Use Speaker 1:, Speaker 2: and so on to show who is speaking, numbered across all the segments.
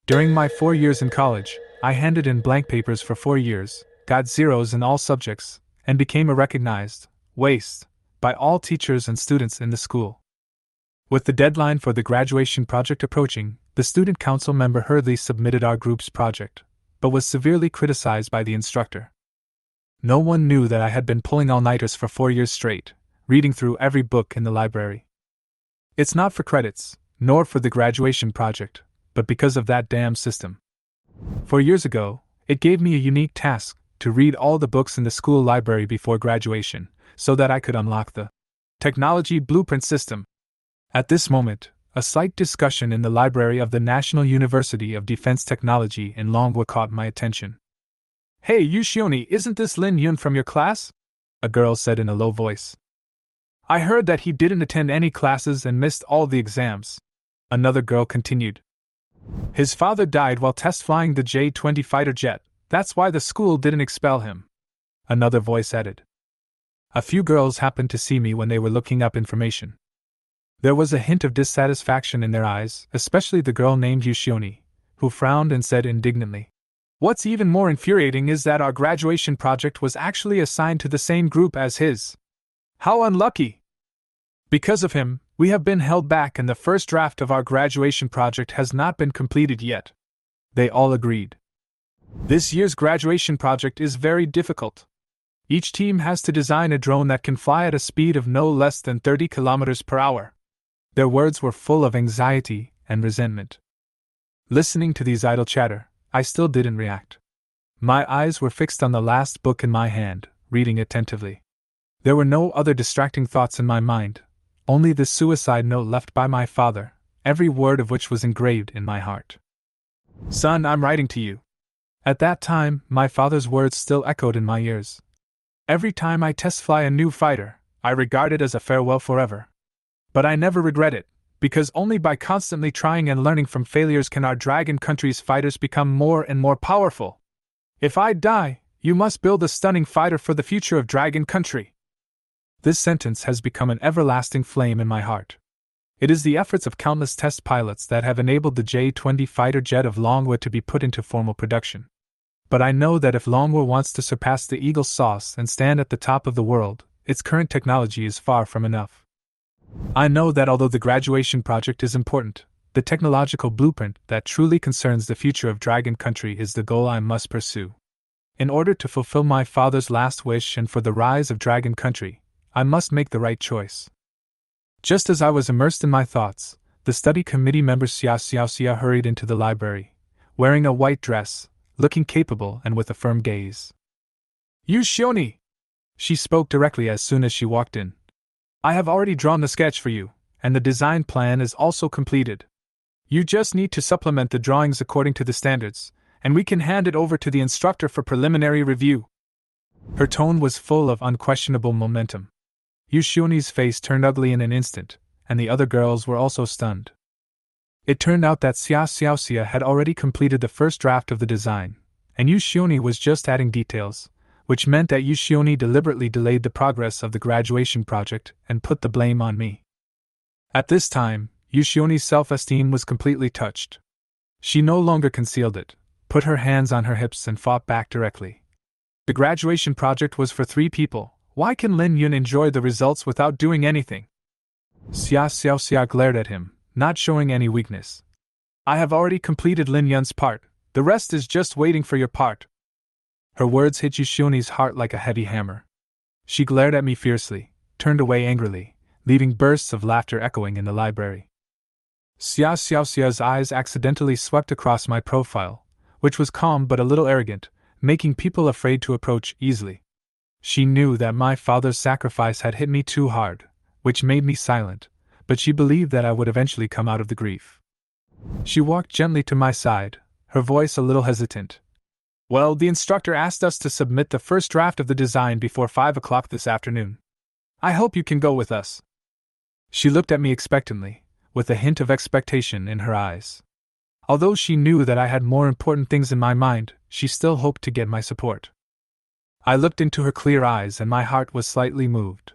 Speaker 1: During my 4 years in college, I handed in blank papers for 4 years, got zeros in all subjects, and became a recognized waste by all teachers and students in the school. With the deadline for the graduation project approaching, the student council member hurriedly submitted our group's project, but was severely criticized by the instructor. No one knew that I had been pulling all-nighters for 4 years straight, reading through every book in the library. It's not for credits, nor for the graduation project, but because of that damn system. 4 years ago, it gave me a unique task to read all the books in the school library before graduation, so that I could unlock the technology blueprint system. At this moment, a slight discussion in the library of the National University of Defense Technology in Longwa caught my attention. "Hey, Yushioni, isn't this Lin Yun from your class?" a girl said in a low voice. "I heard that he didn't attend any classes and missed all the exams," another girl continued. "His father died while test flying the J-20 fighter jet, that's why the school didn't expel him," another voice added. A few girls happened to see me when they were looking up information. There was a hint of dissatisfaction in their eyes, especially the girl named Yushioni, who frowned and said indignantly, "What's even more infuriating is that our graduation project was actually assigned to the same group as his. How unlucky! Because of him, we have been held back and the first draft of our graduation project has not been completed yet." They all agreed. "This year's graduation project is very difficult. Each team has to design a drone that can fly at a speed of no less than 30 kilometers per hour. Their words were full of anxiety and resentment. Listening to these idle chatter, I still didn't react. My eyes were fixed on the last book in my hand, reading attentively. There were no other distracting thoughts in my mind, only the suicide note left by my father, every word of which was engraved in my heart. "Son, I'm writing to you." At that time, my father's words still echoed in my ears. "Every time I test fly a new fighter, I regard it as a farewell forever. But I never regret it, because only by constantly trying and learning from failures can our Dragon Country's fighters become more and more powerful. If I die, you must build a stunning fighter for the future of Dragon Country." This sentence has become an everlasting flame in my heart. It is the efforts of countless test pilots that have enabled the J-20 fighter jet of Longwa to be put into formal production. But I know that if Longwa wants to surpass the Eagle Sauce and stand at the top of the world, its current technology is far from enough. I know that although the graduation project is important, the technological blueprint that truly concerns the future of Dragon Country is the goal I must pursue. In order to fulfill my father's last wish and for the rise of Dragon Country, I must make the right choice. Just as I was immersed in my thoughts, the study committee member Xia hurried into the library, wearing a white dress, looking capable and with a firm gaze. "Yushioni!" She spoke directly as soon as she walked in. "I have already drawn the sketch for you, and the design plan is also completed. You just need to supplement the drawings according to the standards, and we can hand it over to the instructor for preliminary review." Her tone was full of unquestionable momentum. Yushioni's face turned ugly in an instant, and the other girls were also stunned. It turned out that Xia had already completed the first draft of the design, and Yushioni was just adding details, which meant that Yushioni deliberately delayed the progress of the graduation project and put the blame on me. At this time, Yushioni's self-esteem was completely touched. She no longer concealed it, put her hands on her hips and fought back directly. The graduation project was for 3 people. Why can Lin Yun enjoy the results without doing anything? Xia glared at him, not showing any weakness. "I have already completed Lin Yun's part, the rest is just waiting for your part." Her words hit Yushioni's heart like a heavy hammer. She glared at me fiercely, turned away angrily, leaving bursts of laughter echoing in the library. Xiao's eyes accidentally swept across my profile, which was calm but a little arrogant, making people afraid to approach easily. She knew that my father's sacrifice had hit me too hard, which made me silent, but she believed that I would eventually come out of the grief. She walked gently to my side, her voice a little hesitant. "Well, the instructor asked us to submit the first draft of the design before 5 o'clock this afternoon. I hope you can go with us." She looked at me expectantly, with a hint of expectation in her eyes. Although she knew that I had more important things in my mind, she still hoped to get my support. I looked into her clear eyes and my heart was slightly moved.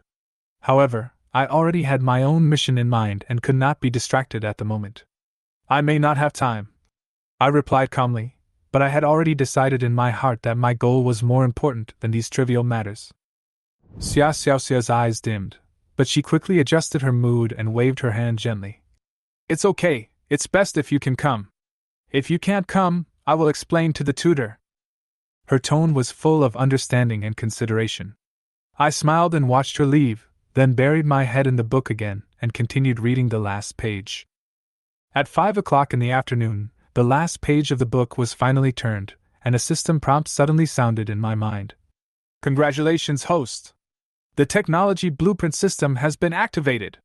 Speaker 1: However, I already had my own mission in mind and could not be distracted at the moment. "I may not have time," I replied calmly, but I had already decided in my heart that my goal was more important than these trivial matters. Xia Xiaoxia's eyes dimmed, but she quickly adjusted her mood and waved her hand gently. It's okay, it's best if you can come. If you can't come, I will explain to the tutor. Her tone was full of understanding and consideration. I smiled and watched her leave, then buried my head in the book again and continued reading the last page. At 5 o'clock in the afternoon, the last page of the book was finally turned, and a system prompt suddenly sounded in my mind. Congratulations, host! The technology blueprint system has been activated.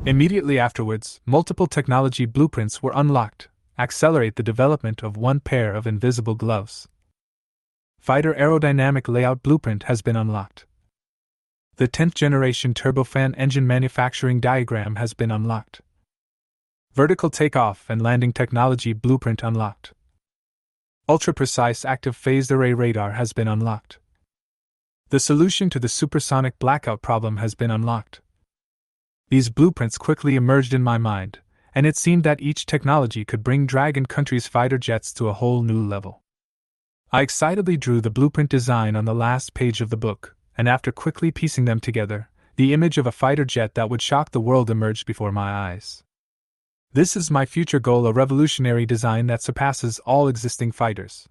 Speaker 1: Immediately afterwards, multiple technology blueprints were unlocked. Accelerate the development of one pair of invisible gloves. Fighter aerodynamic layout blueprint has been unlocked. The 10th generation turbofan engine manufacturing diagram has been unlocked. Vertical takeoff and landing technology blueprint unlocked. Ultra-precise active phased array radar has been unlocked. The solution to the supersonic blackout problem has been unlocked. These blueprints quickly emerged in my mind, and it seemed that each technology could bring Dragon Country's fighter jets to a whole new level. I excitedly drew the blueprint design on the last page of the book, and after quickly piecing them together, the image of a fighter jet that would shock the world emerged before my eyes. This is my future goal, a revolutionary design that surpasses all existing fighters.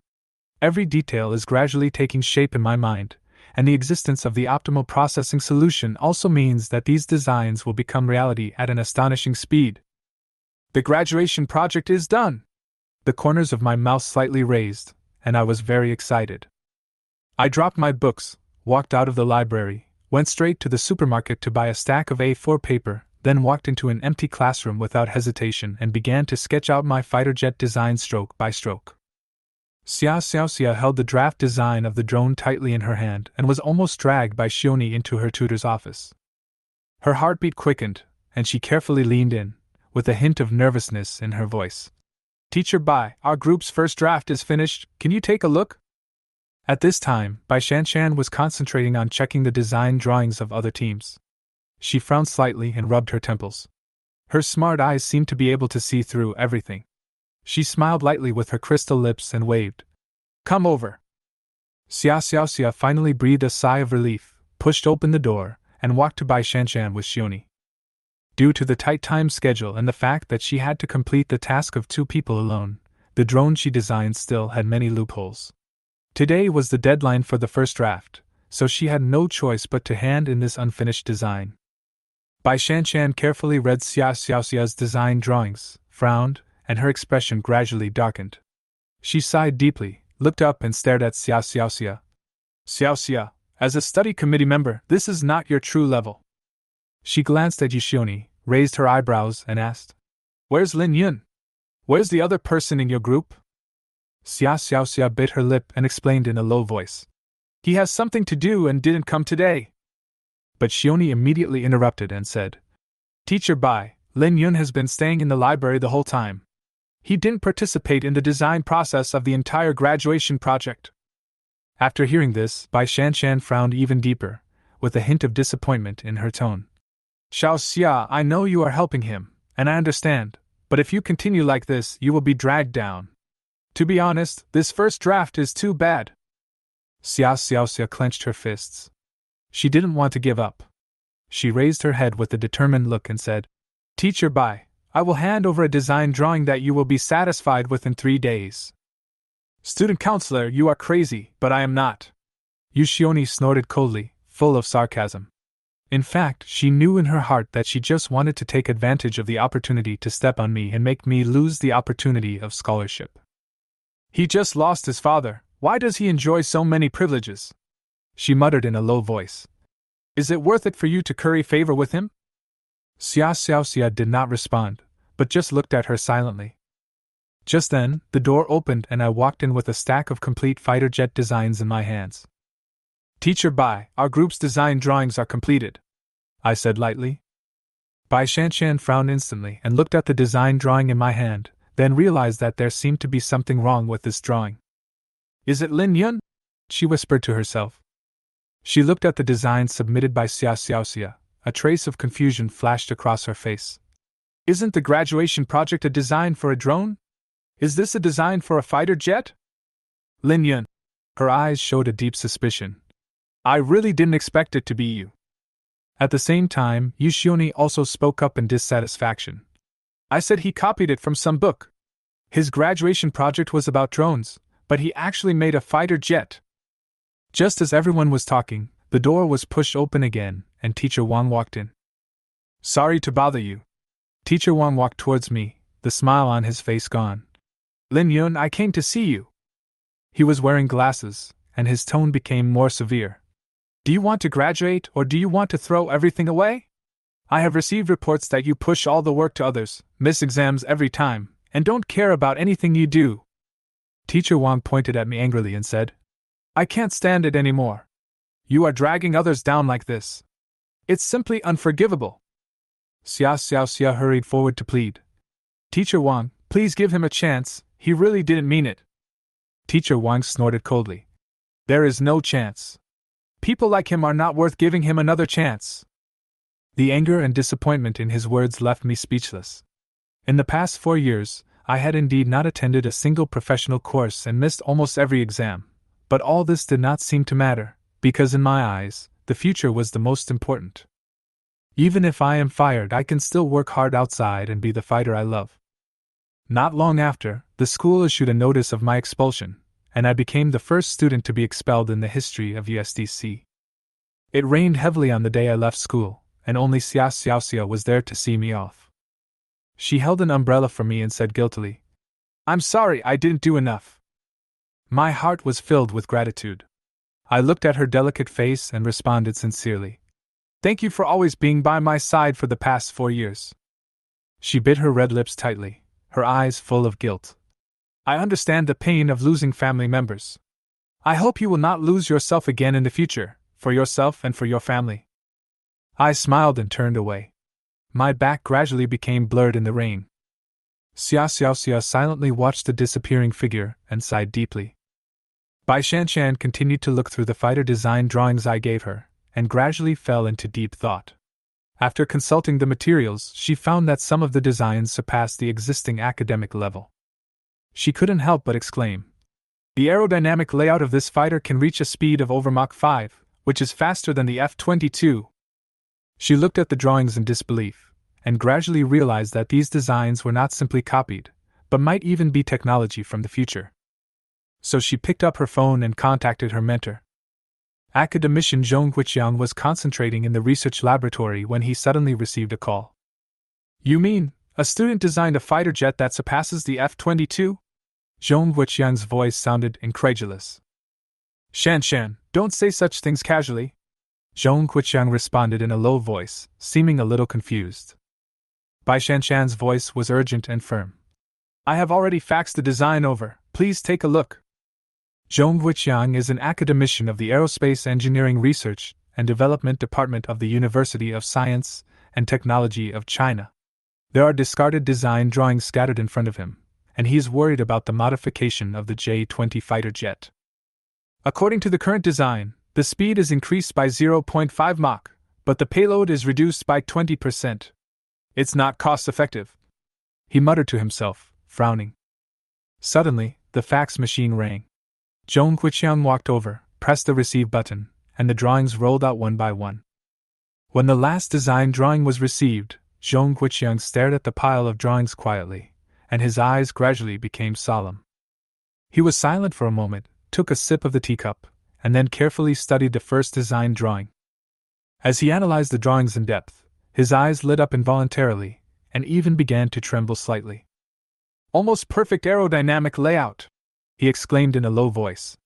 Speaker 1: Every detail is gradually taking shape in my mind, and the existence of the optimal processing solution also means that these designs will become reality at an astonishing speed. The graduation project is done! The corners of my mouth slightly raised, and I was very excited. I dropped my books, walked out of the library, went straight to the supermarket to buy a stack of A4 paper, then walked into an empty classroom without hesitation and began to sketch out my fighter jet design stroke by stroke. Xia Xiaoxia held the draft design of the drone tightly in her hand and was almost dragged by Shioni into her tutor's office. Her heartbeat quickened, and she carefully leaned in, with a hint of nervousness in her voice. Teacher Bai, our group's first draft is finished, can you take a look? At this time, Bai Shanshan was concentrating on checking the design drawings of other teams. She frowned slightly and rubbed her temples. Her smart eyes seemed to be able to see through everything. She smiled lightly with her crystal lips and waved. Come over. Xia Xiaoxia finally breathed a sigh of relief, pushed open the door, and walked to Bai Shanshan with Shioni. Due to the tight time schedule and the fact that she had to complete the task of 2 people alone, the drone she designed still had many loopholes. Today was the deadline for the first draft, so she had no choice but to hand in this unfinished design. Bai Shanshan carefully read Xia Xiaoxia's design drawings, frowned, and her expression gradually darkened. She sighed deeply, looked up and stared at Xia Xiaoxia. Xiaoxia, as a study committee member, this is not your true level. She glanced at Shioni, raised her eyebrows, and asked, Where's Lin Yun? Where's the other person in your group? Xia Xiaoxia bit her lip and explained in a low voice. He has something to do and didn't come today. But Shioni immediately interrupted and said, Teacher Bai, Lin Yun has been staying in the library the whole time. He didn't participate in the design process of the entire graduation project. After hearing this, Bai Shanshan frowned even deeper, with a hint of disappointment in her tone. Xiao Xia, I know you are helping him, and I understand, but if you continue like this, you will be dragged down. To be honest, this first draft is too bad. Xia Xiaoxia clenched her fists. She didn't want to give up. She raised her head with a determined look and said, Teacher Bai, I will hand over a design drawing that you will be satisfied with in 3 days. Student counselor, you are crazy, but I am not. Shioni snorted coldly, full of sarcasm. In fact, she knew in her heart that she just wanted to take advantage of the opportunity to step on me and make me lose the opportunity of scholarship. He just lost his father, why does he enjoy so many privileges? She muttered in a low voice. Is it worth it for you to curry favor with him? Xia Xiaoxia did not respond, but just looked at her silently. Just then, the door opened and I walked in with a stack of complete fighter jet designs in my hands. Teacher Bai, our group's design drawings are completed, I said lightly. Bai Shanshan frowned instantly and looked at the design drawing in my hand, then realized that there seemed to be something wrong with this drawing. Is it Lin Yun? She whispered to herself. She looked at the design submitted by Xia Xiaoxia. A trace of confusion flashed across her face. Isn't the graduation project a design for a drone? Is this a design for a fighter jet? Lin Yun. Her eyes showed a deep suspicion. I really didn't expect it to be you. At the same time, Yushioni also spoke up in dissatisfaction. I said he copied it from some book. His graduation project was about drones, but he actually made a fighter jet. Just as everyone was talking, the door was pushed open again, and Teacher Wang walked in. Sorry to bother you. Teacher Wang walked towards me, the smile on his face gone. Lin Yun, I came to see you. He was wearing glasses, and his tone became more severe. Do you want to graduate, or do you want to throw everything away? I have received reports that you push all the work to others, miss exams every time, and don't care about anything you do. Teacher Wang pointed at me angrily and said, I can't stand it anymore. You are dragging others down like this. It's simply unforgivable. Xia hurried forward to plead. Teacher Wang, please give him a chance, he really didn't mean it. Teacher Wang snorted coldly. There is no chance. People like him are not worth giving him another chance. The anger and disappointment in his words left me speechless. In the past 4 years, I had indeed not attended a single professional course and missed almost every exam, but all this did not seem to matter, because in my eyes, the future was the most important. Even if I am fired, I can still work hard outside and be the fighter I love. Not long after, the school issued a notice of my expulsion, and I became the first student to be expelled in the history of USDC. It rained heavily on the day I left school, and only Xia was there to see me off. She held an umbrella for me and said guiltily, I'm sorry I didn't do enough. My heart was filled with gratitude. I looked at her delicate face and responded sincerely. Thank you for always being by my side for the past 4 years. She bit her red lips tightly, her eyes full of guilt. I understand the pain of losing family members. I hope you will not lose yourself again in the future, for yourself and for your family. I smiled and turned away. My back gradually became blurred in the rain. Xia silently watched the disappearing figure and sighed deeply. Bai Shanshan continued to look through the fighter design drawings I gave her, and gradually fell into deep thought. After consulting the materials, she found that some of the designs surpassed the existing academic level. She couldn't help but exclaim, the aerodynamic layout of this fighter can reach a speed of over Mach 5, which is faster than the F-22. She looked at the drawings in disbelief, and gradually realized that these designs were not simply copied, but might even be technology from the future. So she picked up her phone and contacted her mentor. Academician Zhong Huiqiang was concentrating in the research laboratory when he suddenly received a call. You mean, a student designed a fighter jet that surpasses the F-22? Zhong Huiqiang's voice sounded incredulous. Shan, don't say such things casually. Zhong Huiqiang responded in a low voice, seeming a little confused. Bai Shanshan's voice was urgent and firm. I have already faxed the design over, please take a look. Zhong Huiqiang is an academician of the Aerospace Engineering Research and Development Department of the University of Science and Technology of China. There are discarded design drawings scattered in front of him, and he is worried about the modification of the J-20 fighter jet. According to the current design, the speed is increased by 0.5 Mach, but the payload is reduced by 20%. It's not cost-effective, he muttered to himself, frowning. Suddenly, the fax machine rang. Zhong Huiqiang walked over, pressed the receive button, and the drawings rolled out one by one. When the last design drawing was received, Zhong Huiqiang stared at the pile of drawings quietly, and his eyes gradually became solemn. He was silent for a moment, took a sip of the teacup, and then carefully studied the first design drawing. As he analyzed the drawings in depth, his eyes lit up involuntarily, and even began to tremble slightly. Almost perfect aerodynamic layout, he exclaimed in a low voice.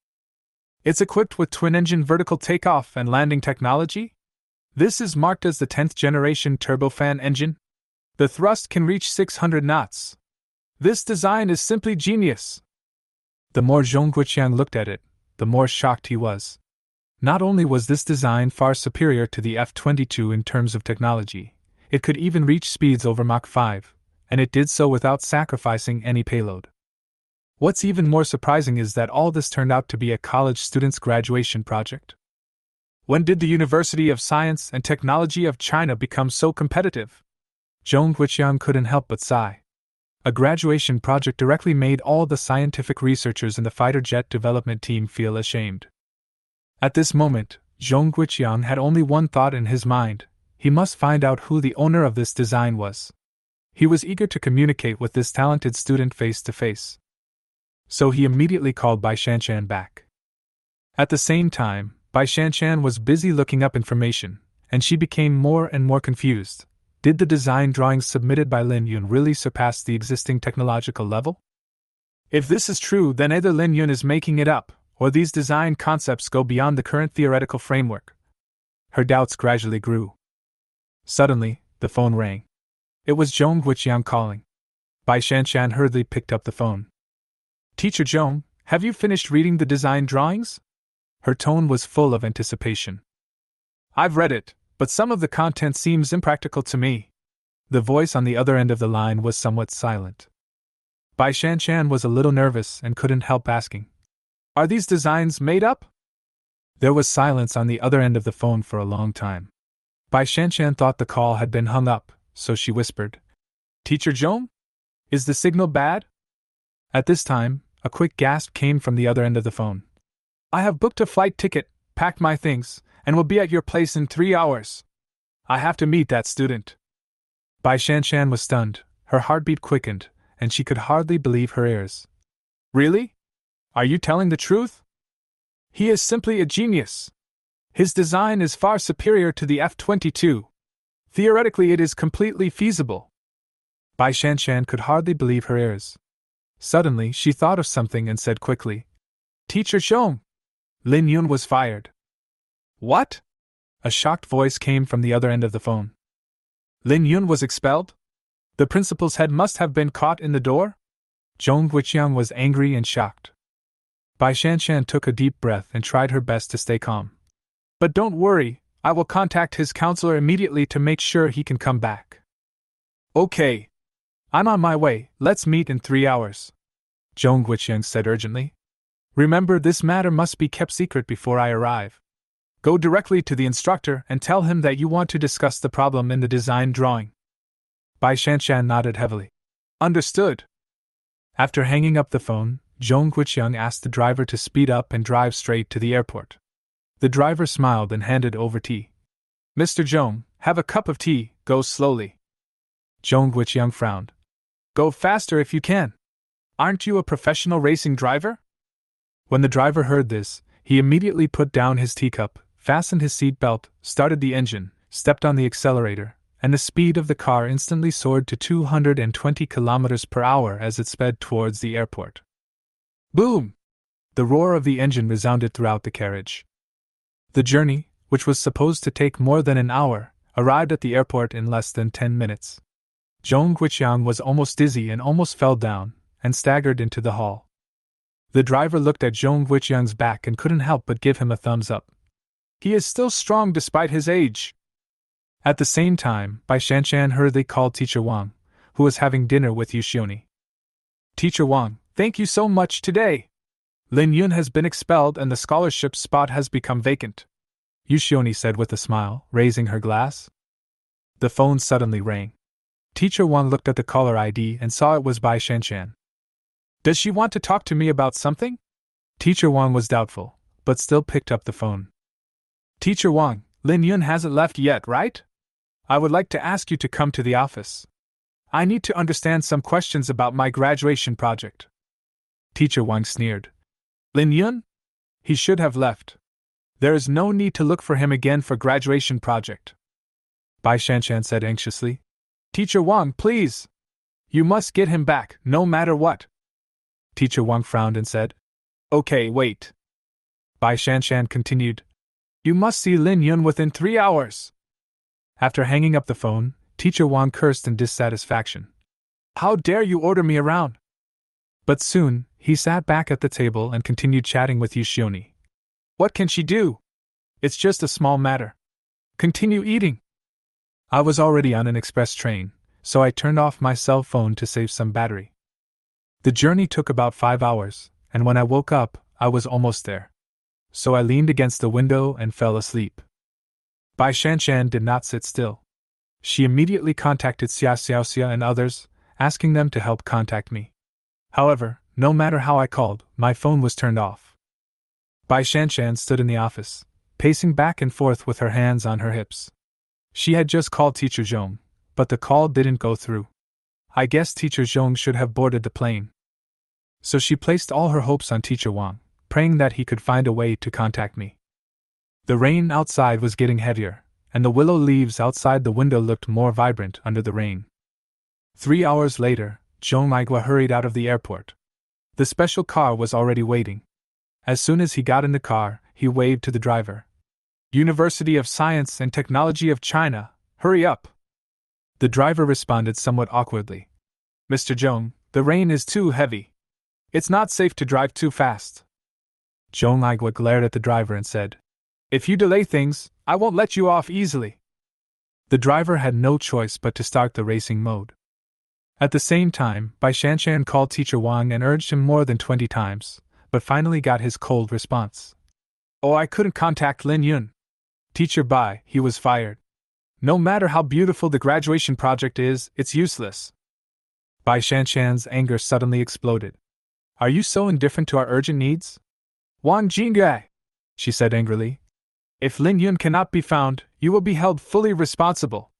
Speaker 1: It's equipped with twin-engine vertical takeoff and landing technology? This is marked as the 10th generation turbofan engine. The thrust can reach 600 knots. This design is simply genius. The more Zhong Huiqiang looked at it, the more shocked he was. Not only was this design far superior to the F-22 in terms of technology, it could even reach speeds over Mach 5, and it did so without sacrificing any payload. What's even more surprising is that all this turned out to be a college student's graduation project. When did the University of Science and Technology of China become so competitive? Zhong Huiqiang couldn't help but sigh. A graduation project directly made all the scientific researchers in the fighter jet development team feel ashamed. At this moment, Zhong Guiqiang had only one thought in his mind: he must find out who the owner of this design was. He was eager to communicate with this talented student face to face. So he immediately called Bai Shanshan back. At the same time, Bai Shanshan was busy looking up information, and she became more and more confused. Did the design drawings submitted by Lin Yun really surpass the existing technological level? If this is true, then either Lin Yun is making it up, or these design concepts go beyond the current theoretical framework. Her doubts gradually grew. Suddenly, the phone rang. It was Zhong Guiqiang calling. Bai Shanshan hurriedly picked up the phone. "Teacher Zhong, have you finished reading the design drawings?" Her tone was full of anticipation. "I've read it, but some of the content seems impractical to me." The voice on the other end of the line was somewhat silent. Bai Shanshan was a little nervous and couldn't help asking, "Are these designs made up?" There was silence on the other end of the phone for a long time. Bai Shanshan thought the call had been hung up, so she whispered, "Teacher Zhong? Is the signal bad?" At this time, a quick gasp came from the other end of the phone. "I have booked a flight ticket, packed my things, and will be at your place in 3 hours. I have to meet that student." Bai Shanshan was stunned, her heartbeat quickened, and she could hardly believe her ears. "Really? Are you telling the truth? He is simply a genius. His design is far superior to the F-22. Theoretically, it is completely feasible." Bai Shanshan could hardly believe her ears. Suddenly, she thought of something and said quickly, "Teacher Zhong, Lin Yun was fired." "What?" A shocked voice came from the other end of the phone. "Lin Yun was expelled? The principal's head must have been caught in the door?" Zhong Guiqiang was angry and shocked. Bai Shanshan took a deep breath and tried her best to stay calm. "But don't worry, I will contact his counselor immediately to make sure he can come back." "Okay. I'm on my way, let's meet in 3 hours," Zhong Guiqiang said urgently. "Remember, this matter must be kept secret before I arrive. Go directly to the instructor and tell him that you want to discuss the problem in the design drawing." Bai Shanshan nodded heavily. "Understood." After hanging up the phone, Zhong Guiqiang asked the driver to speed up and drive straight to the airport. The driver smiled and handed over tea. "Mr. Zhong, have a cup of tea, go slowly." Zhong Guiqiang frowned. "Go faster if you can. Aren't you a professional racing driver?" When the driver heard this, he immediately put down his teacup, fastened his seatbelt, started the engine, stepped on the accelerator, and the speed of the car instantly soared to 220 kilometers per hour as it sped towards the airport. Boom! The roar of the engine resounded throughout the carriage. The journey, which was supposed to take more than an hour, arrived at the airport in less than 10 minutes. Zhong Guiqiang was almost dizzy and almost fell down, and staggered into the hall. The driver looked at Zhong Guiqiang's back and couldn't help but give him a thumbs up. He is still strong despite his age. At the same time, Bai Shanshan hurriedly called Teacher Wang, who was having dinner with Yushioni. "Teacher Wang, thank you so much today. Lin Yun has been expelled and the scholarship spot has become vacant," Yushioni said with a smile, raising her glass. The phone suddenly rang. Teacher Wang looked at the caller ID and saw it was Bai Shanshan. "Does she want to talk to me about something?" Teacher Wang was doubtful, but still picked up the phone. "Teacher Wang, Lin Yun hasn't left yet, right? I would like to ask you to come to the office. I need to understand some questions about my graduation project." Teacher Wang sneered. "Lin Yun? He should have left. There is no need to look for him again for graduation project." Bai Shanshan said anxiously. "Teacher Wang, please! You must get him back, no matter what." Teacher Wang frowned and said, "Okay, wait." Bai Shanshan continued, "You must see Lin Yun within 3 hours." After hanging up the phone, Teacher Wang cursed in dissatisfaction. "How dare you order me around?" But soon, he sat back at the table and continued chatting with Yushioni. "What can she do? It's just a small matter. Continue eating." I was already on an express train, so I turned off my cell phone to save some battery. The journey took about 5 hours, and when I woke up, I was almost there. So I leaned against the window and fell asleep. Bai Shanshan did not sit still. She immediately contacted Xia Xiaoxia and others, asking them to help contact me. However, no matter how I called, my phone was turned off. Bai Shanshan stood in the office, pacing back and forth with her hands on her hips. She had just called Teacher Zhong, but the call didn't go through. I guess Teacher Zhong should have boarded the plane. So she placed all her hopes on Teacher Wang, praying that he could find a way to contact me. The rain outside was getting heavier, and the willow leaves outside the window looked more vibrant under the rain. 3 hours later, Zhong Maigua hurried out of the airport. The special car was already waiting. As soon as he got in the car, he waved to the driver. University of Science and Technology of China, hurry up! The driver responded somewhat awkwardly. Mr. Zhong, the rain is too heavy. It's not safe to drive too fast. Zhong Maigua glared at the driver and said, If you delay things, I won't let you off easily. The driver had no choice but to start the racing mode. At the same time, Bai Shanshan called Teacher Wang and urged him more than 20 times, but finally got his cold response. Oh, I couldn't contact Lin Yun. Teacher Bai, he was fired. No matter how beautiful the graduation project is, it's useless. Bai Shanshan's anger suddenly exploded. Are you so indifferent to our urgent needs? Wang Jinggai, she said angrily. If Lin Yun cannot be found, you will be held fully responsible.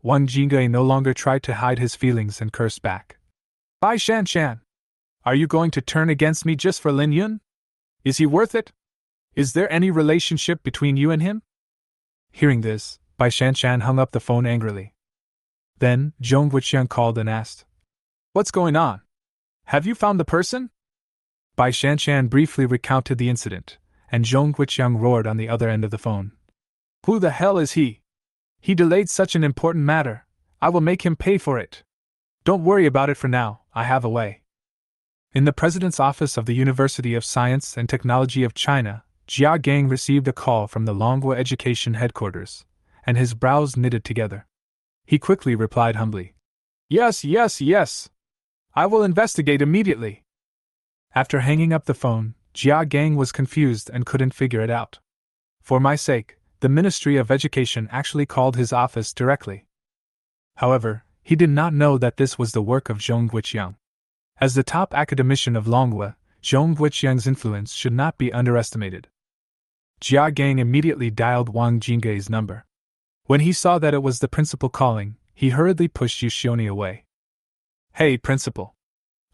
Speaker 1: Wang Jinggai no longer tried to hide his feelings and cursed back. Bai Shanshan, are you going to turn against me just for Lin Yun? Is he worth it? Is there any relationship between you and him? Hearing this, Bai Shanshan hung up the phone angrily. Then, Zhong Guiqiang called and asked, What's going on? Have you found the person? Bai Shanshan briefly recounted the incident, and Zhong Guiqiang roared on the other end of the phone. Who the hell is he? He delayed such an important matter. I will make him pay for it. Don't worry about it for now, I have a way. In the president's office of the University of Science and Technology of China, Jia Gang received a call from the manhwa education headquarters, and his brows knitted together. He quickly replied humbly, Yes. I will investigate immediately. After hanging up the phone, Jia Gang was confused and couldn't figure it out. For my sake, the Ministry of Education actually called his office directly. However, he did not know that this was the work of Zhong Guiqiang. As the top academician of Longhua, Zhong Guiqiang's influence should not be underestimated. Jia Gang immediately dialed Wang Jinggai's number. When he saw that it was the principal calling, he hurriedly pushed Yu Xioni away. Hey, principal.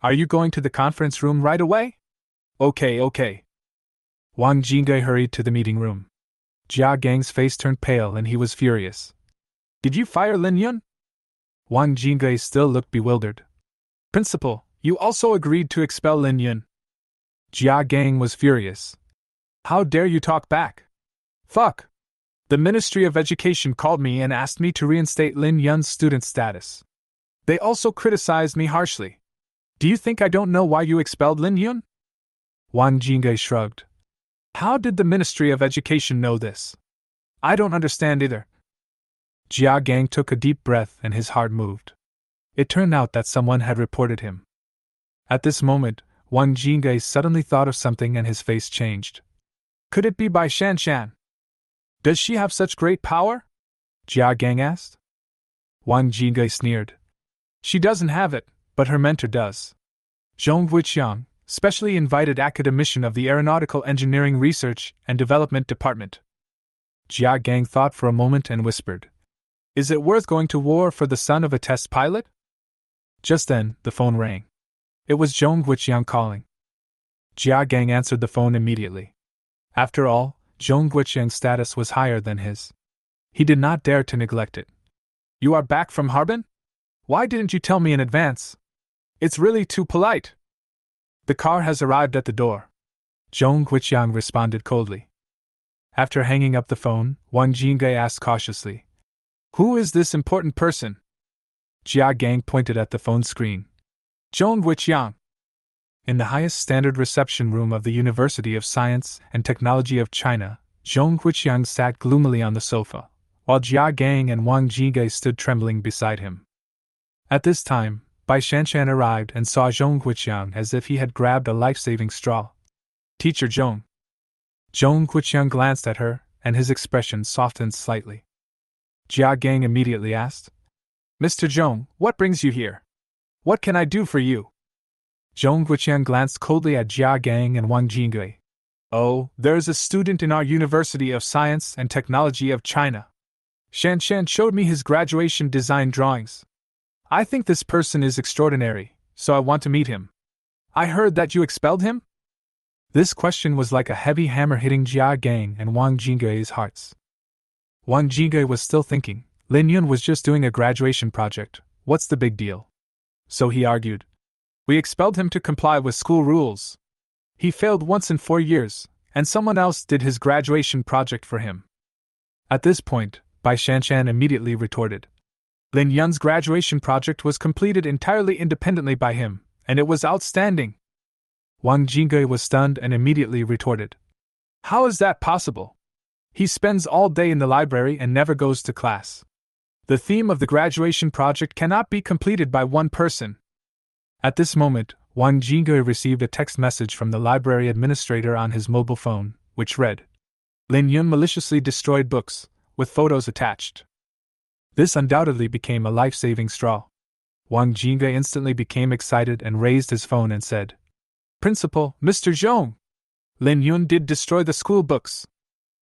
Speaker 1: Are you going to the conference room right away? Okay. Wang Jinggai hurried to the meeting room. Jia Gang's face turned pale and he was furious. Did you fire Lin Yun? Wang Jinggai still looked bewildered. Principal, you also agreed to expel Lin Yun. Jia Gang was furious. How dare you talk back? Fuck! The Ministry of Education called me and asked me to reinstate Lin Yun's student status. They also criticized me harshly. Do you think I don't know why you expelled Lin Yun? Wang Jinggai shrugged. How did the Ministry of Education know this? I don't understand either. Jia Gang took a deep breath and his heart moved. It turned out that someone had reported him. At this moment, Wang Jinggai suddenly thought of something and his face changed. Could it be Bai Shanshan? Does she have such great power? Jia Gang asked. Wang Jinggai sneered. She doesn't have it, but her mentor does. Zhong Guiqiang, specially invited academician of the Aeronautical Engineering Research and Development Department. Jia Gang thought for a moment and whispered. Is it worth going to war for the son of a test pilot? Just then, the phone rang. It was Zhong Guiqiang calling. Jia Gang answered the phone immediately. After all, Zhong Guiqiang's status was higher than his. He did not dare to neglect it. You are back from Harbin? Why didn't you tell me in advance? It's really too polite. The car has arrived at the door. Zhong Guiqiang responded coldly. After hanging up the phone, Wang Jinggai asked cautiously, Who is this important person? Jia Gang pointed at the phone screen. Zhong Guiqiang. In the highest standard reception room of the University of Science and Technology of China, Zhong Guiqiang sat gloomily on the sofa, while Jia Gang and Wang Jinggai stood trembling beside him. At this time, Bai Shanshan arrived and saw Zhong Guiqiang as if he had grabbed a life-saving straw. Teacher Zhong. Zhong Guiqiang glanced at her, and his expression softened slightly. Jia Gang immediately asked, Mr. Zhong, what brings you here? What can I do for you? Zhong Guiqiang glanced coldly at Jia Gang and Wang Jingui. Oh, there is a student in our University of Science and Technology of China. Shan Shan showed me his graduation design drawings. I think this person is extraordinary, so I want to meet him. I heard that you expelled him? This question was like a heavy hammer hitting Jia Gang and Wang Jingui's hearts. Wang Jingui was still thinking, Lin Yun was just doing a graduation project, what's the big deal? So he argued. We expelled him to comply with school rules. He failed once in 4 years, and someone else did his graduation project for him. At this point, Bai Shanshan immediately retorted. Lin Yun's graduation project was completed entirely independently by him, and it was outstanding. Wang Jingui was stunned and immediately retorted. How is that possible? He spends all day in the library and never goes to class. The theme of the graduation project cannot be completed by one person. At this moment, Wang Jingui received a text message from the library administrator on his mobile phone, which read, Lin Yun maliciously destroyed books, with photos attached. This undoubtedly became a life-saving straw. Wang Jingui instantly became excited and raised his phone and said, Principal, Mr. Zhong! Lin Yun did destroy the school books.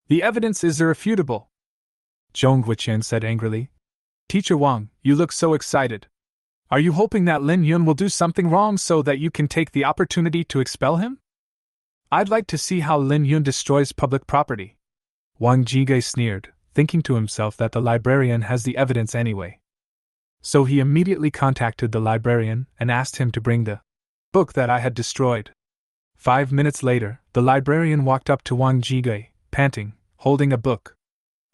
Speaker 1: The evidence is irrefutable. Zhong Guiqiang said angrily, Teacher Wang, you look so excited. Are you hoping that Lin Yun will do something wrong so that you can take the opportunity to expel him? I'd like to see how Lin Yun destroys public property. Wang Jingui sneered, thinking to himself that the librarian has the evidence anyway. So he immediately contacted the librarian and asked him to bring the book that I had destroyed. 5 minutes later, the librarian walked up to Wang Jingui, panting, holding a book.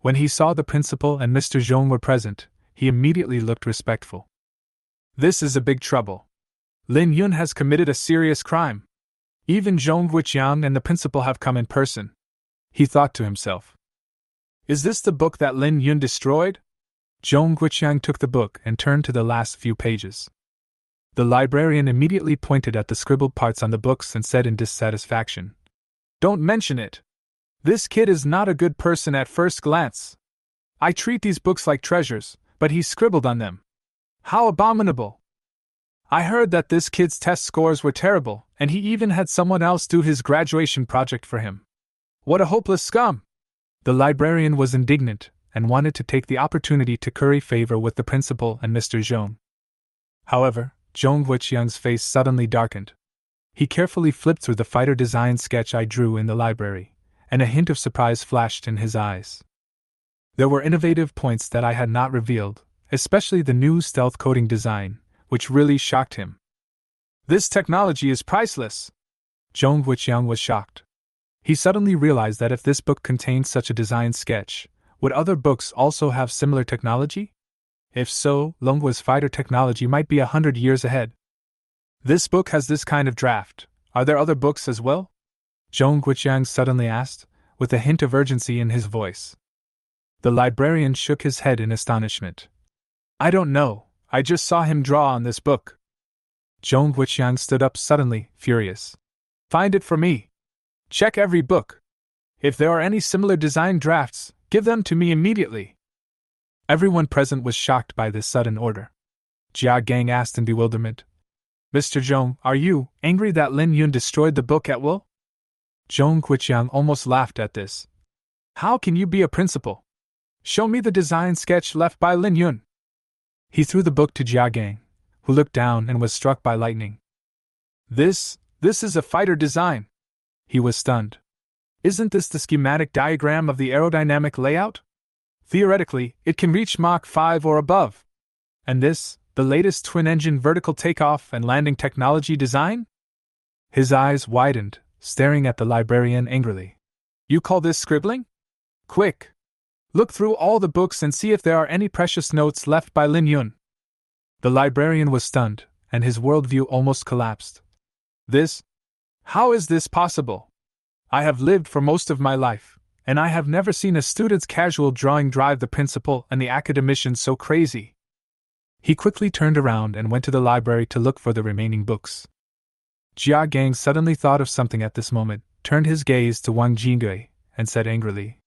Speaker 1: When he saw the principal and Mr. Zhong were present, he immediately looked respectful. This is a big trouble. Lin Yun has committed a serious crime. Even Zhong Guiqiang and the principal have come in person. He thought to himself. Is this the book that Lin Yun destroyed? Zhong Guiqiang took the book and turned to the last few pages. The librarian immediately pointed at the scribbled parts on the books and said in dissatisfaction, Don't mention it. This kid is not a good person at first glance. I treat these books like treasures, but he scribbled on them. How abominable! I heard that this kid's test scores were terrible, and he even had someone else do his graduation project for him. What a hopeless scum! The librarian was indignant, and wanted to take the opportunity to curry favor with the principal and Mr. Zhong. However, Zhong Guiqiang's face suddenly darkened. He carefully flipped through the fighter design sketch I drew in the library, and a hint of surprise flashed in his eyes. There were innovative points that I had not revealed, especially the new stealth coding design, which really shocked him. This technology is priceless! Zhong Guiqiang was shocked. He suddenly realized that if this book contained such a design sketch, would other books also have similar technology? If so, Longhua's fighter technology might be 100 years ahead. This book has this kind of draft. Are there other books as well? Zhong Guiqiang suddenly asked, with a hint of urgency in his voice. The librarian shook his head in astonishment. I don't know, I just saw him draw on this book. Zhong Guiqiang stood up suddenly, furious. Find it for me. Check every book. If there are any similar design drafts, give them to me immediately. Everyone present was shocked by this sudden order. Jia Gang asked in bewilderment. Mr. Zhong, are you angry that Lin Yun destroyed the book at will? Zhong Guiqiang almost laughed at this. How can you be a principal? Show me the design sketch left by Lin Yun. He threw the book to Jia Gang, who looked down and was struck by lightning. This is a fighter design. He was stunned. Isn't this the schematic diagram of the aerodynamic layout? Theoretically, it can reach Mach 5 or above. And this, the latest twin-engine vertical takeoff and landing technology design? His eyes widened, staring at the librarian angrily. You call this scribbling? Quick! Look through all the books and see if there are any precious notes left by Lin Yun. The librarian was stunned, and his worldview almost collapsed. How is this possible? I have lived for most of my life, and I have never seen a student's casual drawing drive the principal and the academicians so crazy. He quickly turned around and went to the library to look for the remaining books. Jia Gang suddenly thought of something at this moment, turned his gaze to Wang Jingui, and said angrily,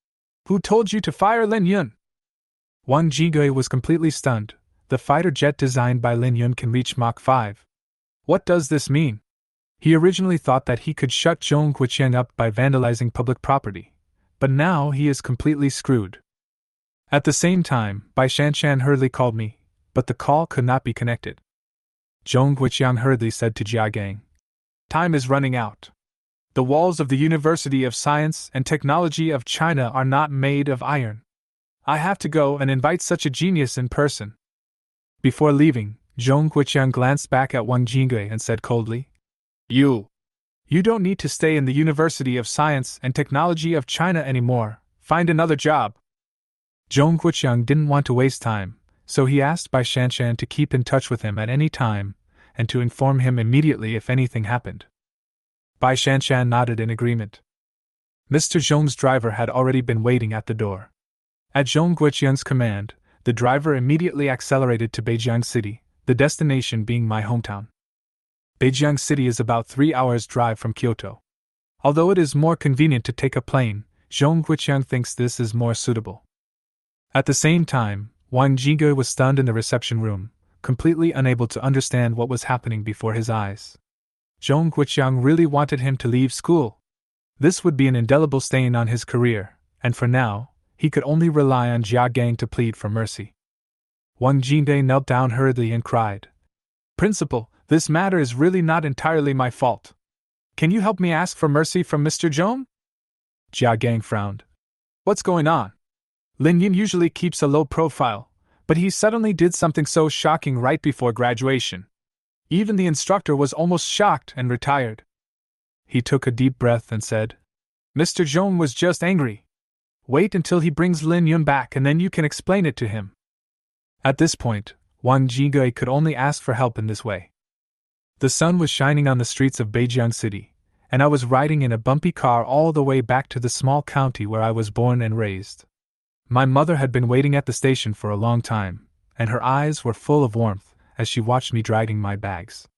Speaker 1: Who told you to fire Lin Yun? Wang Jingui was completely stunned, The fighter jet designed by Lin Yun can reach Mach 5. What does this mean? He originally thought that he could shut Zhong Guiqiang up by vandalizing public property, but now he is completely screwed. At the same time, Bai Shanshan hurriedly called me, but the call could not be connected. Zhong Guiqiang hurriedly said to Jia Gang, "Time is running out. The walls of the University of Science and Technology of China are not made of iron. I have to go and invite such a genius in person." Before leaving, Zhong Guiqiang glanced back at Wang Jingui and said coldly, You don't need to stay in the University of Science and Technology of China anymore. Find another job." Zhong Guiqiang didn't want to waste time, so he asked Bai Shanshan to keep in touch with him at any time and to inform him immediately if anything happened. Bai Shanshan nodded in agreement. Mr. Zhong's driver had already been waiting at the door. At Zhong Guiqiang's command, the driver immediately accelerated to Beijiang City, the destination being my hometown. Beijiang City is about 3 hours' drive from Kyoto. Although it is more convenient to take a plane, Zhong Guiqiang thinks this is more suitable. At the same time, Wang Jingui was stunned in the reception room, completely unable to understand what was happening before his eyes. Zhong Guiqiang really wanted him to leave school. This would be an indelible stain on his career, and for now, he could only rely on Jia Gang to plead for mercy. Wang Jingui knelt down hurriedly and cried, "Principal, this matter is really not entirely my fault. Can you help me ask for mercy from Mr. Zhong?" Jia Gang frowned. "What's going on? Lin Yun usually keeps a low profile, but he suddenly did something so shocking right before graduation. Even the instructor was almost shocked and retired." He took a deep breath and said, "Mr. Zhong was just angry. Wait until he brings Lin Yun back and then you can explain it to him." At this point, Wang Jingui could only ask for help in this way. The sun was shining on the streets of Beijiang City, and I was riding in a bumpy car all the way back to the small county where I was born and raised. My mother had been waiting at the station for a long time, and her eyes were full of warmth as she watched me dragging my bags.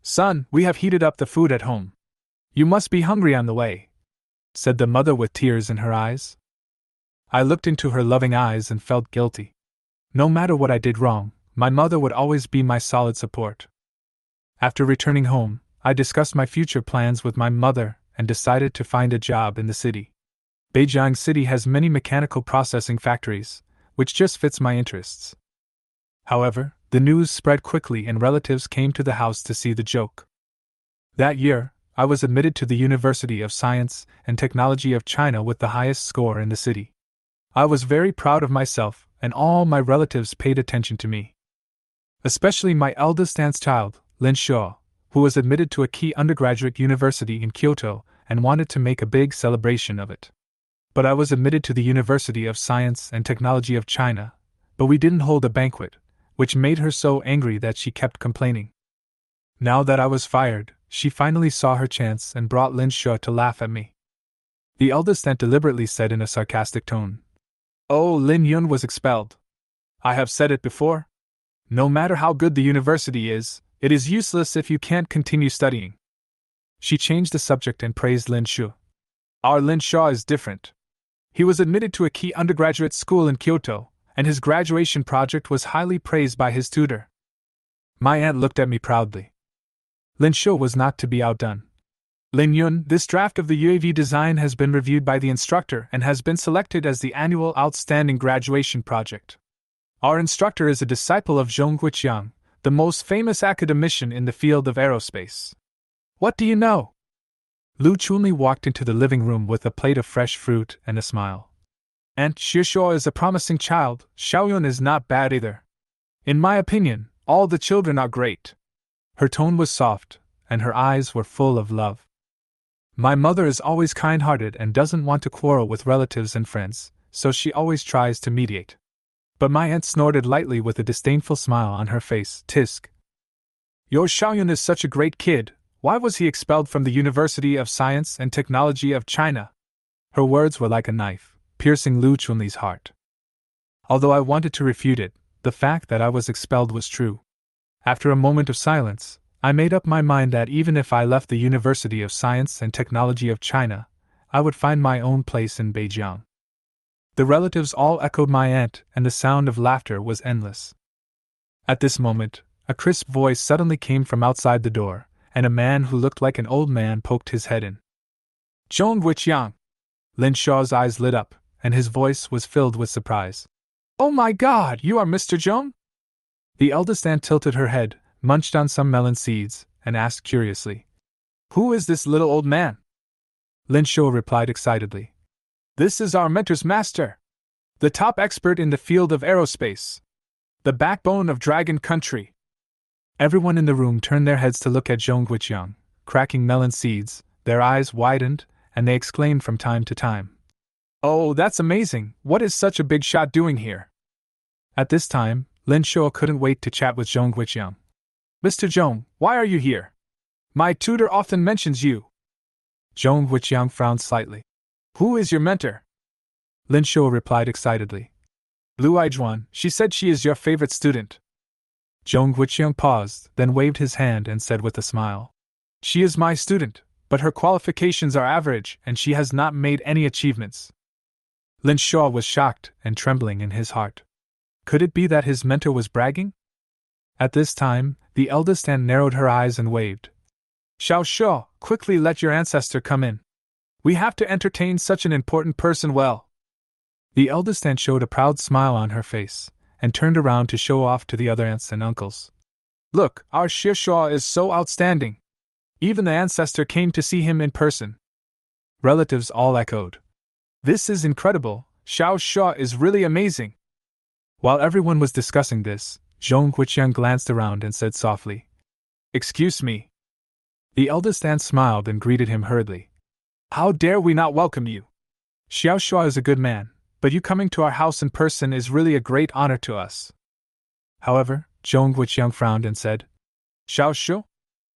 Speaker 1: "Son, we have heated up the food at home. You must be hungry on the way," said the mother with tears in her eyes. I looked into her loving eyes and felt guilty. No matter what I did wrong, my mother would always be my solid support. After returning home, I discussed my future plans with my mother and decided to find a job in the city. Beijiang City has many mechanical processing factories, which just fits my interests. However, the news spread quickly and relatives came to the house to see the joke. That year, I was admitted to the University of Science and Technology of China with the highest score in the city. I was very proud of myself, and all my relatives paid attention to me. Especially my eldest aunt's child, Lin Yun, who was admitted to a key undergraduate university in Kyoto and wanted to make a big celebration of it. But I was admitted to the University of Science and Technology of China, but we didn't hold a banquet, which made her so angry that she kept complaining. Now that I was fired, she finally saw her chance and brought Lin Yun to laugh at me. The eldest aunt deliberately said in a sarcastic tone, "Oh, Lin Yun was expelled. I have said it before. No matter how good the university is, it is useless if you can't continue studying." She changed the subject and praised Lin Yun. "Our Lin Yun is different. He was admitted to a key undergraduate school in Kyoto, and his graduation project was highly praised by his tutor." My aunt looked at me proudly. Lin Yun was not to be outdone. "Lin Yun, this draft of the UAV design has been reviewed by the instructor and has been selected as the annual outstanding graduation project. Our instructor is a disciple of Zhong Guiqiang, the most famous academician in the field of aerospace. What do you know?" Lu Chunli walked into the living room with a plate of fresh fruit and a smile. "Aunt Shishou is a promising child, Xiaoyun is not bad either. In my opinion, all the children are great." Her tone was soft, and her eyes were full of love. My mother is always kind-hearted and doesn't want to quarrel with relatives and friends, so she always tries to mediate. But my aunt snorted lightly with a disdainful smile on her face. "Tisk. Your Xiaoyun is such a great kid, why was he expelled from the University of Science and Technology of China?" Her words were like a knife, piercing Lu Chunli's heart. Although I wanted to refute it, the fact that I was expelled was true. After a moment of silence, I made up my mind that even if I left the University of Science and Technology of China, I would find my own place in Beijiang. The relatives all echoed my aunt, and the sound of laughter was endless. At this moment, a crisp voice suddenly came from outside the door, and a man who looked like an old man poked his head in. Zhong Guiqiang! Lin Shaw's eyes lit up, and his voice was filled with surprise. Oh my God, you are Mr. Zhong? The eldest aunt tilted her head, munched on some melon seeds, and asked curiously, Who is this little old man? Lin Shaw replied excitedly, This is our mentor's master, the top expert in the field of aerospace, the backbone of Dragon Country. Everyone in the room turned their heads to look at Zhong Guiqiang, cracking melon seeds. Their eyes widened, and they exclaimed from time to time, Oh, that's amazing! What is such a big shot doing here? At this time, Lin Shao couldn't wait to chat with Zhong Guiqiang. Mr. Zhong, why are you here? My tutor often mentions you. Zhong Guiqiang frowned slightly. Who is your mentor? Lin Shao replied excitedly. Lu Aijuan, she said she is your favorite student. Zhong Guiqiang paused, then waved his hand and said with a smile, She is my student, but her qualifications are average and she has not made any achievements. Lin Shaw was shocked and trembling in his heart. Could it be that his mentor was bragging? At this time, the eldest aunt narrowed her eyes and waved. Xiao Shaw, quickly let your ancestor come in. We have to entertain such an important person well. The eldest aunt showed a proud smile on her face, and turned around to show off to the other aunts and uncles. Look, our Xie Shaw is so outstanding. Even the ancestor came to see him in person. Relatives all echoed. This is incredible, Xiao Shaw is really amazing. While everyone was discussing this, Zhong Guiqiang glanced around and said softly, Excuse me. The eldest aunt smiled and greeted him hurriedly. How dare we not welcome you? Xiao Shaw is a good man, but you coming to our house in person is really a great honor to us. However, Zhong Guiqiang frowned and said, Xiao Shaw?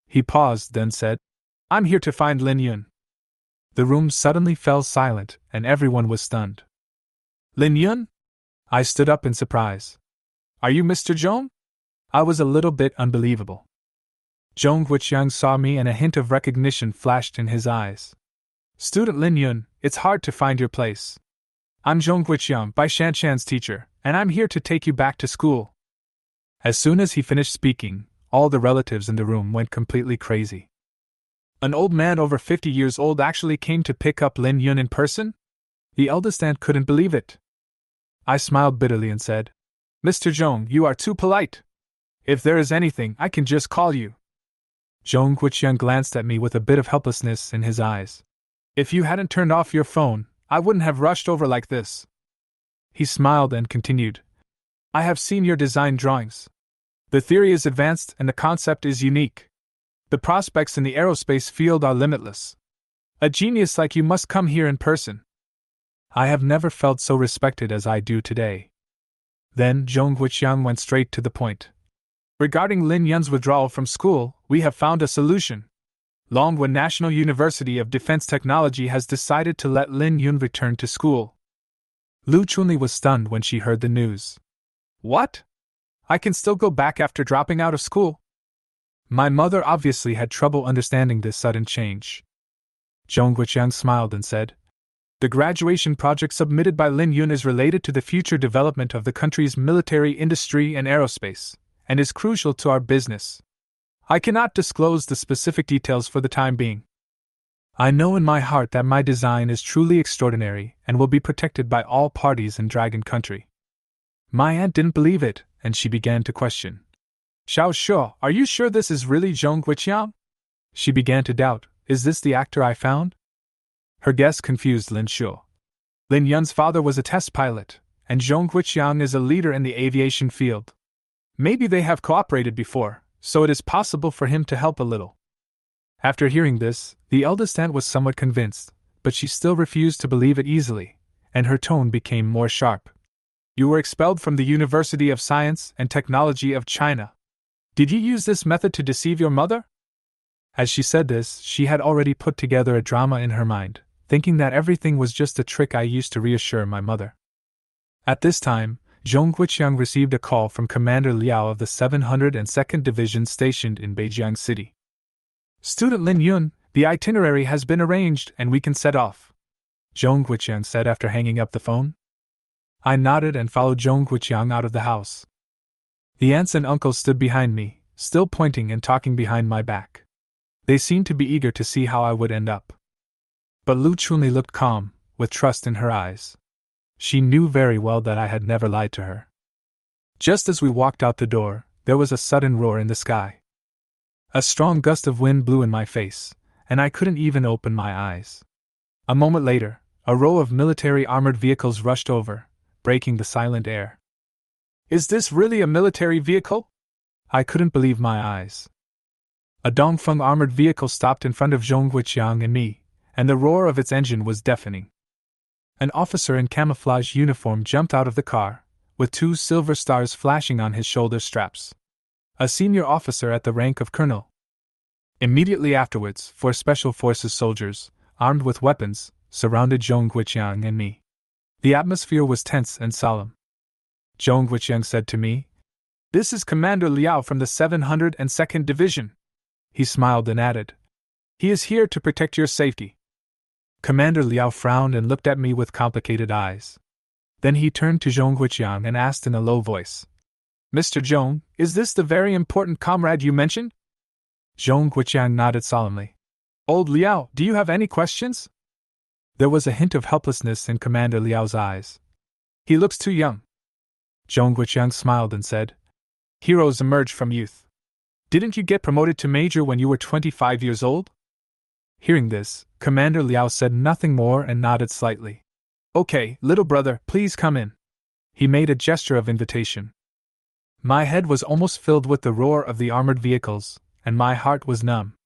Speaker 1: He paused, then said, I'm here to find Lin Yun. The room suddenly fell silent, and everyone was stunned. Lin Yun? I stood up in surprise. Are you Mr. Zhong? I was a little bit unbelievable. Zhong Guiqiang saw me and a hint of recognition flashed in his eyes. Student Lin Yun, it's hard to find your place. I'm Zhong Guiqiang, Bai Shanshan's teacher, and I'm here to take you back to school. As soon as he finished speaking, all the relatives in the room went completely crazy. An old man over 50 years old actually came to pick up Lin Yun in person? The eldest aunt couldn't believe it. I smiled bitterly and said, Mr. Zhong, you are too polite. If there is anything, I can just call you. Zhong Guiqiang glanced at me with a bit of helplessness in his eyes. If you hadn't turned off your phone, I wouldn't have rushed over like this. He smiled and continued, I have seen your design drawings. The theory is advanced and the concept is unique. The prospects in the aerospace field are limitless. A genius like you must come here in person. I have never felt so respected as I do today. Then Zhong Guiqiang went straight to the point. Regarding Lin Yun's withdrawal from school, we have found a solution. Longwan National University of Defense Technology has decided to let Lin Yun return to school. Lu Chunli was stunned when she heard the news. What? I can still go back after dropping out of school? My mother obviously had trouble understanding this sudden change. Zhong Guiqiang smiled and said, The graduation project submitted by Lin Yun is related to the future development of the country's military industry and aerospace, and is crucial to our business. I cannot disclose the specific details for the time being. I know in my heart that my design is truly extraordinary and will be protected by all parties in Dragon Country. My aunt didn't believe it, and she began to question. Xiao Shuo, are you sure this is really Zhong Guiqiang? She began to doubt, is this the actor I found? Her guess confused Lin Shuo. Lin Yun's father was a test pilot, and Zhong Guiqiang is a leader in the aviation field. Maybe they have cooperated before, so it is possible for him to help a little. After hearing this, the eldest aunt was somewhat convinced, but she still refused to believe it easily, and her tone became more sharp. You were expelled from the University of Science and Technology of China. Did you use this method to deceive your mother? As she said this, she had already put together a drama in her mind, thinking that everything was just a trick I used to reassure my mother. At this time, Zhong Guiqiang received a call from Commander Liao of the 702nd Division stationed in Beijiang City. Student Lin Yun, the itinerary has been arranged and we can set off, Zhong Guiqiang said after hanging up the phone. I nodded and followed Zhong Guiqiang out of the house. The aunts and uncles stood behind me, still pointing and talking behind my back. They seemed to be eager to see how I would end up. But Lu Chunli looked calm, with trust in her eyes. She knew very well that I had never lied to her. Just as we walked out the door, there was a sudden roar in the sky. A strong gust of wind blew in my face, and I couldn't even open my eyes. A moment later, a row of military armored vehicles rushed over, breaking the silent air. "Is this really a military vehicle?" I couldn't believe my eyes. A Dongfeng armored vehicle stopped in front of Zhong Guiqiang and me, and the roar of its engine was deafening. An officer in camouflage uniform jumped out of the car, with 2 silver stars flashing on his shoulder straps. A senior officer at the rank of colonel. Immediately afterwards, 4 Special Forces soldiers, armed with weapons, surrounded Zhong Guiqiang and me. The atmosphere was tense and solemn. Zhong Guiqiang said to me, "This is Commander Liao from the 702nd Division." He smiled and added, "He is here to protect your safety." Commander Liao frowned and looked at me with complicated eyes. Then he turned to Zhong Guiqiang and asked in a low voice, "Mr. Zhong, is this the very important comrade you mentioned?" Zhong Guiqiang nodded solemnly. "Old Liao, do you have any questions?" There was a hint of helplessness in Commander Liao's eyes. "He looks too young." Zhong Guiqiang smiled and said, "Heroes emerge from youth. Didn't you get promoted to major when you were 25 years old?" Hearing this, Commander Liao said nothing more and nodded slightly. "Okay, little brother, please come in." He made a gesture of invitation. My head was almost filled with the roar of the armored vehicles, and my heart was numb.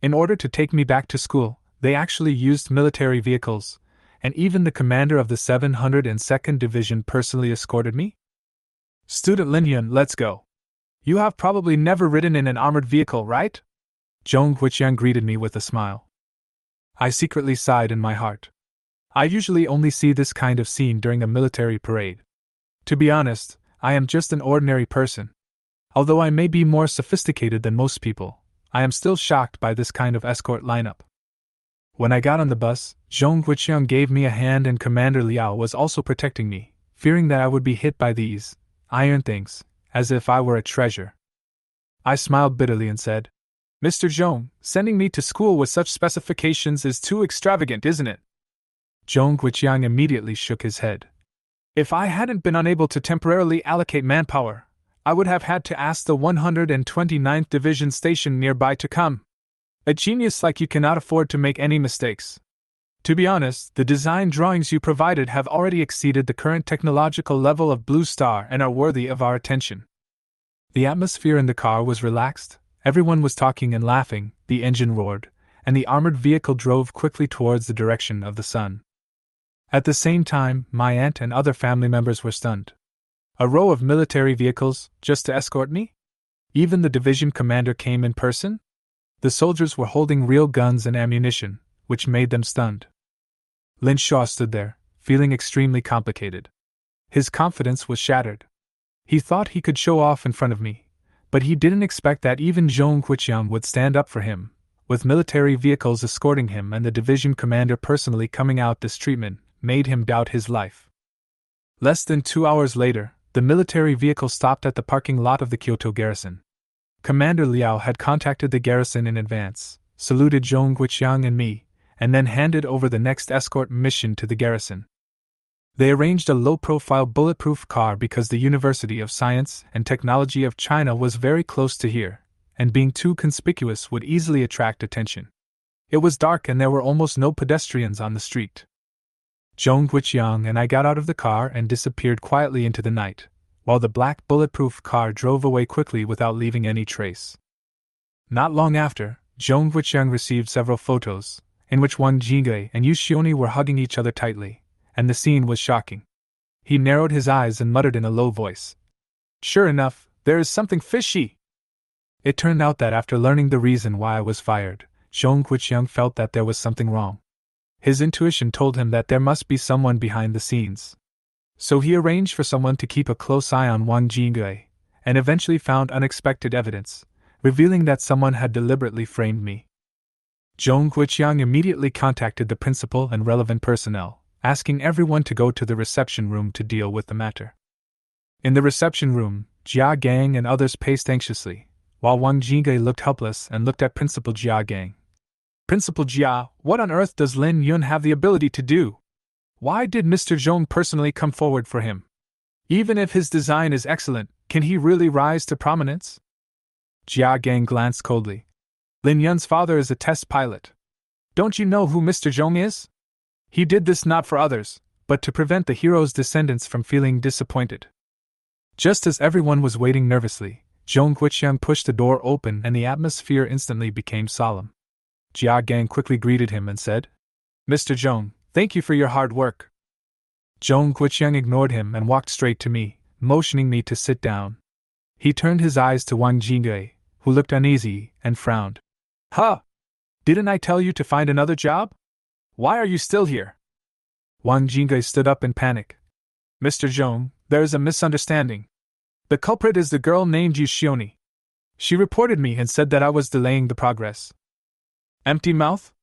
Speaker 1: In order to take me back to school, they actually used military vehicles, and even the commander of the 702nd Division personally escorted me? "Student Lin Yun, let's go. You have probably never ridden in an armored vehicle, right?" Zhong Guiqiang greeted me with a smile. I secretly sighed in my heart. I usually only see this kind of scene during a military parade. To be honest, I am just an ordinary person. Although I may be more sophisticated than most people, I am still shocked by this kind of escort lineup. When I got on the bus, Zhong Guiqiang gave me a hand and Commander Liao was also protecting me, fearing that I would be hit by these iron things, as if I were a treasure. I smiled bitterly and said, "Mr. Zhong, sending me to school with such specifications is too extravagant, isn't it?" Zhong Guiqiang immediately shook his head. "If I hadn't been unable to temporarily allocate manpower, I would have had to ask the 129th Division station nearby to come. A genius like you cannot afford to make any mistakes. To be honest, the design drawings you provided have already exceeded the current technological level of Blue Star and are worthy of our attention." The atmosphere in the car was relaxed, everyone was talking and laughing, the engine roared, and the armored vehicle drove quickly towards the direction of the sun. At the same time, my aunt and other family members were stunned. A row of military vehicles, just to escort me? Even the division commander came in person? The soldiers were holding real guns and ammunition, which made them stunned. Lin Shaw stood there, feeling extremely complicated. His confidence was shattered. He thought he could show off in front of me, but he didn't expect that even Zhong Guiqiang would stand up for him, with military vehicles escorting him and the division commander personally coming out. This treatment made him doubt his life. Less than 2 hours later, the military vehicle stopped at the parking lot of the Kyoto garrison. Commander Liao had contacted the garrison in advance, saluted Zhong Guiqiang and me, and then handed over the next escort mission to the garrison. They arranged a low-profile bulletproof car because the University of Science and Technology of China was very close to here, and being too conspicuous would easily attract attention. It was dark and there were almost no pedestrians on the street. Zhong Guiqiang and I got out of the car and disappeared quietly into the night, while the black bulletproof car drove away quickly without leaving any trace. Not long after, Zhong Guiqiang received several photos, in which Wang Jingui and Yu Xioni were hugging each other tightly, and the scene was shocking. He narrowed his eyes and muttered in a low voice, "Sure enough, there is something fishy." It turned out that after learning the reason why I was fired, Zhong Guiqiang felt that there was something wrong. His intuition told him that there must be someone behind the scenes. So he arranged for someone to keep a close eye on Wang Jingui, and eventually found unexpected evidence, revealing that someone had deliberately framed me. Zhong Guiqiang immediately contacted the principal and relevant personnel, asking everyone to go to the reception room to deal with the matter. In the reception room, Jia Gang and others paced anxiously, while Wang Jingge looked helpless and looked at Principal Jia Gang. Principal Jia, what on earth does Lin Yun have the ability to do? Why did Mr. Zhong personally come forward for him? Even if his design is excellent, can he really rise to prominence? Jia Gang glanced coldly. Lin Yun's father is a test pilot. Don't you know who Mr. Zhong is? He did this not for others, but to prevent the hero's descendants from feeling disappointed. Just as everyone was waiting nervously, Zhong Guiqiang pushed the door open and the atmosphere instantly became solemn. Jia Gang quickly greeted him and said, Mr. Zhong, thank you for your hard work. Zhong Guiqiang ignored him and walked straight to me, motioning me to sit down. He turned his eyes to Wang Jingge, who looked uneasy, and frowned. Huh! Didn't I tell you to find another job? Why are you still here? Wang Jingge stood up in panic. Mr. Zhong, there is a misunderstanding. The culprit is the girl named Yu Xioni. She reported me and said that I was delaying the progress. Empty mouth?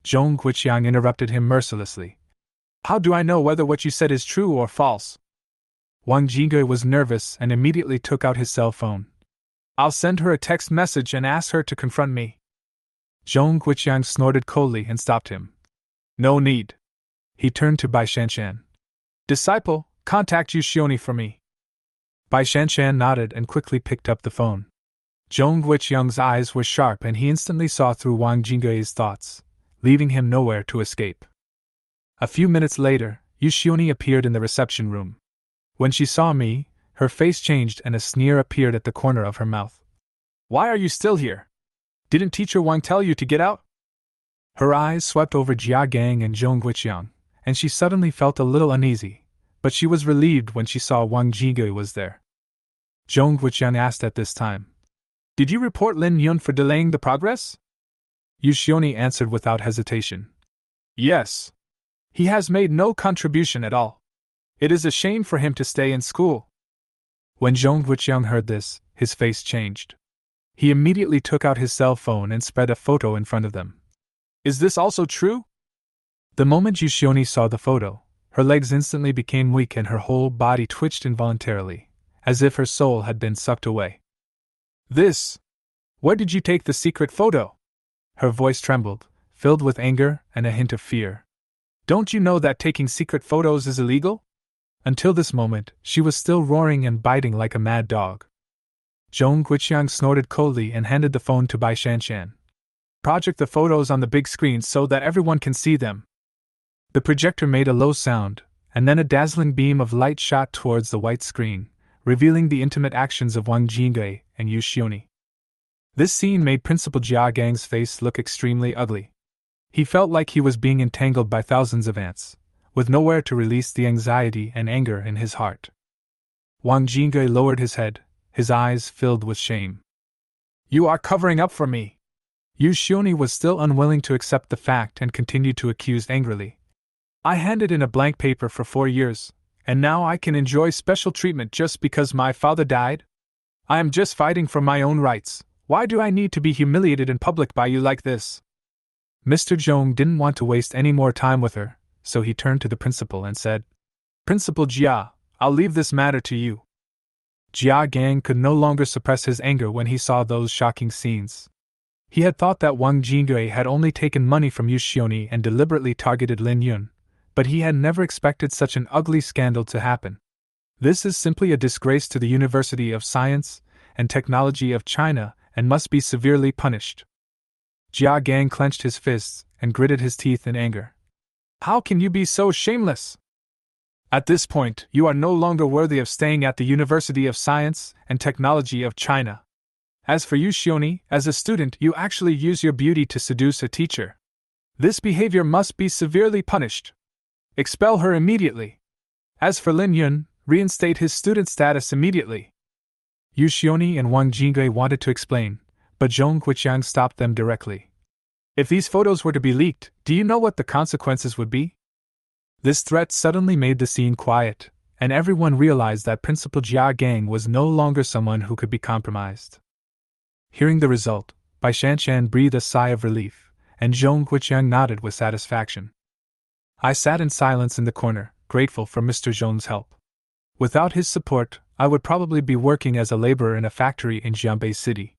Speaker 1: Zhong Guiqiang interrupted him mercilessly. How do I know whether what you said is true or false? Wang Jingge was nervous and immediately took out his cell phone. I'll send her a text message and ask her to confront me. Zhong Guiqiang snorted coldly and stopped him. No need. He turned to Bai Shanshan. Disciple, contact Yu Xioni for me. Bai Shanshan nodded and quickly picked up the phone. Zhong Guiqiang's eyes were sharp and he instantly saw through Wang Jingge's thoughts, leaving him nowhere to escape. A few minutes later, Yu Xioni appeared in the reception room. When she saw me, her face changed and a sneer appeared at the corner of her mouth. Why are you still here? Didn't Teacher Wang tell you to get out? Her eyes swept over Jia Gang and Zhong Guiqiang, and she suddenly felt a little uneasy, but she was relieved when she saw Wang Jingge was there. Zhong Guiqiang asked at this time, Did you report Lin Yun for delaying the progress? Yu Xioni answered without hesitation. Yes. He has made no contribution at all. It is a shame for him to stay in school. When Zhong Guiqiang heard this, his face changed. He immediately took out his cell phone and spread a photo in front of them. Is this also true? The moment Yu Xioni saw the photo, her legs instantly became weak and her whole body twitched involuntarily, as if her soul had been sucked away. This! Where did you take the secret photo? Her voice trembled, filled with anger and a hint of fear. Don't you know that taking secret photos is illegal? Until this moment, she was still roaring and biting like a mad dog. Zhong Guiqiang snorted coldly and handed the phone to Bai Shanshan. Project the photos on the big screen so that everyone can see them. The projector made a low sound, and then a dazzling beam of light shot towards the white screen, revealing the intimate actions of Wang Jingge and Yu Xioni. This scene made Principal Jia Gang's face look extremely ugly. He felt like he was being entangled by thousands of ants, with nowhere to release the anxiety and anger in his heart. Wang Jingge lowered his head, his eyes filled with shame. You are covering up for me! Yu Xioni was still unwilling to accept the fact and continued to accuse angrily. I handed in a blank paper for 4 years, and now I can enjoy special treatment just because my father died? I am just fighting for my own rights. Why do I need to be humiliated in public by you like this? Mr. Zhong didn't want to waste any more time with her, so he turned to the principal and said, Principal Jia, I'll leave this matter to you. Jia Gang could no longer suppress his anger when he saw those shocking scenes. He had thought that Wang Jingge had only taken money from Yu Xioni and deliberately targeted Lin Yun, but he had never expected such an ugly scandal to happen. This is simply a disgrace to the University of Science and Technology of China and must be severely punished. Jia Gang clenched his fists and gritted his teeth in anger. How can you be so shameless? At this point, you are no longer worthy of staying at the University of Science and Technology of China. As for Yu Xioni, as a student, you actually use your beauty to seduce a teacher. This behavior must be severely punished. Expel her immediately. As for Lin Yun, reinstate his student status immediately. Yu Xioni and Wang Jingge wanted to explain, but Zhong Guiqiang stopped them directly. If these photos were to be leaked, do you know what the consequences would be? This threat suddenly made the scene quiet, and everyone realized that Principal Jia Gang was no longer someone who could be compromised. Hearing the result, Bai Shanshan breathed a sigh of relief, and Zhong Guiqiang nodded with satisfaction. I sat in silence in the corner, grateful for Mr. Zhong's help. Without his support, I would probably be working as a laborer in a factory in Jianbei City.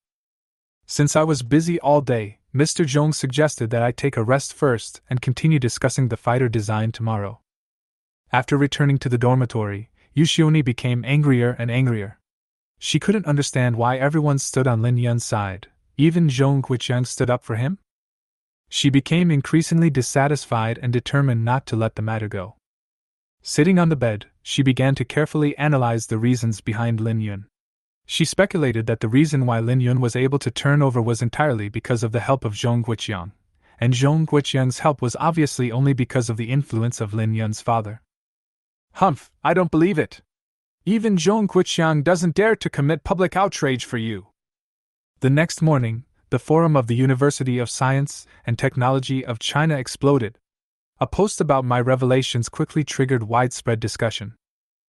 Speaker 1: Since I was busy all day, Mr. Zhong suggested that I take a rest first and continue discussing the fighter design tomorrow. After returning to the dormitory, Yushioni became angrier and angrier. She couldn't understand why everyone stood on Lin Yun's side, even Zhong Guiqiang stood up for him. She became increasingly dissatisfied and determined not to let the matter go. Sitting on the bed, she began to carefully analyze the reasons behind Lin Yun. She speculated that the reason why Lin Yun was able to turn over was entirely because of the help of Zhong Guiqiang, and Zhong Guiqiang's help was obviously only because of the influence of Lin Yun's father. Humph, I don't believe it. Even Zhong Guiqiang doesn't dare to commit public outrage for you. The next morning, the forum of the University of Science and Technology of China exploded. A post about my revelations quickly triggered widespread discussion.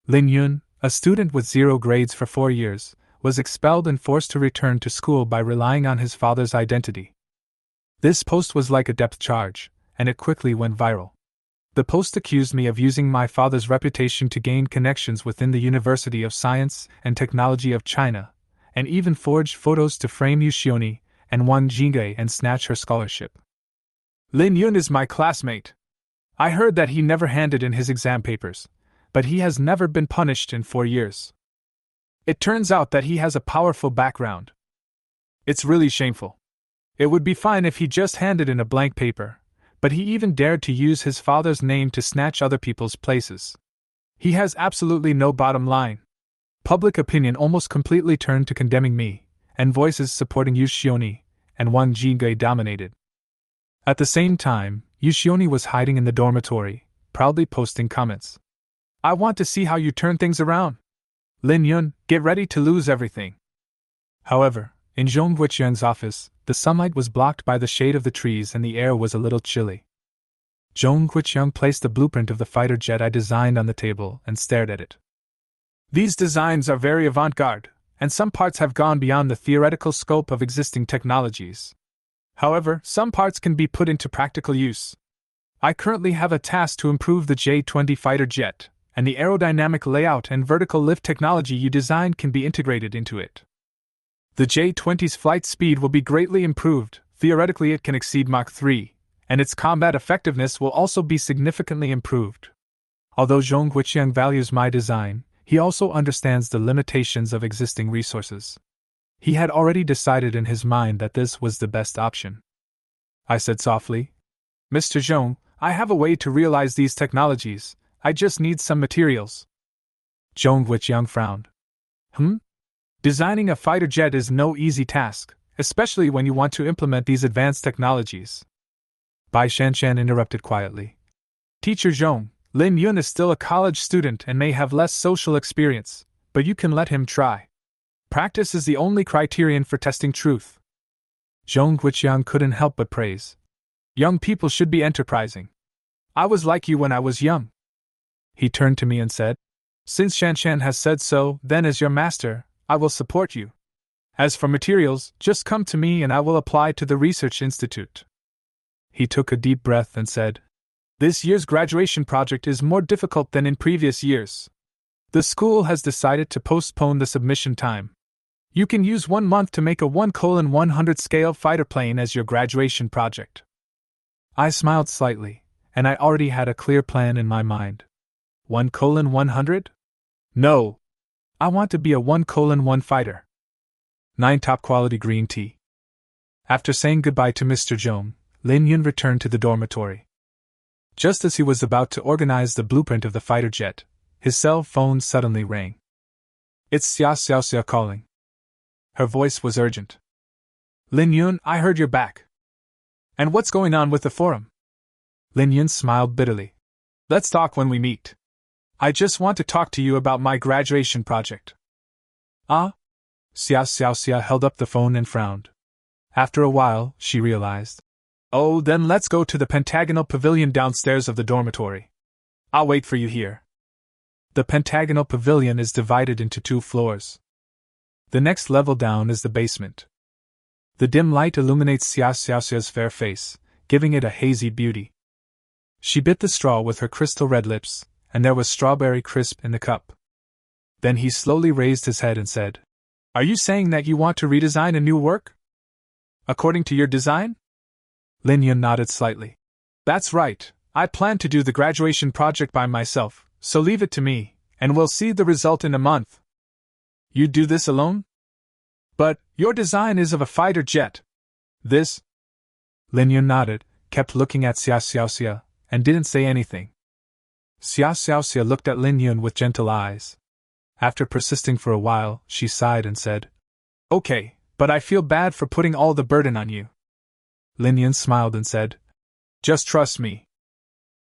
Speaker 1: Lin Yun, a student with 0 grades for 4 years, was expelled and forced to return to school by relying on his father's identity. This post was like a depth charge, and it quickly went viral. The post accused me of using my father's reputation to gain connections within the University of Science and Technology of China, and even forged photos to frame Yushioni and Wang Jingge and snatch her scholarship. Lin Yun is my classmate. I heard that he never handed in his exam papers, but he has never been punished in 4 years. It turns out that he has a powerful background. It's really shameful. It would be fine if he just handed in a blank paper, but he even dared to use his father's name to snatch other people's places. He has absolutely no bottom line. Public opinion almost completely turned to condemning me, and voices supporting Yushioni and Wang Jingge dominated. At the same time, Yushioni was hiding in the dormitory, proudly posting comments. I want to see how you turn things around. Lin Yun, get ready to lose everything. However, in Zhong Guiqiang's office, the sunlight was blocked by the shade of the trees and the air was a little chilly. Zhong Guiqiang placed the blueprint of the fighter jet I designed on the table and stared at it. These designs are very avant-garde, and some parts have gone beyond the theoretical scope of existing technologies. However, some parts can be put into practical use. I currently have a task to improve the J-20 fighter jet, and the aerodynamic layout and vertical lift technology you designed can be integrated into it. The J-20's flight speed will be greatly improved, theoretically it can exceed Mach 3, and its combat effectiveness will also be significantly improved. Although Zhong Guiqiang values my design, he also understands the limitations of existing resources. He had already decided in his mind that this was the best option. I said softly, Mr. Zhong, I have a way to realize these technologies. I just need some materials. Zhong Guiqiang frowned. Designing a fighter jet is no easy task, especially when you want to implement these advanced technologies. Bai Shanshan interrupted quietly. Teacher Zhong, Lin Yun is still a college student and may have less social experience, but you can let him try. Practice is the only criterion for testing truth. Zhong Guiqiang couldn't help but praise. Young people should be enterprising. I was like you when I was young. He turned to me and said, Since Shanshan has said so, then as your master, I will support you. As for materials, just come to me and I will apply to the research institute. He took a deep breath and said, This year's graduation project is more difficult than in previous years. The school has decided to postpone the submission time. You can use 1 month to make a 1:100 scale fighter plane as your graduation project. I smiled slightly, and I already had a clear plan in my mind. 1:100? No. I want to be a 1:1 fighter. 9 top quality green tea. After saying goodbye to Mr. Zhong, Lin Yun returned to the dormitory. Just as he was about to organize the blueprint of the fighter jet, his cell phone suddenly rang. It's Xia Xiaoxia calling. Her voice was urgent. Lin Yun, I heard you're back. And what's going on with the forum? Lin Yun smiled bitterly. Let's talk when we meet. I just want to talk to you about my graduation project. Ah? Xia Xiaoxia held up the phone and frowned. After a while, she realized. Oh, then let's go to the pentagonal pavilion downstairs of the dormitory. I'll wait for you here. The pentagonal pavilion is divided into 2 floors. The next level down is the basement. The dim light illuminates Xia Xiaoxia's fair face, giving it a hazy beauty. She bit the straw with her crystal red lips, and there was strawberry crisp in the cup. Then he slowly raised his head and said, "Are you saying that you want to redesign a new work? According to your design?" Lin Yun nodded slightly. "That's right, I plan to do the graduation project by myself, so leave it to me, and we'll see the result in a month." "You do this alone?" "But, your design is of a fighter jet. This?" Lin Yun nodded, kept looking at Xia Xiaoxia, and didn't say anything. Xia Xiaoxia looked at Lin Yun with gentle eyes. After persisting for a while, she sighed and said, "Okay, but I feel bad for putting all the burden on you." Lin Yun smiled and said, "Just trust me."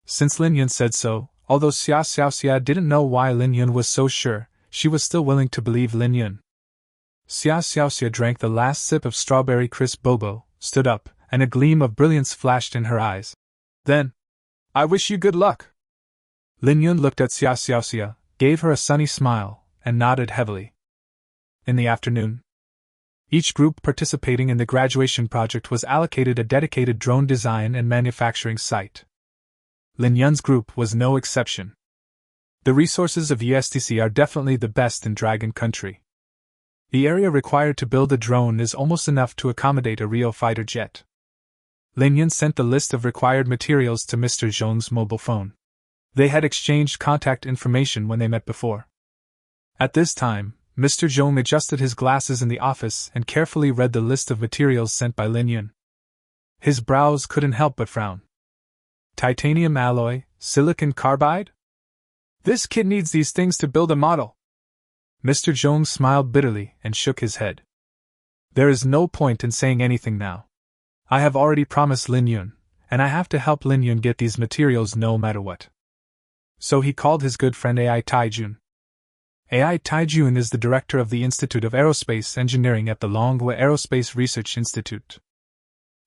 Speaker 1: Since Lin Yun said so, although Xia Xiaoxia didn't know why Lin Yun was so sure, she was still willing to believe Lin Yun. Xia Xiaoxia drank the last sip of strawberry crisp bobo, stood up, and a gleam of brilliance flashed in her eyes. "Then, I wish you good luck." Lin Yun looked at Xia Xiaoxia, gave her a sunny smile, and nodded heavily. In the afternoon, each group participating in the graduation project was allocated a dedicated drone design and manufacturing site. Lin Yun's group was no exception. The resources of USTC are definitely the best in Dragon Country. The area required to build a drone is almost enough to accommodate a real fighter jet. Lin Yun sent the list of required materials to Mr. Zhong's mobile phone. They had exchanged contact information when they met before. At this time, Mr. Zhong adjusted his glasses in the office and carefully read the list of materials sent by Lin Yun. His brows couldn't help but frown. Titanium alloy, silicon carbide? This kid needs these things to build a model. Mr. Zhong smiled bitterly and shook his head. There is no point in saying anything now. I have already promised Lin Yun, and I have to help Lin Yun get these materials no matter what. So he called his good friend Ai Taijun. Ai Taijun is the director of the Institute of Aerospace Engineering at the Longhua Aerospace Research Institute.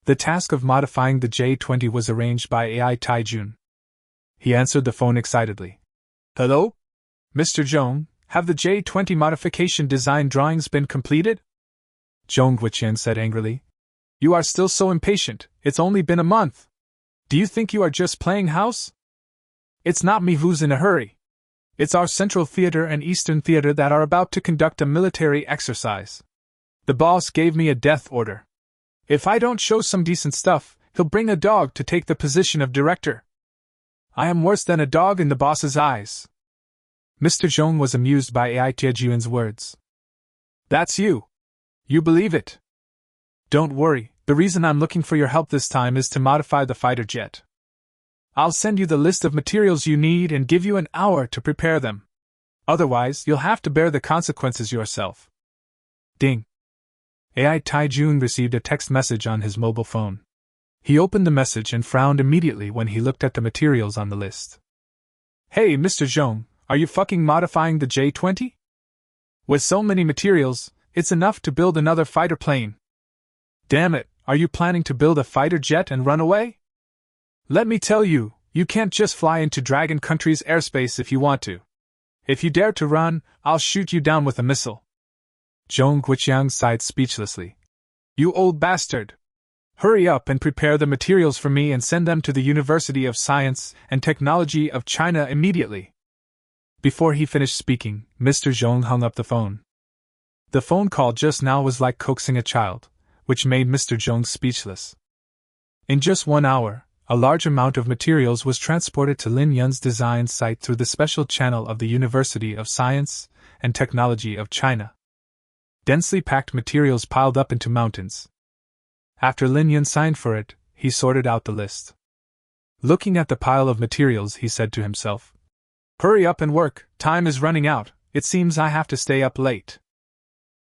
Speaker 1: The task of modifying the J-20 was arranged by Ai Taijun. He answered the phone excitedly. "Hello? Mr. Zhong, have the J-20 modification design drawings been completed?" Zhong Guiqian said angrily. "You are still so impatient, it's only been a month. Do you think you are just playing house? It's not me who's in a hurry. It's our Central Theater and Eastern Theater that are about to conduct a military exercise. The boss gave me a death order. If I don't show some decent stuff, he'll bring a dog to take the position of director. I am worse than a dog in the boss's eyes." Mr. Zhong was amused by Ai Taijun's words. "That's you. You believe it. Don't worry, the reason I'm looking for your help this time is to modify the fighter jet. I'll send you the list of materials you need and give you an hour to prepare them. Otherwise, you'll have to bear the consequences yourself." Ding. Ai Taijun received a text message on his mobile phone. He opened the message and frowned immediately when he looked at the materials on the list. "Hey, Mr. Zhong, are you fucking modifying the J-20? With so many materials, it's enough to build another fighter plane. Damn it, are you planning to build a fighter jet and run away? Let me tell you, you can't just fly into Dragon Country's airspace if you want to. If you dare to run, I'll shoot you down with a missile." Zhong Guiqiang sighed speechlessly. "You old bastard! Hurry up and prepare the materials for me and send them to the University of Science and Technology of China immediately." Before he finished speaking, Mr. Zhong hung up the phone. The phone call just now was like coaxing a child, which made Mr. Zhong speechless. In just 1 hour, a large amount of materials was transported to Lin Yun's design site through the special channel of the University of Science and Technology of China. Densely packed materials piled up into mountains. After Lin Yun signed for it, he sorted out the list. Looking at the pile of materials, he said to himself, "Hurry up and work, time is running out, it seems I have to stay up late."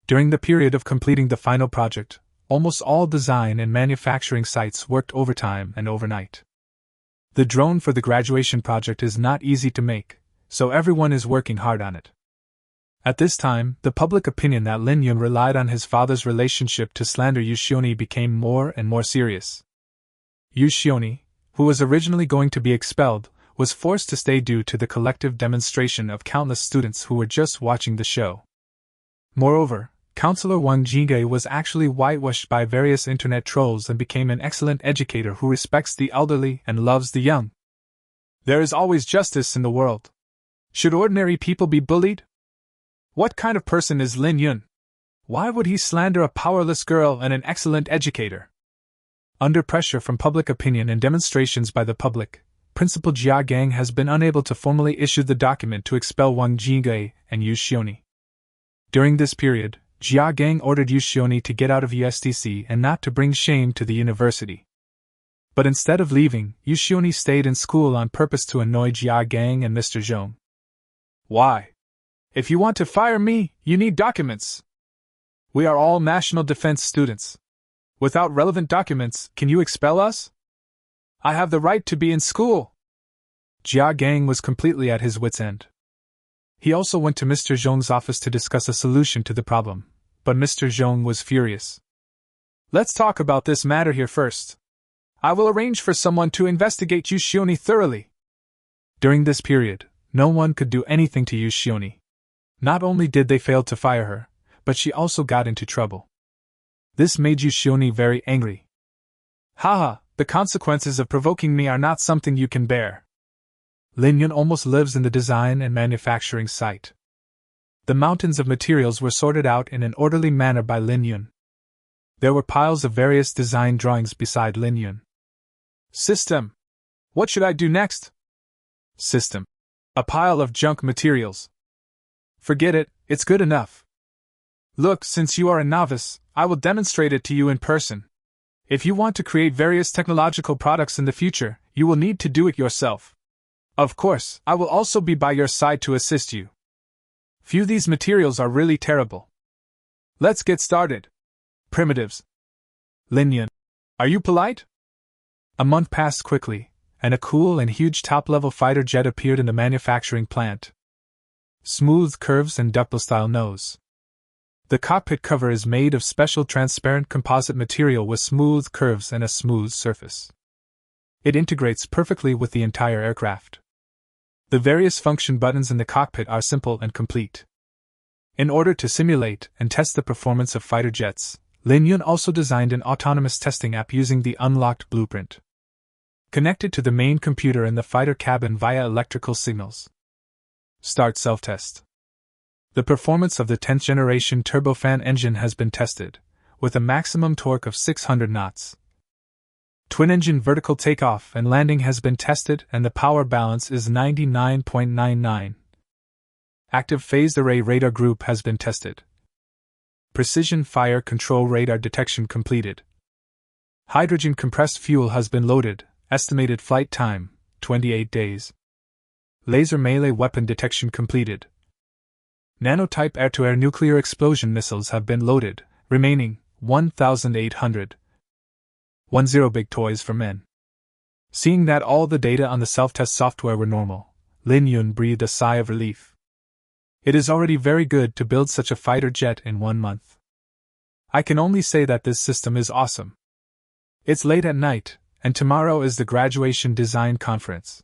Speaker 1: During the period of completing the final project, almost all design and manufacturing sites worked overtime and overnight. The drone for the graduation project is not easy to make, so everyone is working hard on it. At this time, the public opinion that Lin Yun relied on his father's relationship to slander Yu Xioni became more and more serious. Yu Xioni, who was originally going to be expelled, was forced to stay due to the collective demonstration of countless students who were just watching the show. Moreover, Counselor Wang Jige was actually whitewashed by various internet trolls and became an excellent educator who respects the elderly and loves the young. There is always justice in the world. Should ordinary people be bullied? What kind of person is Lin Yun? Why would he slander a powerless girl and an excellent educator? Under pressure from public opinion and demonstrations by the public, Principal Jia Gang has been unable to formally issue the document to expel Wang Jingge and Yu Xioni. During this period, Jia Gang ordered Yu Xioni to get out of USDC and not to bring shame to the university. But instead of leaving, Yu Xioni stayed in school on purpose to annoy Jia Gang and Mr. Zhong. Why? If you want to fire me, you need documents. We are all national defense students. Without relevant documents, can you expel us? I have the right to be in school. Jia Gang was completely at his wits' end. He also went to Mr. Zhong's office to discuss a solution to the problem, but Mr. Zhong was furious. Let's talk about this matter here first. I will arrange for someone to investigate Yu Xioni thoroughly. During this period, no one could do anything to Yu Xioni. Not only did they fail to fire her, but she also got into trouble. This made Yu Xioni very angry. Haha, the consequences of provoking me are not something you can bear. Lin Yun almost lives in the design and manufacturing site. The mountains of materials were sorted out in an orderly manner by Lin Yun. There were piles of various design drawings beside Lin Yun. System. What should I do next? System. A pile of junk materials. Forget it, it's good enough. Look, since you are a novice, I will demonstrate it to you in person. If you want to create various technological products in the future, you will need to do it yourself. Of course, I will also be by your side to assist you. Few these materials are really terrible. Let's get started. Primitives. Lin Yun. Are you polite? A month passed quickly, and a cool and huge top-level fighter jet appeared in the manufacturing plant. Smooth curves and duckbill-style nose. The cockpit cover is made of special transparent composite material with smooth curves and a smooth surface. It integrates perfectly with the entire aircraft. The various function buttons in the cockpit are simple and complete. In order to simulate and test the performance of fighter jets, Lin Yun also designed an autonomous testing app using the unlocked blueprint. Connected to the main computer in the fighter cabin via electrical signals. Start self-test. The performance of the 10th generation turbofan engine has been tested, with a maximum torque of 600 knots. Twin-engine vertical takeoff and landing has been tested and the power balance is 99.99. Active phased array radar group has been tested. Precision fire control radar detection completed. Hydrogen compressed fuel has been loaded, estimated flight time, 28 days. Laser melee weapon detection completed. Nanotype air-to-air nuclear explosion missiles have been loaded, remaining 1,800. 10 big toys for men. Seeing that all the data on the self-test software were normal, Lin Yun breathed a sigh of relief. It is already very good to build such a fighter jet in 1 month. I can only say that this system is awesome. It's late at night, and tomorrow is the graduation design conference.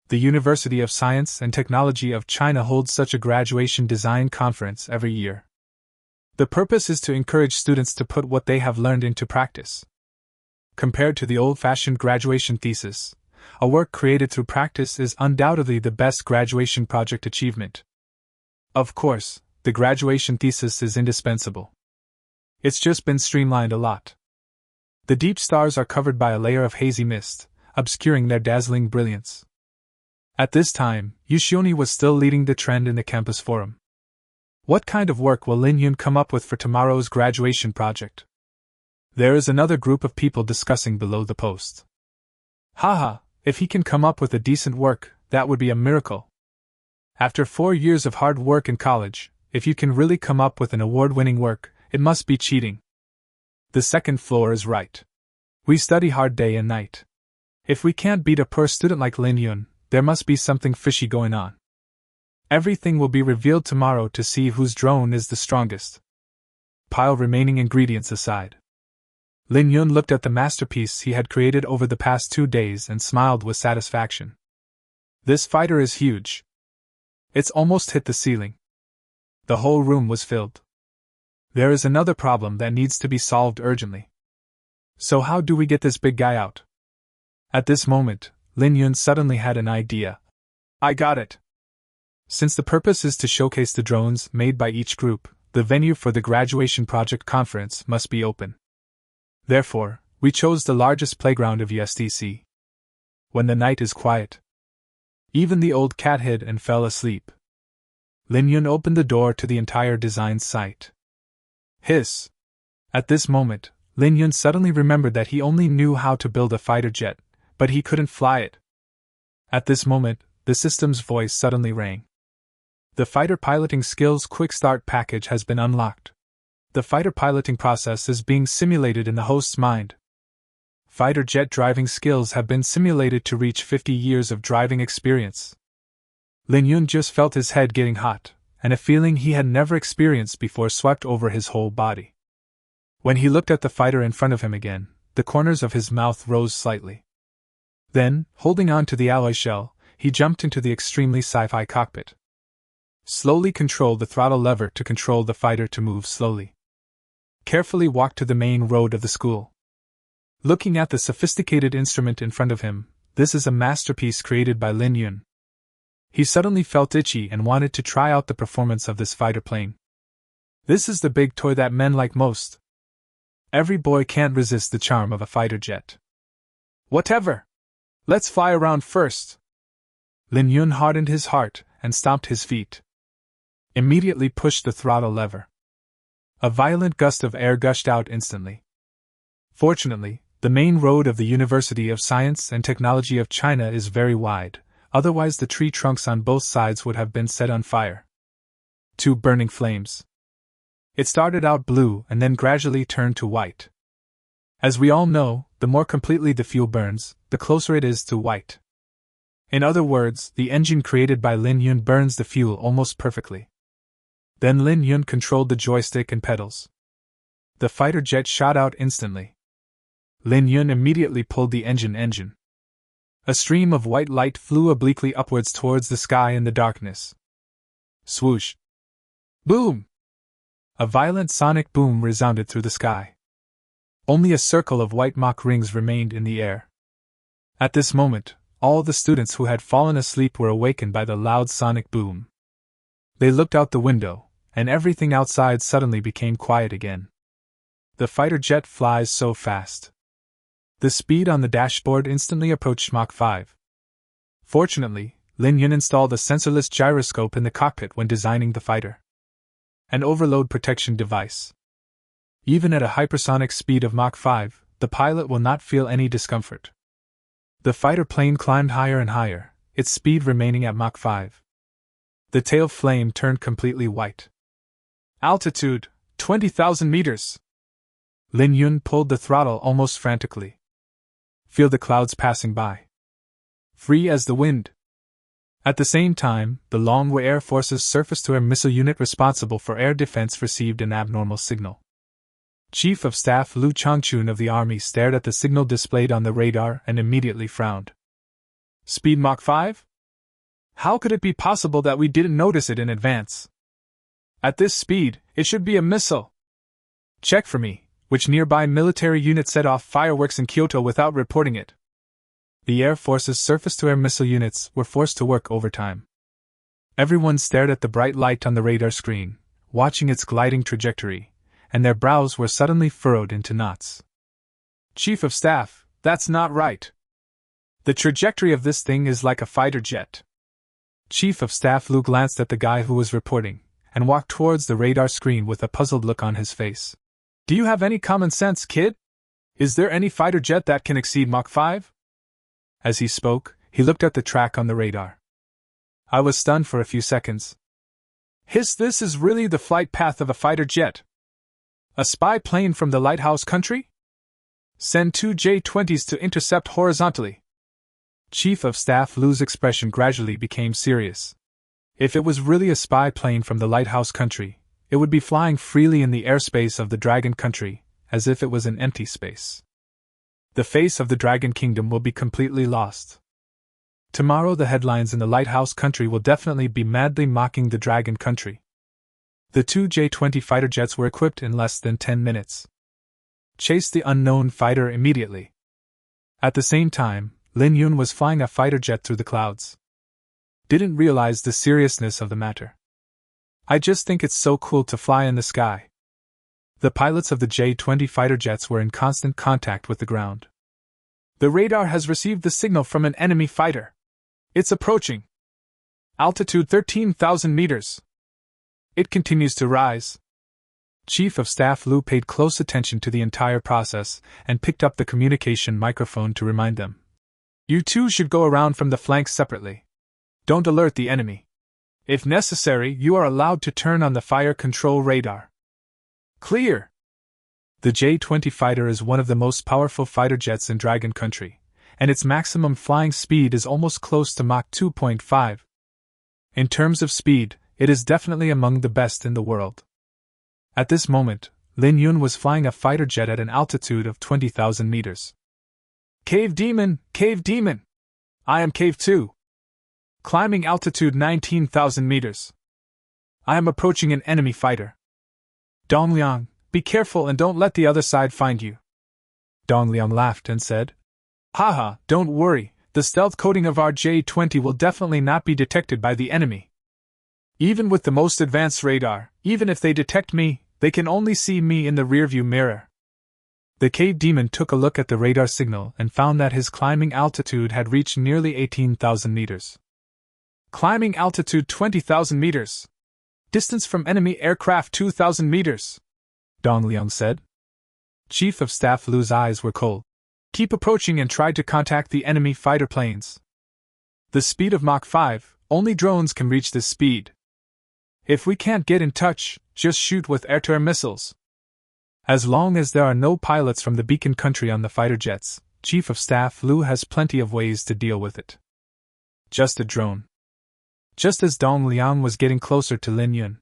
Speaker 1: The University of Science and Technology of China holds such a graduation design conference every year. The purpose is to encourage students to put what they have learned into practice. Compared to the old-fashioned graduation thesis, a work created through practice is undoubtedly the best graduation project achievement. Of course, the graduation thesis is indispensable. It's just been streamlined a lot. The deep stars are covered by a layer of hazy mist, obscuring their dazzling brilliance. At this time, Yu Xioni was still leading the trend in the campus forum. What kind of work will Lin Yun come up with for tomorrow's graduation project? There is another group of people discussing below the post. Haha, if he can come up with a decent work, that would be a miracle. After 4 years of hard work in college, if you can really come up with an award-winning work, it must be cheating. The second floor is right. We study hard day and night. If we can't beat a poor student like Lin Yun, there must be something fishy going on. Everything will be revealed tomorrow to see whose drone is the strongest. Pile remaining ingredients aside. Lin Yun looked at the masterpiece he had created over the past 2 days and smiled with satisfaction. This fighter is huge. It's almost hit the ceiling. The whole room was filled. There is another problem that needs to be solved urgently. So how do we get this big guy out? At this moment, Lin Yun suddenly had an idea. I got it. Since the purpose is to showcase the drones made by each group, the venue for the graduation project conference must be open. Therefore, we chose the largest playground of USDC. When the night is quiet, even the old cat hid and fell asleep. Lin Yun opened the door to the entire design site. Hiss! At this moment, Lin Yun suddenly remembered that he only knew how to build a fighter jet, but he couldn't fly it. At this moment, the system's voice suddenly rang. The fighter piloting skills quick start package has been unlocked. The fighter piloting process is being simulated in the host's mind. Fighter jet driving skills have been simulated to reach 50 years of driving experience. Lin Yun just felt his head getting hot, and a feeling he had never experienced before swept over his whole body. When he looked at the fighter in front of him again, the corners of his mouth rose slightly. Then, holding on to the alloy shell, he jumped into the extremely sci-fi cockpit. Slowly control the throttle lever to control the fighter to move slowly. Carefully walk to the main road of the school. Looking at the sophisticated instrument in front of him, this is a masterpiece created by Lin Yun. He suddenly felt itchy and wanted to try out the performance of this fighter plane. This is the big toy that men like most. Every boy can't resist the charm of a fighter jet. Whatever! Let's fly around first! Lin Yun hardened his heart and stomped his feet. Immediately pushed the throttle lever. A violent gust of air gushed out instantly. Fortunately, the main road of the University of Science and Technology of China is very wide, otherwise the tree trunks on both sides would have been set on fire. 2 burning flames. It started out blue and then gradually turned to white. As we all know, the more completely the fuel burns, the closer it is to white. In other words, the engine created by Lin Yun burns the fuel almost perfectly. Then Lin Yun controlled the joystick and pedals. The fighter jet shot out instantly. Lin Yun immediately pulled the engine. A stream of white light flew obliquely upwards towards the sky in the darkness. Swoosh! Boom! A violent sonic boom resounded through the sky. Only a circle of white Mach rings remained in the air. At this moment, all the students who had fallen asleep were awakened by the loud sonic boom. They looked out the window, and everything outside suddenly became quiet again. The fighter jet flies so fast. The speed on the dashboard instantly approached Mach 5. Fortunately, Lin Yun installed a sensorless gyroscope in the cockpit when designing the fighter. An overload protection device. Even at a hypersonic speed of Mach 5, the pilot will not feel any discomfort. The fighter plane climbed higher and higher, its speed remaining at Mach 5. The tail flame turned completely white. Altitude, 20,000 meters. Lin Yun pulled the throttle almost frantically. Feel the clouds passing by. Free as the wind. At the same time, the Longwei Air Force's surface-to-air missile unit responsible for air defense received an abnormal signal. Chief of Staff Lu Changchun of the Army stared at the signal displayed on the radar and immediately frowned. Speed Mach 5? How could it be possible that we didn't notice it in advance? At this speed, it should be a missile. Check for me, which nearby military unit set off fireworks in Kyoto without reporting it. The Air Force's surface-to-air missile units were forced to work overtime. Everyone stared at the bright light on the radar screen, watching its gliding trajectory, and their brows were suddenly furrowed into knots. Chief of Staff, that's not right. The trajectory of this thing is like a fighter jet. Chief of Staff Lu glanced at the guy who was reporting, and walked towards the radar screen with a puzzled look on his face. Do you have any common sense, kid? Is there any fighter jet that can exceed Mach 5? As he spoke, he looked at the track on the radar. I was stunned for a few seconds. This is really the flight path of a fighter jet. A spy plane from the lighthouse country? Send 2 J-20s to intercept horizontally. Chief of Staff Lu's expression gradually became serious. If it was really a spy plane from the lighthouse country, it would be flying freely in the airspace of the Dragon Country, as if it was an empty space. The face of the Dragon Kingdom will be completely lost. Tomorrow the headlines in the lighthouse country will definitely be madly mocking the Dragon Country. The 2 J-20 fighter jets were equipped in less than 10 minutes. Chased the unknown fighter immediately. At the same time, Lin Yun was flying a fighter jet through the clouds. didn't realize the seriousness of the matter. I just think it's so cool to fly in the sky. The pilots of the J-20 fighter jets were in constant contact with the ground. The radar has received the signal from an enemy fighter. It's approaching. Altitude 13,000 meters. It continues to rise. Chief of Staff Lu paid close attention to the entire process and picked up the communication microphone to remind them. You two should go around from the flanks separately. Don't alert the enemy. If necessary, you are allowed to turn on the fire control radar. Clear! The J-20 fighter is one of the most powerful fighter jets in Dragon Country, and its maximum flying speed is almost close to Mach 2.5. In terms of speed, it is definitely among the best in the world. At this moment, Lin Yun was flying a fighter jet at an altitude of 20,000 meters. Cave Demon! Cave Demon! I am Cave 2. Climbing altitude 19,000 meters. I am approaching an enemy fighter. Dongliang, be careful and don't let the other side find you. Dongliang laughed and said, Haha, don't worry, the stealth coating of our J-20 will definitely not be detected by the enemy. Even with the most advanced radar, even if they detect me, they can only see me in the rearview mirror. The cave demon took a look at the radar signal and found that his climbing altitude had reached nearly 18,000 meters. Climbing altitude 20,000 meters. Distance from enemy aircraft 2,000 meters. Dongliang said. Chief of Staff Lu's eyes were cold. Keep approaching and try to contact the enemy fighter planes. The speed of Mach 5, only drones can reach this speed. If we can't get in touch, just shoot with air-to-air missiles. As long as there are no pilots from the beacon country on the fighter jets, Chief of Staff Lu has plenty of ways to deal with it. Just a drone. Just as Dong Liang was getting closer to Lin Yun.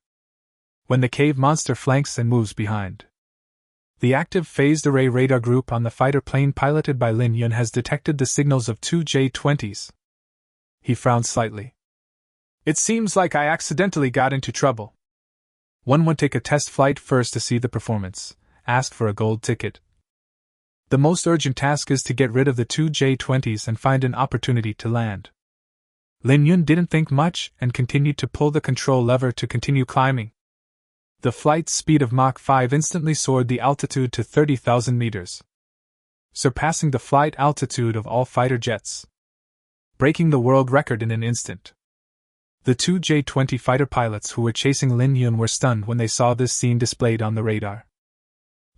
Speaker 1: When the cave monster flanks and moves behind. The active phased array radar group on the fighter plane piloted by Lin Yun has detected the signals of two J-20s. He frowned slightly. It seems like I accidentally got into trouble. One would take a test flight first to see the performance, ask for a gold ticket. The most urgent task is to get rid of the two J-20s and find an opportunity to land. Lin Yun didn't think much and continued to pull the control lever to continue climbing. The flight speed of Mach 5 instantly soared the altitude to 30,000 meters, surpassing the flight altitude of all fighter jets, breaking the world record in an instant. The two J-20 fighter pilots who were chasing Lin Yun were stunned when they saw this scene displayed on the radar.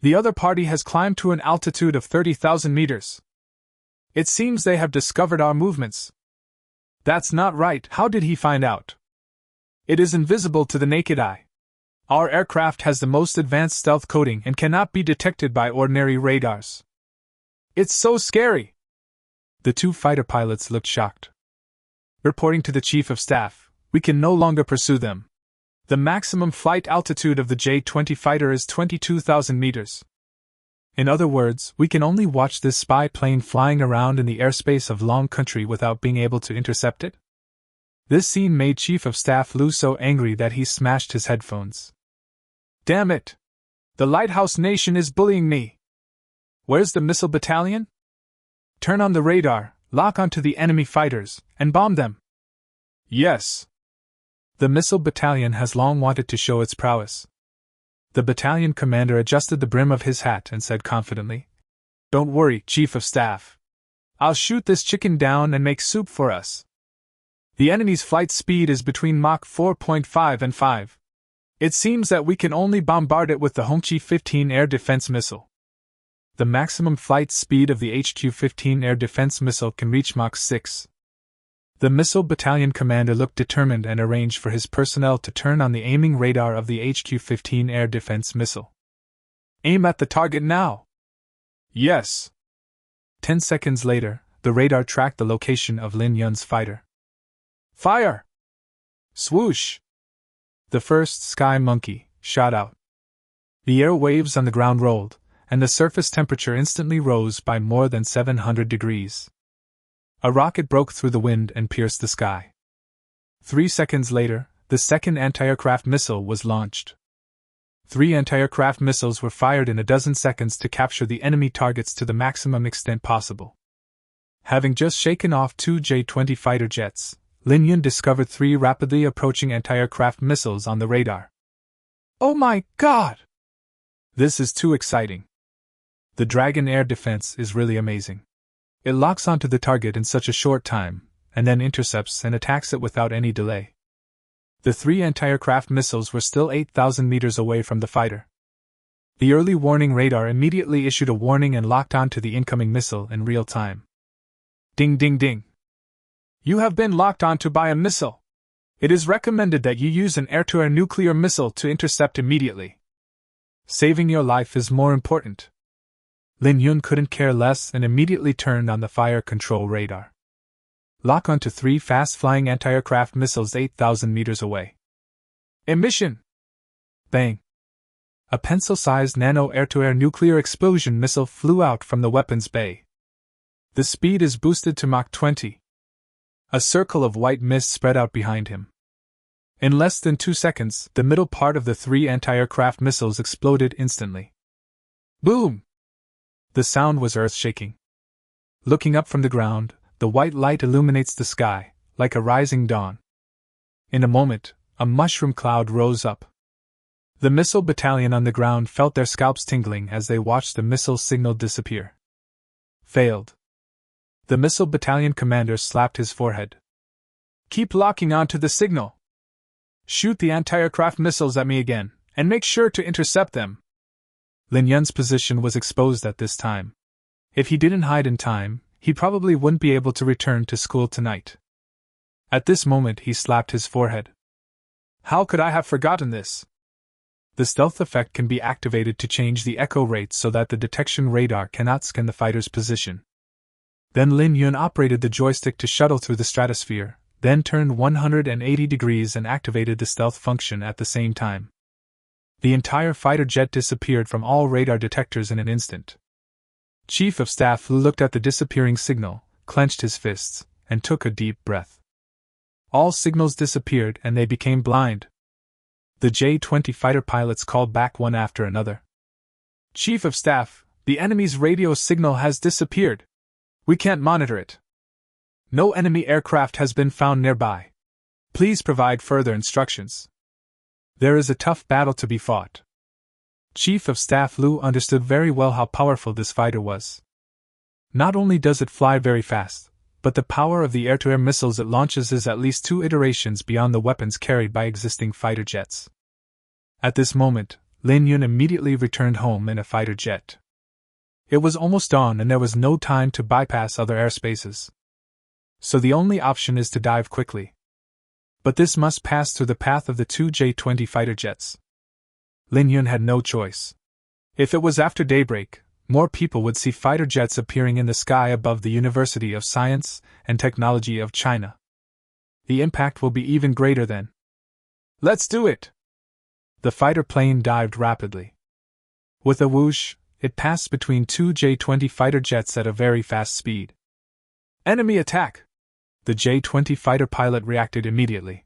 Speaker 1: The other party has climbed to an altitude of 30,000 meters. It seems they have discovered our movements. That's not right. How did he find out? It is invisible to the naked eye. Our aircraft has the most advanced stealth coating and cannot be detected by ordinary radars. It's so scary. The two fighter pilots looked shocked. Reporting to the Chief of Staff, we can no longer pursue them. The maximum flight altitude of the J-20 fighter is 22,000 meters. In other words, we can only watch this spy plane flying around in the airspace of Long Country without being able to intercept it. This scene made Chief of Staff Lu so angry that he smashed his headphones. Damn it! The Lighthouse Nation is bullying me! Where's the missile battalion? Turn on the radar, lock onto the enemy fighters, and bomb them! Yes! The missile battalion has long wanted to show its prowess. The battalion commander adjusted the brim of his hat and said confidently, Don't worry, Chief of Staff. I'll shoot this chicken down and make soup for us. The enemy's flight speed is between Mach 4.5 and 5. It seems that we can only bombard it with the HQ-15 air defense missile. The maximum flight speed of the HQ-15 air defense missile can reach Mach 6. The missile battalion commander looked determined and arranged for his personnel to turn on the aiming radar of the HQ-15 air defense missile. Aim at the target now! Yes! 10 seconds later, the radar tracked the location of Lin Yun's fighter. Fire! Swoosh! The first sky monkey shot out. The air waves on the ground rolled, and the surface temperature instantly rose by more than 700 degrees. A rocket broke through the wind and pierced the sky. 3 seconds later, the second anti-aircraft missile was launched. 3 anti-aircraft missiles were fired in a dozen seconds to capture the enemy targets to the maximum extent possible. Having just shaken off 2 J-20 fighter jets, Lin Yun discovered 3 rapidly approaching anti-aircraft missiles on the radar. Oh my god! This is too exciting. The Dragon air defense is really amazing. It locks onto the target in such a short time, and then intercepts and attacks it without any delay. The 3 anti-aircraft missiles were still 8,000 meters away from the fighter. The early warning radar immediately issued a warning and locked onto the incoming missile in real time. Ding ding ding. You have been locked onto by a missile. It is recommended that you use an air-to-air nuclear missile to intercept immediately. Saving your life is more important. Lin Yun couldn't care less and immediately turned on the fire control radar. Lock onto 3 fast-flying anti-aircraft missiles 8,000 meters away. Emission! Bang! A pencil-sized nano air-to-air nuclear expulsion missile flew out from the weapons bay. The speed is boosted to Mach 20. A circle of white mist spread out behind him. In less than 2 seconds, the middle part of the 3 anti-aircraft missiles exploded instantly. Boom! The sound was earth-shaking. Looking up from the ground, the white light illuminates the sky, like a rising dawn. In a moment, a mushroom cloud rose up. The missile battalion on the ground felt their scalps tingling as they watched the missile signal disappear. Failed. The missile battalion commander slapped his forehead. Keep locking onto the signal. Shoot the anti-aircraft missiles at me again, and make sure to intercept them. Lin Yun's position was exposed at this time. If he didn't hide in time, he probably wouldn't be able to return to school tonight. At this moment he slapped his forehead. How could I have forgotten this? The stealth effect can be activated to change the echo rate so that the detection radar cannot scan the fighter's position. Then Lin Yun operated the joystick to shuttle through the stratosphere, then turned 180 degrees and activated the stealth function at the same time. The entire fighter jet disappeared from all radar detectors in an instant. Chief of Staff Lu looked at the disappearing signal, clenched his fists, and took a deep breath. All signals disappeared and they became blind. The J-20 fighter pilots called back one after another. Chief of Staff, the enemy's radio signal has disappeared. We can't monitor it. No enemy aircraft has been found nearby. Please provide further instructions. There is a tough battle to be fought. Chief of Staff Lu understood very well how powerful this fighter was. Not only does it fly very fast, but the power of the air-to-air missiles it launches is at least 2 iterations beyond the weapons carried by existing fighter jets. At this moment, Lin Yun immediately returned home in a fighter jet. It was almost dawn and there was no time to bypass other airspaces. So the only option is to dive quickly. But this must pass through the path of the 2 J-20 fighter jets. Lin Yun had no choice. If it was after daybreak, more people would see fighter jets appearing in the sky above the University of Science and Technology of China. The impact will be even greater then. Let's do it! The fighter plane dived rapidly. With a whoosh, it passed between 2 J-20 fighter jets at a very fast speed. Enemy attack! The J-20 fighter pilot reacted immediately.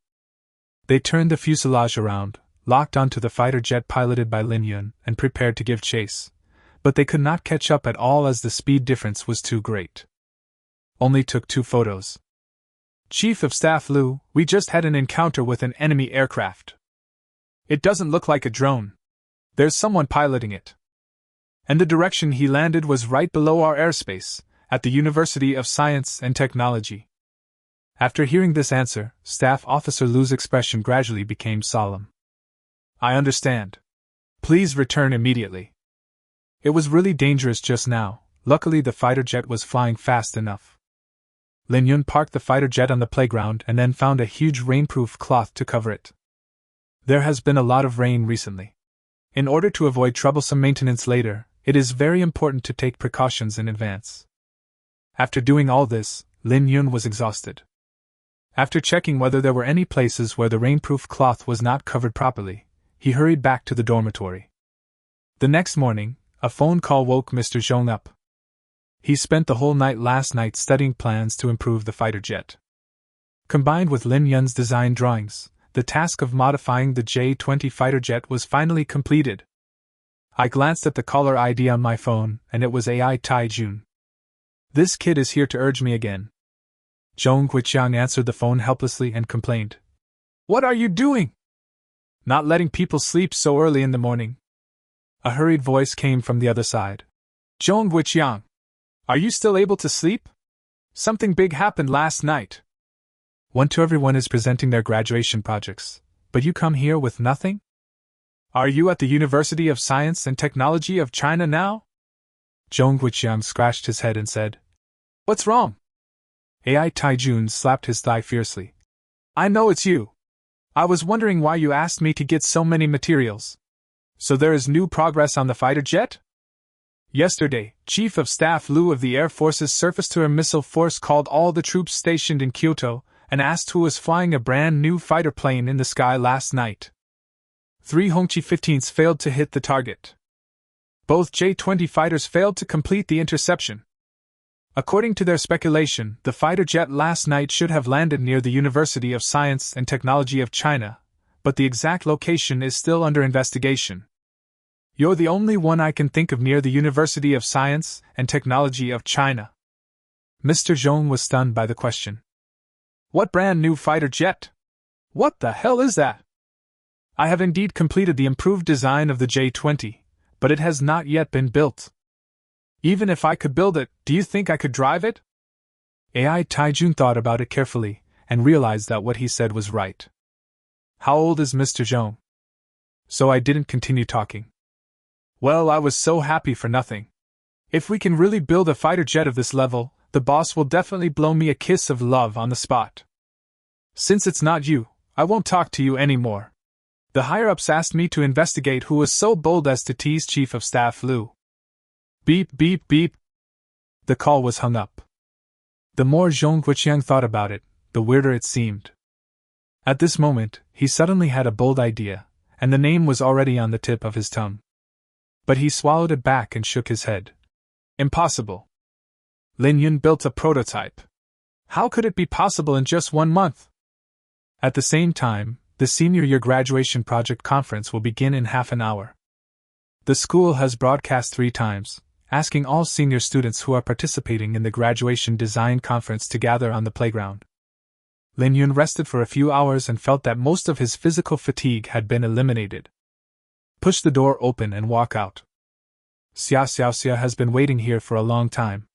Speaker 1: They turned the fuselage around, locked onto the fighter jet piloted by Lin Yun, and prepared to give chase. But they could not catch up at all as the speed difference was too great. Only took 2 photos. Chief of Staff Lu, we just had an encounter with an enemy aircraft. It doesn't look like a drone. There's someone piloting it. And the direction he landed was right below our airspace, at the University of Science and Technology. After hearing this answer, Staff Officer Lu's expression gradually became solemn. I understand. Please return immediately. It was really dangerous just now. Luckily the fighter jet was flying fast enough. Lin Yun parked the fighter jet on the playground and then found a huge rainproof cloth to cover it. There has been a lot of rain recently. In order to avoid troublesome maintenance later, it is very important to take precautions in advance. After doing all this, Lin Yun was exhausted. After checking whether there were any places where the rainproof cloth was not covered properly, he hurried back to the dormitory. The next morning, a phone call woke Mr. Zhong up. He spent the whole night last night studying plans to improve the fighter jet. Combined with Lin Yun's design drawings, the task of modifying the J-20 fighter jet was finally completed. I glanced at the caller ID on my phone, and it was AI Tai Jun. This kid is here to urge me again. Zhong Guiqiang answered the phone helplessly and complained. What are you doing? Not letting people sleep so early in the morning. A hurried voice came from the other side. Zhong Guiqiang, are you still able to sleep? Something big happened last night. 1 to everyone is presenting their graduation projects, but you come here with nothing? Are you at the University of Science and Technology of China now? Zhong Guiqiang scratched his head and said, What's wrong? AI Taijun slapped his thigh fiercely. I know it's you. I was wondering why you asked me to get so many materials. So there is new progress on the fighter jet? Yesterday, Chief of Staff Liu of the Air Force's Surface-to-Air Missile Force called all the troops stationed in Kyoto and asked who was flying a brand new fighter plane in the sky last night. 3 Hongqi 15s failed to hit the target. Both J-20 fighters failed to complete the interception. According to their speculation, the fighter jet last night should have landed near the University of Science and Technology of China, but the exact location is still under investigation. You're the only one I can think of near the University of Science and Technology of China. Mr. Zhong was stunned by the question. What brand new fighter jet? What the hell is that? I have indeed completed the improved design of the J-20, but it has not yet been built. Even if I could build it, do you think I could drive it? AI Taijun thought about it carefully and realized that what he said was right. How old is Mr. Zhong? So I didn't continue talking. Well, I was so happy for nothing. If we can really build a fighter jet of this level, the boss will definitely blow me a kiss of love on the spot. Since it's not you, I won't talk to you anymore. The higher-ups asked me to investigate who was so bold as to tease Chief of Staff Liu. Beep, beep, beep. The call was hung up. The more Zhong Guiqiang thought about it, the weirder it seemed. At this moment, he suddenly had a bold idea, and the name was already on the tip of his tongue. But he swallowed it back and shook his head. Impossible. Lin Yun built a prototype. How could it be possible in just 1 month? At the same time, the senior year graduation project conference will begin in half an hour. The school has broadcast 3 times, asking all senior students who are participating in the graduation design conference to gather on the playground. Lin Yun rested for a few hours and felt that most of his physical fatigue had been eliminated. Push the door open and walk out. Xia has been waiting here for a long time.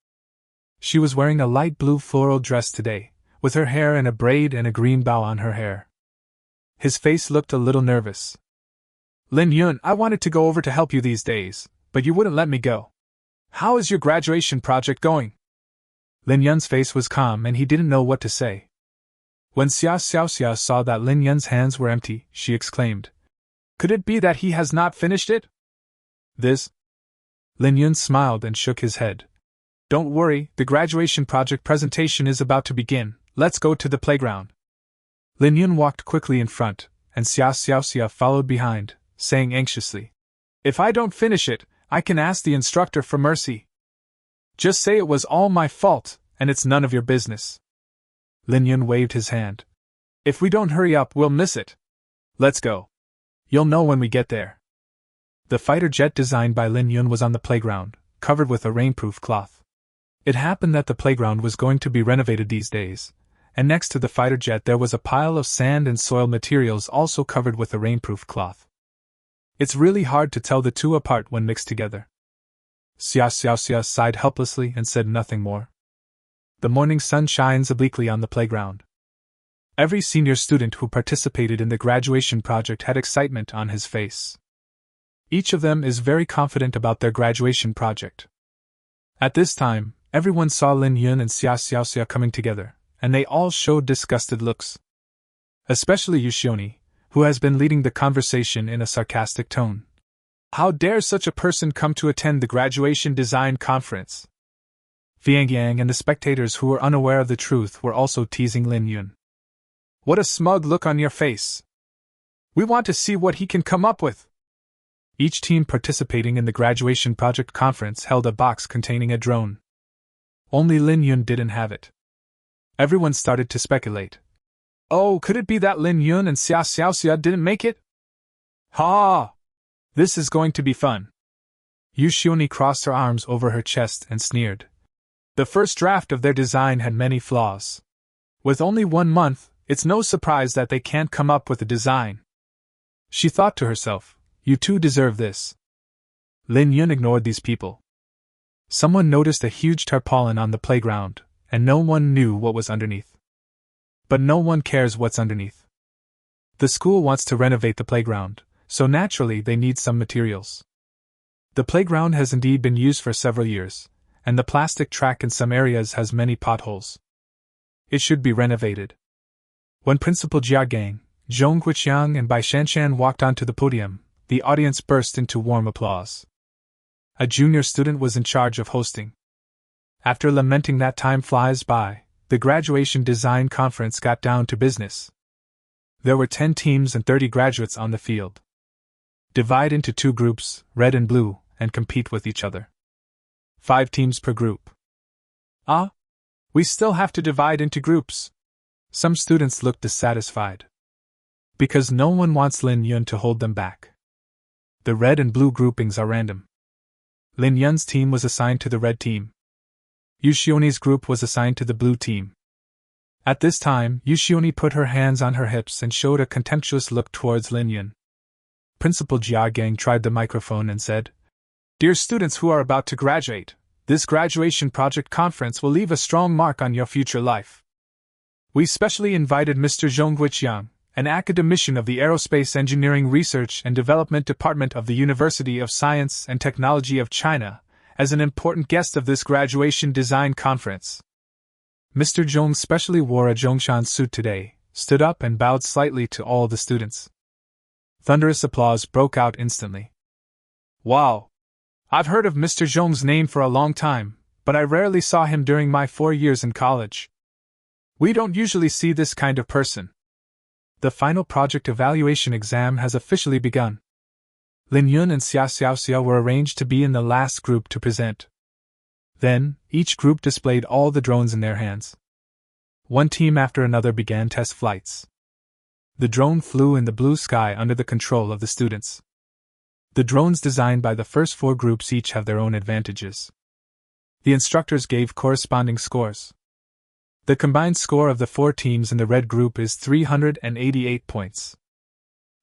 Speaker 1: She was wearing a light blue floral dress today, with her hair in a braid and a green bow on her hair. His face looked a little nervous. Lin Yun, I wanted to go over to help you these days, but you wouldn't let me go. How is your graduation project going? Lin Yun's face was calm and he didn't know what to say. When Xia saw that Lin Yun's hands were empty, she exclaimed, Could it be that he has not finished it? This? Lin Yun smiled and shook his head. Don't worry, the graduation project presentation is about to begin. Let's go to the playground. Lin Yun walked quickly in front, and Xia followed behind, saying anxiously, If I don't finish it, I can ask the instructor for mercy. Just say it was all my fault, and it's none of your business. Lin Yun waved his hand. If we don't hurry up, we'll miss it. Let's go. You'll know when we get there. The fighter jet designed by Lin Yun was on the playground, covered with a rainproof cloth. It happened that the playground was going to be renovated these days, and next to the fighter jet there was a pile of sand and soil materials also covered with a rainproof cloth. It's really hard to tell the two apart when mixed together. Xia sighed helplessly and said nothing more. The morning sun shines obliquely on the playground. Every senior student who participated in the graduation project had excitement on his face. Each of them is very confident about their graduation project. At this time, everyone saw Lin Yun and Xia coming together, and they all showed disgusted looks. Especially Yushioni, who has been leading the conversation in a sarcastic tone. How dare such a person come to attend the graduation design conference? Fiangyang and the spectators who were unaware of the truth were also teasing Lin Yun. What a smug look on your face. We want to see what he can come up with. Each team participating in the graduation project conference held a box containing a drone. Only Lin Yun didn't have it. Everyone started to speculate. Oh, could it be that Lin Yun and Xia didn't make it? Ha! This is going to be fun. Yushioni crossed her arms over her chest and sneered. The first draft of their design had many flaws. With only 1 month, it's no surprise that they can't come up with a design. She thought to herself, you two deserve this. Lin Yun ignored these people. Someone noticed a huge tarpaulin on the playground, and no one knew what was underneath. But no one cares what's underneath. The school wants to renovate the playground, so naturally they need some materials. The playground has indeed been used for several years, and the plastic track in some areas has many potholes. It should be renovated. When Principal Jia Gang, Zhong Huiqiang and Bai Shanshan walked onto the podium, the audience burst into warm applause. A junior student was in charge of hosting. After lamenting that time flies by, the graduation design conference got down to business. There were 10 teams and 30 graduates on the field. Divide into 2 groups, red and blue, and compete with each other. 5 teams per group. Ah? We still have to divide into groups. Some students looked dissatisfied. Because no one wants Lin Yun to hold them back. The red and blue groupings are random. Lin Yun's team was assigned to the red team. Yushioni's group was assigned to the blue team. At this time, Yushioni put her hands on her hips and showed a contemptuous look towards Lin Yun. Principal Jia Gang tried the microphone and said, Dear students who are about to graduate, this graduation project conference will leave a strong mark on your future life. We specially invited Mr. Zhong Huiqiang, an academician of the Aerospace Engineering Research and Development Department of the University of Science and Technology of China, as an important guest of this graduation design conference. Mr. Zhong specially wore a Zhongshan suit today, stood up and bowed slightly to all the students. Thunderous applause broke out instantly. Wow! I've heard of Mr. Zhong's name for a long time, but I rarely saw him during my 4 years in college. We don't usually see this kind of person. The final project evaluation exam has officially begun. Lin Yun and Xia Xiaoxia were arranged to be in the last group to present. Then, each group displayed all the drones in their hands. One team after another began test flights. The drone flew in the blue sky under the control of the students. The drones designed by the first 4 groups each have their own advantages. The instructors gave corresponding scores. The combined score of the 4 teams in the red group is 388 points.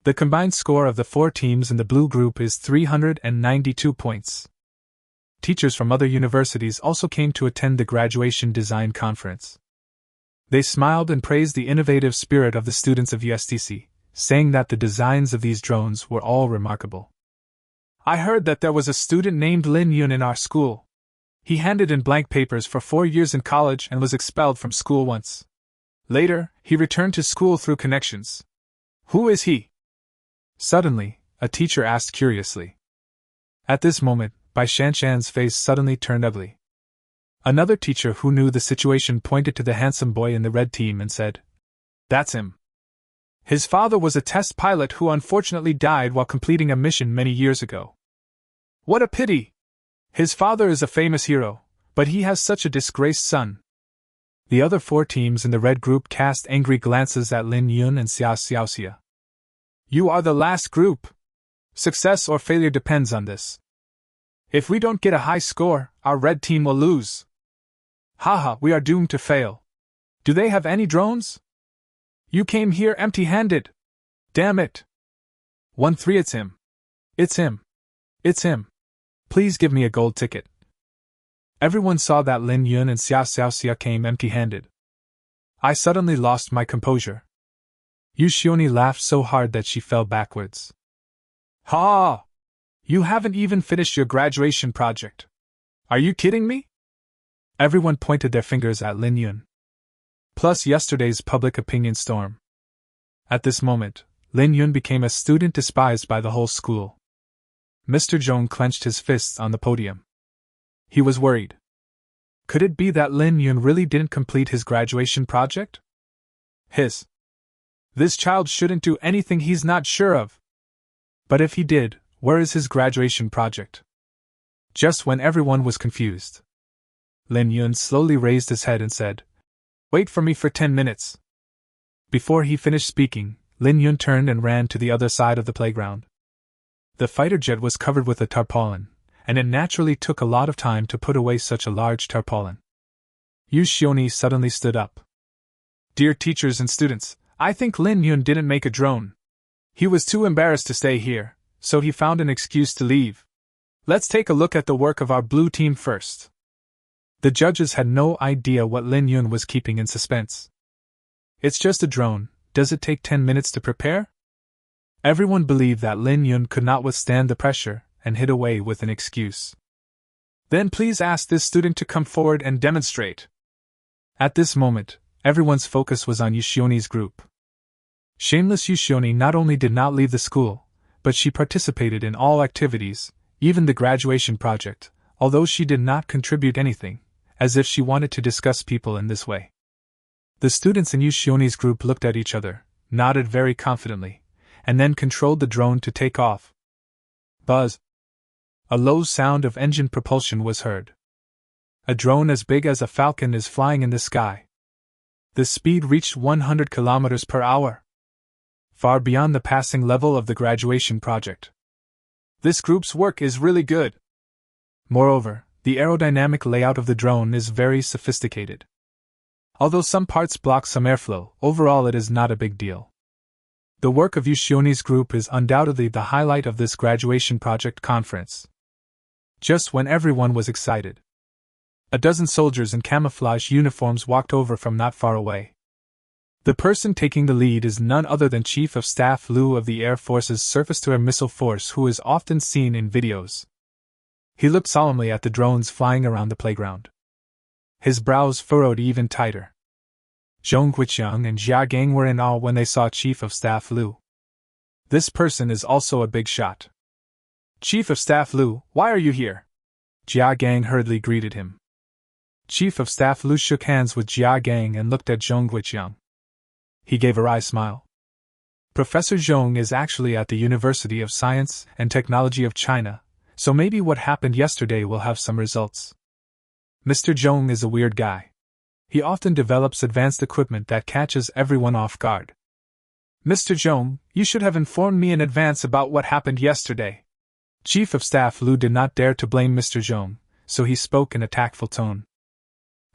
Speaker 1: The combined score of the 4 teams in the blue group is 392 points. Teachers from other universities also came to attend the graduation design conference. They smiled and praised the innovative spirit of the students of USTC, saying that the designs of these drones were all remarkable. I heard that there was a student named Lin Yun in our school. He handed in blank papers for 4 years in college and was expelled from school once. Later, he returned to school through connections. Who is he? Suddenly, a teacher asked curiously. At this moment, Bai Shanshan's face suddenly turned ugly. Another teacher who knew the situation pointed to the handsome boy in the red team and said, That's him. His father was a test pilot who unfortunately died while completing a mission many years ago. What a pity! His father is a famous hero, but he has such a disgraced son. The other 4 teams in the red group cast angry glances at Lin Yun and Xia Xiaoxia. You are the last group. Success or failure depends on this. If we don't get a high score, our red team will lose. Haha, we are doomed to fail. Do they have any drones? You came here empty-handed. Damn it. 1-3, it's him. It's him. It's him. Please give me a gold ticket. Everyone saw that Lin Yun and Xia Xiaoxia came empty-handed. I suddenly lost my composure. Yushioni laughed so hard that she fell backwards. Ha! You haven't even finished your graduation project. Are you kidding me? Everyone pointed their fingers at Lin Yun. Plus yesterday's public opinion storm. At this moment, Lin Yun became a student despised by the whole school. Mr. Zhong clenched his fists on the podium. He was worried. Could it be that Lin Yun really didn't complete his graduation project? This child shouldn't do anything he's not sure of. But if he did, where is his graduation project? Just when everyone was confused, Lin Yun slowly raised his head and said, Wait for me for 10 minutes. Before he finished speaking, Lin Yun turned and ran to the other side of the playground. The fighter jet was covered with a tarpaulin, and it naturally took a lot of time to put away such a large tarpaulin. Yushioni suddenly stood up. Dear teachers and students, I think Lin Yun didn't make a drone. He was too embarrassed to stay here, so he found an excuse to leave. Let's take a look at the work of our blue team first. The judges had no idea what Lin Yun was keeping in suspense. It's just a drone, does it take 10 minutes to prepare? Everyone believed that Lin Yun could not withstand the pressure and hid away with an excuse. Then please ask this student to come forward and demonstrate. At this moment, everyone's focus was on Yushioni's group. Shameless Yushioni not only did not leave the school, but she participated in all activities, even the graduation project, although she did not contribute anything, as if she wanted to discuss people in this way. The students in Yushioni's group looked at each other, nodded very confidently, and then controlled the drone to take off. Buzz! A low sound of engine propulsion was heard. A drone as big as a falcon is flying in the sky. The speed reached 100 kilometers per hour. Far beyond the passing level of the graduation project. This group's work is really good. Moreover, the aerodynamic layout of the drone is very sophisticated. Although some parts block some airflow, overall it is not a big deal. The work of Yushioni's group is undoubtedly the highlight of this graduation project conference. Just when everyone was excited, a dozen soldiers in camouflage uniforms walked over from not far away. The person taking the lead is none other than Chief of Staff Liu of the Air Force's Surface-to-Air Missile Force, who is often seen in videos. He looked solemnly at the drones flying around the playground. His brows furrowed even tighter. Zhong Guiqiang and Jia Gang were in awe when they saw Chief of Staff Liu. This person is also a big shot. Chief of Staff Liu, why are you here? Jia Gang hurriedly greeted him. Chief of Staff Liu shook hands with Jia Gang and looked at Zhong Guiqiang. He gave a wry smile. Professor Zhong is actually at the University of Science and Technology of China, so maybe what happened yesterday will have some results. Mr. Zhong is a weird guy. He often develops advanced equipment that catches everyone off guard. Mr. Zhong, you should have informed me in advance about what happened yesterday. Chief of Staff Liu did not dare to blame Mr. Zhong, so he spoke in a tactful tone.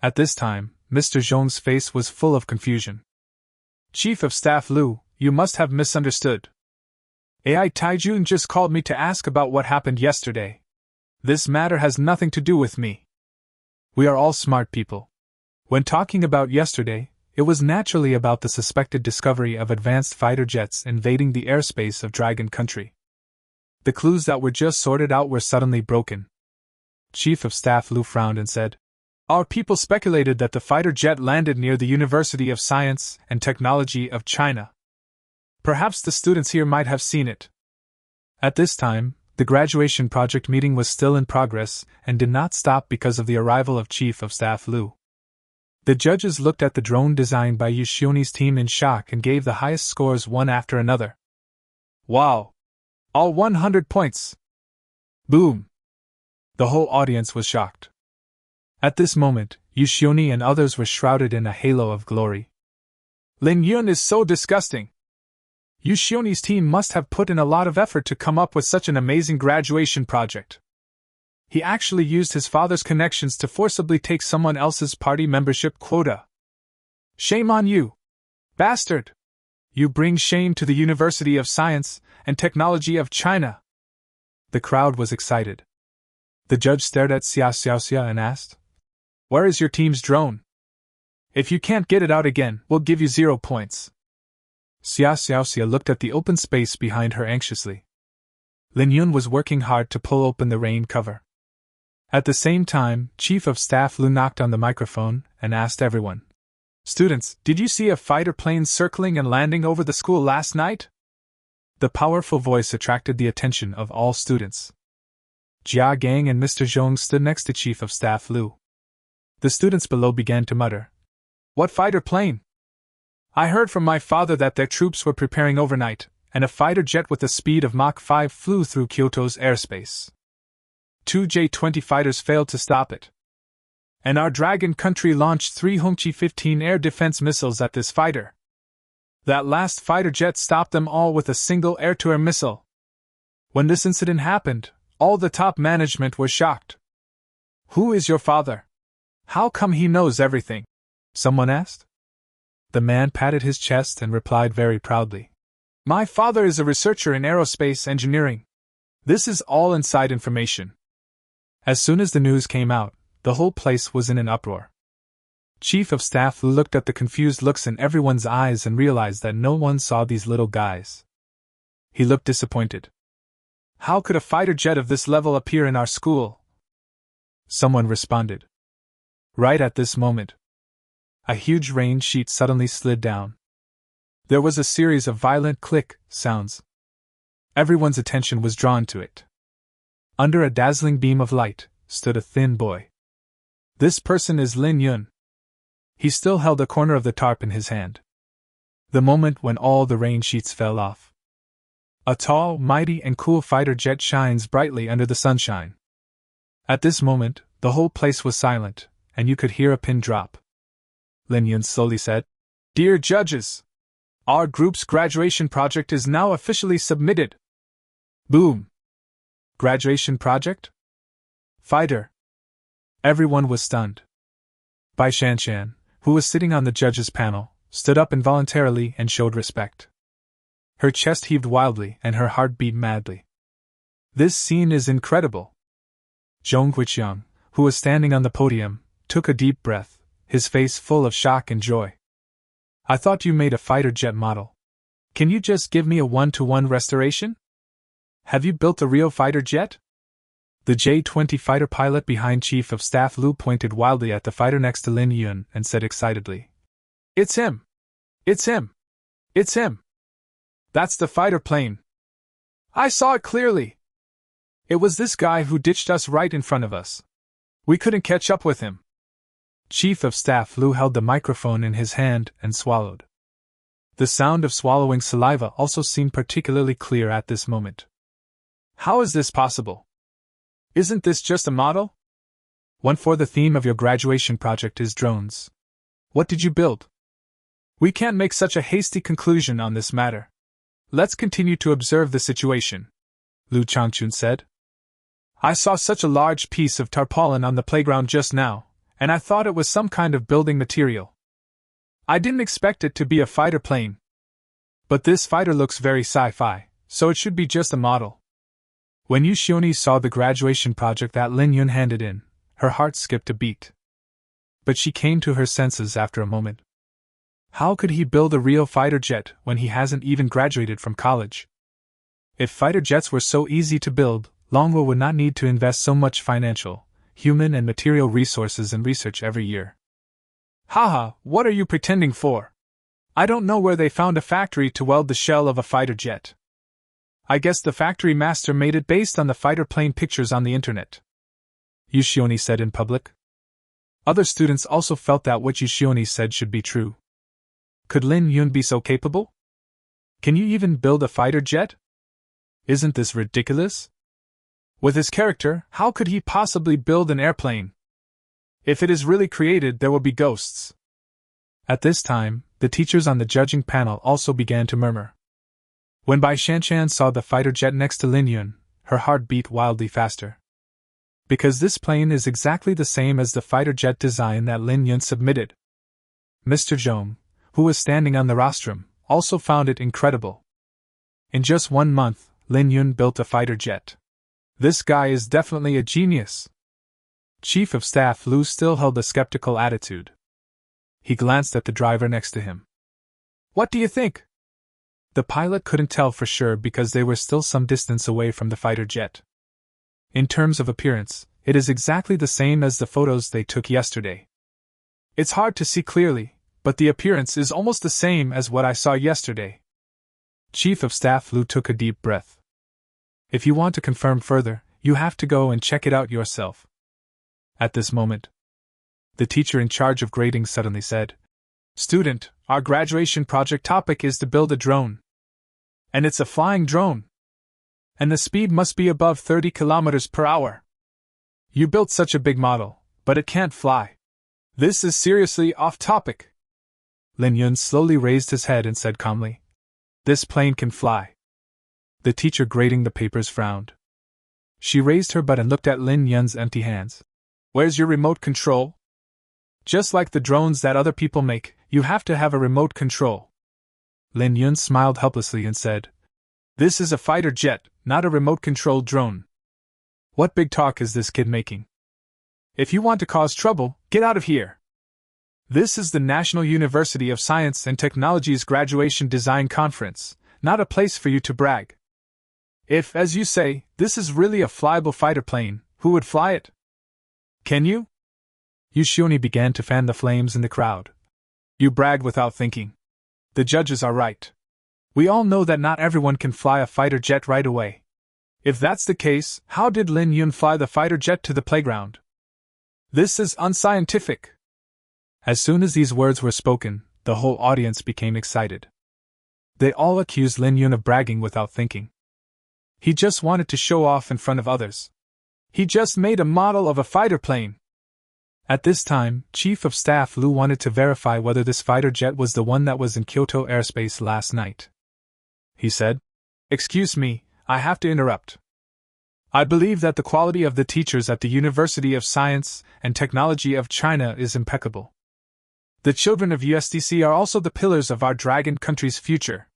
Speaker 1: At this time, Mr. Zhong's face was full of confusion. Chief of Staff Liu, you must have misunderstood. AI Taijun just called me to ask about what happened yesterday. This matter has nothing to do with me. We are all smart people. When talking about yesterday, it was naturally about the suspected discovery of advanced fighter jets invading the airspace of Dragon Country. The clues that were just sorted out were suddenly broken. Chief of Staff Liu frowned and said, Our people speculated that the fighter jet landed near the University of Science and Technology of China. Perhaps the students here might have seen it. At this time, the graduation project meeting was still in progress and did not stop because of the arrival of Chief of Staff Liu. The judges looked at the drone designed by Yushioni's team in shock and gave the highest scores one after another. Wow! All 100 points! Boom! The whole audience was shocked. At this moment, Yushioni and others were shrouded in a halo of glory. Lin Yun is so disgusting! Yushioni's team must have put in a lot of effort to come up with such an amazing graduation project. He actually used his father's connections to forcibly take someone else's party membership quota. Shame on you! Bastard! You bring shame to the University of Science and Technology of China. The crowd was excited. The judge stared at Xia Xiaoxia and asked, Where is your team's drone? If you can't get it out again, we'll give you 0 points. Xia Xiaoxia looked at the open space behind her anxiously. Lin Yun was working hard to pull open the rain cover. At the same time, Chief of Staff Liu knocked on the microphone and asked everyone, Students, did you see a fighter plane circling and landing over the school last night? The powerful voice attracted the attention of all students. Jia Gang and Mr. Zhong stood next to Chief of Staff Liu. The students below began to mutter, What fighter plane? I heard from my father that their troops were preparing overnight, and a fighter jet with the speed of Mach 5 flew through Kyoto's airspace. 2 J-20 fighters failed to stop it. And our Dragon Country launched 3 Hongqi-15 air defense missiles at this fighter. That last fighter jet stopped them all with a single air-to-air missile. When this incident happened, all the top management was shocked. Who is your father? How come he knows everything? Someone asked. The man patted his chest and replied very proudly. My father is a researcher in aerospace engineering. This is all inside information. As soon as the news came out, the whole place was in an uproar. Chief of Staff looked at the confused looks in everyone's eyes and realized that no one saw these little guys. He looked disappointed. How could a fighter jet of this level appear in our school? Someone responded. Right at this moment, a huge rain sheet suddenly slid down. There was a series of violent click sounds. Everyone's attention was drawn to it. Under a dazzling beam of light stood a thin boy. This person is Lin Yun. He still held a corner of the tarp in his hand. The moment when all the rain sheets fell off. A tall, mighty, and cool fighter jet shines brightly under the sunshine. At this moment, the whole place was silent, and you could hear a pin drop. Lin Yun slowly said, Dear judges, our group's graduation project is now officially submitted. Boom! Graduation project? Fighter. Everyone was stunned. Bai Shanshan, who was sitting on the judges' panel, stood up involuntarily and showed respect. Her chest heaved wildly and her heart beat madly. This scene is incredible. Zhong Huiqiang, who was standing on the podium, took a deep breath, his face full of shock and joy. I thought you made a fighter jet model. Can you just give me a one-to-one restoration? Have you built a real fighter jet? The J-20 fighter pilot behind Chief of Staff Lu pointed wildly at the fighter next to Lin Yun and said excitedly, It's him! It's him! It's him! That's the fighter plane! I saw it clearly! It was this guy who ditched us right in front of us. We couldn't catch up with him. Chief of Staff Lu held the microphone in his hand and swallowed. The sound of swallowing saliva also seemed particularly clear at this moment. How is this possible? Isn't this just a model? One for the theme of your graduation project is drones. What did you build? We can't make such a hasty conclusion on this matter. Let's continue to observe the situation, Lu Changchun said. I saw such a large piece of tarpaulin on the playground just now, and I thought it was some kind of building material. I didn't expect it to be a fighter plane. But this fighter looks very sci-fi, so it should be just a model. When Yu Xioni saw the graduation project that Lin Yun handed in, her heart skipped a beat. But she came to her senses after a moment. How could he build a real fighter jet when he hasn't even graduated from college? If fighter jets were so easy to build, Longwo would not need to invest so much financial, human and material resources in research every year. Haha, what are you pretending for? I don't know where they found a factory to weld the shell of a fighter jet. I guess the factory master made it based on the fighter plane pictures on the internet. Yushioni said in public. Other students also felt that what Yushioni said should be true. Could Lin Yun be so capable? Can you even build a fighter jet? Isn't this ridiculous? With his character, how could he possibly build an airplane? If it is really created, there will be ghosts. At this time, the teachers on the judging panel also began to murmur. When Bai Shanshan saw the fighter jet next to Lin Yun, her heart beat wildly faster. Because this plane is exactly the same as the fighter jet design that Lin Yun submitted. Mr. Zhong, who was standing on the rostrum, also found it incredible. In just 1 month, Lin Yun built a fighter jet. This guy is definitely a genius. Chief of Staff Lu still held a skeptical attitude. He glanced at the driver next to him. What do you think? The pilot couldn't tell for sure because they were still some distance away from the fighter jet. In terms of appearance, it is exactly the same as the photos they took yesterday. It's hard to see clearly, but the appearance is almost the same as what I saw yesterday. Chief of Staff Lu took a deep breath. If you want to confirm further, you have to go and check it out yourself. At this moment, the teacher in charge of grading suddenly said, Student, our graduation project topic is to build a drone. And it's a flying drone. And the speed must be above 30 kilometers per hour. You built such a big model, but it can't fly. This is seriously off topic. Lin Yun slowly raised his head and said calmly, This plane can fly. The teacher grading the papers frowned. She raised her butt and looked at Lin Yun's empty hands. Where's your remote control? Just like the drones that other people make, you have to have a remote control. Lin Yun smiled helplessly and said, "This is a fighter jet, not a remote-controlled drone. What big talk is this kid making? If you want to cause trouble, get out of here. This is the National University of Science and Technology's graduation design conference, not a place for you to brag. If, as you say, this is really a flyable fighter plane, who would fly it? Can you?" Yushioni began to fan the flames in the crowd. "You brag without thinking. The judges are right. We all know that not everyone can fly a fighter jet right away. If that's the case, how did Lin Yun fly the fighter jet to the playground? This is unscientific." As soon as these words were spoken, the whole audience became excited. They all accused Lin Yun of bragging without thinking. He just wanted to show off in front of others. He just made a model of a fighter plane. At this time, Chief of Staff Lu wanted to verify whether this fighter jet was the one that was in Kyoto airspace last night. He said, "Excuse me, I have to interrupt. I believe that the quality of the teachers at the University of Science and Technology of China is impeccable. The children of USDC are also the pillars of our dragon country's future.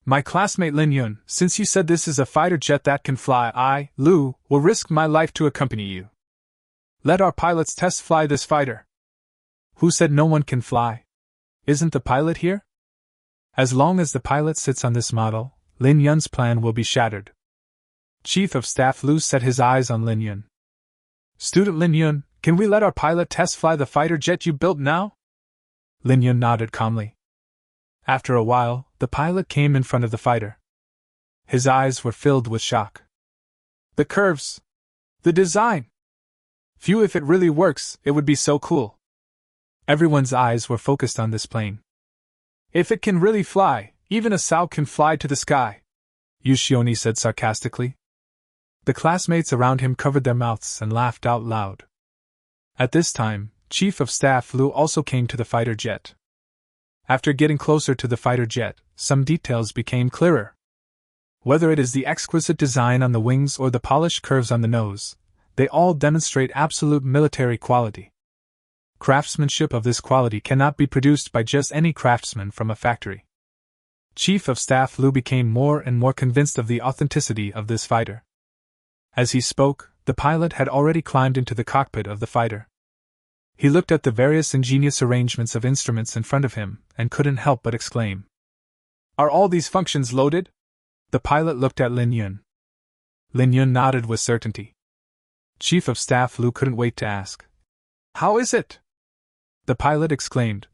Speaker 1: My classmate Lin Yun, since you said this is a fighter jet that can fly, I, Lu, will risk my life to accompany you. Let our pilots test fly this fighter." "Who said no one can fly? Isn't the pilot here?" "As long as the pilot sits on this model, Lin Yun's plan will be shattered." Chief of Staff Lu set his eyes on Lin Yun. "Student Lin Yun, can we let our pilot test fly the fighter jet you built now?" Lin Yun nodded calmly. After a while, the pilot came in front of the fighter. His eyes were filled with shock. "The curves! The design! Phew, if it really works, it would be so cool." Everyone's eyes were focused on this plane. "If it can really fly, even a sow can fly to the sky," Yushioni said sarcastically. The classmates around him covered their mouths and laughed out loud. At this time, Chief of Staff Lu also came to the fighter jet. After getting closer to the fighter jet, some details became clearer. Whether it is the exquisite design on the wings or the polished curves on the nose, they all demonstrate absolute military quality. Craftsmanship of this quality cannot be produced by just any craftsman from a factory. Chief of Staff Lu became more and more convinced of the authenticity of this fighter. As he spoke, the pilot had already climbed into the cockpit of the fighter. He looked at the various ingenious arrangements of instruments in front of him and couldn't help but exclaim, "Are all these functions loaded?" The pilot looked at Lin Yun. Lin Yun nodded with certainty. Chief of Staff Lu couldn't wait to ask, "How is it?" The pilot exclaimed,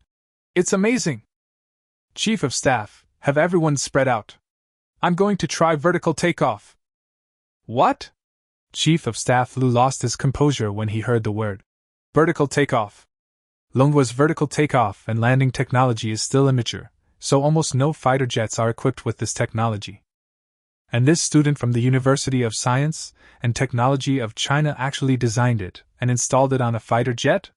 Speaker 1: "It's amazing! Chief of Staff, have everyone spread out. I'm going to try vertical takeoff." "What?" Chief of Staff Lu lost his composure when he heard the word vertical takeoff. Longwa's vertical takeoff and landing technology is still immature, so almost no fighter jets are equipped with this technology. And this student from the University of Science and Technology of China actually designed it and installed it on a fighter jet?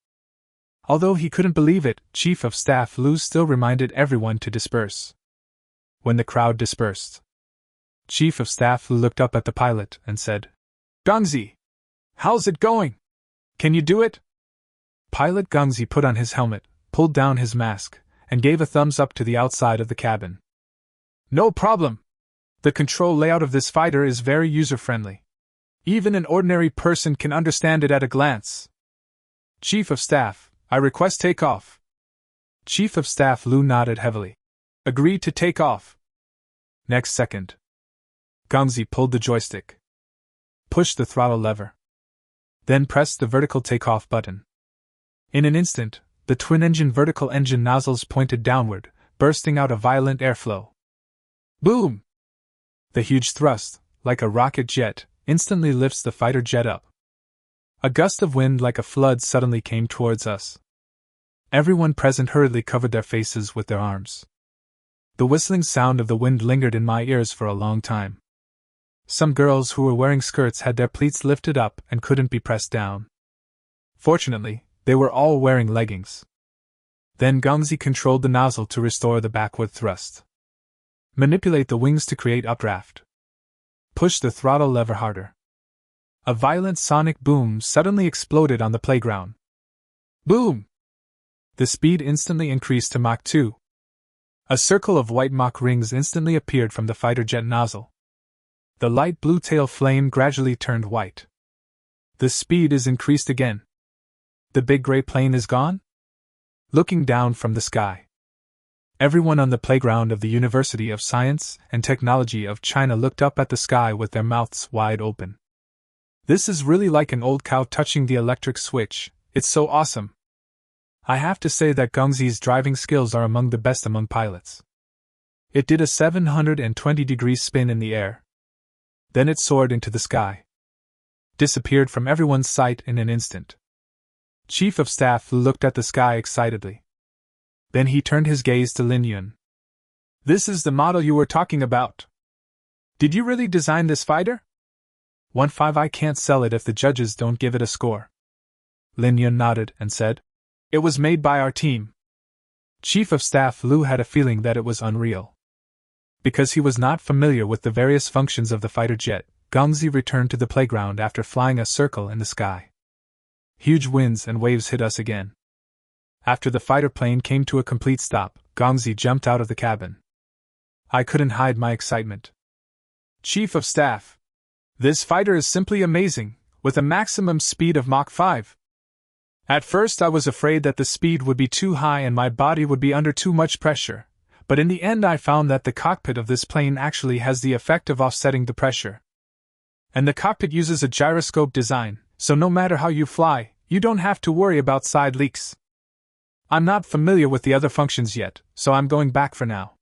Speaker 1: Although he couldn't believe it, Chief of Staff Lu still reminded everyone to disperse. When the crowd dispersed, Chief of Staff Lu looked up at the pilot and said, "Gangzi, how's it going? Can you do it?" Pilot Gangzi put on his helmet, pulled down his mask, and gave a thumbs up to the outside of the cabin. "No problem. The control layout of this fighter is very user-friendly. Even an ordinary person can understand it at a glance. Chief of Staff, I request takeoff." Chief of Staff Lu nodded heavily. "Agreed to take off." Next second, Gangzi pulled the joystick, pushed the throttle lever, then pressed the vertical takeoff button. In an instant, the twin-engine vertical engine nozzles pointed downward, bursting out a violent airflow. Boom! The huge thrust, like a rocket jet, instantly lifts the fighter jet up. A gust of wind like a flood suddenly came towards us. Everyone present hurriedly covered their faces with their arms. The whistling sound of the wind lingered in my ears for a long time. Some girls who were wearing skirts had their pleats lifted up and couldn't be pressed down. Fortunately, they were all wearing leggings. Then Gangzi controlled the nozzle to restore the backward thrust. Manipulate the wings to create updraft. Push the throttle lever harder. A violent sonic boom suddenly exploded on the playground. Boom! The speed instantly increased to Mach 2. A circle of white Mach rings instantly appeared from the fighter jet nozzle. The light blue tail flame gradually turned white. The speed is increased again. The big gray plane is gone? Looking down from the sky. Everyone on the playground of the University of Science and Technology of China looked up at the sky with their mouths wide open. This is really like an old cow touching the electric switch. It's so awesome. I have to say that Gongzi's driving skills are among the best among pilots. It did a 720-degree spin in the air. Then it soared into the sky. Disappeared from everyone's sight in an instant. Chief of Staff looked at the sky excitedly. Then he turned his gaze to Lin Yun. This is the model you were talking about. Did you really design this fighter? 1-5 I can't sell it if the judges don't give it a score. Lin Yun nodded and said, It was made by our team. Chief of Staff Lu had a feeling that it was unreal. Because he was not familiar with the various functions of the fighter jet, Gongzi returned to the playground after flying a circle in the sky. Huge winds and waves hit us again. After the fighter plane came to a complete stop, Gongzi jumped out of the cabin. I couldn't hide my excitement. Chief of Staff, this fighter is simply amazing, with a maximum speed of Mach 5. At first I was afraid that the speed would be too high and my body would be under too much pressure, but in the end I found that the cockpit of this plane actually has the effect of offsetting the pressure. And the cockpit uses a gyroscope design, so no matter how you fly, you don't have to worry about side leaks. I'm not familiar with the other functions yet, so I'm going back for now.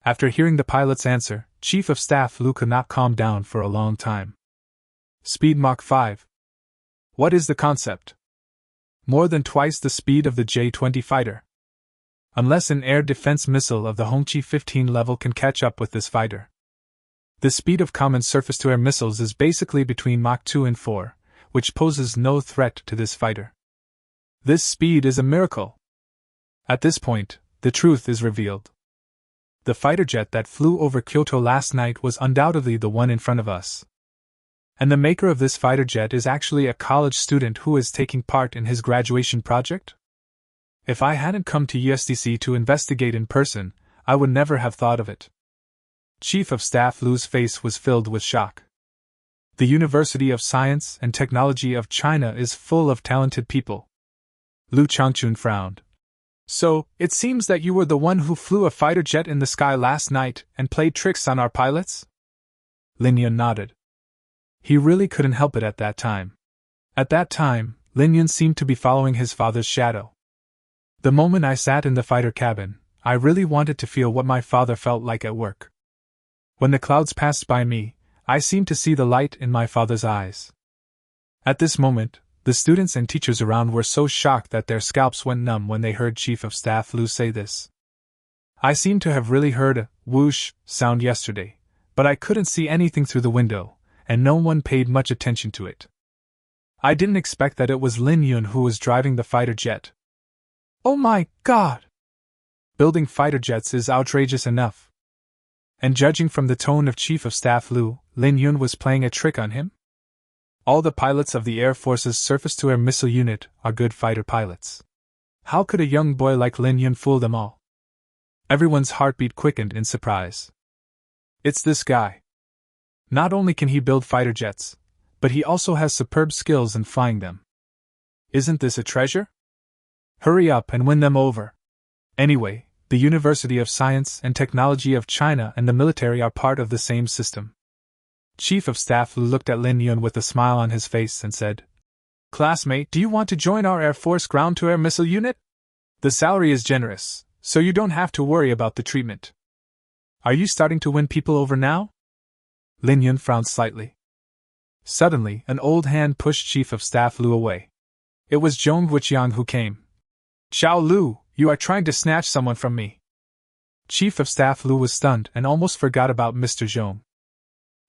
Speaker 1: After hearing the pilot's answer, Chief of Staff Lu could not calm down for a long time. Speed Mach 5. What is the concept? More than twice the speed of the J-20 fighter. Unless an air defense missile of the Hongqi 15 level can catch up with this fighter. The speed of common surface-to-air missiles is basically between Mach 2 and 4, which poses no threat to this fighter. This speed is a miracle. At this point, the truth is revealed. The fighter jet that flew over Kyoto last night was undoubtedly the one in front of us. And the maker of this fighter jet is actually a college student who is taking part in his graduation project? If I hadn't come to USDC to investigate in person, I would never have thought of it. Chief of Staff Lu's face was filled with shock. The University of Science and Technology of China is full of talented people. Lu Changchun frowned. So, it seems that you were the one who flew a fighter jet in the sky last night and played tricks on our pilots? Lin Yun nodded. He really couldn't help it at that time. At that time, Lin Yun seemed to be following his father's shadow. The moment I sat in the fighter cabin, I really wanted to feel what my father felt like at work. When the clouds passed by me, I seemed to see the light in my father's eyes. At this moment, the students and teachers around were so shocked that their scalps went numb when they heard Chief of Staff Lu say this. I seemed to have really heard a whoosh sound yesterday, but I couldn't see anything through the window, and no one paid much attention to it. I didn't expect that it was Lin Yun who was driving the fighter jet. Oh my God! Building fighter jets is outrageous enough. And judging from the tone of Chief of Staff Lu, Lin Yun was playing a trick on him? All the pilots of the Air Force's surface-to-air missile unit are good fighter pilots. How could a young boy like Lin Yun fool them all? Everyone's heartbeat quickened in surprise. It's this guy. Not only can he build fighter jets, but he also has superb skills in flying them. Isn't this a treasure? Hurry up and win them over. Anyway, the University of Science and Technology of China and the military are part of the same system. Chief of Staff looked at Lin Yun with a smile on his face and said, Classmate, do you want to join our Air Force ground-to-air missile unit? The salary is generous, so you don't have to worry about the treatment. Are you starting to win people over now? Lin Yun frowned slightly. Suddenly, an old hand pushed Chief of Staff Lu away. It was Zhong Wuqiang who came. Xiao Lu, you are trying to snatch someone from me. Chief of Staff Lu was stunned and almost forgot about Mr. Zhong.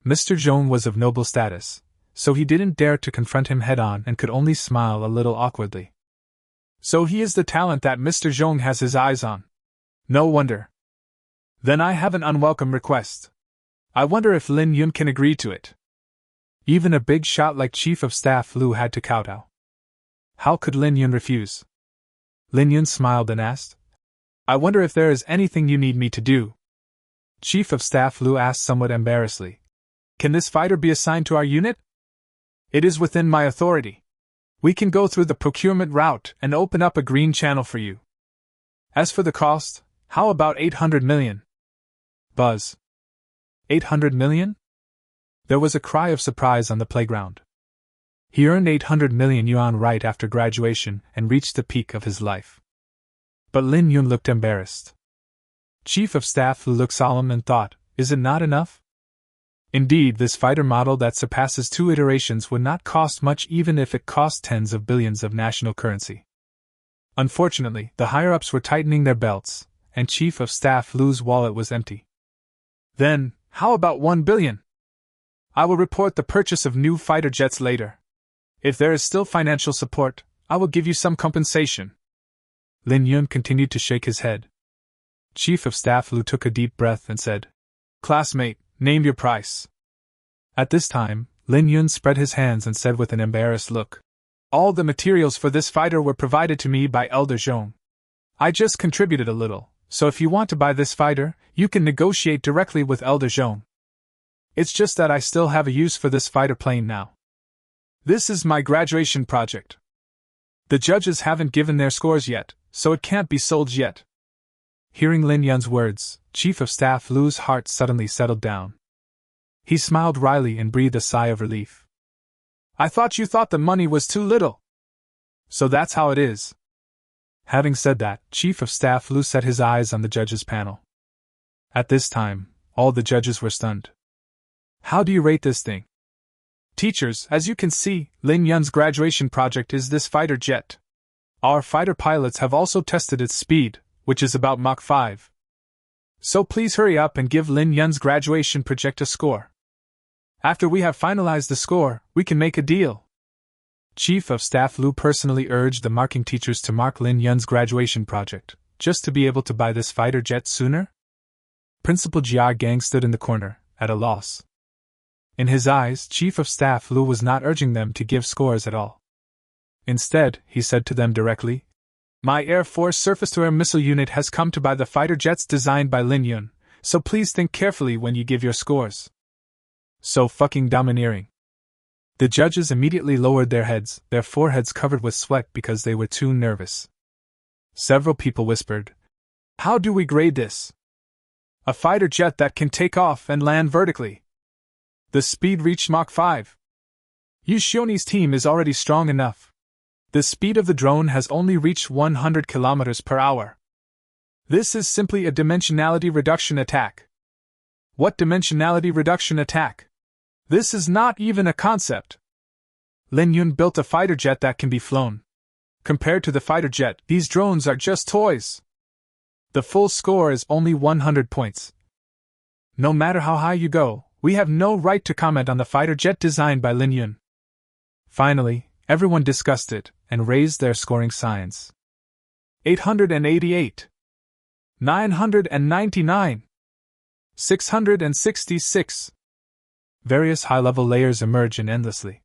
Speaker 1: Mr. Zhong was of noble status, so he didn't dare to confront him head-on and could only smile a little awkwardly. So he is the talent that Mr. Zhong has his eyes on. No wonder. Then I have an unwelcome request. I wonder if Lin Yun can agree to it. Even a big shot like Chief of Staff Lu had to kowtow. How could Lin Yun refuse? Lin Yun smiled and asked, I wonder if there is anything you need me to do. Chief of Staff Lu asked somewhat embarrassedly. Can this fighter be assigned to our unit? It is within my authority. We can go through the procurement route and open up a green channel for you. As for the cost, how about 800 million? Buzz. 800 million? There was a cry of surprise on the playground. He earned 800 million yuan right after graduation and reached the peak of his life. But Lin Yun looked embarrassed. Chief of Staff Lu looked solemn and thought, is it not enough? Indeed, this fighter model that surpasses 2 iterations would not cost much even if it cost tens of billions of national currency. Unfortunately, the higher-ups were tightening their belts, and Chief of Staff Lu's wallet was empty. Then, how about 1 billion? I will report the purchase of new fighter jets later. If there is still financial support, I will give you some compensation. Lin Yun continued to shake his head. Chief of Staff Lu took a deep breath and said, Classmate, name your price. At this time, Lin Yun spread his hands and said with an embarrassed look, All the materials for this fighter were provided to me by Elder Zhong. I just contributed a little, so if you want to buy this fighter, you can negotiate directly with Elder Zhong. It's just that I still have a use for this fighter plane now. This is my graduation project. The judges haven't given their scores yet, so it can't be sold yet. Hearing Lin Yun's words, Chief of Staff Lu's heart suddenly settled down. He smiled wryly and breathed a sigh of relief. I thought you thought the money was too little. So that's how it is. Having said that, Chief of Staff Lu set his eyes on the judges' panel. At this time, all the judges were stunned. How do you rate this thing? Teachers, as you can see, Lin Yun's graduation project is this fighter jet. Our fighter pilots have also tested its speed, which is about Mach 5. So please hurry up and give Lin Yun's graduation project a score. After we have finalized the score, we can make a deal. Chief of Staff Lu personally urged the marking teachers to mark Lin Yun's graduation project, just to be able to buy this fighter jet sooner. Principal Jia Gang stood in the corner, at a loss. In his eyes, Chief of Staff Lu was not urging them to give scores at all. Instead, he said to them directly, My Air Force surface-to-air missile unit has come to buy the fighter jets designed by Lin Yun, so please think carefully when you give your scores. So fucking domineering. The judges immediately lowered their heads, their foreheads covered with sweat because they were too nervous. Several people whispered, How do we grade this? A fighter jet that can take off and land vertically. The speed reached Mach 5. Yu Xioni's team is already strong enough. The speed of the drone has only reached 100 km per hour. This is simply a dimensionality reduction attack. What dimensionality reduction attack? This is not even a concept. Lin Yun built a fighter jet that can be flown. Compared to the fighter jet, these drones are just toys. The full score is only 100 points. No matter how high you go, we have no right to comment on the fighter jet designed by Lin Yun. Finally, everyone discussed it and raised their scoring signs. 888. 999. 666. Various high-level layers emerge endlessly.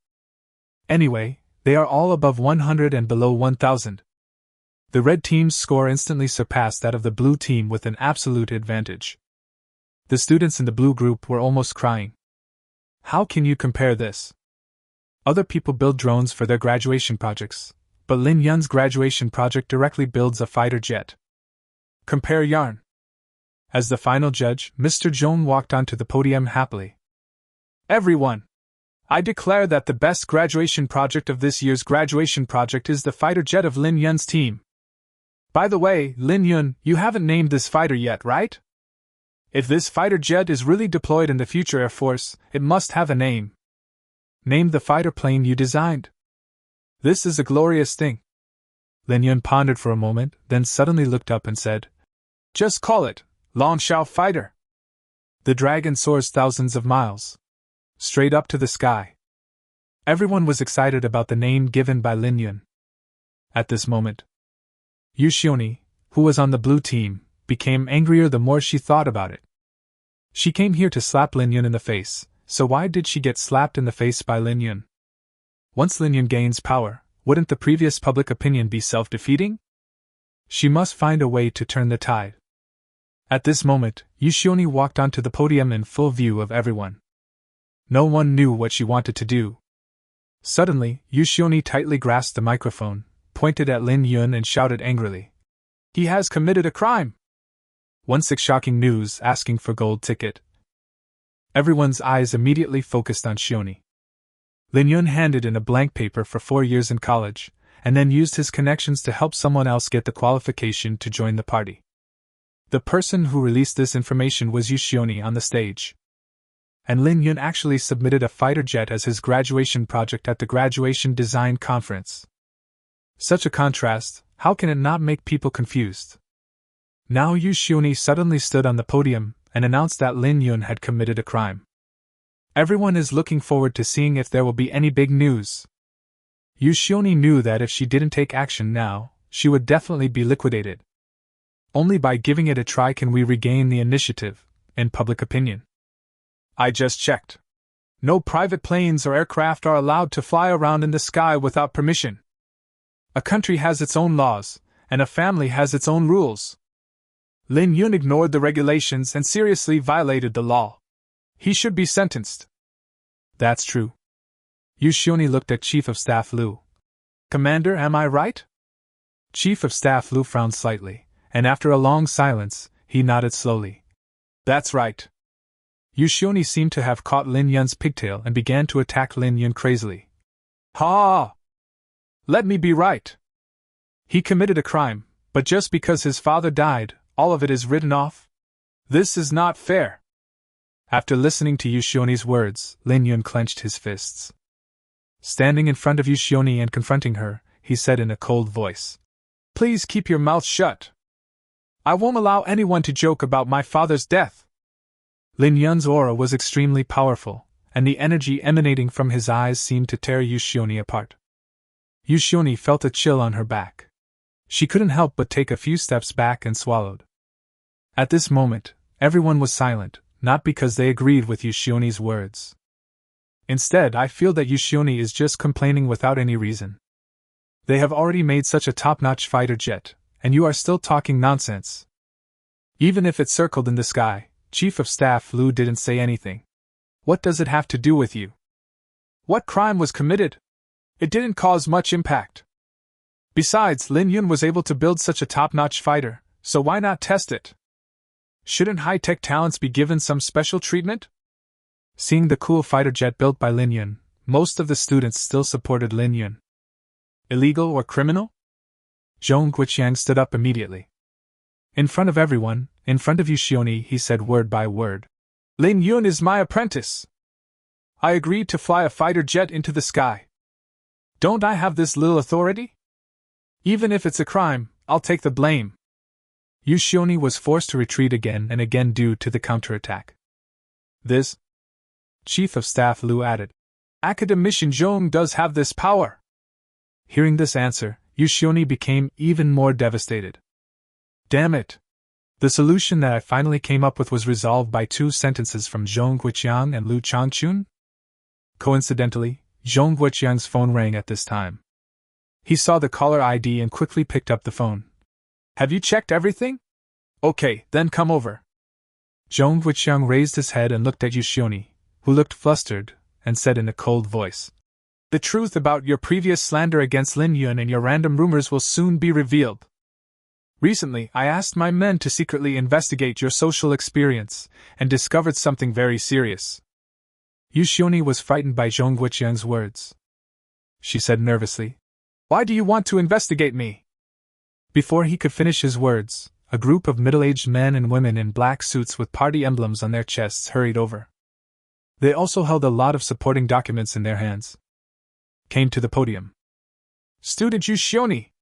Speaker 1: Anyway, they are all above 100 and below 1000. The red team's score instantly surpassed that of the blue team with an absolute advantage. The students in the blue group were almost crying. How can you compare this? Other people build drones for their graduation projects, but Lin Yun's graduation project directly builds a fighter jet. Compare yarn. As the final judge, Mr. Zhong walked onto the podium happily. Everyone! I declare that the best graduation project of this year's graduation project is the fighter jet of Lin Yun's team. By the way, Lin Yun, you haven't named this fighter yet, right? If this fighter jet is really deployed in the future Air Force, it must have a name. Name the fighter plane you designed. This is a glorious thing. Lin Yun pondered for a moment, then suddenly looked up and said, Just call it, Longshao Fighter. The dragon soars thousands of miles. Straight up to the sky. Everyone was excited about the name given by Lin Yun. At this moment, Yu Xioni, who was on the blue team, became angrier the more she thought about it. She came here to slap Lin Yun in the face, so why did she get slapped in the face by Lin Yun? Once Lin Yun gains power, wouldn't the previous public opinion be self-defeating? She must find a way to turn the tide. At this moment, Yushioni walked onto the podium in full view of everyone. No one knew what she wanted to do. Suddenly, Yushioni tightly grasped the microphone, pointed at Lin Yun and shouted angrily. "He has committed a crime!" 16 Shocking news asking for gold ticket. Everyone's eyes immediately focused on Shioni. Lin Yun handed in a blank paper for 4 years in college, and then used his connections to help someone else get the qualification to join the party. The person who released this information was Yushioni on the stage. And Lin Yun actually submitted a fighter jet as his graduation project at the graduation design conference. Such a contrast, how can it not make people confused? Now Yushioni suddenly stood on the podium and announced that Lin Yun had committed a crime. Everyone is looking forward to seeing if there will be any big news. Yushioni knew that if she didn't take action now, she would definitely be liquidated. Only by giving it a try can we regain the initiative, in public opinion. I just checked. No private planes or aircraft are allowed to fly around in the sky without permission. A country has its own laws, and a family has its own rules. Lin Yun ignored the regulations and seriously violated the law. He should be sentenced. That's true. Yushioni looked at Chief of Staff Liu. Commander, am I right? Chief of Staff Liu frowned slightly, and after a long silence, he nodded slowly. That's right. Yushioni seemed to have caught Lin Yun's pigtail and began to attack Lin Yun crazily. Ha! Let me be right. He committed a crime, but just because his father died, all of it is written off? This is not fair. After listening to Yushioni's words, Lin Yun clenched his fists. Standing in front of Yushioni and confronting her, he said in a cold voice, "Please keep your mouth shut. I won't allow anyone to joke about my father's death." Lin Yun's aura was extremely powerful, and the energy emanating from his eyes seemed to tear Yushioni apart. Yushioni felt a chill on her back. She couldn't help but take a few steps back and swallowed. At this moment, everyone was silent, not because they agreed with Yushioni's words. Instead, I feel that Yushioni is just complaining without any reason. They have already made such a top-notch fighter jet, and you are still talking nonsense. Even if it circled in the sky, Chief of Staff Liu didn't say anything. What does it have to do with you? What crime was committed? It didn't cause much impact. Besides, Lin Yun was able to build such a top-notch fighter, so why not test it? Shouldn't high-tech talents be given some special treatment? Seeing the cool fighter jet built by Lin Yun, most of the students still supported Lin Yun. Illegal or criminal? Zhong Guiqiang stood up immediately. In front of everyone, in front of Yushioni, he said word by word, "Lin Yun is my apprentice. I agreed to fly a fighter jet into the sky. Don't I have this little authority? Even if it's a crime, I'll take the blame." Yushioni was forced to retreat again and again due to the counterattack. This, Chief of Staff Liu added, "Academician Zhong does have this power." Hearing this answer, Yushioni became even more devastated. Damn it! The solution that I finally came up with was resolved by 2 sentences from Zhong Guiqiang and Liu Changchun. Coincidentally, Zhong Guiqiang's phone rang at this time. He saw the caller ID and quickly picked up the phone. "Have you checked everything? Okay, then come over." Zhong Guiqiang raised his head and looked at Yushioni, who looked flustered, and said in a cold voice, "The truth about your previous slander against Lin Yun and your random rumors will soon be revealed. Recently, I asked my men to secretly investigate your social experience, and discovered something very serious." Yushioni was frightened by Zhong Guiqiang's words. She said nervously, "Why do you want to investigate me?" Before he could finish his words, a group of middle-aged men and women in black suits with party emblems on their chests hurried over. They also held a lot of supporting documents in their hands. Came to the podium. "Student Yushioni,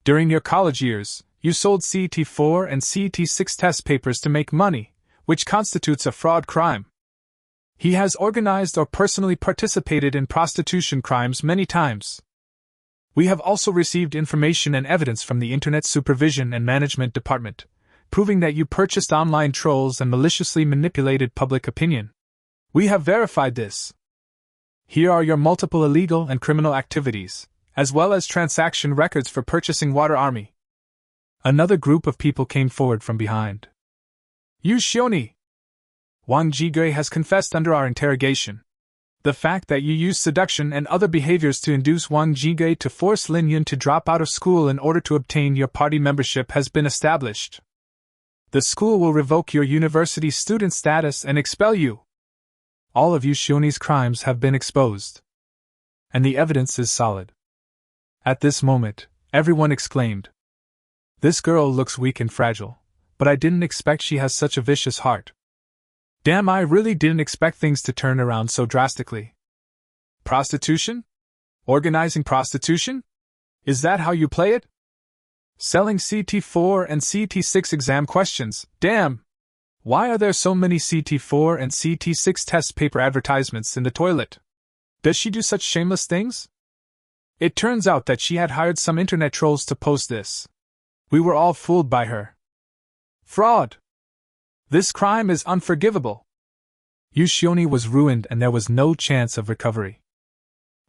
Speaker 1: during your college years, you sold CET4 and CET6 test papers to make money, which constitutes a fraud crime. He has organized or personally participated in prostitution crimes many times. We have also received information and evidence from the Internet Supervision and Management Department, proving that you purchased online trolls and maliciously manipulated public opinion. We have verified this. Here are your multiple illegal and criminal activities, as well as transaction records for purchasing Water Army. Another group of people came forward from behind. You Shioni! Wang Jigui has confessed under our interrogation. The fact that you used seduction and other behaviors to induce Wang Jigui to force Lin Yun to drop out of school in order to obtain your party membership has been established. The school will revoke your university student status and expel you. All of you Shioni's crimes have been exposed. And the evidence is solid. At this moment, everyone exclaimed. This girl looks weak and fragile, but I didn't expect she has such a vicious heart. Damn, I really didn't expect things to turn around so drastically. Prostitution? Organizing prostitution? Is that how you play it? Selling CT4 and CT6 exam questions, damn! Why are there so many CT4 and CT6 test paper advertisements in the toilet? Does she do such shameless things? It turns out that she had hired some internet trolls to post this. We were all fooled by her. Fraud! This crime is unforgivable. Yushioni was ruined and there was no chance of recovery.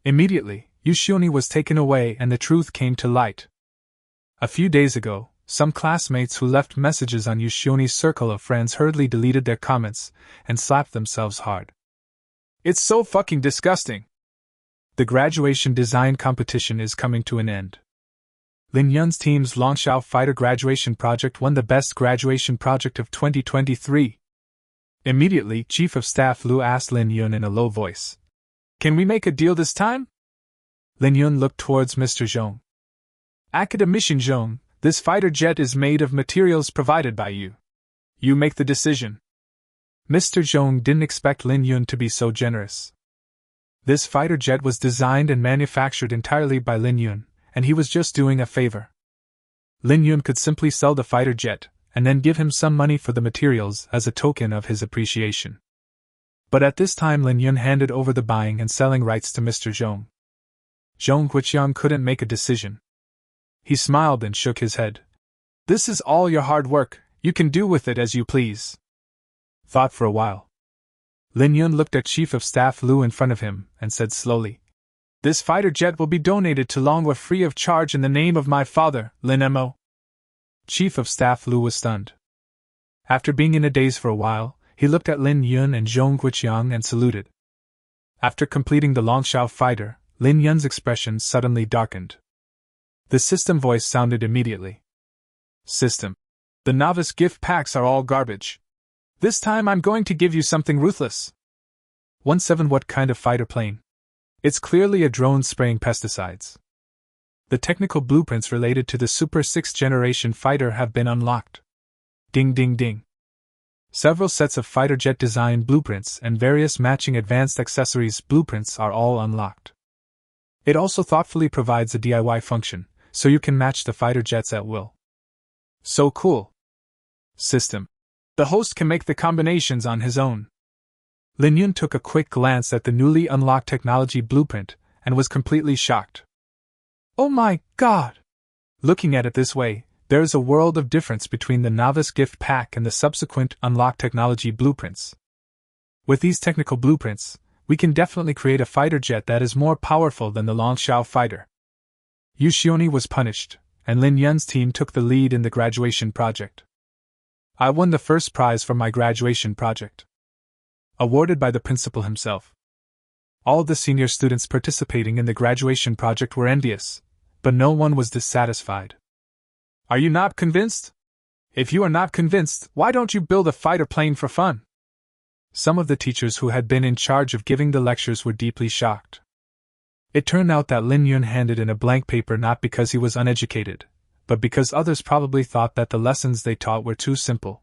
Speaker 1: Immediately, Yushioni was taken away and the truth came to light. A few days ago, some classmates who left messages on Yushioni's circle of friends hurriedly deleted their comments and slapped themselves hard. It's so fucking disgusting. The graduation design competition is coming to an end. Lin Yun's team's Longshao Fighter graduation project won the best graduation project of 2023. Immediately, Chief of Staff Lu asked Lin Yun in a low voice. Can we make a deal this time? Lin Yun looked towards Mr. Zhong. Academician Zhong, this fighter jet is made of materials provided by you. You make the decision. Mr. Zhong didn't expect Lin Yun to be so generous. This fighter jet was designed and manufactured entirely by Lin Yun, and he was just doing a favor. Lin Yun could simply sell the fighter jet, and then give him some money for the materials as a token of his appreciation. But at this time Lin Yun handed over the buying and selling rights to Mr. Zhong. Zhong Guiqiang couldn't make a decision. He smiled and shook his head. This is all your hard work, you can do with it as you please. Thought for a while. Lin Yun looked at Chief of Staff Lu in front of him and said slowly, This fighter jet will be donated to Longhua free of charge in the name of my father, Lin Mo. Chief of Staff Lu was stunned. After being in a daze for a while, he looked at Lin Yun and Zhong Guiqiang and saluted. After completing the Longshao fighter, Lin Yun's expression suddenly darkened. The system voice sounded immediately. System. The novice gift packs are all garbage. This time I'm going to give you something ruthless. 17 What kind of fighter plane? It's clearly a drone spraying pesticides. The technical blueprints related to the Super 6th generation fighter have been unlocked. Ding ding ding. Several sets of fighter jet design blueprints and various matching advanced accessories blueprints are all unlocked. It also thoughtfully provides a DIY function, so you can match the fighter jets at will. So cool. System. The host can make the combinations on his own. Lin Yun took a quick glance at the newly unlocked technology blueprint and was completely shocked. Oh my god! Looking at it this way, there is a world of difference between the novice gift pack and the subsequent unlocked technology blueprints. With these technical blueprints, we can definitely create a fighter jet that is more powerful than the Longshao fighter. Yushioni was punished, and Lin Yun's team took the lead in the graduation project. I won the first prize for my graduation project. Awarded by the principal himself. All the senior students participating in the graduation project were envious, but no one was dissatisfied. Are you not convinced? If you are not convinced, why don't you build a fighter plane for fun? Some of the teachers who had been in charge of giving the lectures were deeply shocked. It turned out that Lin Yun handed in a blank paper not because he was uneducated, but because others probably thought that the lessons they taught were too simple.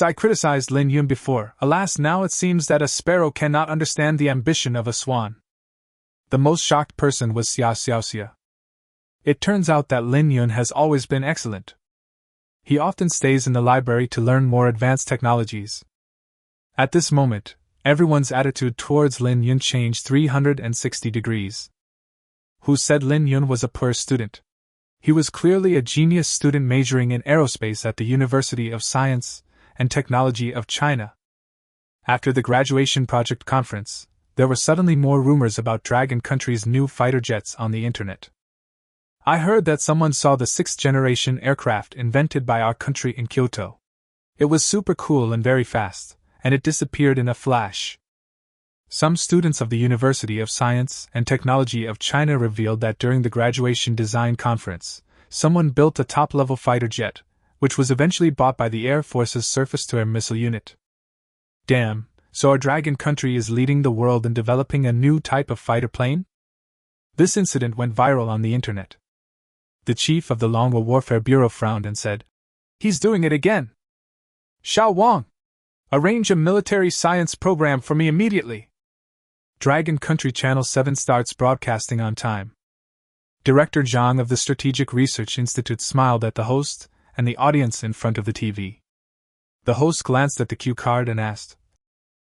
Speaker 1: I criticized Lin Yun before, alas now it seems that a sparrow cannot understand the ambition of a swan. The most shocked person was Xia Xiaoxia. It turns out that Lin Yun has always been excellent. He often stays in the library to learn more advanced technologies. At this moment, everyone's attitude towards Lin Yun changed 360 degrees. Who said Lin Yun was a poor student? He was clearly a genius student majoring in aerospace at the University of Science and Technology of China. After the graduation project conference, there were suddenly more rumors about Dragon Country's new fighter jets on the internet. I heard that someone saw the 6th-generation aircraft invented by our country in Kyoto. It was super cool and very fast, and it disappeared in a flash. Some students of the University of Science and Technology of China revealed that during the graduation design conference, someone built a top-level fighter jet, which was eventually bought by the Air Force's surface-to-air missile unit. Damn, so our dragon country is leading the world in developing a new type of fighter plane? This incident went viral on the internet. The chief of the Longwa Warfare Bureau frowned and said, "He's doing it again! Xiao Wang! Arrange a military science program for me immediately!" Dragon Country Channel 7 starts broadcasting on time. Director Zhang of the Strategic Research Institute smiled at the host and the audience in front of the TV. The host glanced at the cue card and asked,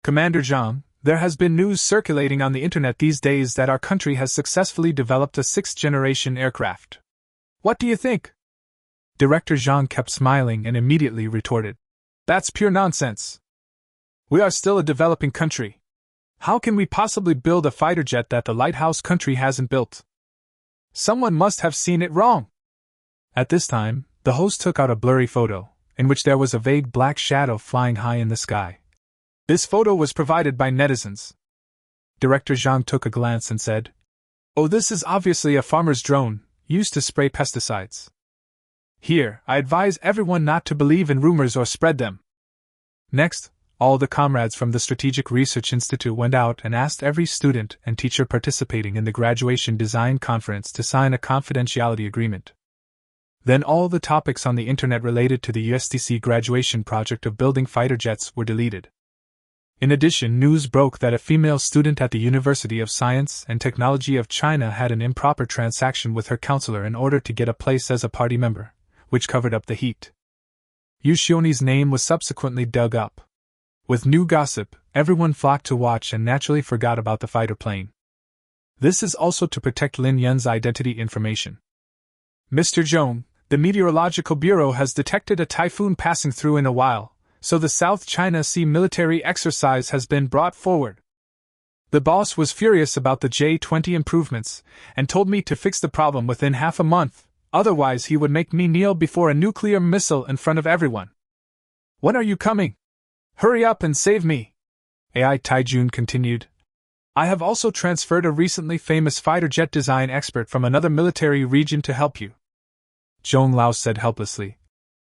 Speaker 1: "Commander Zhang, there has been news circulating on the internet these days that our country has successfully developed a 6th-generation aircraft. What do you think?" Director Zhang kept smiling and immediately retorted, "That's pure nonsense. We are still a developing country. How can we possibly build a fighter jet that the lighthouse country hasn't built? Someone must have seen it wrong." At this time, the host took out a blurry photo, in which there was a vague black shadow flying high in the sky. This photo was provided by netizens. Director Zhang took a glance and said, "Oh, this is obviously a farmer's drone, used to spray pesticides. Here, I advise everyone not to believe in rumors or spread them." Next, all the comrades from the Strategic Research Institute went out and asked every student and teacher participating in the graduation design conference to sign a confidentiality agreement. Then all the topics on the internet related to the USTC graduation project of building fighter jets were deleted. In addition, news broke that a female student at the University of Science and Technology of China had an improper transaction with her counselor in order to get a place as a party member, which covered up the heat. Yu Xioni's name was subsequently dug up. With new gossip, everyone flocked to watch and naturally forgot about the fighter plane. This is also to protect Lin Yun's identity information. "Mr. Zhong, the Meteorological Bureau has detected a typhoon passing through in a while, so the South China Sea military exercise has been brought forward. The boss was furious about the J-20 improvements and told me to fix the problem within half a month, otherwise he would make me kneel before a nuclear missile in front of everyone. When are you coming? Hurry up and save me!" AI Taijun continued. "I have also transferred a recently famous fighter jet design expert from another military region to help you." Zhong Lao said helplessly,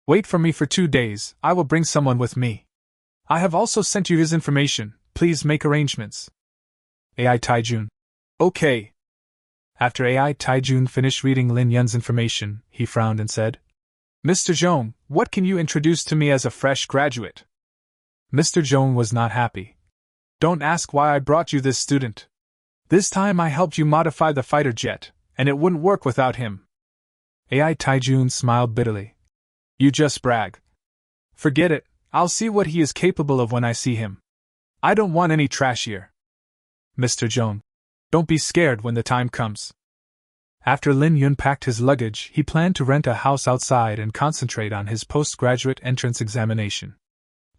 Speaker 1: "Wait for me for 2 days, I will bring someone with me. I have also sent you his information, please make arrangements." AI Taijun. "Okay." After AI Taijun finished reading Lin Yun's information, he frowned and said, "Mr. Zhong, what can you introduce to me as a fresh graduate?" Mr. Zhong was not happy. "Don't ask why I brought you this student. This time I helped you modify the fighter jet, and it wouldn't work without him." AI Taijun smiled bitterly. "You just brag. Forget it, I'll see what he is capable of when I see him. I don't want any trash here." "Mr. Zhong, don't be scared when the time comes." After Lin Yun packed his luggage, he planned to rent a house outside and concentrate on his postgraduate entrance examination.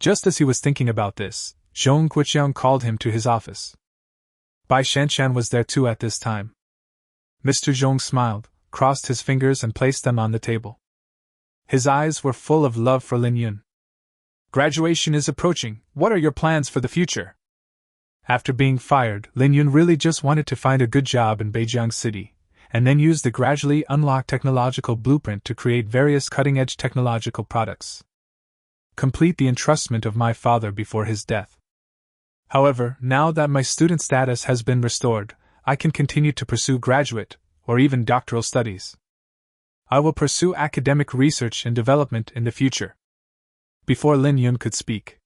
Speaker 1: Just as he was thinking about this, Zhong Guiqiang called him to his office. Bai Shanshan was there too at this time. Mr. Zhong smiled, crossed his fingers and placed them on the table. His eyes were full of love for Lin Yun. "Graduation is approaching, what are your plans for the future?" After being fired, Lin Yun really just wanted to find a good job in Beijing City, and then use the gradually unlocked technological blueprint to create various cutting-edge technological products. Complete the entrustment of my father before his death. However, now that my student status has been restored, I can continue to pursue graduate, or even doctoral studies. I will pursue academic research and development in the future. Before Lin Yun could speak,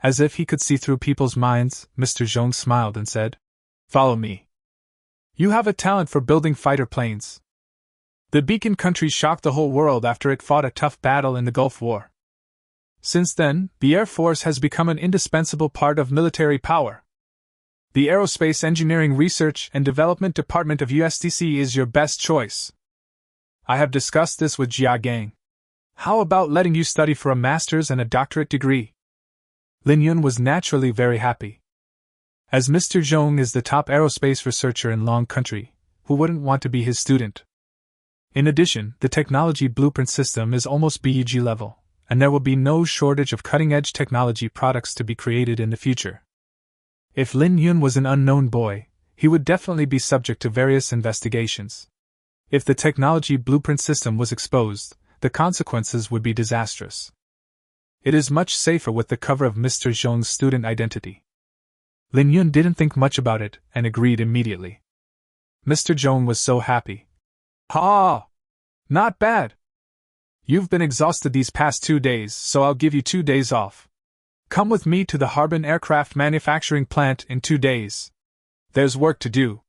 Speaker 1: as if he could see through people's minds, Mr. Zhong smiled and said, "Follow me. You have a talent for building fighter planes. The beacon country shocked the whole world after it fought a tough battle in the Gulf War. Since then, the Air Force has become an indispensable part of military power. The Aerospace Engineering Research and Development Department of USTC is your best choice. I have discussed this with Jia Gang. How about letting you study for a master's and a doctorate degree?" Lin Yun was naturally very happy. As Mr. Zhong is the top aerospace researcher in Long Country, who wouldn't want to be his student? In addition, the technology blueprint system is almost BUG level, and there will be no shortage of cutting-edge technology products to be created in the future. If Lin Yun was an unknown boy, he would definitely be subject to various investigations. If the technology blueprint system was exposed, the consequences would be disastrous. It is much safer with the cover of Mr. Zhong's student identity. Lin Yun didn't think much about it and agreed immediately. Mr. Zhong was so happy. "Ha! Not bad. You've been exhausted these past 2 days, so I'll give you 2 days off. Come with me to the Harbin aircraft manufacturing plant in 2 days. There's work to do."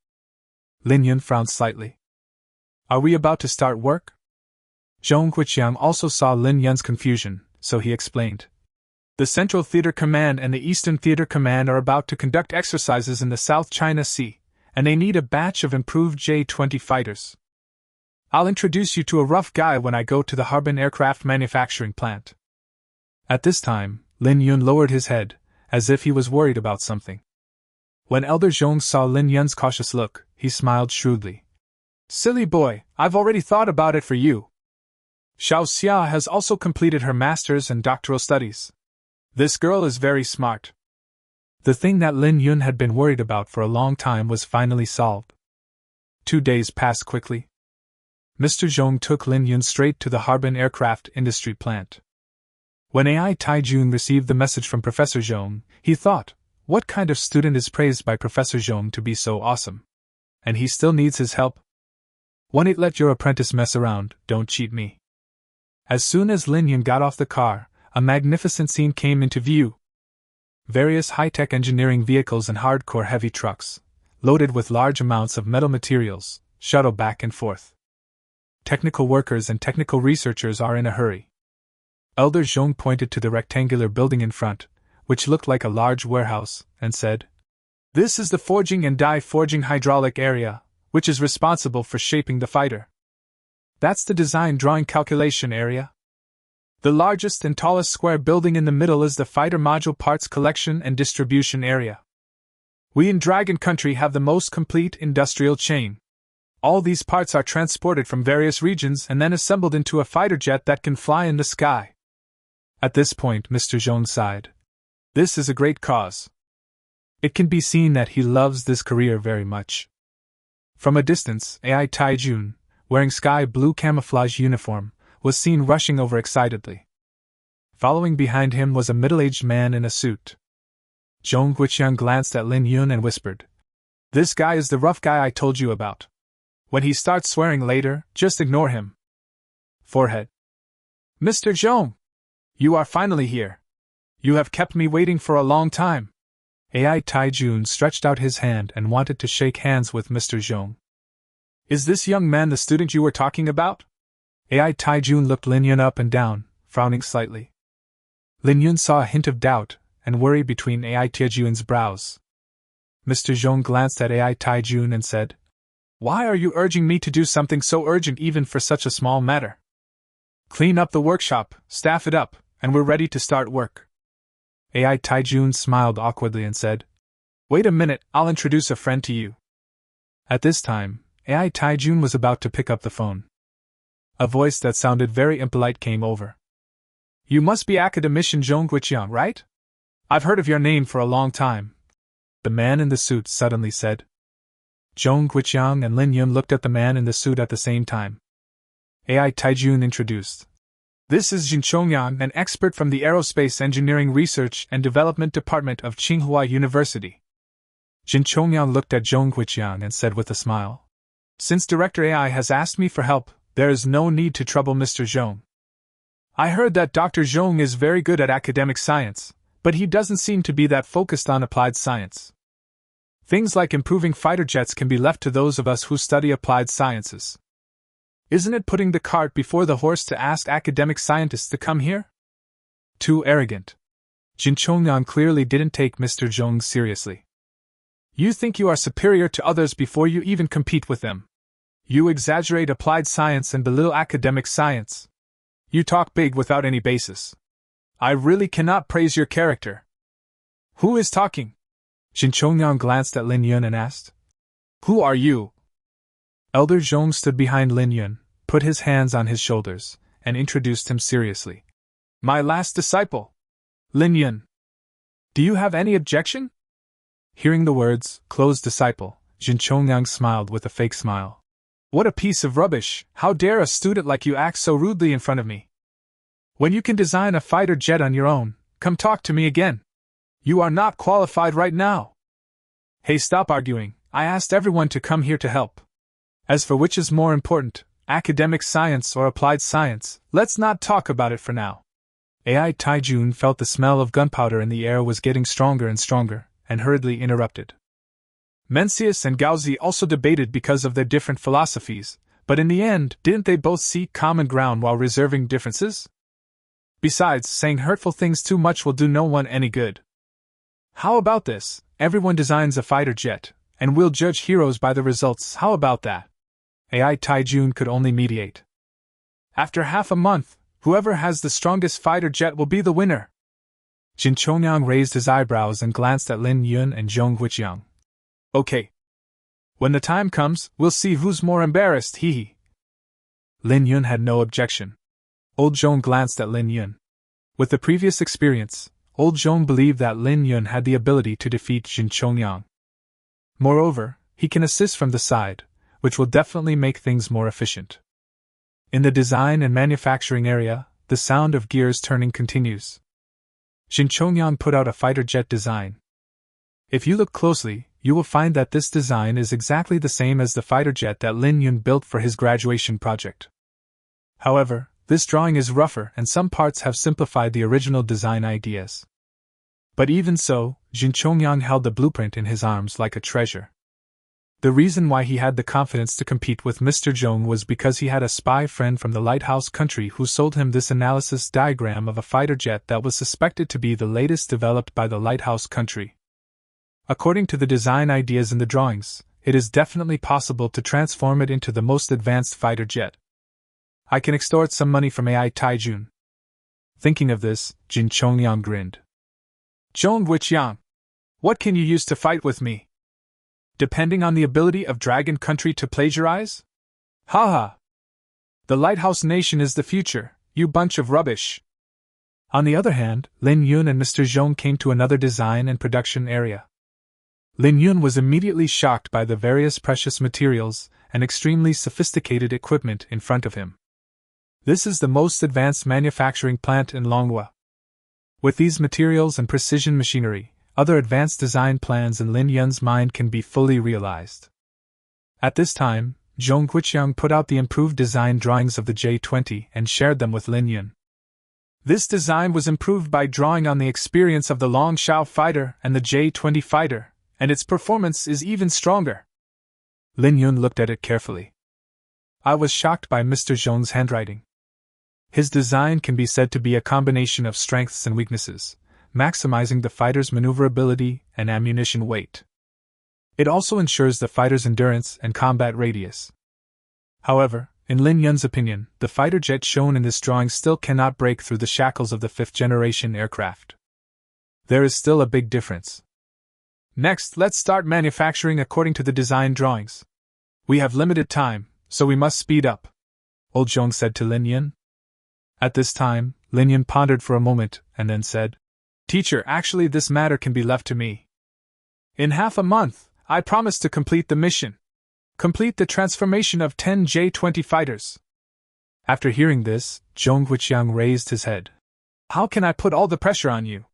Speaker 1: Lin Yun frowned slightly. "Are we about to start work?" Zhong Huiqiang also saw Lin Yun's confusion, so he explained. "The Central Theater Command and the Eastern Theater Command are about to conduct exercises in the South China Sea, and they need a batch of improved J-20 fighters. I'll introduce you to a rough guy when I go to the Harbin aircraft manufacturing plant." At this time, Lin Yun lowered his head, as if he was worried about something. When Elder Zhong saw Lin Yun's cautious look, he smiled shrewdly. "Silly boy, I've already thought about it for you. Xiao Xia has also completed her master's and doctoral studies. This girl is very smart." The thing that Lin Yun had been worried about for a long time was finally solved. 2 days passed quickly. Mr. Zhong took Lin Yun straight to the Harbin aircraft industry plant. When AI Taijun received the message from Professor Zhong, he thought, what kind of student is praised by Professor Zhong to be so awesome? And he still needs his help? "Won't let your apprentice mess around, don't cheat me." As soon as Lin Yun got off the car, a magnificent scene came into view. Various high-tech engineering vehicles and hardcore heavy trucks, loaded with large amounts of metal materials, shuttle back and forth. Technical workers and technical researchers are in a hurry. Elder Zhong pointed to the rectangular building in front, which looked like a large warehouse, and said, "This is the forging and die forging hydraulic area, which is responsible for shaping the fighter. That's the design drawing calculation area. The largest and tallest square building in the middle is the fighter module parts collection and distribution area. We in Dragon Country have the most complete industrial chain. All these parts are transported from various regions and then assembled into a fighter jet that can fly in the sky." At this point, Mr. Zhong sighed. This is a great cause. It can be seen that he loves this career very much. From a distance, AI Taijun, wearing sky blue camouflage uniform, was seen rushing over excitedly. Following behind him was a middle-aged man in a suit. Zhong Huiqiang glanced at Lin Yun and whispered, "This guy is the rough guy I told you about. When he starts swearing later, just ignore him." Forehead. "Mr. Zhong! You are finally here. You have kept me waiting for a long time." AI Taijun stretched out his hand and wanted to shake hands with Mr. Zhong. "Is this young man the student you were talking about?" AI Taijun looked Lin Yun up and down, frowning slightly. Lin Yun saw a hint of doubt and worry between AI Taijun's brows. Mr. Zhong glanced at AI Taijun and said, "Why are you urging me to do something so urgent even for such a small matter? Clean up the workshop, staff it up, and we're ready to start work." AI Taijun smiled awkwardly and said, "Wait a minute, I'll introduce a friend to you." At this time, AI Taijun was about to pick up the phone. A voice that sounded very impolite came over. "You must be academician Zhong Huiqiang, right? I've heard of your name for a long time," the man in the suit suddenly said. Zhong Huiqiang and Lin Yun looked at the man in the suit at the same time. AI Taijun introduced. "This is Jin Chongyan, an expert from the Aerospace Engineering Research and Development Department of Tsinghua University." Jin Chongyan looked at Zhong Huiqiang and said with a smile, "Since Director AI has asked me for help, there is no need to trouble Mr. Zhong. I heard that Dr. Zhong is very good at academic science, but he doesn't seem to be that focused on applied science. Things like improving fighter jets can be left to those of us who study applied sciences. Isn't it putting the cart before the horse to ask academic scientists to come here? Too arrogant." Jin Chongyan clearly didn't take Mr. Zhong seriously. "You think you are superior to others before you even compete with them. You exaggerate applied science and belittle academic science. You talk big without any basis. I really cannot praise your character." "Who is talking?" Jin Chongyan glanced at Lin Yun and asked. "Who are you?" Elder Zhong stood behind Lin Yun, put his hands on his shoulders, and introduced him seriously. My last disciple, Lin Yun. Do you have any objection? Hearing the words, closed disciple, Jin Chongyang smiled with a fake smile. What a piece of rubbish! How dare a student like you act so rudely in front of me? When you can design a fighter jet on your own, come talk to me again. You are not qualified right now. Hey, stop arguing. I asked everyone to come here to help. As for which is more important, academic science or applied science, let's not talk about it for now. Ai Taijun felt the smell of gunpowder in the air was getting stronger and stronger, and hurriedly interrupted. Mencius and Gaozi also debated because of their different philosophies, but in the end, didn't they both seek common ground while reserving differences? Besides, saying hurtful things too much will do no one any good. How about this? Everyone designs a fighter jet, and we'll judge heroes by the results. How about that? Ai Taijun could only mediate. After half a month, whoever has the strongest fighter jet will be the winner. Jin Chongyang raised his eyebrows and glanced at Lin Yun and Zhong Huiqiang. Okay. When the time comes, we'll see who's more embarrassed, hee hee. Lin Yun had no objection. Old Zhong glanced at Lin Yun. With the previous experience, Old Zhong believed that Lin Yun had the ability to defeat Jin Chongyang. Moreover, he can assist from the side, which will definitely make things more efficient. In the design and manufacturing area, the sound of gears turning continues. Jin Chongyang put out a fighter jet design. If you look closely, you will find that this design is exactly the same as the fighter jet that Lin Yun built for his graduation project. However, this drawing is rougher and some parts have simplified the original design ideas. But even so, Jin Chongyang held the blueprint in his arms like a treasure. The reason why he had the confidence to compete with Mr. Zhong was because he had a spy friend from the lighthouse country who sold him this analysis diagram of a fighter jet that was suspected to be the latest developed by the lighthouse country. According to the design ideas in the drawings, it is definitely possible to transform it into the most advanced fighter jet. I can extort some money from Ai Taijun. Thinking of this, Jin Chongyang grinned. Zhong Huiqiang, what can you use to fight with me? Depending on the ability of Dragon Country to plagiarize? Haha! The Lighthouse Nation is the future, you bunch of rubbish. On the other hand, Lin Yun and Mr. Zhong came to another design and production area. Lin Yun was immediately shocked by the various precious materials and extremely sophisticated equipment in front of him. This is the most advanced manufacturing plant in Longhua. With these materials and precision machinery, other advanced design plans in Lin Yun's mind can be fully realized. At this time, Zhong Huiqiang put out the improved design drawings of the J-20 and shared them with Lin Yun. This design was improved by drawing on the experience of the Long Shao fighter and the J-20 fighter, and its performance is even stronger. Lin Yun looked at it carefully. I was shocked by Mr. Zhong's handwriting. His design can be said to be a combination of strengths and weaknesses, maximizing the fighter's maneuverability and ammunition weight. It also ensures the fighter's endurance and combat radius. However, in Lin Yun's opinion, the fighter jet shown in this drawing still cannot break through the shackles of the fifth-generation aircraft. There is still a big difference. Next, let's start manufacturing according to the design drawings. We have limited time, so we must speed up, Old Zhong said to Lin Yun. At this time, Lin Yun pondered for a moment and then said, Teacher, actually this matter can be left to me. In half a month, I promise to complete the mission. Complete the transformation of 10 J-20 fighters. After hearing this, Zhong Huiqiang raised his head. How can I put all the pressure on you?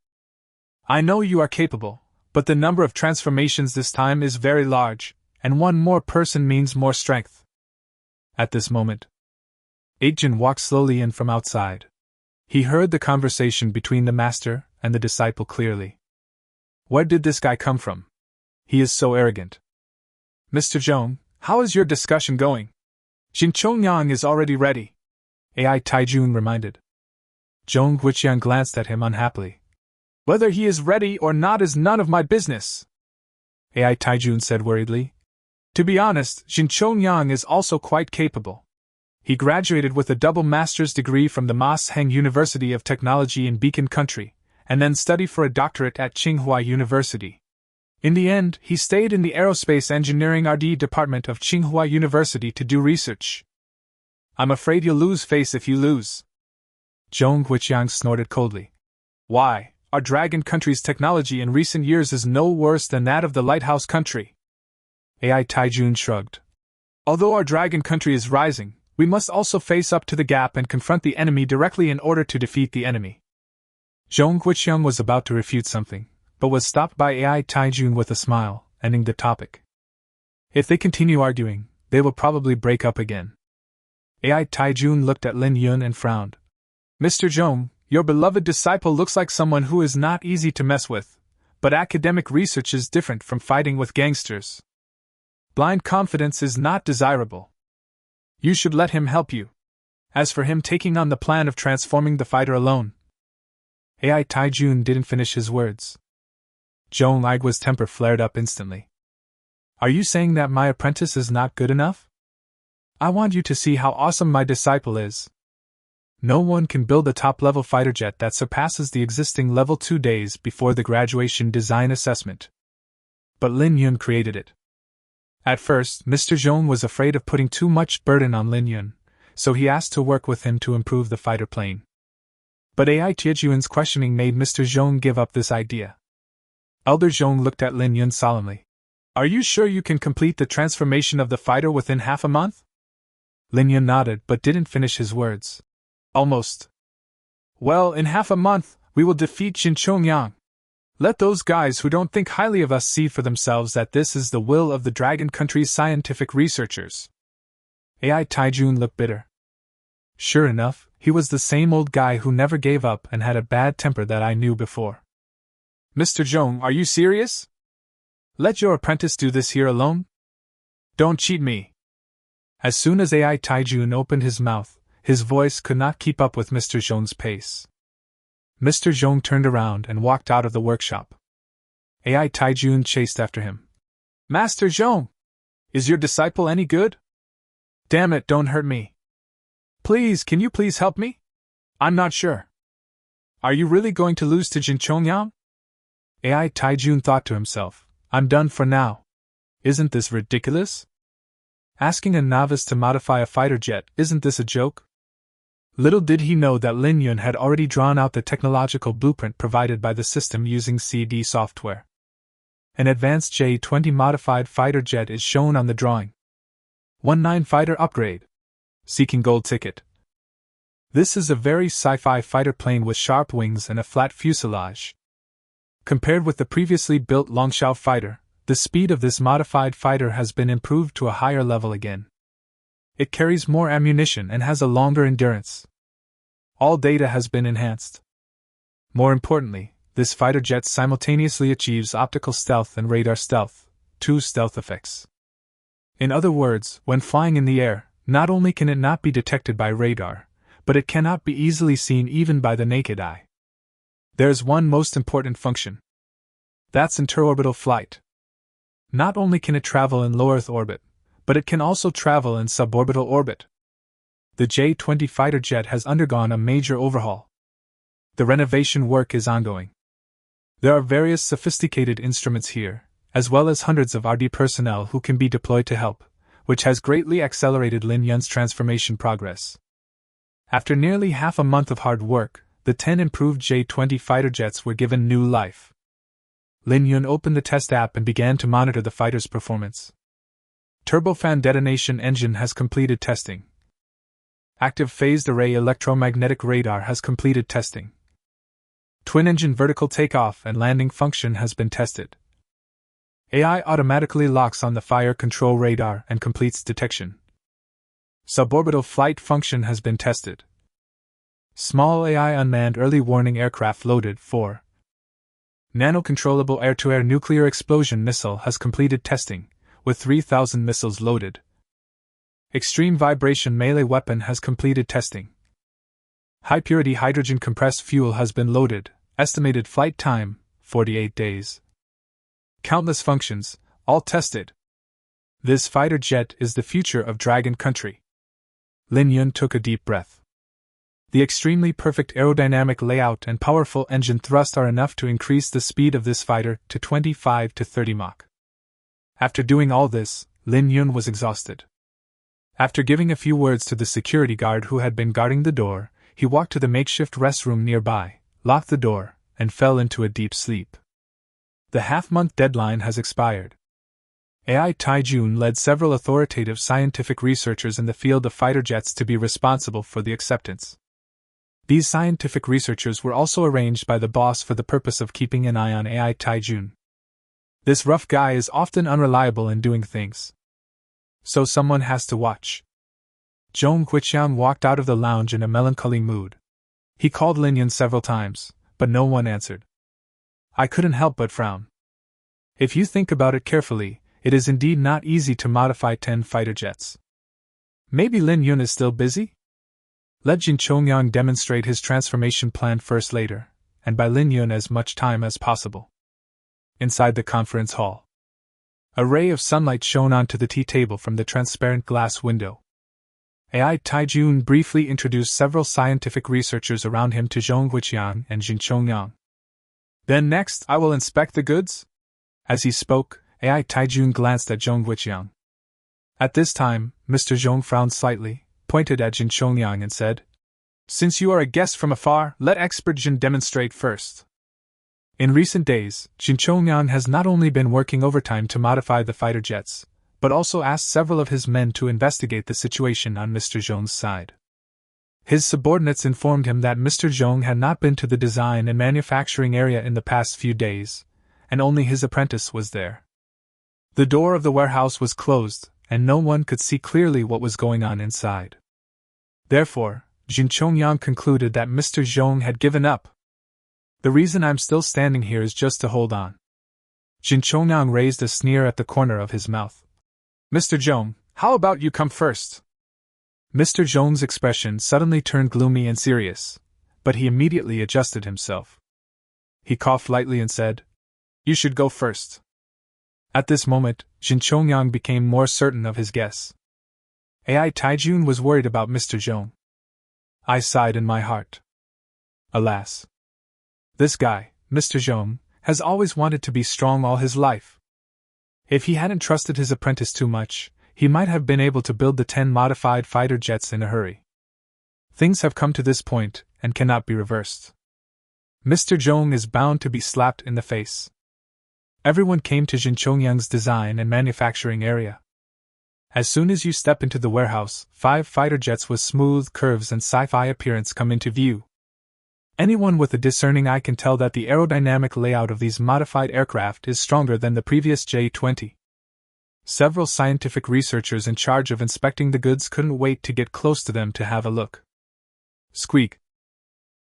Speaker 1: I know you are capable, but the number of transformations this time is very large, and one more person means more strength. At this moment, Jin walked slowly in from outside. He heard the conversation between the master and the disciple clearly. Where did this guy come from? He is so arrogant. Mr. Zhong, how is your discussion going? Jin Chongyang is already ready, Ai Taijun reminded. Zhong Huiqiang glanced at him unhappily. Whether he is ready or not is none of my business, Ai Taijun said worriedly. To be honest, Jin Chongyang is also quite capable. He graduated with a double master's degree from the Mas-Heng University of Technology in Beacon Country, and then studied for a doctorate at Tsinghua University. In the end, he stayed in the Aerospace Engineering R&D department of Tsinghua University to do research. I'm afraid you'll lose face if you lose. Zhong Guiqiang snorted coldly. Why, our dragon country's technology in recent years is no worse than that of the lighthouse country. AI Taijun shrugged. Although our dragon country is rising, we must also face up to the gap and confront the enemy directly in order to defeat the enemy. Zhong Guiqiang was about to refute something, but was stopped by AI Taijun with a smile, ending the topic. If they continue arguing, they will probably break up again. AI Taijun looked at Lin Yun and frowned. Mr. Zhong, your beloved disciple looks like someone who is not easy to mess with, but academic research is different from fighting with gangsters. Blind confidence is not desirable. You should let him help you. As for him taking on the plan of transforming the fighter alone. AI Taijun didn't finish his words. Zhong Aigua's temper flared up instantly. Are you saying that my apprentice is not good enough? I want you to see how awesome my disciple is. No one can build a top-level fighter jet that surpasses the existing Level 2 days before the graduation design assessment. But Lin Yun created it. At first, Mr. Zhong was afraid of putting too much burden on Lin Yun, so he asked to work with him to improve the fighter plane. But AI Taijun's questioning made Mr. Zhong give up this idea. Elder Zhong looked at Lin Yun solemnly. Are you sure you can complete the transformation of the fighter within half a month? Lin Yun nodded but didn't finish his words. Almost. Well, in half a month, we will defeat Jinchongyang. Let those guys who don't think highly of us see for themselves that this is the will of the Dragon Country's scientific researchers. AI Taijun looked bitter. Sure enough, he was the same old guy who never gave up and had a bad temper that I knew before. Mr. Zhong, are you serious? Let your apprentice do this here alone? Don't cheat me. As soon as AI Taijun opened his mouth, his voice could not keep up with Mr. Zhong's pace. Mr. Zhong turned around and walked out of the workshop. AI Taijun chased after him. Master Zhong! Is your disciple any good? Damn it, don't hurt me. Please, can you please help me? I'm not sure. Are you really going to lose to Jinchongyang? AI Taijun thought to himself, I'm done for now. Isn't this ridiculous? Asking a novice to modify a fighter jet, isn't this a joke? Little did he know that Lin Yun had already drawn out the technological blueprint provided by the system using CD software. An advanced J-20 modified fighter jet is shown on the drawing. 19 Fighter Upgrade. Seeking Gold Ticket. This is a very sci-fi fighter plane with sharp wings and a flat fuselage. Compared with the previously built Longshao fighter, the speed of this modified fighter has been improved to a higher level again. It carries more ammunition and has a longer endurance. All data has been enhanced. More importantly, this fighter jet simultaneously achieves optical stealth and radar stealth, 2 stealth effects. In other words, when flying in the air, not only can it not be detected by radar, but it cannot be easily seen even by the naked eye. There's one most important function. That's interorbital flight. Not only can it travel in low Earth orbit, but it can also travel in suborbital orbit. The J-20 fighter jet has undergone a major overhaul. The renovation work is ongoing. There are various sophisticated instruments here, as well as hundreds of RD personnel who can be deployed to help, which has greatly accelerated Lin Yun's transformation progress. After nearly half a month of hard work, the 10 improved J-20 fighter jets were given new life. Lin Yun opened the test app and began to monitor the fighter's performance. Turbofan detonation engine has completed testing. Active phased array electromagnetic radar has completed testing. Twin-engine vertical takeoff and landing function has been tested. AI automatically locks on the fire control radar and completes detection. Suborbital flight function has been tested. Small AI unmanned early warning aircraft loaded for. Nano-controllable air-to-air nuclear explosion missile has completed testing, with 3,000 missiles loaded. Extreme vibration melee weapon has completed testing. High-purity hydrogen compressed fuel has been loaded, estimated flight time, 48 days. Countless functions, all tested. This fighter jet is the future of Dragon Country. Lin Yun took a deep breath. The extremely perfect aerodynamic layout and powerful engine thrust are enough to increase the speed of this fighter to 25 to 30 Mach. After doing all this, Lin Yun was exhausted. After giving a few words to the security guard who had been guarding the door, he walked to the makeshift restroom nearby, locked the door, and fell into a deep sleep. The half-month deadline has expired. AI Taijun led several authoritative scientific researchers in the field of fighter jets to be responsible for the acceptance. These scientific researchers were also arranged by the boss for the purpose of keeping an eye on AI Taijun. This rough guy is often unreliable in doing things, so someone has to watch. Zhong Huiqiang walked out of the lounge in a melancholy mood. He called Lin Yun several times, but no one answered. I couldn't help but frown. If you think about it carefully, it is indeed not easy to modify 10 fighter jets. Maybe Lin Yun is still busy? Let Jin Chongyang demonstrate his transformation plan first later, and buy Lin Yun as much time as possible. Inside the conference hall, a ray of sunlight shone onto the tea table from the transparent glass window. AI Taijun briefly introduced several scientific researchers around him to Zhong Huiqiang and Jin Chongyang. Then next, I will inspect the goods? As he spoke, AI Taijun glanced at Zhong Huiqiang. At this time, Mr. Zhong frowned slightly, pointed at Jin Chongyang and said, Since you are a guest from afar, let expert Jin demonstrate first. In recent days, Jin Chongyang has not only been working overtime to modify the fighter jets, but also asked several of his men to investigate the situation on Mr. Zhong's side. His subordinates informed him that Mr. Zhong had not been to the design and manufacturing area in the past few days, and only his apprentice was there. The door of the warehouse was closed, and no one could see clearly what was going on inside. Therefore, Jin Chongyang concluded that Mr. Zhong had given up. The reason I'm still standing here is just to hold on. Jin Chongyang raised a sneer at the corner of his mouth. Mr. Zhong, how about you come first? Mr. Zhong's expression suddenly turned gloomy and serious, but he immediately adjusted himself. He coughed lightly and said, You should go first. At this moment, Jin Chongyang became more certain of his guess. AI Taijun was worried about Mr. Zhong. I sighed in my heart. Alas. This guy, Mr. Zhong, has always wanted to be strong all his life. If he hadn't trusted his apprentice too much, he might have been able to build the 10 modified fighter jets in a hurry. Things have come to this point, and cannot be reversed. Mr. Zhong is bound to be slapped in the face. Everyone came to Jin Chongyang's design and manufacturing area. As soon as you step into the warehouse, 5 fighter jets with smooth curves and sci-fi appearance come into view. Anyone with a discerning eye can tell that the aerodynamic layout of these modified aircraft is stronger than the previous J-20. Several scientific researchers in charge of inspecting the goods couldn't wait to get close to them to have a look. Squeak.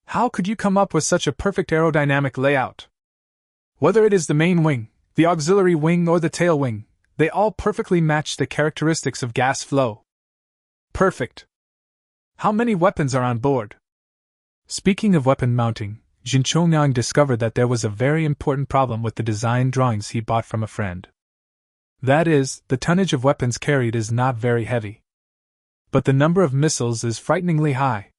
Speaker 1: How could you come up with such a perfect aerodynamic layout? Whether it is the main wing, the auxiliary wing or the tail wing, they all perfectly match the characteristics of gas flow. Perfect. How many weapons are on board? Speaking of weapon mounting, Jin Chongyang discovered that there was a very important problem with the design drawings he bought from a friend. That is, the tonnage of weapons carried is not very heavy. But the number of missiles is frighteningly high.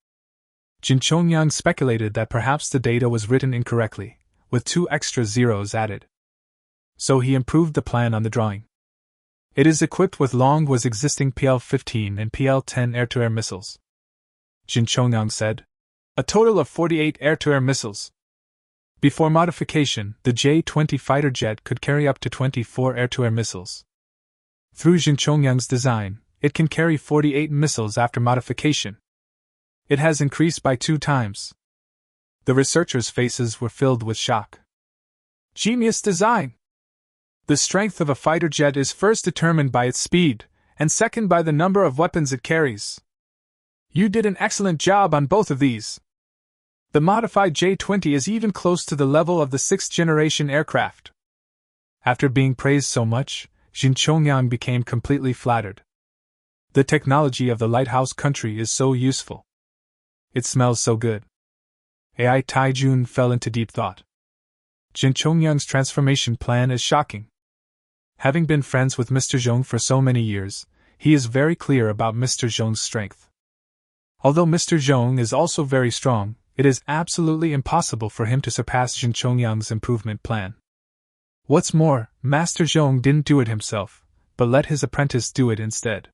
Speaker 1: Jin Chongyang speculated that perhaps the data was written incorrectly, with 2 extra zeros added. So he improved the plan on the drawing. It is equipped with Longwa's existing PL-15 and PL-10 air-to-air missiles. Jin Chongyang said. A total of 48 air-to-air missiles. Before modification, the J-20 fighter jet could carry up to 24 air-to-air missiles. Through Jin Chongyang's design, it can carry 48 missiles after modification. It has increased by 2 times. The researchers' faces were filled with shock. Genius design! The strength of a fighter jet is first determined by its speed, and second by the number of weapons it carries. You did an excellent job on both of these. The modified J-20 is even close to the level of the 6th-generation aircraft. After being praised so much, Jin Chongyang became completely flattered. The technology of the lighthouse country is so useful. It smells so good. AI Taijun fell into deep thought. Jin Chongyang's transformation plan is shocking. Having been friends with Mr. Zhong for so many years, he is very clear about Mr. Zhong's strength. Although Mr. Zhong is also very strong, it is absolutely impossible for him to surpass Jin Chongyang's improvement plan. What's more, Master Zhong didn't do it himself, but let his apprentice do it instead.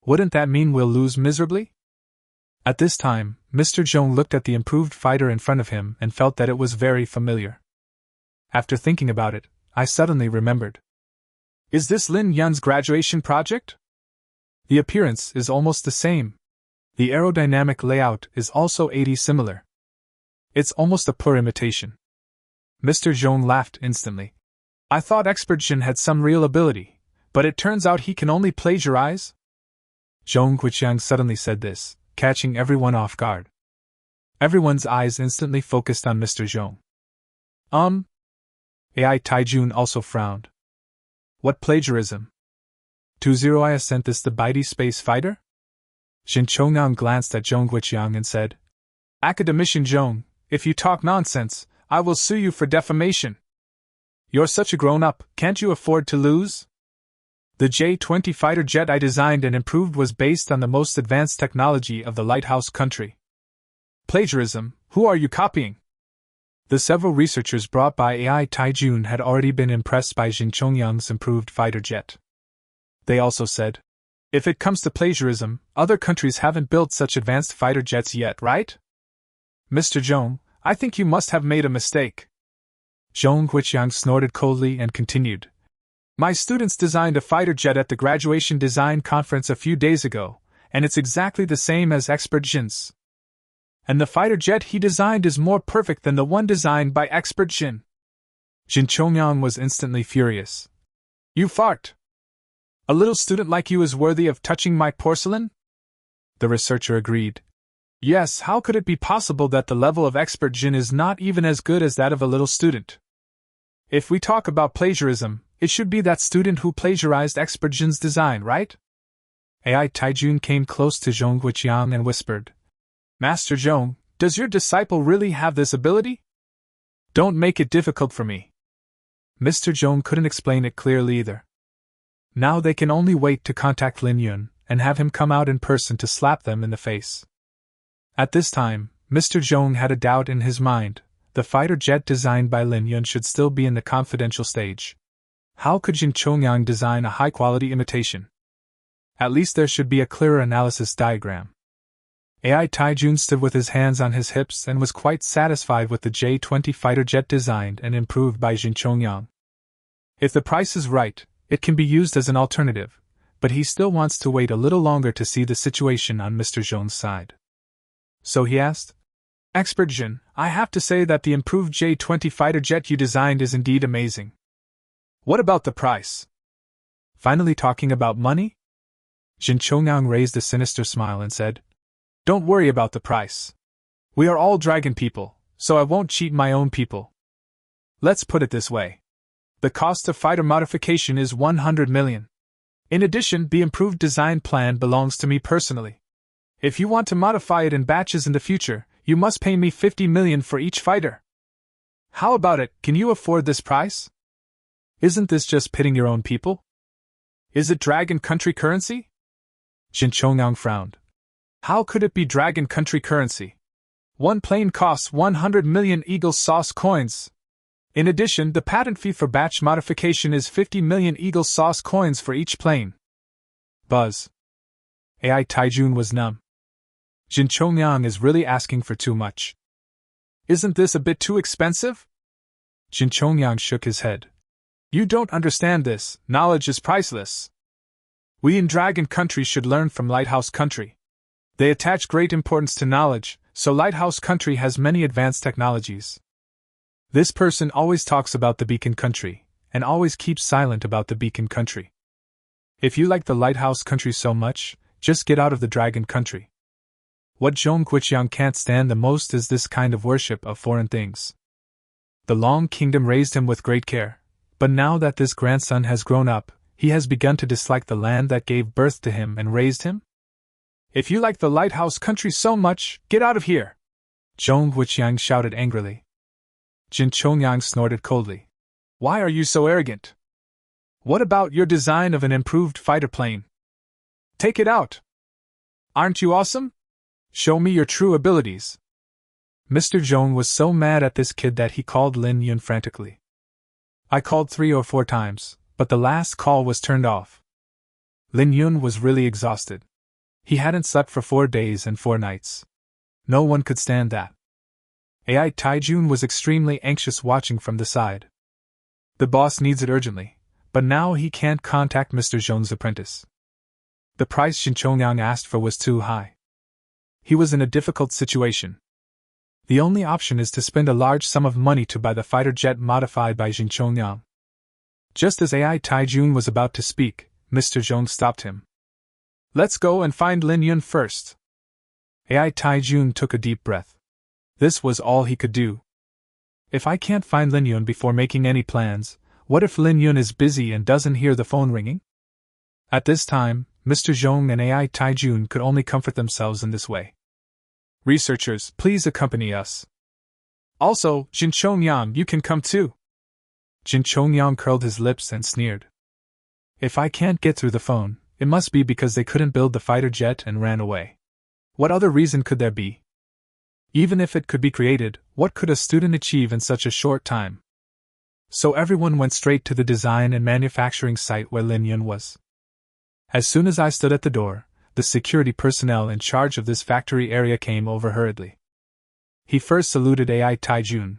Speaker 1: Wouldn't that mean we'll lose miserably? At this time, Mr. Zhong looked at the improved fighter in front of him and felt that it was very familiar. After thinking about it, I suddenly remembered. Is this Lin Yun's graduation project? The appearance is almost the same. The aerodynamic layout is also 80 similar. It's almost a pure imitation. Mr. Zhong laughed instantly. I thought Expulsion had some real ability, but it turns out he can only plagiarize? Zhong Guiqiang suddenly said this, catching everyone off guard. Everyone's eyes instantly focused on Mr. Zhong. AI Taijun also frowned. What plagiarism? 20 I sent this the Baidi space fighter? Jin Chongnam glanced at Zhong Guiqiang and said, Academician Zhong, if you talk nonsense, I will sue you for defamation. You're such a grown-up, can't you afford to lose? The J-20 fighter jet I designed and improved was based on the most advanced technology of the lighthouse country. Plagiarism, who are you copying? The several researchers brought by AI Taijun had already been impressed by Jin Chongyang's improved fighter jet. They also said, if it comes to plagiarism, other countries haven't built such advanced fighter jets yet, right? Mr. Zhong, I think you must have made a mistake. Zhong Guiqiang snorted coldly and continued. My students designed a fighter jet at the graduation design conference a few days ago, and it's exactly the same as Expulsion's. And the fighter jet he designed is more perfect than the one designed by Expulsion. Jin Chongyang was instantly furious. You fart! A little student like you is worthy of touching my porcelain? The researcher agreed. Yes, how could it be possible that the level of Expulsion is not even as good as that of a little student? If we talk about plagiarism, it should be that student who plagiarized Expulsion's design, right? AI Taijun came close to Zhong Guiqiang and whispered. Master Zhong, does your disciple really have this ability? Don't make it difficult for me. Mr. Zhong couldn't explain it clearly either. Now they can only wait to contact Lin Yun and have him come out in person to slap them in the face. At this time, Mr. Zhong had a doubt in his mind. The fighter jet designed by Lin Yun should still be in the confidential stage. How could Jin Chongyang design a high-quality imitation? At least there should be a clearer analysis diagram. AI Taijun stood with his hands on his hips and was quite satisfied with the J-20 fighter jet designed and improved by Jin Chongyang. If the price is right, it can be used as an alternative, but he still wants to wait a little longer to see the situation on Mr. Zhong's side. So he asked, Expulsion, I have to say that the improved J-20 fighter jet you designed is indeed amazing. What about the price? Finally talking about money? Jin Chongyang raised a sinister smile and said, Don't worry about the price. We are all dragon people, so I won't cheat my own people. Let's put it this way. The cost of fighter modification is 100 million. In addition, the improved design plan belongs to me personally. If you want to modify it in batches in the future, you must pay me 50 million for each fighter. How about it, can you afford this price? Isn't this just pitting your own people? Is it dragon country currency? Jin Chongyang frowned. How could it be dragon country currency? One plane costs 100 million eagle sauce coins. In addition, the patent fee for batch modification is 50 million eagle sauce coins for each plane. Buzz. AI Taijun was numb. Jin Chongyang is really asking for too much. Isn't this a bit too expensive? Jin Chongyang shook his head. You don't understand this, knowledge is priceless. We in Dragon Country should learn from Lighthouse Country. They attach great importance to knowledge, so Lighthouse Country has many advanced technologies. This person always talks about the Beacon Country, and always keeps silent about the Beacon Country. If you like the Lighthouse Country so much, just get out of the Dragon Country. What Zhong Guiqiang can't stand the most is this kind of worship of foreign things. The Long Kingdom raised him with great care, but now that this grandson has grown up, he has begun to dislike the land that gave birth to him and raised him? If you like the Lighthouse Country so much, get out of here! Zhong Guiqiang shouted angrily. Jin Chongyang snorted coldly. Why are you so arrogant? What about your design of an improved fighter plane? Take it out! Aren't you awesome? Show me your true abilities. Mr. Zhong was so mad at this kid that he called Lin Yun frantically. I called 3 or 4 times, but the last call was turned off. Lin Yun was really exhausted. He hadn't slept for 4 days and 4 nights. No one could stand that. AI Taijun was extremely anxious watching from the side. The boss needs it urgently, but now he can't contact Mr. Zhong's apprentice. The price Jin Chongyang asked for was too high. He was in a difficult situation. The only option is to spend a large sum of money to buy the fighter jet modified by Jin Chongyang. Just as AI Taijun was about to speak, Mr. Zhong stopped him. Let's go and find Lin Yun first. AI Taijun took a deep breath. This was all he could do. If I can't find Lin Yun before making any plans, what if Lin Yun is busy and doesn't hear the phone ringing? At this time, Mr. Zhong and AI Taijun could only comfort themselves in this way. Researchers, please accompany us. Also, Jin Chongyang, you can come too. Jin Chongyang curled his lips and sneered. If I can't get through the phone, it must be because they couldn't build the fighter jet and ran away. What other reason could there be? Even if it could be created, what could a student achieve in such a short time? So everyone went straight to the design and manufacturing site where Lin Yun was. As soon as I stood at the door, the security personnel in charge of this factory area came over hurriedly. He first saluted AI Taijun.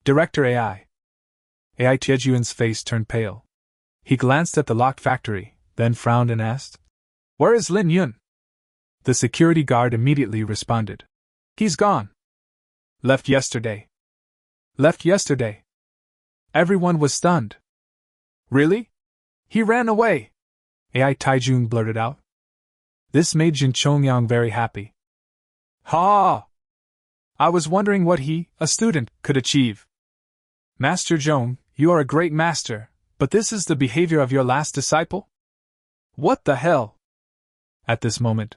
Speaker 1: Director AI. AI Taijun's face turned pale. He glanced at the locked factory, then frowned and asked, "Where is Lin Yun?" The security guard immediately responded. "He's gone. Left yesterday." Left yesterday? Everyone was stunned. Really? He ran away? AI Taijun blurted out. This made Jin Chongyang very happy. Ha! I was wondering what he, a student, could achieve. Master Zhong, you are a great master, but this is the behavior of your last disciple? What the hell? At this moment,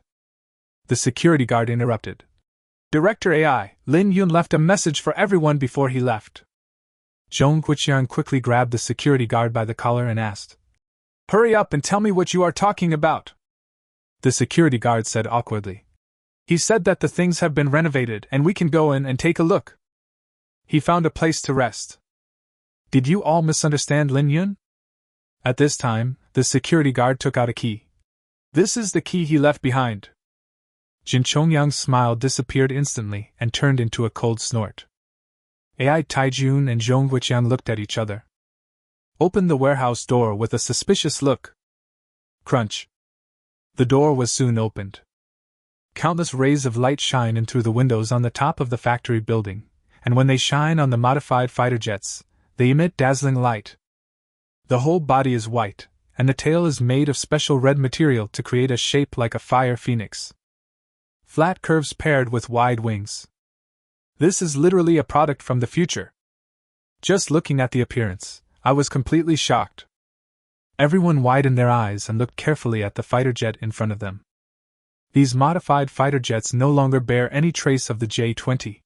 Speaker 1: the security guard interrupted. Director AI, Lin Yun left a message for everyone before he left. Zhong Guiqiang quickly grabbed the security guard by the collar and asked, "Hurry up and tell me what you are talking about." The security guard said awkwardly. "He said that the things have been renovated and we can go in and take a look. He found a place to rest." Did you all misunderstand Lin Yun? At this time, the security guard took out a key. This is the key he left behind. Jin Chongyang's smile disappeared instantly and turned into a cold snort. AI Taijun and Zhong Guiqiang looked at each other. Opened the warehouse door with a suspicious look. Crunch. The door was soon opened. Countless rays of light shine in through the windows on the top of the factory building, and when they shine on the modified fighter jets, they emit dazzling light. The whole body is white, and the tail is made of special red material to create a shape like a fire phoenix. Flat curves paired with wide wings. This is literally a product from the future. Just looking at the appearance, I was completely shocked. Everyone widened their eyes and looked carefully at the fighter jet in front of them. These modified fighter jets no longer bear any trace of the J-20.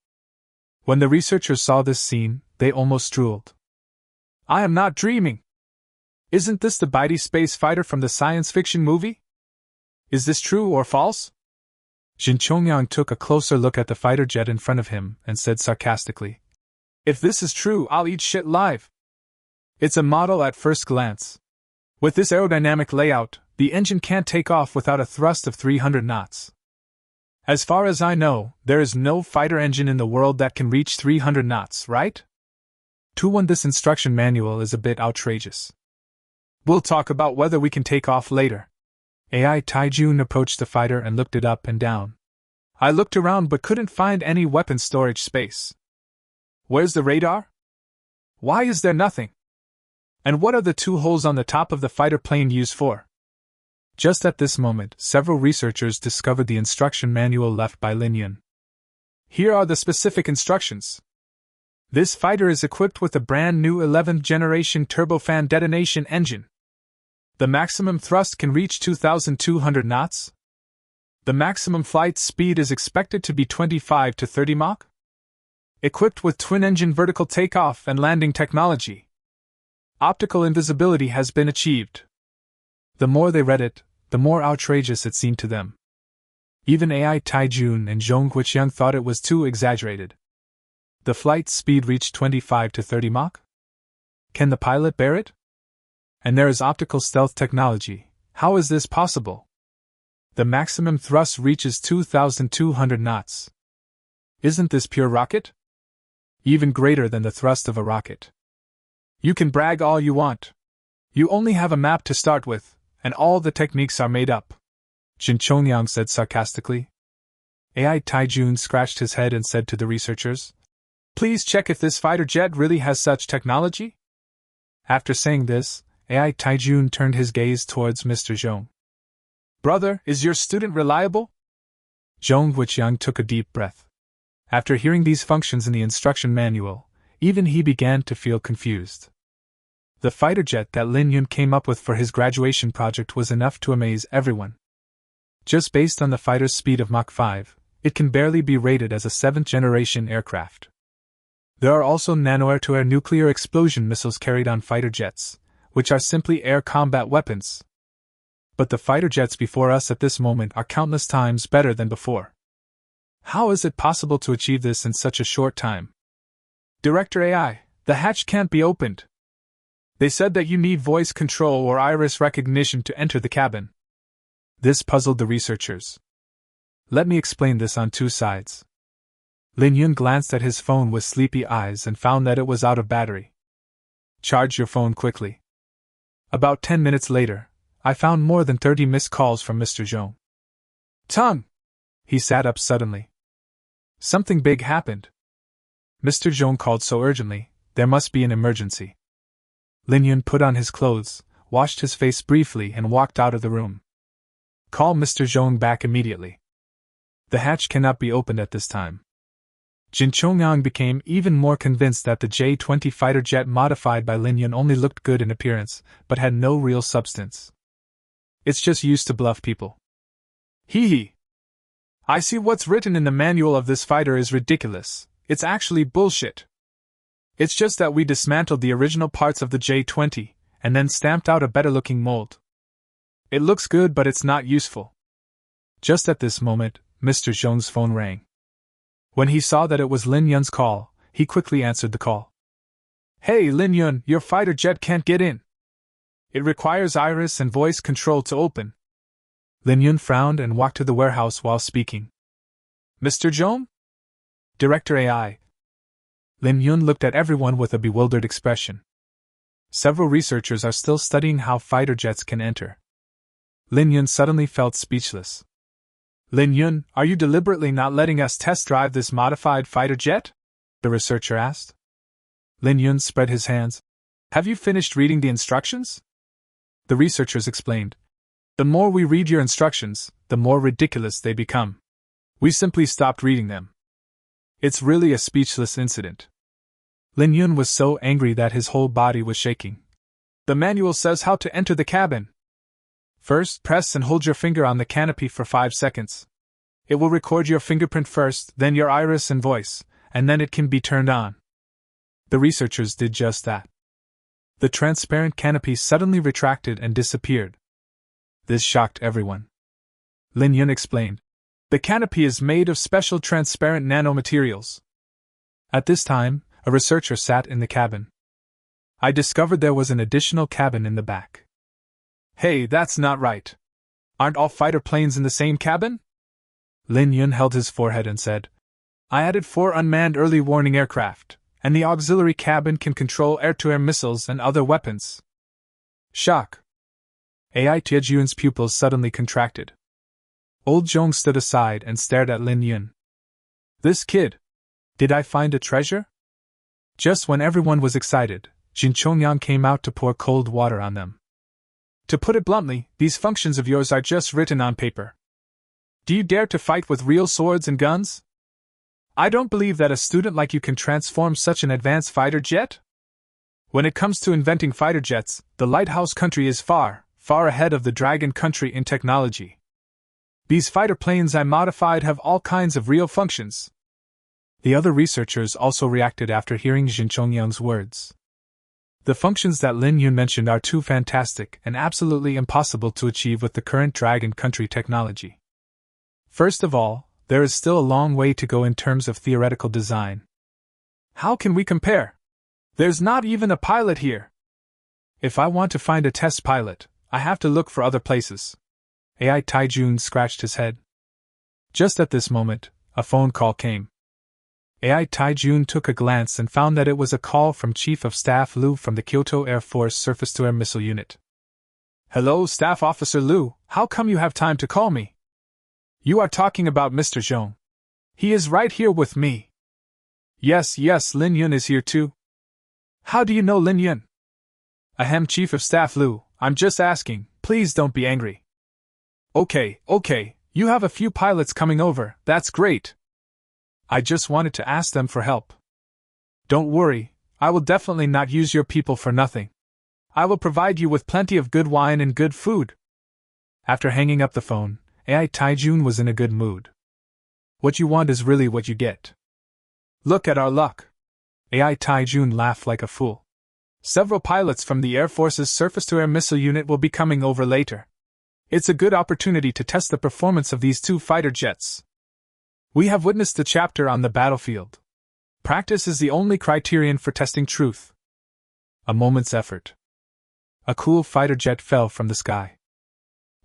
Speaker 1: When the researchers saw this scene, they almost drooled. I am not dreaming! Isn't this the bitey space fighter from the science fiction movie? Is this true or false? Jin Chongyang took a closer look at the fighter jet in front of him and said sarcastically, "If this is true, I'll eat shit live. It's a model at first glance. With this aerodynamic layout, the engine can't take off without a thrust of 300 knots. As far as I know, there is no fighter engine in the world that can reach 300 knots, right? 2-1 This instruction manual is a bit outrageous. We'll talk about whether we can take off later." AI Taijun approached the fighter and looked it up and down. I looked around but couldn't find any weapon storage space. Where's the radar? Why is there nothing? And what are the 2 holes on the top of the fighter plane used for? Just at this moment, several researchers discovered the instruction manual left by Lin Yun. Here are the specific instructions. This fighter is equipped with a brand new 11th generation turbofan detonation engine. The maximum thrust can reach 2,200 knots. The maximum flight speed is expected to be 25 to 30 Mach. Equipped with twin-engine vertical takeoff and landing technology. Optical invisibility has been achieved. The more they read it, the more outrageous it seemed to them. Even AI Taijun and Zhong Guiqiang thought it was too exaggerated. The flight speed reached 25 to 30 Mach? Can the pilot bear it? And there is optical stealth technology. How is this possible? The maximum thrust reaches 2,200 knots. Isn't this pure rocket? Even greater than the thrust of a rocket. You can brag all you want. You only have a map to start with, and all the techniques are made up, Jin Chongyang said sarcastically. AI Taijun scratched his head and said to the researchers, "Please check if this fighter jet really has such technology?" After saying this, AI Taijun turned his gaze towards Mr. Zhong. "Brother, is your student reliable?" Zhong Wuqiang took a deep breath. After hearing these functions in the instruction manual, even he began to feel confused. The fighter jet that Lin Yun came up with for his graduation project was enough to amaze everyone. Just based on the fighter's speed of Mach 5, it can barely be rated as a 7th-generation aircraft. There are also nano-air-to-air nuclear explosion missiles carried on fighter jets, which are simply air combat weapons. But the fighter jets before us at this moment are countless times better than before. How is it possible to achieve this in such a short time? Director AI, the hatch can't be opened. They said that you need voice control or iris recognition to enter the cabin. This puzzled the researchers. Let me explain this on two sides. Lin Yun glanced at his phone with sleepy eyes and found that it was out of battery. Charge your phone quickly. About 10 minutes later, I found more than 30 missed calls from Mr. Zhong. Tongue! He sat up suddenly. Something big happened. Mr. Zhong called so urgently, there must be an emergency. Lin Yun put on his clothes, washed his face briefly and walked out of the room. Call Mr. Zhong back immediately. The hatch cannot be opened at this time. Jin Chongyang became even more convinced that the J-20 fighter jet modified by Lin Yun only looked good in appearance, but had no real substance. It's just used to bluff people. Hee hee. I see what's written in the manual of this fighter is ridiculous. It's actually bullshit. It's just that we dismantled the original parts of the J-20, and then stamped out a better-looking mold. It looks good, but it's not useful. Just at this moment, Mr. Zhong's phone rang. When he saw that it was Lin Yun's call, he quickly answered the call. Hey Lin Yun, your fighter jet can't get in. It requires iris and voice control to open. Lin Yun frowned and walked to the warehouse while speaking. Mr. Zhong? Director AI. Lin Yun looked at everyone with a bewildered expression. Several researchers are still studying how fighter jets can enter. Lin Yun suddenly felt speechless. Lin Yun, are you deliberately not letting us test drive this modified fighter jet? The researcher asked. Lin Yun spread his hands. Have you finished reading the instructions? The researchers explained. The more we read your instructions, the more ridiculous they become. We simply stopped reading them. It's really a speechless incident. Lin Yun was so angry that his whole body was shaking. The manual says how to enter the cabin. First, press and hold your finger on the canopy for 5 seconds. It will record your fingerprint first, then your iris and voice, and then it can be turned on. The researchers did just that. The transparent canopy suddenly retracted and disappeared. This shocked everyone. Lin Yun explained. The canopy is made of special transparent nanomaterials. At this time, a researcher sat in the cabin. I discovered there was an additional cabin in the back. Hey, that's not right. Aren't all fighter planes in the same cabin? Lin Yun held his forehead and said, I added 4 unmanned early warning aircraft, and the auxiliary cabin can control air-to-air missiles and other weapons. Shock. AI Tiejun's pupils suddenly contracted. Old Zhong stood aside and stared at Lin Yun. This kid. Did I find a treasure? Just when everyone was excited, Jin Chongyang came out to pour cold water on them. To put it bluntly, these functions of yours are just written on paper. Do you dare to fight with real swords and guns? I don't believe that a student like you can transform such an advanced fighter jet. When it comes to inventing fighter jets, the Lighthouse country is far, far ahead of the Dragon country in technology. These fighter planes I modified have all kinds of real functions. The other researchers also reacted after hearing Jin Chongyang's words. The functions that Lin Yun mentioned are too fantastic and absolutely impossible to achieve with the current Dragon country technology. First of all, there is still a long way to go in terms of theoretical design. How can we compare? There's not even a pilot here. If I want to find a test pilot, I have to look for other places. AI Taijun scratched his head. Just at this moment, a phone call came. AI Taijun took a glance and found that it was a call from Chief of Staff Liu from the Kyoto Air Force Surface-to-Air Missile Unit. Hello, Staff Officer Liu, how come you have time to call me? You are talking about Mr. Zhong. He is right here with me. Yes, Lin Yun is here too. How do you know Lin Yun? Ahem, Chief of Staff Liu, I'm just asking, please don't be angry. Okay, you have a few pilots coming over, that's great. I just wanted to ask them for help. Don't worry, I will definitely not use your people for nothing. I will provide you with plenty of good wine and good food. After hanging up the phone, AI Taijun was in a good mood. What you want is really what you get. Look at our luck. AI Taijun laughed like a fool. Several pilots from the Air Force's Surface-to-Air Missile Unit will be coming over later. It's a good opportunity to test the performance of these two fighter jets. We have witnessed the chapter on the battlefield. Practice is the only criterion for testing truth. A moment's effort. A cool fighter jet fell from the sky.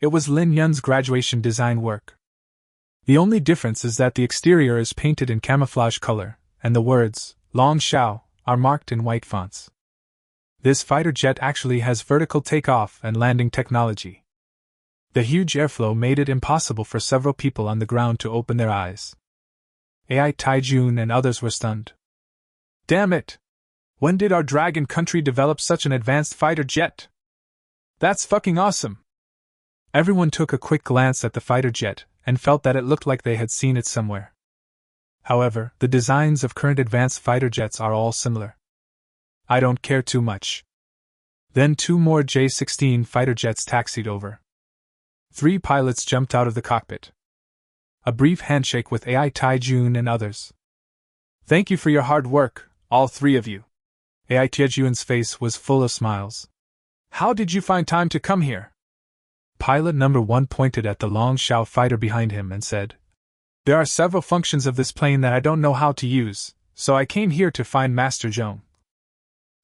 Speaker 1: It was Lin Yun's graduation design work. The only difference is that the exterior is painted in camouflage color, and the words, Long Shao, are marked in white fonts. This fighter jet actually has vertical takeoff and landing technology. The huge airflow made it impossible for several people on the ground to open their eyes. AI Taijun and others were stunned. Damn it! When did our dragon country develop such an advanced fighter jet? That's fucking awesome! Everyone took a quick glance at the fighter jet and felt that it looked like they had seen it somewhere. However, the designs of current advanced fighter jets are all similar. I don't care too much. Then 2 more J-16 fighter jets taxied over. 3 pilots jumped out of the cockpit. A brief handshake with AI Taijun and others. Thank you for your hard work, all 3 of you. AI Taijun's face was full of smiles. How did you find time to come here? Pilot number 1 pointed at the Long Shao fighter behind him and said, There are several functions of this plane that I don't know how to use, so I came here to find Master Zhong.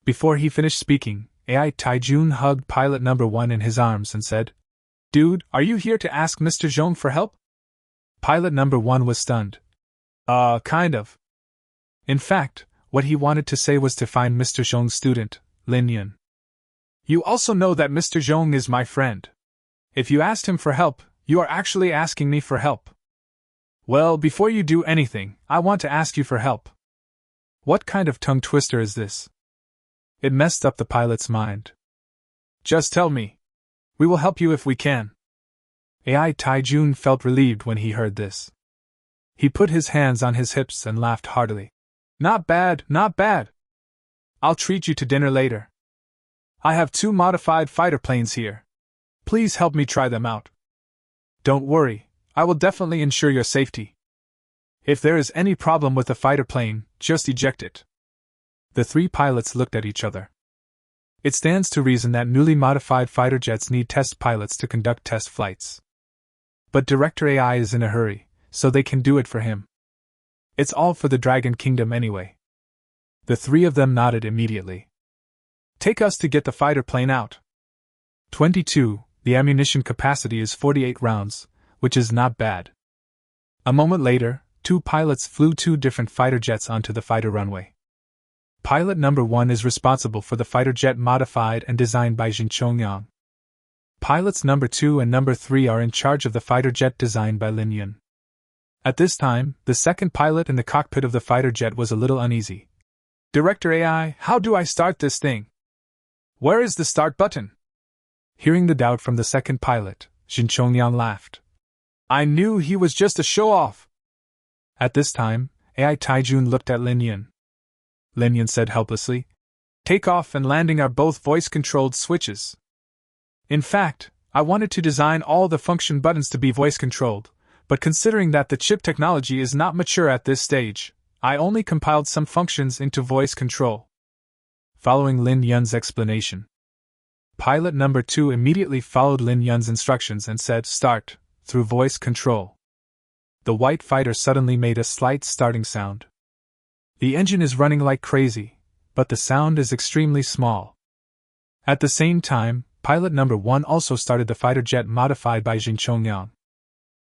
Speaker 1: Before he finished speaking, AI Taijun hugged pilot number 1 in his arms and said, Dude, are you here to ask Mr. Zhong for help? Pilot number 1 was stunned. Kind of. In fact, what he wanted to say was to find Mr. Zhong's student, Lin Yun. You also know that Mr. Zhong is my friend. If you asked him for help, you are actually asking me for help. Well, before you do anything, I want to ask you for help. What kind of tongue twister is this? It messed up the pilot's mind. Just tell me. We will help you if we can. AI Taijun felt relieved when he heard this. He put his hands on his hips and laughed heartily. Not bad, not bad. I'll treat you to dinner later. I have 2 modified fighter planes here. Please help me try them out. Don't worry, I will definitely ensure your safety. If there is any problem with the fighter plane, just eject it. The 3 pilots looked at each other. It stands to reason that newly modified fighter jets need test pilots to conduct test flights. But Director AI is in a hurry, so they can do it for him. It's all for the Dragon Kingdom anyway. The 3 of them nodded immediately. Take us to get the fighter plane out. 22. The ammunition capacity is 48 rounds, which is not bad. A moment later, 2 pilots flew 2 different fighter jets onto the fighter runway. Pilot number 1 is responsible for the fighter jet modified and designed by Jin Chongyang. Pilots number 2 and number 3 are in charge of the fighter jet designed by Lin Yun. At this time, the second pilot in the cockpit of the fighter jet was a little uneasy. Director AI, how do I start this thing? Where is the start button? Hearing the doubt from the second pilot, Jin Chongyang laughed. I knew he was just a show-off. At this time, AI Taijun looked at Lin Yun. Lin Yun said helplessly, Takeoff and landing are both voice-controlled switches. In fact, I wanted to design all the function buttons to be voice-controlled, but considering that the chip technology is not mature at this stage, I only compiled some functions into voice control. Following Lin Yun's explanation, pilot number 2 immediately followed Lin Yun's instructions and said start, through voice control. The white fighter suddenly made a slight starting sound. The engine is running like crazy, but the sound is extremely small. At the same time, Pilot number 1 also started the fighter jet modified by Jin Chongyang.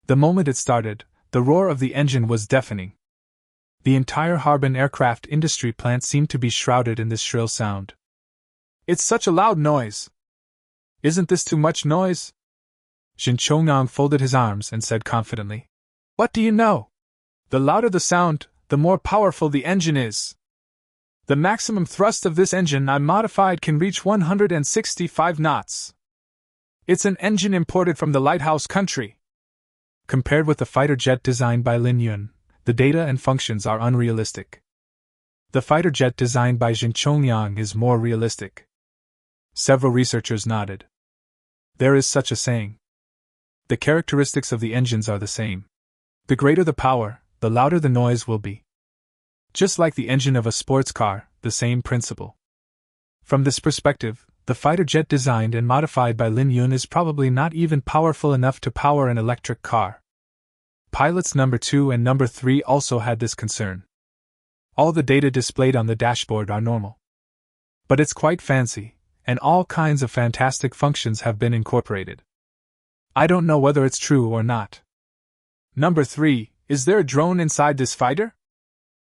Speaker 1: The moment it started, the roar of the engine was deafening. The entire Harbin aircraft industry plant seemed to be shrouded in this shrill sound. It's such a loud noise. Isn't this too much noise? Jin Chongyang folded his arms and said confidently. What do you know? The louder the sound, the more powerful the engine is. The maximum thrust of this engine I modified can reach 165 knots. It's an engine imported from the lighthouse country. Compared with the fighter jet designed by Lin Yun, the data and functions are unrealistic. The fighter jet designed by Jin Chongyang is more realistic. Several researchers nodded. There is such a saying. The characteristics of the engines are the same. The greater the power, the louder the noise will be. Just like the engine of a sports car, the same principle. From this perspective, the fighter jet designed and modified by Lin Yun is probably not even powerful enough to power an electric car. Pilots number 2 and number 3 also had this concern. All the data displayed on the dashboard are normal. But it's quite fancy, and all kinds of fantastic functions have been incorporated. I don't know whether it's true or not. Number 3, is there a drone inside this fighter?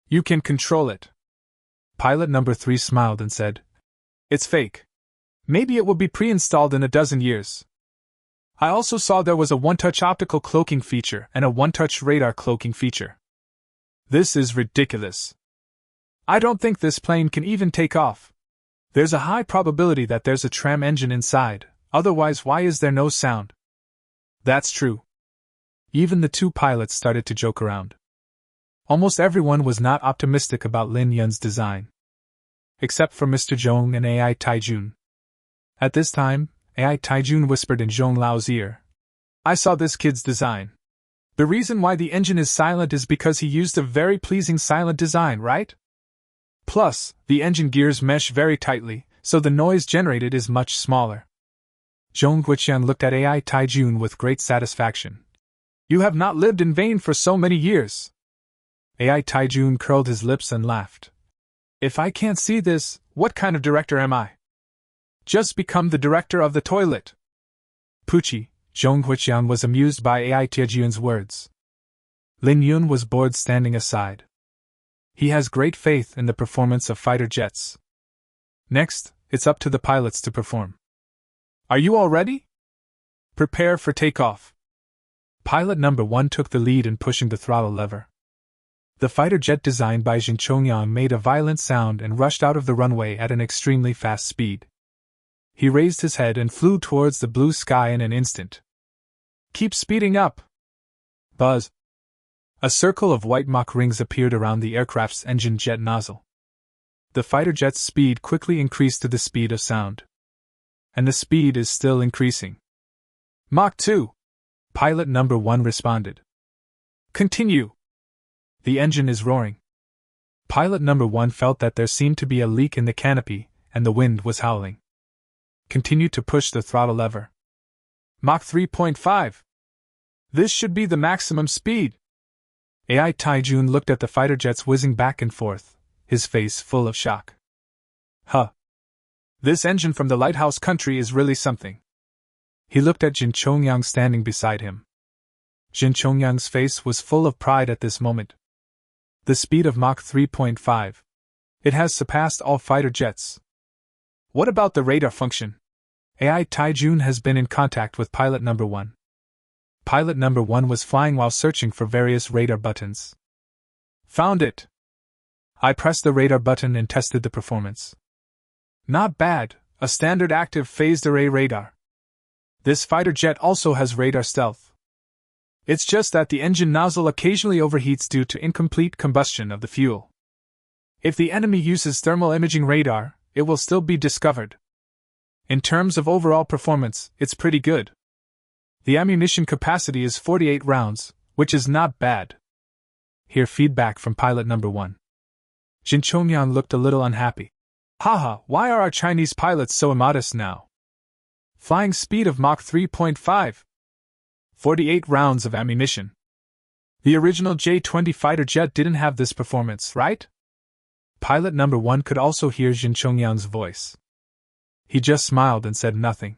Speaker 1: You can control it. Pilot number 3 smiled and said, It's fake. Maybe it will be pre-installed in a dozen years. I also saw there was a one-touch optical cloaking feature and a one-touch radar cloaking feature. This is ridiculous. I don't think this plane can even take off. There's a high probability that there's a tram engine inside, otherwise why is there no sound? That's true. Even the 2 pilots started to joke around. Almost everyone was not optimistic about Lin Yun's design. Except for Mr. Zhong and AI Taijun. At this time, AI Taijun whispered in Zhong Lao's ear. I saw this kid's design. The reason why the engine is silent is because he used a very pleasing silent design, right? Plus, the engine gears mesh very tightly, so the noise generated is much smaller. Zhong Guiqian looked at AI Taijun with great satisfaction. You have not lived in vain for so many years. AI Taijun curled his lips and laughed. If I can't see this, what kind of director am I? Just become the director of the toilet. Pucci, Zhong Guiqian was amused by AI Taijun's words. Lin Yun was bored standing aside. He has great faith in the performance of fighter jets. Next, it's up to the pilots to perform. Are you all ready? Prepare for takeoff. Pilot number 1 took the lead in pushing the throttle lever. The fighter jet designed by Jin Chongyang made a violent sound and rushed out of the runway at an extremely fast speed. He raised his head and flew towards the blue sky in an instant. Keep speeding up! Buzz! A circle of white Mach rings appeared around the aircraft's engine jet nozzle. The fighter jet's speed quickly increased to the speed of sound. And the speed is still increasing. Mach 2! Pilot number 1 responded. Continue! The engine is roaring. Pilot number 1 felt that there seemed to be a leak in the canopy, and the wind was howling. Continue to push the throttle lever. Mach 3.5. This should be the maximum speed. AI Taijun looked at the fighter jets whizzing back and forth, his face full of shock. Huh. This engine from the lighthouse country is really something. He looked at Jin Chongyang standing beside him. Jin Chongyang's face was full of pride at this moment. The speed of Mach 3.5. It has surpassed all fighter jets. What about the radar function? AI Taijun has been in contact with pilot number 1. Pilot number 1 was flying while searching for various radar buttons. Found it! I pressed the radar button and tested the performance. Not bad, a standard active phased array radar. This fighter jet also has radar stealth. It's just that the engine nozzle occasionally overheats due to incomplete combustion of the fuel. If the enemy uses thermal imaging radar, it will still be discovered. In terms of overall performance, it's pretty good. The ammunition capacity is 48 rounds, which is not bad. Hear feedback from pilot number 1. Jin Chongyang looked a little unhappy. Haha, why are our Chinese pilots so immodest now? Flying speed of Mach 3.5. 48 rounds of ammunition. The original J-20 fighter jet didn't have this performance, right? Pilot number 1 could also hear Jin Chongyang's voice. He just smiled and said nothing.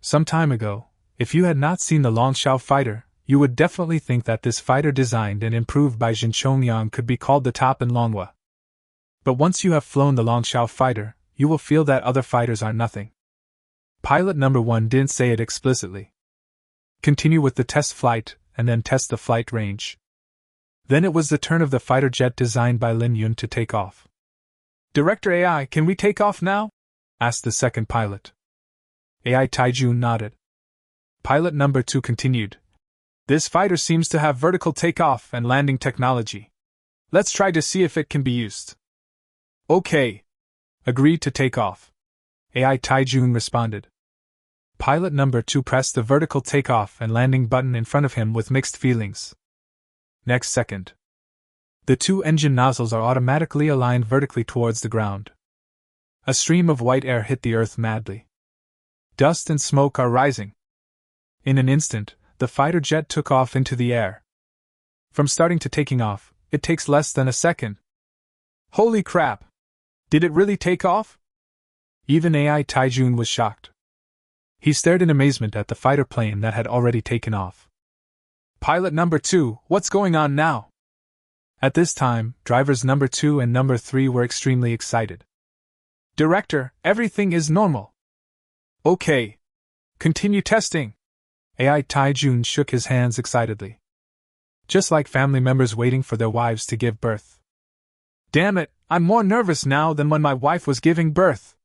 Speaker 1: Some time ago, if you had not seen the Longshao fighter, you would definitely think that this fighter designed and improved by Jin Chongyang could be called the top in manhwa. But once you have flown the Longshao fighter, you will feel that other fighters are nothing. Pilot number 1 didn't say it explicitly. Continue with the test flight, and then test the flight range. Then it was the turn of the fighter jet designed by Lin Yun to take off. Director AI, can we take off now? Asked the second pilot. AI Taijun nodded. Pilot number 2 continued. This fighter seems to have vertical takeoff and landing technology. Let's try to see if it can be used. Okay. Agreed to take off. AI Taijun responded. Pilot number 2 pressed the vertical takeoff and landing button in front of him with mixed feelings. Next second, the two engine nozzles are automatically aligned vertically towards the ground. A stream of white air hit the earth madly. Dust and smoke are rising. In an instant, the fighter jet took off into the air. From starting to taking off, it takes less than a second. Holy crap! Did it really take off? Even AI Taijun was shocked. He stared in amazement at the fighter plane that had already taken off. Pilot number 2, what's going on now? At this time, drivers number 2 and number 3 were extremely excited. Director, everything is normal. Okay. Continue testing. AI Taijun shook his hands excitedly. Just like family members waiting for their wives to give birth. Damn it, I'm more nervous now than when my wife was giving birth.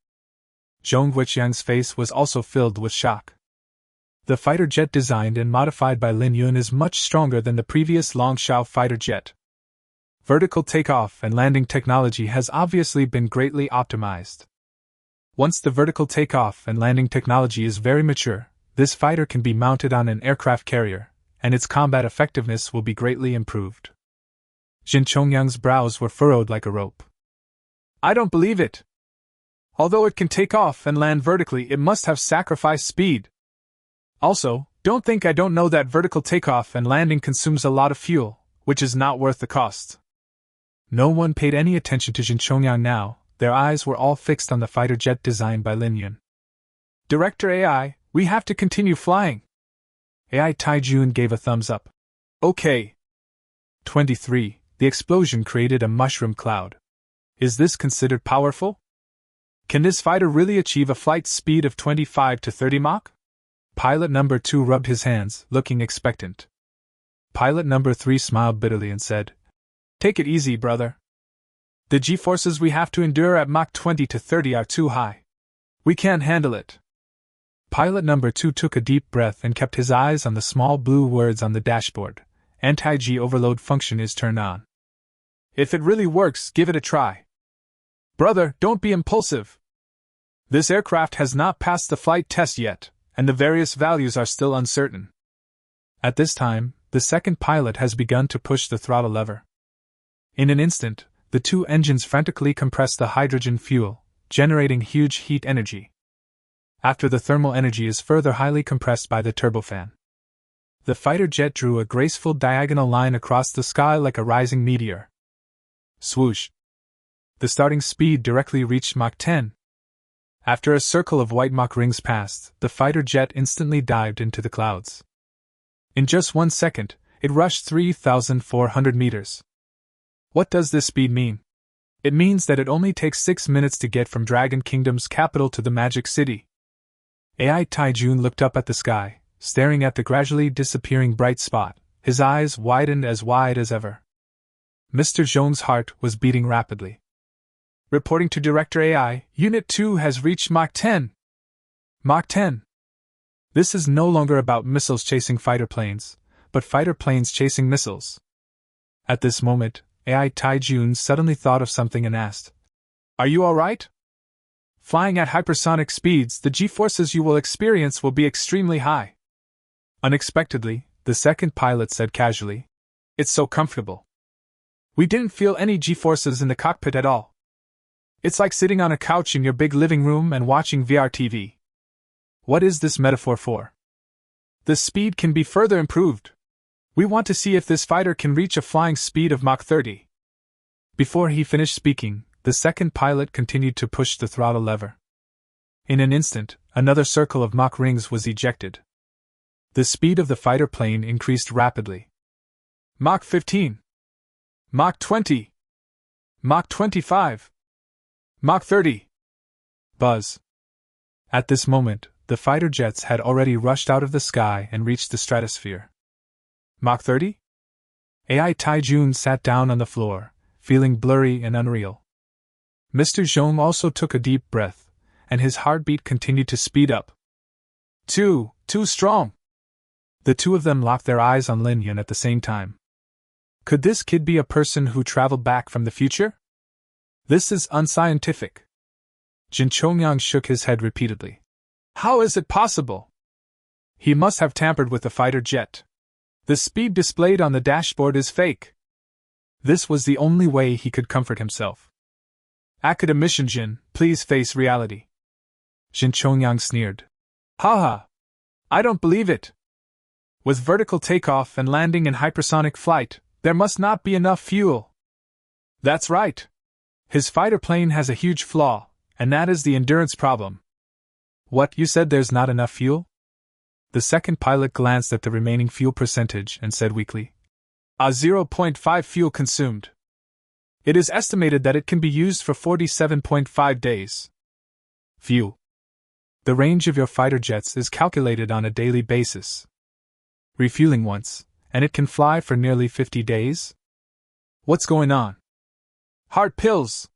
Speaker 1: Zhong Guiqiang's face was also filled with shock. The fighter jet designed and modified by Lin Yun is much stronger than the previous Longshao fighter jet. Vertical takeoff and landing technology has obviously been greatly optimized. Once the vertical takeoff and landing technology is very mature, this fighter can be mounted on an aircraft carrier, and its combat effectiveness will be greatly improved. Jin Chongyang's brows were furrowed like a rope. I don't believe it. Although it can take off and land vertically, it must have sacrificed speed. Also, don't think I don't know that vertical takeoff and landing consumes a lot of fuel, which is not worth the cost. No one paid any attention to Jin Chongyang now, their eyes were all fixed on the fighter jet designed by Lin Yun. Director AI, we have to continue flying. AI Taijun gave a thumbs up. Okay. 23. The explosion created a mushroom cloud. Is this considered powerful? Can this fighter really achieve a flight speed of 25 to 30 Mach? Pilot number 2 rubbed his hands, looking expectant. Pilot number 3 smiled bitterly and said, Take it easy, brother. The G-forces we have to endure at Mach 20 to 30 are too high. We can't handle it. Pilot number 2 took a deep breath and kept his eyes on the small blue words on the dashboard. Anti-G overload function is turned on. If it really works, give it a try. Brother, don't be impulsive. This aircraft has not passed the flight test yet, and the various values are still uncertain. At this time, the second pilot has begun to push the throttle lever. In an instant, the two engines frantically compress the hydrogen fuel, generating huge heat energy. After the thermal energy is further highly compressed by the turbofan. The fighter jet drew a graceful diagonal line across the sky like a rising meteor. Swoosh! The starting speed directly reached Mach 10. After a circle of white Mach rings passed, the fighter jet instantly dived into the clouds. In just 1 second, it rushed 3,400 meters. What does this speed mean? It means that it only takes 6 minutes to get from Dragon Kingdom's capital to the Magic City. AI Taijun looked up at the sky, staring at the gradually disappearing bright spot, his eyes widened as wide as ever. Mr. Zhong's heart was beating rapidly. Reporting to Director AI, Unit 2 has reached Mach 10. Mach 10. This is no longer about missiles chasing fighter planes, but fighter planes chasing missiles. At this moment, AI Taijun suddenly thought of something and asked, Are you alright? Flying at hypersonic speeds, the G-forces you will experience will be extremely high. Unexpectedly, the second pilot said casually, It's so comfortable. We didn't feel any G-forces in the cockpit at all. It's like sitting on a couch in your big living room and watching VR TV. What is this metaphor for? The speed can be further improved. We want to see if this fighter can reach a flying speed of Mach 30. Before he finished speaking, the second pilot continued to push the throttle lever. In an instant, another circle of Mach rings was ejected. The speed of the fighter plane increased rapidly. Mach 15. Mach 20. Mach 25. Mach 30. Buzz. At this moment, the fighter jets had already rushed out of the sky and reached the stratosphere. Mach 30? AI Taijun sat down on the floor, feeling blurry and unreal. Mr. Zhong also took a deep breath, and his heartbeat continued to speed up. Too strong! The two of them locked their eyes on Lin Yun at the same time. Could this kid be a person who traveled back from the future? This is unscientific. Jin Chongyang shook his head repeatedly. How is it possible? He must have tampered with the fighter jet. The speed displayed on the dashboard is fake. This was the only way he could comfort himself. Academician Jin, please face reality. Jin Chongyang sneered. Haha! I don't believe it. With vertical takeoff and landing in hypersonic flight, there must not be enough fuel. That's right. His fighter plane has a huge flaw, and that is the endurance problem. What, you said there's not enough fuel? The second pilot glanced at the remaining fuel percentage and said weakly. 0.5 fuel consumed. It is estimated that it can be used for 47.5 days. Fuel. The range of your fighter jets is calculated on a daily basis. Refueling once, and it can fly for nearly 50 days? What's going on? Heart pills!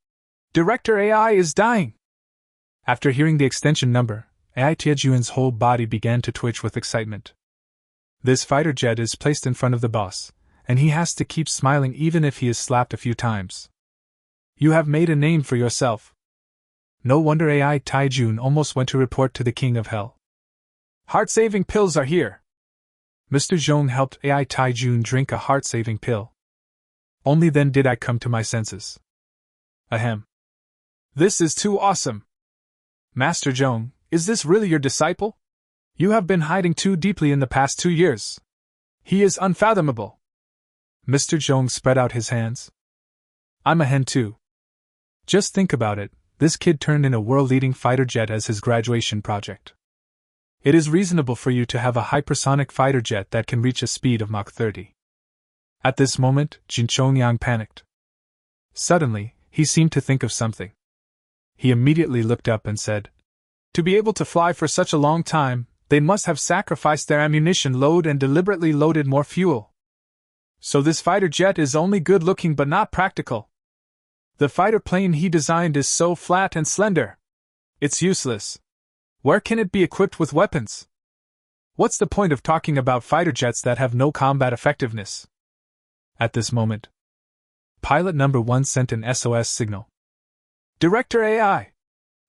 Speaker 1: Director AI is dying! After hearing the extension number, AI Tianjun's whole body began to twitch with excitement. This fighter jet is placed in front of the boss, and he has to keep smiling even if he is slapped a few times. You have made a name for yourself. No wonder AI Taijun almost went to report to the King of Hell. Heart-saving pills are here! Mr. Zhong helped AI Taijun drink a heart-saving pill. Only then did I come to my senses. Ahem. This is too awesome! Master Zhong, is this really your disciple? You have been hiding too deeply in the past 2 years. He is unfathomable. Mr. Zhong spread out his hands. I'm a hen too. Just think about it, this kid turned in a world-leading fighter jet as his graduation project. It is reasonable for you to have a hypersonic fighter jet that can reach a speed of Mach 30. At this moment, Jin Chongyang panicked. Suddenly, he seemed to think of something. He immediately looked up and said, to be able to fly for such a long time, they must have sacrificed their ammunition load and deliberately loaded more fuel. So this fighter jet is only good-looking but not practical. The fighter plane he designed is so flat and slender. It's useless. Where can it be equipped with weapons? What's the point of talking about fighter jets that have no combat effectiveness? At this moment, pilot number 1 sent an SOS signal. Director AI!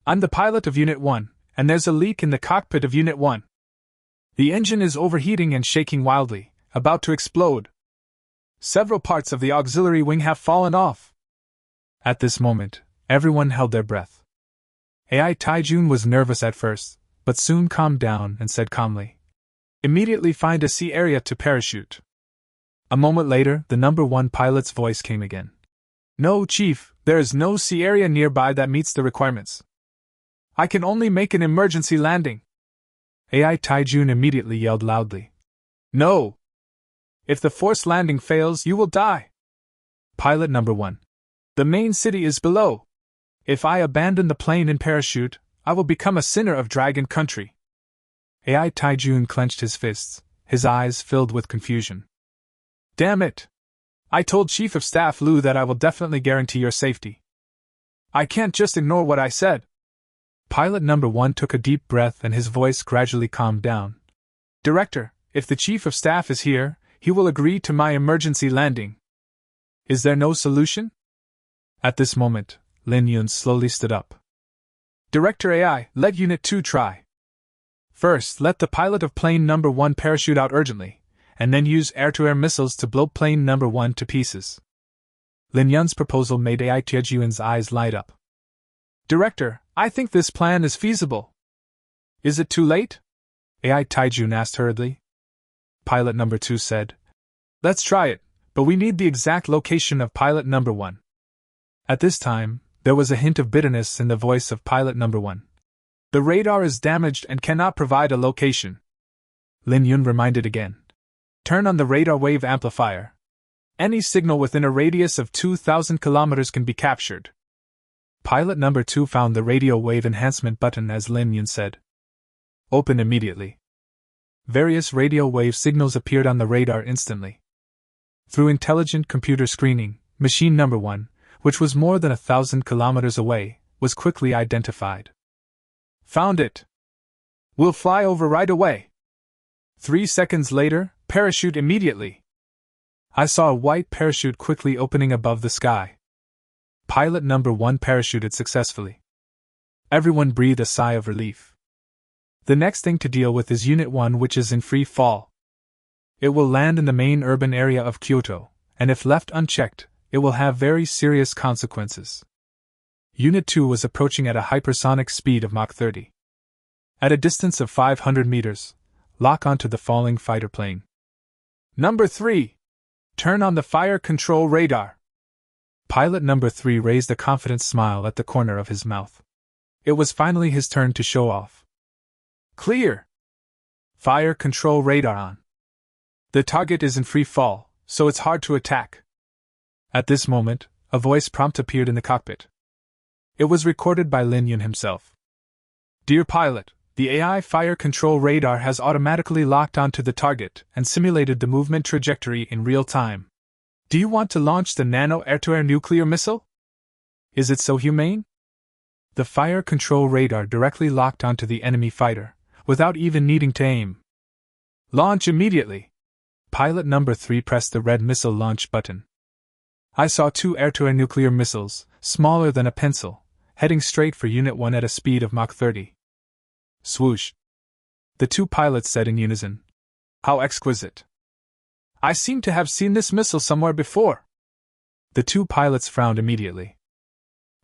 Speaker 1: I'm the pilot of Unit 1, and there's a leak in the cockpit of Unit 1. The engine is overheating and shaking wildly, about to explode. Several parts of the auxiliary wing have fallen off. At this moment, everyone held their breath. AI Taijun was nervous at first, but soon calmed down and said calmly, immediately find a sea area to parachute. A moment later, the number 1 pilot's voice came again. No, Chief, there is no sea area nearby that meets the requirements. I can only make an emergency landing. AI Taijun immediately yelled loudly. No! If the forced landing fails, you will die. Pilot number 1. The main city is below. If I abandon the plane and parachute, I will become a sinner of Dragon Country. AI Taijun clenched his fists, his eyes filled with confusion. Damn it! I told Chief of Staff Lu that I will definitely guarantee your safety. I can't just ignore what I said. Pilot number 1 took a deep breath and his voice gradually calmed down. Director, if the Chief of Staff is here, he will agree to my emergency landing. Is there no solution? At this moment, Lin Yun slowly stood up. Director AI, let Unit 2 try. First, let the pilot of plane number 1 parachute out urgently, and then use air-to-air missiles to blow plane number 1 to pieces. Lin Yun's proposal made AI Tianjun's eyes light up. Director, I think this plan is feasible. Is it too late? AI Taijun asked hurriedly. Pilot number 2 said, let's try it, but we need the exact location of pilot number 1. At this time, there was a hint of bitterness in the voice of pilot number 1. The radar is damaged and cannot provide a location. Lin Yun reminded again. Turn on the radar wave amplifier. Any signal within a radius of 2,000 kilometers can be captured. Pilot number 2 found the radio wave enhancement button as Lin Yun said. Open immediately. Various radio wave signals appeared on the radar instantly. Through intelligent computer screening, machine number 1, which was more than 1,000 kilometers away, was quickly identified. Found it. We'll fly over right away. 3 seconds later, parachute immediately. I saw a white parachute quickly opening above the sky. Pilot number 1 parachuted successfully. Everyone breathed a sigh of relief. The next thing to deal with is Unit 1, which is in free fall. It will land in the main urban area of Kyoto, and if left unchecked, it will have very serious consequences. Unit 2 was approaching at a hypersonic speed of Mach 30. At a distance of 500 meters, lock onto the falling fighter plane. Number 3. Turn on the fire control radar. Pilot number 3 raised a confident smile at the corner of his mouth. It was finally his turn to show off. Clear. Fire control radar on. The target is in free fall, so it's hard to attack. At this moment, a voice prompt appeared in the cockpit. It was recorded by Lin Yun himself. Dear pilot, the AI fire control radar has automatically locked onto the target and simulated the movement trajectory in real time. Do you want to launch the nano-air-to-air nuclear missile? Is it so humane? The fire control radar directly locked onto the enemy fighter, without even needing to aim. Launch immediately. Pilot number 3 pressed the red missile launch button. I saw 2 air-to-air nuclear missiles, smaller than a pencil, heading straight for Unit 1 at a speed of Mach 30. Swoosh. The 2 pilots said in unison. How exquisite. I seem to have seen this missile somewhere before. The 2 pilots frowned immediately.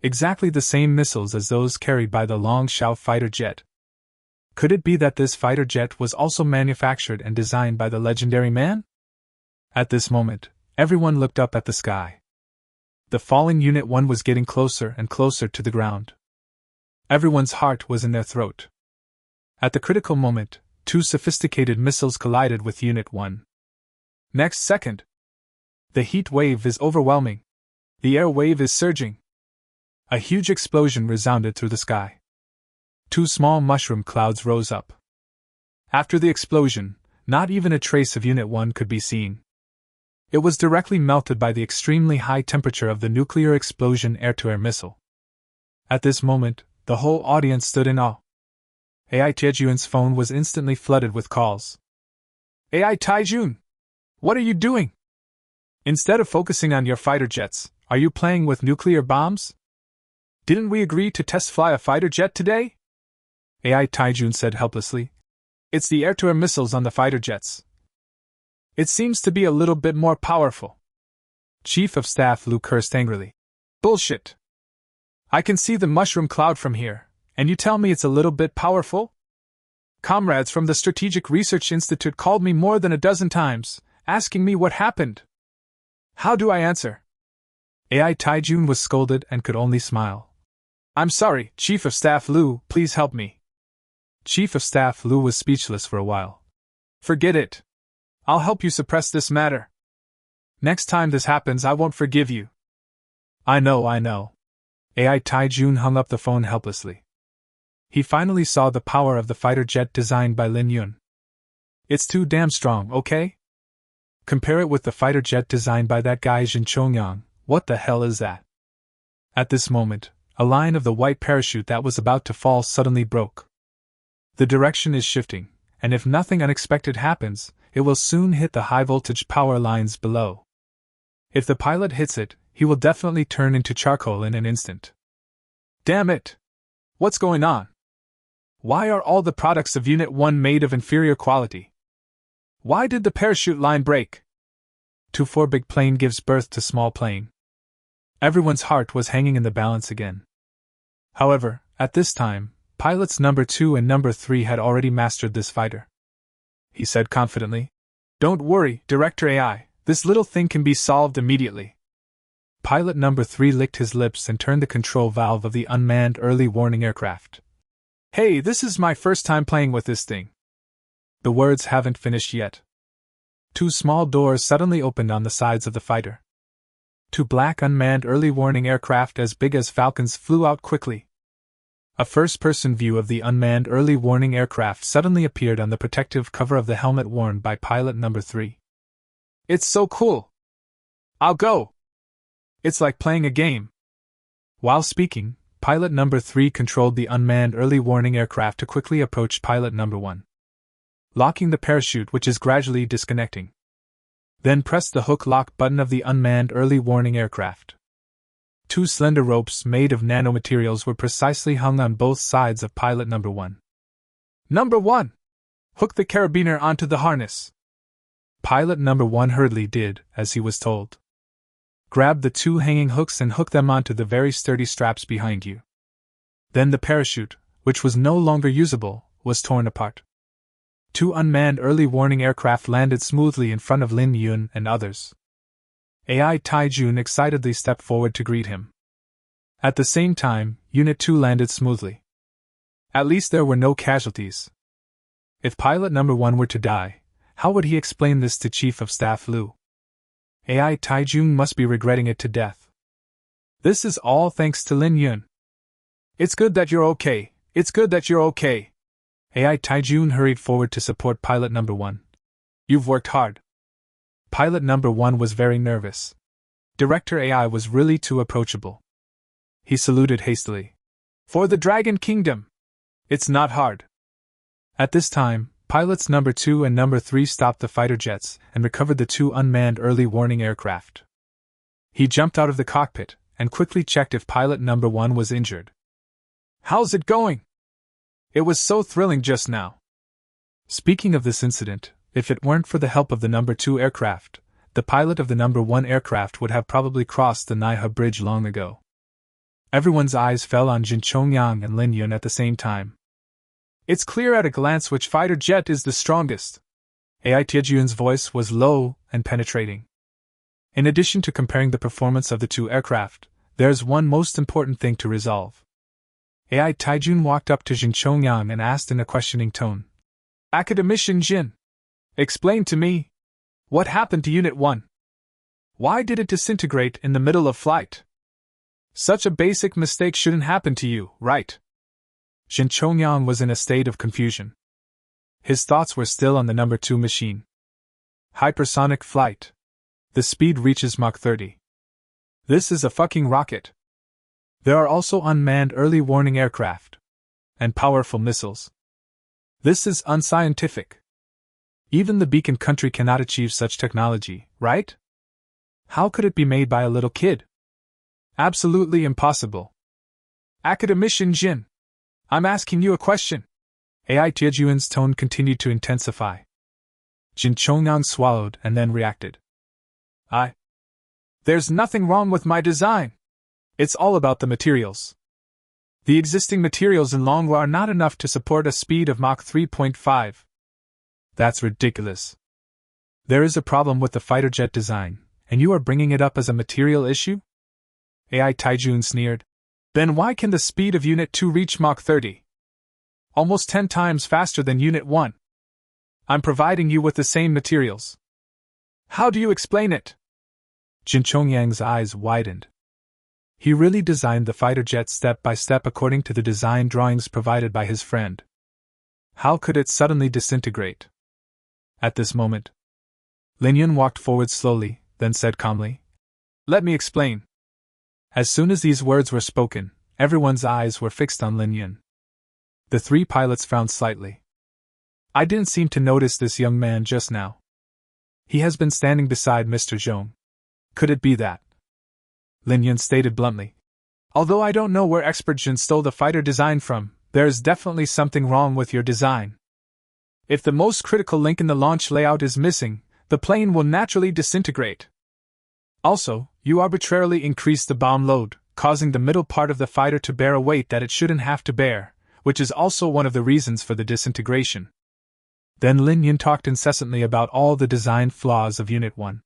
Speaker 1: Exactly the same missiles as those carried by the Long Shao fighter jet. Could it be that this fighter jet was also manufactured and designed by the legendary man? At this moment, everyone looked up at the sky. The falling Unit 1 was getting closer and closer to the ground. Everyone's heart was in their throat. At the critical moment, 2 sophisticated missiles collided with Unit 1. Next second. The heat wave is overwhelming. The air wave is surging. A huge explosion resounded through the sky. 2 small mushroom clouds rose up. After the explosion, not even a trace of Unit 1 could be seen. It was directly melted by the extremely high temperature of the nuclear explosion air-to-air missile. At this moment, the whole audience stood in awe. AI Taijun's phone was instantly flooded with calls. AI Taijun! What are you doing? Instead of focusing on your fighter jets, are you playing with nuclear bombs? Didn't we agree to test fly a fighter jet today? AI Taijun said helplessly. It's the air-to-air missiles on the fighter jets. It seems to be a little bit more powerful. Chief of Staff Lu cursed angrily. Bullshit! I can see the mushroom cloud from here, and you tell me it's a little bit powerful? Comrades from the Strategic Research Institute called me more than a dozen times, asking me what happened. How do I answer? AI Taijun was scolded and could only smile. I'm sorry, Chief of Staff Lu, please help me. Chief of Staff Lu was speechless for a while. Forget it. I'll help you suppress this matter. Next time this happens, I won't forgive you. I know. AI Taijun hung up the phone helplessly. He finally saw the power of the fighter jet designed by Lin Yun. It's too damn strong, okay? Compare it with the fighter jet designed by that guy Jin Chongyang. What the hell is that? At this moment, a line of the white parachute that was about to fall suddenly broke. The direction is shifting, and if nothing unexpected happens, it will soon hit the high-voltage power lines below. If the pilot hits it, he will definitely turn into charcoal in an instant. Damn it! What's going on? Why are all the products of Unit 1 made of inferior quality? Why did the parachute line break? 2-4 big plane gives birth to small plane. Everyone's heart was hanging in the balance again. However, at this time, pilots number 2 and number 3 had already mastered this fighter. He said confidently, Don't worry, Director AI, this little thing can be solved immediately. Pilot number 3 licked his lips and turned the control valve of the unmanned early warning aircraft. Hey, this is my first time playing with this thing. The words haven't finished yet. Two small doors suddenly opened on the sides of the fighter. Two black unmanned early warning aircraft as big as falcons flew out quickly. A first-person view of the unmanned early warning aircraft suddenly appeared on the protective cover of the helmet worn by pilot number 3. It's so cool! I'll go! It's like playing a game. While speaking, pilot number 3 controlled the unmanned early warning aircraft to quickly approach pilot number 1. Locking the parachute, which is gradually disconnecting. Then pressed the hook lock button of the unmanned early warning aircraft. Two slender ropes made of nanomaterials were precisely hung on both sides of pilot number 1. Number 1! Hook the carabiner onto the harness. Pilot number 1 hurriedly did as he was told. Grab the two hanging hooks and hook them onto the very sturdy straps behind you. Then the parachute, which was no longer usable, was torn apart. Two unmanned early warning aircraft landed smoothly in front of Lin Yun and others. AI Taijun excitedly stepped forward to greet him. At the same time, Unit 2 landed smoothly. At least there were no casualties. If pilot number 1 were to die, how would he explain this to Chief of Staff Liu? AI Taijun must be regretting it to death. This is all thanks to Lin Yun. It's good that you're okay. It's good that you're okay. AI Taijun hurried forward to support pilot number 1. You've worked hard. Pilot number 1 was very nervous. Director AI was really too approachable. He saluted hastily. For the Dragon Kingdom! It's not hard. At this time, pilots number 2 and number 3 stopped the fighter jets and recovered the two unmanned early warning aircraft. He jumped out of the cockpit and quickly checked if pilot number 1 was injured. How's it going? It was so thrilling just now. Speaking of this incident, if it weren't for the help of the number 2 aircraft, the pilot of the number 1 aircraft would have probably crossed the Manhwa bridge long ago. Everyone's eyes fell on Jin Chongyang and Lin Yun at the same time. It's clear at a glance which fighter jet is the strongest. AI Taijun's voice was low and penetrating. In addition to comparing the performance of the two aircraft, there's one most important thing to resolve. AI Taijun walked up to Jin Chongyang and asked in a questioning tone. Academician Jin, explain to me, what happened to Unit 1? Why did it disintegrate in the middle of flight? Such a basic mistake shouldn't happen to you, right? Jin Chongyang was in a state of confusion. His thoughts were still on the number 2 machine. Hypersonic flight. The speed reaches Mach 30. This is a fucking rocket. There are also unmanned early warning aircraft. And powerful missiles. This is unscientific. Even the beacon country cannot achieve such technology, right? How could it be made by a little kid? Absolutely impossible. Academician Jin, I'm asking you a question. AI Taijun's tone continued to intensify. Jin Chongyang swallowed and then reacted. There's nothing wrong with my design. It's all about the materials. The existing materials in manhwa are not enough to support a speed of Mach 3.5. That's ridiculous. There is a problem with the fighter jet design, and you are bringing it up as a material issue? AI Taijun sneered. Then why can the speed of Unit 2 reach Mach 30? Almost 10 times faster than Unit 1. I'm providing you with the same materials. How do you explain it? Jin Chongyang's eyes widened. He really designed the fighter jet step by step according to the design drawings provided by his friend. How could it suddenly disintegrate? At this moment, Lin Yun walked forward slowly, then said calmly, Let me explain. As soon as these words were spoken, everyone's eyes were fixed on Lin Yun. The three pilots frowned slightly. I didn't seem to notice this young man just now. He has been standing beside Mr. Zhong. Could it be that? Lin Yun stated bluntly. Although I don't know where Expert Jin stole the fighter design from, there is definitely something wrong with your design. If the most critical link in the launch layout is missing, the plane will naturally disintegrate. Also, you arbitrarily increase the bomb load, causing the middle part of the fighter to bear a weight that it shouldn't have to bear, which is also one of the reasons for the disintegration. Then Lin Yun talked incessantly about all the design flaws of Unit 1.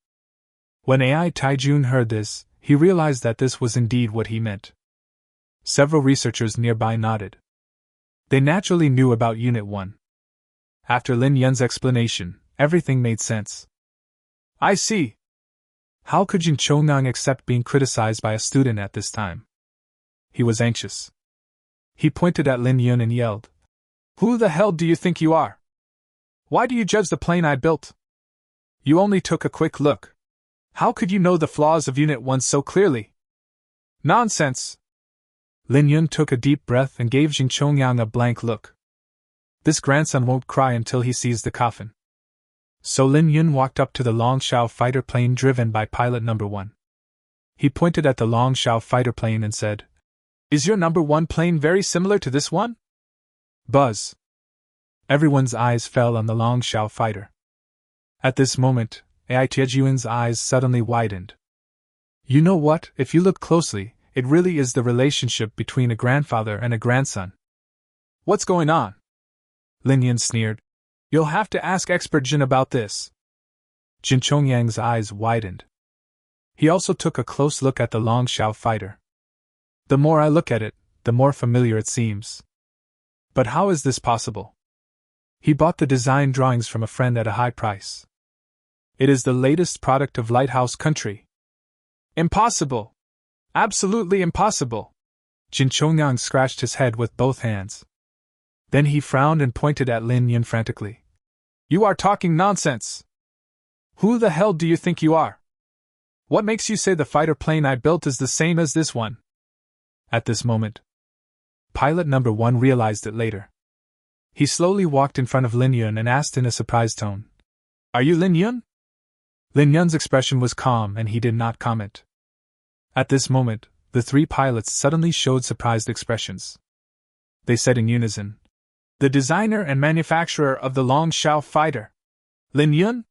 Speaker 1: When AI Taijun heard this, he realized that this was indeed what he meant. Several researchers nearby nodded. They naturally knew about Unit 1. After Lin Yun's explanation, everything made sense. I see. How could Jin Chongnang accept being criticized by a student at this time? He was anxious. He pointed at Lin Yun and yelled, "Who the hell do you think you are? Why do you judge the plane I built? You only took a quick look. How could you know the flaws of Unit 1 so clearly?" Nonsense! Lin Yun took a deep breath and gave Jin Chongyang a blank look. This grandson won't cry until he sees the coffin. So Lin Yun walked up to the Longshao fighter plane driven by pilot number 1. He pointed at the Longshao fighter plane and said, "Is your number 1 plane very similar to this one?" Buzz. Everyone's eyes fell on the Longshao fighter. At this moment, Ai Tiejuan's eyes suddenly widened. You know what, if you look closely, it really is the relationship between a grandfather and a grandson. What's going on? Lin Yun sneered. You'll have to ask expert Jin about this. Jin Chongyang's eyes widened. He also took a close look at the Longshao fighter. The more I look at it, the more familiar it seems. But how is this possible? He bought the design drawings from a friend at a high price. It is the latest product of Lighthouse Country. Impossible! Absolutely impossible! Jin Chongyang scratched his head with both hands. Then he frowned and pointed at Lin Yun frantically. You are talking nonsense! Who the hell do you think you are? What makes you say the fighter plane I built is the same as this one? At this moment, pilot number 1 realized it later. He slowly walked in front of Lin Yun and asked in a surprised tone, Are you Lin Yun? Lin Yun's expression was calm and he did not comment. At this moment, the 3 pilots suddenly showed surprised expressions. They said in unison, The designer and manufacturer of the Longshao fighter. Lin Yun?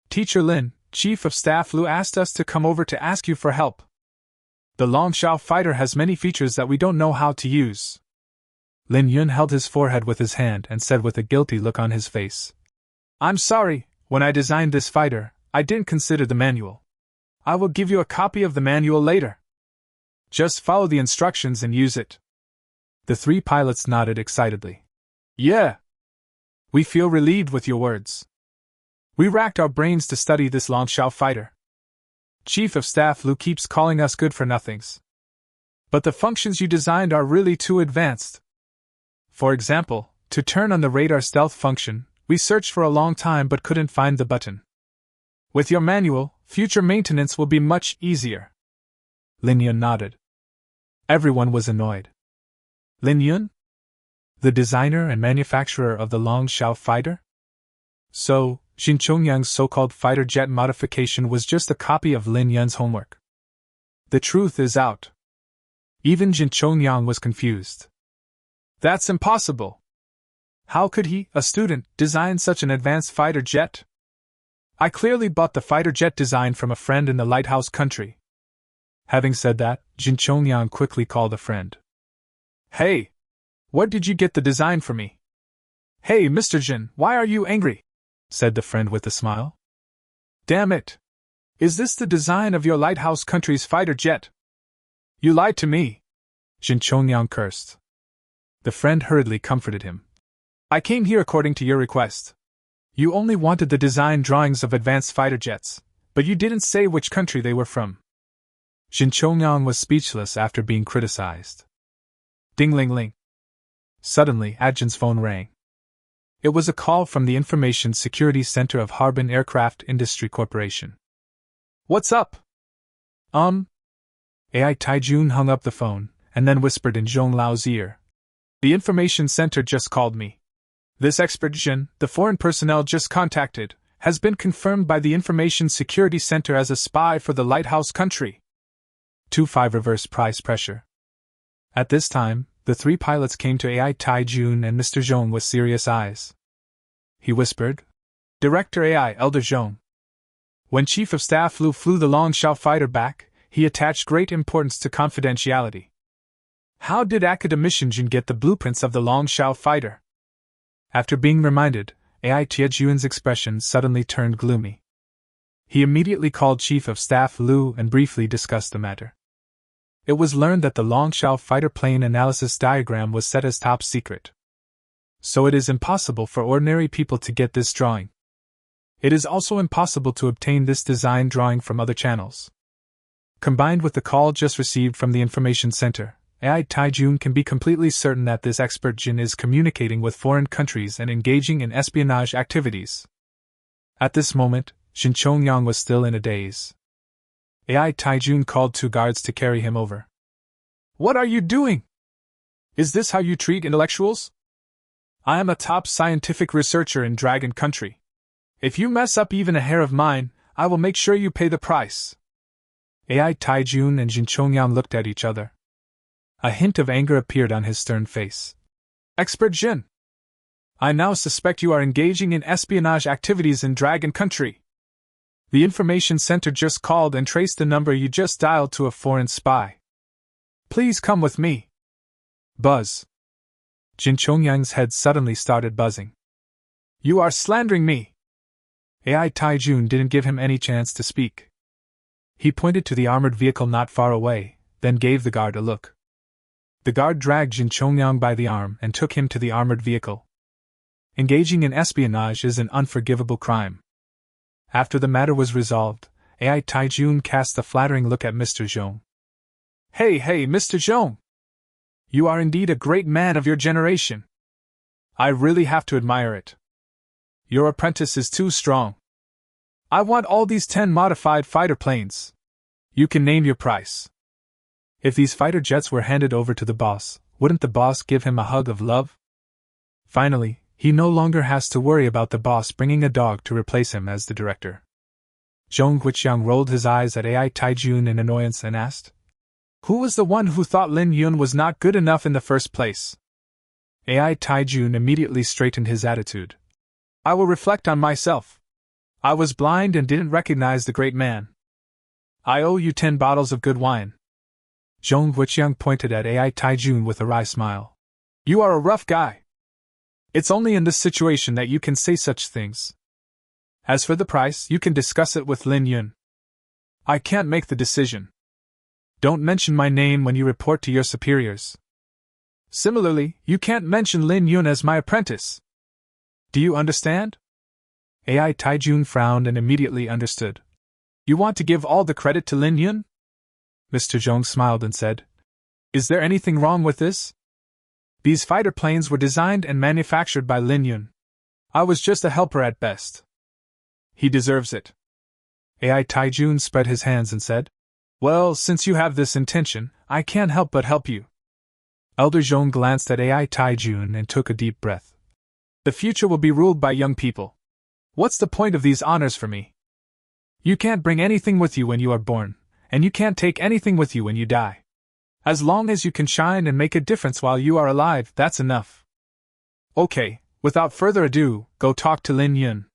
Speaker 1: Teacher Lin, Chief of Staff Lu asked us to come over to ask you for help. The Longshao fighter has many features that we don't know how to use. Lin Yun held his forehead with his hand and said with a guilty look on his face, I'm sorry, when I designed this fighter, I didn't consider the manual. I will give you a copy of the manual later. Just follow the instructions and use it. The 3 pilots nodded excitedly. Yeah. We feel relieved with your words. We racked our brains to study this Longshao fighter. Chief of Staff Lu keeps calling us good-for-nothings. But the functions you designed are really too advanced. For example, to turn on the radar stealth function, we searched for a long time but couldn't find the button. With your manual, future maintenance will be much easier. Lin Yun nodded. Everyone was annoyed. Lin Yun? The designer and manufacturer of the Longshao fighter? So, Jin Chongyang's so-called fighter jet modification was just a copy of Lin Yun's homework. The truth is out. Even Jin Chongyang was confused. That's impossible. How could he, a student, design such an advanced fighter jet? I clearly bought the fighter jet design from a friend in the Lighthouse Country. Having said that, Jin Chongyang quickly called a friend. Hey! Where did you get the design from me? Hey, Mr. Jin, why are you angry? Said the friend with a smile. Damn it! Is this the design of your Lighthouse Country's fighter jet? You lied to me! Jin Chongyang cursed. The friend hurriedly comforted him. I came here according to your request. You only wanted the design drawings of advanced fighter jets, but you didn't say which country they were from. Jin Chongyang was speechless after being criticized. Ding-ling-ling. Suddenly, Ajin's phone rang. It was a call from the Information Security Center of Harbin Aircraft Industry Corporation. What's up? Ai Taijun hung up the phone, and then whispered in Zhong Lao's ear. The Information Center just called me. This expert Jin, the foreign personnel just contacted, has been confirmed by the Information Security Center as a spy for the Lighthouse Country. 2-5 reverse price pressure. At this time, the 3 pilots came to Ai Taijun and Mr. Zhong with serious eyes. He whispered, Director Ai Elder Zhong. When Chief of Staff Lu flew the Longshao fighter back, he attached great importance to confidentiality. How did Academician Jin get the blueprints of the Longshao fighter? After being reminded, Ai Tiejuan's expression suddenly turned gloomy. He immediately called Chief of Staff Lu and briefly discussed the matter. It was learned that the Longshao fighter plane analysis diagram was set as top secret. So it is impossible for ordinary people to get this drawing. It is also impossible to obtain this design drawing from other channels. Combined with the call just received from the information center, AI Taijun can be completely certain that this expert Jin is communicating with foreign countries and engaging in espionage activities. At this moment, Jin Chongyang was still in a daze. AI Taijun called 2 guards to carry him over. What are you doing? Is this how you treat intellectuals? I am a top scientific researcher in Dragon Country. If you mess up even a hair of mine, I will make sure you pay the price. AI Taijun and Jin Chongyang looked at each other. A hint of anger appeared on his stern face. Expert Jin, I now suspect you are engaging in espionage activities in Dragon Country. The information center just called and traced the number you just dialed to a foreign spy. Please come with me. Buzz. Jin Chongyang's head suddenly started buzzing. You are slandering me. AI Taijun didn't give him any chance to speak. He pointed to the armored vehicle not far away, then gave the guard a look. The guard dragged Jin Chongyang by the arm and took him to the armored vehicle. Engaging in espionage is an unforgivable crime. After the matter was resolved, AI Taijun cast a flattering look at Mr. Zhong. Hey, Mr. Zhong! You are indeed a great man of your generation. I really have to admire it. Your apprentice is too strong. I want all these 10 modified fighter planes. You can name your price. If these fighter jets were handed over to the boss, wouldn't the boss give him a hug of love? Finally, he no longer has to worry about the boss bringing a dog to replace him as the director. Zhong Guiqiang rolled his eyes at AI Taijun in annoyance and asked, Who was the one who thought Lin Yun was not good enough in the first place? AI Taijun immediately straightened his attitude. I will reflect on myself. I was blind and didn't recognize the great man. I owe you 10 bottles of good wine. Zhong Guiqiang pointed at AI Taijun with a wry smile. You are a rough guy. It's only in this situation that you can say such things. As for the price, you can discuss it with Lin Yun. I can't make the decision. Don't mention my name when you report to your superiors. Similarly, you can't mention Lin Yun as my apprentice. Do you understand? AI Taijun frowned and immediately understood. You want to give all the credit to Lin Yun? Mr. Zhong smiled and said, Is there anything wrong with this? These fighter planes were designed and manufactured by Lin Yun. I was just a helper at best. He deserves it. AI Taijun spread his hands and said, Well, since you have this intention, I can't help but help you. Elder Zhong glanced at AI Taijun and took a deep breath. The future will be ruled by young people. What's the point of these honors for me? You can't bring anything with you when you are born, and you can't take anything with you when you die. As long as you can shine and make a difference while you are alive, that's enough. Okay, without further ado, go talk to Lin Yun.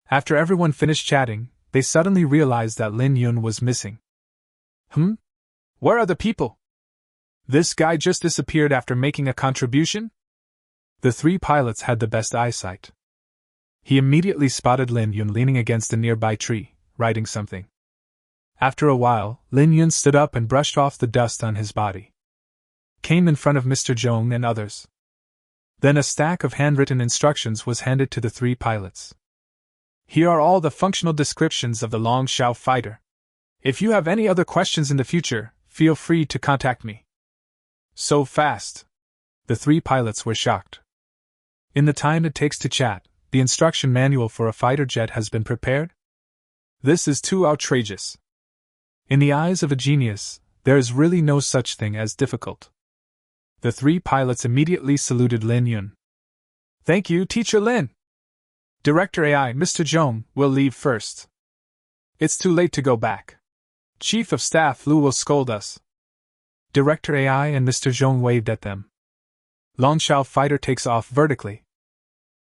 Speaker 1: After everyone finished chatting, they suddenly realized that Lin Yun was missing. Where are the people? This guy just disappeared after making a contribution? The 3 pilots had the best eyesight. He immediately spotted Lin Yun leaning against a nearby tree, writing something. After a while, Lin Yun stood up and brushed off the dust on his body. Came in front of Mr. Zhong and others. Then a stack of handwritten instructions was handed to the 3 pilots. Here are all the functional descriptions of the Long Shao fighter. If you have any other questions in the future, feel free to contact me. So fast. The 3 pilots were shocked. In the time it takes to chat, the instruction manual for a fighter jet has been prepared? This is too outrageous. In the eyes of a genius, there is really no such thing as difficult. The 3 pilots immediately saluted Lin Yun. Thank you, Teacher Lin. Director AI, Mr. Zhong, will leave first. It's too late to go back. Chief of Staff Lu will scold us. Director AI and Mr. Zhong waved at them. Long Shao fighter takes off vertically,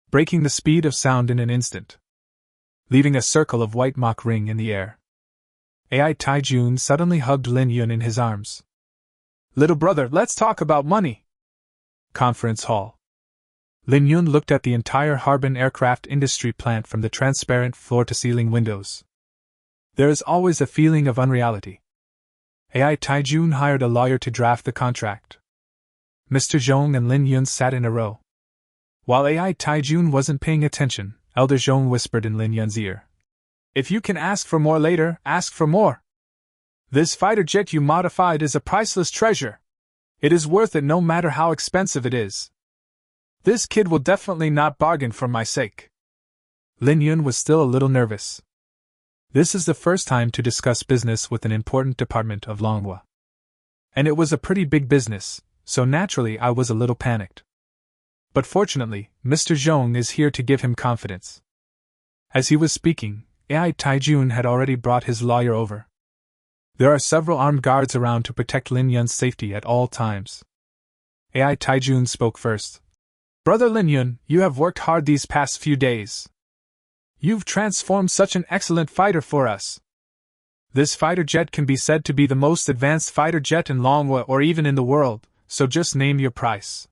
Speaker 1: breaking the speed of sound in an instant, leaving a circle of white mock ring in the air. AI Taijun suddenly hugged Lin Yun in his arms. Little brother, let's talk about money. Conference hall. Lin Yun looked at the entire Harbin aircraft industry plant from the transparent floor-to-ceiling windows. There is always a feeling of unreality. AI Taijun hired a lawyer to draft the contract. Mr. Zhong and Lin Yun sat in a row. While AI Taijun wasn't paying attention, Elder Zhong whispered in Lin Yun's ear. If you can ask for more later, ask for more. This fighter jet you modified is a priceless treasure. It is worth it no matter how expensive it is. This kid will definitely not bargain for my sake. Lin Yun was still a little nervous. This is the first time to discuss business with an important department of manhwa. And it was a pretty big business, so naturally I was a little panicked. But fortunately, Mr. Zhong is here to give him confidence. As he was speaking, AI Taijun had already brought his lawyer over. There are several armed guards around to protect Lin Yun's safety at all times. AI Taijun spoke first. Brother Lin Yun, you have worked hard these past few days. You've transformed such an excellent fighter for us. This fighter jet can be said to be the most advanced fighter jet in manhwa or even in the world, so just name your price.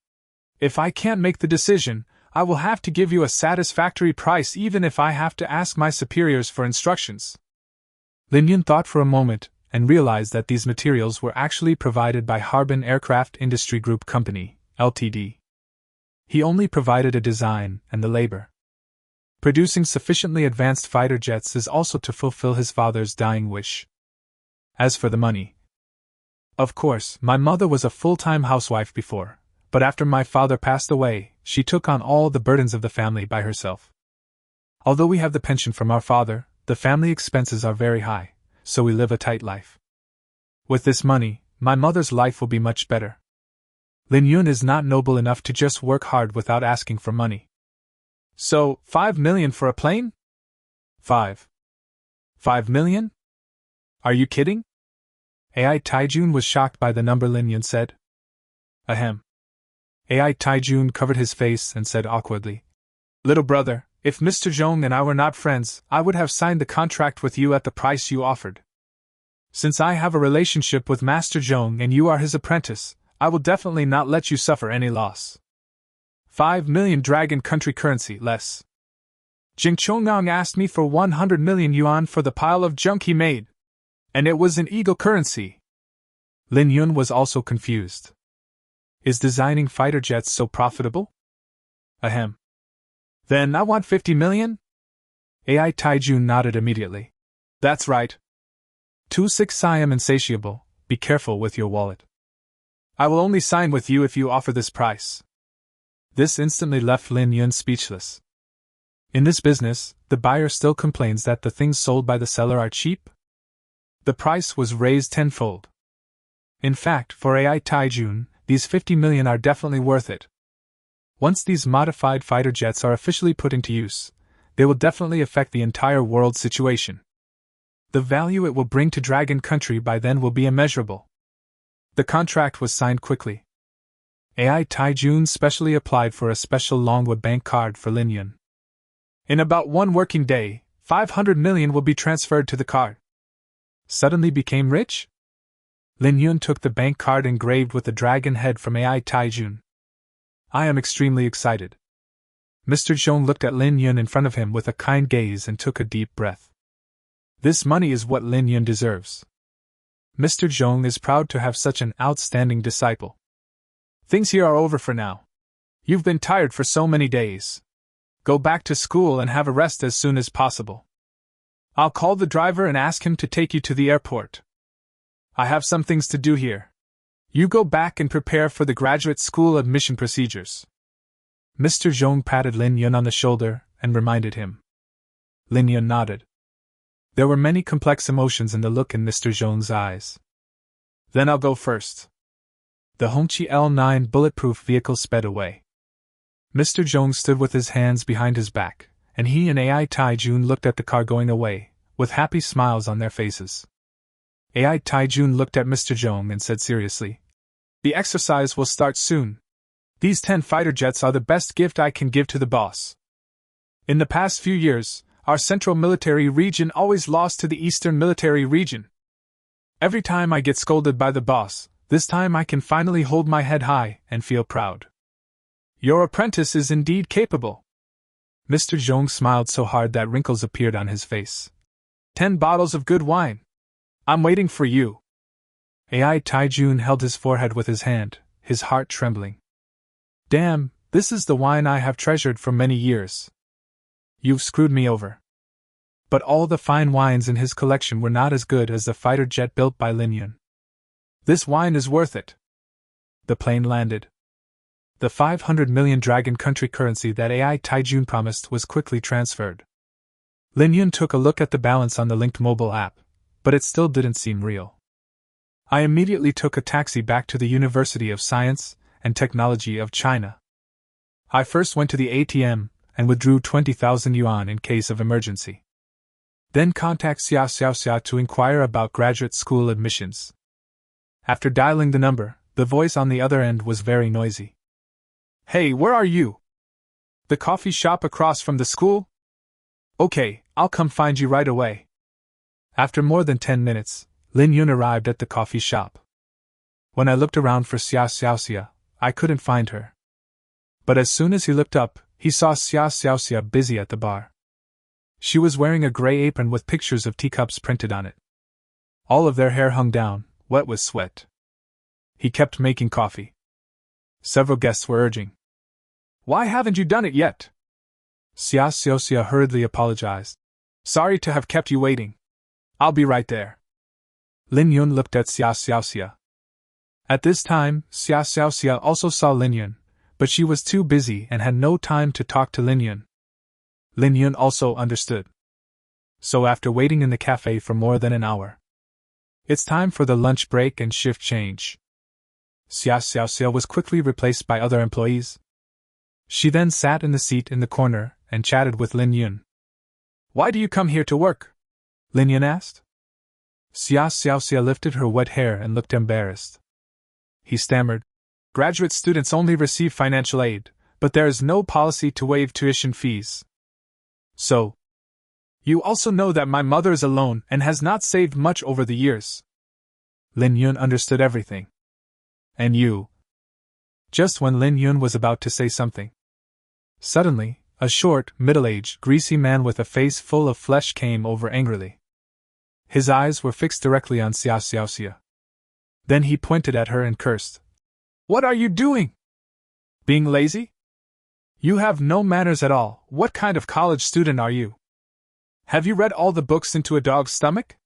Speaker 1: If I can't make the decision, I will have to give you a satisfactory price even if I have to ask my superiors for instructions. Lin Yun thought for a moment, and realized that these materials were actually provided by Harbin Aircraft Industry Group Company, Ltd. He only provided a design and the labor. Producing sufficiently advanced fighter jets is also to fulfill his father's dying wish. As for the money. Of course, my mother was a full-time housewife before, but after my father passed away, she took on all the burdens of the family by herself. Although we have the pension from our father, the family expenses are very high, so we live a tight life. With this money, my mother's life will be much better. Lin Yun is not noble enough to just work hard without asking for money. So, 5 million for a plane? 5 million? Are you kidding? AI Taijun was shocked by the number Lin Yun said. Ahem. AI Taijun covered his face and said awkwardly, Little brother, if Mr. Zhong and I were not friends, I would have signed the contract with you at the price you offered. Since I have a relationship with Master Zhong and you are his apprentice, I will definitely not let you suffer any loss. 5 million Dragon Country currency less. Jing Chongnong asked me for 100 million yuan for the pile of junk he made. And it was in eagle currency. Lin Yun was also confused. Is designing fighter jets so profitable? Ahem. Then I want 50 million? AI Taijun nodded immediately. That's right. 2-6 I am insatiable, be careful with your wallet. I will only sign with you if you offer this price. This instantly left Lin Yun speechless. In this business, the buyer still complains that the things sold by the seller are cheap? The price was raised tenfold. In fact, for AI Taijun, these 50 million are definitely worth it. Once these modified fighter jets are officially put into use, they will definitely affect the entire world situation. The value it will bring to Dragon Country by then will be immeasurable. The contract was signed quickly. AI Taijun specially applied for a special Longwa bank card for Lin Yun. In about 1 working day, 500 million will be transferred to the card. Suddenly became rich? Lin Yun took the bank card engraved with the dragon head from AI Taijun. I am extremely excited. Mr. Zhong looked at Lin Yun in front of him with a kind gaze and took a deep breath. This money is what Lin Yun deserves. Mr. Zhong is proud to have such an outstanding disciple. Things here are over for now. You've been tired for so many days. Go back to school and have a rest as soon as possible. I'll call the driver and ask him to take you to the airport. I have some things to do here. You go back and prepare for the graduate school admission procedures. Mr. Zhong patted Lin Yun on the shoulder and reminded him. Lin Yun nodded. There were many complex emotions in the look in Mr. Zhong's eyes. Then I'll go first. The Hongqi L9 bulletproof vehicle sped away. Mr. Zhong stood with his hands behind his back, and he and AI Taijun looked at the car going away, with happy smiles on their faces. AI Taijun looked at Mr. Zhong and said seriously, The exercise will start soon. These 10 fighter jets are the best gift I can give to the boss. In the past few years, our central military region always lost to the eastern military region. Every time I get scolded by the boss, this time I can finally hold my head high and feel proud. Your apprentice is indeed capable. Mr. Zhong smiled so hard that wrinkles appeared on his face. 10 bottles of good wine. I'm waiting for you. AI Taijun held his forehead with his hand, his heart trembling. Damn, This is the wine I have treasured for many years. You've screwed me over. But all the fine wines in his collection were not as good as the fighter jet built by Lin Yun. This wine is worth it. The plane landed. The 500 million dragon country currency that AI Taijun promised was quickly transferred. Lin Yun took a look at the balance on the linked mobile app, but it still didn't seem real. I immediately took a taxi back to the University of Science and Technology of China. I first went to the ATM and withdrew 20,000 yuan in case of emergency. Then contact Xia Xiaoxia to inquire about graduate school admissions. After dialing the number, the voice on the other end was very noisy. Hey, where are you? The coffee shop across from the school? Okay, I'll come find you right away. After more than 10 minutes, Lin Yun arrived at the coffee shop. When I looked around for Xia Xiaoxia, I couldn't find her. But as soon as he looked up, he saw Xia Xiaoxia busy at the bar. She was wearing a gray apron with pictures of teacups printed on it. All of their hair hung down, wet with sweat. He kept making coffee. Several guests were urging, "Why haven't you done it yet?" Xia Xiaoxia hurriedly apologized. "Sorry to have kept you waiting. I'll be right there." Lin Yun looked at Xia Xiaoxia. At this time, Xia Xiaoxia also saw Lin Yun, but she was too busy and had no time to talk to Lin Yun. Lin Yun also understood. So after waiting in the cafe for more than an hour, it's time for the lunch break and shift change. Xia Xiaoxia was quickly replaced by other employees. She then sat in the seat in the corner and chatted with Lin Yun. "Why do you come here to work?" Lin Yun asked. Xia Xiaoxia lifted her wet hair and looked embarrassed. He stammered, "Graduate students only receive financial aid, but there is no policy to waive tuition fees. So, you also know that my mother is alone and has not saved much over the years." Lin Yun understood everything. "And you?" Just when Lin Yun was about to say something, suddenly, a short, middle-aged, greasy man with a face full of flesh came over angrily. His eyes were fixed directly on Xia Xiaoxia. Then he pointed at her and cursed. "What are you doing? Being lazy? You have no manners at all. What kind of college student are you? Have you read all the books into a dog's stomach?"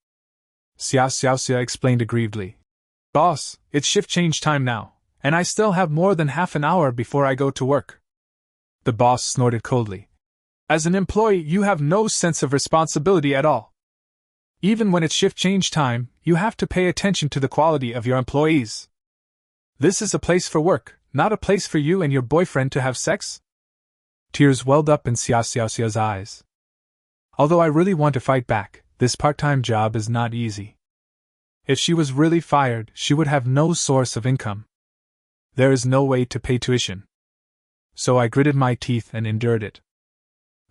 Speaker 1: Xia Xiaoxia explained aggrievedly. "Boss, it's shift change time now, and I still have more than half an hour before I go to work." The boss snorted coldly. "As an employee, you have no sense of responsibility at all. Even when it's shift change time, you have to pay attention to the quality of your employees. This is a place for work, not a place for you and your boyfriend to have sex?" Tears welled up in Xia Xiaoxia's eyes. "Although I really want to fight back, this part-time job is not easy. If she was really fired, she would have no source of income. There is no way to pay tuition. So I gritted my teeth and endured it."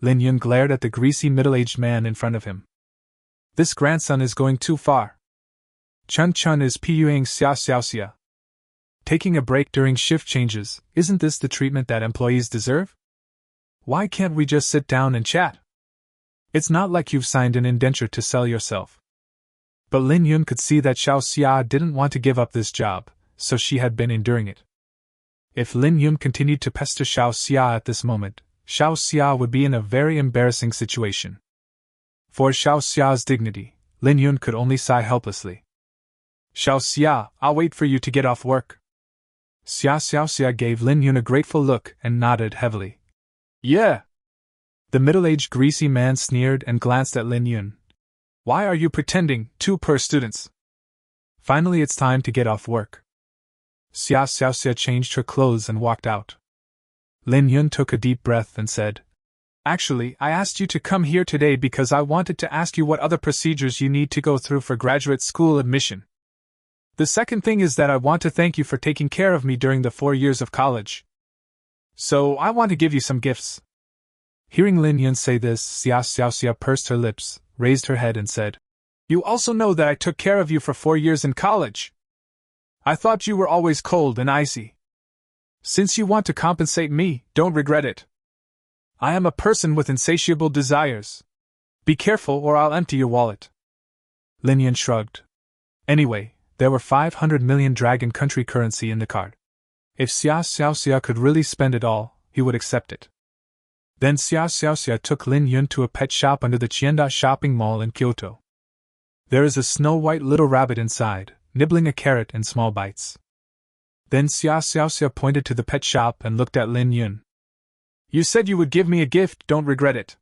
Speaker 1: Lin Yun glared at the greasy middle-aged man in front of him. "This grandson is going too far. Chun Chun is puying Xia Xiaoxia. Taking a break during shift changes, isn't this the treatment that employees deserve? Why can't we just sit down and chat? It's not like you've signed an indenture to sell yourself." But Lin Yun could see that Xiao Xia didn't want to give up this job, so she had been enduring it. If Lin Yun continued to pester Xiao Xia at this moment, Xiao Xia would be in a very embarrassing situation. For Xiao Xia's dignity, Lin Yun could only sigh helplessly. "Xiao Xia, I'll wait for you to get off work." Xia Xiaoxia gave Lin Yun a grateful look and nodded heavily. "Yeah." The middle-aged greasy man sneered and glanced at Lin Yun. "Why are you pretending, 2 per students? Finally it's time to get off work." Xia Xiaoxia changed her clothes and walked out. Lin Yun took a deep breath and said, "Actually, I asked you to come here today because I wanted to ask you what other procedures you need to go through for graduate school admission. The second thing is that I want to thank you for taking care of me during the 4 years of college. So I want to give you some gifts." Hearing Lin Yun say this, Xia Xiaoxia pursed her lips, raised her head and said, "You also know that I took care of you for 4 years in college. I thought you were always cold and icy. Since you want to compensate me, don't regret it. I am a person with insatiable desires. Be careful or I'll empty your wallet." Lin Yun shrugged. Anyway, there were 500 million dragon country currency in the card. If Xia Xiaoxia could really spend it all, he would accept it. Then Xiao took Lin Yun to a pet shop under the Chienda shopping mall in Kyoto. There is a snow-white little rabbit inside, nibbling a carrot in small bites. Then Xiao pointed to the pet shop and looked at Lin Yun. You said you would give me a gift, don't regret it.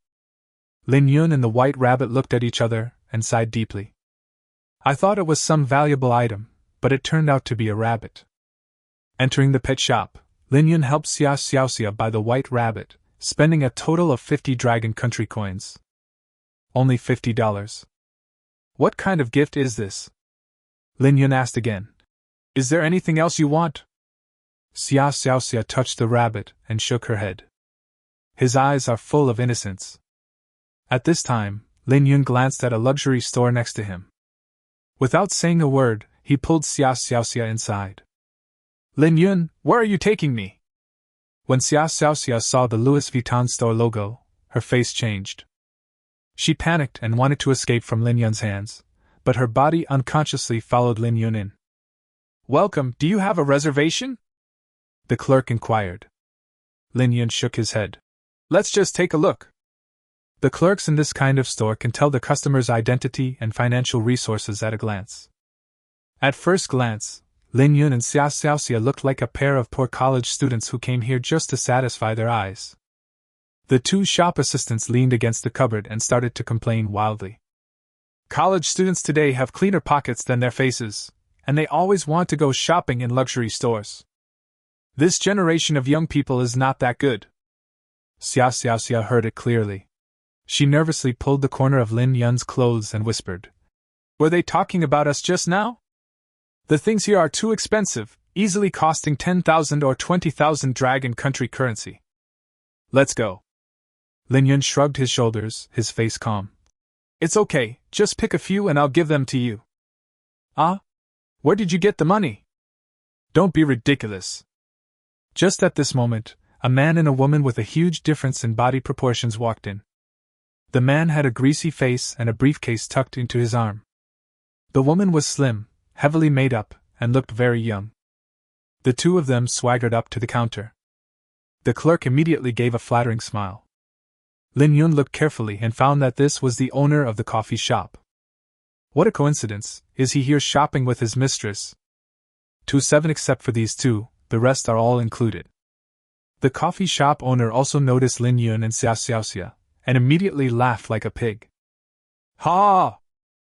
Speaker 1: Lin Yun and the white rabbit looked at each other and sighed deeply. I thought it was some valuable item, but it turned out to be a rabbit. Entering the pet shop, Lin Yun helped Xiao buy the white rabbit, spending a total of 50 Dragon Country coins. Only $50. What kind of gift is this? Lin Yun asked again. Is there anything else you want? Xiao touched the rabbit and shook her head. His eyes are full of innocence. At this time, Lin Yun glanced at a luxury store next to him. Without saying a word, he pulled Xiao inside. Lin Yun, where are you taking me? When Xiao saw the Louis Vuitton store logo, her face changed. She panicked and wanted to escape from Lin Yun's hands, but her body unconsciously followed Lin Yun in. Welcome, do you have a reservation? The clerk inquired. Lin Yun shook his head. Let's just take a look. The clerks in this kind of store can tell the customer's identity and financial resources at a glance. At first glance, Lin Yun and Xiao looked like a pair of poor college students who came here just to satisfy their eyes. The two shop assistants leaned against the cupboard and started to complain wildly. College students today have cleaner pockets than their faces, and they always want to go shopping in luxury stores. This generation of young people is not that good. Xiao heard it clearly. She nervously pulled the corner of Lin Yun's clothes and whispered. Were they talking about us just now? The things here are too expensive, easily costing 10,000 or 20,000 Dragon Country currency. Let's go. Lin Yun shrugged his shoulders, his face calm. It's okay, just pick a few and I'll give them to you. Ah? Where did you get the money? Don't be ridiculous. Just at this moment, a man and a woman with a huge difference in body proportions walked in. The man had a greasy face and a briefcase tucked into his arm. The woman was slim, heavily made up, and looked very young. The two of them swaggered up to the counter. The clerk immediately gave a flattering smile. Lin Yun looked carefully and found that this was the owner of the coffee shop. What a coincidence, is he here shopping with his mistress? 27 except for these two, the rest are all included. The coffee shop owner also noticed Lin Yun and Xiao, and immediately laughed like a pig. Ha!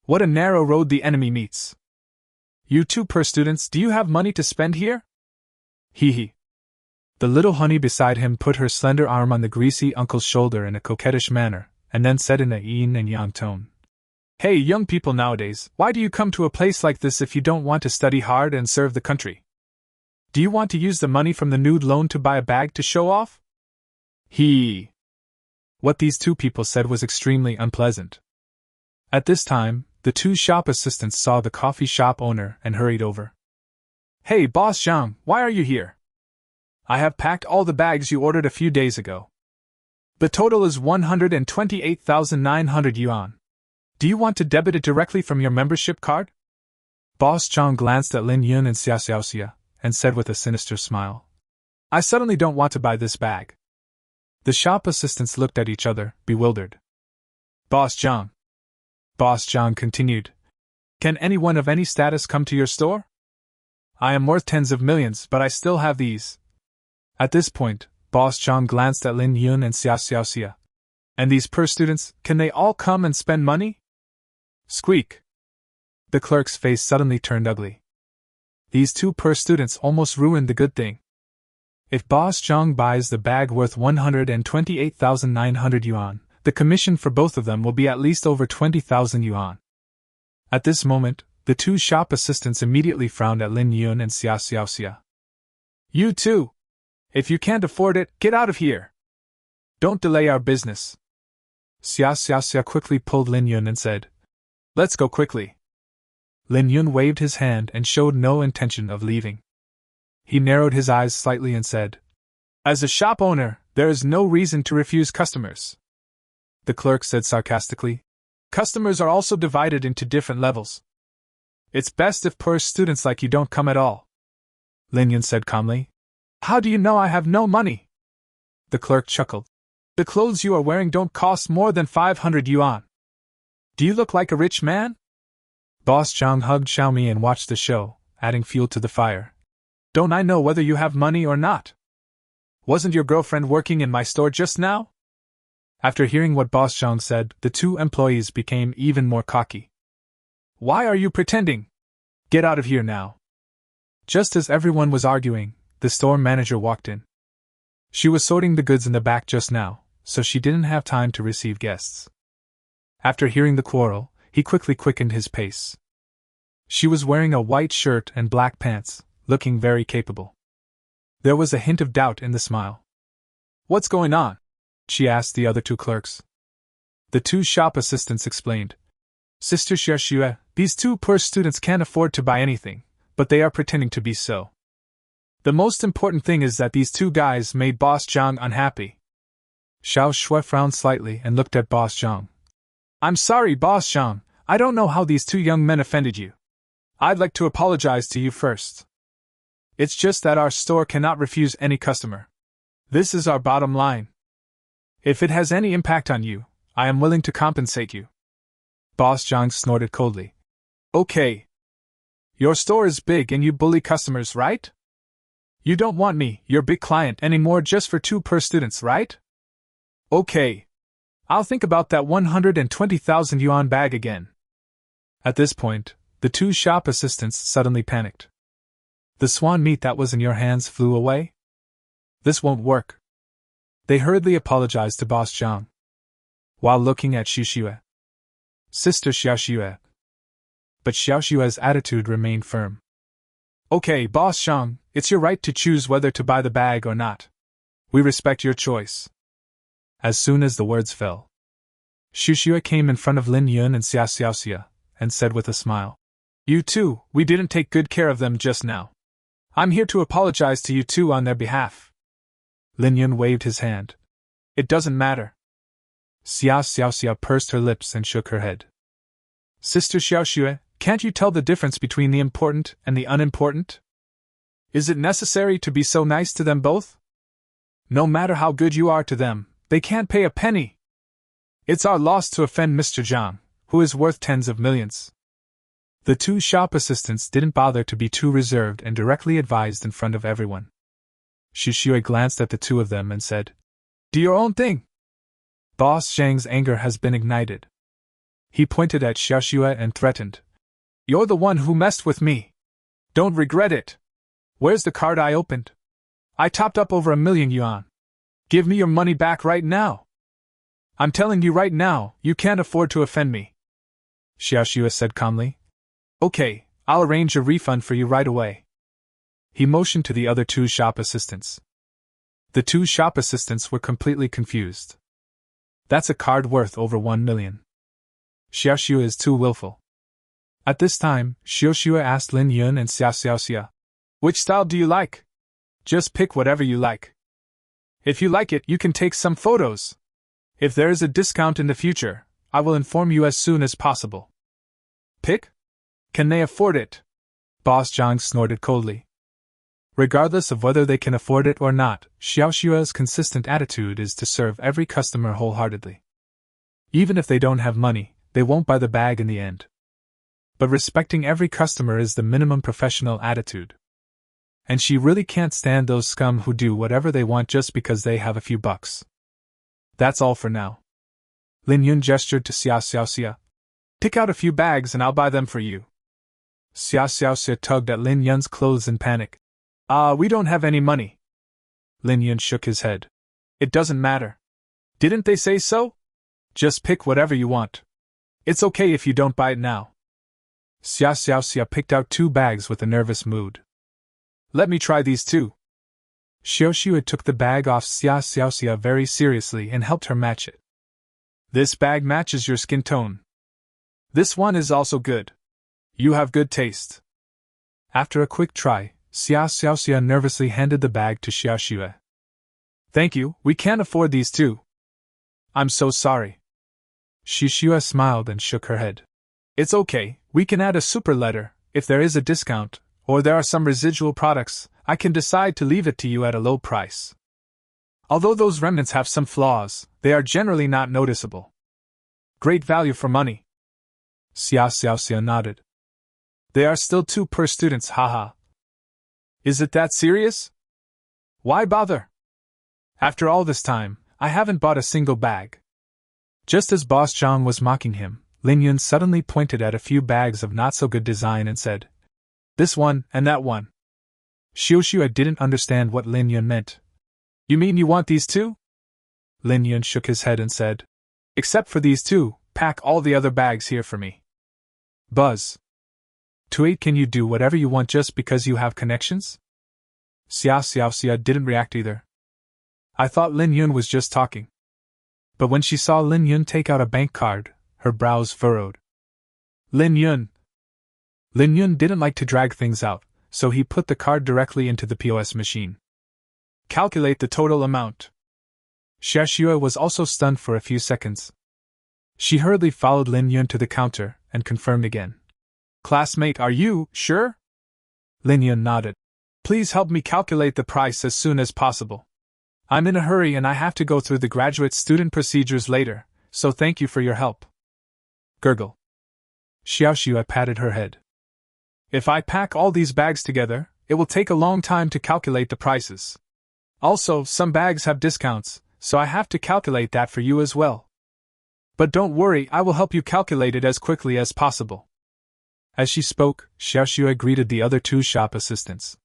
Speaker 1: What a narrow road the enemy meets. You two poor students, do you have money to spend here? Hee hee. The little honey beside him put her slender arm on the greasy uncle's shoulder in a coquettish manner, and then said in a yin and yang tone. Hey, young people nowadays, why do you come to a place like this if you don't want to study hard and serve the country? Do you want to use the money from the nude loan to buy a bag to show off? Hee. What these two people said was extremely unpleasant. At this time, the two shop assistants saw the coffee shop owner and hurried over. Hey, Boss Zhang, why are you here? I have packed all the bags you ordered a few days ago. The total is 128,900 yuan. Do you want to debit it directly from your membership card? Boss Zhang glanced at Lin Yun and Xiao and said with a sinister smile. I suddenly don't want to buy this bag. The shop assistants looked at each other, bewildered. Boss Zhang continued. Can anyone of any status come to your store? I am worth tens of millions, but I still have these. At this point, Boss Zhang glanced at Lin Yun and Xiao. And these poor students, can they all come and spend money? Squeak. The clerk's face suddenly turned ugly. These two poor students almost ruined the good thing. If Boss Zhang buys the bag worth 128,900 yuan, the commission for both of them will be at least over 20,000 yuan. At this moment, the two shop assistants immediately frowned at Lin Yun and Xiao. You too! If you can't afford it, get out of here! Don't delay our business. Xiao quickly pulled Lin Yun and said, Let's go quickly. Lin Yun waved his hand and showed no intention of leaving. He narrowed his eyes slightly and said, As a shop owner, there is no reason to refuse customers. The clerk said sarcastically, Customers are also divided into different levels. It's best if poor students like you don't come at all. Lin Yun said calmly, How do you know I have no money? The clerk chuckled. The clothes you are wearing don't cost more than 500 yuan. Do you look like a rich man? Boss Zhang hugged Xiaomi and watched the show, adding fuel to the fire. Don't I know whether you have money or not? Wasn't your girlfriend working in my store just now? After hearing what Boss Zhang said, the two employees became even more cocky. Why are you pretending? Get out of here now. Just as everyone was arguing, the store manager walked in. She was sorting the goods in the back just now, so she didn't have time to receive guests. After hearing the quarrel, he quickly quickened his pace. She was wearing a white shirt and black pants, looking very capable. There was a hint of doubt in the smile. What's going on? She asked the other two clerks. The two shop assistants explained. Sister Xiaoxue, these two poor students can't afford to buy anything, but they are pretending to be so. The most important thing is that these two guys made Boss Zhang unhappy. Xiao Shui frowned slightly and looked at Boss Zhang. I'm sorry, Boss Zhang, I don't know how these two young men offended you. I'd like to apologize to you first. It's just that our store cannot refuse any customer. This is our bottom line. If it has any impact on you, I am willing to compensate you. Boss Zhang snorted coldly. Okay. Your store is big and you bully customers, right? You don't want me, your big client, anymore just for 2 per students, right? Okay. I'll think about that 120,000 yuan bag again. At this point, the two shop assistants suddenly panicked. The swan meat that was in your hands flew away? This won't work. They hurriedly apologized to Boss Zhang, while looking at Xiaoxue. Sister Xiaoxue. But Xiaoxue's attitude remained firm. Okay, Boss Zhang, it's your right to choose whether to buy the bag or not. We respect your choice. As soon as the words fell, Xiaoxue came in front of Lin Yun and Xiaoxue and said with a smile, You two, we didn't take good care of them just now. I'm here to apologize to you two on their behalf. Lin Yun waved his hand. It doesn't matter. Xiaoxue pursed her lips and shook her head. Sister Xiaoxue, can't you tell the difference between the important and the unimportant? Is it necessary to be so nice to them both? No matter how good you are to them, they can't pay a penny. It's our loss to offend Mr. Zhang, who is worth tens of millions. The two shop assistants didn't bother to be too reserved and directly advised in front of everyone. Xiaoxue glanced at the two of them and said, Do your own thing. Boss Zhang's anger has been ignited. He pointed at Xiaoxue and threatened, You're the one who messed with me. Don't regret it. Where's the card I opened? I topped up over 1,000,000 yuan. Give me your money back right now. I'm telling you right now, you can't afford to offend me. Xiaoxue said calmly. Okay, I'll arrange a refund for you right away. He motioned to the other two shop assistants. The two shop assistants were completely confused. That's a card worth over 1 million. Xiaoxue is too willful. At this time, Xiaoxue asked Lin Yun and Xiaoxue, Which style do you like? Just pick whatever you like. If you like it, you can take some photos. If there is a discount in the future, I will inform you as soon as possible. Pick? Can they afford it? Boss Zhang snorted coldly. Regardless of whether they can afford it or not, Xiaoxue's consistent attitude is to serve every customer wholeheartedly. Even if they don't have money, they won't buy the bag in the end. But respecting every customer is the minimum professional attitude. And she really can't stand those scum who do whatever they want just because they have a few bucks. That's all for now. Lin Yun gestured to Xiaoxue. Pick out a few bags and I'll buy them for you. Xiaoxue tugged at Lin Yun's clothes in panic. We don't have any money. Lin Yun shook his head. It doesn't matter. Didn't they say so? Just pick whatever you want. It's okay if you don't buy it now. Xiaoxue picked out 2 bags with a nervous mood. Let me try these too. Xiaoxue took the bag off Xiaoxue very seriously and helped her match it. This bag matches your skin tone. This one is also good. You have good taste. After a quick try, Xiaoxue nervously handed the bag to Xiaoxue. Thank you, we can't afford these two. I'm so sorry. Xiaoxue smiled and shook her head. It's okay, we can add a super letter, if there is a discount, or there are some residual products, I can decide to leave it to you at a low price. Although those remnants have some flaws, they are generally not noticeable. Great value for money. Xiao nodded. They are still 2 per students, haha. Is it that serious? Why bother? After all this time, I haven't bought a single bag. Just as Boss Zhang was mocking him, Lin Yun suddenly pointed at a few bags of not-so-good design and said, "This one, and that one." Xiaoxue didn't understand what Lin Yun meant. "You mean you want these too?" Lin Yun shook his head and said, "Except for these 2, pack all the other bags here for me." Buzz. To 8, can you do whatever you want just because you have connections? Xiao didn't react either. I thought Lin Yun was just talking. But when she saw Lin Yun take out a bank card, her brows furrowed. Lin Yun didn't like to drag things out, so he put the card directly into the POS machine. Calculate the total amount. Xiaoxue was also stunned for a few seconds. She hurriedly followed Lin Yun to the counter and confirmed again. Classmate, are you sure? Lin Yun nodded. Please help me calculate the price as soon as possible. I'm in a hurry and I have to go through the graduate student procedures later, so thank you for your help. Gurgle. Xiaoxue patted her head. If I pack all these bags together, it will take a long time to calculate the prices. Also, some bags have discounts, so I have to calculate that for you as well. But don't worry, I will help you calculate it as quickly as possible. As she spoke, Xiaoxue greeted the other 2 shop assistants.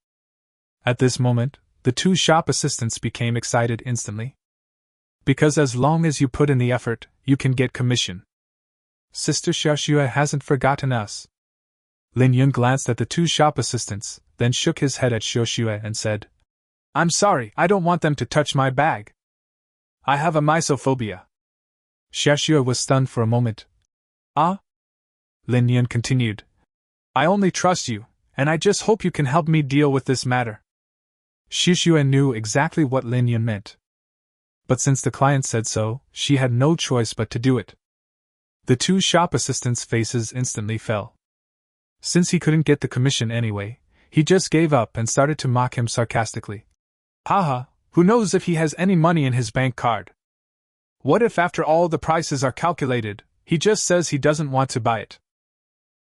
Speaker 1: At this moment, the 2 shop assistants became excited instantly. Because as long as you put in the effort, you can get commission. Sister Xiaoxue hasn't forgotten us. Lin Yun glanced at the 2 shop assistants, then shook his head at Xiaoxue and said, I'm sorry, I don't want them to touch my bag. I have a mysophobia. Xiaoxue was stunned for a moment. Ah? Lin Yun continued. I only trust you, and I just hope you can help me deal with this matter. Xiaoxue knew exactly what Lin Yun meant. But since the client said so, she had no choice but to do it. The 2 shop assistants' faces instantly fell. Since he couldn't get the commission anyway, he just gave up and started to mock him sarcastically. Haha, who knows if he has any money in his bank card? What if after all the prices are calculated, he just says he doesn't want to buy it?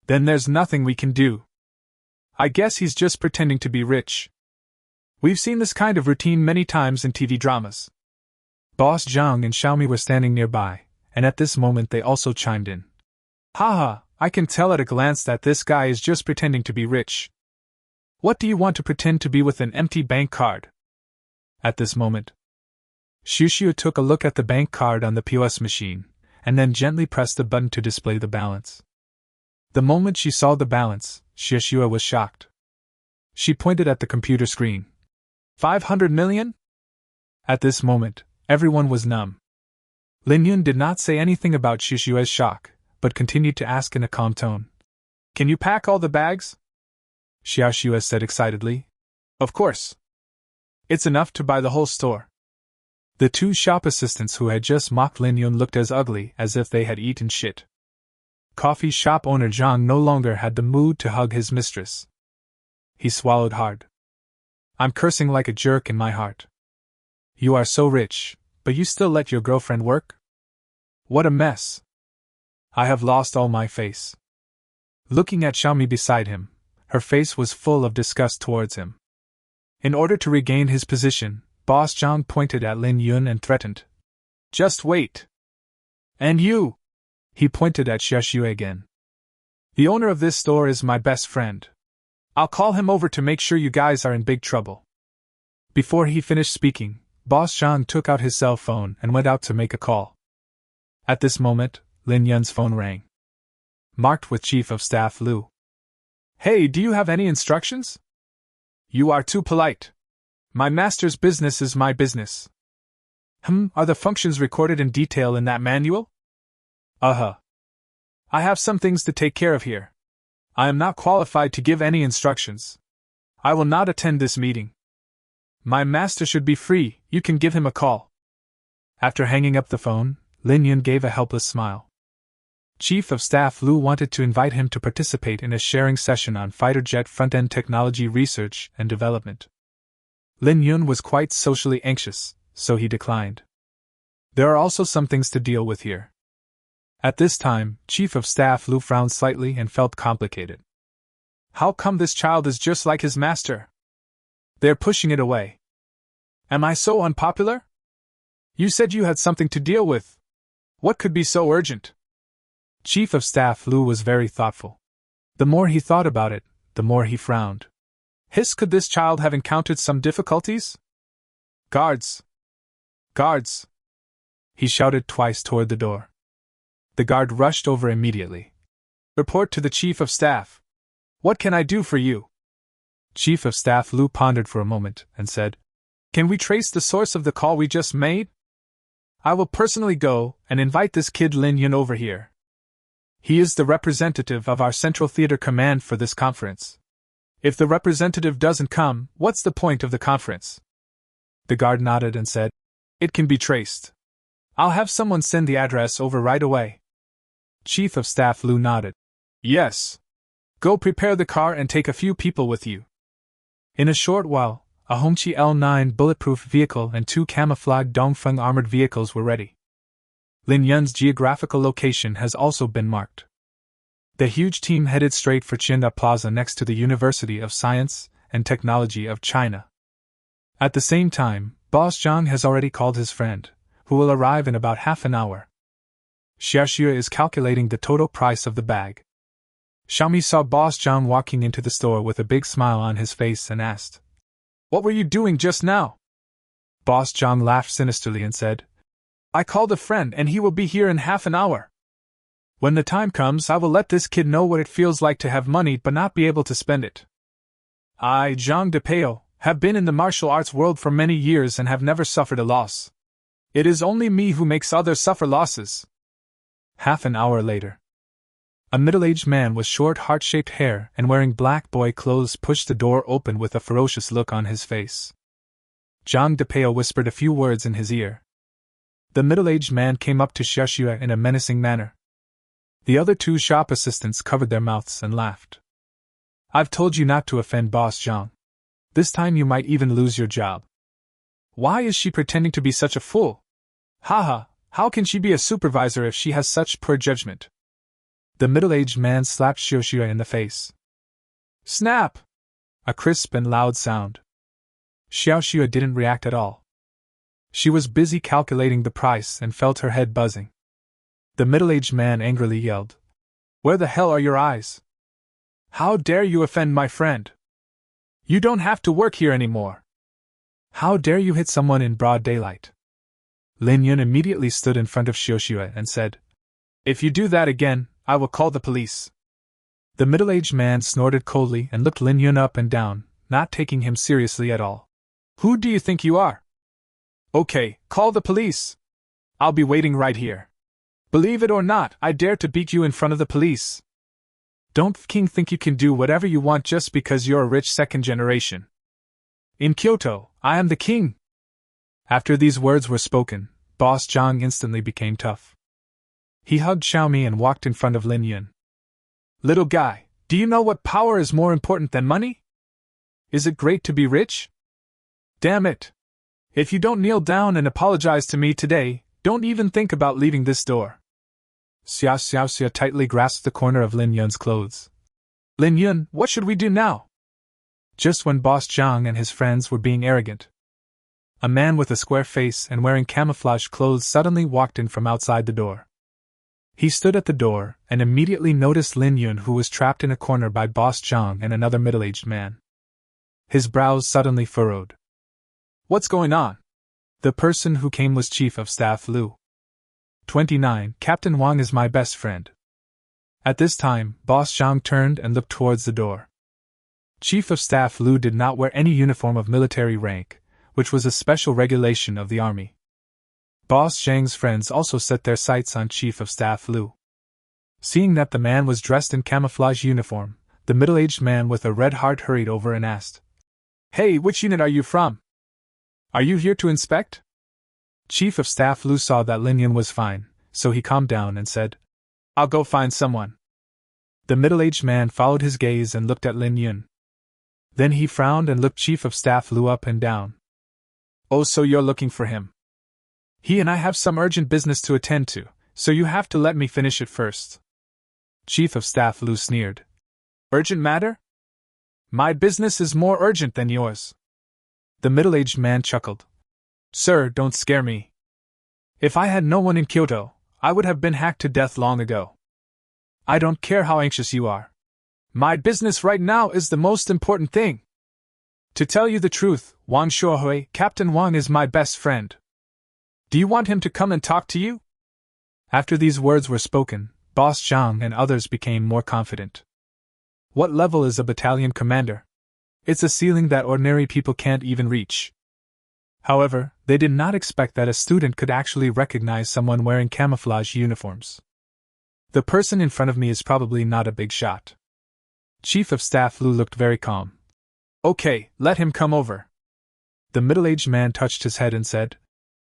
Speaker 1: Then there's nothing we can do. I guess he's just pretending to be rich. We've seen this kind of routine many times in TV dramas. Boss Zhang and Xiaomi were standing nearby, and at this moment they also chimed in. Haha, I can tell at a glance that this guy is just pretending to be rich. What do you want to pretend to be with an empty bank card? At this moment, Xiaoxue took a look at the bank card on the POS machine, and then gently pressed the button to display the balance. The moment she saw the balance, Xiaoxue was shocked. She pointed at the computer screen. 500 million? At this moment, everyone was numb. Lin Yun did not say anything about Xiaoxue's shock, but continued to ask in a calm tone. Can you pack all the bags? Xiaoxue said excitedly. Of course. It's enough to buy the whole store. The 2 shop assistants who had just mocked Lin Yun looked as ugly as if they had eaten shit. Coffee shop owner Zhang no longer had the mood to hug his mistress. He swallowed hard. I'm cursing like a jerk in my heart. You are so rich, but you still let your girlfriend work? What a mess. I have lost all my face. Looking at Xiaomi beside him, her face was full of disgust towards him. In order to regain his position, Boss Zhang pointed at Lin Yun and threatened. Just wait. And you! He pointed at Xiaoxue again. The owner of this store is my best friend. I'll call him over to make sure you guys are in big trouble. Before he finished speaking, Boss Zhang took out his cell phone and went out to make a call. At this moment, Lin Yun's phone rang. Marked with Chief of Staff Lu. Hey, do you have any instructions? You are too polite. My master's business is my business. Are the functions recorded in detail in that manual? I have some things to take care of here. I am not qualified to give any instructions. I will not attend this meeting. My master should be free, you can give him a call. After hanging up the phone, Lin Yun gave a helpless smile. Chief of Staff Lu wanted to invite him to participate in a sharing session on fighter jet front-end technology research and development. Lin Yun was quite socially anxious, so he declined. There are also some things to deal with here. At this time, Chief of Staff Lu frowned slightly and felt complicated. How come this child is just like his master? They're pushing it away. Am I so unpopular? You said you had something to deal with. What could be so urgent? Chief of Staff Lu was very thoughtful. The more he thought about it, the more he frowned. Could this child have encountered some difficulties? Guards! Guards! He shouted twice toward the door. The guard rushed over immediately. Report to the Chief of Staff. What can I do for you? Chief of Staff Lu pondered for a moment and said, Can we trace the source of the call we just made? I will personally go and invite this kid Lin Yun over here. He is the representative of our Central Theater Command for this conference. If the representative doesn't come, what's the point of the conference? The guard nodded and said, It can be traced. I'll have someone send the address over right away. Chief of Staff Lu nodded. Yes. Go prepare the car and take a few people with you. In a short while, a Hongqi L9 bulletproof vehicle and 2 camouflaged Dongfeng armored vehicles were ready. Lin Yun's geographical location has also been marked. The huge team headed straight for Chinda Plaza next to the University of Science and Technology of China. At the same time, Boss Zhang has already called his friend, who will arrive in about half an hour. Xiaoxue is calculating the total price of the bag. Xiaomi saw Boss Zhang walking into the store with a big smile on his face and asked, What were you doing just now? Boss Zhang laughed sinisterly and said, I called a friend and he will be here in half an hour. When the time comes, I will let this kid know what it feels like to have money but not be able to spend it. I, Zhang Depeo, have been in the martial arts world for many years and have never suffered a loss. It is only me who makes others suffer losses. Half an hour later. A middle-aged man with short heart-shaped hair and wearing black boy clothes pushed the door open with a ferocious look on his face. Zhang Depeo whispered a few words in his ear. The middle-aged man came up to Xiaoxue in a menacing manner. The other 2 shop assistants covered their mouths and laughed. I've told you not to offend Boss Zhang. This time you might even lose your job. Why is she pretending to be such a fool? Haha, how can she be a supervisor if she has such poor judgment? The middle-aged man slapped Xiaoxue in the face. Snap! A crisp and loud sound. Xiaoxue didn't react at all. She was busy calculating the price and felt her head buzzing. The middle-aged man angrily yelled, Where the hell are your eyes? How dare you offend my friend? You don't have to work here anymore. How dare you hit someone in broad daylight? Lin Yun immediately stood in front of Xiaoxue and said, If you do that again, I will call the police. The middle-aged man snorted coldly and looked Lin Yun up and down, not taking him seriously at all. Who do you think you are? Okay, call the police. I'll be waiting right here. Believe it or not, I dare to beat you in front of the police. Don't f***ing think you can do whatever you want just because you're a rich second generation. In Kyoto, I am the king. After these words were spoken, Boss Zhang instantly became tough. He hugged Xiaomi and walked in front of Lin Yun. Little guy, do you know what power is more important than money? Is it great to be rich? Damn it! If you don't kneel down and apologize to me today, don't even think about leaving this door. Xiaoxue tightly grasped the corner of Lin Yun's clothes. Lin Yun, what should we do now? Just when Boss Zhang and his friends were being arrogant, a man with a square face and wearing camouflage clothes suddenly walked in from outside the door. He stood at the door and immediately noticed Lin Yun, who was trapped in a corner by Boss Zhang and another middle-aged man. His brows suddenly furrowed. What's going on? The person who came was Chief of Staff Lu. 29. Captain Wang is my best friend. At this time, Boss Zhang turned and looked towards the door. Chief of Staff Lu did not wear any uniform of military rank, which was a special regulation of the army. Boss Zhang's friends also set their sights on Chief of Staff Lu. Seeing that the man was dressed in camouflage uniform, the middle-aged man with a red heart hurried over and asked, Hey, which unit are you from? Are you here to inspect? Chief of Staff Lu saw that Lin Yun was fine, so he calmed down and said, I'll go find someone. The middle-aged man followed his gaze and looked at Lin Yun. Then he frowned and looked Chief of Staff Lu up and down. Oh, so you're looking for him. He and I have some urgent business to attend to, so you have to let me finish it first. Chief of Staff Lu sneered. Urgent matter? My business is more urgent than yours. The middle-aged man chuckled. Sir, don't scare me. If I had no one in Kyoto, I would have been hacked to death long ago. I don't care how anxious you are. My business right now is the most important thing. To tell you the truth, Wang Shuohui, Captain Wang is my best friend. Do you want him to come and talk to you? After these words were spoken, Boss Zhang and others became more confident. What level is a battalion commander? It's a ceiling that ordinary people can't even reach. However, they did not expect that a student could actually recognize someone wearing camouflage uniforms. The person in front of me is probably not a big shot. Chief of Staff Lu looked very calm. Okay, let him come over. The middle-aged man touched his head and said,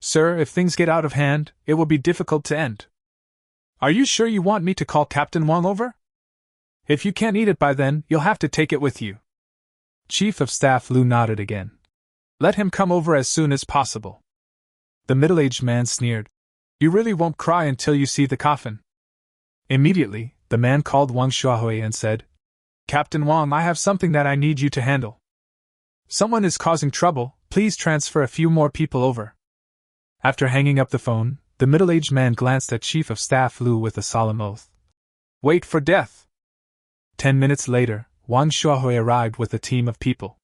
Speaker 1: Sir, if things get out of hand, it will be difficult to end. Are you sure you want me to call Captain Wang over? If you can't eat it by then, you'll have to take it with you. Chief of Staff Lu nodded again. Let him come over as soon as possible. The middle-aged man sneered. You really won't cry until you see the coffin. Immediately, the man called Wang Shuohui and said, Captain Wang, I have something that I need you to handle. Someone is causing trouble, please transfer a few more people over. After hanging up the phone, the middle-aged man glanced at Chief of Staff Lu with a solemn oath. Wait for death! 10 minutes later, Wang Shuohui arrived with a team of people.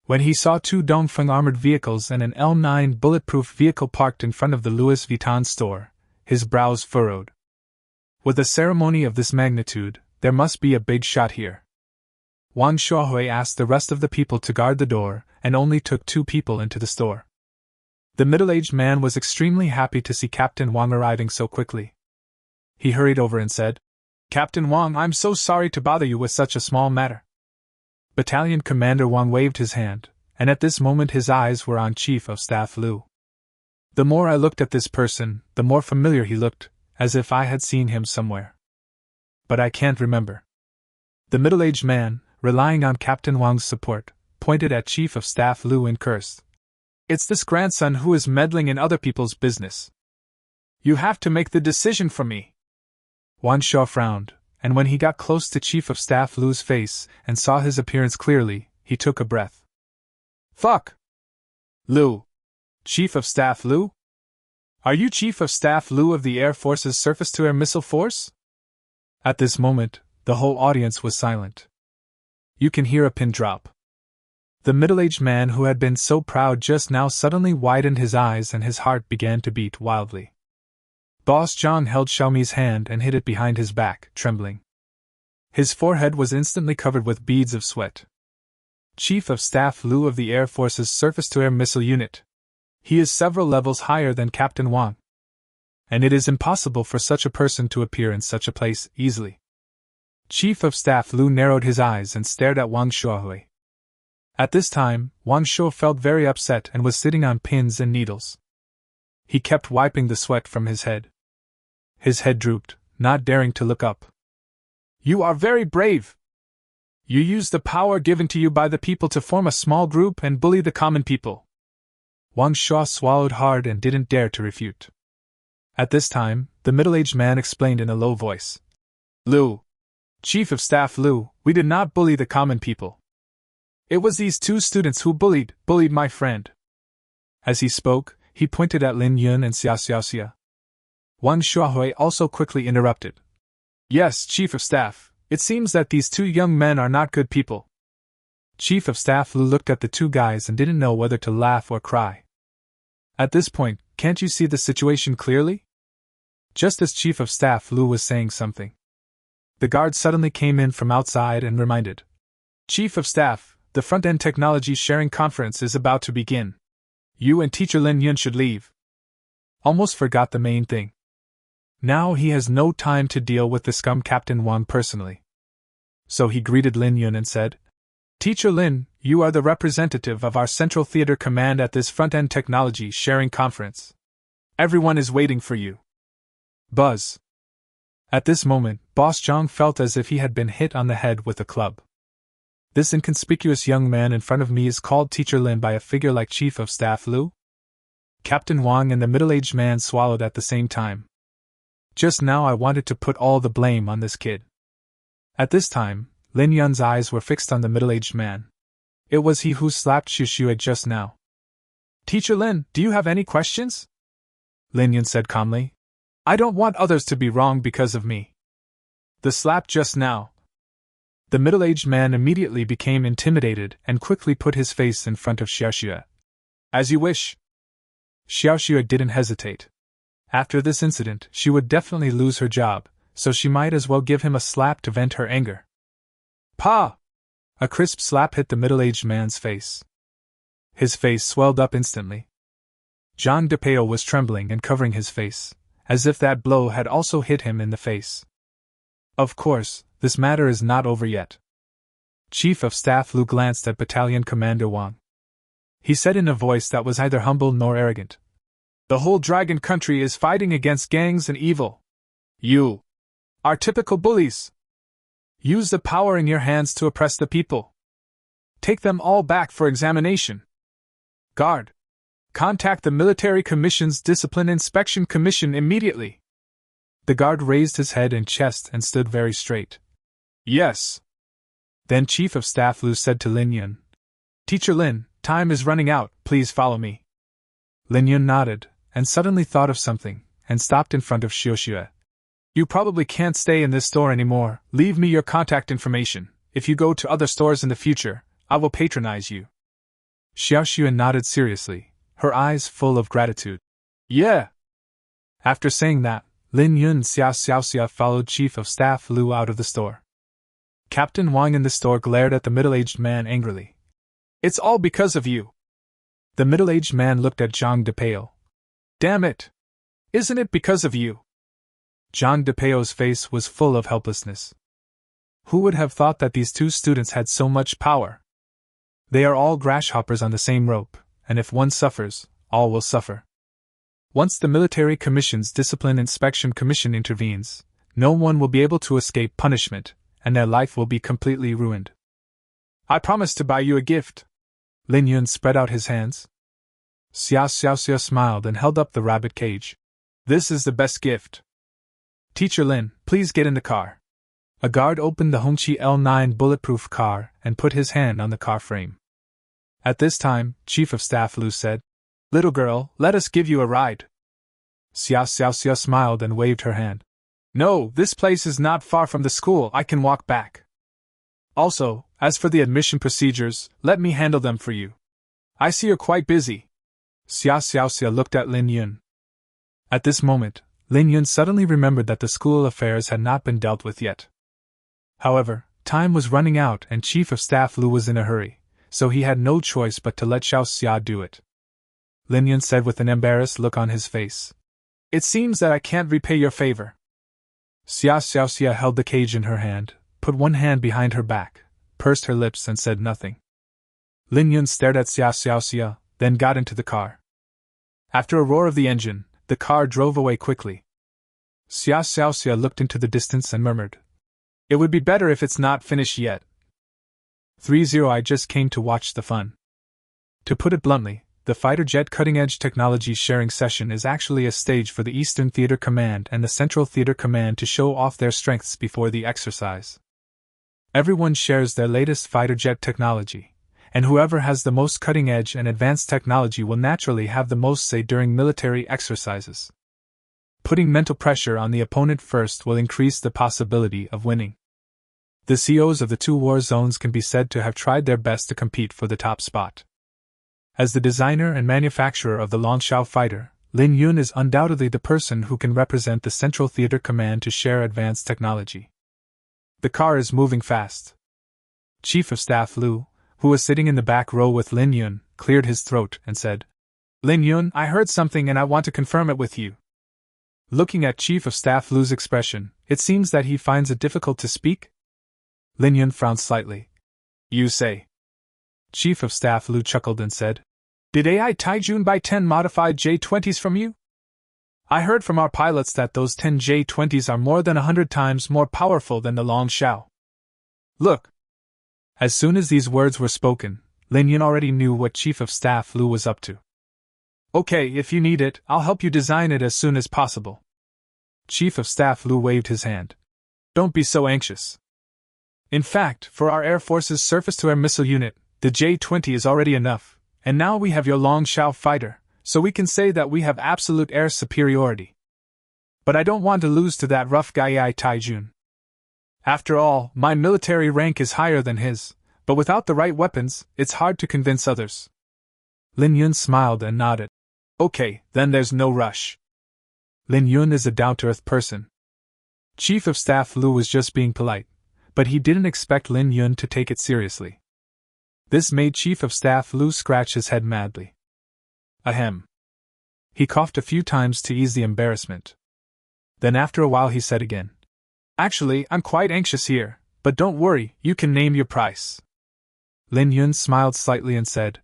Speaker 1: When he saw 2 Dongfeng armored vehicles and an L9 bulletproof vehicle parked in front of the Louis Vuitton store, his brows furrowed. With a ceremony of this magnitude, there must be a big shot here. Wang Shuohui asked the rest of the people to guard the door, and only took 2 people into the store. The middle-aged man was extremely happy to see Captain Wang arriving so quickly. He hurried over and said, Captain Wang, I'm so sorry to bother you with such a small matter. Battalion Commander Wang waved his hand, and at this moment his eyes were on Chief of Staff Lu. The more I looked at this person, the more familiar he looked, as if I had seen him somewhere. But I can't remember. The middle-aged man, relying on Captain Wang's support, pointed at Chief of Staff Lu and cursed. It's this grandson who is meddling in other people's business. You have to make the decision for me. Wang Shuo frowned, and when he got close to Chief of Staff Lu's face and saw his appearance clearly, he took a breath. Fuck! Lu. Chief of Staff Lu? Are you Chief of Staff Lu of the Air Force's Surface-to-Air Missile Force? At this moment, the whole audience was silent. You can hear a pin drop. The middle-aged man who had been so proud just now suddenly widened his eyes and his heart began to beat wildly. Boss Zhang held Xiaomi's hand and hid it behind his back, trembling. His forehead was instantly covered with beads of sweat. Chief of Staff Lu of the Air Force's Surface-to-Air Missile Unit. He is several levels higher than Captain Wang. And it is impossible for such a person to appear in such a place easily. Chief of Staff Lu narrowed his eyes and stared at Wang Shuohui. At this time, Wang Shuo felt very upset and was sitting on pins and needles. He kept wiping the sweat from his head. His head drooped, not daring to look up. You are very brave. You use the power given to you by the people to form a small group and bully the common people. Wang Shuo swallowed hard and didn't dare to refute. At this time, the middle-aged man explained in a low voice. Lu. Chief of Staff Lu, we did not bully the common people. It was these 2 students who bullied my friend. As he spoke, he pointed at Lin Yun and Xia. Wang Shuohui also quickly interrupted. Yes, Chief of Staff, it seems that these 2 young men are not good people. Chief of Staff Lu looked at the 2 guys and didn't know whether to laugh or cry. At this point, can't you see the situation clearly? Just as Chief of Staff Lu was saying something, the guard suddenly came in from outside and reminded. Chief of Staff, the front-end technology sharing conference is about to begin. You and Teacher Lin Yun should leave. Almost forgot the main thing. Now he has no time to deal with the scum Captain Wang personally. So he greeted Lin Yun and said, Teacher Lin, you are the representative of our Central Theater Command at this front-end technology sharing conference. Everyone is waiting for you. Buzz. At this moment, Boss Zhang felt as if he had been hit on the head with a club. This inconspicuous young man in front of me is called Teacher Lin by a figure like Chief of Staff Lu? Captain Wang and the middle-aged man swallowed at the same time. Just now I wanted to put all the blame on this kid. At this time, Lin Yun's eyes were fixed on the middle-aged man. It was he who slapped Shushue just now. Teacher Lin, do you have any questions? Lin Yun said calmly. I don't want others to be wrong because of me. The slap just now. The middle-aged man immediately became intimidated and quickly put his face in front of Xiaoxue. As you wish. Xiaoxue didn't hesitate. After this incident, she would definitely lose her job, so she might as well give him a slap to vent her anger. Pa! A crisp slap hit the middle-aged man's face. His face swelled up instantly. Jean DePayo was trembling and covering his face, as if that blow had also hit him in the face. Of course, this matter is not over yet. Chief of Staff Lu glanced at Battalion Commander Wang. He said in a voice that was neither humble nor arrogant. The whole dragon country is fighting against gangs and evil. You are typical bullies. Use the power in your hands to oppress the people. Take them all back for examination. Guard. Contact the Military Commission's Discipline Inspection Commission immediately. The guard raised his head and chest and stood very straight. Yes. Then Chief of Staff Lu said to Lin Yun. Teacher Lin, time is running out, please follow me. Lin Yun nodded, and suddenly thought of something, and stopped in front of Xiaoxue. You probably can't stay in this store anymore, leave me your contact information. If you go to other stores in the future, I will patronize you. Xiaoxue nodded seriously, her eyes full of gratitude. Yeah. After saying that, Lin Yun and Xiaoxue followed Chief of Staff Lu out of the store. Captain Wang in the store glared at the middle-aged man angrily. It's all because of you. The middle-aged man looked at Jean DePayo. Damn it! Isn't it because of you? Jean DePayo's face was full of helplessness. Who would have thought that these two students had so much power? They are all grasshoppers on the same rope, and if one suffers, all will suffer. Once the Military Commission's Discipline Inspection Commission intervenes, no one will be able to escape punishment, and their life will be completely ruined. I promise to buy you a gift. Lin Yun spread out his hands. Xiaoxue smiled and held up the rabbit cage. This is the best gift. Teacher Lin, please get in the car. A guard opened the Hongqi L9 bulletproof car and put his hand on the car frame. At this time, Chief of Staff Lu said, Little girl, let us give you a ride. Xiaoxue smiled and waved her hand. No, this place is not far from the school, I can walk back. Also, as for the admission procedures, let me handle them for you. I see you're quite busy. Xiaoxue looked at Lin Yun. At this moment, Lin Yun suddenly remembered that the school affairs had not been dealt with yet. However, time was running out and Chief of Staff Lu was in a hurry, so he had no choice but to let Xiaoxue do it. Lin Yun said with an embarrassed look on his face. It seems that I can't repay your favor. Xiaoxue held the cage in her hand, put one hand behind her back, pursed her lips and said nothing. Lin Yun stared at Xiaoxue, then got into the car. After a roar of the engine, the car drove away quickly. Xiaoxue looked into the distance and murmured, It would be better if it's not finished yet. 3-0 I just came to watch the fun. To put it bluntly, the fighter jet cutting-edge technology sharing session is actually a stage for the Eastern Theater Command and the Central Theater Command to show off their strengths before the exercise. Everyone shares their latest fighter jet technology, and whoever has the most cutting-edge and advanced technology will naturally have the most say during military exercises. Putting mental pressure on the opponent first will increase the possibility of winning. The CEOs of the two war zones can be said to have tried their best to compete for the top spot. As the designer and manufacturer of the Longshao fighter, Lin Yun is undoubtedly the person who can represent the Central Theater Command to share advanced technology. The car is moving fast. Chief of Staff Lu, who was sitting in the back row with Lin Yun, cleared his throat and said, Lin Yun, I heard something and I want to confirm it with you. Looking at Chief of Staff Lu's expression, it seems that he finds it difficult to speak? Lin Yun frowned slightly. You say. Chief of Staff Lu chuckled and said, Did AI Taijun buy 10 modified J-20s from you? I heard from our pilots that those 10 J-20s are more than 100 times more powerful than the Longshao. Look. As soon as these words were spoken, Lin Yun already knew what Chief of Staff Lu was up to. Okay, if you need it, I'll help you design it as soon as possible. Chief of Staff Lu waved his hand. Don't be so anxious. In fact, for our Air Force's surface-to-air missile unit, the J-20 is already enough, and now we have your Long Shao fighter, so we can say that we have absolute air superiority. But I don't want to lose to that rough guy Taijun. After all, my military rank is higher than his, but without the right weapons, it's hard to convince others. Lin Yun smiled and nodded. Okay, then there's no rush. Lin Yun is a down-to-earth person. Chief of Staff Lu was just being polite, but he didn't expect Lin Yun to take it seriously. This made Chief of Staff Lu scratch his head madly. Ahem. He coughed a few times to ease the embarrassment. Then after a while he said again. Actually, I'm quite anxious here, but don't worry, you can name your price. Lin Yun smiled slightly and said,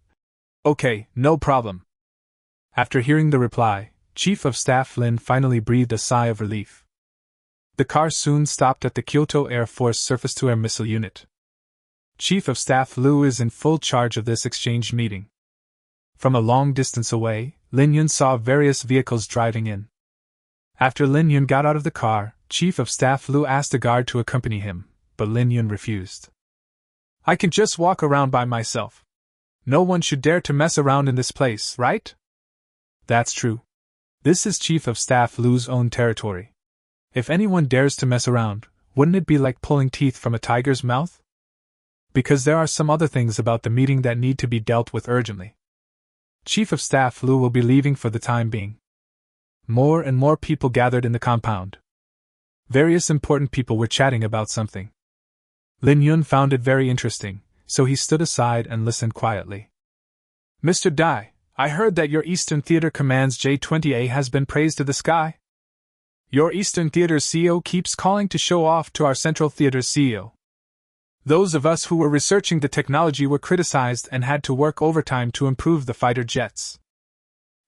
Speaker 1: Okay, no problem. After hearing the reply, Chief of Staff Lin finally breathed a sigh of relief. The car soon stopped at the Kyoto Air Force surface-to-air missile unit. Chief of Staff Lu is in full charge of this exchange meeting. From a long distance away, Lin Yun saw various vehicles driving in. After Lin Yun got out of the car, Chief of Staff Lu asked a guard to accompany him, but Lin Yun refused. I can just walk around by myself. No one should dare to mess around in this place, right? That's true. This is Chief of Staff Lu's own territory. If anyone dares to mess around, wouldn't it be like pulling teeth from a tiger's mouth? Because there are some other things about the meeting that need to be dealt with urgently. Chief of Staff Lu will be leaving for the time being. More and more people gathered in the compound. Various important people were chatting about something. Lin Yun found it very interesting, so he stood aside and listened quietly. Mr. Dai, I heard that your Eastern Theater Command's J-20A has been praised to the sky. Your Eastern Theater's CEO keeps calling to show off to our Central Theater's CEO. Those of us who were researching the technology were criticized and had to work overtime to improve the fighter jets.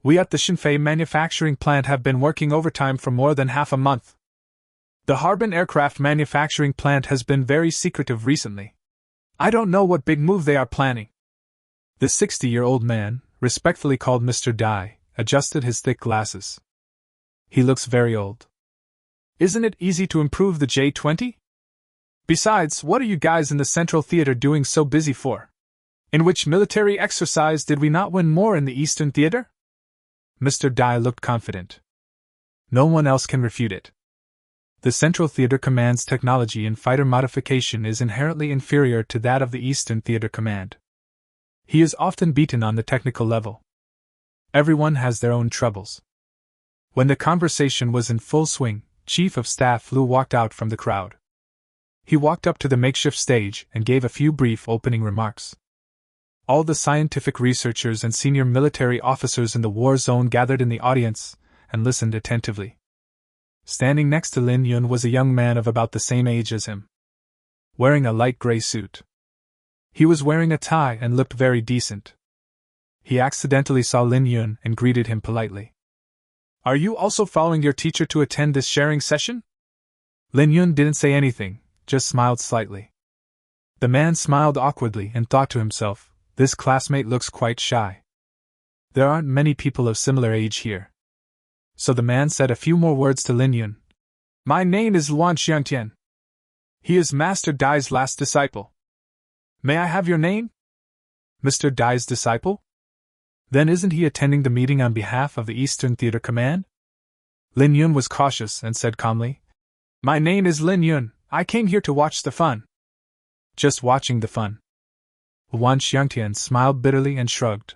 Speaker 1: We at the Shinfei manufacturing plant have been working overtime for more than half a month. The Harbin aircraft manufacturing plant has been very secretive recently. I don't know what big move they are planning. The 60-year-old man, respectfully called Mr. Dai, adjusted his thick glasses. He looks very old. Isn't it easy to improve the J-20? Besides, what are you guys in the Central Theater doing so busy for? In which military exercise did we not win more in the Eastern Theater? Mr. Dai looked confident. No one else can refute it. The Central Theater Command's technology in fighter modification is inherently inferior to that of the Eastern Theater Command. He is often beaten on the technical level. Everyone has their own troubles. When the conversation was in full swing, Chief of Staff Lu walked out from the crowd. He walked up to the makeshift stage and gave a few brief opening remarks. All the scientific researchers and senior military officers in the war zone gathered in the audience and listened attentively. Standing next to Lin Yun was a young man of about the same age as him, wearing a light gray suit. He was wearing a tie and looked very decent. He accidentally saw Lin Yun and greeted him politely. Are you also following your teacher to attend this sharing session? Lin Yun didn't say anything, just smiled slightly. The man smiled awkwardly and thought to himself, this classmate looks quite shy. There aren't many people of similar age here. So the man said a few more words to Lin Yun. My name is Luan Xiangtian. He is Master Dai's last disciple. May I have your name? Mr. Dai's disciple? Then isn't he attending the meeting on behalf of the Eastern Theater Command? Lin Yun was cautious and said calmly, My name is Lin Yun. I came here to watch the fun. Just watching the fun. Luan Xiangtian smiled bitterly and shrugged.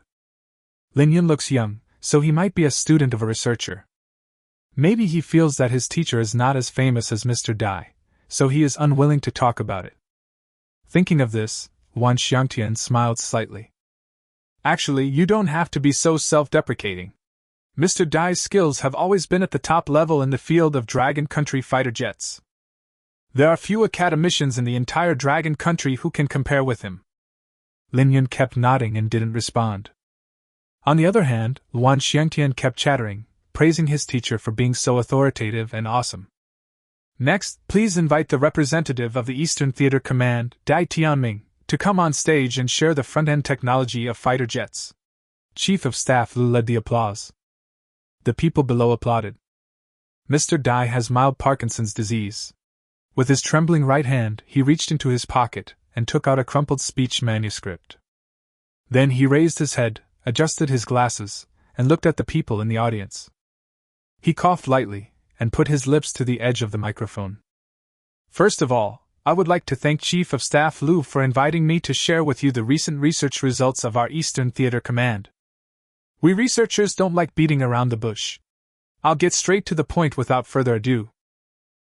Speaker 1: Lin Yun looks young, so he might be a student of a researcher. Maybe he feels that his teacher is not as famous as Mr. Dai, so he is unwilling to talk about it. Thinking of this, Luan Xiangtian smiled slightly. Actually, you don't have to be so self-deprecating. Mr. Dai's skills have always been at the top level in the field of Dragon Country fighter jets. There are few academicians in the entire Dragon Country who can compare with him. Lin Yun kept nodding and didn't respond. On the other hand, Luan Xiangtian kept chattering, praising his teacher for being so authoritative and awesome. Next, please invite the representative of the Eastern Theater Command, Dai Tianming, to come on stage and share the front-end technology of fighter jets. Chief of Staff Lu led the applause. The people below applauded. Mr. Dai has mild Parkinson's disease. With his trembling right hand, he reached into his pocket and took out a crumpled speech manuscript. Then he raised his head, adjusted his glasses, and looked at the people in the audience. He coughed lightly and put his lips to the edge of the microphone. First of all, I would like to thank Chief of Staff Lu for inviting me to share with you the recent research results of our Eastern Theater Command. We researchers don't like beating around the bush. I'll get straight to the point without further ado.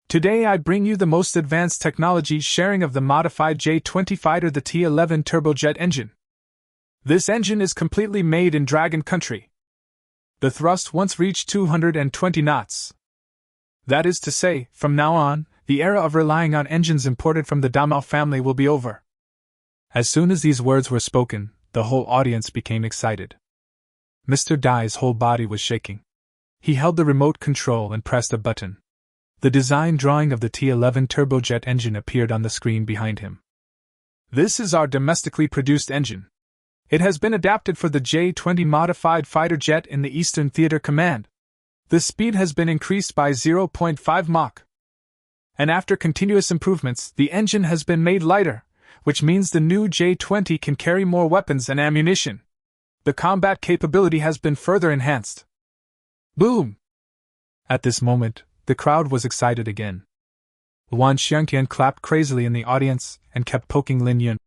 Speaker 1: Today I bring you the most advanced technology sharing of the modified J-20 fighter, the T-11 turbojet engine. This engine is completely made in Dragon Country. The thrust once reached 220 knots. That is to say, from now on, the era of relying on engines imported from the Damao family will be over. As soon as these words were spoken, the whole audience became excited. Mr. Dai's whole body was shaking. He held the remote control and pressed a button. The design drawing of the T-11 turbojet engine appeared on the screen behind him. This is our domestically produced engine. It has been adapted for the J-20 modified fighter jet in the Eastern Theater Command. The speed has been increased by 0.5 Mach. And after continuous improvements, the engine has been made lighter, which means the new J-20 can carry more weapons and ammunition. The combat capability has been further enhanced. Boom! At this moment, the crowd was excited again. Wan Xiangtian clapped crazily in the audience and kept poking Lin Yun.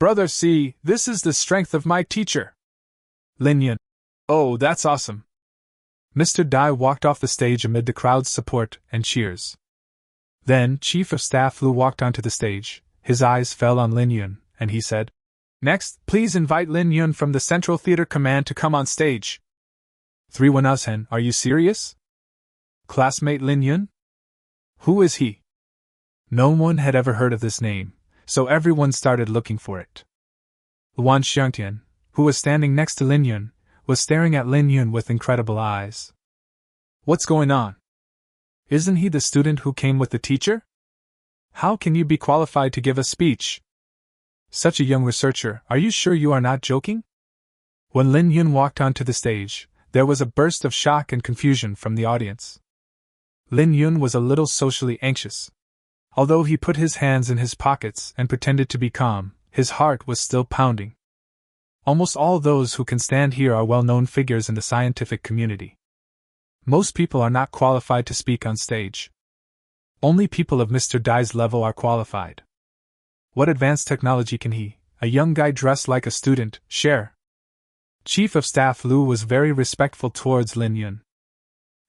Speaker 1: Brother, see, this is the strength of my teacher. Lin Yun. Oh, that's awesome. Mr. Dai walked off the stage amid the crowd's support and cheers. Then, Chief of Staff Lu walked onto the stage. His eyes fell on Lin Yun, and he said, Next, please invite Lin Yun from the Central Theater Command to come on stage. 3-1-Ushen, are you serious? Classmate Lin Yun? Who is he? No one had ever heard of this name, so everyone started looking for it. Wan Xiangtian, who was standing next to Lin Yun, was staring at Lin Yun with incredible eyes. What's going on? Isn't he the student who came with the teacher? How can you be qualified to give a speech? Such a young researcher, are you sure you are not joking? When Lin Yun walked onto the stage, there was a burst of shock and confusion from the audience. Lin Yun was a little socially anxious. Although he put his hands in his pockets and pretended to be calm, his heart was still pounding. Almost all those who can stand here are well-known figures in the scientific community. Most people are not qualified to speak on stage. Only people of Mr. Dai's level are qualified. What advanced technology can he, a young guy dressed like a student, share? Chief of Staff Lu was very respectful towards Lin Yun.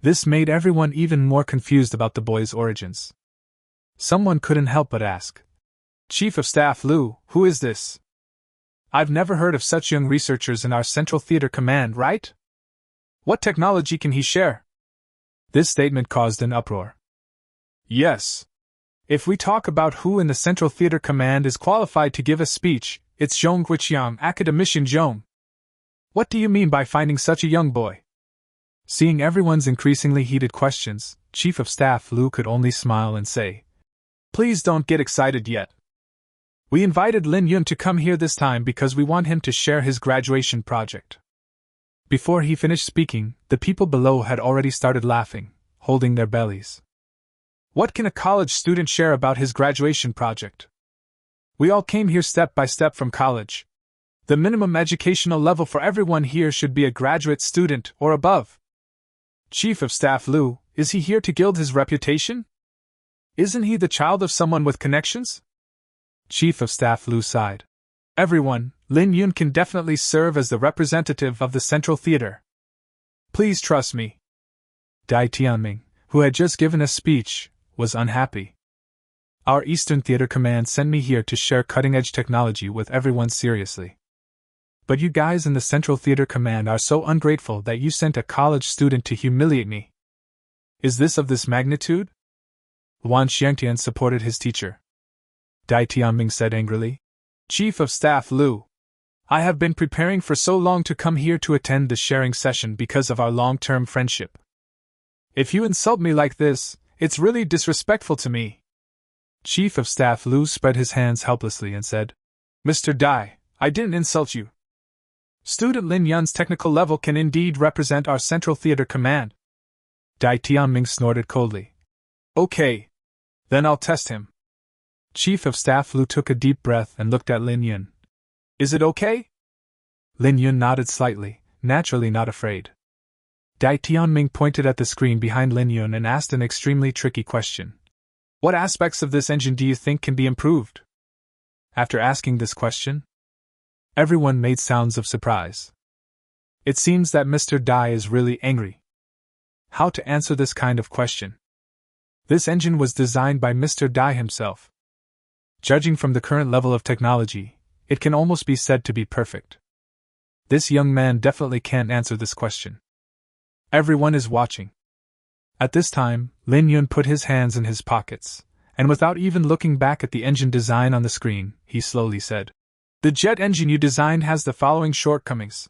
Speaker 1: This made everyone even more confused about the boy's origins. Someone couldn't help but ask, Chief of Staff Lu, who is this? I've never heard of such young researchers in our Central Theater Command, right? What technology can he share? This statement caused an uproar. Yes. If we talk about who in the Central Theater Command is qualified to give a speech, it's Zhong Guiqiang, academician Zhong. What do you mean by finding such a young boy? Seeing everyone's increasingly heated questions, Chief of Staff Lu could only smile and say, Please don't get excited yet. We invited Lin Yun to come here this time because we want him to share his graduation project. Before he finished speaking, the people below had already started laughing, holding their bellies. What can a college student share about his graduation project? We all came here step by step from college. The minimum educational level for everyone here should be a graduate student or above. Chief of Staff Lu, is he here to gild his reputation? Isn't he the child of someone with connections? Chief of Staff Lu sighed. Everyone, Lin Yun can definitely serve as the representative of the Central Theater. Please trust me. Dai Tianming, who had just given a speech, was unhappy. Our Eastern Theater Command sent me here to share cutting-edge technology with everyone seriously. But you guys in the Central Theater Command are so ungrateful that you sent a college student to humiliate me. Is this of this magnitude? Wan Xiangtian supported his teacher. Dai Tianming said angrily, Chief of Staff Lu, I have been preparing for so long to come here to attend the sharing session because of our long-term friendship. If you insult me like this, it's really disrespectful to me. Chief of Staff Lu spread his hands helplessly and said, Mr. Dai, I didn't insult you. Student Lin Yun's technical level can indeed represent our Central Theater Command. Dai Tianming snorted coldly. Okay. Then I'll test him. Chief of Staff Lu took a deep breath and looked at Lin Yun. Is it okay? Lin Yun nodded slightly, naturally not afraid. Dai Tianming pointed at the screen behind Lin Yun and asked an extremely tricky question. What aspects of this engine do you think can be improved? After asking this question, everyone made sounds of surprise. It seems that Mr. Dai is really angry. How to answer this kind of question? This engine was designed by Mr. Dai himself. Judging from the current level of technology, it can almost be said to be perfect. This young man definitely can't answer this question. Everyone is watching. At this time, Lin Yun put his hands in his pockets, and without even looking back at the engine design on the screen, he slowly said, The jet engine you designed has the following shortcomings.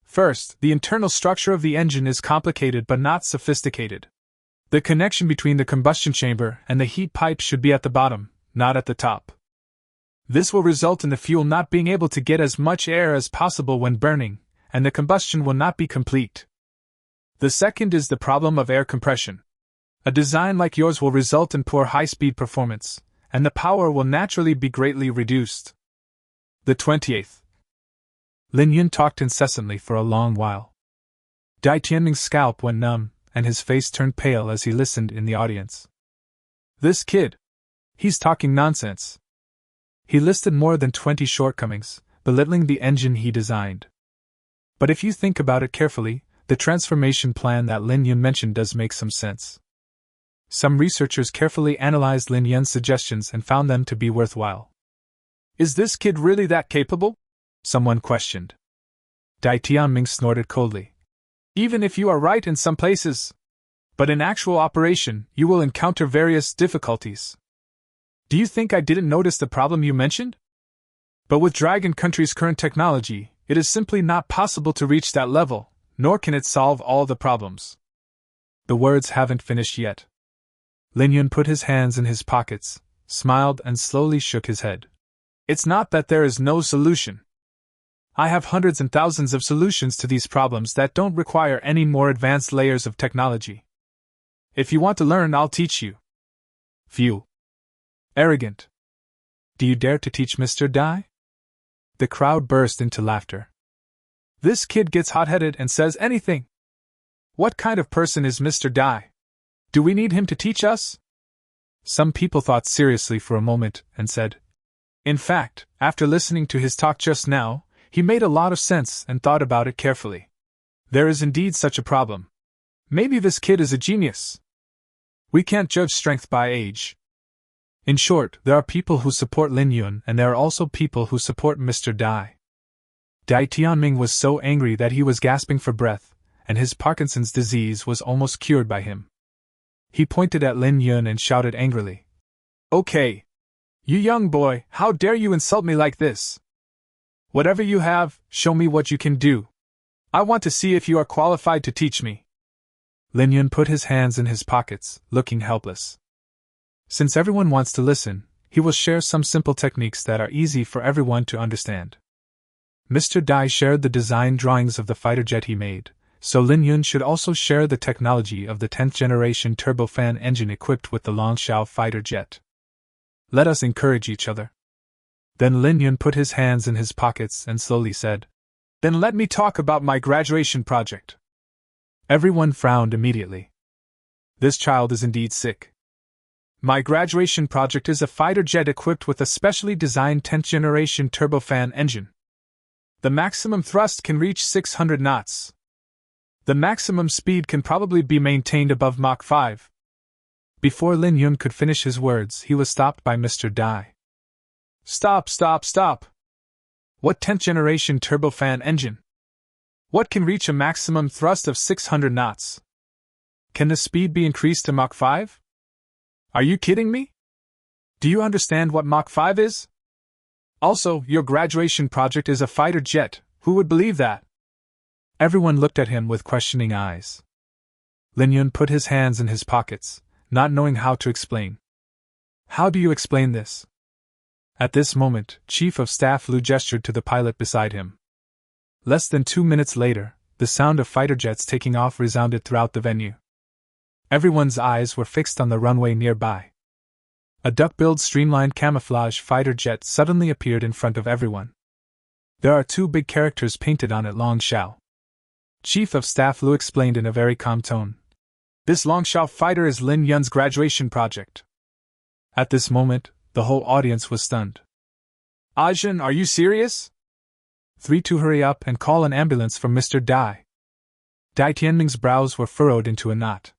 Speaker 1: First, the internal structure of the engine is complicated but not sophisticated. The connection between the combustion chamber and the heat pipe should be at the bottom, not at the top. This will result in the fuel not being able to get as much air as possible when burning, and the combustion will not be complete. The second is the problem of air compression. A design like yours will result in poor high-speed performance, and the power will naturally be greatly reduced. The 28th. Lin Yun talked incessantly for a long while. Dai Tianming's scalp went numb, and his face turned pale as he listened in the audience. This kid. He's talking nonsense. He listed more than 20 shortcomings, belittling the engine he designed. But if you think about it carefully, the transformation plan that Lin Yun mentioned does make some sense. Some researchers carefully analyzed Lin Yun's suggestions and found them to be worthwhile. Is this kid really that capable? Someone questioned. Dai Tianming snorted coldly. Even if you are right in some places, but in actual operation, you will encounter various difficulties. Do you think I didn't notice the problem you mentioned? But with Dragon Country's current technology, it is simply not possible to reach that level, nor can it solve all the problems. The words haven't finished yet. Lin Yun put his hands in his pockets, smiled and slowly shook his head. It's not that there is no solution. I have hundreds and thousands of solutions to these problems that don't require any more advanced layers of technology. If you want to learn, I'll teach you. Phew. Arrogant. Do you dare to teach Mr. Dai? The crowd burst into laughter. This kid gets hot-headed and says anything. What kind of person is Mr. Dai? Do we need him to teach us? Some people thought seriously for a moment and said, In fact, after listening to his talk just now, he made a lot of sense and thought about it carefully. There is indeed such a problem. Maybe this kid is a genius. We can't judge strength by age. In short, there are people who support Lin Yun and there are also people who support Mr. Dai. Dai Tianming was so angry that he was gasping for breath, and his Parkinson's disease was almost cured by him. He pointed at Lin Yun and shouted angrily. Okay. You young boy, how dare you insult me like this? Whatever you have, show me what you can do. I want to see if you are qualified to teach me. Lin Yun put his hands in his pockets, looking helpless. Since everyone wants to listen, he will share some simple techniques that are easy for everyone to understand. Mr. Dai shared the design drawings of the fighter jet he made, so Lin Yun should also share the technology of the 10th generation turbofan engine equipped with the Longshao fighter jet. Let us encourage each other. Then Lin Yun put his hands in his pockets and slowly said, Then let me talk about my graduation project. Everyone frowned immediately. This child is indeed sick. My graduation project is a fighter jet equipped with a specially designed 10th generation turbofan engine. The maximum thrust can reach 600 knots. The maximum speed can probably be maintained above Mach 5. Before Lin Yun could finish his words, he was stopped by Mr. Dai. Stop! What 10th generation turbofan engine? What can reach a maximum thrust of 600 knots? Can the speed be increased to Mach 5? Are you kidding me? Do you understand what Mach 5 is? Also, your graduation project is a fighter jet. Who would believe that? Everyone looked at him with questioning eyes. Lin Yun put his hands in his pockets, not knowing how to explain. How do you explain this? At this moment, Chief of Staff Lu gestured to the pilot beside him. Less than 2 minutes later, the sound of fighter jets taking off resounded throughout the venue. Everyone's eyes were fixed on the runway nearby. A duck-billed streamlined camouflage fighter jet suddenly appeared in front of everyone. There are 2 big characters painted on it, Long Xiao. Chief of Staff Lu explained in a very calm tone. This Long Xiao fighter is Lin Yun's graduation project. At this moment, the whole audience was stunned. Ajin, are you serious? 3 to hurry up and call an ambulance for Mr. Dai. Dai Tianming's brows were furrowed into a knot.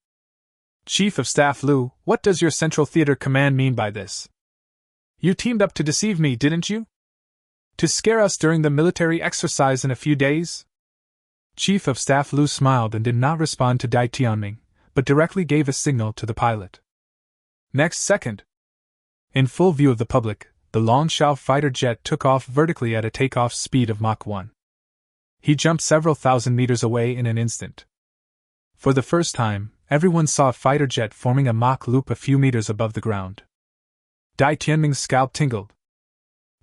Speaker 1: Chief of Staff Lu, what does your Central Theater Command mean by this? You teamed up to deceive me, didn't you? To scare us during the military exercise in a few days? Chief of Staff Lu smiled and did not respond to Dai Tianming, but directly gave a signal to the pilot. Next second, in full view of the public, the Long Xiao fighter jet took off vertically at a takeoff speed of Mach 1. He jumped several thousand meters away in an instant. For the first time, everyone saw a fighter jet forming a Mach loop a few meters above the ground. Dai Tianming's scalp tingled.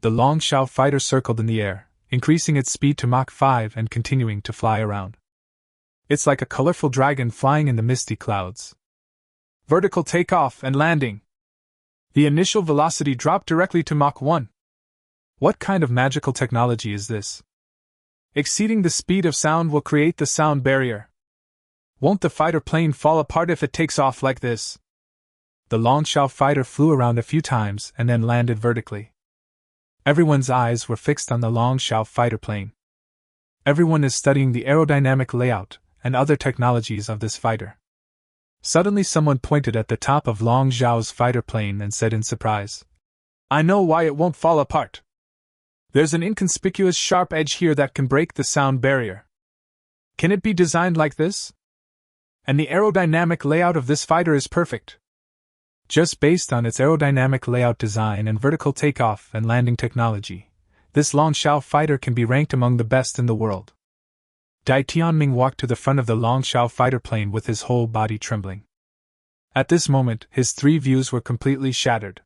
Speaker 1: The Long Xiao fighter circled in the air, increasing its speed to Mach 5 and continuing to fly around. It's like a colorful dragon flying in the misty clouds. Vertical takeoff and landing. The initial velocity dropped directly to Mach 1. What kind of magical technology is this? Exceeding the speed of sound will create the sound barrier. Won't the fighter plane fall apart if it takes off like this? The Long Xiao fighter flew around a few times and then landed vertically. Everyone's eyes were fixed on the Long Xiao fighter plane. Everyone is studying the aerodynamic layout and other technologies of this fighter. Suddenly someone pointed at the top of Long Xiao's fighter plane and said in surprise, I know why it won't fall apart. There's an inconspicuous sharp edge here that can break the sound barrier. Can it be designed like this? And the aerodynamic layout of this fighter is perfect. Just based on its aerodynamic layout design and vertical takeoff and landing technology, this Long Xiao fighter can be ranked among the best in the world. Dai Tianming walked to the front of the Long Xiao fighter plane with his whole body trembling. At this moment, his 3 views were completely shattered.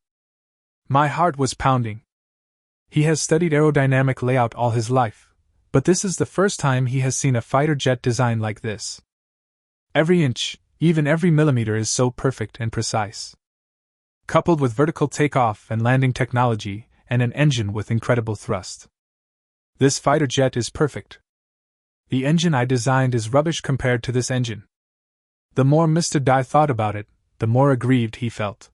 Speaker 1: My heart was pounding. He has studied aerodynamic layout all his life, but this is the first time he has seen a fighter jet design like this. Every inch, even every millimeter is so perfect and precise. Coupled with vertical takeoff and landing technology and an engine with incredible thrust. This fighter jet is perfect. The engine I designed is rubbish compared to this engine. The more Mr. Dai thought about it, the more aggrieved he felt.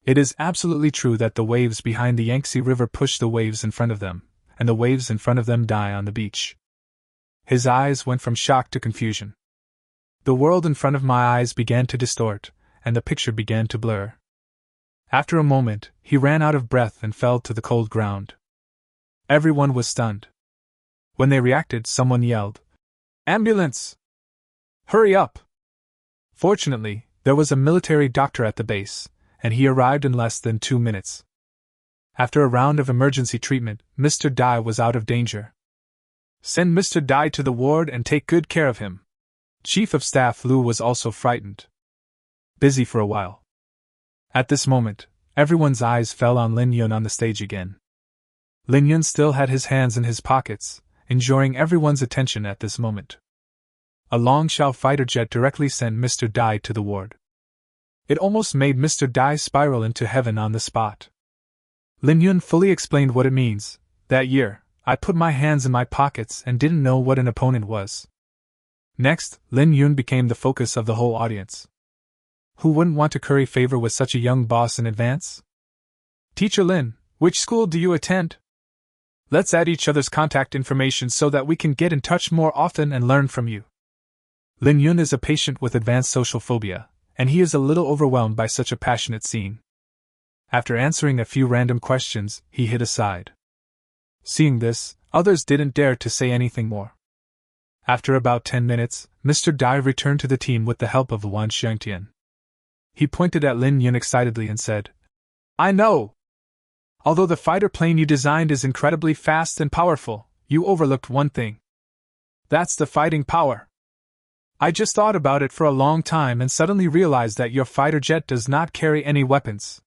Speaker 1: It is absolutely true that the waves behind the Yangtze River push the waves in front of them, and the waves in front of them die on the beach. His eyes went from shock to confusion. The world in front of my eyes began to distort, and the picture began to blur. After a moment, he ran out of breath and fell to the cold ground. Everyone was stunned. When they reacted, someone yelled, Ambulance! Hurry up! Fortunately, there was a military doctor at the base, and he arrived in less than 2 minutes. After a round of emergency treatment, Mr. Dai was out of danger. Send Mr. Dai to the ward and take good care of him. Chief of Staff Lu was also frightened. Busy for a while. At this moment, everyone's eyes fell on Lin Yun on the stage again. Lin Yun still had his hands in his pockets, enjoying everyone's attention at this moment. A Long Xiao fighter jet directly sent Mr. Dai to the ward. It almost made Mr. Dai spiral into heaven on the spot. Lin Yun fully explained what it means. That year, I put my hands in my pockets and didn't know what an opponent was. Next, Lin Yun became the focus of the whole audience. Who wouldn't want to curry favor with such a young boss in advance? Teacher Lin, which school do you attend? Let's add each other's contact information so that we can get in touch more often and learn from you. Lin Yun is a patient with advanced social phobia, and he is a little overwhelmed by such a passionate scene. After answering a few random questions, he hid aside. Seeing this, others didn't dare to say anything more. After about 10 minutes, Mr. Dai returned to the team with the help of Wan Xiangtian. He pointed at Lin Yun excitedly and said, I know! Although the fighter plane you designed is incredibly fast and powerful, you overlooked one thing. That's the fighting power. I just thought about it for a long time and suddenly realized that your fighter jet does not carry any weapons.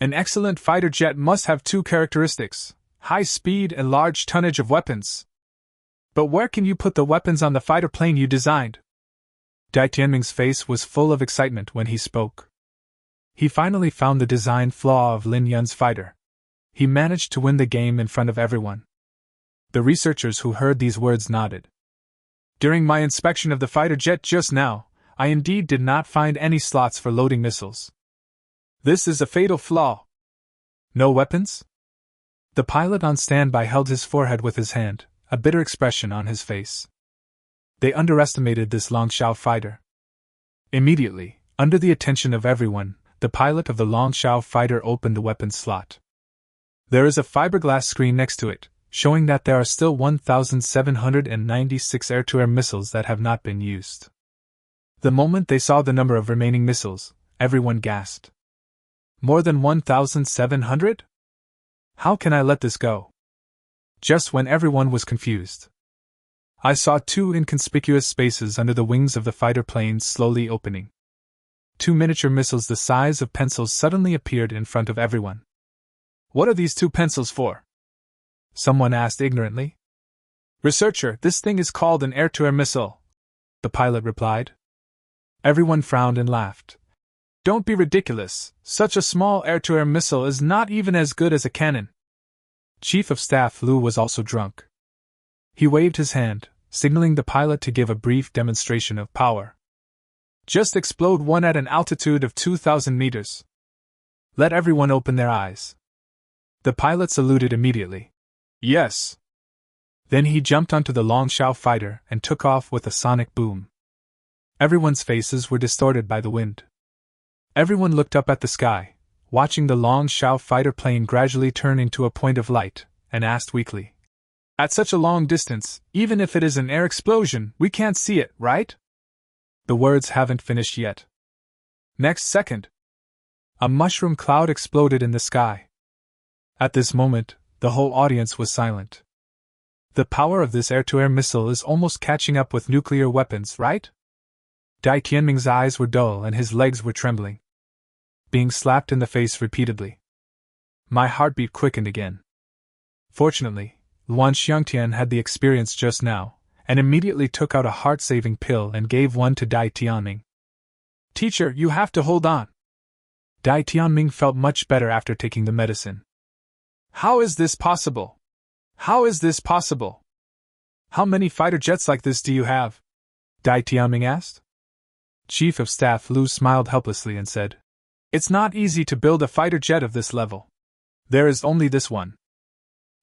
Speaker 1: An excellent fighter jet must have two characteristics: high speed and large tonnage of weapons. But where can you put the weapons on the fighter plane you designed? Dai Tianming's face was full of excitement when he spoke. He finally found the design flaw of Lin Yun's fighter. He managed to win the game in front of everyone. The researchers who heard these words nodded. During my inspection of the fighter jet just now, I indeed did not find any slots for loading missiles. This is a fatal flaw. No weapons? The pilot on standby held his forehead with his hand, a bitter expression on his face. They underestimated this Longshao fighter. Immediately, under the attention of everyone, the pilot of the Longshao fighter opened the weapons slot. There is a fiberglass screen next to it, showing that there are still 1,796 air-to-air missiles that have not been used. The moment they saw the number of remaining missiles, everyone gasped. More than 1,700? How can I let this go? Just when everyone was confused, I saw two inconspicuous spaces under the wings of the fighter plane slowly opening. Two miniature missiles the size of pencils suddenly appeared in front of everyone. What are these two pencils for? Someone asked ignorantly. Researcher, this thing is called an air-to-air missile, the pilot replied. Everyone frowned and laughed. Don't be ridiculous, such a small air-to-air missile is not even as good as a cannon. Chief of Staff Lu was also drunk. He waved his hand, signaling the pilot to give a brief demonstration of power. Just explode one at an altitude of 2,000 meters. Let everyone open their eyes. The pilot saluted immediately. Yes. Then he jumped onto the Longshao fighter and took off with a sonic boom. Everyone's faces were distorted by the wind. Everyone looked up at the sky, watching the Longshao fighter plane gradually turn into a point of light, and asked weakly, At such a long distance, even if it is an air explosion, we can't see it, right? The words haven't finished yet. Next second, a mushroom cloud exploded in the sky. At this moment, the whole audience was silent. The power of this air-to-air missile is almost catching up with nuclear weapons, right? Dai Tianming's eyes were dull and his legs were trembling. Being slapped in the face repeatedly. My heartbeat quickened again. Fortunately, Luan Xiangtian had the experience just now, and immediately took out a heart-saving pill and gave one to Dai Tianming. Teacher, you have to hold on. Dai Tianming felt much better after taking the medicine. How is this possible? How is this possible? How many fighter jets like this do you have? Dai Tianming asked. Chief of Staff Lu smiled helplessly and said, It's not easy to build a fighter jet of this level. There is only this one.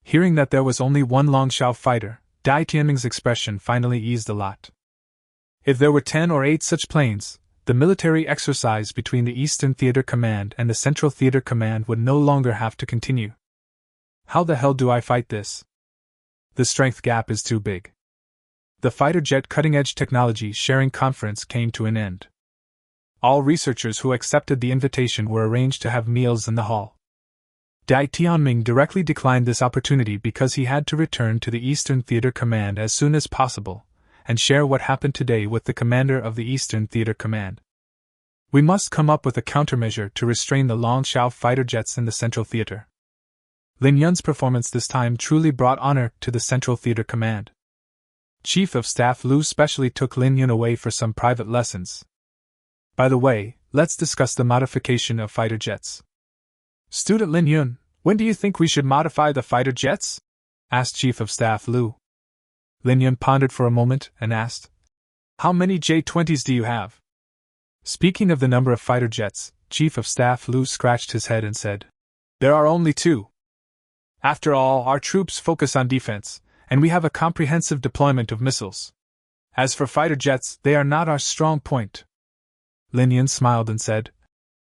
Speaker 1: Hearing that there was only one Longshao fighter, Dai Tianming's expression finally eased a lot. If there were 10 or 8 such planes, the military exercise between the Eastern Theater Command and the Central Theater Command would no longer have to continue. How the hell do I fight this? The strength gap is too big. The fighter jet cutting-edge technology sharing conference came to an end. All researchers who accepted the invitation were arranged to have meals in the hall. Dai Tianming directly declined this opportunity because he had to return to the Eastern Theater Command as soon as possible, and share what happened today with the commander of the Eastern Theater Command. We must come up with a countermeasure to restrain the Longshao fighter jets in the Central Theater. Lin Yun's performance this time truly brought honor to the Central Theater Command. Chief of Staff Lu specially took Lin Yun away for some private lessons. By the way, let's discuss the modification of fighter jets. Student Lin Yun, when do you think we should modify the fighter jets? Asked Chief of Staff Lu. Lin Yun pondered for a moment and asked, How many J-20s do you have? Speaking of the number of fighter jets, Chief of Staff Lu scratched his head and said, There are only 2. After all, our troops focus on defense, and we have a comprehensive deployment of missiles. As for fighter jets, they are not our strong point. Lin Yun smiled and said,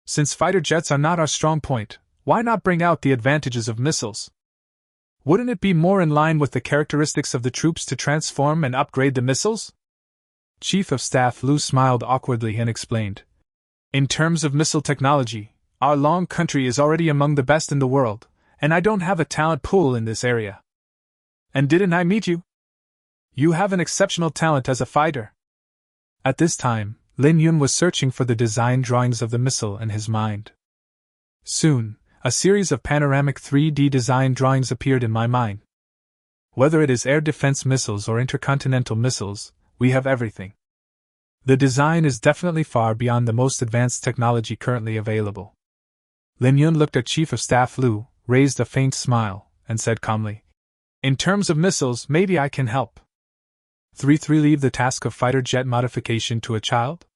Speaker 1: Since fighter jets are not our strong point, why not bring out the advantages of missiles? Wouldn't it be more in line with the characteristics of the troops to transform and upgrade the missiles? Chief of Staff Lu smiled awkwardly and explained, In terms of missile technology, our long country is already among the best in the world, and I don't have a talent pool in this area. And didn't I meet you? You have an exceptional talent as a fighter. At this time, Lin Yun was searching for the design drawings of the missile in his mind. Soon, A series of panoramic 3D design drawings appeared in my mind. Whether it is air defense missiles or intercontinental missiles, we have everything. The design is definitely far beyond the most advanced technology currently available. Lin Yun looked at Chief of Staff Lu, raised a faint smile, and said calmly, "In terms of missiles, maybe I can help." 3-3 leave the task of fighter jet modification to a child?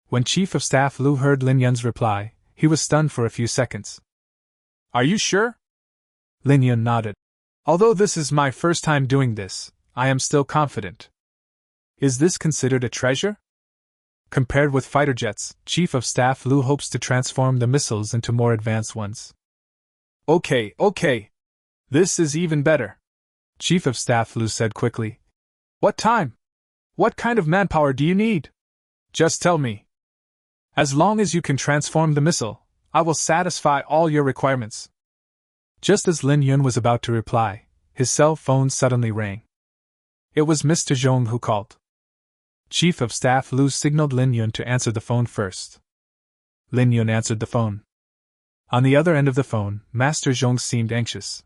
Speaker 1: When Chief of Staff Lu heard Lin Yun's reply, he was stunned for a few seconds. "Are you sure?" Lin Yun nodded. "Although this is my first time doing this, I am still confident." "Is this considered a treasure?" "Compared with fighter jets, Chief of Staff Lu hopes to transform the missiles into more advanced ones." Okay. This is even better," Chief of Staff Lu said quickly. "What time? What kind of manpower do you need? Just tell me. As long as you can transform the missile, I will satisfy all your requirements." Just as Lin Yun was about to reply, his cell phone suddenly rang. It was Mr. Zhong who called. Chief of Staff Lu signaled Lin Yun to answer the phone first. Lin Yun answered the phone. On the other end of the phone, Master Zhong seemed anxious.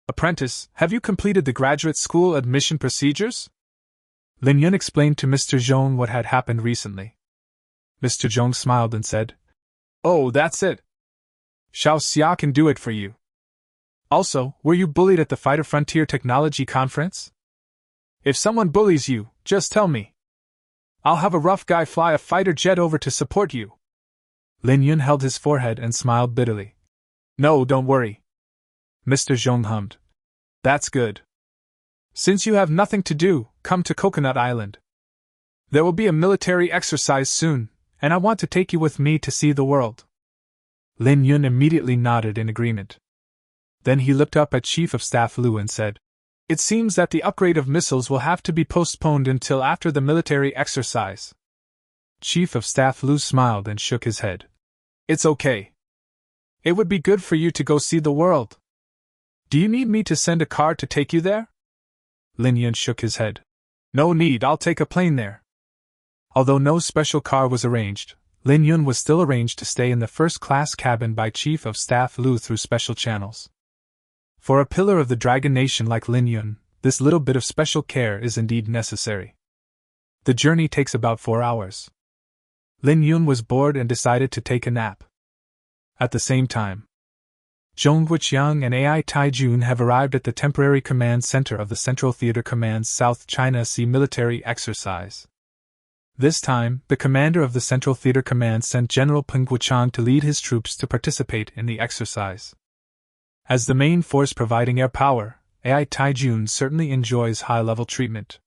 Speaker 1: "Apprentice, have you completed the graduate school admission procedures?" Lin Yun explained to Mr. Zhong what had happened recently. Mr. Zhong smiled and said, "Oh, that's it. Xiao Xia can do it for you. Also, were you bullied at the Fighter Frontier Technology Conference? If someone bullies you, just tell me. I'll have a rough guy fly a fighter jet over to support you." Lin Yun held his forehead and smiled bitterly. "No, don't worry." Mr. Zhong hummed. "That's good. Since you have nothing to do, come to Coconut Island. There will be a military exercise soon, and I want to take you with me to see the world." Lin Yun immediately nodded in agreement. Then he looked up at Chief of Staff Lu and said, "It seems that the upgrade of missiles will have to be postponed until after the military exercise." Chief of Staff Lu smiled and shook his head. "It's okay. It would be good for you to go see the world. Do you need me to send a car to take you there?" Lin Yun shook his head. "No need, I'll take a plane there." Although no special car was arranged, Lin Yun was still arranged to stay in the first-class cabin by Chief of Staff Lu through special channels. For a pillar of the Dragon Nation like Lin Yun, this little bit of special care is indeed necessary. The journey takes about 4 hours. Lin Yun was bored and decided to take a nap. At the same time, Zhong Guiqiang and Ai Taijun have arrived at the temporary command center of the Central Theater Command's South China Sea military exercise. This time, the commander of the Central Theater Command sent General Peng Guiqiang to lead his troops to participate in the exercise. As the main force providing air power, Ai Taijun certainly enjoys high-level treatment.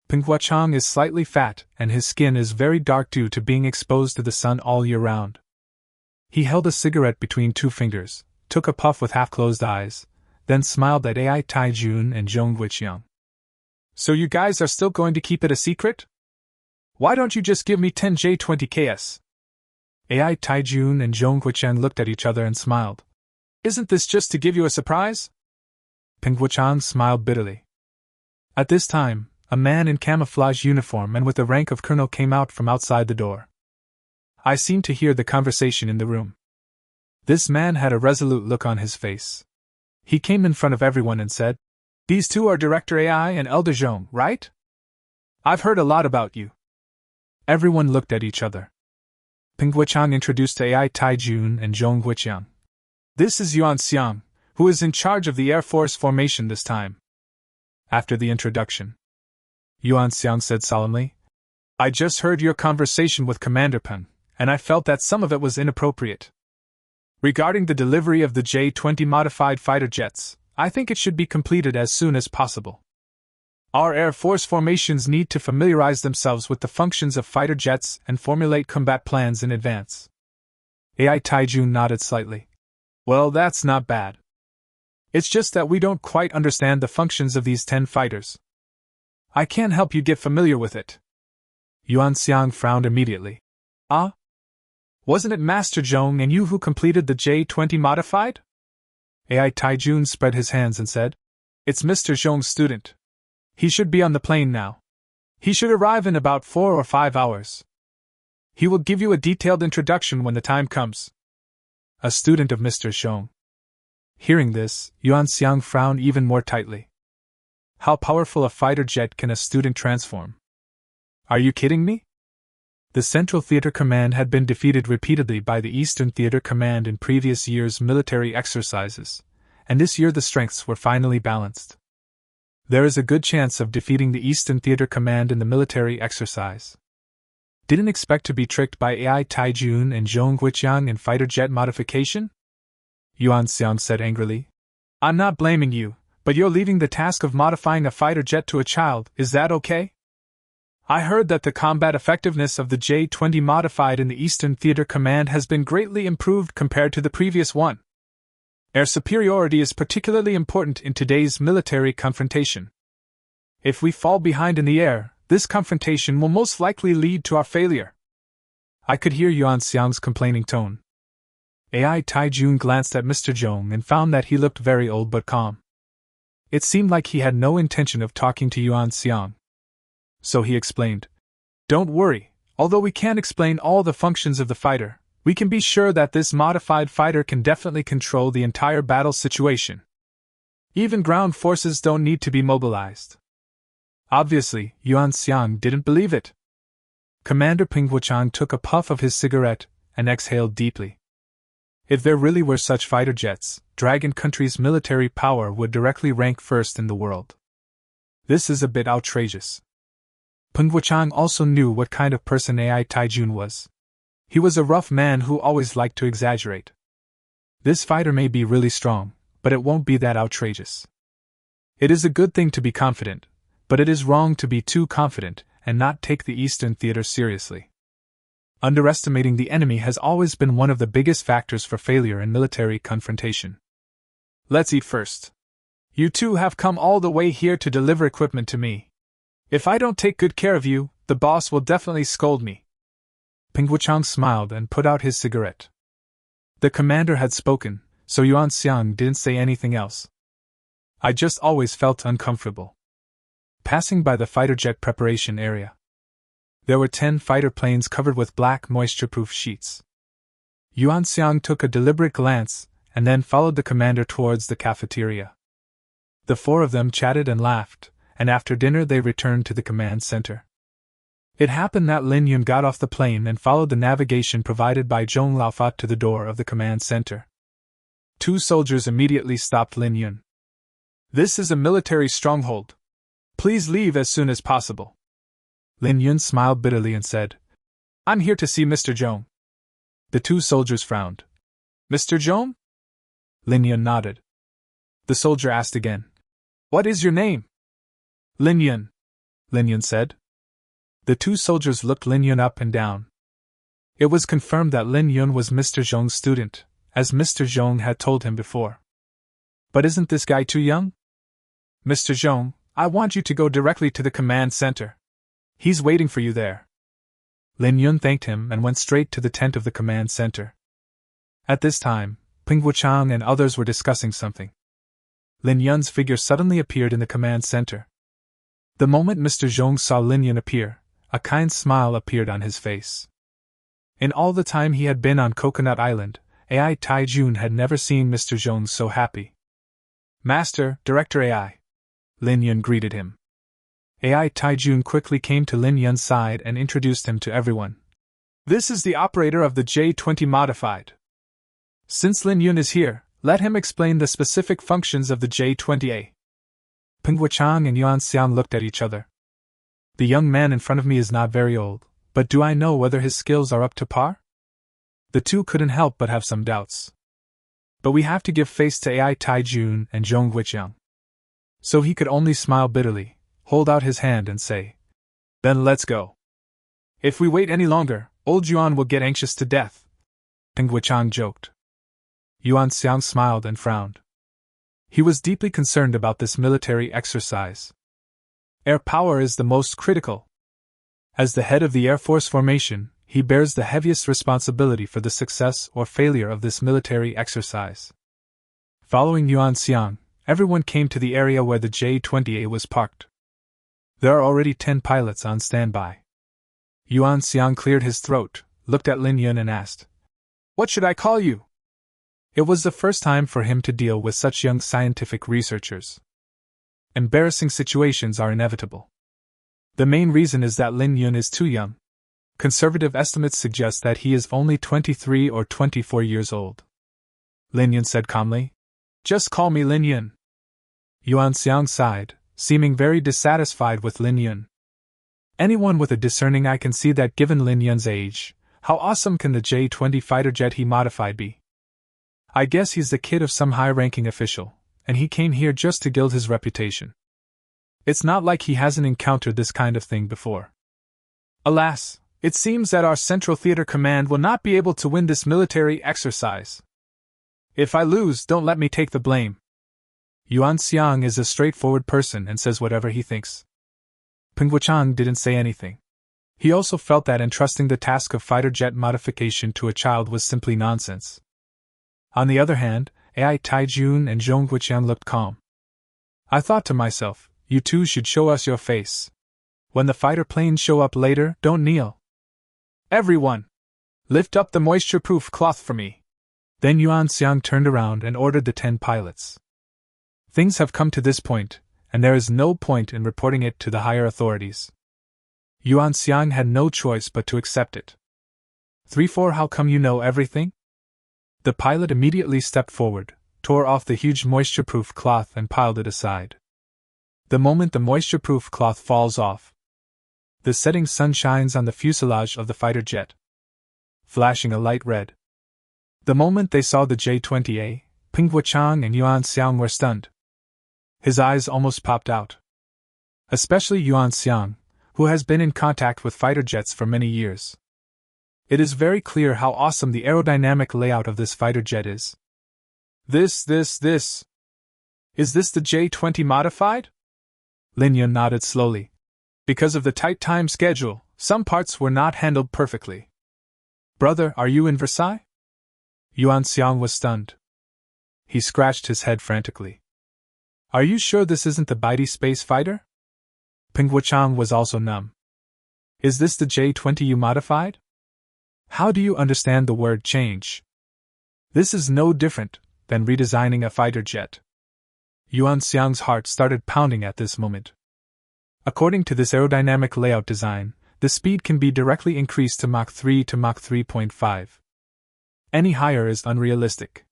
Speaker 1: Peng Guiqiang is slightly fat, and his skin is very dark due to being exposed to the sun all year round. He held a cigarette between 2 fingers, took a puff with half-closed eyes, then smiled at Ai Taijun and Zhong Guiqiang. "So you guys are still going to keep it a secret? Why don't you just give me 10 J20KS? Ai Taijun and Zhong Guiqiang looked at each other and smiled. "Isn't this just to give you a surprise?" Peng Guiqiang smiled bitterly. At this time, a man in camouflage uniform and with the rank of colonel came out from outside the door. I seemed to hear the conversation in the room. This man had a resolute look on his face. He came in front of everyone and said, "These two are Director Ai and Elder Zhong, right? I've heard a lot about you." Everyone looked at each other. Peng Guiqiang introduced Ai Taijun and Zhong Guiqiang. "This is Yuan Xiang, who is in charge of the Air Force formation this time." After the introduction, Yuan Xiang said solemnly, "I just heard your conversation with Commander Peng, and I felt that some of it was inappropriate. Regarding the delivery of the J-20 modified fighter jets, I think it should be completed as soon as possible. Our Air Force formations need to familiarize themselves with the functions of fighter jets and formulate combat plans in advance." Ai Taijun nodded slightly. "Well, that's not bad. It's just that we don't quite understand the functions of these 10 fighters. I can't help you get familiar with it." Yuan Xiang frowned immediately. "Ah? Wasn't it Master Zhong and you who completed the J-20 modified?" Ai Taijun spread his hands and said, "It's Mr. Zhong's student. He should be on the plane now. He should arrive in about 4 or 5 hours. He will give you a detailed introduction when the time comes." a student of Mr. Zhong. Hearing this, Yuan Xiang frowned even more tightly. How powerful a fighter jet can a student transform? Are you kidding me? The Central Theater Command had been defeated repeatedly by the Eastern Theater Command in previous years' military exercises, and this year the strengths were finally balanced. There is a good chance of defeating the Eastern Theater Command in the military exercise. Didn't expect to be tricked by AI Taijun and Zhong Guiqiang in fighter jet modification? Yuan Xiang said angrily. I'm not blaming you, but you're leaving the task of modifying a fighter jet to a child, is that okay? I heard that the combat effectiveness of the J-20 modified in the Eastern Theater Command has been greatly improved compared to the previous one. Air superiority is particularly important in today's military confrontation. If we fall behind in the air, this confrontation will most likely lead to our failure. I could hear Yuan Xiang's complaining tone. AI Taijun glanced at Mr. Zhong and found that he looked very old but calm. It seemed like he had no intention of talking to Yuan Xiang. So he explained, Don't worry, although we can't explain all the functions of the fighter, we can be sure that this modified fighter can definitely control the entire battle situation. Even ground forces don't need to be mobilized. Obviously, Yuan Xiang didn't believe it. Commander Ping Wuchang took a puff of his cigarette and exhaled deeply. If there really were such fighter jets, Dragon Country's military power would directly rank first in the world. This is a bit outrageous. Peng Wuchang also knew what kind of person AI Taijun was. He was a rough man who always liked to exaggerate. This fighter may be really strong, but it won't be that outrageous. It is a good thing to be confident, but it is wrong to be too confident and not take the Eastern Theater seriously. Underestimating the enemy has always been one of the biggest factors for failure in military confrontation. Let's eat first. You two have come all the way here to deliver equipment to me. If I don't take good care of you, the boss will definitely scold me. Ping Wuchang smiled and put out his cigarette. The commander had spoken, so Yuan Xiang didn't say anything else. I just always felt uncomfortable. Passing by the fighter jet preparation area. There were 10 fighter planes covered with black moisture-proof sheets. Yuan Xiang took a deliberate glance and then followed the commander towards the cafeteria. The 4 of them chatted and laughed, and after dinner they returned to the command center. It happened that Lin Yun got off the plane and followed the navigation provided by Zhong Laofat to the door of the command center. 2 soldiers immediately stopped Lin Yun. This is a military stronghold. Please leave as soon as possible. Lin Yun smiled bitterly and said, I'm here to see Mr. Zhong. The 2 soldiers frowned. Mr. Zhong? Lin Yun nodded. The soldier asked again, What is your name? Lin Yun, Lin Yun said. The 2 soldiers looked Lin Yun up and down. It was confirmed that Lin Yun was Mr. Zhong's student, as Mr. Zhong had told him before. But isn't this guy too young? Mr. Zhong, I want you to go directly to the command center. He's waiting for you there. Lin Yun thanked him and went straight to the tent of the command center. At this time, Ping Wuchang and others were discussing something. Lin Yun's figure suddenly appeared in the command center. The moment Mr. Zhong saw Lin Yun appear, a kind smile appeared on his face. In all the time he had been on Coconut Island, AI Taijun had never seen Mr. Zhong so happy. Master, Director AI. Lin Yun greeted him. AI Taijun quickly came to Lin Yun's side and introduced him to everyone. This is the operator of the J-20 modified. Since Lin Yun is here, let him explain the specific functions of the J-20A. Ping Wuchang and Yuan Xiang looked at each other. The young man in front of me is not very old, but do I know whether his skills are up to par? The 2 couldn't help but have some doubts. But we have to give face to AI Taijun and Zhong Guiqiang. So he could only smile bitterly, hold out his hand and say, Then let's go. If we wait any longer, old Yuan will get anxious to death. Ping Wuchang joked. Yuan Xiang smiled and frowned. He was deeply concerned about this military exercise. Air power is the most critical. As the head of the Air Force formation, he bears the heaviest responsibility for the success or failure of this military exercise. Following Yuan Xiang, everyone came to the area where the J-20A was parked. There are already 10 pilots on standby. Yuan Xiang cleared his throat, looked at Lin Yun and asked, What should I call you? It was the first time for him to deal with such young scientific researchers. Embarrassing situations are inevitable. The main reason is that Lin Yun is too young. Conservative estimates suggest that he is only 23 or 24 years old. Lin Yun said calmly. Just call me Lin Yun. Yuan Xiang sighed, seeming very dissatisfied with Lin Yun. Anyone with a discerning eye can see that given Lin Yun's age, how awesome can the J-20 fighter jet he modified be? I guess he's the kid of some high-ranking official, and he came here just to gild his reputation. It's not like he hasn't encountered this kind of thing before. Alas, it seems that our Central Theater Command will not be able to win this military exercise. If I lose, don't let me take the blame. Yuan Xiang is a straightforward person and says whatever he thinks. Peng Wuchang didn't say anything. He also felt that entrusting the task of fighter jet modification to a child was simply nonsense. On the other hand, Ai Taijun and Zhong Guqiang looked calm. I thought to myself, you two should show us your face. When the fighter planes show up later, don't kneel. Everyone! Lift up the moisture-proof cloth for me. Then Yuan Xiang turned around and ordered the 10 pilots. Things have come to this point, and there is no point in reporting it to the higher authorities. Yuan Xiang had no choice but to accept it. 3-4 How come you know everything? The pilot immediately stepped forward, tore off the huge moisture-proof cloth and piled it aside. The moment the moisture-proof cloth falls off, the setting sun shines on the fuselage of the fighter jet, flashing a light red. The moment they saw the J-20A, Peng Wuchang and Yuan Xiang were stunned. His eyes almost popped out. Especially Yuan Xiang, who has been in contact with fighter jets for many years. It is very clear how awesome the aerodynamic layout of this fighter jet is. Is this the J-20 modified? Lin Yun nodded slowly. Because of the tight time schedule, some parts were not handled perfectly. Brother, are you in Versailles? Yuan Xiang was stunned. He scratched his head frantically. Are you sure this isn't the Baidi space fighter? Peng Wuchang was also numb. Is this the J-20 you modified? How do you understand the word change? This is no different than redesigning a fighter jet. Yuan Xiang's heart started pounding at this moment. According to this aerodynamic layout design, the speed can be directly increased to Mach 3 to Mach 3.5. Any higher is unrealistic.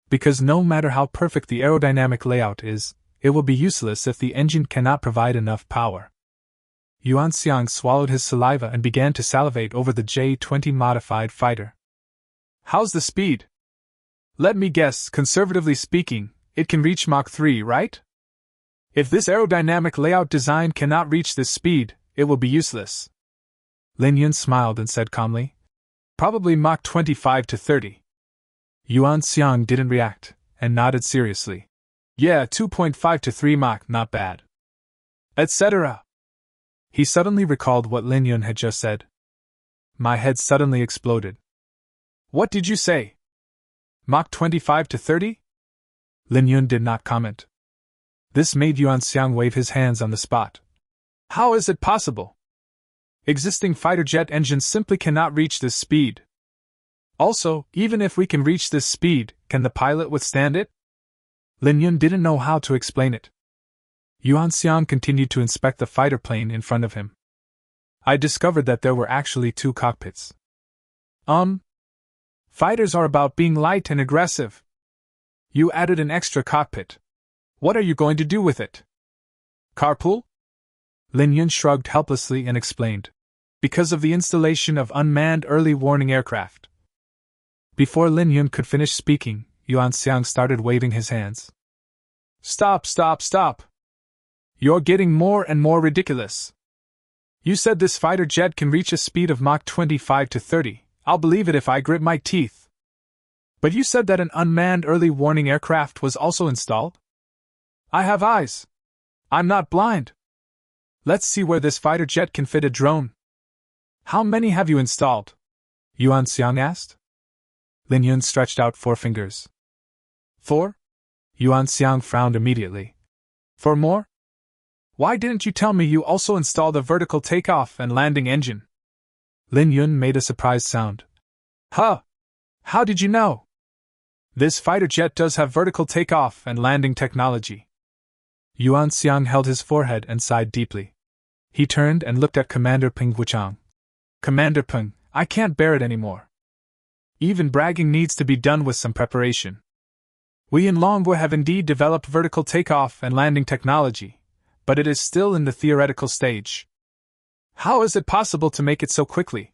Speaker 1: Because no matter how perfect the aerodynamic layout is, it will be useless if the engine cannot provide enough power. Yuan Xiang swallowed his saliva and began to salivate over the J-20 modified fighter. How's the speed? Let me guess, conservatively speaking, it can reach Mach 3, right? If this aerodynamic layout design cannot reach this speed, it will be useless. Lin Yun smiled and said calmly, probably Mach 25 to 30. Yuan Xiang didn't react, and nodded seriously. Yeah, 2.5 to 3 Mach, not bad. Etc. He suddenly recalled what Lin Yun had just said. My head suddenly exploded. What did you say? Mach 25 to 30? Lin Yun did not comment. This made Yuan Xiang wave his hands on the spot. How is it possible? Existing fighter jet engines simply cannot reach this speed. Also, even if we can reach this speed, can the pilot withstand it? Lin Yun didn't know how to explain it. Yuan Xiang continued to inspect the fighter plane in front of him. I discovered that there were actually 2 cockpits. Fighters are about being light and aggressive. You added an extra cockpit. What are you going to do with it? Carpool? Lin Yun shrugged helplessly and explained. Because of the installation of unmanned early warning aircraft. Before Lin Yun could finish speaking, Yuan Xiang started waving his hands. Stop! You're getting more and more ridiculous. You said this fighter jet can reach a speed of Mach 25 to 30. I'll believe it if I grit my teeth. But you said that an unmanned early warning aircraft was also installed? I have eyes. I'm not blind. Let's see where this fighter jet can fit a drone. How many have you installed? Yuan Xiang asked. Lin Yun stretched out 4 fingers. 4? Yuan Xiang frowned immediately. 4 more? Why didn't you tell me you also installed a vertical takeoff and landing engine? Lin Yun made a surprised sound. Huh! How did you know? This fighter jet does have vertical takeoff and landing technology. Yuan Xiang held his forehead and sighed deeply. He turned and looked at Commander Peng Wuchang. Commander Peng, I can't bear it anymore. Even bragging needs to be done with some preparation. We in Longboy have indeed developed vertical takeoff and landing technology, but it is still in the theoretical stage. How is it possible to make it so quickly?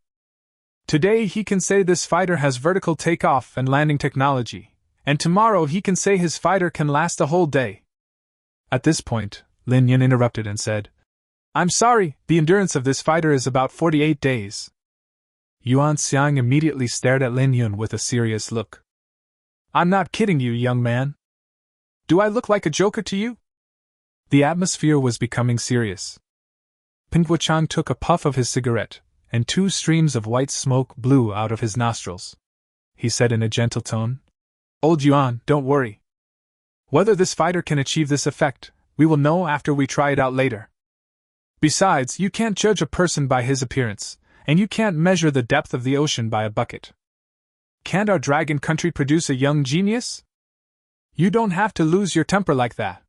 Speaker 1: Today he can say this fighter has vertical takeoff and landing technology, and tomorrow he can say his fighter can last a whole day. At this point, Lin Yun interrupted and said, I'm sorry, the endurance of this fighter is about 48 days. Yuan Xiang immediately stared at Lin Yun with a serious look. I'm not kidding you, young man. Do I look like a joker to you? The atmosphere was becoming serious. Peng Wuchang took a puff of his cigarette, and 2 streams of white smoke blew out of his nostrils. He said in a gentle tone, Old Yuan, don't worry. Whether this fighter can achieve this effect, we will know after we try it out later. Besides, you can't judge a person by his appearance, and you can't measure the depth of the ocean by a bucket. Can't our dragon country produce a young genius? You don't have to lose your temper like that.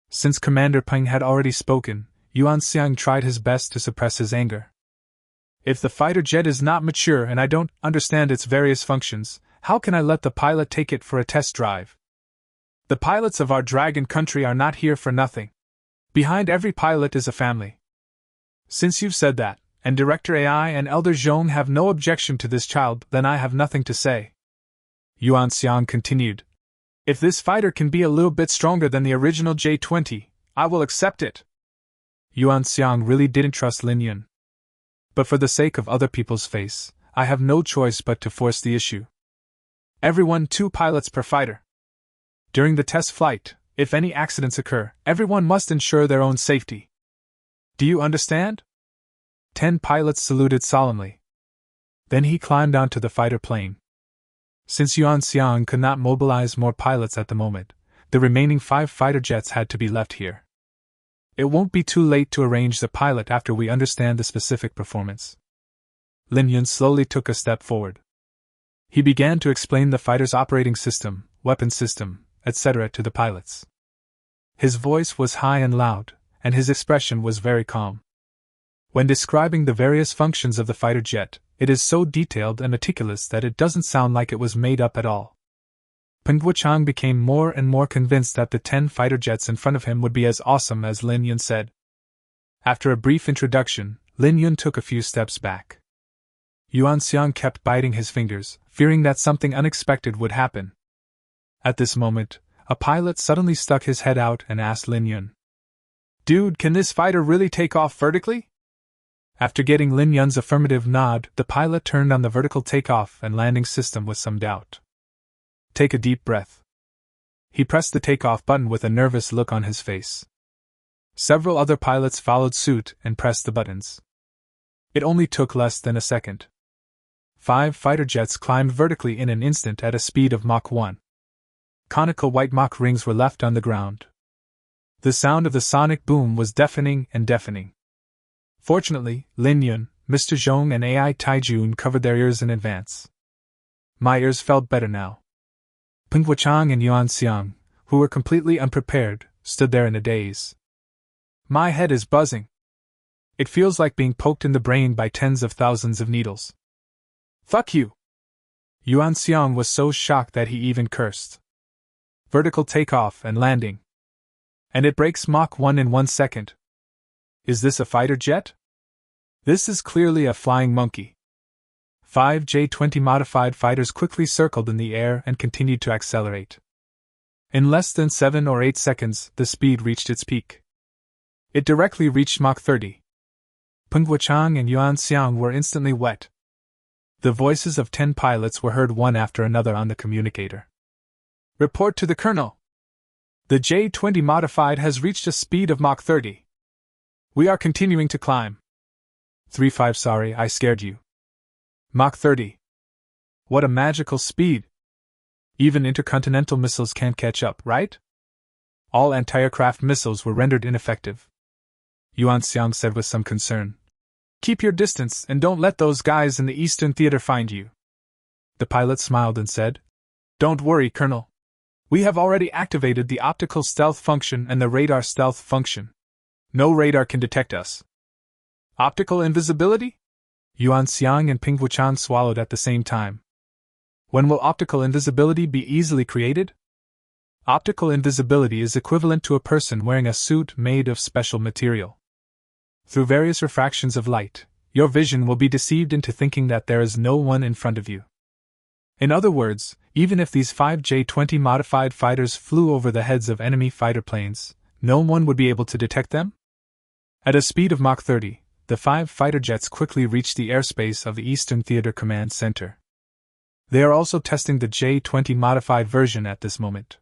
Speaker 1: Since Commander Peng had already spoken, Yuan Xiang tried his best to suppress his anger. If the fighter jet is not mature and I don't understand its various functions, how can I let the pilot take it for a test drive? The pilots of our dragon country are not here for nothing. Behind every pilot is a family. Since you've said that, and Director AI and Elder Zhong have no objection to this child, then I have nothing to say. Yuan Xiang continued. If this fighter can be a little bit stronger than the original J-20, I will accept it. Yuan Xiang really didn't trust Lin Yun. But for the sake of other people's face, I have no choice but to force the issue. Everyone 2 pilots per fighter. During the test flight, if any accidents occur, everyone must ensure their own safety. Do you understand? 10 pilots saluted solemnly. Then he climbed onto the fighter plane. Since Yuan Xiang could not mobilize more pilots at the moment, the remaining 5 fighter jets had to be left here. It won't be too late to arrange the pilot after we understand the specific performance. Lin Yun slowly took a step forward. He began to explain the fighter's operating system, weapon system, etc. to the pilots. His voice was high and loud, and his expression was very calm. When describing the various functions of the fighter jet, it is so detailed and meticulous that it doesn't sound like it was made up at all. Peng Wuchang became more and more convinced that the 10 fighter jets in front of him would be as awesome as Lin Yun said. After a brief introduction, Lin Yun took a few steps back. Yuan Xiang kept biting his fingers, fearing that something unexpected would happen. At this moment, a pilot suddenly stuck his head out and asked Lin Yun, Dude, can this fighter really take off vertically? After getting Lin Yun's affirmative nod, the pilot turned on the vertical takeoff and landing system with some doubt. Take a deep breath. He pressed the takeoff button with a nervous look on his face. Several other pilots followed suit and pressed the buttons. It only took less than a second. 5 fighter jets climbed vertically in an instant at a speed of Mach 1. Conical white Mach rings were left on the ground. The sound of the sonic boom was deafening and deafening. Fortunately, Lin Yun, Mr. Zhong and AI Taijun covered their ears in advance. My ears felt better now. Peng Wuchang and Yuan Xiang, who were completely unprepared, stood there in a daze. My head is buzzing. It feels like being poked in the brain by tens of thousands of needles. Fuck you! Yuan Xiang was so shocked that he even cursed. Vertical takeoff and landing. And it breaks Mach 1 in 1 second. Is this a fighter jet? This is clearly a flying monkey. 5 J-20 modified fighters quickly circled in the air and continued to accelerate. In less than 7 or 8 seconds, the speed reached its peak. It directly reached Mach 30. Peng Wuchang and Yuan Xiang were instantly wet. The voices of 10 pilots were heard one after another on the communicator. Report to the Colonel. The J-20 modified has reached a speed of Mach 30. We are continuing to climb. 3-5 Sorry, I scared you. Mach 30. What a magical speed. Even intercontinental missiles can't catch up, right? All anti-aircraft missiles were rendered ineffective. Yuan Xiang said with some concern. Keep your distance and don't let those guys in the Eastern Theater find you. The pilot smiled and said, Don't worry, Colonel. We have already activated the optical stealth function and the radar stealth function. No radar can detect us. Optical invisibility? Yuan Xiang and Ping Wuchan swallowed at the same time. When will optical invisibility be easily created? Optical invisibility is equivalent to a person wearing a suit made of special material. Through various refractions of light, your vision will be deceived into thinking that there is no one in front of you. In other words, even if these 5 J-20 modified fighters flew over the heads of enemy fighter planes, no one would be able to detect them? At a speed of Mach 30, the 5 fighter jets quickly reached the airspace of the Eastern Theater Command Center. They are also testing the J-20 modified version at this moment.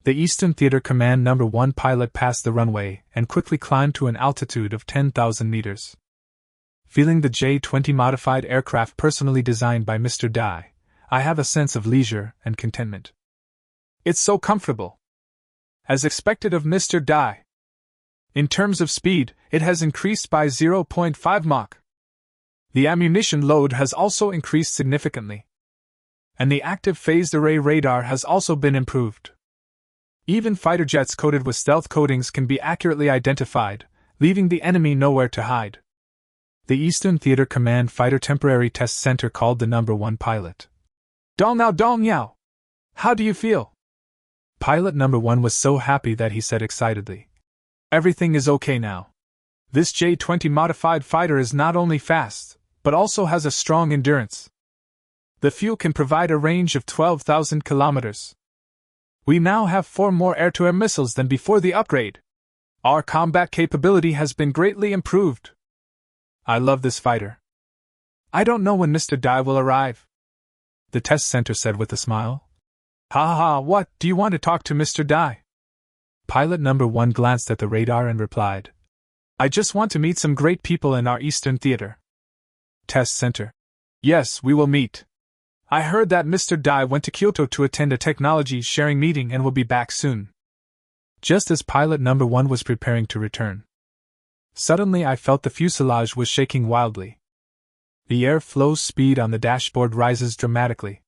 Speaker 1: The Eastern Theater Command No. 1 pilot passed the runway and quickly climbed to an altitude of 10,000 meters. Feeling the J-20 modified aircraft personally designed by Mr. Dai, I have a sense of leisure and contentment. It's so comfortable. As expected of Mr. Dai. In terms of speed, it has increased by 0.5 Mach. The ammunition load has also increased significantly. And the active phased array radar has also been improved. Even fighter jets coated with stealth coatings can be accurately identified, leaving the enemy nowhere to hide. The Eastern Theater Command Fighter Temporary Test Center called the No. 1 pilot. Dong Yao! How do you feel? Pilot No. 1 was so happy that he said excitedly, "Everything is okay now. This J-20 modified fighter is not only fast, but also has a strong endurance. The fuel can provide a range of 12,000 kilometers. We now have 4 more air-to-air missiles than before the upgrade. Our combat capability has been greatly improved. I love this fighter. I don't know when Mr. Dai will arrive," the test center said with a smile. Ha, what, do you want to talk to Mr. Dai? Pilot No. 1 glanced at the radar and replied, "I just want to meet some great people in our Eastern Theater." Test center. Yes, we will meet. I heard that Mr. Dai went to Kyoto to attend a technology sharing meeting and will be back soon. Just as pilot No. 1 was preparing to return, suddenly I felt the fuselage was shaking wildly. The airflow speed on the dashboard rises dramatically.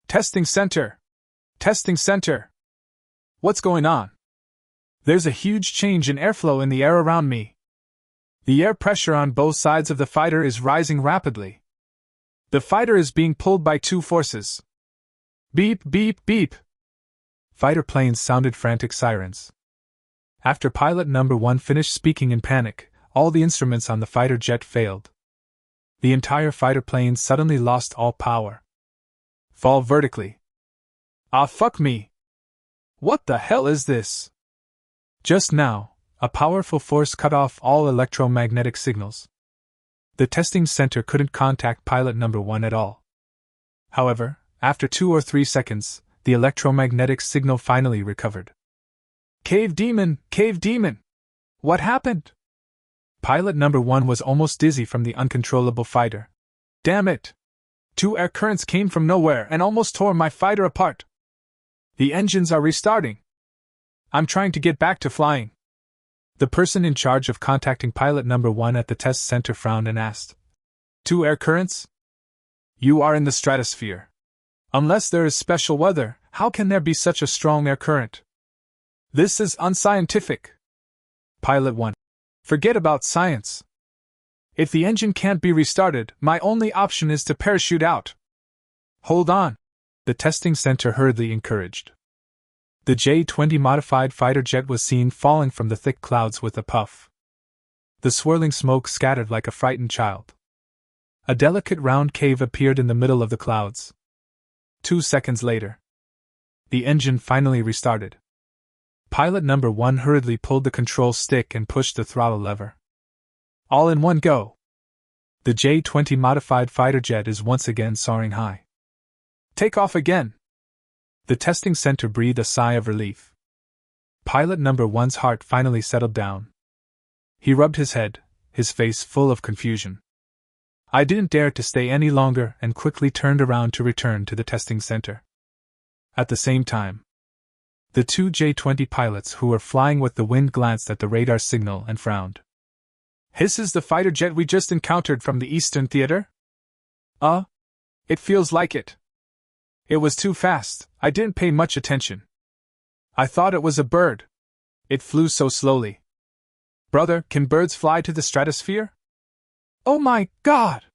Speaker 1: Testing center! Testing center! What's going on? There's a huge change in airflow in the air around me. The air pressure on both sides of the fighter is rising rapidly. The fighter is being pulled by 2 forces. Beep, beep, beep. Fighter planes sounded frantic sirens. After pilot No. 1 finished speaking in panic, all the instruments on the fighter jet failed. The entire fighter plane suddenly lost all power. Fall vertically. Ah, fuck me. What the hell is this? Just now, a powerful force cut off all electromagnetic signals. The testing center couldn't contact pilot No. 1 at all. However, after 2 or 3 seconds, the electromagnetic signal finally recovered. Cave demon! Cave demon! What happened? Pilot No. 1 was almost dizzy from the uncontrollable fighter. Damn it! 2 air currents came from nowhere and almost tore my fighter apart. The engines are restarting. I'm trying to get back to flying. The person in charge of contacting pilot No. 1 at the test center frowned and asked, 2 air currents? You are in the stratosphere. Unless there is special weather, how can there be such a strong air current? This is unscientific. Pilot 1. Forget about science. If the engine can't be restarted, my only option is to parachute out. Hold on, the testing center hurriedly encouraged. The J-20 modified fighter jet was seen falling from the thick clouds with a puff. The swirling smoke scattered like a frightened child. A delicate round cave appeared in the middle of the clouds. 2 seconds later, the engine finally restarted. Pilot No. 1 hurriedly pulled the control stick and pushed the throttle lever. All in one go. The J-20 modified fighter jet is once again soaring high. Take off again. The testing center breathed a sigh of relief. Pilot No. 1's heart finally settled down. He rubbed his head, his face full of confusion. I didn't dare to stay any longer and quickly turned around to return to the testing center. At the same time, the 2 J-20 pilots who were flying with the wind glanced at the radar signal and frowned. This is the fighter jet we just encountered from the Eastern Theater? It feels like it. It was too fast, I didn't pay much attention. I thought it was a bird. It flew so slowly. Brother, can birds fly to the stratosphere? Oh my God!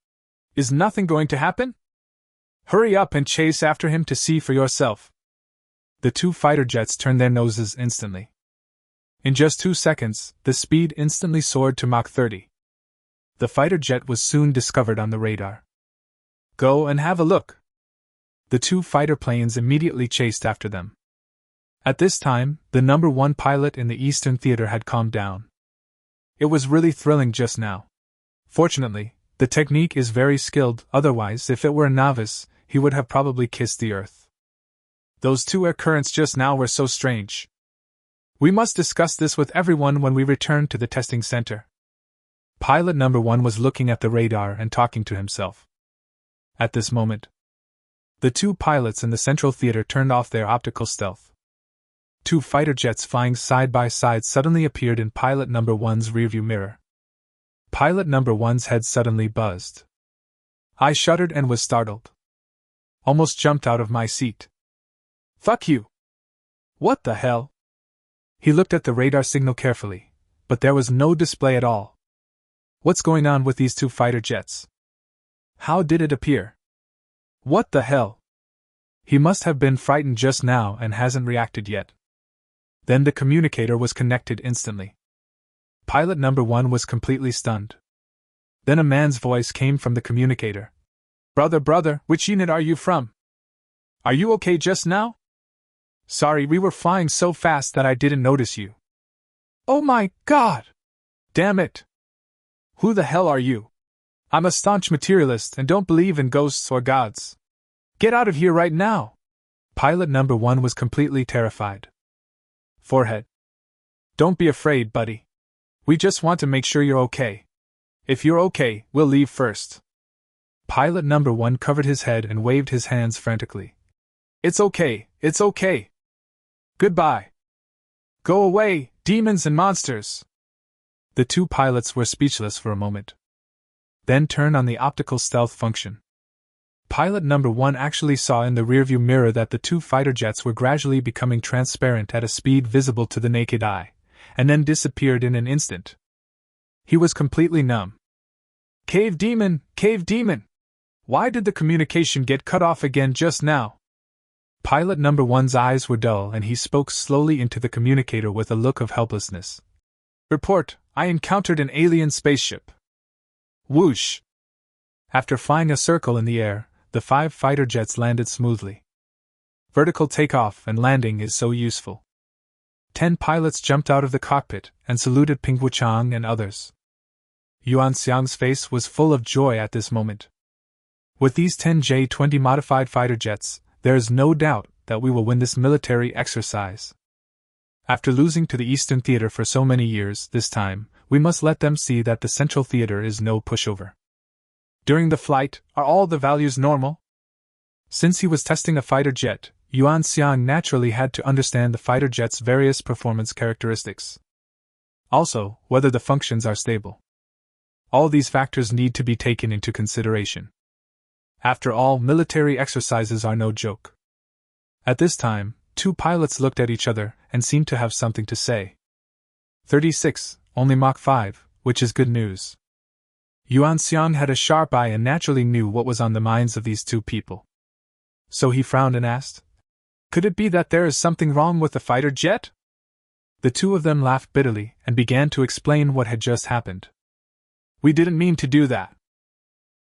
Speaker 1: Is nothing going to happen? Hurry up and chase after him to see for yourself. The two fighter jets turned their noses instantly. In just 2 seconds, the speed instantly soared to Mach 30. The fighter jet was soon discovered on the radar. Go and have a look. The two fighter planes immediately chased after them. At this time, the number 1 pilot in the Eastern Theater had calmed down. It was really thrilling just now. Fortunately, the technique is very skilled, otherwise, if it were a novice, he would have probably kissed the earth. Those two air currents just now were so strange. We must discuss this with everyone when we return to the testing center. Pilot number 1 was looking at the radar and talking to himself. At this moment, the two pilots in the Central Theater turned off their optical stealth. 2 fighter jets flying side by side suddenly appeared in pilot number 1's rearview mirror. Pilot number 1's head suddenly buzzed. I shuddered and was startled. Almost jumped out of my seat. Fuck you! What the hell? He looked at the radar signal carefully, but there was no display at all. What's going on with these 2 fighter jets? How did it appear? What the hell? He must have been frightened just now and hasn't reacted yet. Then the communicator was connected instantly. Pilot number 1 was completely stunned. Then a man's voice came from the communicator. Brother, which unit are you from? Are you okay just now? Sorry, we were flying so fast that I didn't notice you. Oh my God! Damn it! Who the hell are you? I'm a staunch materialist and don't believe in ghosts or gods. Get out of here right now! Pilot number 1 was completely terrified. Forehead. Don't be afraid, buddy. We just want to make sure you're okay. If you're okay, we'll leave first. Pilot number 1 covered his head and waved his hands frantically. It's okay, it's okay. Goodbye. Go away, demons and monsters. The two pilots were speechless for a moment. Then turned on the optical stealth function. Pilot number 1 actually saw in the rearview mirror that the 2 fighter jets were gradually becoming transparent at a speed visible to the naked eye, and then disappeared in an instant. He was completely numb. Cave demon! Cave demon! Why did the communication get cut off again just now? Pilot number 1's eyes were dull and he spoke slowly into the communicator with a look of helplessness. Report, I encountered an alien spaceship. Whoosh! After flying a circle in the air, the 5 fighter jets landed smoothly. Vertical takeoff and landing is so useful. 10 pilots jumped out of the cockpit and saluted Ping Wuchang and others. Yuan Xiang's face was full of joy at this moment. With these 10 J-20 modified fighter jets, there is no doubt that we will win this military exercise. After losing to the Eastern Theater for so many years, this time, we must let them see that the Central Theater is no pushover. During the flight, are all the values normal? Since he was testing a fighter jet, Yuan Xiang naturally had to understand the fighter jet's various performance characteristics. Also, whether the functions are stable. All these factors need to be taken into consideration. After all, military exercises are no joke. At this time, 2 pilots looked at each other and seemed to have something to say. 36, only Mach 5, which is good news. Yuan Xiang had a sharp eye and naturally knew what was on the minds of these 2 people. So he frowned and asked, could it be that there is something wrong with the fighter jet? The 2 of them laughed bitterly and began to explain what had just happened. We didn't mean to do that.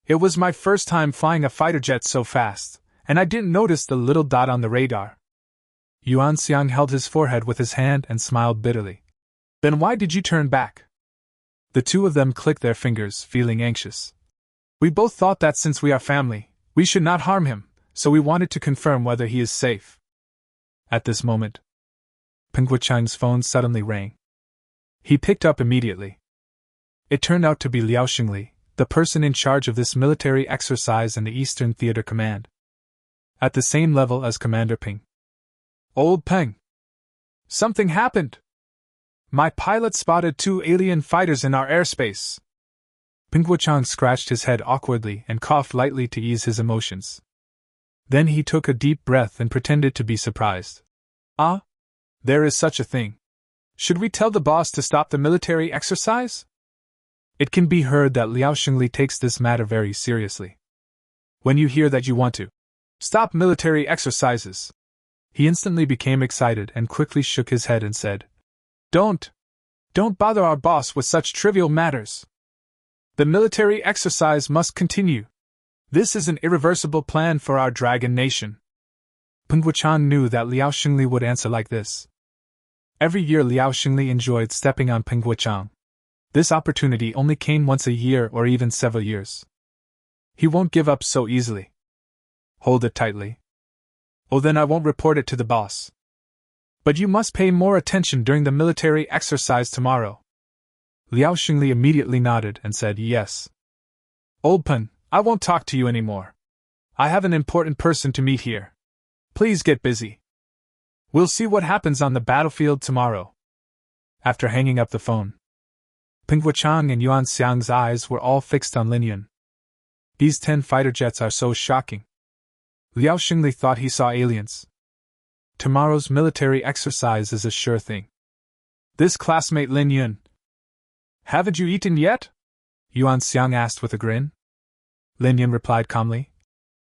Speaker 1: It was my first time flying a fighter jet so fast, and I didn't notice the little dot on the radar. Yuan Xiang held his forehead with his hand and smiled bitterly. Then why did you turn back? The 2 of them clicked their fingers, feeling anxious. We both thought that since we are family, we should not harm him, so we wanted to confirm whether he is safe. At this moment, Peng Wuchang's phone suddenly rang. He picked up immediately. It turned out to be Liao Xingli, the person in charge of this military exercise in the Eastern Theater Command. At the same level as Commander Ping. Old Peng. Something happened. My pilot spotted 2 alien fighters in our airspace. Ping Wuchang scratched his head awkwardly and coughed lightly to ease his emotions. Then he took a deep breath and pretended to be surprised. Ah? There is such a thing. Should we tell the boss to stop the military exercise? It can be heard that Liao Xingli takes this matter very seriously. When you hear that you want to stop military exercises, he instantly became excited and quickly shook his head and said, Don't bother our boss with such trivial matters. The military exercise must continue. This is an irreversible plan for our dragon nation. Peng Wuchan knew that Liao Xingli would answer like this. Every year Liao Xingli enjoyed stepping on Peng Wuchang. This opportunity only came once a year or even several years. He won't give up so easily. Hold it tightly. Oh, then I won't report it to the boss. But you must pay more attention during the military exercise tomorrow. Liao Xingli immediately nodded and said yes. Old Pen, I won't talk to you anymore. I have an important person to meet here. Please get busy. We'll see what happens on the battlefield tomorrow. After hanging up the phone, Peng Wuchang and Yuan Xiang's eyes were all fixed on Lin Yun. These 10 fighter jets are so shocking. Liao Xingli thought he saw aliens. Tomorrow's military exercise is a sure thing. This classmate Lin Yun. Haven't you eaten yet? Yuan Xiang asked with a grin. Lin Yun replied calmly.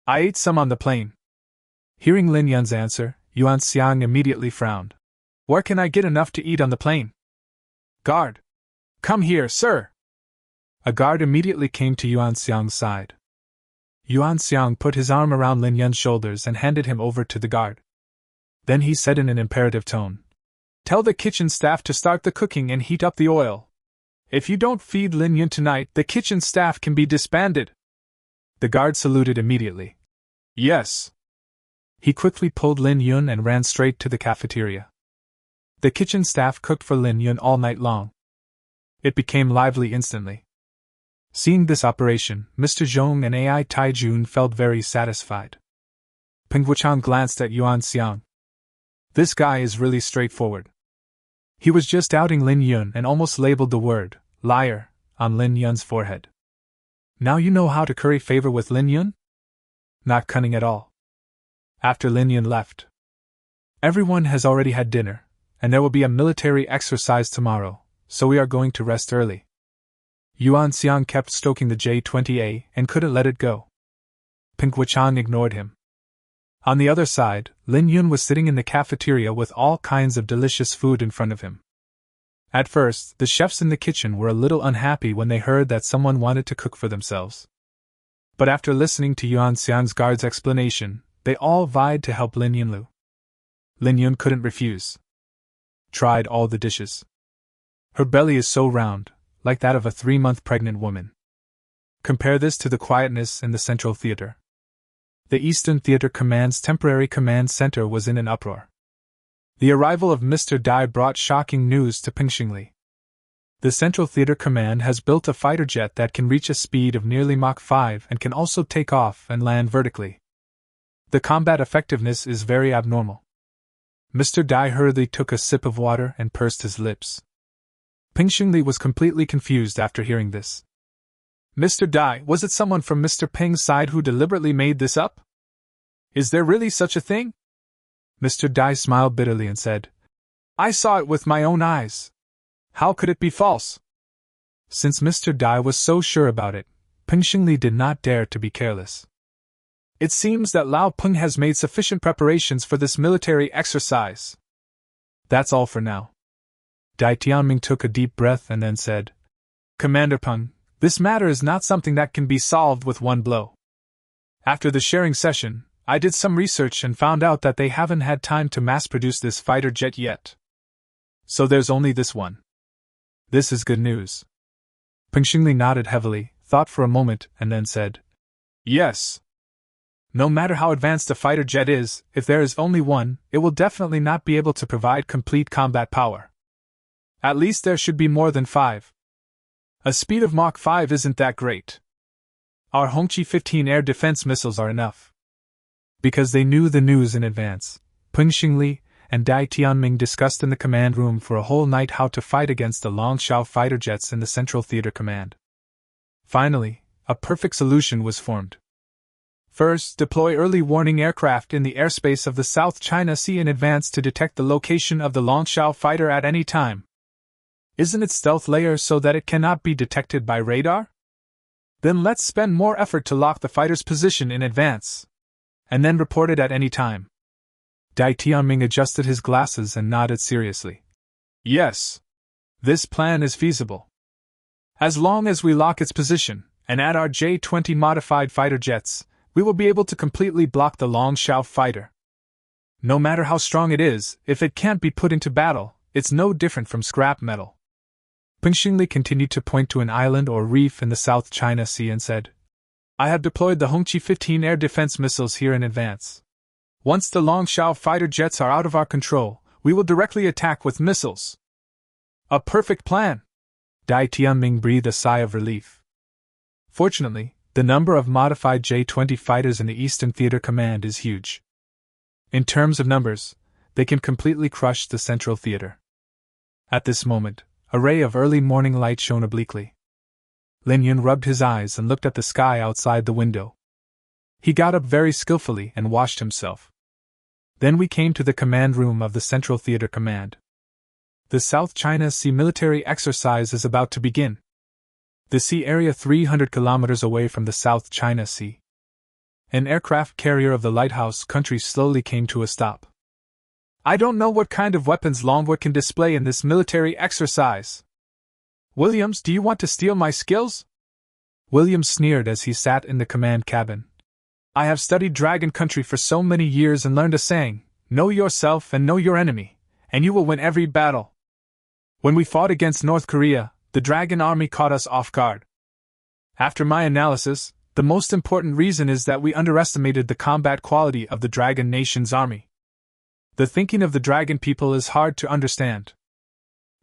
Speaker 1: I ate some on the plane. Hearing Lin Yun's answer, Yuan Xiang immediately frowned. Where can I get enough to eat on the plane? Guard! Come here, sir! A guard immediately came to Yuan Xiang's side. Yuan Xiang put his arm around Lin Yun's shoulders and handed him over to the guard. Then he said in an imperative tone, Tell the kitchen staff to start the cooking and heat up the oil. If you don't feed Lin Yun tonight, the kitchen staff can be disbanded. The guard saluted immediately. Yes. He quickly pulled Lin Yun and ran straight to the cafeteria. The kitchen staff cooked for Lin Yun all night long. It became lively instantly. Seeing this operation, Mr. Zhong and AI Taijun felt very satisfied. Peng Wuchang glanced at Yuan Xiang. This guy is really straightforward. He was just outing Lin Yun and almost labeled the word, liar, on Lin Yun's forehead. Now you know how to curry favor with Lin Yun? Not cunning at all. After Lin Yun left, everyone has already had dinner, and there will be a military exercise tomorrow, so we are going to rest early. Yuan Xiang kept stroking the J-20A and couldn't let it go. Peng Wuchang ignored him. On the other side, Lin Yun was sitting in the cafeteria with all kinds of delicious food in front of him. At first, the chefs in the kitchen were a little unhappy when they heard that someone wanted to cook for themselves. But after listening to Yuan Xiang's guard's explanation, they all vied to help Lin Yunlu. Lin Yun couldn't refuse. Tried all the dishes. Her belly is so round, like that of a 3-month pregnant woman. Compare this to the quietness in the Central Theater. The Eastern Theater Command's temporary command center was in an uproar. The arrival of Mr. Dai brought shocking news to Peng Xingli. The Central Theater Command has built a fighter jet that can reach a speed of nearly Mach 5 and can also take off and land vertically. The combat effectiveness is very abnormal. Mr. Dai hurriedly took a sip of water and pursed his lips. Peng Xingli was completely confused after hearing this. Mr. Dai, was it someone from Mr. Peng's side who deliberately made this up? Is there really such a thing? Mr. Dai smiled bitterly and said, I saw it with my own eyes. How could it be false? Since Mr. Dai was so sure about it, Peng Xingli did not dare to be careless. It seems that Lao Peng has made sufficient preparations for this military exercise. That's all for now. Dai Tianming took a deep breath and then said, Commander Peng, this matter is not something that can be solved with one blow. After the sharing session, I did some research and found out that they haven't had time to mass-produce this fighter jet yet. So there's only this one. This is good news. Peng Xingli nodded heavily, thought for a moment, and then said, Yes. No matter how advanced a fighter jet is, if there is only one, it will definitely not be able to provide complete combat power. At least there should be more than 5. A speed of Mach 5 isn't that great. Our Hongqi 15 air defense missiles are enough. Because they knew the news in advance, Peng Xingli and Dai Tianming discussed in the command room for a whole night how to fight against the Longshao fighter jets in the Central Theater Command. Finally, a perfect solution was formed. First, deploy early warning aircraft in the airspace of the South China Sea in advance to detect the location of the Longshao fighter at any time. Isn't its stealth layer so that it cannot be detected by radar? Then let's spend more effort to lock the fighter's position in advance, and then report it at any time. Dai Tianming adjusted his glasses and nodded seriously. Yes. This plan is feasible. As long as we lock its position, and add our J-20 modified fighter jets, we will be able to completely block the Longshao fighter. No matter how strong it is, if it can't be put into battle, it's no different from scrap metal. Peng Xingli continued to point to an island or reef in the South China Sea and said, I have deployed the Hongqi 15 air defense missiles here in advance. Once the Longshao fighter jets are out of our control, we will directly attack with missiles. A perfect plan! Dai Tianming breathed a sigh of relief. Fortunately, the number of modified J-20 fighters in the Eastern Theater Command is huge. In terms of numbers, they can completely crush the Central Theater. At this moment, a ray of early morning light shone obliquely. Lin Yun rubbed his eyes and looked at the sky outside the window. He got up very skillfully and washed himself. Then we came to the command room of the Central Theater Command. The South China Sea military exercise is about to begin. The sea area 300 kilometers away from the South China Sea. An aircraft carrier of the lighthouse country slowly came to a stop. I don't know what kind of weapons Longwood can display in this military exercise. Williams, do you want to steal my skills? Williams sneered as he sat in the command cabin. I have studied Dragon Country for so many years and learned a saying, know yourself and know your enemy, and you will win every battle. When we fought against North Korea, the Dragon Army caught us off guard. After my analysis, the most important reason is that we underestimated the combat quality of the Dragon Nation's army. The thinking of the Dragon people is hard to understand.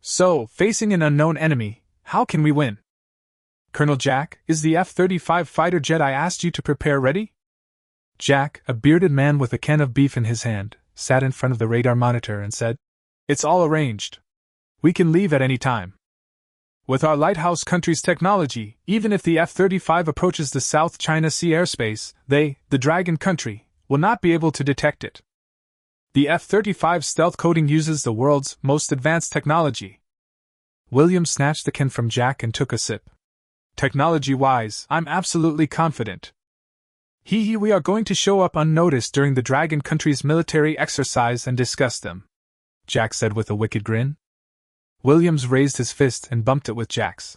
Speaker 1: So, facing an unknown enemy, how can we win? Colonel Jack, is the F-35 fighter jet I asked you to prepare ready? Jack, a bearded man with a can of beef in his hand, sat in front of the radar monitor and said, It's all arranged. We can leave at any time. With our lighthouse country's technology, even if the F-35 approaches the South China Sea airspace, the Dragon Country, will not be able to detect it. The F-35 stealth coating uses the world's most advanced technology. William snatched the can from Jack and took a sip. Technology-wise, I'm absolutely confident. We are going to show up unnoticed during the Dragon Country's military exercise and discuss them, Jack said with a wicked grin. Williams raised his fist and bumped it with Jack's.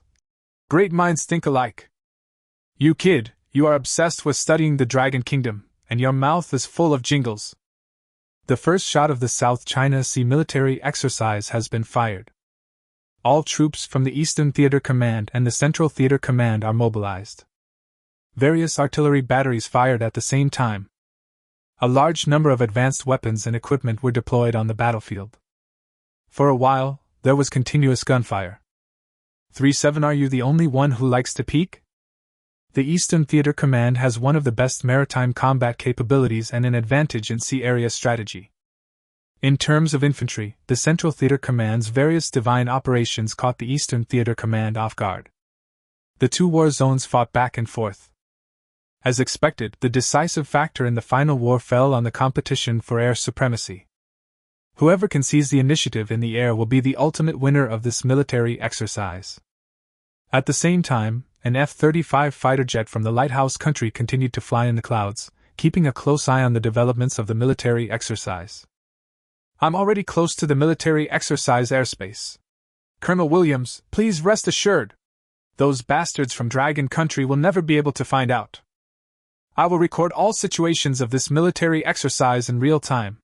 Speaker 1: Great minds think alike. You kid, you are obsessed with studying the Dragon Kingdom, and your mouth is full of jingles. The first shot of the South China Sea military exercise has been fired. All troops from the Eastern Theater Command and the Central Theater Command are mobilized. Various artillery batteries fired at the same time. A large number of advanced weapons and equipment were deployed on the battlefield. For a while, there was continuous gunfire. 3-7 Are you the only one who likes to peek? The Eastern Theater Command has one of the best maritime combat capabilities and an advantage in sea area strategy. In terms of infantry, the Central Theater Command's various divine operations caught the Eastern Theater Command off guard. The two war zones fought back and forth. As expected, the decisive factor in the final war fell on the competition for air supremacy. Whoever can seize the initiative in the air will be the ultimate winner of this military exercise. At the same time, an F-35 fighter jet from the lighthouse country continued to fly in the clouds, keeping a close eye on the developments of the military exercise. I'm already close to the military exercise airspace. Colonel Williams, please rest assured. Those bastards from Dragon Country will never be able to find out. I will record all situations of this military exercise in real time.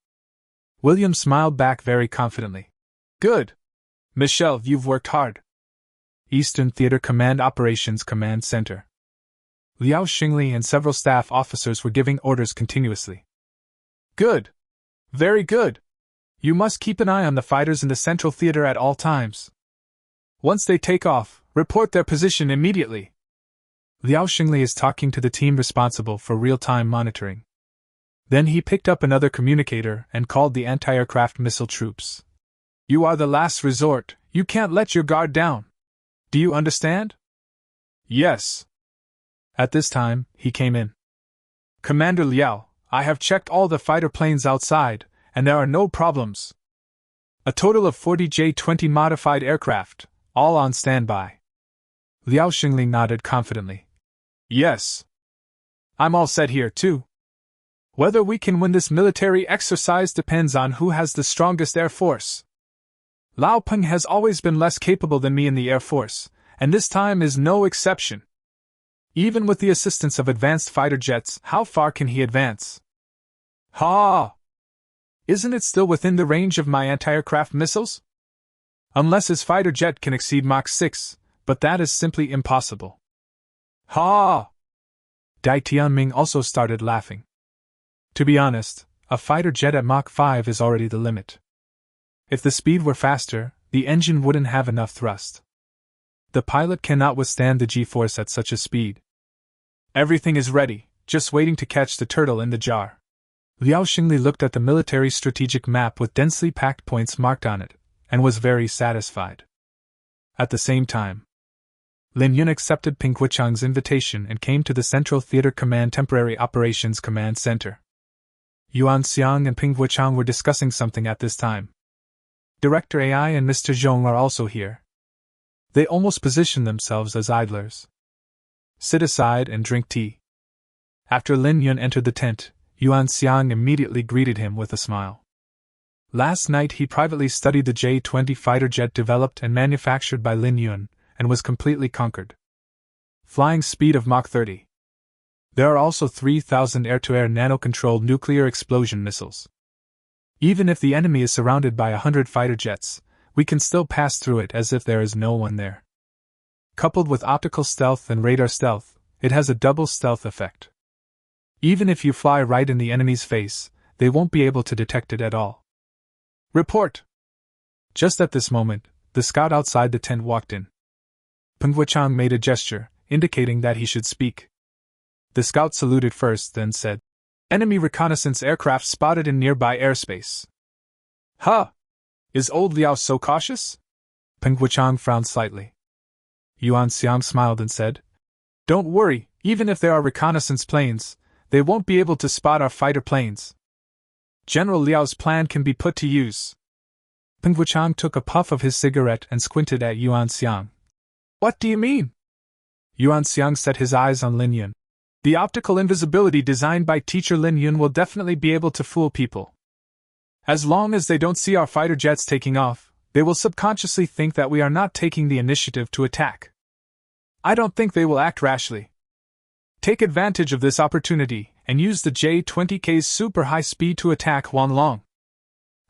Speaker 1: William smiled back very confidently. Good. Michelle, you've worked hard. Eastern Theater Command Operations Command Center. Liao Xingli and several staff officers were giving orders continuously. Good. Very good. You must keep an eye on the fighters in the Central Theater at all times. Once they take off, report their position immediately. Liao Xingli is talking to the team responsible for real-time monitoring. Then he picked up another communicator and called the anti-aircraft missile troops. You are the last resort, you can't let your guard down. Do you understand? Yes. At this time, he came in. Commander Liao, I have checked all the fighter planes outside, and there are no problems. A total of 40 J-20 modified aircraft, all on standby. Liao Xingli nodded confidently. Yes. I'm all set here, too. Whether we can win this military exercise depends on who has the strongest air force. Lao Peng has always been less capable than me in the air force, and this time is no exception. Even with the assistance of advanced fighter jets, how far can he advance? Ha! Isn't it still within the range of my anti-aircraft missiles? Unless his fighter jet can exceed Mach 6, but that is simply impossible. Ha! Dai Tianming also started laughing. To be honest, a fighter jet at Mach 5 is already the limit. If the speed were faster, the engine wouldn't have enough thrust. The pilot cannot withstand the G-force at such a speed. Everything is ready, just waiting to catch the turtle in the jar. Liao Xingli looked at the military strategic map with densely packed points marked on it, and was very satisfied. At the same time, Lin Yun accepted Ping Huichang's invitation and came to the Central Theater Command Temporary Operations Command Center. Yuan Xiang and Ping Huichang were discussing something at this time. Director AI and Mr. Zhong are also here. They almost position themselves as idlers. Sit aside and drink tea. After Lin Yun entered the tent, Yuan Xiang immediately greeted him with a smile. Last night he privately studied the J-20 fighter jet developed and manufactured by Lin Yun, and was completely conquered. Flying speed of Mach 30. There are also 3,000 air-to-air nano-controlled nuclear explosion missiles. Even if the enemy is surrounded by 100 fighter jets, we can still pass through it as if there is no one there. Coupled with optical stealth and radar stealth, it has a double stealth effect. Even if you fly right in the enemy's face, they won't be able to detect it at all. Report! Just at this moment, the scout outside the tent walked in. Peng Huichang made a gesture, indicating that he should speak. The scout saluted first, then said, "Enemy reconnaissance aircraft spotted in nearby airspace." Huh! Is old Liao so cautious? Peng Huichang frowned slightly. Yuan Xiang smiled and said, "Don't worry, even if there are reconnaissance planes, they won't be able to spot our fighter planes. General Liao's plan can be put to use." Peng Huichang took a puff of his cigarette and squinted at Yuan Xiang. "What do you mean?" Yuan Xiang set his eyes on Lin Yun. "The optical invisibility designed by teacher Lin Yun will definitely be able to fool people. As long as they don't see our fighter jets taking off, they will subconsciously think that we are not taking the initiative to attack. I don't think they will act rashly. Take advantage of this opportunity and use the J-20K's super high speed to attack Wanlong."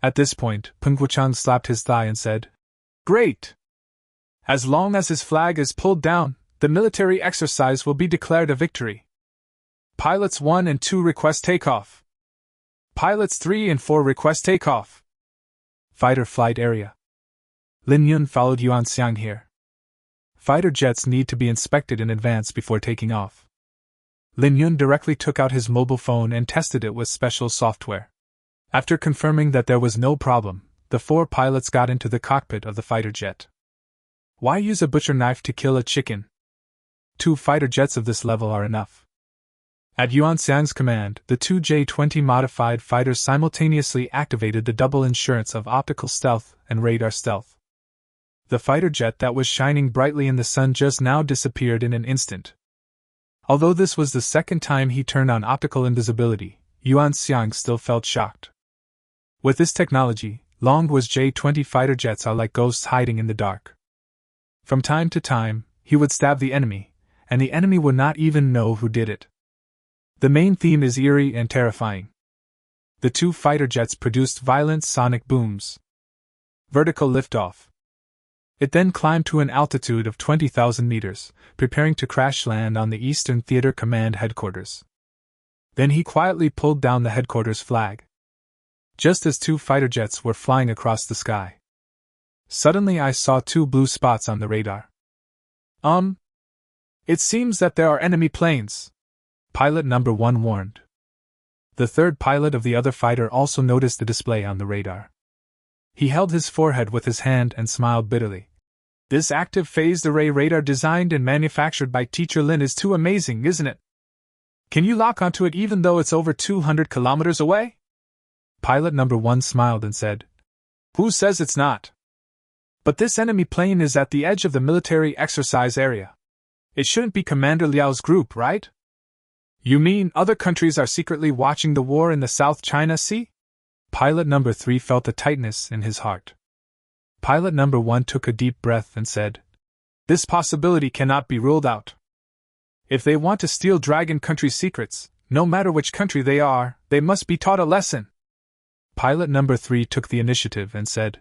Speaker 1: At this point, Peng Huichang slapped his thigh and said, "Great! As long as his flag is pulled down, the military exercise will be declared a victory. Pilots 1 and 2 request takeoff. Pilots 3 and 4 request takeoff." Fighter flight area. Lin Yun followed Yuan Xiang here. Fighter jets need to be inspected in advance before taking off. Lin Yun directly took out his mobile phone and tested it with special software. After confirming that there was no problem, the 4 pilots got into the cockpit of the fighter jet. Why use a butcher knife to kill a chicken? 2 fighter jets of this level are enough. At Yuan Xiang's command, the 2 J-20 modified fighters simultaneously activated the double insurance of optical stealth and radar stealth. The fighter jet that was shining brightly in the sun just now disappeared in an instant. Although this was the second time he turned on optical invisibility, Yuan Xiang still felt shocked. With this technology, Longhua's J-20 fighter jets are like ghosts hiding in the dark. From time to time, he would stab the enemy, and the enemy would not even know who did it. The main theme is eerie and terrifying. The 2 fighter jets produced violent sonic booms. Vertical liftoff. It then climbed to an altitude of 20,000 meters, preparing to crash land on the Eastern Theater Command headquarters. Then he quietly pulled down the headquarters flag. Just as 2 fighter jets were flying across the sky, suddenly I saw 2 blue spots on the radar. It seems that there are enemy planes," pilot number 1 warned. The 3rd pilot of the other fighter also noticed the display on the radar. He held his forehead with his hand and smiled bitterly. "This active phased array radar designed and manufactured by Teacher Lin is too amazing, isn't it? Can you lock onto it even though it's over 200 kilometers away? Pilot number 1 smiled and said, Who says it's not? But this enemy plane is at the edge of the military exercise area. It shouldn't be Commander Liao's group, right? You mean other countries are secretly watching the war in the South China Sea? Pilot number 3 felt a tightness in his heart. Pilot number 1 took a deep breath and said, This possibility cannot be ruled out. If they want to steal Dragon Country's secrets, no matter which country they are, they must be taught a lesson. Pilot number 3 took the initiative and said,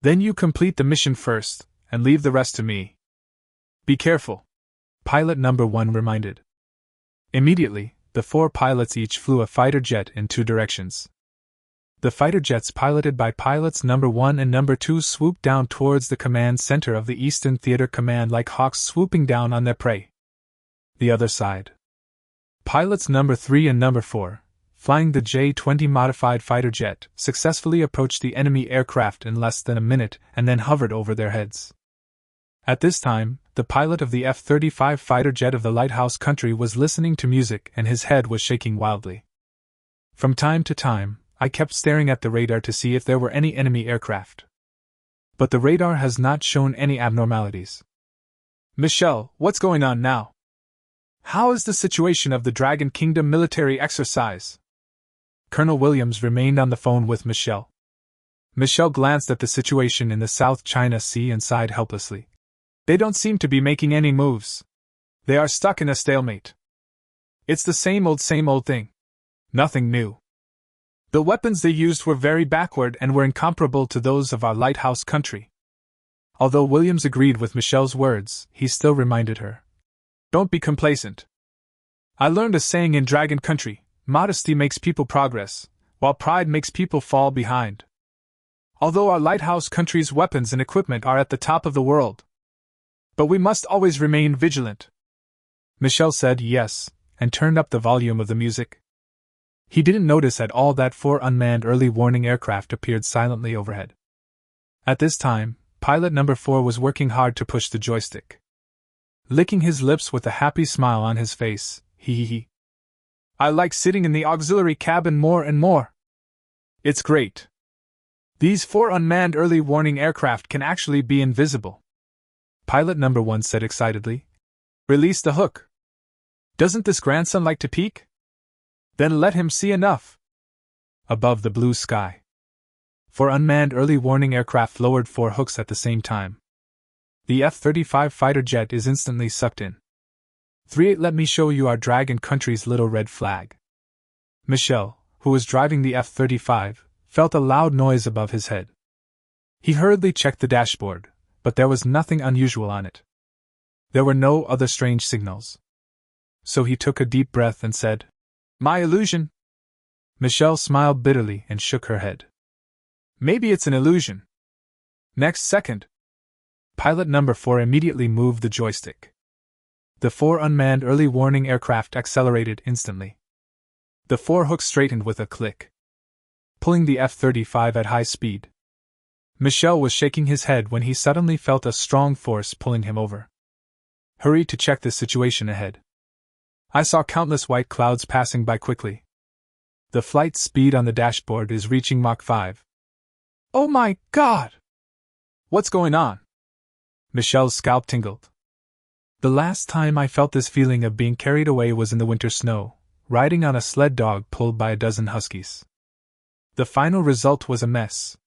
Speaker 1: Then you complete the mission first, and leave the rest to me. Be careful. Pilot number 1 reminded. Immediately, the 4 pilots each flew a fighter jet in 2 directions. The fighter jets piloted by pilots number 1 and number 2 swooped down towards the command center of the Eastern Theater Command like hawks swooping down on their prey. The other side. Pilots number 3 and number 4, flying the J-20 modified fighter jet, successfully approached the enemy aircraft in less than a minute and then hovered over their heads. At this time, the pilot of the F-35 fighter jet of the lighthouse country was listening to music and his head was shaking wildly. From time to time, I kept staring at the radar to see if there were any enemy aircraft. But the radar has not shown any abnormalities. Michelle, what's going on now? How is the situation of the Dragon Kingdom military exercise? Colonel Williams remained on the phone with Michelle. Michelle glanced at the situation in the South China Sea and sighed helplessly. They don't seem to be making any moves. They are stuck in a stalemate. It's the same old thing. Nothing new. The weapons they used were very backward and were incomparable to those of our lighthouse country. Although Williams agreed with Michelle's words, he still reminded her. Don't be complacent. I learned a saying in Dragon Country, modesty makes people progress, while pride makes people fall behind. Although our lighthouse country's weapons and equipment are at the top of the world, but we must always remain vigilant. Michelle said yes, and turned up the volume of the music. He didn't notice at all that 4 unmanned early warning aircraft appeared silently overhead. At this time, pilot number 4 was working hard to push the joystick. Licking his lips with a happy smile on his face, he. I like sitting in the auxiliary cabin more and more. It's great. These 4 unmanned early warning aircraft can actually be invisible. Pilot number 1 said excitedly. Release the hook. Doesn't this grandson like to peek? Then let him see enough. Above the blue sky, 4 unmanned early warning aircraft lowered 4 hooks at the same time. The F-35 fighter jet is instantly sucked in. 3-8 Let me show you our Dragon Country's little red flag. Michel, who was driving the F-35, felt a loud noise above his head. He hurriedly checked the dashboard, but there was nothing unusual on it. There were no other strange signals. So he took a deep breath and said, My illusion? Michelle smiled bitterly and shook her head. Maybe it's an illusion. Next second, pilot number 4 immediately moved the joystick. The 4 unmanned early warning aircraft accelerated instantly. The 4 hooks straightened with a click, pulling the F-35 at high speed. Michel was shaking his head when he suddenly felt a strong force pulling him over. Hurry to check the situation ahead. I saw countless white clouds passing by quickly. The flight speed on the dashboard is reaching Mach 5. Oh my God! What's going on? Michelle's scalp tingled. The last time I felt this feeling of being carried away was in the winter snow, riding on a sled dog pulled by a dozen huskies. The final result was a mess.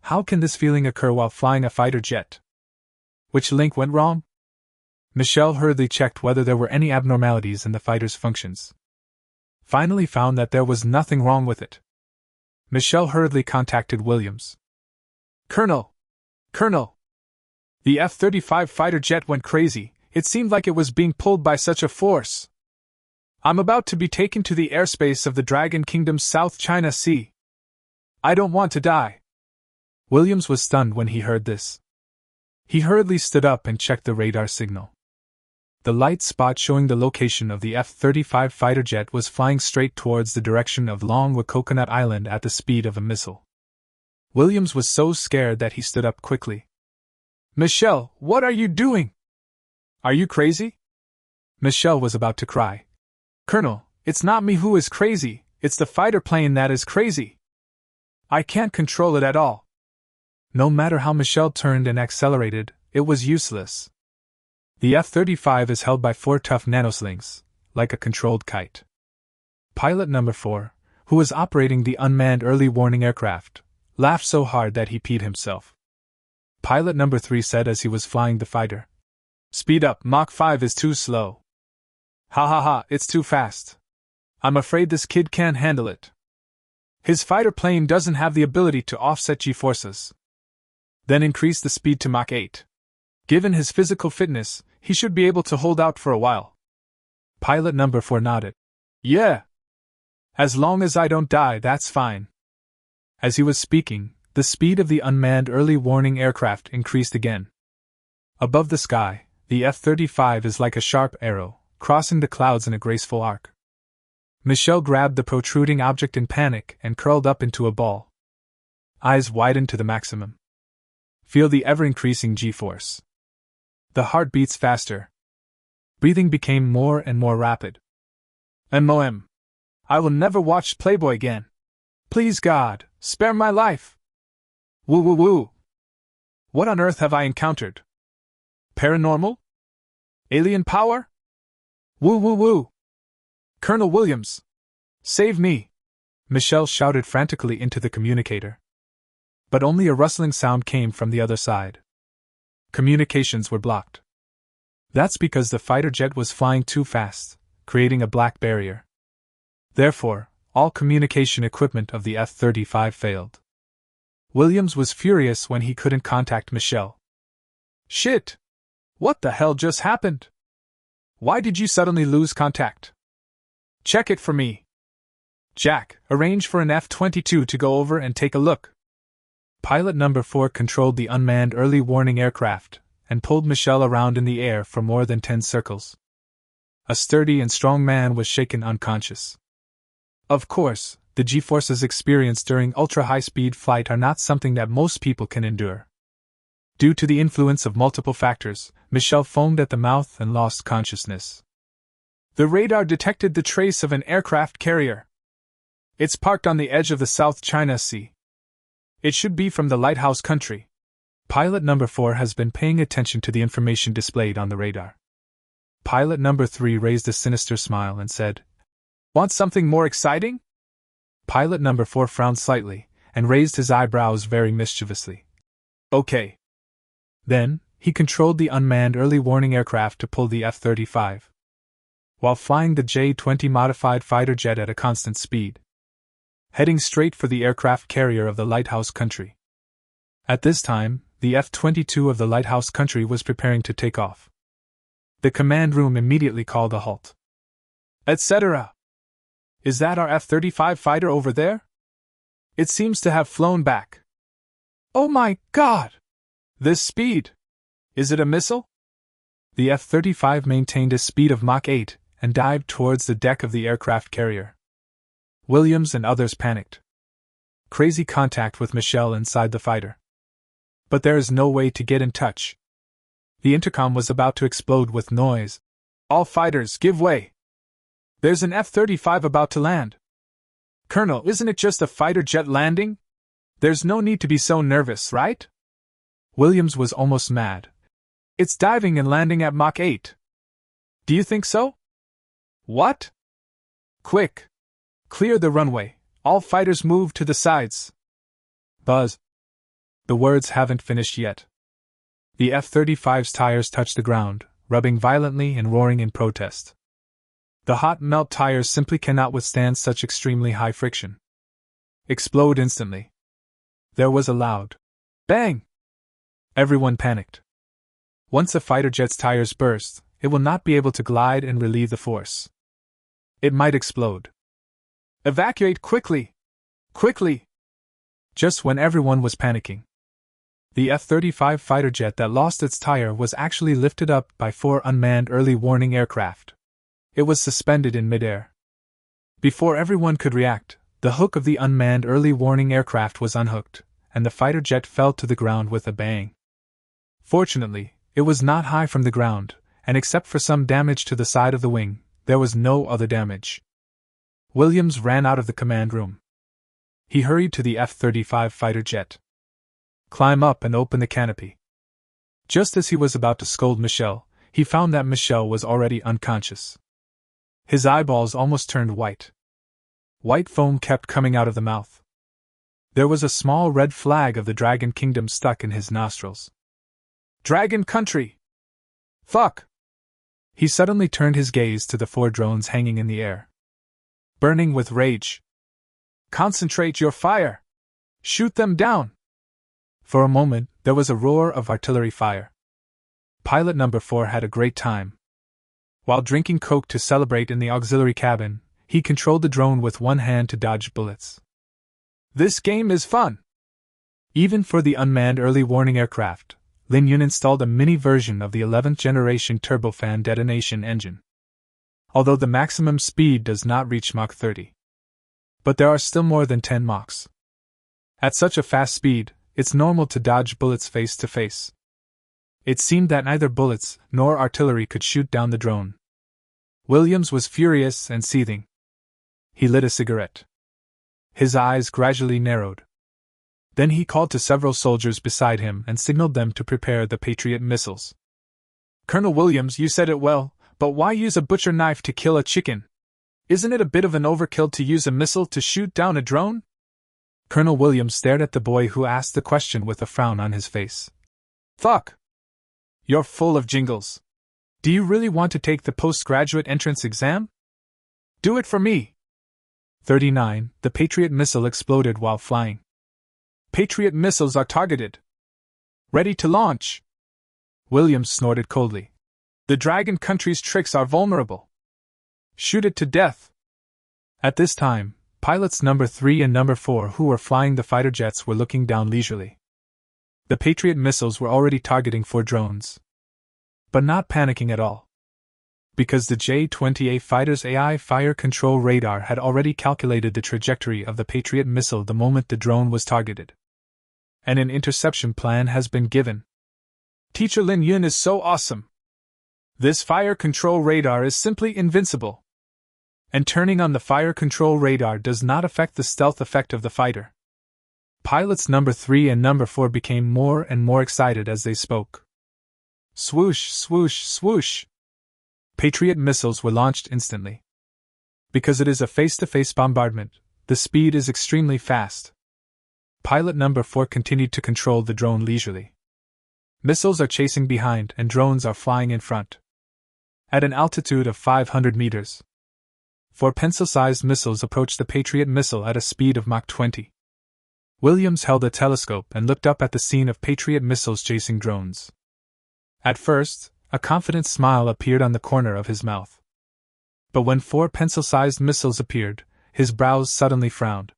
Speaker 1: How can this feeling occur while flying a fighter jet? Which link went wrong? Michelle hurriedly checked whether there were any abnormalities in the fighter's functions. Finally found that there was nothing wrong with it. Michelle hurriedly contacted Williams. Colonel! The F-35 fighter jet went crazy. It seemed like it was being pulled by such a force. I'm about to be taken to the airspace of the Dragon Kingdom's South China Sea. I don't want to die. Williams was stunned when he heard this. He hurriedly stood up and checked the radar signal. The light spot showing the location of the F-35 fighter jet was flying straight towards the direction of Longwa Coconut Island at the speed of a missile. Williams was so scared that he stood up quickly. Michelle, what are you doing? Are you crazy? Michelle was about to cry. Colonel, it's not me who is crazy, it's the fighter plane that is crazy. I can't control it at all. No matter how Michelle turned and accelerated, it was useless. The F-35 is held by 4 tough nanoslings, like a controlled kite. Pilot number 4, who was operating the unmanned early warning aircraft, laughed so hard that he peed himself. Pilot number 3 said as he was flying the fighter, "Speed up, Mach 5 is too slow." "Ha ha ha, it's too fast. I'm afraid this kid can't handle it. His fighter plane doesn't have the ability to offset G-forces." Then increase the speed to Mach 8. Given his physical fitness, he should be able to hold out for a while. Pilot number 4 nodded. "Yeah. As long as I don't die, that's fine." As he was speaking, the speed of the unmanned early warning aircraft increased again. Above the sky, the F-35 is like a sharp arrow, crossing the clouds in a graceful arc. Michelle grabbed the protruding object in panic and curled up into a ball. Eyes widened to the maximum. Feel the ever-increasing G-force. The heart beats faster. Breathing became more and more rapid. MOM. I will never watch Playboy again. Please God, spare my life. Woo woo woo. What on earth have I encountered? Paranormal? Alien power? Woo woo woo. Colonel Williams! Save me! Michelle shouted frantically into the communicator. But only a rustling sound came from the other side. Communications were blocked. That's because the fighter jet was flying too fast, creating a black barrier. Therefore, all communication equipment of the F-35 failed. Williams was furious when he couldn't contact Michelle. Shit! What the hell just happened? Why did you suddenly lose contact? Check it for me. Jack, arrange for an F-22 to go over and take a look. Pilot number 4 controlled the unmanned early warning aircraft and pulled Michelle around in the air for more than 10 circles. A sturdy and strong man was shaken unconscious. Of course, the G-forces experienced during ultra-high-speed flight are not something that most people can endure. Due to the influence of multiple factors, Michelle foamed at the mouth and lost consciousness. The radar detected the trace of an aircraft carrier. It's parked on the edge of the South China Sea. It should be from the lighthouse country. Pilot number 4 has been paying attention to the information displayed on the radar. Pilot number 3 raised a sinister smile and said, "Want something more exciting?" Pilot number 4 frowned slightly and raised his eyebrows very mischievously. Okay. Then, he controlled the unmanned early warning aircraft to pull the F-35, while flying the J-20 modified fighter jet at a constant speed, heading straight for the aircraft carrier of the lighthouse country. At this time, the F-22 of the lighthouse country was preparing to take off. The command room immediately called a halt. Etc. Is that our F-35 fighter over there? It seems to have flown back. Oh my God! This speed! Is it a missile? The F-35 maintained a speed of Mach 8 and dived towards the deck of the aircraft carrier. Williams and others panicked. Crazy contact with Michelle inside the fighter. But there is no way to get in touch. The intercom was about to explode with noise. All fighters, give way! There's an F-35 about to land. Colonel, isn't it just a fighter jet landing? There's no need to be so nervous, right? Williams was almost mad. It's diving and landing at Mach 8. Do you think so? What? Quick! Clear the runway. All fighters move to the sides. Buzz. The words haven't finished yet. The F-35's tires touched the ground, rubbing violently and roaring in protest. The hot melt tires simply cannot withstand such extremely high friction. Explode instantly. There was a loud bang. Everyone panicked. Once a fighter jet's tires burst, it will not be able to glide and relieve the force. It might explode. Evacuate quickly! Quickly! Just when everyone was panicking, the F-35 fighter jet that lost its tire was actually lifted up by 4 unmanned early warning aircraft. It was suspended in midair. Before everyone could react, the hook of the unmanned early warning aircraft was unhooked, and the fighter jet fell to the ground with a bang. Fortunately, it was not high from the ground, and except for some damage to the side of the wing, there was no other damage. Williams ran out of the command room. He hurried to the F-35 fighter jet. Climb up and open the canopy. Just as he was about to scold Michelle, he found that Michelle was already unconscious. His eyeballs almost turned white. White foam kept coming out of the mouth. There was a small red flag of the Dragon Kingdom stuck in his nostrils. Dragon Country! Fuck! He suddenly turned his gaze to the 4 drones hanging in the air. Burning with rage. Concentrate your fire! Shoot them down! For a moment, there was a roar of artillery fire. Pilot number 4 had a great time. While drinking Coke to celebrate in the auxiliary cabin, he controlled the drone with one hand to dodge bullets. This game is fun! Even for the unmanned early warning aircraft, Lin Yun installed a mini version of the 11th generation turbofan detonation engine. Although the maximum speed does not reach Mach 30. But there are still more than 10 Machs. At such a fast speed, it's normal to dodge bullets face to face. It seemed that neither bullets nor artillery could shoot down the drone. Williams was furious and seething. He lit a cigarette. His eyes gradually narrowed. Then he called to several soldiers beside him and signaled them to prepare the Patriot missiles. Colonel Williams, you said it well, but why use a butcher knife to kill a chicken? Isn't it a bit of an overkill to use a missile to shoot down a drone? Colonel Williams stared at the boy who asked the question with a frown on his face. Fuck! You're full of jingles. Do you really want to take the postgraduate entrance exam? Do it for me! 39. The Patriot missile exploded while flying. Patriot missiles are targeted. Ready to launch! Williams snorted coldly. The Dragon Country's tricks are vulnerable. Shoot it to death! At this time, pilots number 3 and number 4 who were flying the fighter jets were looking down leisurely. The Patriot missiles were already targeting 4 drones. But not panicking at all. Because the J-28 fighter's AI fire control radar had already calculated the trajectory of the Patriot missile the moment the drone was targeted. And an interception plan has been given. Teacher Lin Yun is so awesome. This fire control radar is simply invincible. And turning on the fire control radar does not affect the stealth effect of the fighter. Pilots number 3 and number 4 became more and more excited as they spoke. Swoosh, swoosh, swoosh. Patriot missiles were launched instantly. Because it is a face-to-face bombardment, the speed is extremely fast. Pilot number 4 continued to control the drone leisurely. Missiles are chasing behind and drones are flying in front. At an altitude of 500 meters. 4 pencil-sized missiles approached the Patriot missile at a speed of Mach 20. Williams held a telescope and looked up at the scene of Patriot missiles chasing drones. At first, a confident smile appeared on the corner of his mouth. But when 4 pencil-sized missiles appeared, his brows suddenly frowned.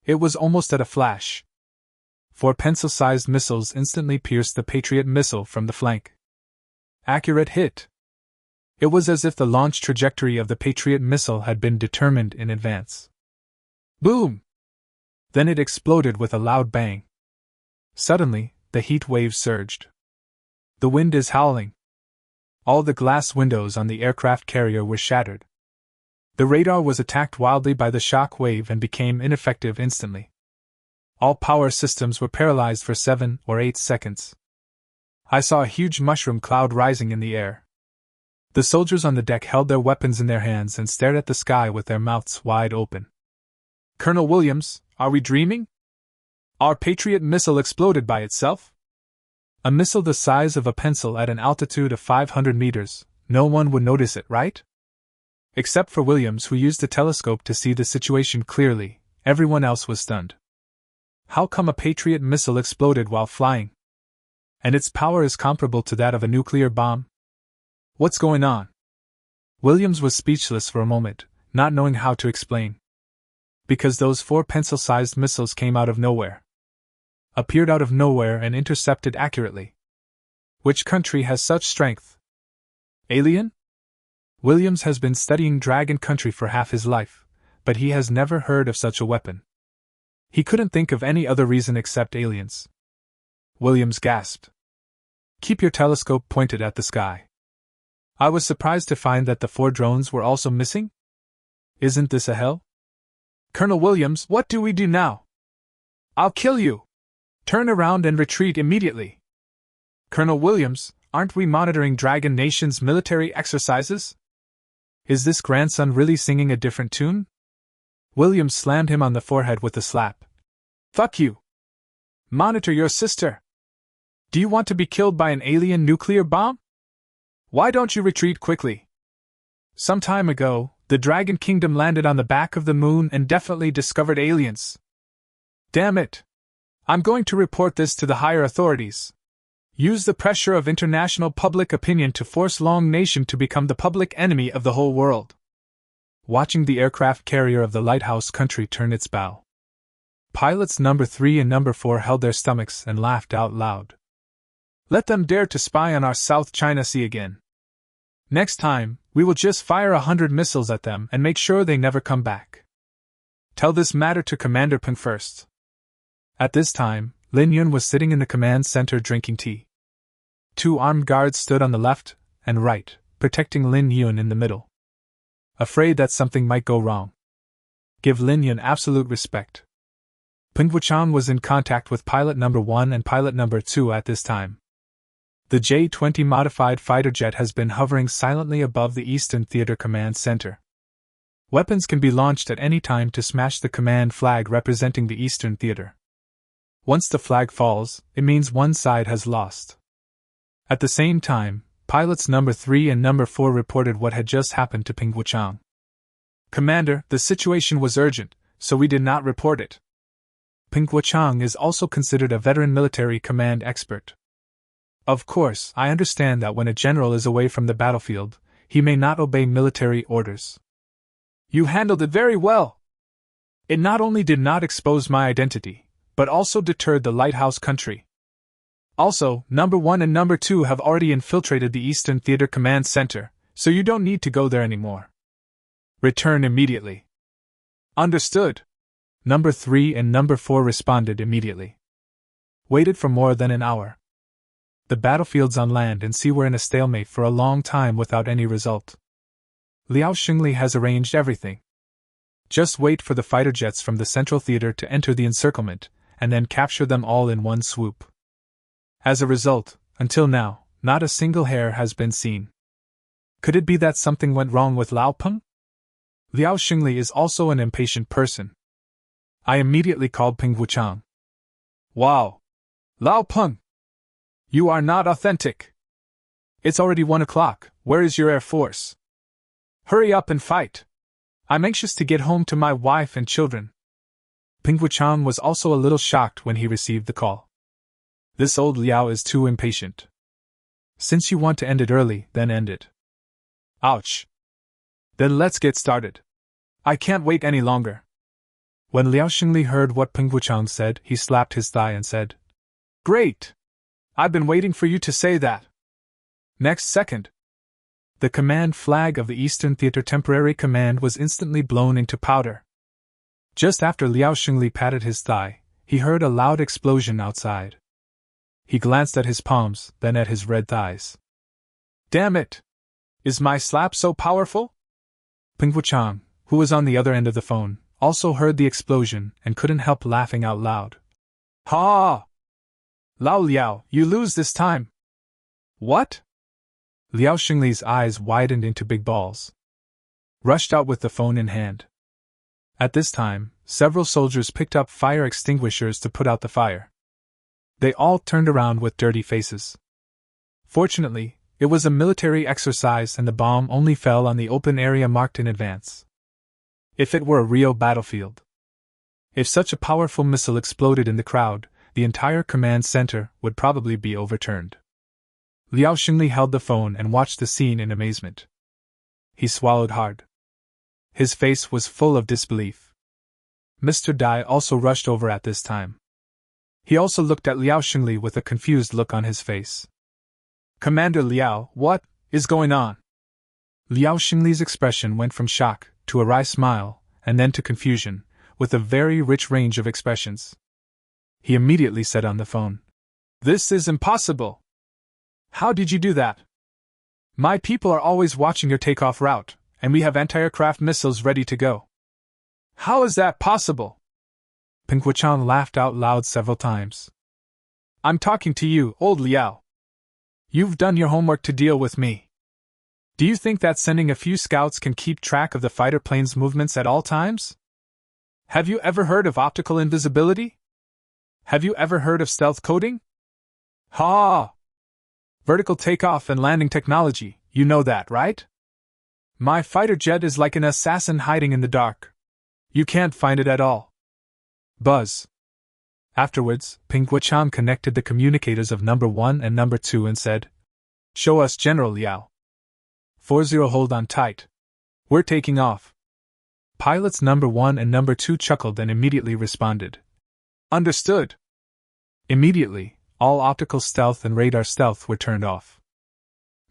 Speaker 1: It was almost at a flash. 4 pencil-sized missiles instantly pierced the Patriot missile from the flank. Accurate hit. It was as if the launch trajectory of the Patriot missile had been determined in advance. Boom! Then it exploded with a loud bang. Suddenly, the heat wave surged. The wind is howling. All the glass windows on the aircraft carrier were shattered. The radar was attacked wildly by the shock wave and became ineffective instantly. All power systems were paralyzed for 7 or 8 seconds. I saw a huge mushroom cloud rising in the air. The soldiers on the deck held their weapons in their hands and stared at the sky with their mouths wide open. Colonel Williams, are we dreaming? Our Patriot missile exploded by itself? A missile the size of a pencil at an altitude of 500 meters, no one would notice it, right? Except for Williams, who used the telescope to see the situation clearly, everyone else was stunned. How come a Patriot missile exploded while flying? And its power is comparable to that of a nuclear bomb? What's going on? Williams was speechless for a moment, not knowing how to explain. Because those 4 pencil-sized missiles came out of nowhere. Appeared out of nowhere and intercepted accurately. Which country has such strength? Alien? Williams has been studying Dragon Country for half his life, but he has never heard of such a weapon. He couldn't think of any other reason except aliens. Williams gasped. Keep your telescope pointed at the sky. I was surprised to find that the 4 drones were also missing. Isn't this a hell? Colonel Williams, what do we do now? I'll kill you! Turn around and retreat immediately! Colonel Williams, aren't we monitoring Dragon Nation's military exercises? Is this grandson really singing a different tune? Williams slammed him on the forehead with a slap. Fuck you! Monitor your sister! Do you want to be killed by an alien nuclear bomb? Why don't you retreat quickly? Some time ago, the Dragon Kingdom landed on the back of the moon and definitely discovered aliens. Damn it! I'm going to report this to the higher authorities. Use the pressure of international public opinion to force Long Nation to become the public enemy of the whole world. Watching the aircraft carrier of the lighthouse country turn its bow, pilots number 3 and number 4 held their stomachs and laughed out loud. Let them dare to spy on our South China Sea again. Next time, we will just fire 100 missiles at them and make sure they never come back. Tell this matter to Commander Peng first. At this time, Lin Yun was sitting in the command center drinking tea. 2 armed guards stood on the left and right, protecting Lin Yun in the middle. Afraid that something might go wrong. Give Lin Yun absolute respect. Peng Wuchang was in contact with pilot number 1 and pilot number 2 at this time. The J-20 modified fighter jet has been hovering silently above the Eastern Theater Command Center. Weapons can be launched at any time to smash the command flag representing the Eastern Theater. Once the flag falls, it means one side has lost. At the same time, pilots number 3 and number 4 reported what had just happened to Peng Wuchang. Commander, the situation was urgent, so we did not report it. Peng Wuchang is also considered a veteran military command expert. Of course, I understand that when a general is away from the battlefield, he may not obey military orders. You handled it very well. It not only did not expose my identity, but also deterred the lighthouse country. Also, number 1 and number 2 have already infiltrated the Eastern Theater Command Center, so you don't need to go there anymore. Return immediately. Understood. Number 3 and number 4 responded immediately. Waited for more than an hour. The battlefields on land and sea were in a stalemate for a long time without any result. Liao Xingli has arranged everything. Just wait for the fighter jets from the Central Theater to enter the encirclement, and then capture them all in one swoop. As a result, until now, not a single hair has been seen. Could it be that something went wrong with Lao Peng? Liao Xingli is also an impatient person. I immediately called Peng Wuchang. Wow! Lao Peng! You are not authentic! It's already 1 o'clock, where is your Air Force? Hurry up and fight! I'm anxious to get home to my wife and children. Peng Wuchang was also a little shocked when he received the call. This old Liao is too impatient. Since you want to end it early, then end it. Ouch! Then let's get started. I can't wait any longer. When Liao Xingli heard what Peng Wuchang said, he slapped his thigh and said, Great! I've been waiting for you to say that. Next second, the command flag of the Eastern Theater Temporary Command was instantly blown into powder. Just after Liao Xingli patted his thigh, he heard a loud explosion outside. He glanced at his palms, then at his red thighs. Damn it! Is my slap so powerful? Peng Wuchang, who was on the other end of the phone, also heard the explosion and couldn't help laughing out loud. Ha! Lao Liao, you lose this time. What? Liao Xingli's eyes widened into big balls. Rushed out with the phone in hand. At this time, several soldiers picked up fire extinguishers to put out the fire. They all turned around with dirty faces. Fortunately, it was a military exercise and the bomb only fell on the open area marked in advance. If it were a real battlefield. If such a powerful missile exploded in the crowd, the entire command center would probably be overturned. Liao Xingli held the phone and watched the scene in amazement. He swallowed hard. His face was full of disbelief. Mr. Dai also rushed over at this time. He also looked at Liao Xingli with a confused look on his face. Commander Liao, what is going on? Liao Xingli's expression went from shock to a wry smile, and then to confusion, with a very rich range of expressions. He immediately said on the phone, This is impossible! How did you do that? My people are always watching your takeoff route, and we have anti-aircraft missiles ready to go. How is that possible? Pingguochang laughed out loud several times. I'm talking to you, old Liao. You've done your homework to deal with me. Do you think that sending a few scouts can keep track of the fighter plane's movements at all times? Have you ever heard of optical invisibility? Have you ever heard of stealth coding? Ha! Vertical takeoff and landing technology, you know that, right? My fighter jet is like an assassin hiding in the dark. You can't find it at all. Buzz. Afterwards, Pingguochang connected the communicators of number 1 and number 2 and said, Show us General Liao. 40 hold on tight. We're taking off. Pilots number 1 and number 2 chuckled and immediately responded. Understood. Immediately, all optical stealth and radar stealth were turned off.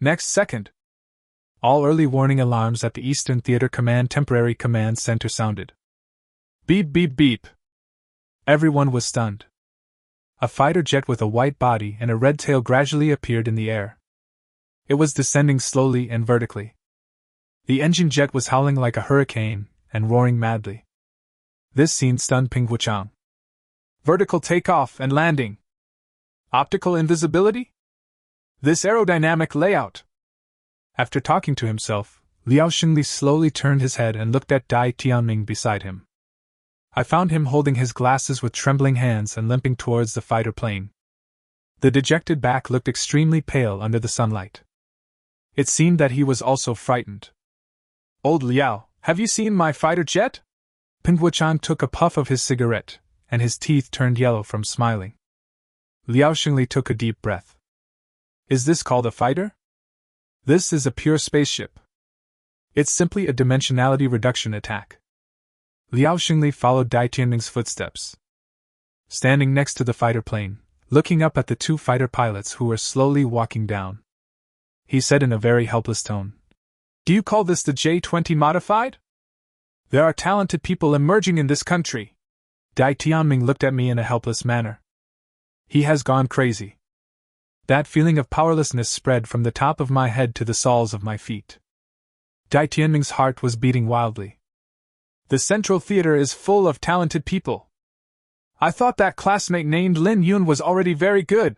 Speaker 1: Next second, all early warning alarms at the Eastern Theater Command Temporary Command Center sounded. Beep beep beep. Everyone was stunned. A fighter jet with a white body and a red tail gradually appeared in the air. It was descending slowly and vertically. The engine jet was howling like a hurricane and roaring madly. This scene stunned Pingguochang. Vertical takeoff and landing. Optical invisibility? This aerodynamic layout. After talking to himself, Liao Xingli slowly turned his head and looked at Dai Tianming beside him. I found him holding his glasses with trembling hands and limping towards the fighter plane. The dejected back looked extremely pale under the sunlight. It seemed that he was also frightened. Old Liao, have you seen my fighter jet? Pingguochang took a puff of his cigarette, and his teeth turned yellow from smiling. Liao Xingli took a deep breath. Is this called a fighter? This is a pure spaceship. It's simply a dimensionality reduction attack. Liao Xingli followed Dai Tianming's footsteps. Standing next to the fighter plane, looking up at the 2 fighter pilots who were slowly walking down, he said in a very helpless tone, Do you call this the J-20 modified? There are talented people emerging in this country. Dai Tianming looked at me in a helpless manner. He has gone crazy. That feeling of powerlessness spread from the top of my head to the soles of my feet. Dai Tianming's heart was beating wildly. The Central Theater is full of talented people. I thought that classmate named Lin Yun was already very good.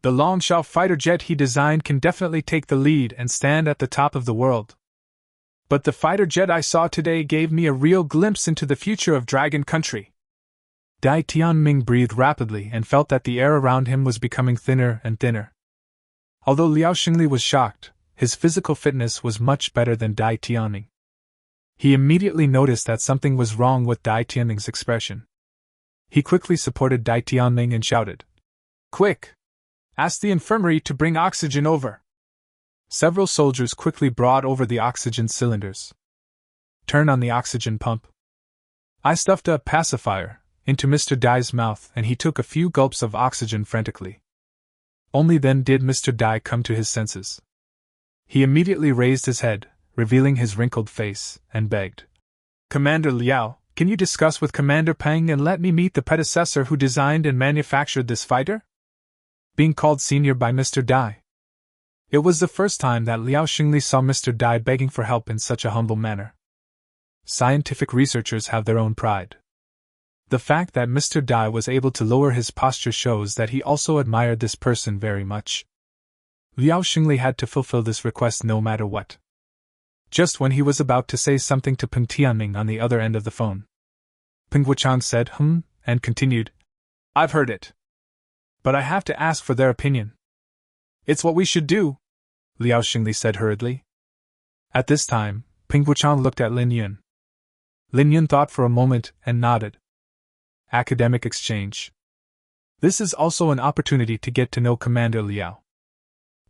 Speaker 1: The Longshao fighter jet he designed can definitely take the lead and stand at the top of the world. But the fighter jet I saw today gave me a real glimpse into the future of Dragon Country. Dai Tianming breathed rapidly and felt that the air around him was becoming thinner and thinner. Although Liao Xingli was shocked, his physical fitness was much better than Dai Tianming. He immediately noticed that something was wrong with Dai Tianming's expression. He quickly supported Dai Tianming and shouted, Quick! Ask the infirmary to bring oxygen over. Several soldiers quickly brought over the oxygen cylinders. Turn on the oxygen pump. I stuffed a pacifier into Mr. Dai's mouth and he took a few gulps of oxygen frantically. Only then did Mr. Dai come to his senses. He immediately raised his head, revealing his wrinkled face, and begged, Commander Liao, can you discuss with Commander Peng and let me meet the predecessor who designed and manufactured this fighter? Being called senior by Mr. Dai. It was the first time that Liao Xingli saw Mr. Dai begging for help in such a humble manner. Scientific researchers have their own pride. The fact that Mr. Dai was able to lower his posture shows that he also admired this person very much. Liao Xingli had to fulfill this request no matter what. Just when he was about to say something to Peng Tianming on the other end of the phone, Pingguochang said, and continued, I've heard it. But I have to ask for their opinion. It's what we should do, Liao Xingli said hurriedly. At this time, Pingguochang looked at Lin Yun. Lin Yun thought for a moment and nodded. Academic exchange. This is also an opportunity to get to know Commander Liao.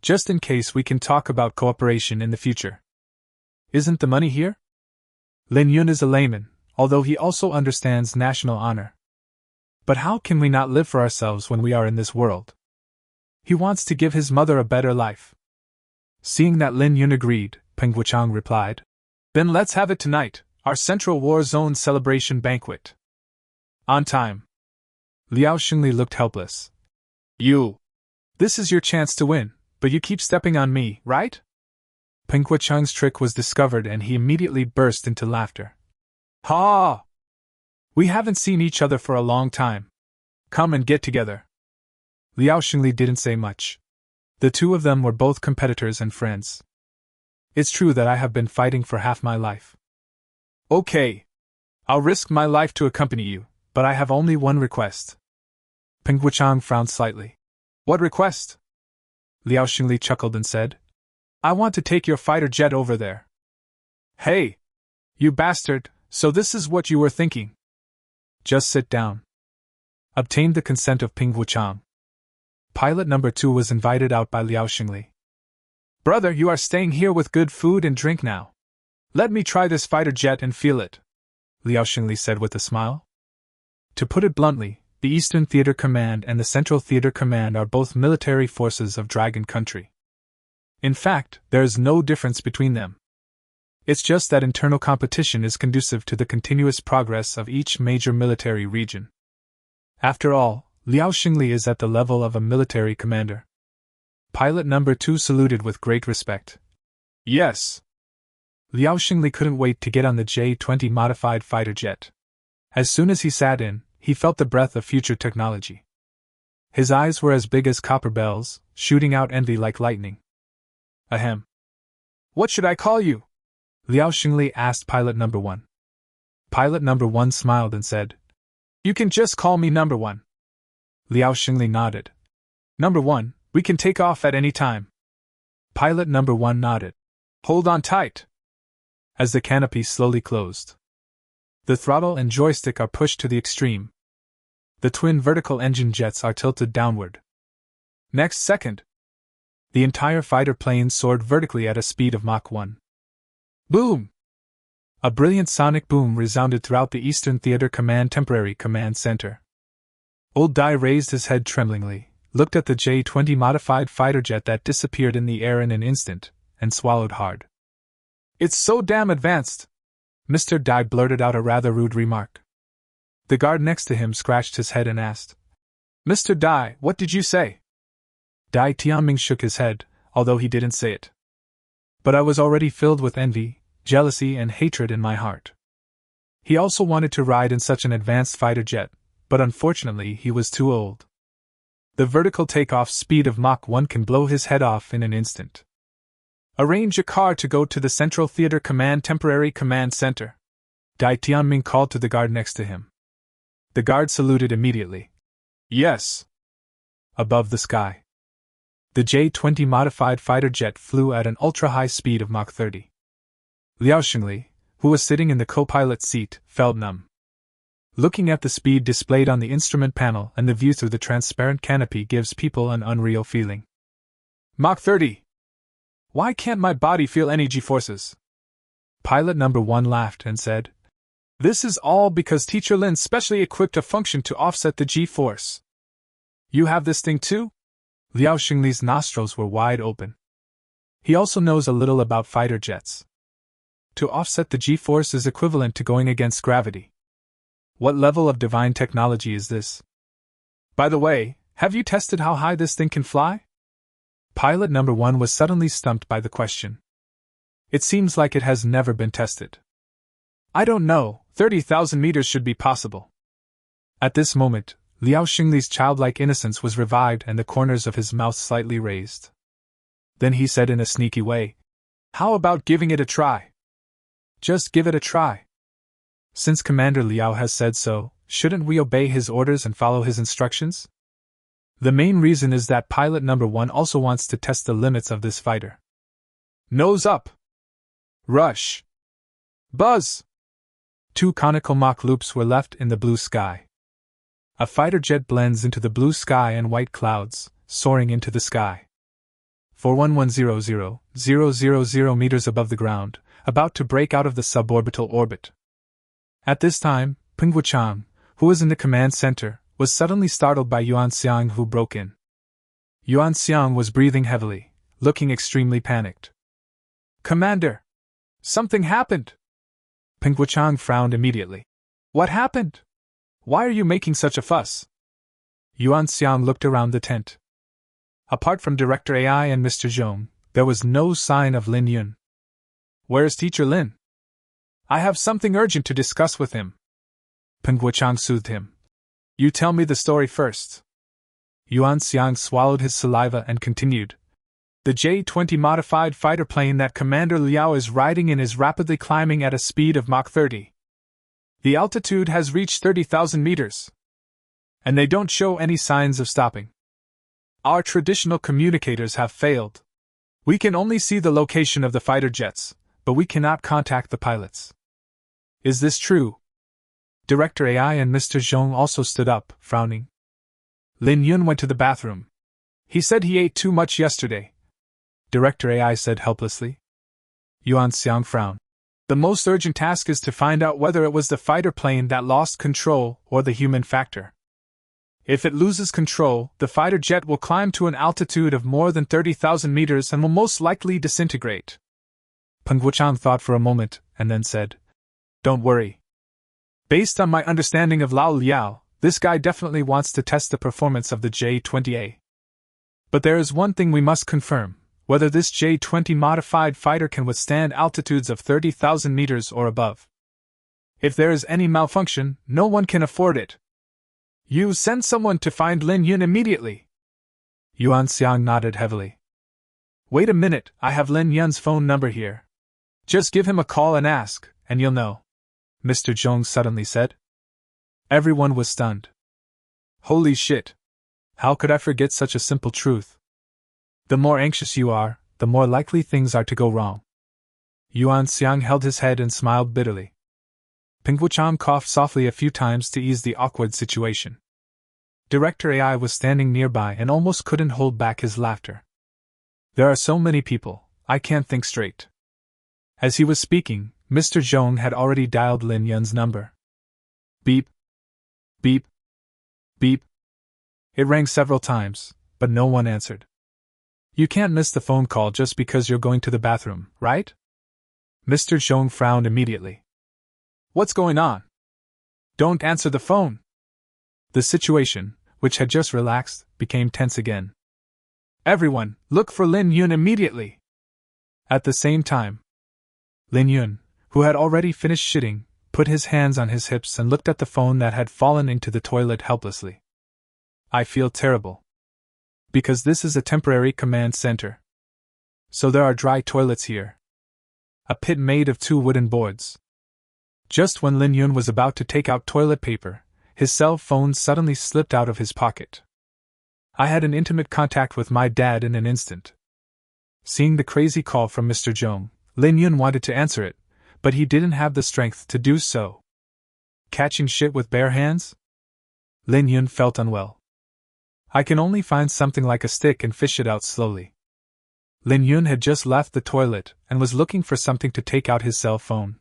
Speaker 1: Just in case we can talk about cooperation in the future. Isn't the money here? Lin Yun is a layman, although he also understands national honor. But how can we not live for ourselves when we are in this world? He wants to give his mother a better life. Seeing that Lin Yun agreed, Pingguochang replied, Then let's have it tonight, our Central War Zone celebration banquet. On time. Liao Xingli looked helpless. This is your chance to win, but you keep stepping on me, right? Peng Chang's trick was discovered and he immediately burst into laughter. Ha! We haven't seen each other for a long time. Come and get together. Liao Xingli didn't say much. The two of them were both competitors and friends. It's true that I have been fighting for half my life. Okay. I'll risk my life to accompany you, but I have only one request. Peng Chang frowned slightly. What request? Liao Xingli chuckled and said, I want to take your fighter jet over there. Hey! You bastard, so this is what you were thinking. Just sit down. Obtained the consent of Peng Chang. Pilot number 2 was invited out by Liao Xingli. Brother, you are staying here with good food and drink now. Let me try this fighter jet and feel it, Liao Xingli said with a smile. To put it bluntly, the Eastern Theater Command and the Central Theater Command are both military forces of Dragon Country. In fact, there is no difference between them. It's just that internal competition is conducive to the continuous progress of each major military region. After all, Liao Xingli is at the level of a military commander. Pilot number 2 saluted with great respect. Yes. Liao Xingli couldn't wait to get on the J-20 modified fighter jet. As soon as he sat in, he felt the breath of future technology. His eyes were as big as copper bells, shooting out envy like lightning. Ahem. What should I call you? Liao Xingli asked pilot number 1. Pilot number 1 smiled and said, You can just call me number 1. Liao Xingli nodded. Number 1, we can take off at any time. Pilot number 1 nodded. Hold on tight. As the canopy slowly closed. The throttle and joystick are pushed to the extreme. The twin vertical engine jets are tilted downward. Next second. The entire fighter plane soared vertically at a speed of Mach 1. Boom! A brilliant sonic boom resounded throughout the Eastern Theater Command Temporary Command Center. Old Dai raised his head tremblingly, looked at the J-20 modified fighter jet that disappeared in the air in an instant, and swallowed hard. It's so damn advanced! Mr. Dai blurted out a rather rude remark. The guard next to him scratched his head and asked, Mr. Dai, what did you say? Dai Tianming shook his head, although he didn't say it. But I was already filled with envy, jealousy, and hatred in my heart. He also wanted to ride in such an advanced fighter jet, but unfortunately he was too old. The vertical takeoff speed of Mach 1 can blow his head off in an instant. Arrange a car to go to the Central Theater Command Temporary Command Center. Dai Tianming called to the guard next to him. The guard saluted immediately. Yes. Above the sky. The J-20 modified fighter jet flew at an ultra-high speed of Mach 30. Liao Xingli, who was sitting in the co-pilot's seat, felt numb. Looking at the speed displayed on the instrument panel and the view through the transparent canopy gives people an unreal feeling. Mach 30! Why can't my body feel any G-forces? Pilot number 1 laughed and said, This is all because Teacher Lin specially equipped a function to offset the G-force. You have this thing too? Liao Xingli's nostrils were wide open. He also knows a little about fighter jets. To offset the G-force is equivalent to going against gravity. What level of divine technology is this? By the way, have you tested how high this thing can fly? Pilot number 1 was suddenly stumped by the question. It seems like it has never been tested. I don't know, 30,000 meters should be possible. At this moment, Liao Xingli's childlike innocence was revived and the corners of his mouth slightly raised. Then he said in a sneaky way, How about giving it a try? Just give it a try. Since Commander Liao has said so, shouldn't we obey his orders and follow his instructions? The main reason is that pilot number 1 also wants to test the limits of this fighter. Nose up! Rush! Buzz! 2 conical Mach loops were left in the blue sky. A fighter jet blends into the blue sky and white clouds, soaring into the sky. 41100,000 meters above the ground, about to break out of the suborbital orbit. At this time, Peng Chang, who was in the command center, was suddenly startled by Yuan Xiang, who broke in. Yuan Xiang was breathing heavily, looking extremely panicked. Commander! Something happened! Peng Chang frowned immediately. What happened? Why are you making such a fuss? Yuan Xiang looked around the tent. Apart from Director AI and Mr. Zhong, There was no sign of Lin Yun. Where's Teacher Lin? I have something urgent to discuss with him. Peng Wuchang soothed him. You tell me the story first. Yuan Xiang swallowed his saliva and continued. The J-20 modified fighter plane that Commander Liao is riding in is rapidly climbing at a speed of Mach 30. The altitude has reached 30,000 meters. And they don't show any signs of stopping. Our traditional communicators have failed. We can only see the location of the fighter jets, but we cannot contact the pilots. Is this true? Director AI and Mr. Zhong also stood up, frowning. Lin Yun went to the bathroom. He said he ate too much yesterday. Director AI said helplessly. Yuan Xiang frowned. The most urgent task is to find out whether it was the fighter plane that lost control or the human factor. If it loses control, the fighter jet will climb to an altitude of more than 30,000 meters and will most likely disintegrate. Peng Wuchang thought for a moment, and then said, Don't worry. Based on my understanding of Lao Liao, this guy definitely wants to test the performance of the J-20A. But there is one thing we must confirm, whether this J-20 modified fighter can withstand altitudes of 30,000 meters or above. If there is any malfunction, no one can afford it. You send someone to find Lin Yun immediately. Yuan Xiang nodded heavily. Wait a minute, I have Lin Yun's phone number here. Just give him a call and ask, and you'll know. Mr. Zhong suddenly said. Everyone was stunned. Holy shit! How could I forget such a simple truth? The more anxious you are, the more likely things are to go wrong. Yuan Xiang held his head and smiled bitterly. Peng Wuchang coughed softly a few times to ease the awkward situation. Director AI was standing nearby and almost couldn't hold back his laughter. There are so many people, I can't think straight. As he was speaking, Mr. Zhong had already dialed Lin Yun's number. Beep. Beep. Beep. It rang several times, but no one answered. You can't miss the phone call just because you're going to the bathroom, right? Mr. Zhong frowned immediately. What's going on? Don't answer the phone. The situation, which had just relaxed, became tense again. Everyone, look for Lin Yun immediately. At the same time, Lin Yun, who had already finished shitting, put his hands on his hips and looked at the phone that had fallen into the toilet helplessly. I feel terrible. Because this is a temporary command center. So there are dry toilets here. A pit made of 2 wooden boards. Just when Lin Yun was about to take out toilet paper, his cell phone suddenly slipped out of his pocket. I had an intimate contact with my dad in an instant. Seeing the crazy call from Mr. Zhong, Lin Yun wanted to answer it, but he didn't have the strength to do so. Catching shit with bare hands? Lin Yun felt unwell. I can only find something like a stick and fish it out slowly. Lin Yun had just left the toilet and was looking for something to take out his cell phone.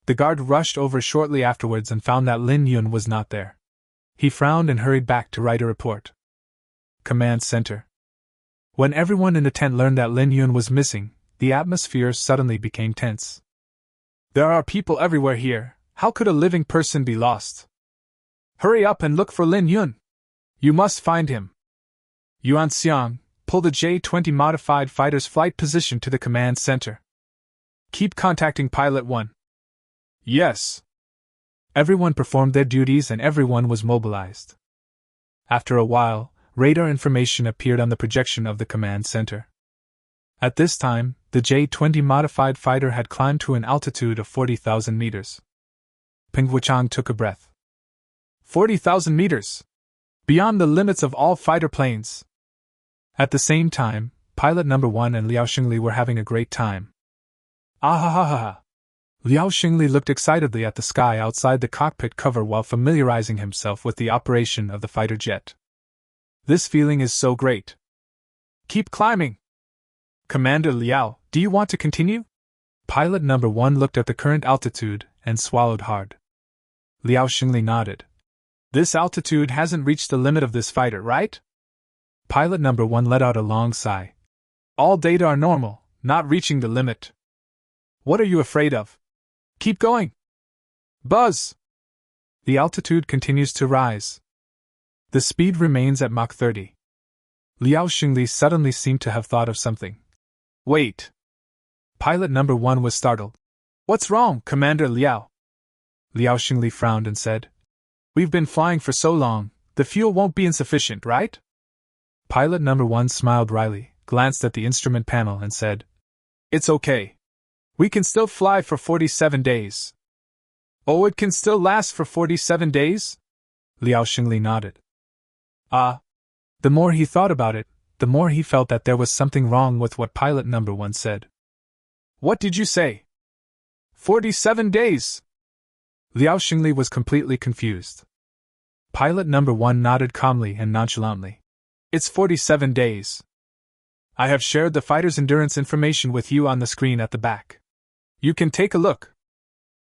Speaker 1: The guard rushed over shortly afterwards and found that Lin Yun was not there. He frowned and hurried back to write a report. Command Center. When everyone in the tent learned that Lin Yun was missing, the atmosphere suddenly became tense. There are people everywhere here. How could a living person be lost? Hurry up and look for Lin Yun. You must find him. Yuan Xiang, pull the J-20 modified fighter's flight position to the command center. Keep contacting Pilot 1. Yes. Everyone performed their duties and everyone was mobilized. After a while, radar information appeared on the projection of the command center. At this time, the J-20 modified fighter had climbed to an altitude of 40,000 meters. Peng Wuchang took a breath. 40,000 meters! Beyond the limits of all fighter planes! At the same time, pilot number 1 and Liao Xingli were having a great time. Ah ha ha ha ha! Liao Xingli looked excitedly at the sky outside the cockpit cover while familiarizing himself with the operation of the fighter jet. This feeling is so great. Keep climbing! Commander Liao, do you want to continue? Pilot number 1 looked at the current altitude and swallowed hard. Liao Xingli nodded. This altitude hasn't reached the limit of this fighter, right? Pilot number 1 let out a long sigh. All data are normal, not reaching the limit. What are you afraid of? Keep going! Buzz! The altitude continues to rise. The speed remains at Mach 30. Liao Xingli suddenly seemed to have thought of something. Wait. Pilot number 1 was startled. What's wrong, Commander Liao? Liao Xingli frowned and said, We've been flying for so long, the fuel won't be insufficient, right? Pilot number 1 smiled wryly, glanced at the instrument panel and said, It's okay. We can still fly for 47 days. Oh, it can still last for 47 days? Liao Xingli nodded. The more he thought about it, the more he felt that there was something wrong with what pilot number 1 said. What did you say? 47 days! Liao Xingli was completely confused. Pilot number 1 nodded calmly and nonchalantly. It's 47 days. I have shared the fighter's endurance information with you on the screen at the back. You can take a look.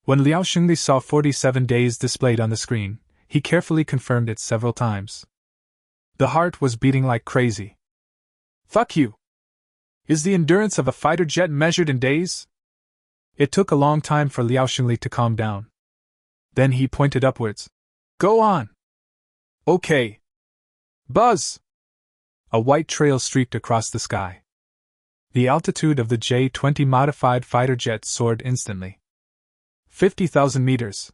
Speaker 1: When Liao Xingli saw 47 days displayed on the screen, he carefully confirmed it several times. The heart was beating like crazy. Fuck you! Is the endurance of a fighter jet measured in days? It took a long time for Liao Xingli to calm down. Then he pointed upwards. Go on! Okay. Buzz! A white trail streaked across the sky. The altitude of the J-20 modified fighter jet soared instantly. 50,000 meters.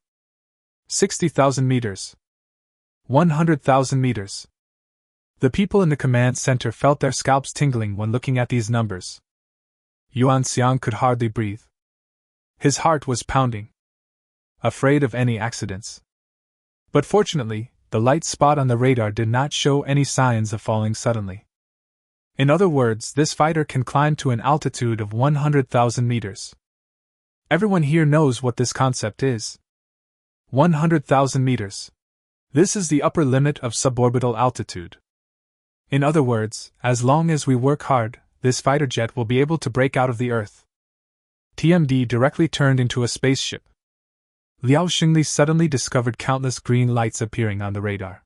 Speaker 1: 60,000 meters. 100,000 meters. The people in the command center felt their scalps tingling when looking at these numbers. Yuan Xiang could hardly breathe. His heart was pounding, afraid of any accidents. But fortunately, the light spot on the radar did not show any signs of falling suddenly. In other words, this fighter can climb to an altitude of 100,000 meters. Everyone here knows what this concept is. 100,000 meters. This is the upper limit of suborbital altitude. In other words, as long as we work hard, this fighter jet will be able to break out of the Earth. TMD directly turned into a spaceship. Liao Xingli suddenly discovered countless green lights appearing on the radar.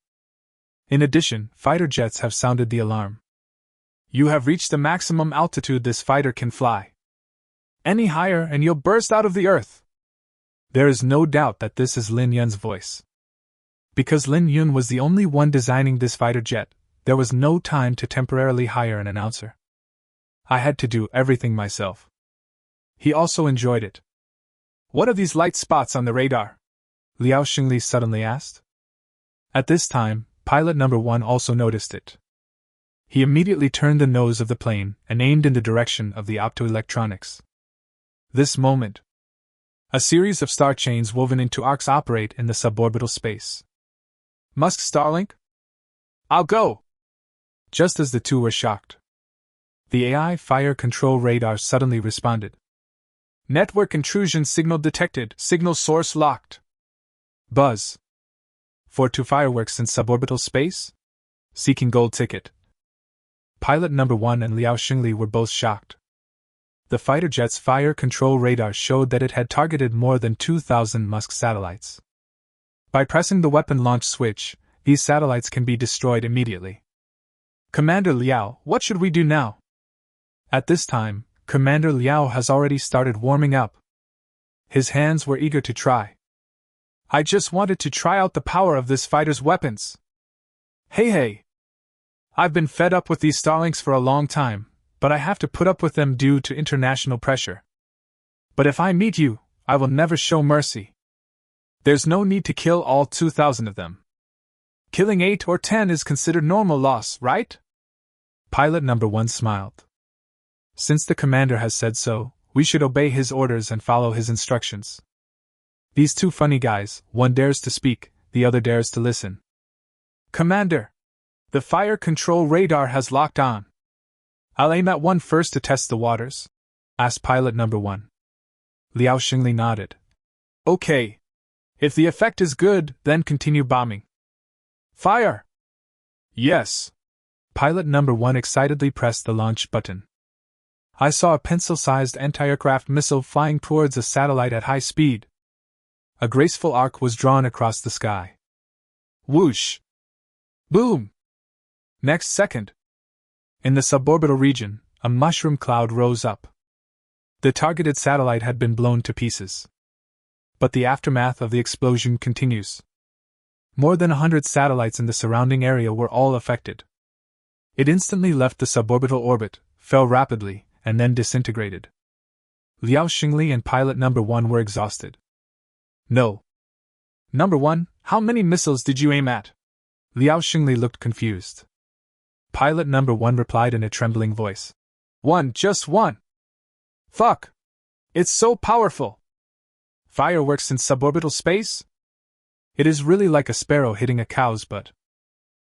Speaker 1: In addition, fighter jets have sounded the alarm. You have reached the maximum altitude this fighter can fly. Any higher and you'll burst out of the Earth. There is no doubt that this is Lin Yun's voice. Because Lin Yun was the only one designing this fighter jet, there was no time to temporarily hire an announcer. I had to do everything myself. He also enjoyed it. What are these light spots on the radar? Liao Xingli suddenly asked. At this time, pilot number 1 also noticed it. He immediately turned the nose of the plane and aimed in the direction of the optoelectronics. This moment, a series of star chains woven into arcs operate in the suborbital space. Musk Starlink? I'll go! Just as the two were shocked, the AI fire control radar suddenly responded. Network intrusion signal detected, signal source locked. Buzz. 4-2 fireworks in suborbital space? Seeking gold ticket. Pilot number 1 and Liao Xingli were both shocked. The fighter jet's fire control radar showed that it had targeted more than 2,000 Musk satellites. By pressing the weapon launch switch, these satellites can be destroyed immediately. Commander Liao, what should we do now? At this time, Commander Liao has already started warming up. His hands were eager to try. I just wanted to try out the power of this fighter's weapons. Hey! I've been fed up with these Starlinks for a long time, but I have to put up with them due to international pressure. But if I meet you, I will never show mercy. There's no need to kill all 2,000 of them. Killing 8 or 10 is considered normal loss, right? Pilot number 1 smiled. Since the commander has said so, we should obey his orders and follow his instructions. These two funny guys, one dares to speak, the other dares to listen. Commander! The fire control radar has locked on. I'll aim at one first to test the waters, asked pilot number 1. Liao Xingli nodded. Okay. If the effect is good, then continue bombing. Fire! Yes. Pilot number 1 excitedly pressed the launch button. I saw a pencil-sized anti-aircraft missile flying towards a satellite at high speed. A graceful arc was drawn across the sky. Whoosh! Boom! Next second, in the suborbital region, a mushroom cloud rose up. The targeted satellite had been blown to pieces. But the aftermath of the explosion continues. More than 100 satellites in the surrounding area were all affected. It instantly left the suborbital orbit, fell rapidly, and then disintegrated. Liao Xingli and pilot number 1 were exhausted. No. Number 1, how many missiles did you aim at? Liao Xingli looked confused. Pilot number 1 replied in a trembling voice. 1, just 1. Fuck! It's so powerful! Fireworks in suborbital space? It is really like a sparrow hitting a cow's butt.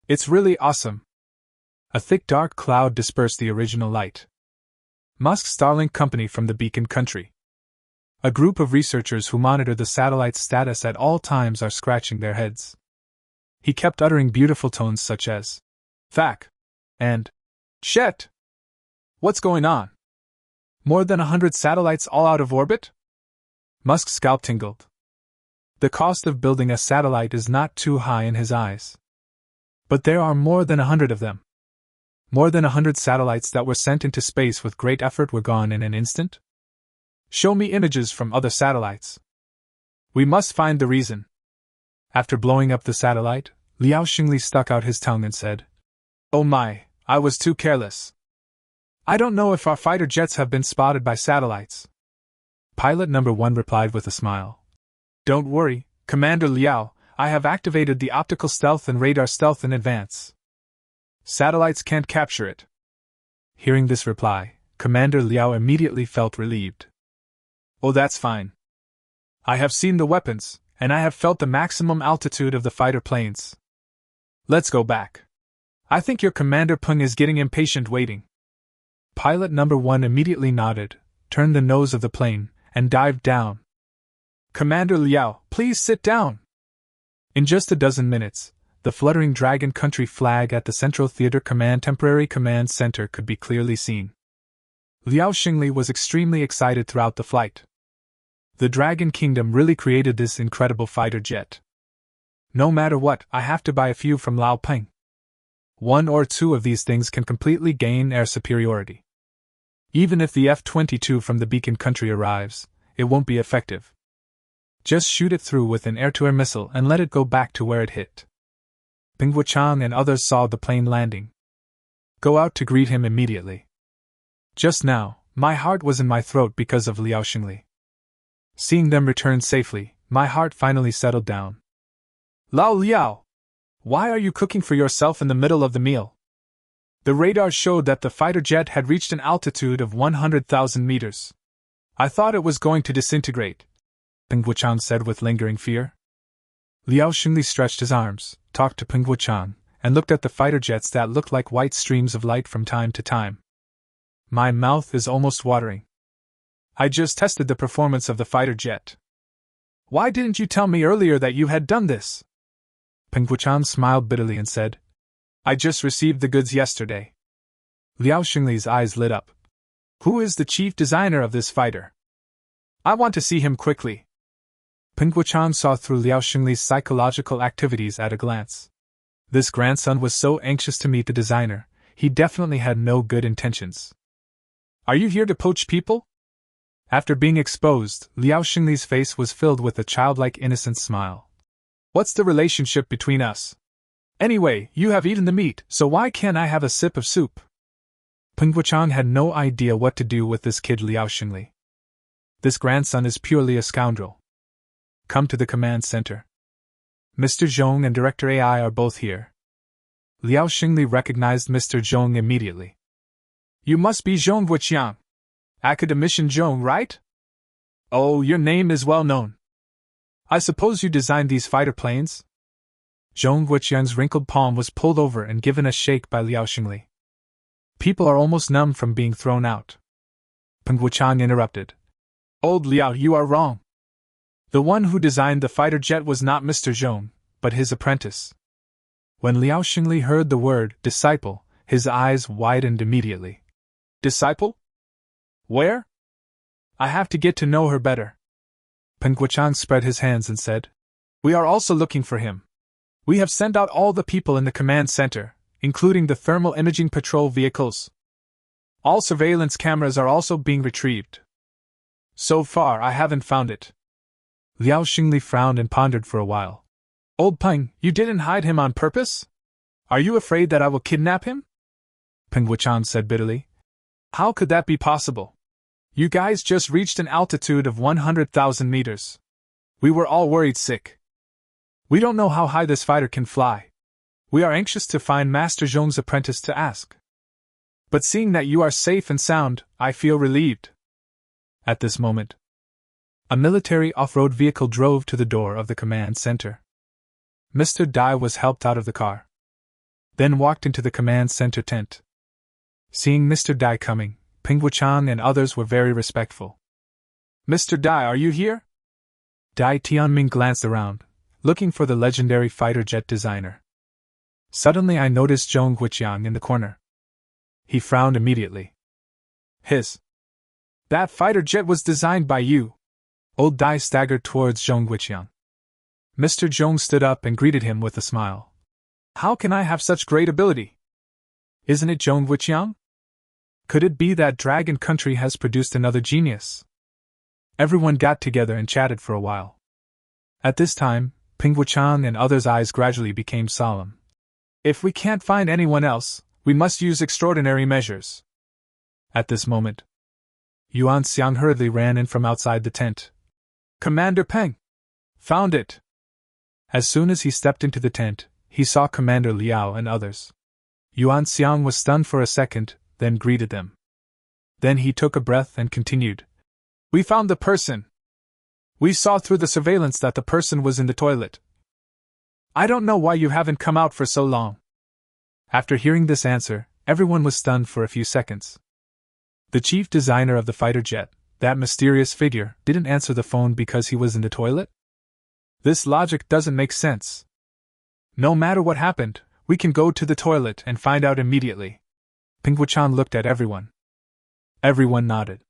Speaker 1: It's really awesome. A thick dark cloud dispersed the original light. Musk's Starlink company from the Beacon country. A group of researchers who monitor the satellite's status at all times are scratching their heads. He kept uttering beautiful tones such as "Fuck" and "Shit." What's going on? More than 100 satellites all out of orbit? Musk's scalp tingled. The cost of building a satellite is not too high in his eyes. But there are more than 100 of them. More than 100 satellites that were sent into space with great effort were gone in an instant? Show me images from other satellites. We must find the reason. After blowing up the satellite, Liao Xingli stuck out his tongue and said, "Oh my, I was too careless. I don't know if our fighter jets have been spotted by satellites." Pilot number 1 replied with a smile. "Don't worry, Commander Liao, I have activated the optical stealth and radar stealth in advance. Satellites can't capture it." Hearing this reply, Commander Liao immediately felt relieved. "Oh, that's fine. I have seen the weapons, and I have felt the maximum altitude of the fighter planes. Let's go back. I think your Commander Peng is getting impatient waiting." Pilot number 1 immediately nodded, turned the nose of the plane, and dived down. "Commander Liao, please sit down." In just a dozen minutes, the fluttering Dragon Country flag at the Central Theater Command Temporary Command Center could be clearly seen. Liao Xingli was extremely excited throughout the flight. The Dragon Kingdom really created this incredible fighter jet. No matter what, I have to buy a few from Lao Peng. 1 or 2 of these things can completely gain air superiority. Even if the F-22 from the Beacon country arrives, it won't be effective. Just shoot it through with an air-to-air missile and let it go back to where it hit. Peng Wuchang and others saw the plane landing. Go out to greet him immediately. Just now, my heart was in my throat because of Liao Xingli. Seeing them return safely, my heart finally settled down. "Lao Liao! Why are you cooking for yourself in the middle of the meal?" The radar showed that the fighter jet had reached an altitude of 100,000 meters. "I thought it was going to disintegrate," Peng Wuchang said with lingering fear. Liao Xingli stretched his arms, talked to Peng Wuchang, and looked at the fighter jets that looked like white streams of light from time to time. "My mouth is almost watering. I just tested the performance of the fighter jet. Why didn't you tell me earlier that you had done this?" Peng Wuchang smiled bitterly and said, "I just received the goods yesterday." Liao Xingli's eyes lit up. "Who is the chief designer of this fighter? I want to see him quickly." Peng Wuchang saw through Liao Xingli's psychological activities at a glance. This grandson was so anxious to meet the designer, he definitely had no good intentions. "Are you here to poach people?" After being exposed, Liao Xingli's face was filled with a childlike innocent smile. "What's the relationship between us? Anyway, you have eaten the meat, so why can't I have a sip of soup?" Peng Wuchang had no idea what to do with this kid Liao Xingli. This grandson is purely a scoundrel. Come to the command center. Mr. Zhong and Director AI are both here. Liao Xingli recognized Mr. Zhong immediately. "You must be Zhong Wuqiang. Academician Zhong, right? Oh, your name is well known. I suppose you designed these fighter planes?" Zhong Wuqiang's wrinkled palm was pulled over and given a shake by Liao Xingli. "People are almost numb from being thrown out." Peng Wuchang interrupted. "Old Liao, you are wrong. The one who designed the fighter jet was not Mr. Zhong, but his apprentice." When Liao Xingli heard the word disciple, his eyes widened immediately. "Disciple? Where? I have to get to know her better." Peng Wuchang spread his hands and said, "We are also looking for him. We have sent out all the people in the command center, including the thermal imaging patrol vehicles. All surveillance cameras are also being retrieved. So far, I haven't found it." Liao Xingli frowned and pondered for a while. "Old Peng, you didn't hide him on purpose? Are you afraid that I will kidnap him?" Peng Wuchang said bitterly. How could that be possible? You guys just reached an altitude of 100,000 meters. We were all worried sick. We don't know how high this fighter can fly. We are anxious to find Master Zhong's apprentice to ask. But seeing that you are safe and sound, I feel relieved. At this moment, a military off-road vehicle drove to the door of the command center. Mr. Dai was helped out of the car, then walked into the command center tent. Seeing Mr. Dai coming, Ping Wuchang and others were very respectful. Mr. Dai, are you here? Dai Tianming glanced around, looking for the legendary fighter jet designer. Suddenly I noticed Zhong Huiqiang in the corner. He frowned immediately. That fighter jet was designed by you. Old Dai staggered towards Zhong Huiqiang. Mr. Zhong stood up and greeted him with a smile. How can I have such great ability? Isn't it Zhong Huiqiang? Could it be that Dragon Country has produced another genius? Everyone got together and chatted for a while. At this time, Ping Wuchang and others' eyes gradually became solemn. If we can't find anyone else, we must use extraordinary measures. At this moment, Yuan Xiang hurriedly ran in from outside the tent. Commander Peng! Found it! As soon as he stepped into the tent, he saw Commander Liao and others. Yuan Xiang was stunned for a second, then greeted them. Then he took a breath and continued. We found the person! We saw through the surveillance that the person was in the toilet. I don't know why you haven't come out for so long. After hearing this answer, everyone was stunned for a few seconds. The chief designer of the fighter jet, that mysterious figure, didn't answer the phone because he was in the toilet? This logic doesn't make sense. No matter what happened, we can go to the toilet and find out immediately. Ping Wuchang looked at everyone. Everyone nodded.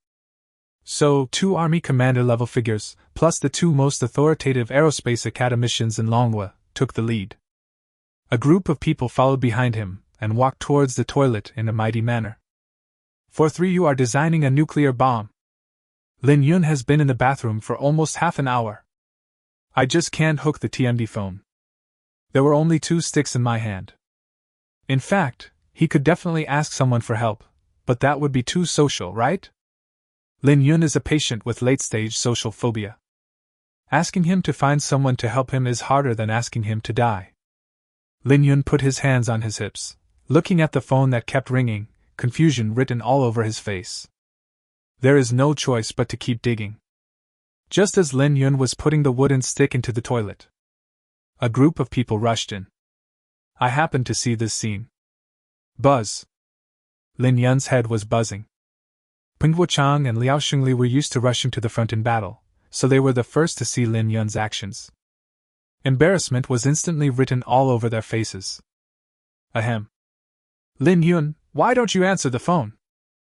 Speaker 1: So, 2 Army commander-level figures, plus the 2 most authoritative aerospace academicians in Longhua, took the lead. A group of people followed behind him and walked towards the toilet in a mighty manner. 4-3 You are designing a nuclear bomb. Lin Yun has been in the bathroom for almost half an hour. I just can't hook the TMD phone. There were only 2 sticks in my hand. In fact, he could definitely ask someone for help, but that would be too social, right? Lin Yun is a patient with late-stage social phobia. Asking him to find someone to help him is harder than asking him to die. Lin Yun put his hands on his hips, looking at the phone that kept ringing, confusion written all over his face. There is no choice but to keep digging. Just as Lin Yun was putting the wooden stick into the toilet, a group of people rushed in. I happened to see this scene. Buzz! Lin Yun's head was buzzing. Ping Wuchang and Liao Xingli were used to rushing to the front in battle, so they were the first to see Lin Yun's actions. Embarrassment was instantly written all over their faces. Ahem. Lin Yun, why don't you answer the phone?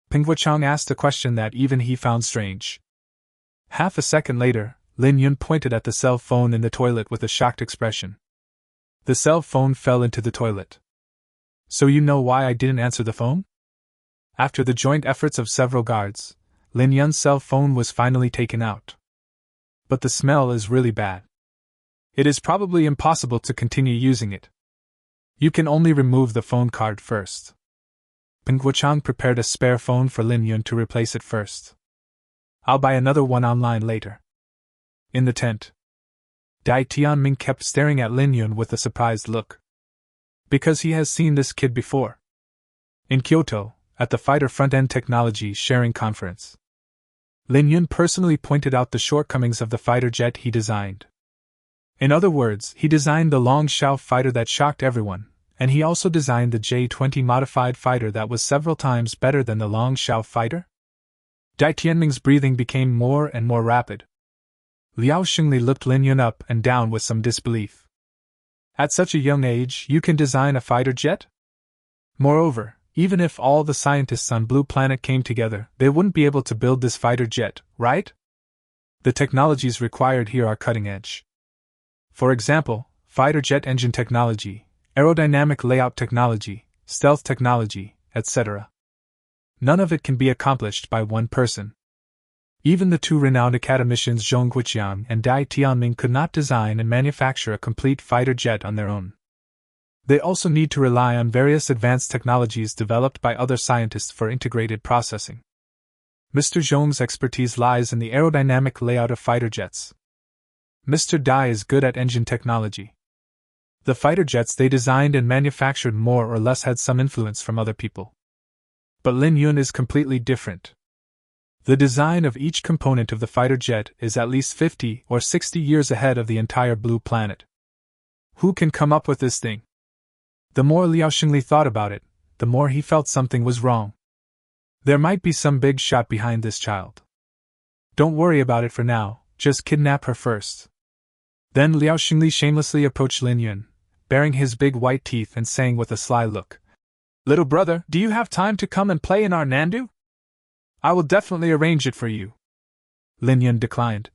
Speaker 1: Ping Wuchang asked a question that even he found strange. Half a second later, Lin Yun pointed at the cell phone in the toilet with a shocked expression. The cell phone fell into the toilet. So you know why I didn't answer the phone? After the joint efforts of several guards, Lin Yun's cell phone was finally taken out. But the smell is really bad. It is probably impossible to continue using it. You can only remove the phone card first. Ping Wuchang prepared a spare phone for Lin Yun to replace it first. I'll buy another one online later. In the tent, Dai Tianming kept staring at Lin Yun with a surprised look. Because he has seen this kid before. In Kyoto, at the Fighter Front-End Technology Sharing Conference, Lin Yun personally pointed out the shortcomings of the fighter jet he designed. In other words, he designed the Long Xiao fighter that shocked everyone, and he also designed the J-20 modified fighter that was several times better than the Long Xiao fighter. Dai Tianming's breathing became more and more rapid. Liao Xingli looked Lin Yun up and down with some disbelief. At such a young age, you can design a fighter jet? Moreover, even if all the scientists on Blue Planet came together, they wouldn't be able to build this fighter jet, right? The technologies required here are cutting edge. For example, fighter jet engine technology, aerodynamic layout technology, stealth technology, etc. None of it can be accomplished by one person. Even the 2 renowned academicians Zhong Huiqiang and Dai Tianming could not design and manufacture a complete fighter jet on their own. They also need to rely on various advanced technologies developed by other scientists for integrated processing. Mr. Zhong's expertise lies in the aerodynamic layout of fighter jets. Mr. Dai is good at engine technology. The fighter jets they designed and manufactured more or less had some influence from other people. But Lin Yun is completely different. The design of each component of the fighter jet is at least 50 or 60 years ahead of the entire blue planet. Who can come up with this thing? The more Liao Xingli thought about it, the more he felt something was wrong. There might be some big shot behind this child. Don't worry about it for now, just kidnap her first. Then Liao Xingli shamelessly approached Lin Yun, baring his big white teeth and saying with a sly look, "Little brother, do you have time to come and play in our Nandu? I will definitely arrange it for you." Lin Yun declined.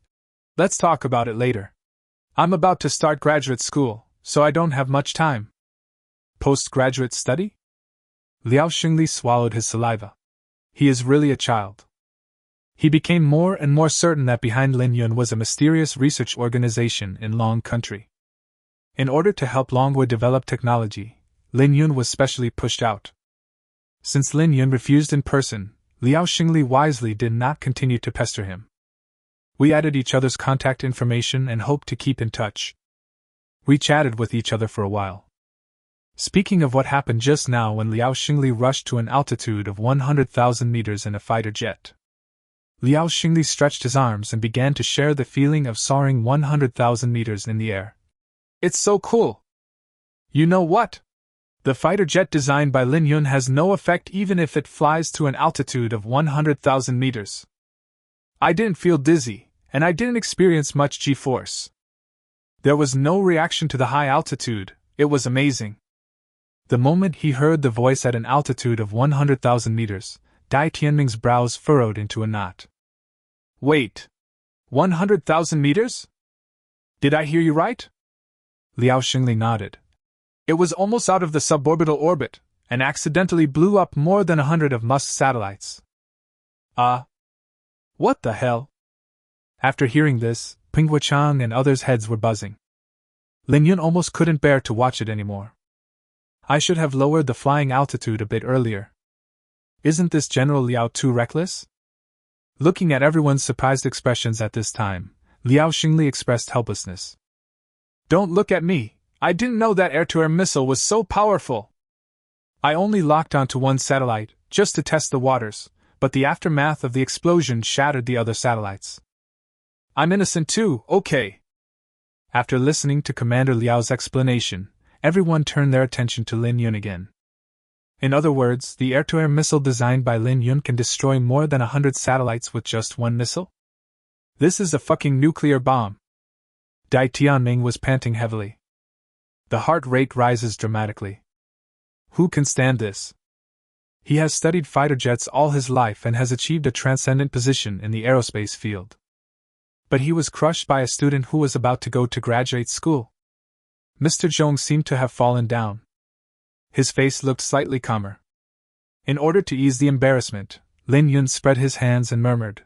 Speaker 1: "Let's talk about it later. I'm about to start graduate school, so I don't have much time." Postgraduate study? Liao Xingli swallowed his saliva. He is really a child. He became more and more certain that behind Lin Yun was a mysterious research organization in Long Country. In order to help Longwood develop technology, Lin Yun was specially pushed out. Since Lin Yun refused in person, Liao Xingli wisely did not continue to pester him. We added each other's contact information and hoped to keep in touch. We chatted with each other for a while. Speaking of what happened just now when Liao Xingli rushed to an altitude of 100,000 meters in a fighter jet. Liao Xingli stretched his arms and began to share the feeling of soaring 100,000 meters in the air. "It's so cool! You know what? The fighter jet designed by Lin Yun has no effect even if it flies to an altitude of 100,000 meters. I didn't feel dizzy, and I didn't experience much G-force. There was no reaction to the high altitude. It was amazing." The moment he heard the voice at an altitude of 100,000 meters, Dai Tianming's brows furrowed into a knot. "Wait! 100,000 meters? Did I hear you right?" Liao Xingli nodded. "It was almost out of the suborbital orbit, and accidentally blew up more than 100 of Musk's satellites." What the hell?" After hearing this, Ping Wuchang and others' heads were buzzing. Lin Yun almost couldn't bear to watch it anymore. "I should have lowered the flying altitude a bit earlier. Isn't this General Liao too reckless?" Looking at everyone's surprised expressions at this time, Liao Xingli expressed helplessness. "Don't look at me, I didn't know that air-to-air missile was so powerful. I only locked onto one satellite, just to test the waters, but the aftermath of the explosion shattered the other satellites. I'm innocent too, okay." After listening to Commander Liao's explanation, everyone turned their attention to Lin Yun again. In other words, the air-to-air missile designed by Lin Yun can destroy more than 100 satellites with just one missile? This is a fucking nuclear bomb. Dai Tianming was panting heavily. The heart rate rises dramatically. Who can stand this? He has studied fighter jets all his life and has achieved a transcendent position in the aerospace field. But he was crushed by a student who was about to go to graduate school. Mr. Zhong seemed to have fallen down. His face looked slightly calmer. In order to ease the embarrassment, Lin Yun spread his hands and murmured,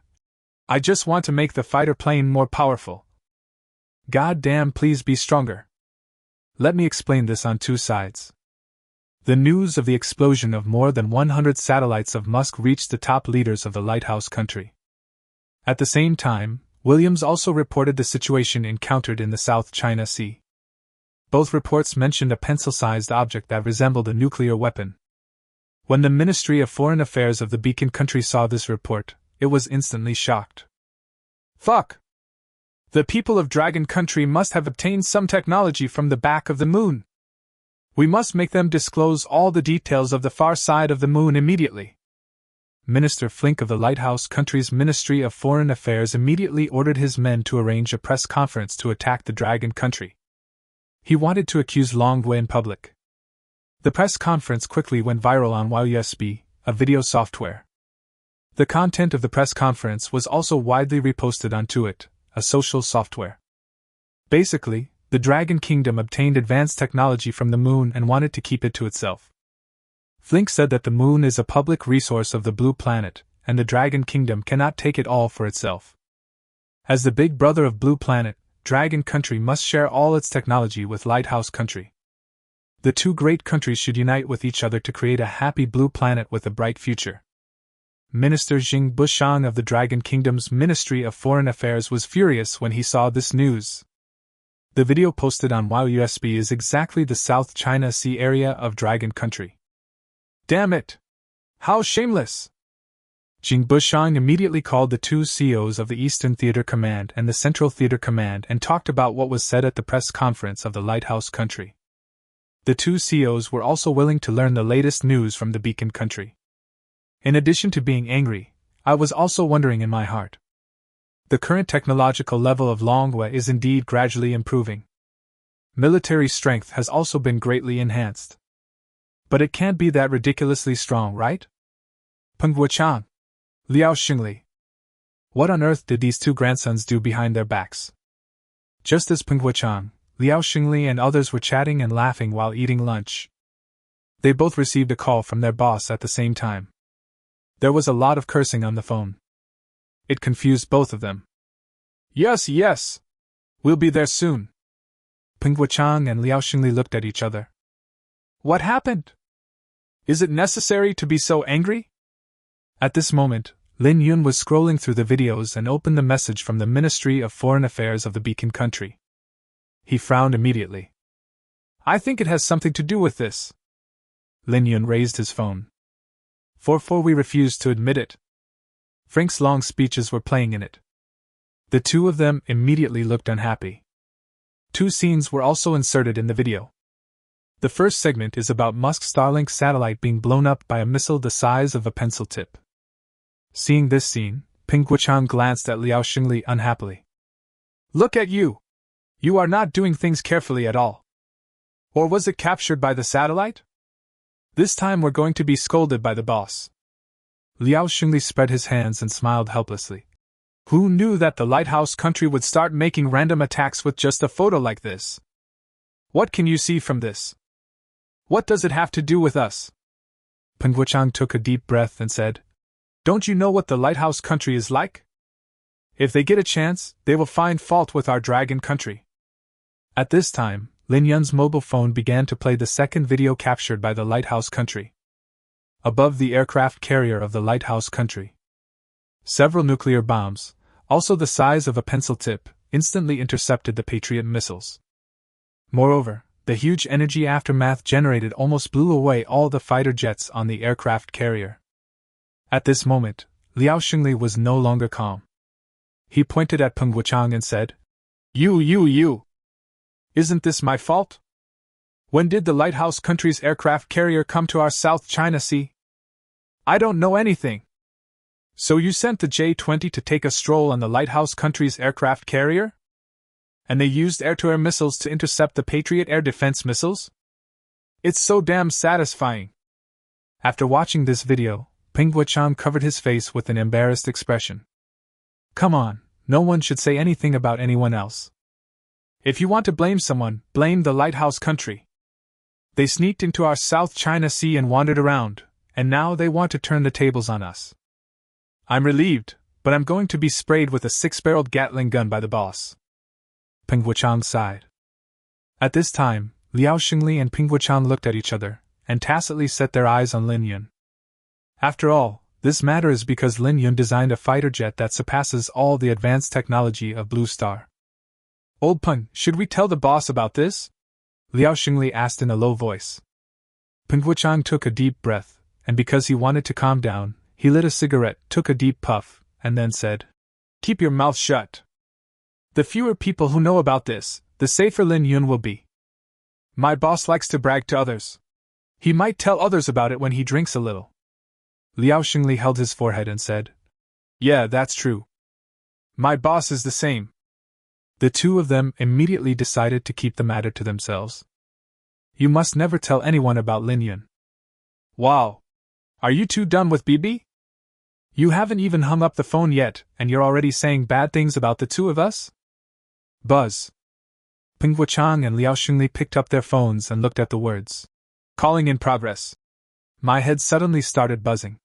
Speaker 1: "I just want to make the fighter plane more powerful. God damn, please be stronger. Let me explain this on two sides." The news of the explosion of more than 100 satellites of Musk reached the top leaders of the lighthouse country. At the same time, Williams also reported the situation encountered in the South China Sea. Both reports mentioned a pencil-sized object that resembled a nuclear weapon. When the Ministry of Foreign Affairs of the Beacon country saw this report, it was instantly shocked. "Fuck! The people of Dragon Country must have obtained some technology from the back of the moon. We must make them disclose all the details of the far side of the moon immediately." Minister Flink of the Lighthouse Country's Ministry of Foreign Affairs immediately ordered his men to arrange a press conference to attack the Dragon Country. He wanted to accuse Longwei in public. The press conference quickly went viral on YUSB, a video software. The content of the press conference was also widely reposted onto it, a social software. Basically, the Dragon Kingdom obtained advanced technology from the moon and wanted to keep it to itself. Flink said that the moon is a public resource of the Blue Planet, and the Dragon Kingdom cannot take it all for itself. As the big brother of Blue Planet, Dragon Country must share all its technology with Lighthouse Country. The two great countries should unite with each other to create a happy blue planet with a bright future. Minister Jing Bushang of the Dragon Kingdom's Ministry of Foreign Affairs was furious when he saw this news. The video posted on WowUSB is exactly the South China Sea area of Dragon Country. Damn it! How shameless! Jing Bushang immediately called the two CEOs of the Eastern Theater Command and the Central Theater Command and talked about what was said at the press conference of the Lighthouse Country. The two CEOs were also willing to learn the latest news from the Beacon Country. In addition to being angry, I was also wondering in my heart. The current technological level of manhwa is indeed gradually improving. Military strength has also been greatly enhanced. But it can't be that ridiculously strong, right? Peng Wuchang. Liao Xingli. What on earth did these two grandsons do behind their backs? Just as Peng Wuchang, Liao Xingli and others were chatting and laughing while eating lunch. They both received a call from their boss at the same time. There was a lot of cursing on the phone. It confused both of them. Yes. We'll be there soon. Peng Wuchang and Liao Xingli looked at each other. What happened? Is it necessary to be so angry? At this moment, Lin Yun was scrolling through the videos and opened the message from the Ministry of Foreign Affairs of the Beacon Country. He frowned immediately. I think it has something to do with this. Lin Yun raised his phone. For we refused to admit it. Frank's long speeches were playing in it. The two of them immediately looked unhappy. Two scenes were also inserted in the video. The first segment is about Musk's Starlink satellite being blown up by a missile the size of a pencil tip. Seeing this scene, Peng Wuchang glanced at Liao Xingli unhappily. Look at you! You are not doing things carefully at all. Or was it captured by the satellite? This time we're going to be scolded by the boss. Liao Xingli spread his hands and smiled helplessly. Who knew that the Lighthouse Country would start making random attacks with just a photo like this? What can you see from this? What does it have to do with us? Peng Wuchang took a deep breath and said, Don't you know what the Lighthouse Country is like? If they get a chance, they will find fault with our Dragon Country. At this time, Lin Yun's mobile phone began to play the second video captured by the Lighthouse Country. Above the aircraft carrier of the Lighthouse Country, several nuclear bombs, also the size of a pencil tip, instantly intercepted the Patriot missiles. Moreover, the huge energy aftermath generated almost blew away all the fighter jets on the aircraft carrier. At this moment, Liao Xingli was no longer calm. He pointed at Peng Wuchang and said, You! Isn't this my fault? When did the Lighthouse Country's aircraft carrier come to our South China Sea? I don't know anything. So you sent the J-20 to take a stroll on the Lighthouse Country's aircraft carrier? And they used air-to-air missiles to intercept the Patriot air defense missiles? It's so damn satisfying. After watching this video, Peng Wuchang covered his face with an embarrassed expression. Come on, no one should say anything about anyone else. If you want to blame someone, blame the Lighthouse Country. They sneaked into our South China Sea and wandered around, and now they want to turn the tables on us. I'm relieved, but I'm going to be sprayed with a 6-barreled Gatling gun by the boss. Peng Wuchang sighed. At this time, Liao Xingli and Peng Wuchang looked at each other, and tacitly set their eyes on Lin Yun. After all, this matter is because Lin Yun designed a fighter jet that surpasses all the advanced technology of Blue Star. Old Peng, should we tell the boss about this? Liao Xingli asked in a low voice. Peng Wuchang took a deep breath, and because he wanted to calm down, he lit a cigarette, took a deep puff, and then said, Keep your mouth shut. The fewer people who know about this, the safer Lin Yun will be. My boss likes to brag to others. He might tell others about it when he drinks a little. Liao Xingli held his forehead and said, Yeah, that's true. My boss is the same. The two of them immediately decided to keep the matter to themselves. You must never tell anyone about Lin Yun. Wow! Are you two done with BB? You haven't even hung up the phone yet, and you're already saying bad things about the two of us? Buzz. Peng Wuchang and Liao Xingli picked up their phones and looked at the words. Calling in progress. My head suddenly started buzzing.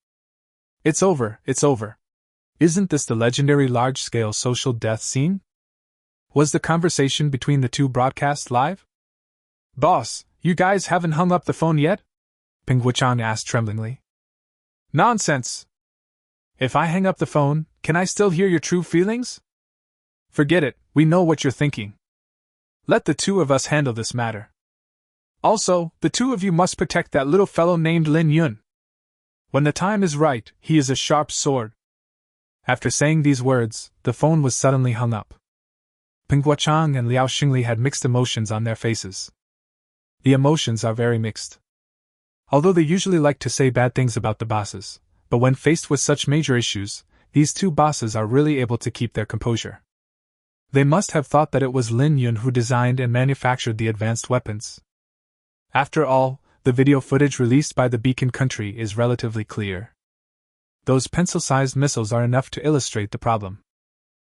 Speaker 1: It's over. Isn't this the legendary large-scale social death scene? Was the conversation between the two broadcast live? Boss, You guys haven't hung up the phone yet? Pingguochang asked tremblingly. Nonsense! If I hang up the phone, can I still hear your true feelings? Forget it, we know what you're thinking. Let the two of us handle this matter. Also, the two of you must protect that little fellow named Lin Yun. When the time is right, he is a sharp sword. After saying these words, the phone was suddenly hung up. Pingguochang and Liao Xingli had mixed emotions on their faces. The emotions are very mixed. Although they usually like to say bad things about the bosses, but when faced with such major issues, these two bosses are really able to keep their composure. They must have thought that it was Lin Yun who designed and manufactured the advanced weapons. After all, the video footage released by the Beacon Country is relatively clear. Those pencil-sized missiles are enough to illustrate the problem.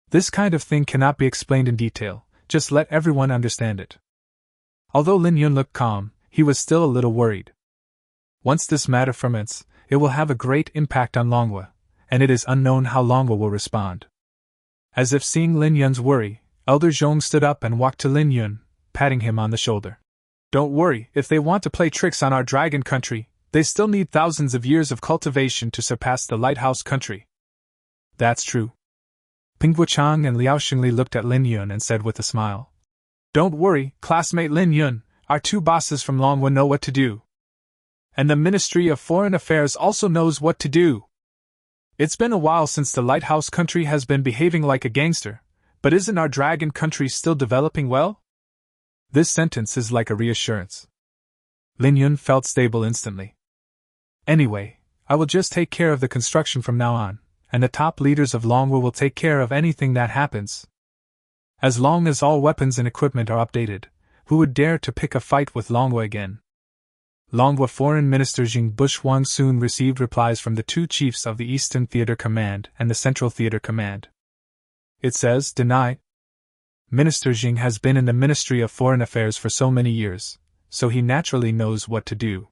Speaker 1: This kind of thing cannot be explained in detail, just let everyone understand it. Although Lin Yun looked calm, he was still a little worried. Once this matter ferments, it will have a great impact on Manhwa, and it is unknown how Manhwa will respond. As if seeing Lin Yun's worry, Elder Zhong stood up and walked to Lin Yun, patting him on the shoulder. Don't worry, if they want to play tricks on our dragon country, they still need thousands of years of cultivation to surpass the lighthouse country. That's true. Pingguochang and Liao Xingli looked at Lin Yun and said with a smile. Don't worry, classmate Lin Yun, our two bosses from Manhwa know what to do. And the Ministry of Foreign Affairs also knows what to do. It's been a while since the lighthouse country has been behaving like a gangster, but isn't our dragon country still developing well? This sentence is like a reassurance. Lin Yun felt stable instantly. Anyway, I will just take care of the construction from now on, and the top leaders of Manhwa will take care of anything that happens. As long as all weapons and equipment are updated, who would dare to pick a fight with Manhwa again? Manhwa Foreign Minister Jing Bushwang soon received replies from the two chiefs of the Eastern Theater Command and the Central Theater Command. It says, deny. Minister Jing has been in the Ministry of Foreign Affairs for so many years, so he naturally knows what to do.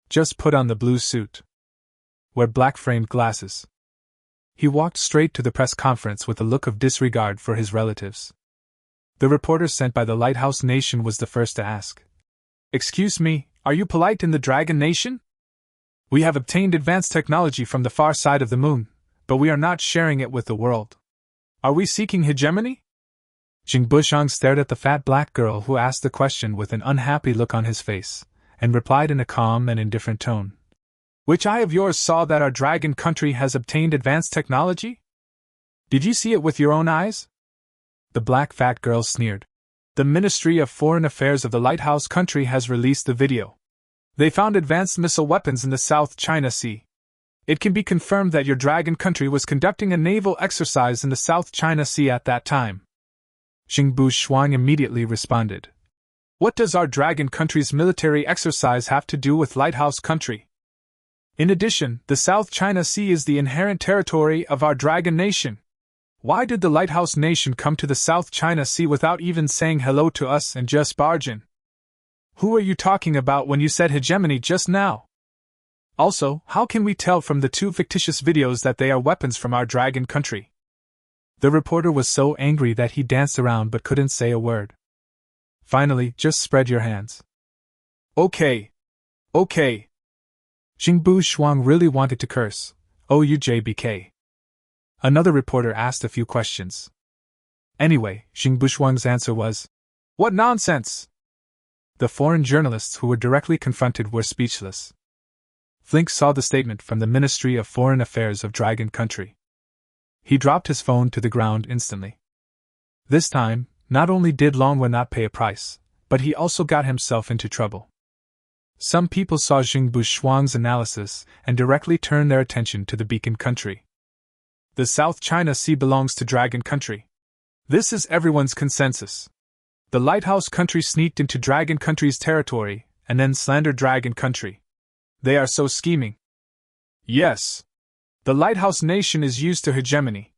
Speaker 1: Just put on the blue suit. Wear black-framed glasses. He walked straight to the press conference with a look of disregard for his relatives. The reporter sent by the Lighthouse Nation was the first to ask. Excuse me, are you polite in the Dragon Nation? We have obtained advanced technology from the far side of the moon, but we are not sharing it with the world. Are we seeking hegemony? Jing Bushang stared at the fat black girl who asked the question with an unhappy look on his face, and replied in a calm and indifferent tone. Which eye of yours saw that our dragon country has obtained advanced technology? Did you see it with your own eyes? The black fat girl sneered. The Ministry of Foreign Affairs of the Lighthouse country has released the video. They found advanced missile weapons in the South China Sea. It can be confirmed that your dragon country was conducting a naval exercise in the South China Sea at that time. Jing Bushwang immediately responded. What does our dragon country's military exercise have to do with Lighthouse country? In addition, the South China Sea is the inherent territory of our dragon nation. Why did the Lighthouse Nation come to the South China Sea without even saying hello to us and just barge in? Who are you talking about when you said hegemony just now? Also, how can we tell from the two fictitious videos that they are weapons from our dragon country? The reporter was so angry that he danced around but couldn't say a word. Finally, just spread your hands. Okay. Jing Bushwang really wanted to curse. Oh, you JBK. Another reporter asked a few questions. Anyway, Jing Bushwang's answer was, what nonsense! The foreign journalists who were directly confronted were speechless. Flink saw the statement from the Ministry of Foreign Affairs of Dragon Country. He dropped his phone to the ground instantly. This time, not only did Manhwa not pay a price, but he also got himself into trouble. Some people saw Jing Bushwang's analysis and directly turned their attention to the Beacon Country. The South China Sea belongs to Dragon Country. This is everyone's consensus. The Lighthouse Country sneaked into Dragon Country's territory and then slandered Dragon Country. They are so scheming. Yes. The Lighthouse Nation is used to hegemony.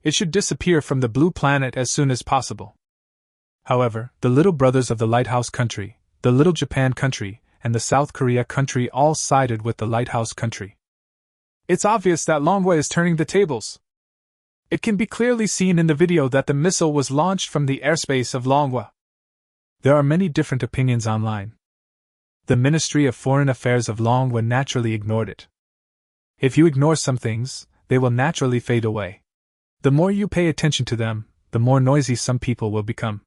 Speaker 1: It should disappear from the Blue Planet as soon as possible. However, the little brothers of the Lighthouse Country, the Little Japan Country, and the South Korea Country all sided with the Lighthouse Country. It's obvious that Manhwa is turning the tables. It can be clearly seen in the video that the missile was launched from the airspace of Manhwa. There are many different opinions online, The Ministry of Foreign Affairs of long would naturally ignored it. If you ignore some things, they will naturally fade away. The more you pay attention to them, the more noisy some people will become.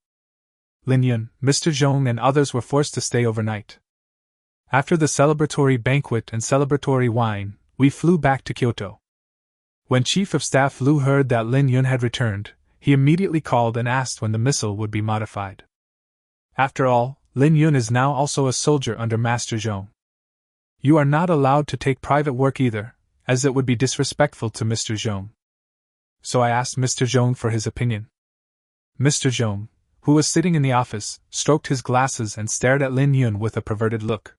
Speaker 1: Lin Yun, Mr. Zhong and others were forced to stay overnight. After the celebratory banquet and celebratory wine, we flew back to Kyoto. When Chief of Staff Lu heard that Lin Yun had returned, he immediately called and asked when the missile would be modified. After all, Lin Yun is now also a soldier under Master Zhong. You are not allowed to take private work either, as it would be disrespectful to Mr. Zhong. So I asked Mr. Zhong for his opinion. Mr. Zhong, who was sitting in the office, stroked his glasses and stared at Lin Yun with a perverted look.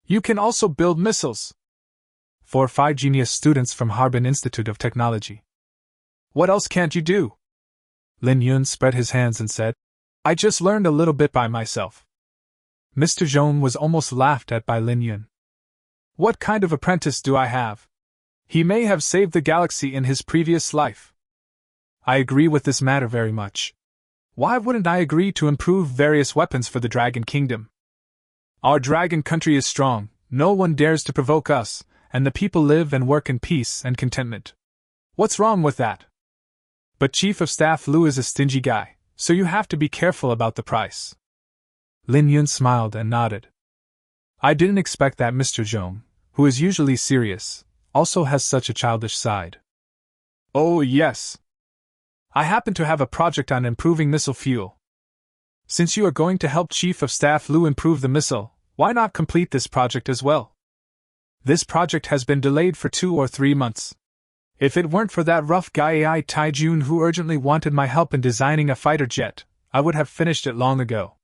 Speaker 1: You can also build missiles. 4 or 5 genius students from Harbin Institute of Technology. What else can't you do? Lin Yun spread his hands and said, I just learned a little bit by myself. Mr. Zhong was almost laughed at by Lin Yun. What kind of apprentice do I have? He may have saved the galaxy in his previous life. I agree with this matter very much. Why wouldn't I agree to improve various weapons for the Dragon Kingdom? Our dragon country is strong, no one dares to provoke us, and the people live and work in peace and contentment. What's wrong with that? But Chief of Staff Lu is a stingy guy, so you have to be careful about the price. Lin Yun smiled and nodded. I didn't expect that Mr. Zhong, who is usually serious, also has such a childish side. Oh yes. I happen to have a project on improving missile fuel. Since you are going to help Chief of Staff Lu improve the missile, why not complete this project as well? This project has been delayed for 2 or 3 months. If it weren't for that rough guy AI Taijun who urgently wanted my help in designing a fighter jet, I would have finished it long ago.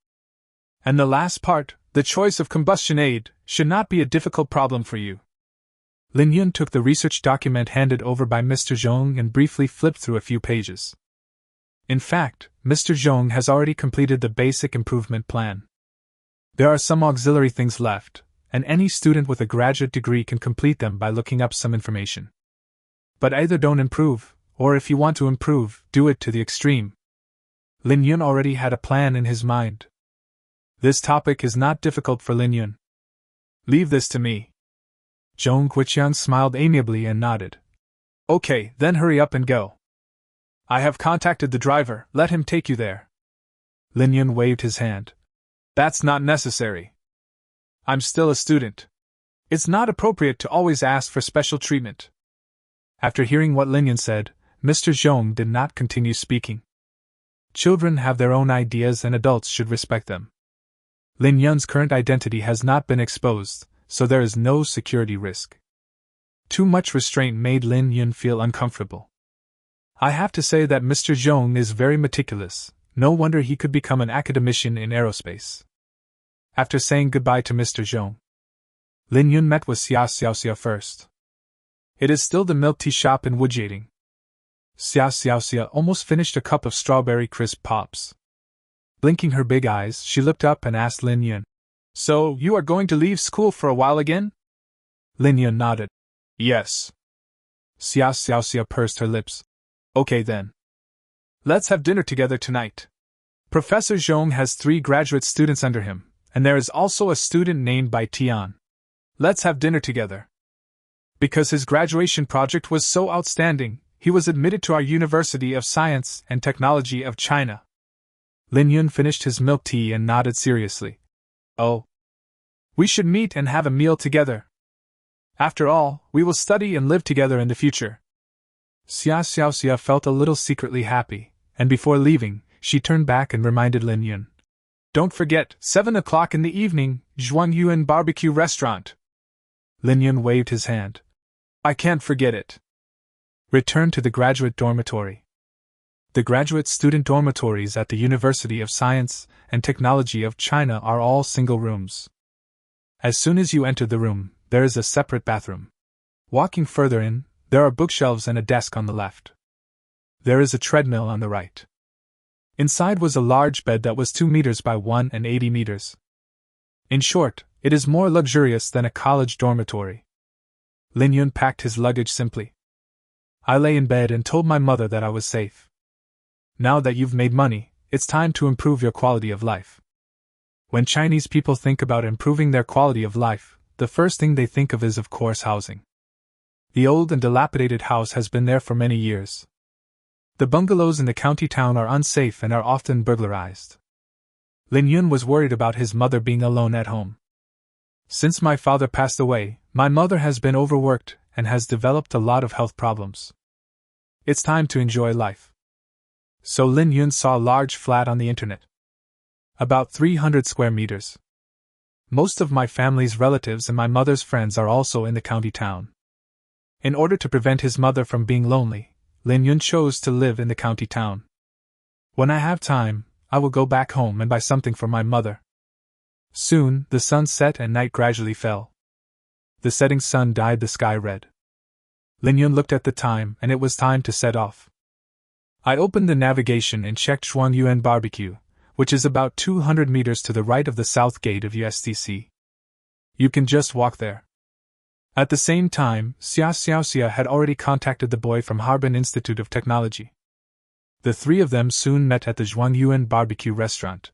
Speaker 1: And the last part, the choice of combustion aid, should not be a difficult problem for you. Lin Yun took the research document handed over by Mr. Zhong and briefly flipped through a few pages. In fact, Mr. Zhong has already completed the basic improvement plan. There are some auxiliary things left, and any student with a graduate degree can complete them by looking up some information. But either don't improve, or if you want to improve, do it to the extreme. Lin Yun already had a plan in his mind. This topic is not difficult for Lin Yun. Leave this to me. Zhong Quiqiang smiled amiably and nodded. Okay, then hurry up and go. I have contacted the driver, let him take you there. Lin Yun waved his hand. That's not necessary. I'm still a student. It's not appropriate to always ask for special treatment. After hearing what Lin Yun said, Mr. Zhong did not continue speaking. Children have their own ideas and adults should respect them. Lin Yun's current identity has not been exposed, so there is no security risk. Too much restraint made Lin Yun feel uncomfortable. I have to say that Mr. Zhong is very meticulous, no wonder he could become an academician in aerospace. After saying goodbye to Mr. Zhong, Lin Yun met with Xia first. It is still the milk tea shop in Wujiating. Xia almost finished a cup of strawberry crisp pops. Blinking her big eyes, she looked up and asked Lin Yun, So, you are going to leave school for a while again? Lin Yun nodded. Yes. Xia pursed her lips. Okay then. Let's have dinner together tonight. Professor Zhong has 3 graduate students under him, and there is also a student named Bai Tian. Let's have dinner together. Because his graduation project was so outstanding, he was admitted to our University of Science and Technology of China. Lin Yun finished his milk tea and nodded seriously. Oh. We should meet and have a meal together. After all, we will study and live together in the future. Xia felt a little secretly happy, and before leaving, she turned back and reminded Lin Yun. Don't forget, 7 o'clock in the evening, Zhuangyuan Barbecue Restaurant. Lin Yun waved his hand. I can't forget it. Return to the graduate dormitory. The graduate student dormitories at the University of Science and Technology of China are all single rooms. As soon as you enter the room, there is a separate bathroom. Walking further in, there are bookshelves and a desk on the left. There is a treadmill on the right. Inside was a large bed that was 2 meters by 180 meters. In short, it is more luxurious than a college dormitory. Lin Yun packed his luggage simply. I lay in bed and told my mother that I was safe. Now that you've made money, it's time to improve your quality of life. When Chinese people think about improving their quality of life, the first thing they think of is, of course, housing. The old and dilapidated house has been there for many years. The bungalows in the county town are unsafe and are often burglarized. Lin Yun was worried about his mother being alone at home. Since my father passed away, my mother has been overworked and has developed a lot of health problems. It's time to enjoy life. So Lin Yun saw a large flat on the internet. About 300 square meters. Most of my family's relatives and my mother's friends are also in the county town. In order to prevent his mother from being lonely, Lin Yun chose to live in the county town. When I have time, I will go back home and buy something for my mother. Soon, the sun set and night gradually fell. The setting sun dyed the sky red. Lin Yun looked at the time, and it was time to set off. I opened the navigation and checked Zhuangyuan Barbecue, which is about 200 meters to the right of the south gate of USTC. You can just walk there. At the same time, Xia had already contacted the boy from Harbin Institute of Technology. The three of them soon met at the Zhuangyuan Barbecue restaurant.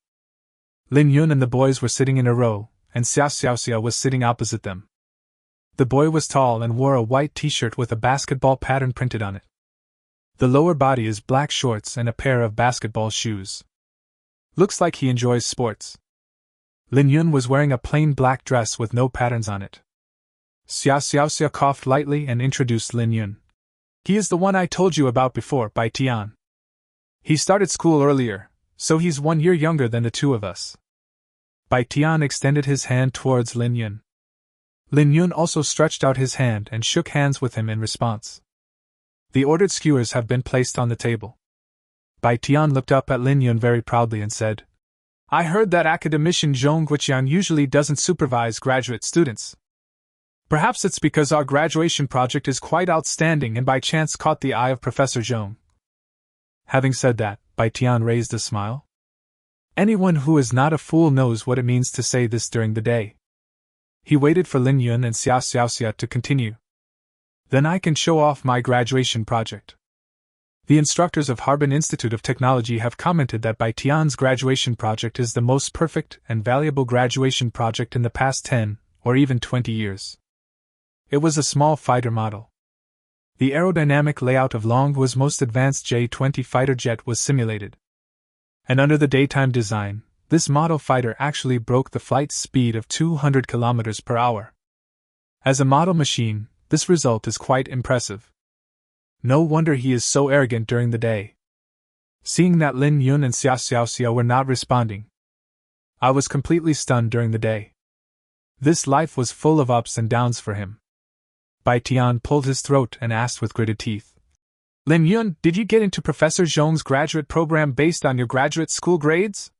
Speaker 1: Lin Yun and the boys were sitting in a row, and Xia was sitting opposite them. The boy was tall and wore a white t-shirt with a basketball pattern printed on it. The lower body is black shorts and a pair of basketball shoes. Looks like he enjoys sports. Lin Yun was wearing a plain black dress with no patterns on it. Xia coughed lightly and introduced Lin Yun. He is the one I told you about before, Bai Tian. He started school earlier, so he's 1 year younger than the two of us. Bai Tian extended his hand towards Lin Yun. Lin Yun also stretched out his hand and shook hands with him in response. The ordered skewers have been placed on the table. Bai Tian looked up at Lin Yun very proudly and said, I heard that academician Zhong Guiqian usually doesn't supervise graduate students. Perhaps it's because our graduation project is quite outstanding and by chance caught the eye of Professor Zhong. Having said that, Bai Tian raised a smile. Anyone who is not a fool knows what it means to say this during the day. He waited for Lin Yun and Xia to continue. Then I can show off my graduation project. The instructors of Harbin Institute of Technology have commented that Bai Tian's graduation project is the most perfect and valuable graduation project in the past 10 or even 20 years. It was a small fighter model. The aerodynamic layout of Longhwa's most advanced J-20 fighter jet was simulated. And under the daytime design, this model fighter actually broke the flight speed of 200 km per hour. As a model machine, this result is quite impressive. No wonder he is so arrogant during the day. Seeing that Lin Yun and Xia were not responding, I was completely stunned during the day. This life was full of ups and downs for him. Bai Tian pulled his throat and asked with gritted teeth, Lin Yun, did you get into Professor Zhong's graduate program based on your graduate school grades?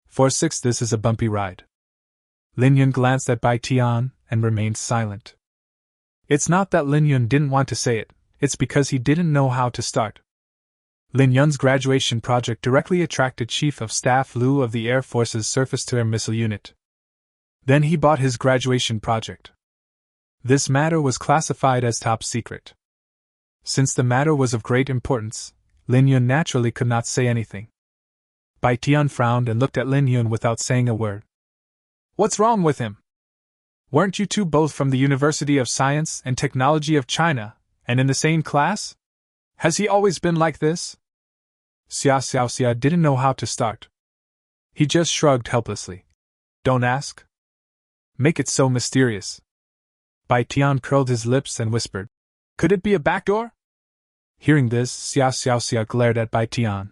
Speaker 1: For 6, this is a bumpy ride. Lin Yun glanced at Bai Tian and remained silent. It's not that Lin Yun didn't want to say it, it's because he didn't know how to start. Lin Yun's graduation project directly attracted Chief of Staff Liu of the Air Force's Surface-to-Air Missile Unit. Then he bought his graduation project. This matter was classified as top secret. Since the matter was of great importance, Lin Yun naturally could not say anything. Bai Tian frowned and looked at Lin Yun without saying a word. What's wrong with him? Weren't you two both from the University of Science and Technology of China, and in the same class? Has he always been like this? Xia didn't know how to start. He just shrugged helplessly. Don't ask. Make it so mysterious. Bai Tian curled his lips and whispered, Could it be a backdoor? Hearing this, Xia glared at Bai Tian.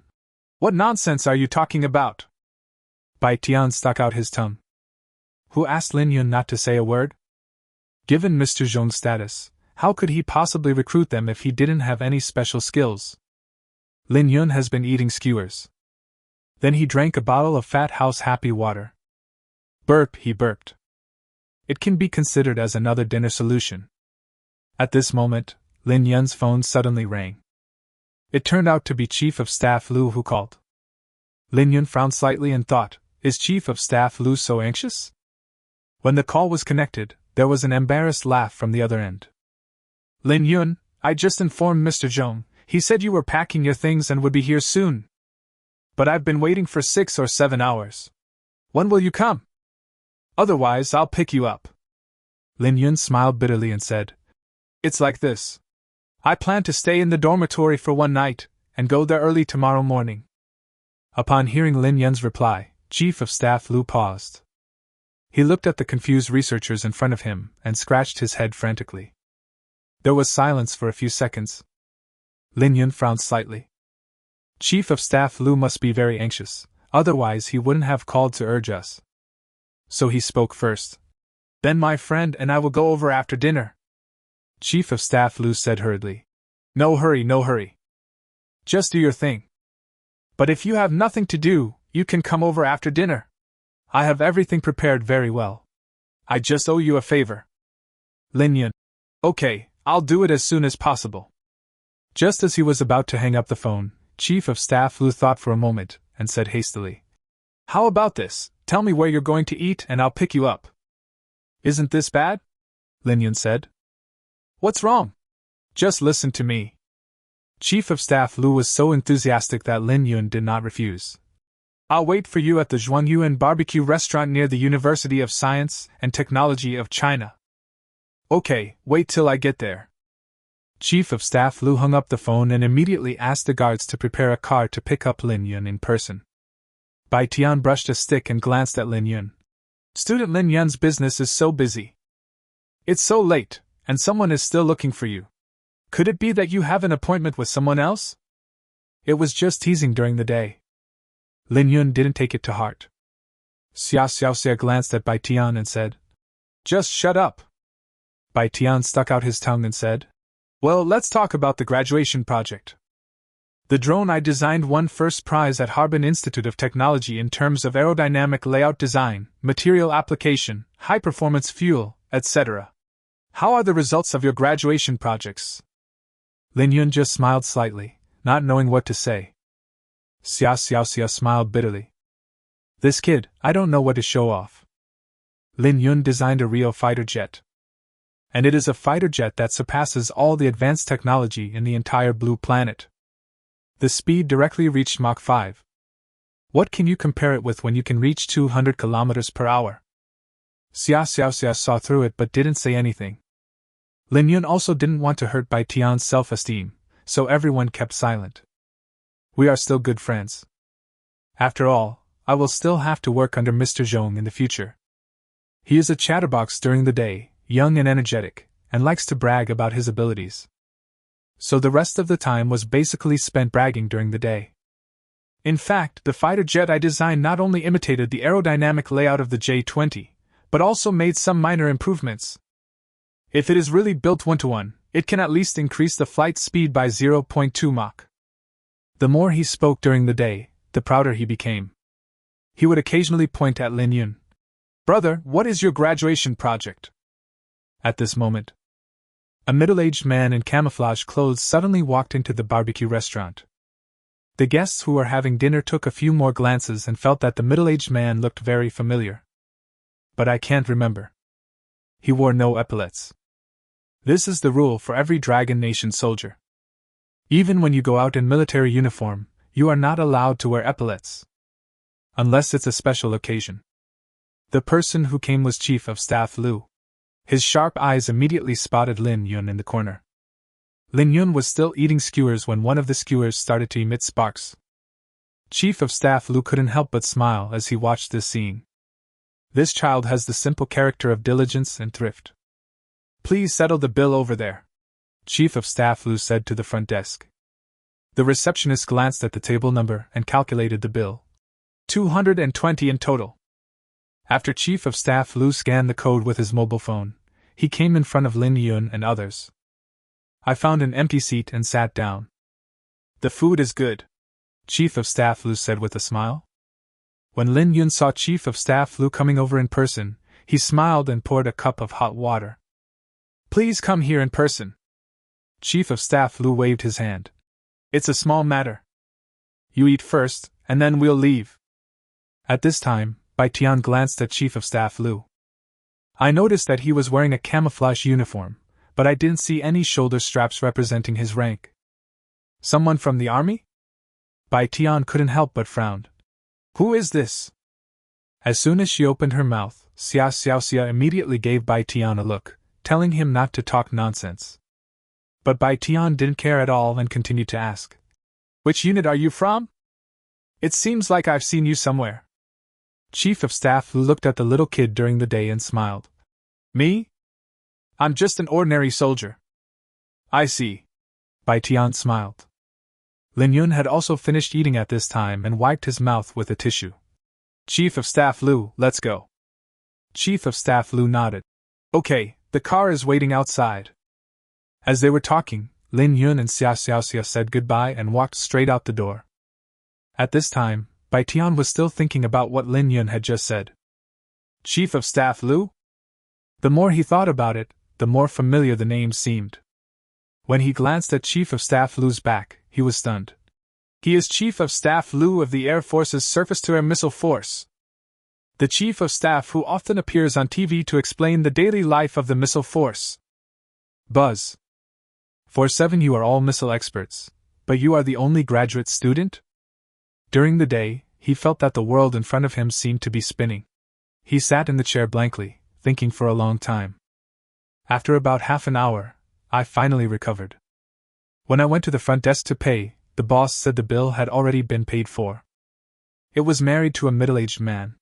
Speaker 1: What nonsense are you talking about? Bai Tian stuck out his tongue. Who asked Lin Yun not to say a word? Given Mr. Zhong's status, how could he possibly recruit them if he didn't have any special skills? Lin Yun has been eating skewers. Then he drank a bottle of Fat House Happy Water. Burp, he burped. It can be considered as another dinner solution. At this moment, Lin Yun's phone suddenly rang. It turned out to be Chief of Staff Liu who called. Lin Yun frowned slightly and thought, is Chief of Staff Liu so anxious? When the call was connected, there was an embarrassed laugh from the other end. Lin Yun, I just informed Mr. Zhong. He said you were packing your things and would be here soon. But I've been waiting for 6 or 7 hours. When will you come? Otherwise, I'll pick you up. Lin Yun smiled bitterly and said, It's like this. I plan to stay in the dormitory for one night, and go there early tomorrow morning. Upon hearing Lin Yun's reply, Chief of Staff Lu paused. He looked at the confused researchers in front of him and scratched his head frantically. There was silence for a few seconds. Lin Yun frowned slightly. Chief of Staff Lu must be very anxious, otherwise he wouldn't have called to urge us. So he spoke first. Then my friend and I will go over after dinner. Chief of Staff Lu said hurriedly. No hurry, no hurry. Just do your thing. But if you have nothing to do, you can come over after dinner. I have everything prepared very well. I just owe you a favor. Lin Yun. Okay, I'll do it as soon as possible. Just as he was about to hang up the phone, Chief of Staff Lu thought for a moment and said hastily, How about this? Tell me where you're going to eat and I'll pick you up. Isn't this bad? Lin Yun said. What's wrong? Just listen to me. Chief of Staff Lu was so enthusiastic that Lin Yun did not refuse. I'll wait for you at the Zhuangyuan barbecue restaurant near the University of Science and Technology of China. Okay, wait till I get there. Chief of Staff Lu hung up the phone and immediately asked the guards to prepare a car to pick up Lin Yun in person. Bai Tian brushed a stick and glanced at Lin Yun. Student Lin Yun's business is so busy. It's so late, and someone is still looking for you. Could it be that you have an appointment with someone else? It was just teasing during the day. Lin Yun didn't take it to heart. Xia glanced at Bai Tian and said, Just shut up. Bai Tian stuck out his tongue and said, Well, let's talk about the graduation project. The drone I designed won first prize at Harbin Institute of Technology in terms of aerodynamic layout design, material application, high-performance fuel, etc. How are the results of your graduation projects? Lin Yun just smiled slightly, not knowing what to say. Xia smiled bitterly. This kid, I don't know what to show off. Lin Yun designed a Rio fighter jet. And it is a fighter jet that surpasses all the advanced technology in the entire blue planet. The speed directly reached Mach 5. What can you compare it with when you can reach 200 kilometers per hour? Xia saw through it but didn't say anything. Lin Yun also didn't want to hurt Bai Tian's self-esteem, so everyone kept silent. We are still good friends. After all, I will still have to work under Mr. Zhong in the future. He is a chatterbox during the day, young and energetic, and likes to brag about his abilities. So the rest of the time was basically spent bragging during the day. In fact, the fighter jet I designed not only imitated the aerodynamic layout of the J-20, but also made some minor improvements. If it is really built 1-to-1, it can at least increase the flight speed by 0.2 Mach. The more he spoke during the day, the prouder he became. He would occasionally point at Lin Yun. Brother, what is your graduation project? At this moment, a middle-aged man in camouflage clothes suddenly walked into the barbecue restaurant. The guests who were having dinner took a few more glances and felt that the middle-aged man looked very familiar. But I can't remember. He wore no epaulets. This is the rule for every Dragon Nation soldier. Even when you go out in military uniform, you are not allowed to wear epaulets. Unless it's a special occasion. The person who came was Chief of Staff Lu. His sharp eyes immediately spotted Lin Yun in the corner. Lin Yun was still eating skewers when one of the skewers started to emit sparks. Chief of Staff Lu couldn't help but smile as he watched this scene. This child has the simple character of diligence and thrift. Please settle the bill over there, Chief of Staff Lu said to the front desk. The receptionist glanced at the table number and calculated the bill. 220 in total. After Chief of Staff Lu scanned the code with his mobile phone, he came in front of Lin Yun and others. I found an empty seat and sat down. The food is good, Chief of Staff Lu said with a smile. When Lin Yun saw Chief of Staff Lu coming over in person, he smiled and poured a cup of hot water. Please come here in person. Chief of Staff Lu waved his hand. It's a small matter. You eat first, and then we'll leave. At this time, Bai Tian glanced at Chief of Staff Lu. I noticed that he was wearing a camouflage uniform, but I didn't see any shoulder straps representing his rank. Someone from the army? Bai Tian couldn't help but frown. Who is this? As soon as she opened her mouth, Xia Xiaoxia immediately gave Bai Tian a look, telling him not to talk nonsense. But Bai Tian didn't care at all and continued to ask, "Which unit are you from? It seems like I've seen you somewhere." Chief of Staff looked at the little kid during the day and smiled. "Me? I'm just an ordinary soldier." "I see." Bai Tian smiled. Lin Yun had also finished eating at this time and wiped his mouth with a tissue. "Chief of Staff Lu, let's go." Chief of Staff Lu nodded. "Okay, the car is waiting outside." As they were talking, Lin Yun and Xia Xiaoxia said goodbye and walked straight out the door. At this time, Bai Tian was still thinking about what Lin Yun had just said. "Chief of Staff Lu?" The more he thought about it, the more familiar the name seemed. When he glanced at Chief of Staff Lu's back, he was stunned. He is Chief of Staff Lu of the Air Force's Surface-to-Air Missile Force. The Chief of Staff who often appears on TV to explain the daily life of the missile force. Buzz. 4-7 You are all missile experts, but you are the only graduate student? During the day, he felt that the world in front of him seemed to be spinning. He sat in the chair blankly, thinking for a long time. After about half an hour, I finally recovered. When I went to the front desk to pay, the boss said the bill had already been paid for. It was married to a middle-aged man.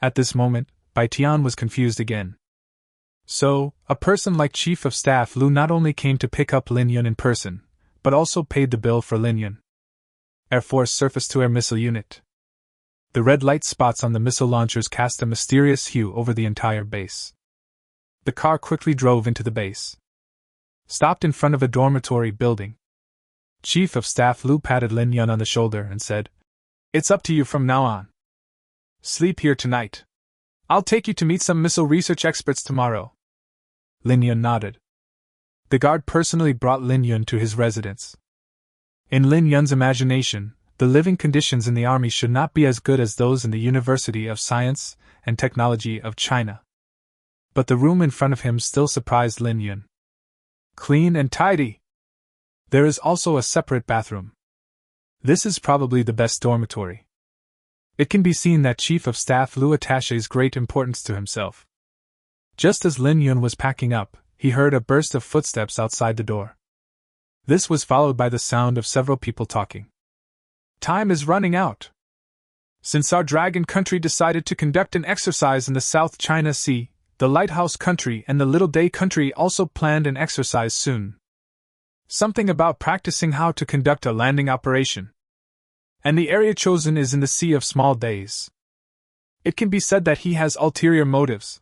Speaker 1: At this moment, Bai Tian was confused again. So, a person like Chief of Staff Lu not only came to pick up Lin Yun in person, but also paid the bill for Lin Yun. Air Force Surface-to-Air Missile Unit. The red light spots on the missile launchers cast a mysterious hue over the entire base. The car quickly drove into the base. Stopped in front of a dormitory building. Chief of Staff Lu patted Lin Yun on the shoulder and said, "It's up to you from now on. Sleep here tonight. I'll take you to meet some missile research experts tomorrow." Lin Yun nodded. The guard personally brought Lin Yun to his residence. In Lin Yun's imagination, the living conditions in the army should not be as good as those in the University of Science and Technology of China. But the room in front of him still surprised Lin Yun. Clean and tidy. There is also a separate bathroom. This is probably the best dormitory. It can be seen that Chief of Staff Lu attaches great importance to himself. Just as Lin Yun was packing up, he heard a burst of footsteps outside the door. This was followed by the sound of several people talking. "Time is running out. Since our dragon country decided to conduct an exercise in the South China Sea, the Lighthouse country and the Little Day country also planned an exercise soon. Something about practicing how to conduct a landing operation. And the area chosen is in the Sea of Small Days. It can be said that he has ulterior motives."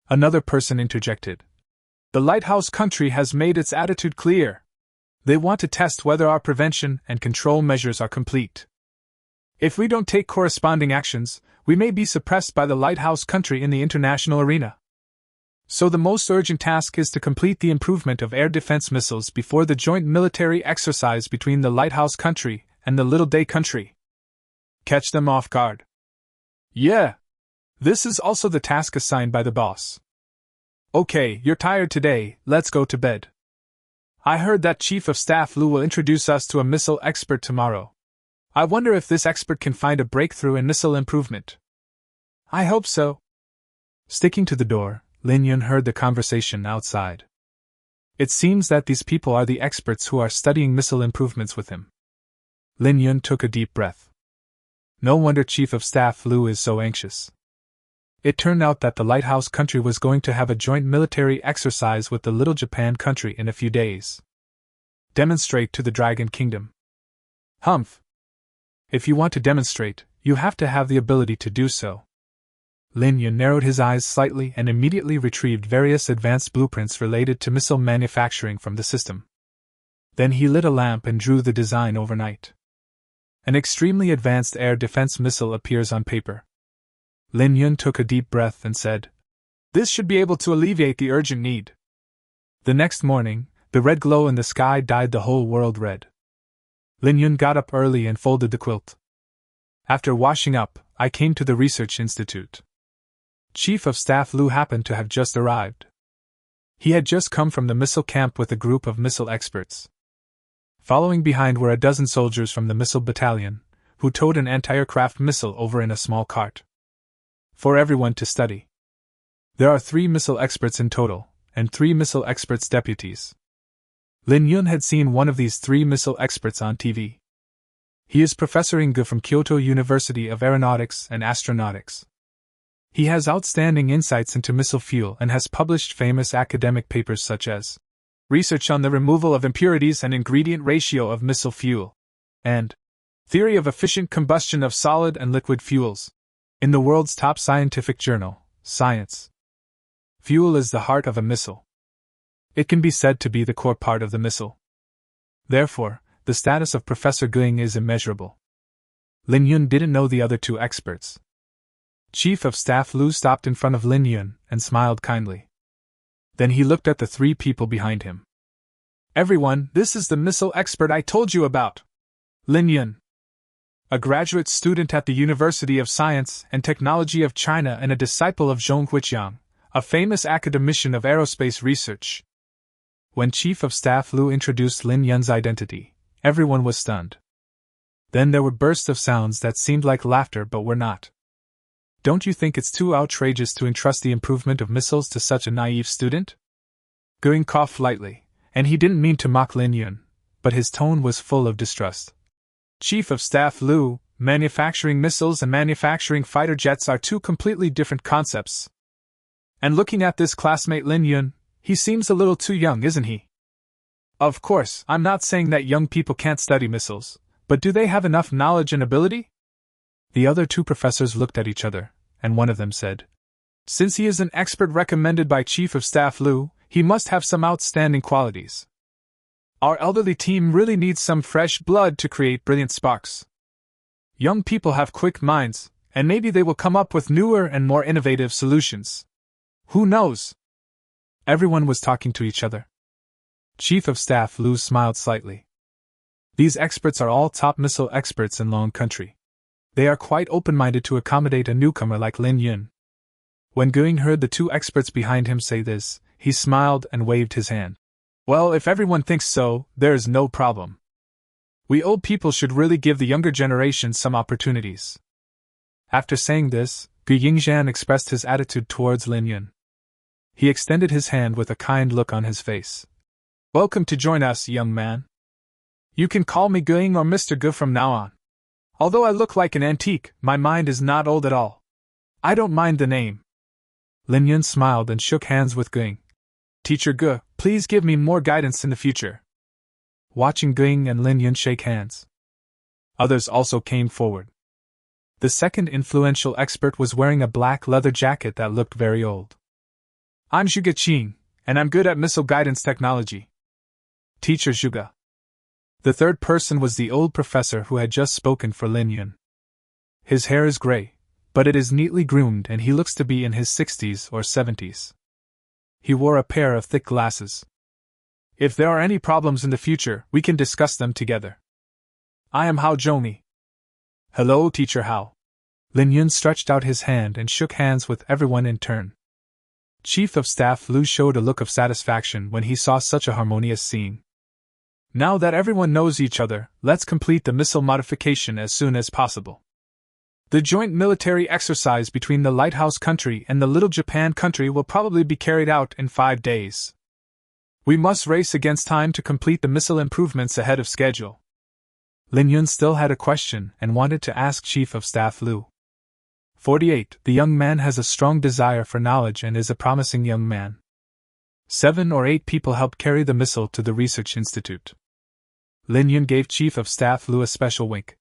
Speaker 1: Another person interjected. "The Lighthouse country has made its attitude clear. They want to test whether our prevention and control measures are complete. If we don't take corresponding actions, we may be suppressed by the Lighthouse country in the international arena. So the most urgent task is to complete the improvement of air defense missiles before the joint military exercise between the Lighthouse country and the Little Day country. Catch them off guard." "Yeah. This is also the task assigned by the boss." "Okay, you're tired today, let's go to bed. I heard that Chief of Staff Lu will introduce us to a missile expert tomorrow. I wonder if this expert can find a breakthrough in missile improvement." "I hope so." Sticking to the door, Lin Yun heard the conversation outside. It seems that these people are the experts who are studying missile improvements with him. Lin Yun took a deep breath. No wonder Chief of Staff Lu is so anxious. It turned out that the Lighthouse country was going to have a joint military exercise with the Little Japan country in a few days. Demonstrate to the Dragon Kingdom. Humph. If you want to demonstrate, you have to have the ability to do so. Lin Yun narrowed his eyes slightly and immediately retrieved various advanced blueprints related to missile manufacturing from the system. Then he lit a lamp and drew the design overnight. An extremely advanced air defense missile appears on paper. Lin Yun took a deep breath and said, "This should be able to alleviate the urgent need." The next morning, the red glow in the sky dyed the whole world red. Lin Yun got up early and folded the quilt. After washing up, I came to the research institute. Chief of Staff Lu happened to have just arrived. He had just come from the missile camp with a group of missile experts. Following behind were a dozen soldiers from the missile battalion, who towed an anti-aircraft missile over in a small cart. for everyone to study. There are 3 missile experts in total, and 3 missile experts deputies. Lin Yun had seen one of these 3 missile experts on TV. He is Professor Inge from Kyoto University of Aeronautics and Astronautics. He has outstanding insights into missile fuel and has published famous academic papers such as Research on the Removal of Impurities and Ingredient Ratio of Missile Fuel, and Theory of Efficient Combustion of Solid and Liquid Fuels, in the world's top scientific journal, Science. Fuel is the heart of a missile. It can be said to be the core part of the missile. Therefore, the status of Professor Guing is immeasurable. Lin Yun didn't know the other 2 experts. Chief of Staff Lu stopped in front of Lin Yun and smiled kindly. Then he looked at the 3 people behind him. Everyone, this is the missile expert I told you about. Lin Yun, a graduate student at the University of Science and Technology of China and a disciple of Zhong Huiqiang, a famous academician of aerospace research. When Chief of Staff Lu introduced Lin Yun's identity, everyone was stunned. Then there were bursts of sounds that seemed like laughter but were not. Don't you think it's too outrageous to entrust the improvement of missiles to such a naive student? Guing coughed lightly, and he didn't mean to mock Lin Yun, but his tone was full of distrust. Chief of Staff Lu, manufacturing missiles and manufacturing fighter jets are 2 completely different concepts. And looking at this classmate Lin Yun, he seems a little too young, isn't he? Of course, I'm not saying that young people can't study missiles, but do they have enough knowledge and ability? The other 2 professors looked at each other, and one of them said, Since he is an expert recommended by Chief of Staff Lu, he must have some outstanding qualities. Our elderly team really needs some fresh blood to create brilliant sparks. Young people have quick minds, and maybe they will come up with newer and more innovative solutions. Who knows? Everyone was talking to each other. Chief of Staff Lu smiled slightly. These experts are all top missile experts in Long Country. They are quite open-minded to accommodate a newcomer like Lin Yun. When Guing heard the 2 experts behind him say this, he smiled and waved his hand. Well, if everyone thinks so, there's no problem. We old people should really give the younger generation some opportunities. After saying this, Gu Yingzhan expressed his attitude towards Lin Yun. He extended his hand with a kind look on his face. Welcome to join us, young man. You can call me Guing or Mr. Gu from now on. Although I look like an antique, my mind is not old at all. I don't mind the name. Lin Yun smiled and shook hands with Guing. Teacher Gu, please give me more guidance in the future. Watching Guing and Lin Yun shake hands, others also came forward. The second influential expert was wearing a black leather jacket that looked very old. I'm Zhuge Qing, and I'm good at missile guidance technology. Teacher Zhuge. The third person was the old professor who had just spoken for Lin Yun. His hair is gray, but it is neatly groomed and he looks to be in his 60s or 70s. He wore a pair of thick glasses. If there are any problems in the future, we can discuss them together. I am Hao Zhongyi. Hello, Teacher Hao. Lin Yun stretched out his hand and shook hands with everyone in turn. Chief of Staff Lu showed a look of satisfaction when he saw such a harmonious scene. Now that everyone knows each other, let's complete the missile modification as soon as possible. The joint military exercise between the Lighthouse country and the Little Japan country will probably be carried out in 5 days. We must race against time to complete the missile improvements ahead of schedule. Lin Yun still had a question and wanted to ask Chief of Staff Lu. 48. The young man has a strong desire for knowledge and is a promising young man. 7 or 8 people helped carry the missile to the research institute. Lin Yun gave Chief of Staff Lu a special wink.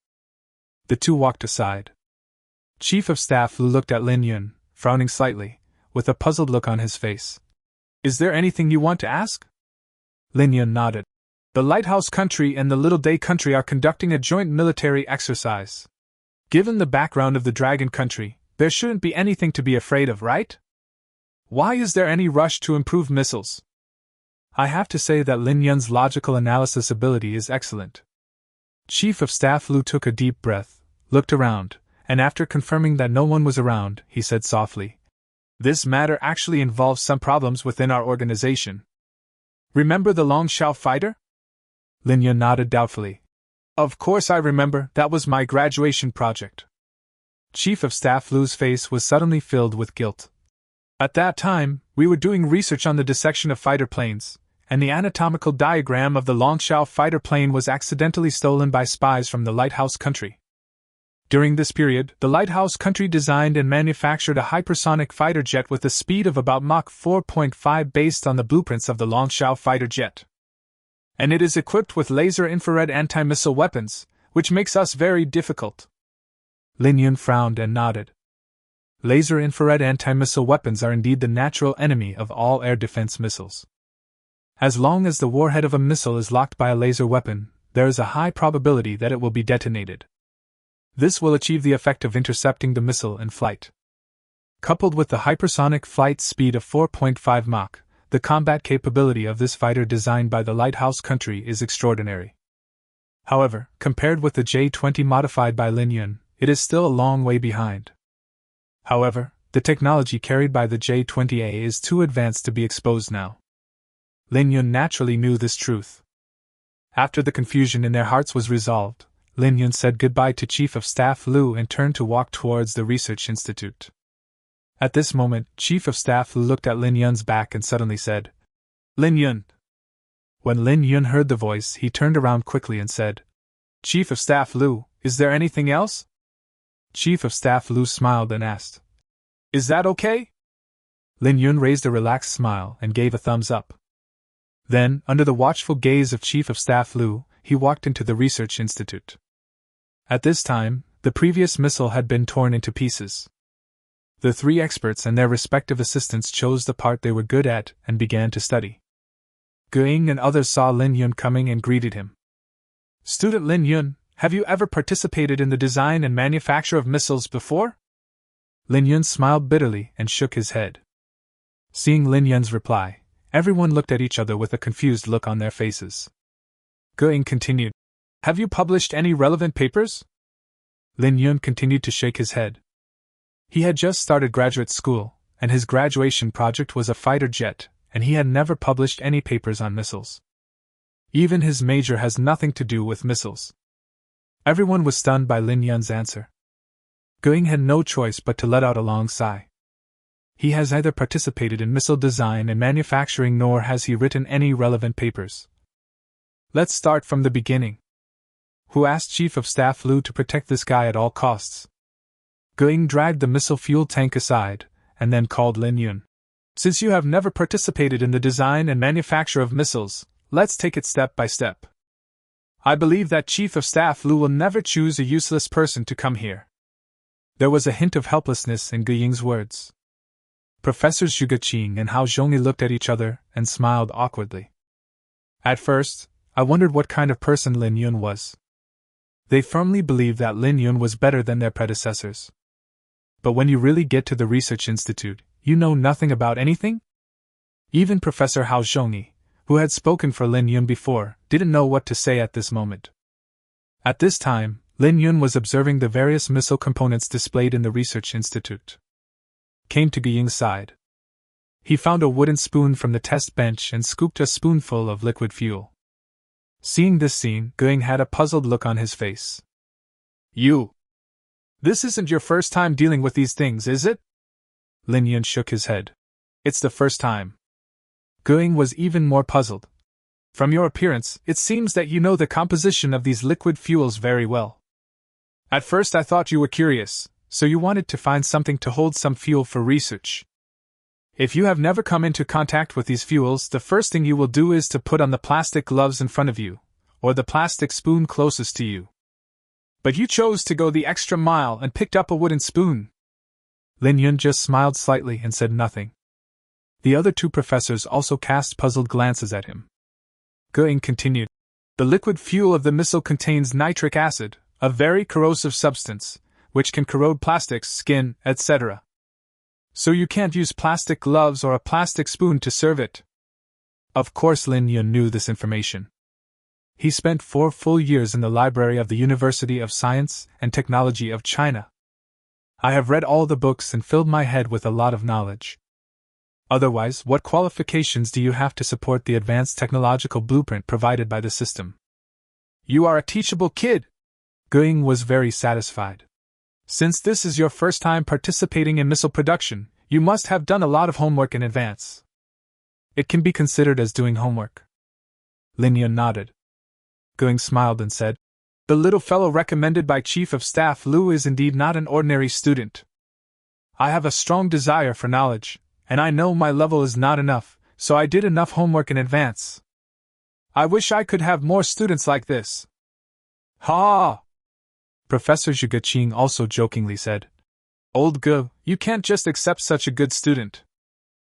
Speaker 1: The 2 walked aside. Chief of Staff Lu looked at Lin Yun, frowning slightly, with a puzzled look on his face. Is there anything you want to ask? Lin Yun nodded. The Lighthouse country and the Little Day country are conducting a joint military exercise. Given the background of the Dragon country, there shouldn't be anything to be afraid of, right? Why is there any rush to improve missiles? I have to say that Lin Yun's logical analysis ability is excellent. Chief of Staff Lu took a deep breath, looked around, and after confirming that no one was around, he said softly, This matter actually involves some problems within our organization. Remember the Longshao fighter? Lin Yun nodded doubtfully. Of course I remember, that was my graduation project. Chief of Staff Lu's face was suddenly filled with guilt. At that time, we were doing research on the dissection of fighter planes, and the anatomical diagram of the Longshan fighter plane was accidentally stolen by spies from the Lighthouse country. During this period, the Lighthouse country designed and manufactured a hypersonic fighter jet with a speed of about Mach 4.5 based on the blueprints of the Longshan fighter jet. And it is equipped with laser-infrared anti-missile weapons, which makes us very difficult. Lin Yun frowned and nodded. Laser-infrared anti-missile weapons are indeed the natural enemy of all air defense missiles. As long as the warhead of a missile is locked by a laser weapon, there is a high probability that it will be detonated. This will achieve the effect of intercepting the missile in flight. Coupled with the hypersonic flight speed of 4.5 Mach, the combat capability of this fighter designed by the Lighthouse country is extraordinary. However, compared with the J-20 modified by Lin Yun, it is still a long way behind. However, the technology carried by the J-20A is too advanced to be exposed now. Lin Yun naturally knew this truth. After the confusion in their hearts was resolved, Lin Yun said goodbye to Chief of Staff Lu and turned to walk towards the research institute. At this moment, Chief of Staff Lu looked at Lin Yun's back and suddenly said, "Lin Yun." When Lin Yun heard the voice, he turned around quickly and said, "Chief of Staff Lu, is there anything else?" Chief of Staff Lu smiled and asked, "Is that okay?" Lin Yun raised a relaxed smile and gave a thumbs up. Then, under the watchful gaze of Chief of Staff Lu, he walked into the research institute. At this time, the previous missile had been torn into pieces. The three experts and their respective assistants chose the part they were good at and began to study. Guiying and others saw Lin Yun coming and greeted him. "Student Lin Yun, have you ever participated in the design and manufacture of missiles before?" Lin Yun smiled bitterly and shook his head. Seeing Lin Yun's reply, everyone looked at each other with a confused look on their faces. Guiying continued, "Have you published any relevant papers?" Lin Yun continued to shake his head. He had just started graduate school, and his graduation project was a fighter jet, and he had never published any papers on missiles. Even his major has nothing to do with missiles. Everyone was stunned by Lin Yun's answer. Guiying had no choice but to let out a long sigh. He has neither participated in missile design and manufacturing nor has he written any relevant papers. Let's start from the beginning. Who asked Chief of Staff Lu to protect this guy at all costs? Guiying dragged the missile fuel tank aside, and then called Lin Yun. "Since you have never participated in the design and manufacture of missiles, let's take it step by step. I believe that Chief of Staff Lu will never choose a useless person to come here." There was a hint of helplessness in Guiying's words. Professors Zhuge Qing and Hao Zhongyi looked at each other and smiled awkwardly. At first, I wondered what kind of person Lin Yun was. They firmly believed that Lin Yun was better than their predecessors. But when you really get to the research institute, you know nothing about anything? Even Professor Hao Zhongyi, who had spoken for Lin Yun before, didn't know what to say at this moment. At this time, Lin Yun was observing the various missile components displayed in the research institute. Came to Guiying's side. He found a wooden spoon from the test bench and scooped a spoonful of liquid fuel. Seeing this scene, Guiying had a puzzled look on his face. This isn't your first time dealing with these things, is it?" Lin Yun shook his head. "It's the first time." Guiying was even more puzzled. "From your appearance, it seems that you know the composition of these liquid fuels very well. At first I thought you were curious, so you wanted to find something to hold some fuel for research. If you have never come into contact with these fuels, the first thing you will do is to put on the plastic gloves in front of you, or the plastic spoon closest to you. But you chose to go the extra mile and picked up a wooden spoon." Lin Yun just smiled slightly and said nothing. The other two professors also cast puzzled glances at him. Guiying continued, "The liquid fuel of the missile contains nitric acid, a very corrosive substance, which can corrode plastics, skin, etc. So you can't use plastic gloves or a plastic spoon to serve it." Of course Lin Yun knew this information. He spent 4 full years in the library of the University of Science and Technology of China. I have read all the books and filled my head with a lot of knowledge. Otherwise, what qualifications do you have to support the advanced technological blueprint provided by the system? You are a teachable kid. Guiying was very satisfied. Since this is your first time participating in missile production, you must have done a lot of homework in advance. It can be considered as doing homework. Lin Yun nodded. Going smiled and said, "The little fellow recommended by Chief of Staff Lu is indeed not an ordinary student. I have a strong desire for knowledge, and I know my level is not enough, so I did enough homework in advance. I wish I could have more students like this." Ha! Professor Zhuge Qing also jokingly said, "Old Gu, you can't just accept such a good student.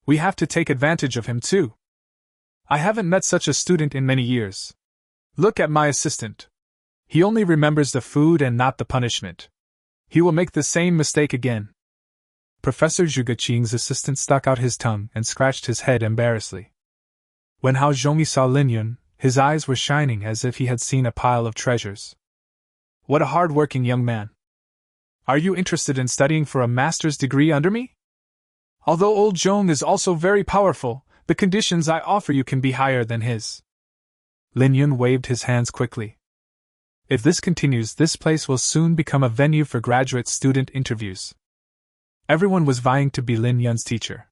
Speaker 1: We have to take advantage of him too. I haven't met such a student in many years. Look at my assistant. He only remembers the food and not the punishment. He will make the same mistake again." Professor Zhuge Qing's assistant stuck out his tongue and scratched his head embarrassedly. When Hao Zhongyi saw Lin Yun, his eyes were shining as if he had seen a pile of treasures. "What a hard-working young man. Are you interested in studying for a master's degree under me? Although old Zhong is also very powerful, the conditions I offer you can be higher than his." Lin Yun waved his hands quickly. "If this continues, this place will soon become a venue for graduate student interviews." Everyone was vying to be Lin Yun's teacher.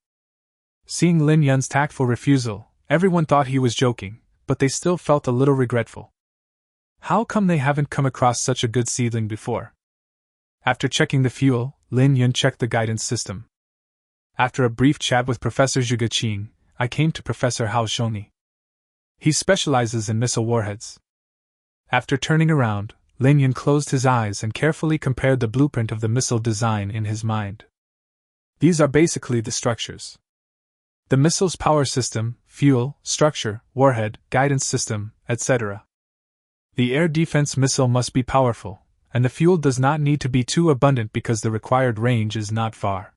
Speaker 1: Seeing Lin Yun's tactful refusal, everyone thought he was joking, but they still felt a little regretful. How come they haven't come across such a good seedling before? After checking the fuel, Lin Yun checked the guidance system. After a brief chat with Professor Zhuge Qing, I came to Professor Hao Zhongyi. He specializes in missile warheads. After turning around, Lin Yun closed his eyes and carefully compared the blueprint of the missile design in his mind. These are basically the structures. The missile's power system, fuel, structure, warhead, guidance system, etc. The air defense missile must be powerful, and the fuel does not need to be too abundant because the required range is not far.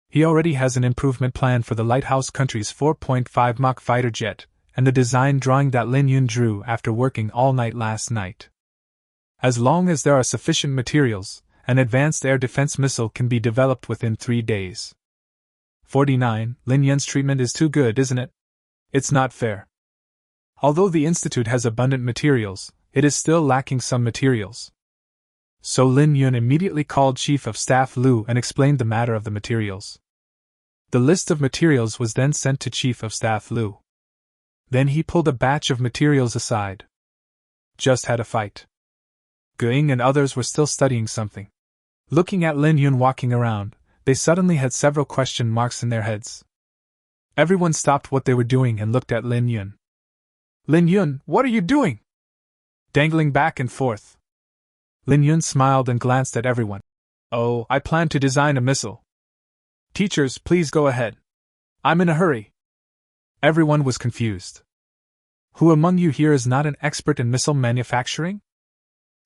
Speaker 1: He already has an improvement plan for the Lighthouse Country's 4.5 Mach fighter jet, and the design drawing that Lin Yun drew after working all night last night. As long as there are sufficient materials, an advanced air defense missile can be developed within 3 days. 49. Lin Yun's treatment is too good, isn't it? It's not fair. Although the Institute has abundant materials, it is still lacking some materials. So Lin Yun immediately called Chief of Staff Lu and explained the matter of the materials. The list of materials was then sent to Chief of Staff Lu. Then he pulled a batch of materials aside. Just had a fight. Guing and others were still studying something. Looking at Lin Yun walking around, they suddenly had several question marks in their heads. Everyone stopped what they were doing and looked at Lin Yun. "Lin Yun, what are you doing?" "Dangling back and forth." Lin Yun smiled and glanced at everyone. "Oh, I plan to design a missile. Teachers, please go ahead. I'm in a hurry." Everyone was confused. Who among you here is not an expert in missile manufacturing?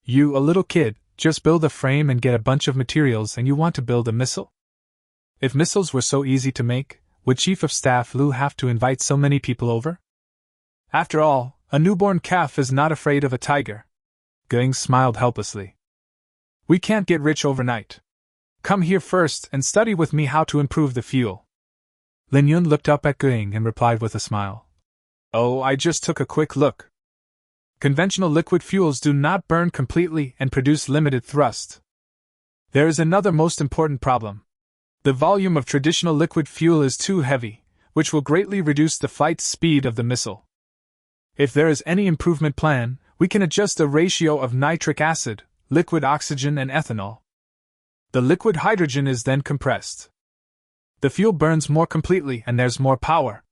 Speaker 1: You, a little kid, just build a frame and get a bunch of materials and you want to build a missile? If missiles were so easy to make, would Chief of Staff Lu have to invite so many people over? After all, a newborn calf is not afraid of a tiger. Guing smiled helplessly. "We can't get rich overnight. Come here first and study with me how to improve the fuel." Lin Yun looked up at Guing and replied with a smile. "Oh, I just took a quick look. Conventional liquid fuels do not burn completely and produce limited thrust. There is another most important problem. The volume of traditional liquid fuel is too heavy, which will greatly reduce the flight speed of the missile. If there is any improvement plan, we can adjust the ratio of nitric acid, liquid oxygen and ethanol. The liquid hydrogen is then compressed. The fuel burns more completely and there's more power."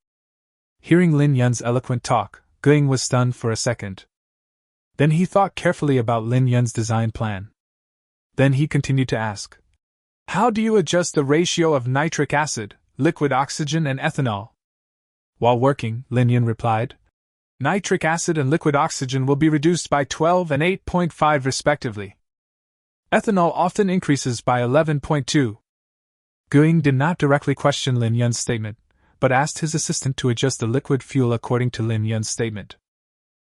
Speaker 1: Hearing Lin Yun's eloquent talk, Guing was stunned for a second. Then he thought carefully about Lin Yun's design plan. Then he continued to ask, "How do you adjust the ratio of nitric acid, liquid oxygen and ethanol?" While working, Lin Yun replied, "Nitric acid and liquid oxygen will be reduced by 12 and 8.5 respectively. Ethanol often increases by 11.2. Guing did not directly question Lin Yun's statement, but asked his assistant to adjust the liquid fuel according to Lin Yun's statement.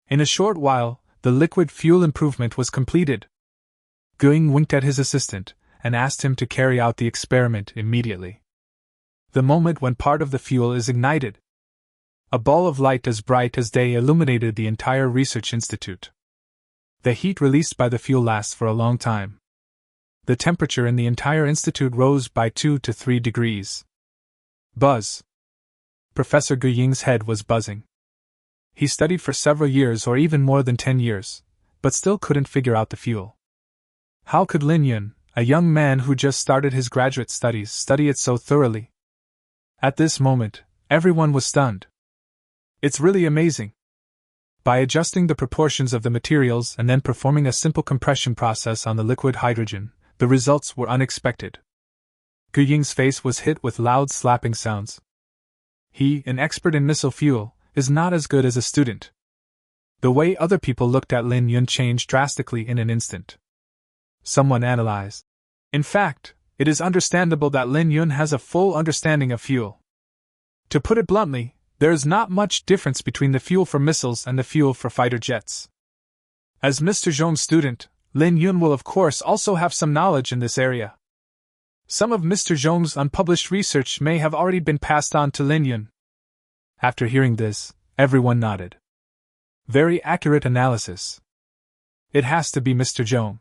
Speaker 1: In a short while, the liquid fuel improvement was completed. Guing winked at his assistant and asked him to carry out the experiment immediately. The moment when part of the fuel is ignited, a ball of light as bright as day illuminated the entire research institute. The heat released by the fuel lasts for a long time. The temperature in the entire institute rose by 2 to 3 degrees. Buzz. Professor Gu Ying's head was buzzing. He studied for several years or even more than 10 years, but still couldn't figure out the fuel. How could Lin Yun, a young man who just started his graduate studies, study it so thoroughly? At this moment, everyone was stunned. It's really amazing. By adjusting the proportions of the materials and then performing a simple compression process on the liquid hydrogen, the results were unexpected. Gu Ying's face was hit with loud slapping sounds. He, an expert in missile fuel, is not as good as a student. The way other people looked at Lin Yun changed drastically in an instant. Someone analyzed. In fact, it is understandable that Lin Yun has a full understanding of fuel. To put it bluntly, there is not much difference between the fuel for missiles and the fuel for fighter jets. As Mr. Zhong's student, Lin Yun will of course also have some knowledge in this area. Some of Mr. Zhong's unpublished research may have already been passed on to Lin Yun. After hearing this, everyone nodded. Very accurate analysis. It has to be Mr. Zhong.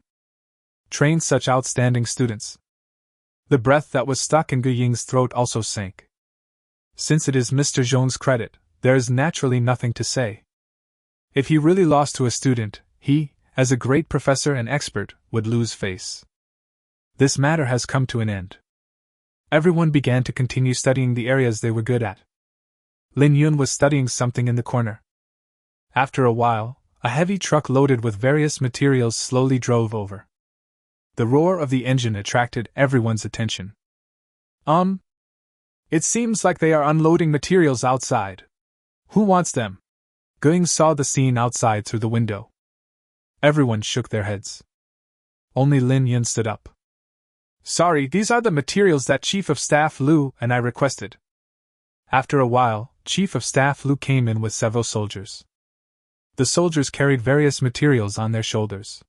Speaker 1: Trained such outstanding students. The breath that was stuck in Gu Ying's throat also sank. Since it is Mr. Zhong's credit, there is naturally nothing to say. If he really lost to a student, he, as a great professor and expert, would lose face. This matter has come to an end. Everyone began to continue studying the areas they were good at. Lin Yun was studying something in the corner. After a while, a heavy truck loaded with various materials slowly drove over. The roar of the engine attracted everyone's attention. It seems like they are unloading materials outside. Who wants them? Gu Ying saw the scene outside through the window. Everyone shook their heads. Only Lin Yun stood up. Sorry, these are the materials that Chief of Staff Liu and I requested. After a while, Chief of Staff Liu came in with several soldiers. The soldiers carried various materials on their shoulders.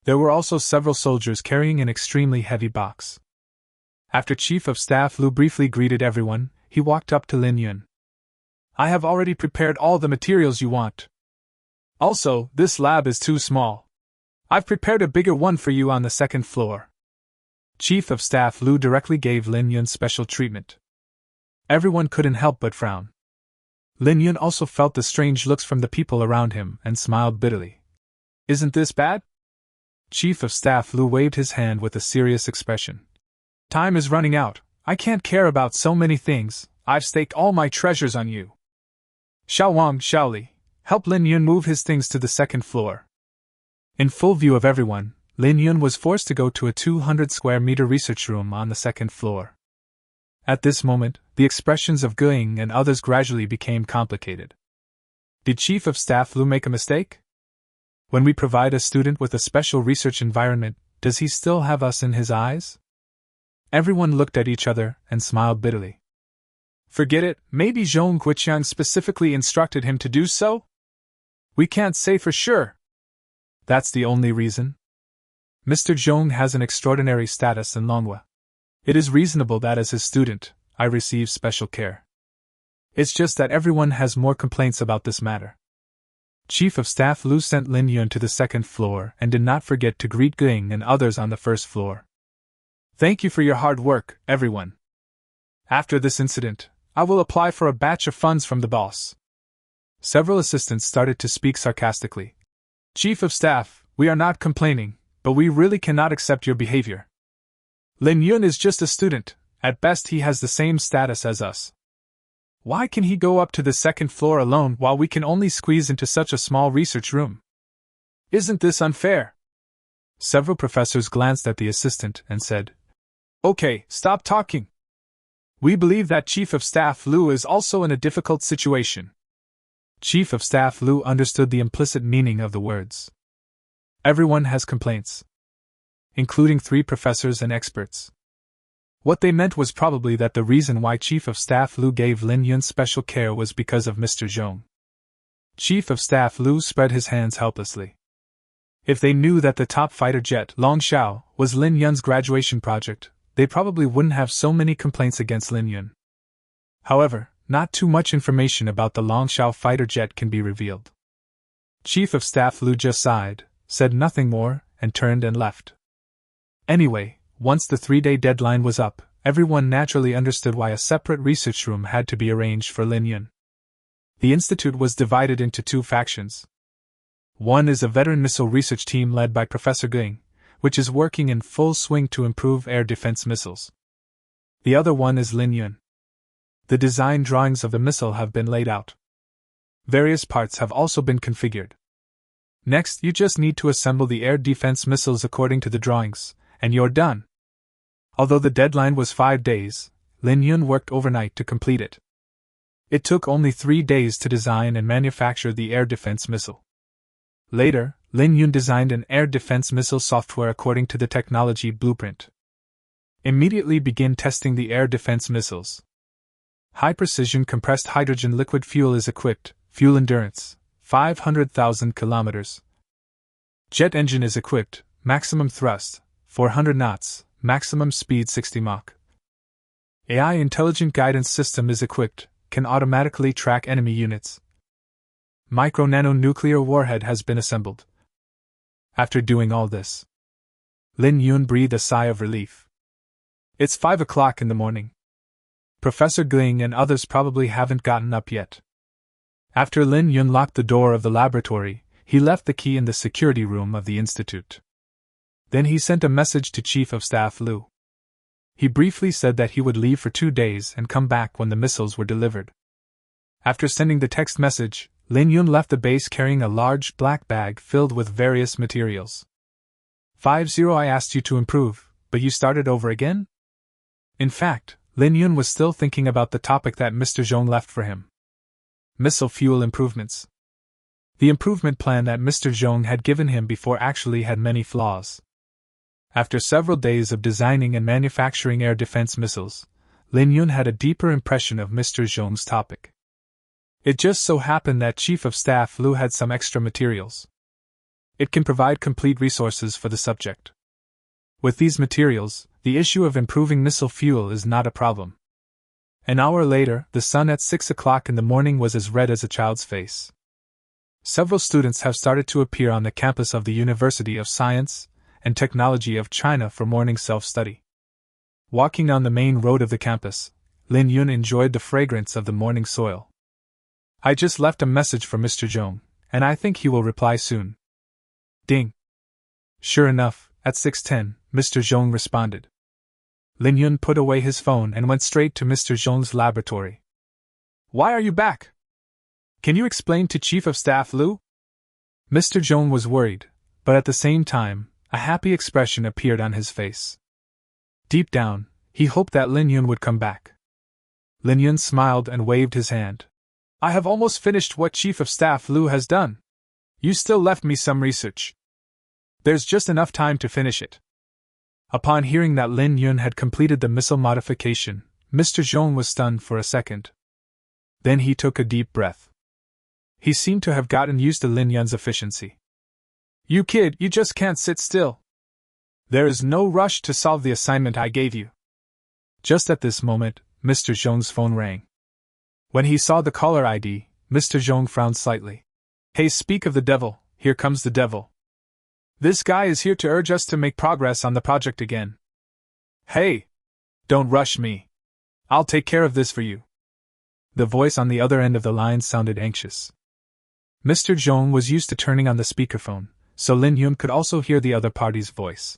Speaker 1: There were also several soldiers carrying an extremely heavy box. After Chief of Staff Liu briefly greeted everyone, he walked up to Lin Yun. I have already prepared all the materials you want. Also, this lab is too small. I've prepared a bigger one for you on the second floor. Chief of Staff Liu directly gave Lin Yun special treatment. Everyone couldn't help but frown. Lin Yun also felt the strange looks from the people around him and smiled bitterly. Isn't this bad? Chief of Staff Liu waved his hand with a serious expression. Time is running out. I can't care about so many things. I've staked all my treasures on you. Xiao Wang, Xiao Li, help Lin Yun move his things to the second floor. In full view of everyone, Lin Yun was forced to go to a 200 square meter research room on the second floor. At this moment, the expressions of Gu Ying and others gradually became complicated. Did Chief of Staff Liu make a mistake? When we provide a student with a special research environment, does he still have us in his eyes? Everyone looked at each other and smiled bitterly. Forget it, maybe Zhong Guiqiang specifically instructed him to do so? We can't say for sure. That's the only reason. Mr. Zhong has an extraordinary status in Longhua. It is reasonable that as his student, I receive special care. It's just that everyone has more complaints about this matter. Chief of Staff Liu sent Lin Yun to the second floor and did not forget to greet Gu Ying and others on the first floor. Thank you for your hard work, everyone. After this incident, I will apply for a batch of funds from the boss. Several assistants started to speak sarcastically. Chief of Staff, we are not complaining, but we really cannot accept your behavior. Lin Yun is just a student, at best he has the same status as us. Why can he go up to the second floor alone while we can only squeeze into such a small research room? Isn't this unfair? Several professors glanced at the assistant and said, Okay, stop talking. We believe that Chief of Staff Liu is also in a difficult situation. Chief of Staff Liu understood the implicit meaning of the words. Everyone has complaints, including 3 professors and experts. What they meant was probably that the reason why Chief of Staff Liu gave Lin Yun special care was because of Mr. Zhong. Chief of Staff Liu spread his hands helplessly. If they knew that the top fighter jet, Long Xiao, was Lin Yun's graduation project, they probably wouldn't have so many complaints against Lin Yun. However, not too much information about the Long Xiao fighter jet can be revealed. Chief of Staff Liu just sighed, said nothing more, and turned and left. Anyway, once the 3-day deadline was up, everyone naturally understood why a separate research room had to be arranged for Lin Yun. The institute was divided into 2 factions. One is a veteran missile research team led by Professor Ging, which is working in full swing to improve air defense missiles. The other one is Lin Yun. The design drawings of the missile have been laid out. Various parts have also been configured. Next, you just need to assemble the air defense missiles according to the drawings, and you're done. Although the deadline was 5 days, Lin Yun worked overnight to complete it. It took only 3 days to design and manufacture the air defense missile. Later, Lin Yun designed an air defense missile software according to the technology blueprint. Immediately begin testing the air defense missiles. High-precision compressed hydrogen liquid fuel is equipped, fuel endurance, 500,000 kilometers. Jet engine is equipped, maximum thrust, 400 knots, maximum speed 60 Mach. AI intelligent guidance system is equipped, can automatically track enemy units. Micro-nano-nuclear warhead has been assembled. After doing all this, Lin Yun breathed a sigh of relief. It's 5 o'clock in the morning. Professor Gling and others probably haven't gotten up yet. After Lin Yun locked the door of the laboratory, he left the key in the security room of the institute. Then he sent a message to Chief of Staff Lu. He briefly said that he would leave for 2 days and come back when the missiles were delivered. After sending the text message, Lin Yun left the base carrying a large black bag filled with various materials. 50 I asked you to improve, but you started over again? In fact, Lin Yun was still thinking about the topic that Mr. Zhong left for him. Missile fuel improvements. The improvement plan that Mr. Zhong had given him before actually had many flaws. After several days of designing and manufacturing air defense missiles, Lin Yun had a deeper impression of Mr. Zhong's topic. It just so happened that Chief of Staff Lu had some extra materials. It can provide complete resources for the subject. With these materials, the issue of improving missile fuel is not a problem. An hour later, the sun at 6 o'clock in the morning was as red as a child's face. Several students have started to appear on the campus of the University of Science and Technology of China for morning self-study. Walking down the main road of the campus, Lin Yun enjoyed the fragrance of the morning soil. I just left a message for Mr. Zhong, and I think he will reply soon. Ding. Sure enough, at 6:10, Mr. Zhong responded. Lin Yun put away his phone and went straight to Mr. Zhong's laboratory. Why are you back? Can you explain to Chief of Staff Lu? Mr. Zhong was worried, but at the same time, a happy expression appeared on his face. Deep down, he hoped that Lin Yun would come back. Lin Yun smiled and waved his hand. I have almost finished what Chief of Staff Lu has done. You still left me some research. There's just enough time to finish it. Upon hearing that Lin Yun had completed the missile modification, Mr. Zhong was stunned for a second. Then he took a deep breath. He seemed to have gotten used to Lin Yun's efficiency. You kid, you just can't sit still. There is no rush to solve the assignment I gave you. Just at this moment, Mr. Zhong's phone rang. When he saw the caller ID, Mr. Zhong frowned slightly. Hey, speak of the devil, here comes the devil. This guy is here to urge us to make progress on the project again. Hey! Don't rush me. I'll take care of this for you. The voice on the other end of the line sounded anxious. Mr. Zhong was used to turning on the speakerphone, so Lin Yun could also hear the other party's voice.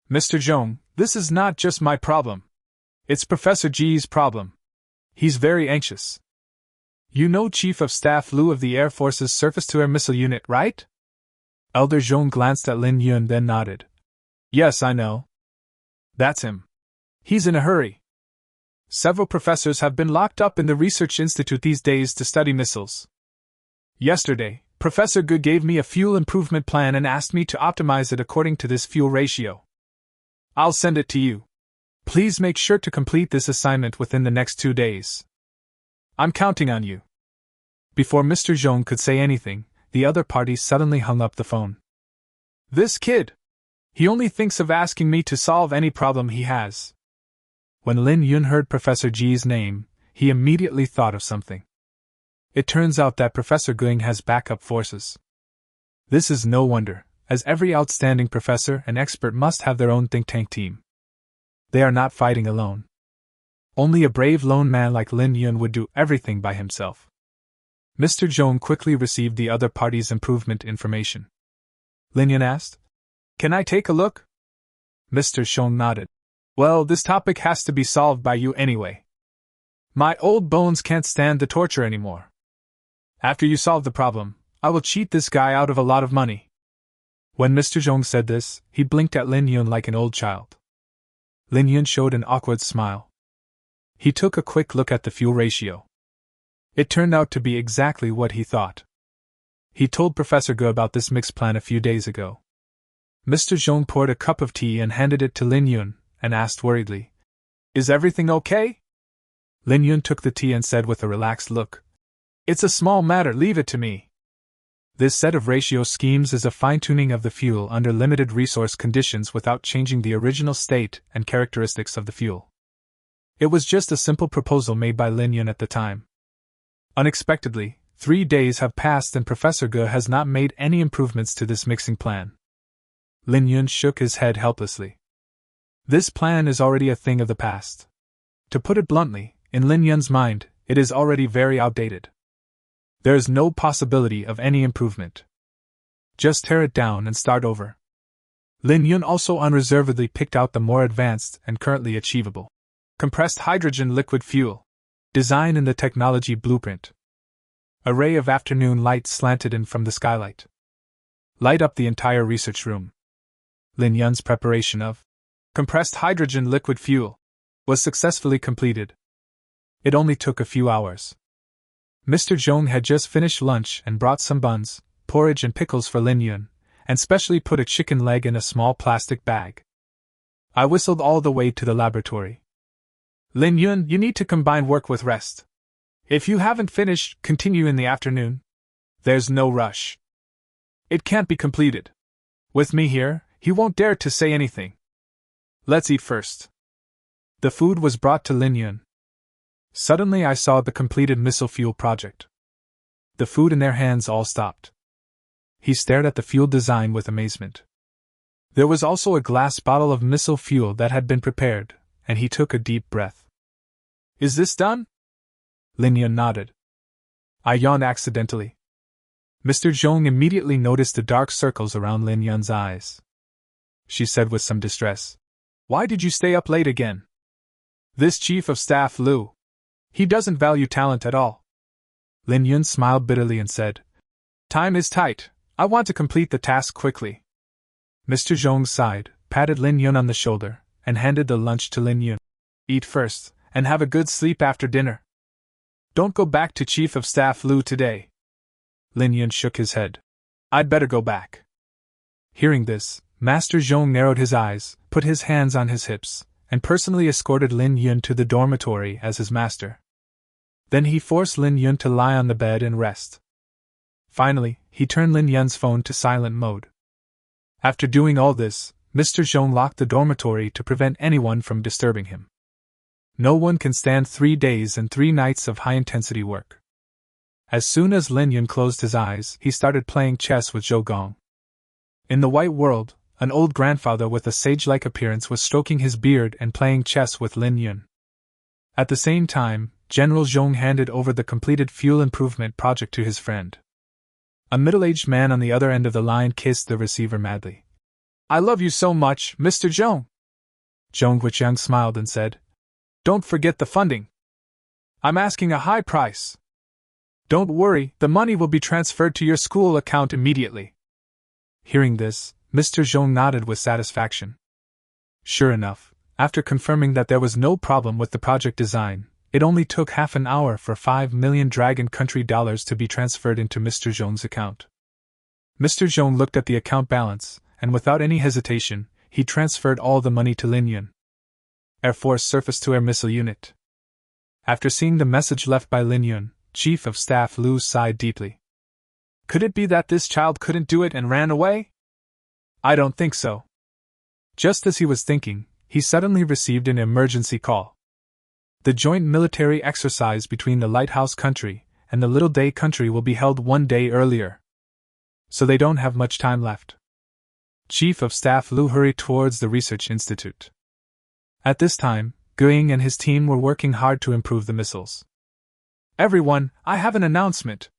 Speaker 1: Mr. Zhong, this is not just my problem. It's Professor Ji's problem. He's very anxious. You know Chief of Staff Lu of the Air Force's Surface-to-Air Missile Unit, right? Elder Zhong glanced at Lin Yun then nodded. Yes, I know. That's him. He's in a hurry. Several professors have been locked up in the research institute these days to study missiles. Yesterday, Professor Gu gave me a fuel improvement plan and asked me to optimize it according to this fuel ratio. I'll send it to you. Please make sure to complete this assignment within the next 2 days. I'm counting on you. Before Mr. Zhong could say anything, the other party suddenly hung up the phone. This kid! He only thinks of asking me to solve any problem he has. When Lin Yun heard Professor Ji's name, he immediately thought of something. It turns out that Professor Ging has backup forces. This is no wonder, as every outstanding professor and expert must have their own think tank team. They are not fighting alone. Only a brave lone man like Lin Yun would do everything by himself. Mr. Zhong quickly received the other party's improvement information. Lin Yun asked, "Can I take a look?" Mr. Zhong nodded. "Well, this topic has to be solved by you anyway. My old bones can't stand the torture anymore. After you solve the problem, I will cheat this guy out of a lot of money." When Mr. Zhong said this, he blinked at Lin Yun like an old child. Lin Yun showed an awkward smile. He took a quick look at the fuel ratio. It turned out to be exactly what he thought. He told Professor Ge about this mix plan a few days ago. Mr. Zhong poured a cup of tea and handed it to Lin Yun, and asked worriedly, "Is everything okay?" Lin Yun took the tea and said with a relaxed look, "It's a small matter, leave it to me." This set of ratio schemes is a fine-tuning of the fuel under limited resource conditions without changing the original state and characteristics of the fuel. It was just a simple proposal made by Lin Yun at the time. Unexpectedly, 3 days have passed and Professor Ge has not made any improvements to this mixing plan. Lin Yun shook his head helplessly. This plan is already a thing of the past. To put it bluntly, in Lin Yun's mind, it is already very outdated. There is no possibility of any improvement. Just tear it down and start over. Lin Yun also unreservedly picked out the more advanced and currently achievable compressed hydrogen liquid fuel design in the technology blueprint. A ray of afternoon light slanted in from the skylight. Light up the entire research room. Lin Yun's preparation of compressed hydrogen liquid fuel was successfully completed. It only took a few hours. Mr. Zhong had just finished lunch and brought some buns, porridge and pickles for Lin Yun, and specially put a chicken leg in a small plastic bag. I whistled all the way to the laboratory. "Lin Yun, you need to combine work with rest. If you haven't finished, continue in the afternoon. There's no rush. It can't be completed. With me here, he won't dare to say anything. Let's eat first." The food was brought to Lin Yun. Suddenly I saw the completed missile fuel project. The food in their hands all stopped. He stared at the fuel design with amazement. There was also a glass bottle of missile fuel that had been prepared, and he took a deep breath. "Is this done?" Lin Yun nodded. I yawned accidentally. Mr. Zhong immediately noticed the dark circles around Lin Yun's eyes. She said with some distress, "Why did you stay up late again? This Chief of Staff Lu. He doesn't value talent at all." Lin Yun smiled bitterly and said, "Time is tight. I want to complete the task quickly." Mr. Zhong sighed, patted Lin Yun on the shoulder, and handed the lunch to Lin Yun. "Eat first, and have a good sleep after dinner. Don't go back to Chief of Staff Lu today." Lin Yun shook his head. "I'd better go back." Hearing this, Master Zhong narrowed his eyes, put his hands on his hips, and personally escorted Lin Yun to the dormitory as his master. Then he forced Lin Yun to lie on the bed and rest. Finally, he turned Lin Yun's phone to silent mode. After doing all this, Mr. Zhong locked the dormitory to prevent anyone from disturbing him. No one can stand 3 days and 3 nights of high-intensity work. As soon as Lin Yun closed his eyes, he started playing chess with Zhou Gong. In the White World, an old grandfather with a sage-like appearance was stroking his beard and playing chess with Lin Yun. At the same time, General Zhong handed over the completed fuel improvement project to his friend. A middle-aged man on the other end of the line kissed the receiver madly. "I love you so much, Mr. Zhong." Zhong Guiqiang smiled and said, "Don't forget the funding. I'm asking a high price. Don't worry, the money will be transferred to your school account immediately." Hearing this, Mr. Zhong nodded with satisfaction. Sure enough, after confirming that there was no problem with the project design, it only took half an hour for 5 million Dragon Country dollars to be transferred into Mr. Zhong's account. Mr. Zhong looked at the account balance, and without any hesitation, he transferred all the money to Lin Yun. Air Force Surface-to-Air Missile Unit. After seeing the message left by Lin Yun, Chief of Staff Lu sighed deeply. Could it be that this child couldn't do it and ran away? I don't think so. Just as he was thinking, he suddenly received an emergency call. The joint military exercise between the Lighthouse Country and the Little Day Country will be held 1 day earlier. So they don't have much time left. Chief of Staff Lu hurried towards the research institute. At this time, Guiying and his team were working hard to improve the missiles. Everyone, I have an announcement.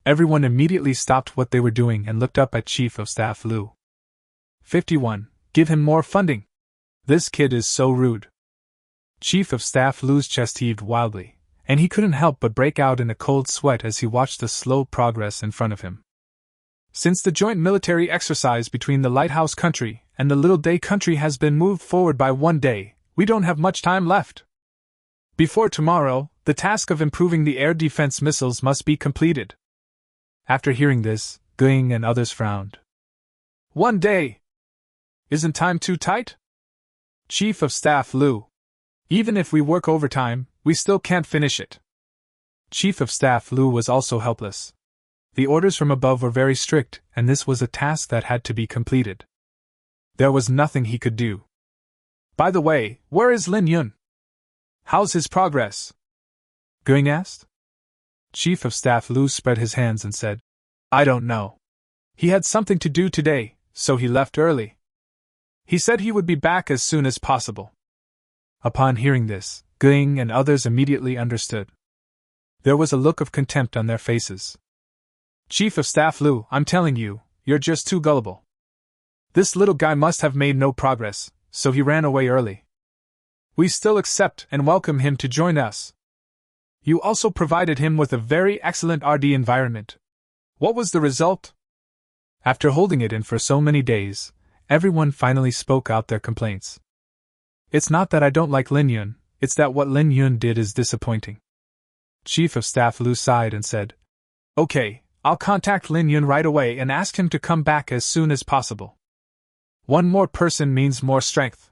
Speaker 1: Everyone immediately stopped what they were doing and looked up at Chief of Staff Lu. 51. Give him more funding. This kid is so rude. Chief of Staff Lu's chest heaved wildly, and he couldn't help but break out in a cold sweat as he watched the slow progress in front of him. Since the joint military exercise between the Lighthouse Country and the Little Day Country has been moved forward by 1 day, we don't have much time left. Before tomorrow, the task of improving the air defense missiles must be completed. After hearing this, Guiying and others frowned. 1 day? Isn't time too tight? Chief of Staff Lu. Even if we work overtime, we still can't finish it. Chief of Staff Lu was also helpless. The orders from above were very strict, and this was a task that had to be completed. There was nothing he could do. By the way, where is Lin Yun? How's his progress? Guiying asked. Chief of Staff Lu spread his hands and said, I don't know. He had something to do today, so he left early. He said he would be back as soon as possible. Upon hearing this, Guiying and others immediately understood. There was a look of contempt on their faces. Chief of Staff Lu, I'm telling you, you're just too gullible. This little guy must have made no progress, so he ran away early. We still accept and welcome him to join us. You also provided him with a very excellent RD environment. What was the result? After holding it in for so many days, everyone finally spoke out their complaints. It's not that I don't like Lin Yun, it's that what Lin Yun did is disappointing. Chief of Staff Lu sighed and said, Okay, I'll contact Lin Yun right away and ask him to come back as soon as possible. One more person means more strength.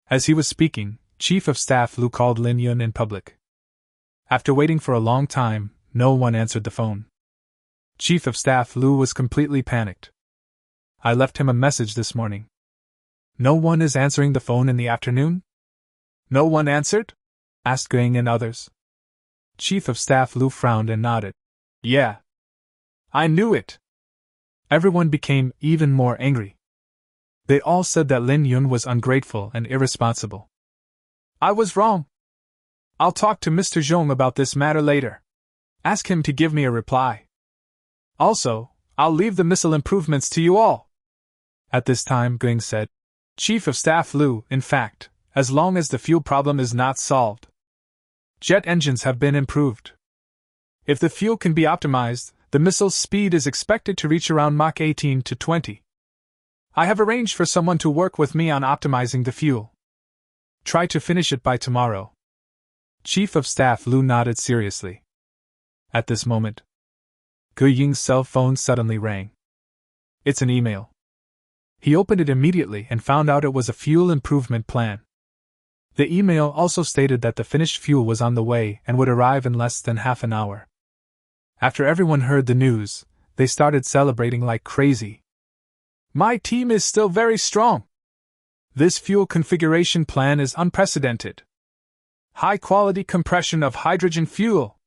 Speaker 1: As he was speaking, Chief of Staff Lu called Lin Yun in public. After waiting for a long time, no one answered the phone. Chief of Staff Lu was completely panicked. I left him a message this morning. No one is answering the phone in the afternoon? No one answered? Asked Guiying and others. Chief of Staff Lu frowned and nodded. Yeah. I knew it. Everyone became even more angry. They all said that Lin Yun was ungrateful and irresponsible. I was wrong. I'll talk to Mr. Zhong about this matter later. Ask him to give me a reply. Also, I'll leave the missile improvements to you all. At this time, Guiying said, Chief of Staff Lu, in fact, as long as the fuel problem is not solved. Jet engines have been improved. If the fuel can be optimized, the missile's speed is expected to reach around Mach 18 to 20. I have arranged for someone to work with me on optimizing the fuel. Try to finish it by tomorrow. Chief of Staff Lu nodded seriously. At this moment, Guiying's cell phone suddenly rang. It's an email. He opened it immediately and found out it was a fuel improvement plan. The email also stated that the finished fuel was on the way and would arrive in less than half an hour. After everyone heard the news, they started celebrating like crazy. My team is still very strong. This fuel configuration plan is unprecedented. High-quality compression of hydrogen fuel.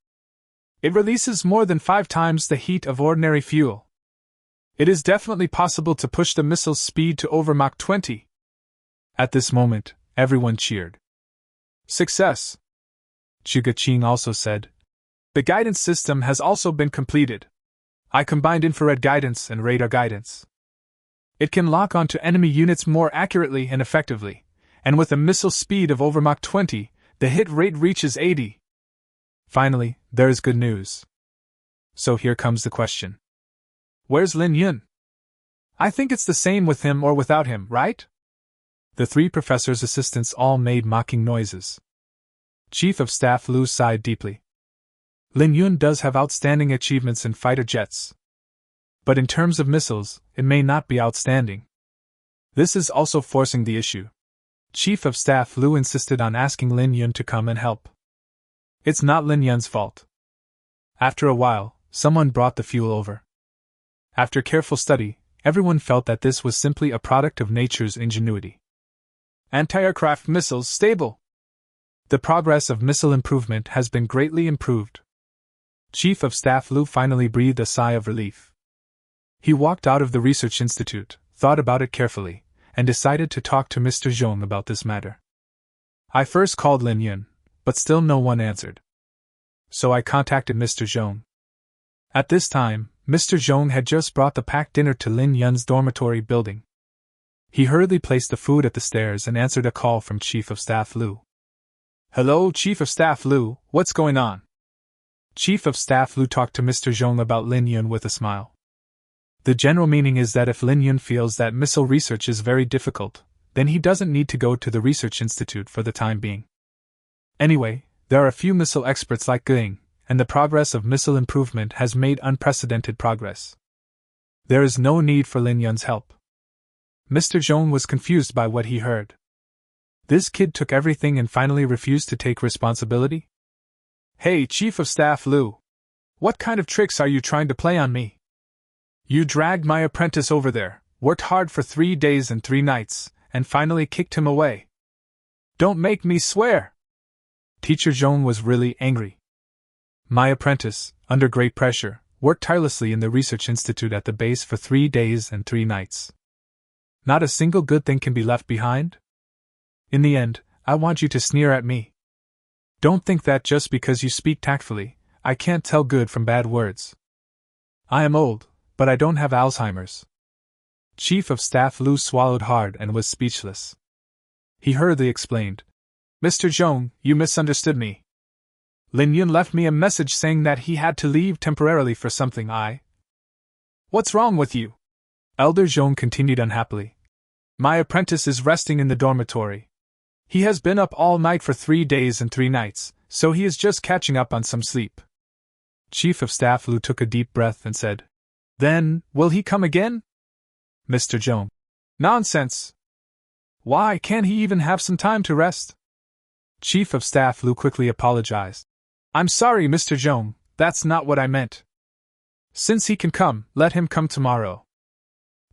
Speaker 1: It releases more than 5 times the heat of ordinary fuel. It is definitely possible to push the missile's speed to over Mach 20. At this moment, everyone cheered. Success! Zhuge Qing also said. The guidance system has also been completed. I combined infrared guidance and radar guidance. It can lock onto enemy units more accurately and effectively, and with a missile speed of over Mach 20, the hit rate reaches 80. Finally, there is good news. So here comes the question. Where's Lin Yun? I think it's the same with him or without him, right? The 3 professors' assistants all made mocking noises. Chief of Staff Lu sighed deeply. Lin Yun does have outstanding achievements in fighter jets. But in terms of missiles, it may not be outstanding. This is also forcing the issue. Chief of Staff Lu insisted on asking Lin Yun to come and help. It's not Lin Yun's fault. After a while, someone brought the fuel over. After careful study, everyone felt that this was simply a product of nature's ingenuity. Anti-aircraft missiles stable. The progress of missile improvement has been greatly improved. Chief of Staff Lu finally breathed a sigh of relief. He walked out of the research institute, thought about it carefully, and decided to talk to Mr. Zhong about this matter. I first called Lin Yun, but still no one answered. So I contacted Mr. Zhong. At this time, Mr. Zhong had just brought the packed dinner to Lin Yun's dormitory building. He hurriedly placed the food at the stairs and answered a call from Chief of Staff Liu. Hello, Chief of Staff Liu, what's going on? Chief of Staff Liu talked to Mr. Zhong about Lin Yun with a smile. The general meaning is that if Lin Yun feels that missile research is very difficult, then he doesn't need to go to the research institute for the time being. Anyway, there are a few missile experts like Ging, and the progress of missile improvement has made unprecedented progress. There is no need for Lin Yun's help. Mr. Zhong was confused by what he heard. This kid took everything and finally refused to take responsibility? Hey, Chief of Staff Liu! What kind of tricks are you trying to play on me? You dragged my apprentice over there, worked hard for 3 days and 3 nights, and finally kicked him away. Don't make me swear! Teacher Zhong was really angry. My apprentice, under great pressure, worked tirelessly in the research institute at the base for 3 days and 3 nights. Not a single good thing can be left behind? In the end, I want you to sneer at me. Don't think that just because you speak tactfully, I can't tell good from bad words. I am old, but I don't have Alzheimer's. Chief of Staff Liu swallowed hard and was speechless. He hurriedly explained. Mr. Zhong, you misunderstood me. Lin Yun left me a message saying that he had to leave temporarily for something. What's wrong with you? Elder Zhong continued unhappily. My apprentice is resting in the dormitory. He has been up all night for 3 days and 3 nights, so he is just catching up on some sleep. Chief of Staff Liu took a deep breath and said, Then, will he come again? Mr. Zhong. Nonsense! Why can't he even have some time to rest? Chief of Staff Liu quickly apologized. I'm sorry, Mr. Zhong, that's not what I meant. Since he can come, let him come tomorrow.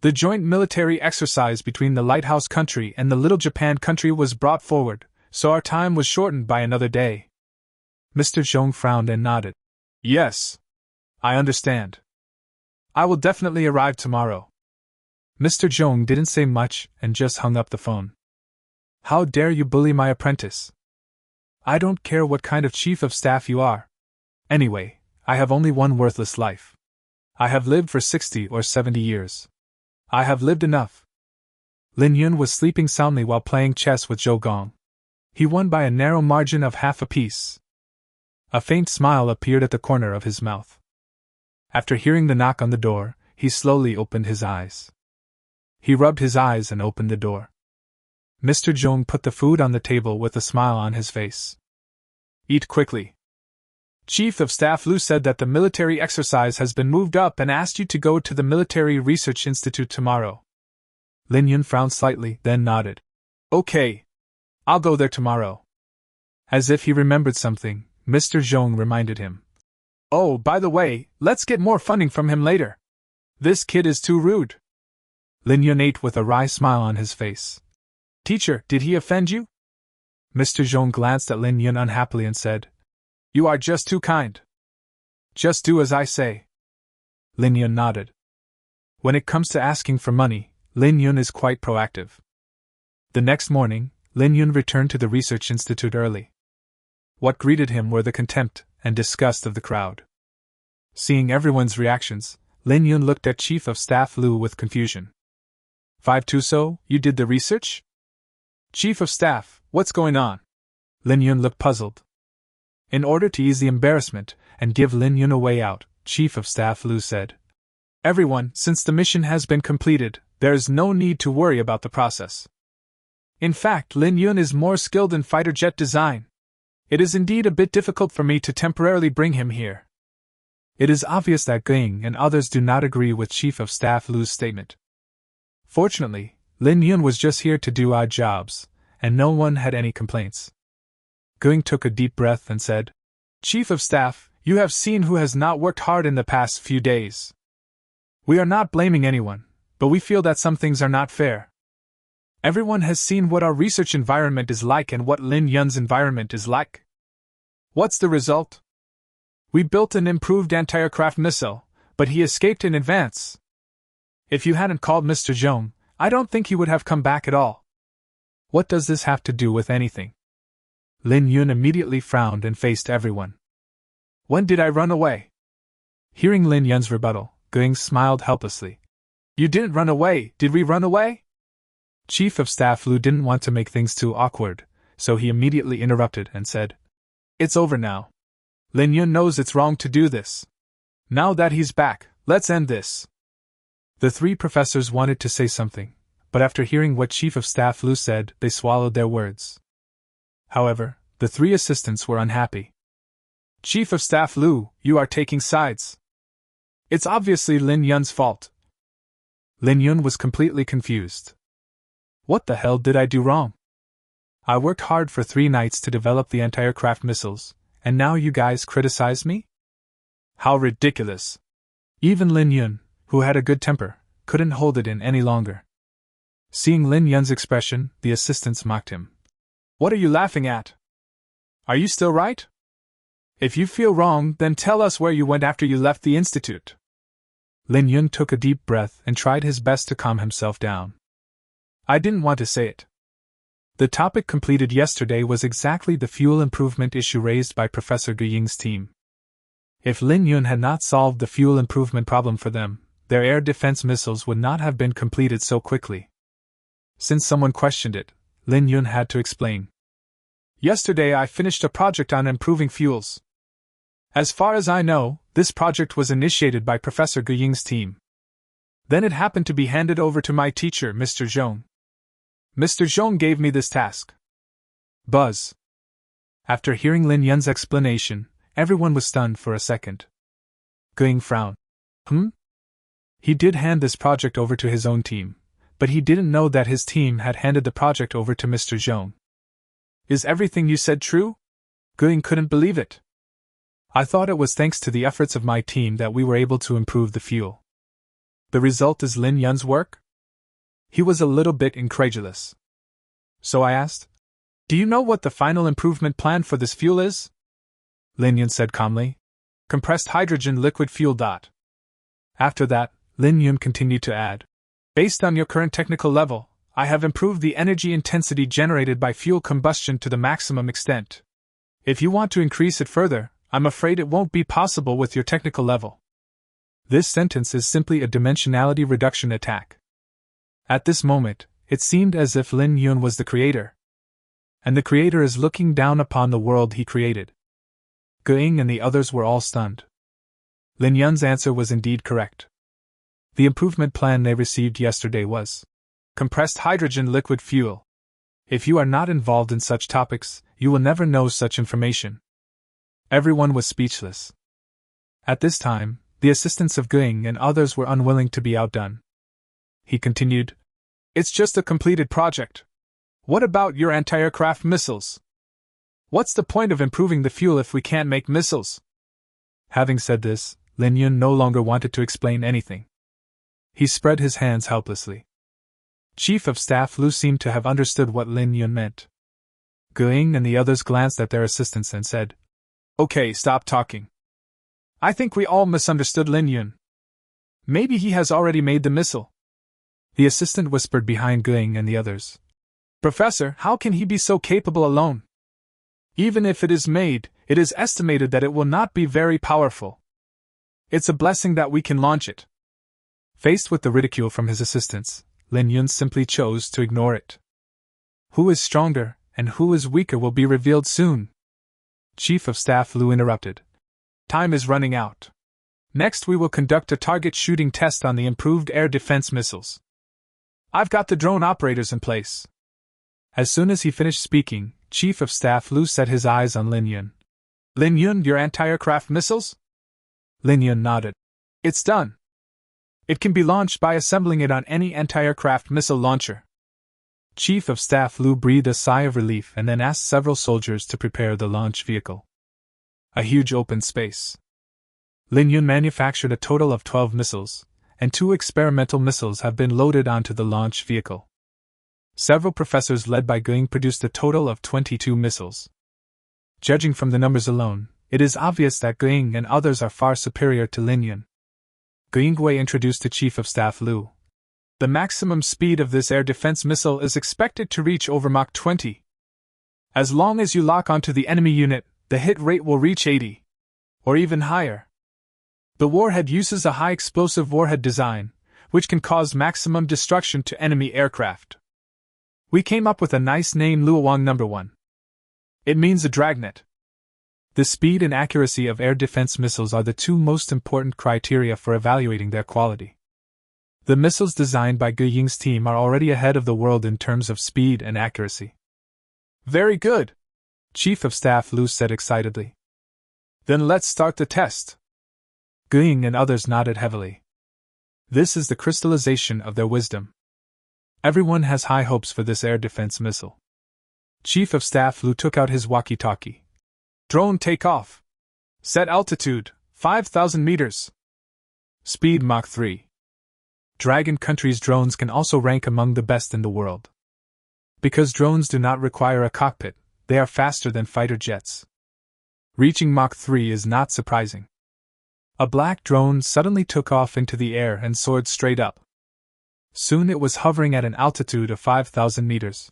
Speaker 1: The joint military exercise between the Lighthouse country and the Little Japan country was brought forward, so our time was shortened by another day. Mr. Zhong frowned and nodded. Yes. I understand. I will definitely arrive tomorrow. Mr. Zhong didn't say much and just hung up the phone. How dare you bully my apprentice? I don't care what kind of chief of staff you are. Anyway, I have only one worthless life. I have lived for 60 or 70 years. I have lived enough. Lin Yun was sleeping soundly while playing chess with Zhou Gong. He won by a narrow margin of half a piece. A faint smile appeared at the corner of his mouth. After hearing the knock on the door, he slowly opened his eyes. He rubbed his eyes and opened the door. Mr. Zhong put the food on the table with a smile on his face. Eat quickly. Chief of Staff Liu said that the military exercise has been moved up and asked you to go to the Military Research Institute tomorrow. Lin Yun frowned slightly, then nodded. Okay. I'll go there tomorrow. As if he remembered something, Mr. Zhong reminded him. Oh, by the way, let's get more funding from him later. This kid is too rude. Lin Yun ate with a wry smile on his face. Teacher, did he offend you? Mr. Zhong glanced at Lin Yun unhappily and said, You are just too kind. Just do as I say. Lin Yun nodded. When it comes to asking for money, Lin Yun is quite proactive. The next morning, Lin Yun returned to the research institute early. What greeted him were the contempt and disgust of the crowd. Seeing everyone's reactions, Lin Yun looked at Chief of Staff Liu with confusion. 5-2-so, you did the research? Chief of Staff, what's going on? Lin Yun looked puzzled. In order to ease the embarrassment and give Lin Yun a way out, Chief of Staff Liu said, Everyone, since the mission has been completed, there is no need to worry about the process. In fact, Lin Yun is more skilled in fighter jet design. It is indeed a bit difficult for me to temporarily bring him here. It is obvious that Ging and others do not agree with Chief of Staff Liu's statement. Fortunately, Lin Yun was just here to do odd jobs, and no one had any complaints. Ging took a deep breath and said, Chief of Staff, you have seen who has not worked hard in the past few days. We are not blaming anyone, but we feel that some things are not fair. Everyone has seen what our research environment is like and what Lin Yun's environment is like. What's the result? We built an improved anti-aircraft missile, but he escaped in advance. If you hadn't called Mr. Zhong, I don't think he would have come back at all. What does this have to do with anything? Lin Yun immediately frowned and faced everyone. When did I run away? Hearing Lin Yun's rebuttal, Ging smiled helplessly. You didn't run away, did we run away? Chief of Staff Lu didn't want to make things too awkward, so he immediately interrupted and said, It's over now. Lin Yun knows it's wrong to do this. Now that he's back, let's end this. The three professors wanted to say something, but after hearing what Chief of Staff Lu said, they swallowed their words. However, the three assistants were unhappy. Chief of Staff Lu, you are taking sides. It's obviously Lin Yun's fault. Lin Yun was completely confused. What the hell did I do wrong? I worked hard for 3 nights to develop the anti-aircraft missiles, and now you guys criticize me? How ridiculous. Even Lin Yun, who had a good temper, couldn't hold it in any longer. Seeing Lin Yun's expression, the assistants mocked him. What are you laughing at? Are you still right? If you feel wrong, then tell us where you went after you left the institute. Lin Yun took a deep breath and tried his best to calm himself down. I didn't want to say it. The topic completed yesterday was exactly the fuel improvement issue raised by Professor Gu Ying's team. If Lin Yun had not solved the fuel improvement problem for them, their air defense missiles would not have been completed so quickly. Since someone questioned it, Lin Yun had to explain. Yesterday I finished a project on improving fuels. As far as I know, this project was initiated by Professor Gu Ying's team. Then it happened to be handed over to my teacher, Mr. Zhong. Mr. Zhong gave me this task. Buzz. After hearing Lin Yun's explanation, everyone was stunned for a second. Gu Ying frowned. He did hand this project over to his own team, but he didn't know that his team had handed the project over to Mr. Zhong. Is everything you said true? Gu Ying couldn't believe it. I thought it was thanks to the efforts of my team that we were able to improve the fuel. The result is Lin Yun's work? He was a little bit incredulous. So I asked, Do you know what the final improvement plan for this fuel is? Lin Yun said calmly, Compressed hydrogen liquid fuel. After that, Lin Yun continued to add, Based on your current technical level, I have improved the energy intensity generated by fuel combustion to the maximum extent. If you want to increase it further, I'm afraid it won't be possible with your technical level. This sentence is simply a dimensionality reduction attack. At this moment, it seemed as if Lin Yun was the creator. And the creator is looking down upon the world he created. Gu Ying and the others were all stunned. Lin Yun's answer was indeed correct. The improvement plan they received yesterday was compressed hydrogen liquid fuel. If you are not involved in such topics, you will never know such information. Everyone was speechless. At this time, the assistants of Gu Ying and others were unwilling to be outdone. He continued, It's just a completed project. What about your anti-aircraft missiles? What's the point of improving the fuel if we can't make missiles? Having said this, Lin Yun no longer wanted to explain anything. He spread his hands helplessly. Chief of Staff Lu seemed to have understood what Lin Yun meant. Gu Ying and the others glanced at their assistants and said, Okay, stop talking. I think we all misunderstood Lin Yun. Maybe he has already made the missile. The assistant whispered behind Gu Ying and the others. Professor, how can he be so capable alone? Even if it is made, it is estimated that it will not be very powerful. It's a blessing that we can launch it. Faced with the ridicule from his assistants, Lin Yun simply chose to ignore it. Who is stronger, and who is weaker will be revealed soon. Chief of Staff Lu interrupted. Time is running out. Next we will conduct a target shooting test on the improved air defense missiles. I've got the drone operators in place. As soon as he finished speaking, Chief of Staff Lu set his eyes on Lin Yun. Lin Yun, your anti-aircraft missiles? Lin Yun nodded. It's done. It can be launched by assembling it on any anti-aircraft missile launcher. Chief of Staff Lu breathed a sigh of relief and then asked several soldiers to prepare the launch vehicle. A huge open space. Lin Yun manufactured a total of 12 missiles, and 2 experimental missiles have been loaded onto the launch vehicle. Several professors led by Gu Ying produced a total of 22 missiles. Judging from the numbers alone, it is obvious that Gu Ying and others are far superior to Lin Yun. Gu Yingwei introduced the Chief of Staff Lu. The maximum speed of this air defense missile is expected to reach over Mach 20. As long as you lock onto the enemy unit, the hit rate will reach 80. Or even higher. The warhead uses a high explosive warhead design, which can cause maximum destruction to enemy aircraft. We came up with a nice name, Luowang No. 1. It means a dragnet. The speed and accuracy of air defense missiles are the two most important criteria for evaluating their quality. The missiles designed by Ge Ying's team are already ahead of the world in terms of speed and accuracy. Very good, Chief of Staff Lu said excitedly. Then let's start the test. Ge Ying and others nodded heavily. This is the crystallization of their wisdom. Everyone has high hopes for this air defense missile. Chief of Staff Lu took out his walkie-talkie. Drone take off. Set altitude, 5,000 meters. Speed Mach 3. Dragon Country's drones can also rank among the best in the world. Because drones do not require a cockpit, they are faster than fighter jets. Reaching Mach 3 is not surprising. A black drone suddenly took off into the air and soared straight up. Soon it was hovering at an altitude of 5,000 meters.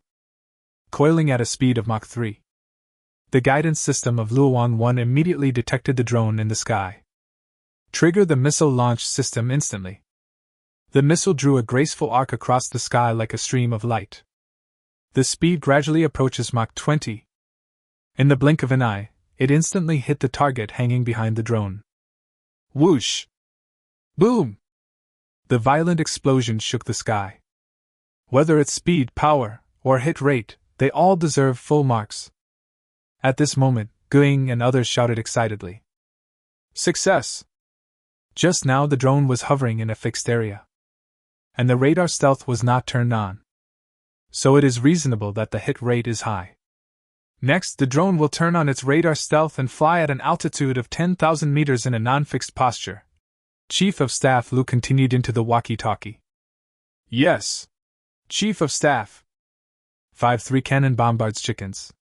Speaker 1: Coiling at a speed of Mach 3. The guidance system of Luowang 1 immediately detected the drone in the sky. Trigger the missile launch system instantly. The missile drew a graceful arc across the sky like a stream of light. The speed gradually approaches Mach 20. In the blink of an eye, it instantly hit the target hanging behind the drone. Whoosh! Boom! The violent explosion shook the sky. Whether it's speed, power, or hit rate, they all deserve full marks. At this moment, Ge Ying and others shouted excitedly. Success! Just now the drone was hovering in a fixed area. And the radar stealth was not turned on. So it is reasonable that the hit rate is high. Next, the drone will turn on its radar stealth and fly at an altitude of 10,000 meters in a non-fixed posture. Chief of Staff Lu continued into the walkie-talkie. Yes, Chief of Staff. 5-3 cannon bombards chickens.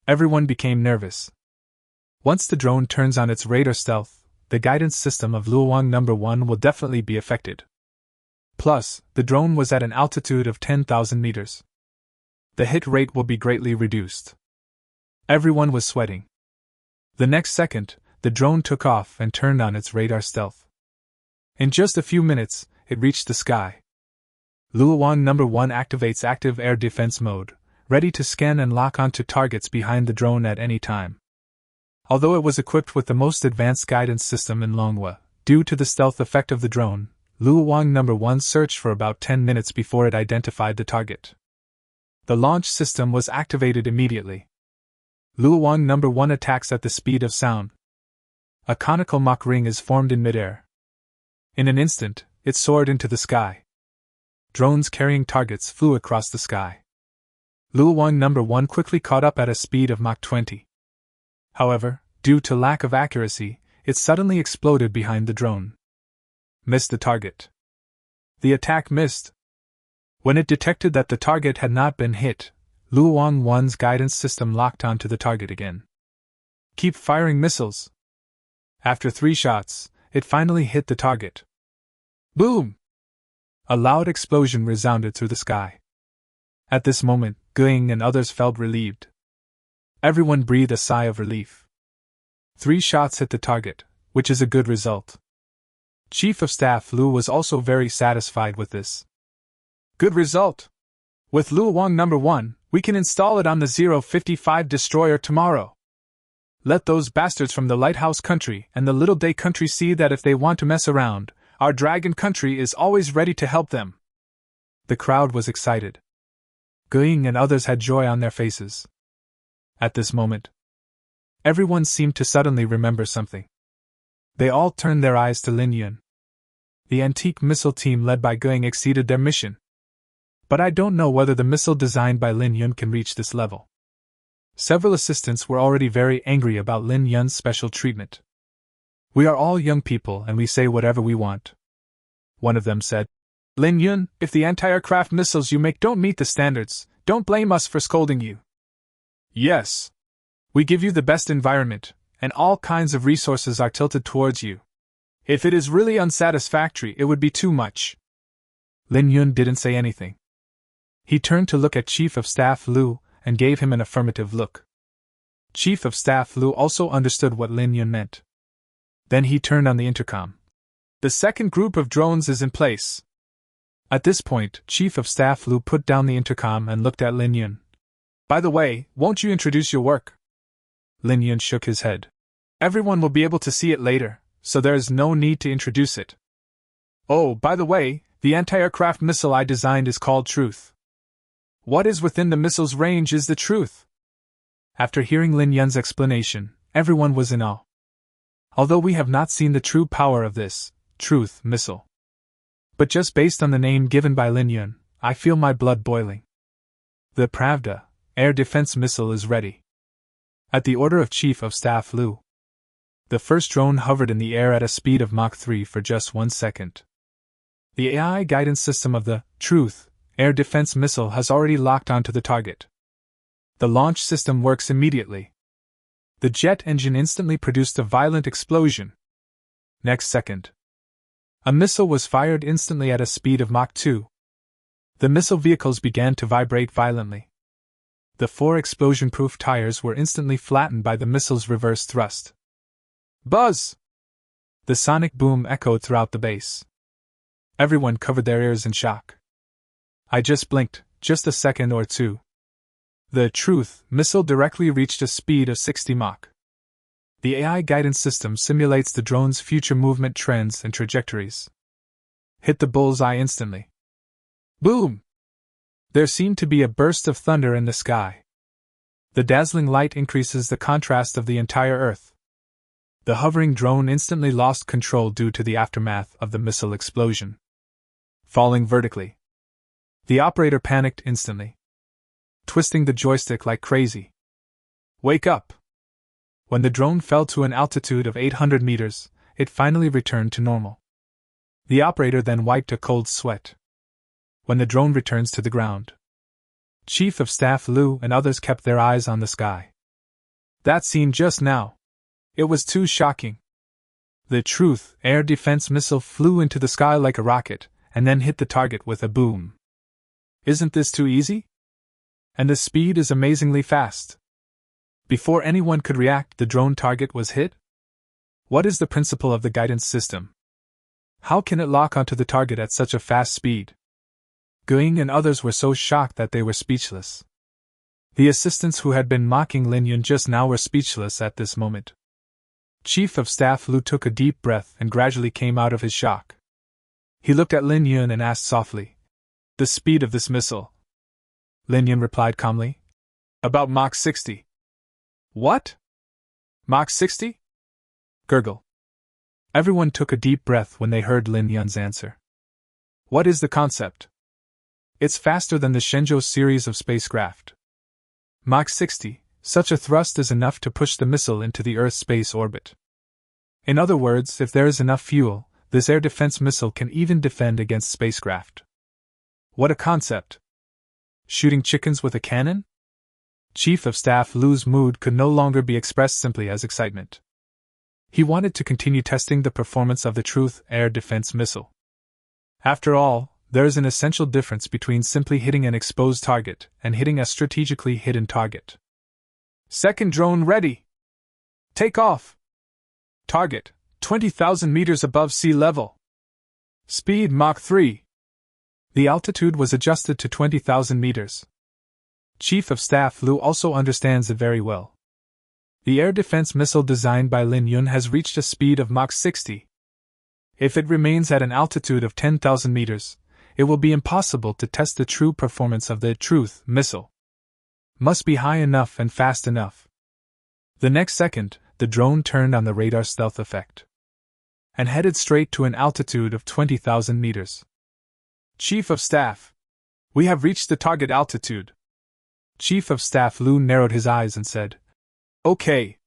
Speaker 1: Everyone became nervous. Once the drone turns on its radar stealth, the guidance system of Luowang No. 1 will definitely be affected. Plus, the drone was at an altitude of 10,000 meters. The hit rate will be greatly reduced. Everyone was sweating. The next second, the drone took off and turned on its radar stealth. In just a few minutes, it reached the sky. Luowang No. 1 activates active air defense mode, ready to scan and lock onto targets behind the drone at any time. Although it was equipped with the most advanced guidance system in manhwa, due to the stealth effect of the drone, Luowang No. 1 searched for about 10 minutes before it identified the target. The launch system was activated immediately. Luowang No. 1 attacks at the speed of sound. A conical Mach ring is formed in midair. In an instant, it soared into the sky. Drones carrying targets flew across the sky. Luowang No. 1 quickly caught up at a speed of Mach 20. However, due to lack of accuracy, it suddenly exploded behind the drone. Missed the target. The attack missed. When it detected that the target had not been hit, Luowang 1's guidance system locked onto the target again. Keep firing missiles. After 3 shots, it finally hit the target. Boom! A loud explosion resounded through the sky. At this moment, Ge Ying and others felt relieved. Everyone breathed a sigh of relief. 3 shots hit the target, which is a good result. Chief of Staff Lu was also very satisfied with this. Good result! With Luowang No. 1, we can install it on the 055 destroyer tomorrow. Let those bastards from the Lighthouse Country and the Little Day Country see that if they want to mess around, our Dragon Country is always ready to help them. The crowd was excited. Ge Ying and others had joy on their faces. At this moment, everyone seemed to suddenly remember something. They all turned their eyes to Lin Yun. The antique missile team led by Ge Ying exceeded their mission. But I don't know whether the missile designed by Lin Yun can reach this level. Several assistants were already very angry about Lin Yun's special treatment. We are all young people and we say whatever we want. One of them said, Lin Yun, if the anti-aircraft missiles you make don't meet the standards, don't blame us for scolding you. Yes. We give you the best environment, and all kinds of resources are tilted towards you. If it is really unsatisfactory, it would be too much. Lin Yun didn't say anything. He turned to look at Chief of Staff Lu and gave him an affirmative look. Chief of Staff Lu also understood what Lin Yun meant. Then he turned on the intercom. The second group of drones is in place. At this point, Chief of Staff Lu put down the intercom and looked at Lin Yun. By the way, won't you introduce your work? Lin Yun shook his head. Everyone will be able to see it later, so there is no need to introduce it. Oh, by the way, the anti-aircraft missile I designed is called Truth. What is within the missile's range is the truth. After hearing Lin Yun's explanation, everyone was in awe. Although we have not seen the true power of this Truth missile. But just based on the name given by Lin Yun, I feel my blood boiling. The Pravda air defense missile is ready. At the order of Chief of Staff Lu, the first drone hovered in the air at a speed of Mach 3 for just 1 second. The AI guidance system of the Truth air defense missile has already locked onto the target. The launch system works immediately. The jet engine instantly produced a violent explosion. Next second, a missile was fired instantly at a speed of Mach 2. The missile vehicles began to vibrate violently. The 4 explosion-proof tires were instantly flattened by the missile's reverse thrust. Buzz! The sonic boom echoed throughout the base. Everyone covered their ears in shock. I just blinked, just a second or two. The Truth missile directly reached a speed of 60 Mach. The AI guidance system simulates the drone's future movement trends and trajectories. Hit the bullseye instantly. Boom! There seemed to be a burst of thunder in the sky. The dazzling light increases the contrast of the entire Earth. The hovering drone instantly lost control due to the aftermath of the missile explosion. Falling vertically. The operator panicked instantly, twisting the joystick like crazy. Wake up! When the drone fell to an altitude of 800 meters, it finally returned to normal. The operator then wiped a cold sweat. When the drone returns to the ground, Chief of Staff Lu and others kept their eyes on the sky. That scene just now. It was too shocking. The Truth air defense missile flew into the sky like a rocket, and then hit the target with a boom. Isn't this too easy? And the speed is amazingly fast. Before anyone could react, the drone target was hit? What is the principle of the guidance system? How can it lock onto the target at such a fast speed? Guing and others were so shocked that they were speechless. The assistants who had been mocking Lin Yun just now were speechless at this moment. Chief of Staff Lu took a deep breath and gradually came out of his shock. He looked at Lin Yun and asked softly, "The speed of this missile?" Lin Yun replied calmly, "About Mach 60. What? Mach 60? Gurgle. Everyone took a deep breath when they heard Lin Yun's answer. What is the concept? It's faster than the Shenzhou series of spacecraft. Mach 60, such a thrust is enough to push the missile into the Earth's space orbit. In other words, if there is enough fuel, this air defense missile can even defend against spacecraft. What a concept! Shooting chickens with a cannon? Chief of Staff Lu's mood could no longer be expressed simply as excitement. He wanted to continue testing the performance of the Truth air defense missile. After all, there is an essential difference between simply hitting an exposed target and hitting a strategically hidden target. Second drone ready! Take off! Target, 20,000 meters above sea level. Speed Mach 3. The altitude was adjusted to 20,000 meters. Chief of Staff Lu also understands it very well. The air defense missile designed by Lin Yun has reached a speed of Mach 60. If it remains at an altitude of 10,000 meters, it will be impossible to test the true performance of the Truth missile. Must be high enough and fast enough. The next second, the drone turned on the radar stealth effect and headed straight to an altitude of 20,000 meters. Chief of Staff, we have reached the target altitude. Chief of Staff Lu narrowed his eyes and said, Okay.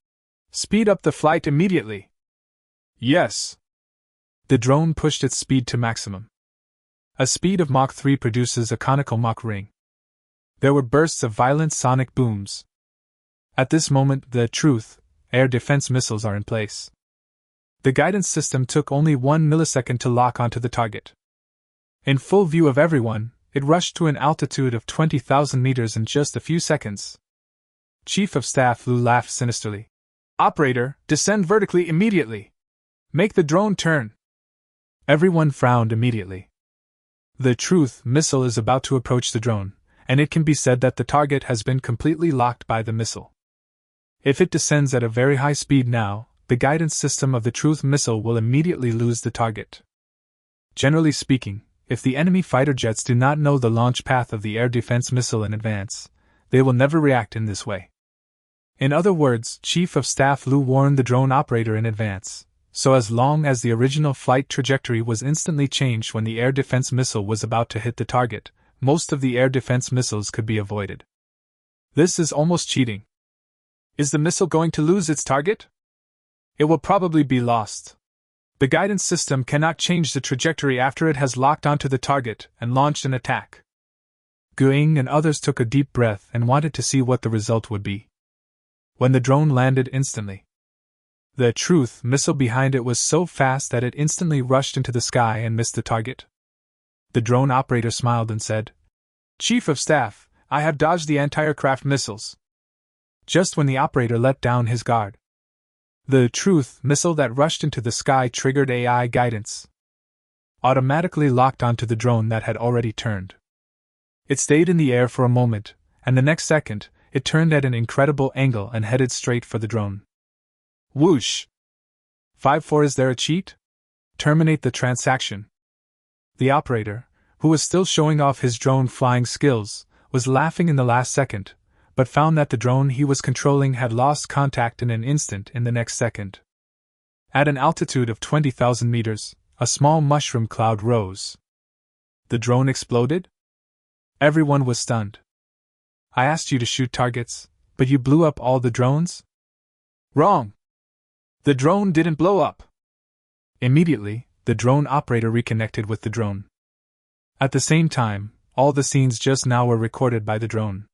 Speaker 1: Speed up the flight immediately. Yes. The drone pushed its speed to maximum. A speed of Mach 3 produces a conical Mach ring. There were bursts of violent sonic booms. At this moment, the Truth air defense missiles are in place. The guidance system took only 1 millisecond to lock onto the target. In full view of everyone, it rushed to an altitude of 20,000 meters in just a few seconds. Chief of Staff Lu laughed sinisterly. Operator, descend vertically immediately. Make the drone turn. Everyone frowned immediately. The Truth missile is about to approach the drone, and it can be said that the target has been completely locked by the missile. If it descends at a very high speed now, the guidance system of the Truth missile will immediately lose the target. Generally speaking, if the enemy fighter jets do not know the launch path of the air defense missile in advance, they will never react in this way. In other words, Chief of Staff Lu warned the drone operator in advance, so as long as the original flight trajectory was instantly changed when the air defense missile was about to hit the target, most of the air defense missiles could be avoided. This is almost cheating. Is the missile going to lose its target? It will probably be lost. The guidance system cannot change the trajectory after it has locked onto the target and launched an attack. Guing and others took a deep breath and wanted to see what the result would be. When the drone landed instantly, the Truth missile behind it was so fast that it instantly rushed into the sky and missed the target. The drone operator smiled and said, Chief of Staff, I have dodged the anti-aircraft missiles. Just when the operator let down his guard, the Truth missile that rushed into the sky triggered AI guidance. Automatically locked onto the drone that had already turned. It stayed in the air for a moment, and the next second, it turned at an incredible angle and headed straight for the drone. Whoosh! 5-4 Is there a cheat? Terminate the transaction. The operator, who was still showing off his drone flying skills, was laughing in the last second, but found that the drone he was controlling had lost contact in an instant in the next second. At an altitude of 20,000 meters, a small mushroom cloud rose. The drone exploded? Everyone was stunned. I asked you to shoot targets, but you blew up all the drones? Wrong! The drone didn't blow up. Immediately, the drone operator reconnected with the drone. At the same time, all the scenes just now were recorded by the drone.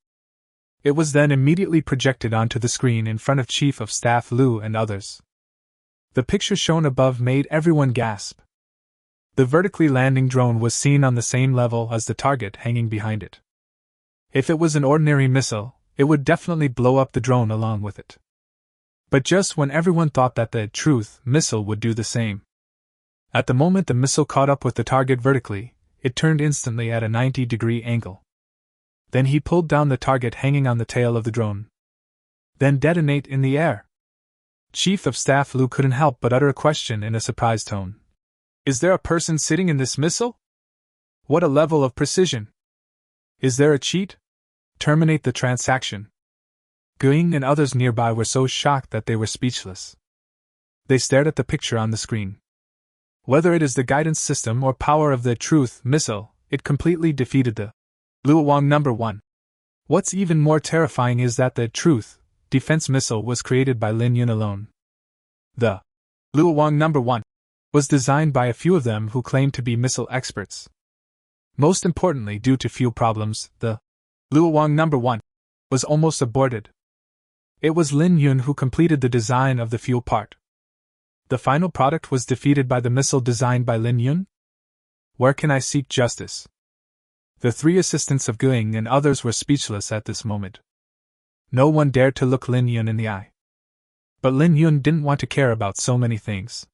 Speaker 1: It was then immediately projected onto the screen in front of Chief of Staff Lu and others. The picture shown above made everyone gasp. The vertically landing drone was seen on the same level as the target hanging behind it. If it was an ordinary missile, it would definitely blow up the drone along with it. But just when everyone thought that the Truth missile would do the same. At the moment the missile caught up with the target vertically, it turned instantly at a 90-degree angle. Then he pulled down the target hanging on the tail of the drone. Then detonate in the air. Chief of Staff Lu couldn't help but utter a question in a surprised tone. Is there a person sitting in this missile? What a level of precision! Is there a cheat? Terminate the transaction. Guing and others nearby were so shocked that they were speechless. They stared at the picture on the screen. Whether it is the guidance system or power of the Truth missile, it completely defeated the Luowang No. 1. What's even more terrifying is that the Truth defense missile was created by Lin Yun alone. The Luowang No. 1 was designed by a few of them who claimed to be missile experts. Most importantly, due to fuel problems, the Luowang No. 1 was almost aborted. It was Lin Yun who completed the design of the fuel part. The final product was defeated by the missile designed by Lin Yun? Where can I seek justice? The three assistants of Guing and others were speechless at this moment. No one dared to look Lin Yun in the eye. But Lin Yun didn't want to care about so many things.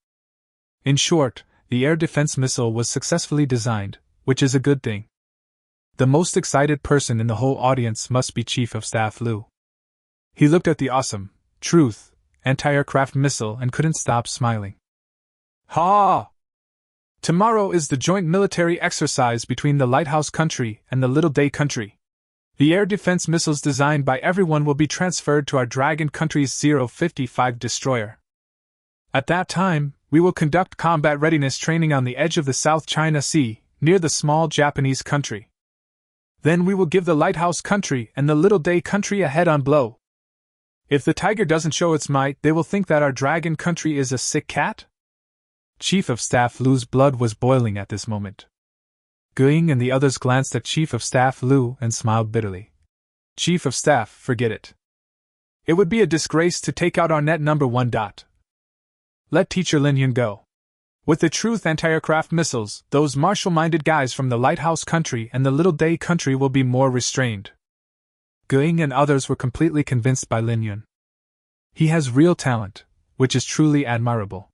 Speaker 1: In short, the air defense missile was successfully designed, which is a good thing. The most excited person in the whole audience must be Chief of Staff Lu. He looked at the awesome Truth anti-aircraft missile and couldn't stop smiling. Ha! Tomorrow is the joint military exercise between the Lighthouse Country and the Little Day Country. The air defense missiles designed by everyone will be transferred to our Dragon Country's 055 destroyer. At that time, we will conduct combat readiness training on the edge of the South China Sea, near the small Japanese country. Then we will give the Lighthouse Country and the Little Day Country a head-on blow. If the tiger doesn't show its might, they will think that our Dragon Country is a sick cat? Chief of Staff Lu's blood was boiling at this moment. Guing and the others glanced at Chief of Staff Lu and smiled bitterly. Chief of Staff, forget it. It would be a disgrace to take out our net number 1. Let Teacher Lin Yun go. With the truth anti-aircraft missiles, those martial-minded guys from the lighthouse country and the little day country will be more restrained. Going and others were completely convinced by Lin Yun. He has real talent, which is truly admirable.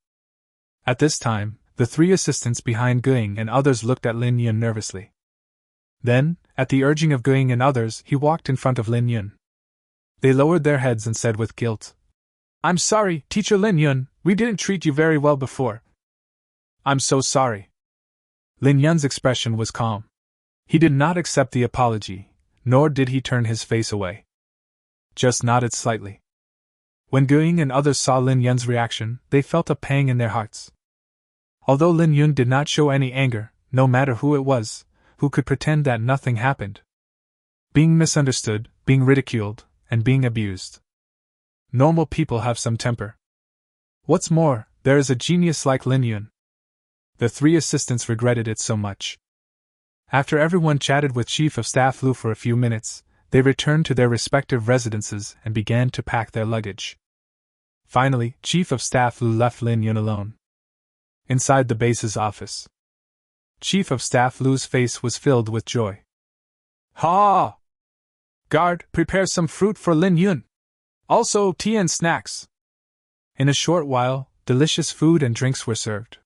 Speaker 1: At this time, the three assistants behind Going and others looked at Lin Yun nervously. Then, at the urging of Going and others, he walked in front of Lin Yun. They lowered their heads and said with guilt, "I'm sorry, Teacher Lin Yun, we didn't treat you very well before. I'm so sorry." Lin Yun's expression was calm. He did not accept the apology, nor did he turn his face away. Just nodded slightly. When Going and others saw Lin Yun's reaction, they felt a pang in their hearts. Although Lin Yun did not show any anger, no matter who it was, who could pretend that nothing happened. Being misunderstood, being ridiculed, and being abused. Normal people have some temper. What's more, there is a genius like Lin Yun. The three assistants regretted it so much. After everyone chatted with Chief of Staff Lu for a few minutes, they returned to their respective residences and began to pack their luggage. Finally, Chief of Staff Lu left Lin Yun alone. Inside the base's office, Chief of Staff Lu's face was filled with joy. "Ha! Guard, prepare some fruit for Lin Yun. Also tea and snacks." In a short while, delicious food and drinks were served.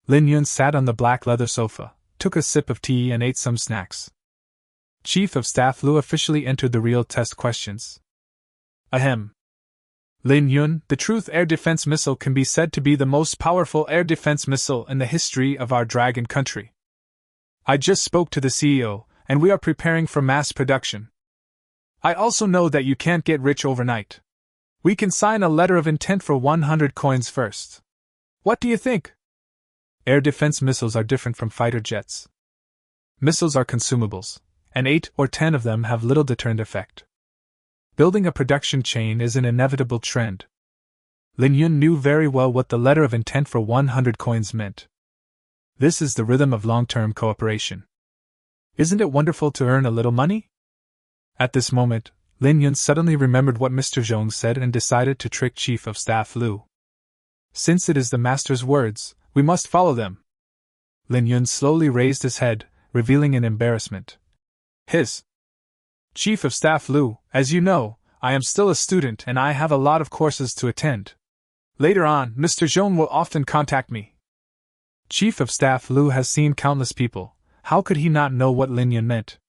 Speaker 1: Lin Yun sat on the black leather sofa, took a sip of tea and ate some snacks. Chief of Staff Lu officially entered the real test questions. Ahem. Lin Yun, the Truth Air Defense Missile can be said to be the most powerful air defense missile in the history of our dragon country. I just spoke to the CEO, and we are preparing for mass production. I also know that you can't get rich overnight. We can sign a letter of intent for 100 coins first. What do you think? Air defense missiles are different from fighter jets. Missiles are consumables, and 8 or 10 of them have little deterrent effect. Building a production chain is an inevitable trend. Lin Yun knew very well what the letter of intent for 100 coins meant. This is the rhythm of long-term cooperation. Isn't it wonderful to earn a little money? At this moment, Lin Yun suddenly remembered what Mr. Zhong said and decided to trick Chief of Staff Lu. Since it is the master's words, we must follow them. Lin Yun slowly raised his head, revealing an embarrassment. His Chief of Staff Lu, as you know, I am still a student and I have a lot of courses to attend. Later on, Mr. Zhong will often contact me. Chief of Staff Lu has seen countless people. How could he not know what Lin Yun meant?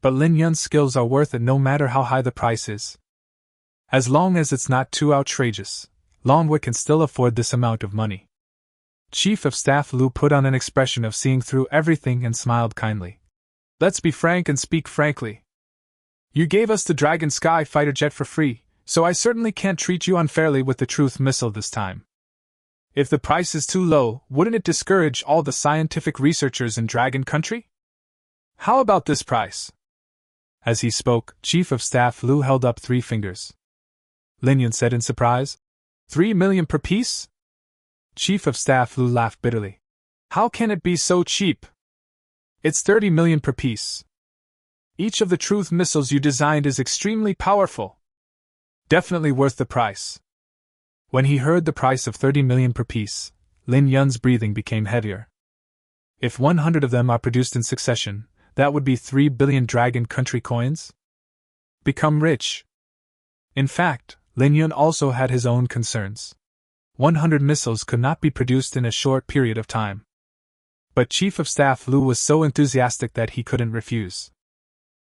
Speaker 1: But Lin Yun's skills are worth it no matter how high the price is. As long as it's not too outrageous, Longwood can still afford this amount of money. Chief of Staff Lu put on an expression of seeing through everything and smiled kindly. Let's be frank and speak frankly. You gave us the Dragon Sky fighter jet for free, so I certainly can't treat you unfairly with the Truth missile this time. If the price is too low, wouldn't it discourage all the scientific researchers in Dragon Country? How about this price? As he spoke, Chief of Staff Lu held up 3 fingers. Lin Yun said in surprise, 3 million per piece? Chief of Staff Lu laughed bitterly. How can it be so cheap? It's 30 million per piece. Each of the Truth missiles you designed is extremely powerful. Definitely worth the price. When he heard the price of 30 million per piece, Lin Yun's breathing became heavier. If 100 of them are produced in succession, that would be 3 billion Dragon Country coins? Become rich. In fact, Lin Yun also had his own concerns. 100 missiles could not be produced in a short period of time. But Chief of Staff Lu was so enthusiastic that he couldn't refuse.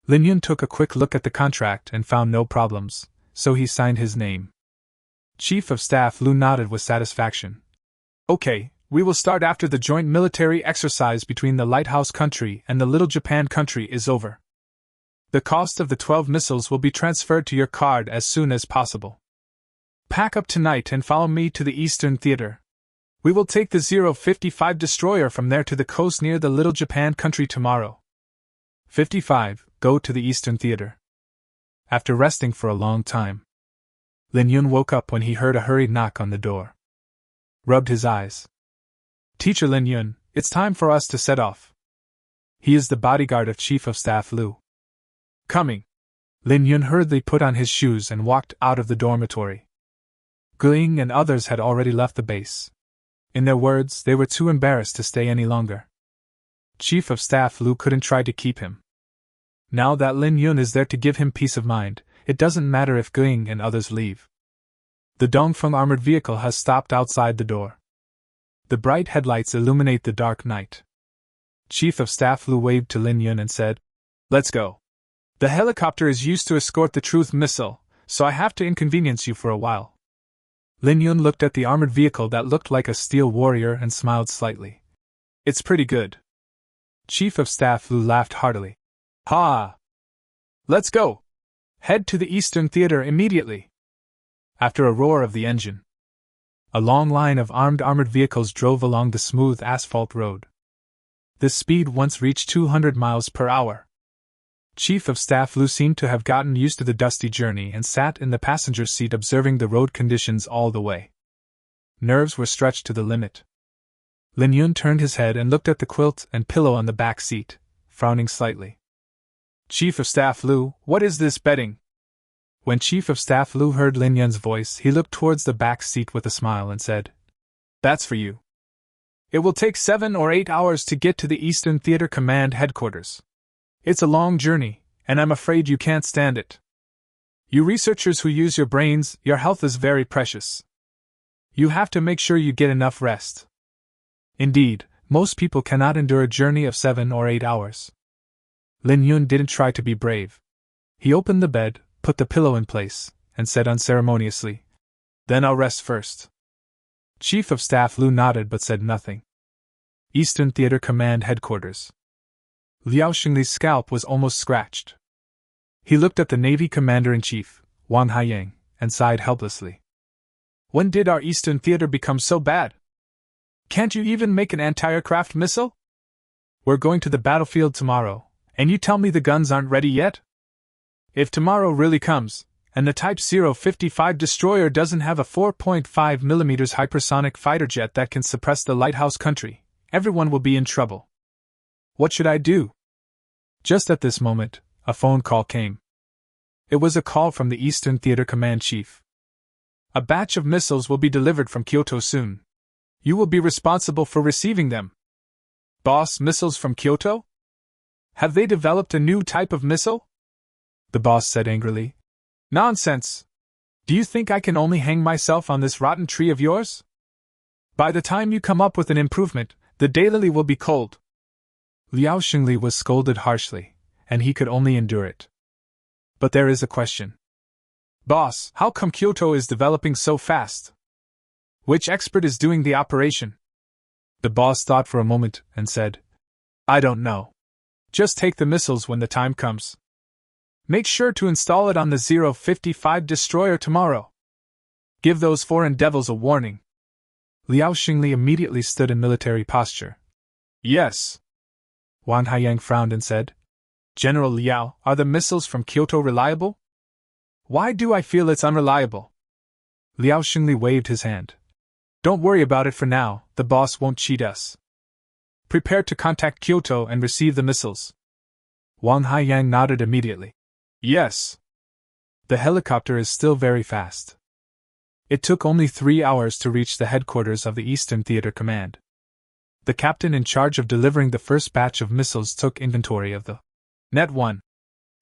Speaker 1: Lin Yun took a quick look at the contract and found no problems, so he signed his name. Chief of Staff Lu nodded with satisfaction. Okay, we will start after the joint military exercise between the Lighthouse Country and the Little Japan Country is over. The cost of the 12 missiles will be transferred to your card as soon as possible. Pack up tonight and follow me to the Eastern Theater. We will take the 055 destroyer from there to the coast near the Little Japan Country tomorrow. 55. Go to the Eastern Theater. After resting for a long time, Lin Yun woke up when he heard a hurried knock on the door. Rubbed his eyes. Teacher Lin Yun, it's time for us to set off. He is the bodyguard of Chief of Staff Lu. Coming. Lin Yun hurriedly put on his shoes and walked out of the dormitory. Guing and others had already left the base. In their words, they were too embarrassed to stay any longer. Chief of Staff Lu couldn't try to keep him. Now that Lin Yun is there to give him peace of mind, it doesn't matter if Ging and others leave. The Dongfeng armored vehicle has stopped outside the door. The bright headlights illuminate the dark night. Chief of Staff Lu waved to Lin Yun and said, "Let's go. The helicopter is used to escort the Truth missile, so I have to inconvenience you for a while." Lin Yun looked at the armored vehicle that looked like a steel warrior and smiled slightly. "It's pretty good." Chief of Staff Lu laughed heartily. "Ha! Let's go! Head to the Eastern Theater immediately!" After a roar of the engine, a long line of armored vehicles drove along the smooth asphalt road. This speed once reached 200 miles per hour. Chief of Staff Lu seemed to have gotten used to the dusty journey and sat in the passenger seat observing the road conditions all the way. Nerves were stretched to the limit. Lin Yun turned his head and looked at the quilt and pillow on the back seat, frowning slightly. "Chief of Staff Lu, what is this betting?" When Chief of Staff Lu heard Lin Yun's voice, he looked towards the back seat with a smile and said, "That's for you. It will take 7 or 8 hours to get to the Eastern Theater Command headquarters. It's a long journey, and I'm afraid you can't stand it. You researchers who use your brains, your health is very precious. You have to make sure you get enough rest. Indeed, most people cannot endure a journey of 7 or 8 hours." Lin Yun didn't try to be brave. He opened the bed, put the pillow in place, and said unceremoniously, "Then I'll rest first." Chief of Staff Lu nodded but said nothing. Eastern Theater Command Headquarters. Liao Xingli's scalp was almost scratched. He looked at the Navy Commander-in-Chief, Wang Haiyang, and sighed helplessly. "When did our Eastern Theater become so bad? Can't you even make an anti-aircraft missile? We're going to the battlefield tomorrow, and you tell me the guns aren't ready yet? If tomorrow really comes, and the Type 055 destroyer doesn't have a 4.5mm hypersonic fighter jet that can suppress the lighthouse country, everyone will be in trouble. What should I do?" Just at this moment, a phone call came. It was a call from the Eastern Theater Command Chief. "A batch of missiles will be delivered from Kyoto soon. You will be responsible for receiving them." "Boss, missiles from Kyoto? Have they developed a new type of missile?" The boss said angrily. "Nonsense! Do you think I can only hang myself on this rotten tree of yours? By the time you come up with an improvement, the daylily will be cold." Liao Xingli was scolded harshly, and he could only endure it. "But there is a question. Boss, how come Kyoto is developing so fast? Which expert is doing the operation?" The boss thought for a moment and said, "I don't know. Just take the missiles when the time comes. Make sure to install it on the 055 destroyer tomorrow. Give those foreign devils a warning." Liao Xingli immediately stood in military posture. "Yes." Wang Haiyang frowned and said, "General Liao, are the missiles from Kyoto reliable? Why do I feel it's unreliable?" Liao Xingli waved his hand. "Don't worry about it for now, the boss won't cheat us. Prepare to contact Kyoto and receive the missiles." Wang Haiyang nodded immediately. "Yes." The helicopter is still very fast. It took only 3 hours to reach the headquarters of the Eastern Theater Command. The captain in charge of delivering the first batch of missiles took inventory of the Net 1.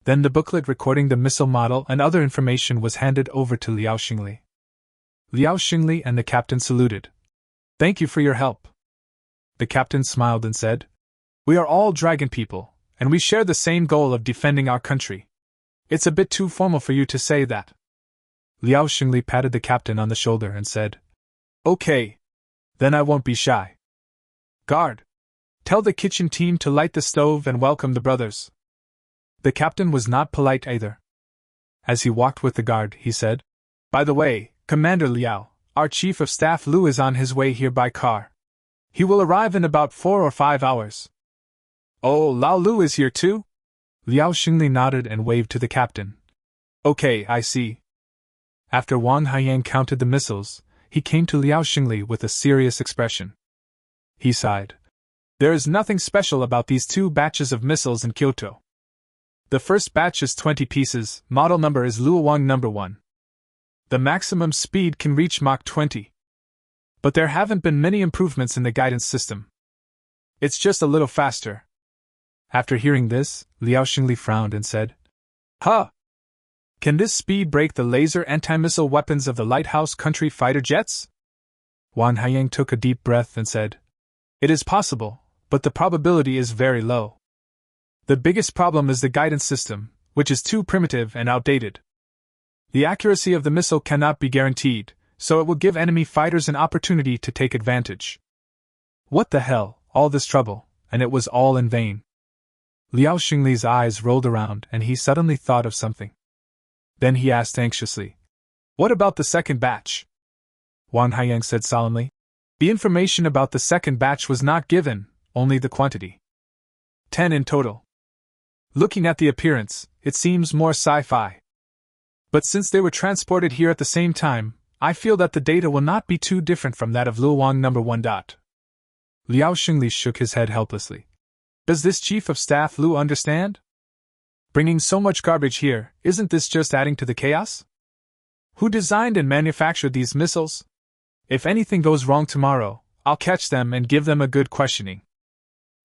Speaker 1: Then the booklet recording the missile model and other information was handed over to Liao Xingli. Liao Xingli and the captain saluted. "Thank you for your help." The captain smiled and said, "We are all dragon people, and we share the same goal of defending our country. It's a bit too formal for you to say that." Liao Xingli patted the captain on the shoulder and said, "Okay. Then I won't be shy. Guard! Tell the kitchen team to light the stove and welcome the brothers." The captain was not polite either. As he walked with the guard, he said, "By the way, Commander Liao, our Chief of Staff Lu is on his way here by car. He will arrive in about 4 or 5 hours." "Oh, Lao Lu is here too?" Liao Xingli nodded and waved to the captain. "Okay, I see." After Wang Haiyang counted the missiles, he came to Liao Xingli with a serious expression. He sighed. "There is nothing special about these 2 batches of missiles in Kyoto. The first batch is 20 pieces, model number is Luowang number 1. The maximum speed can reach Mach 20. But there haven't been many improvements in the guidance system. It's just a little faster. After hearing this, Liao Xingli frowned and said, Huh! Can this speed break the laser anti-missile weapons of the lighthouse country fighter jets? Wan Haiyang took a deep breath and said, It is possible, but the probability is very low. The biggest problem is the guidance system, which is too primitive and outdated. The accuracy of the missile cannot be guaranteed, so it will give enemy fighters an opportunity to take advantage. What the hell, all this trouble, and it was all in vain. Liao Xingli's eyes rolled around and he suddenly thought of something. Then he asked anxiously, What about the second batch? Wan Haiyang said solemnly, The information about the second batch was not given, only the quantity. 10 in total. Looking at the appearance, it seems more sci-fi. But since they were transported here at the same time, I feel that the data will not be too different from that of Luowang No. 1. Liao Xingli shook his head helplessly. Does this chief of staff Lu understand? Bringing so much garbage here, isn't this just adding to the chaos? Who designed and manufactured these missiles? If anything goes wrong tomorrow, I'll catch them and give them a good questioning.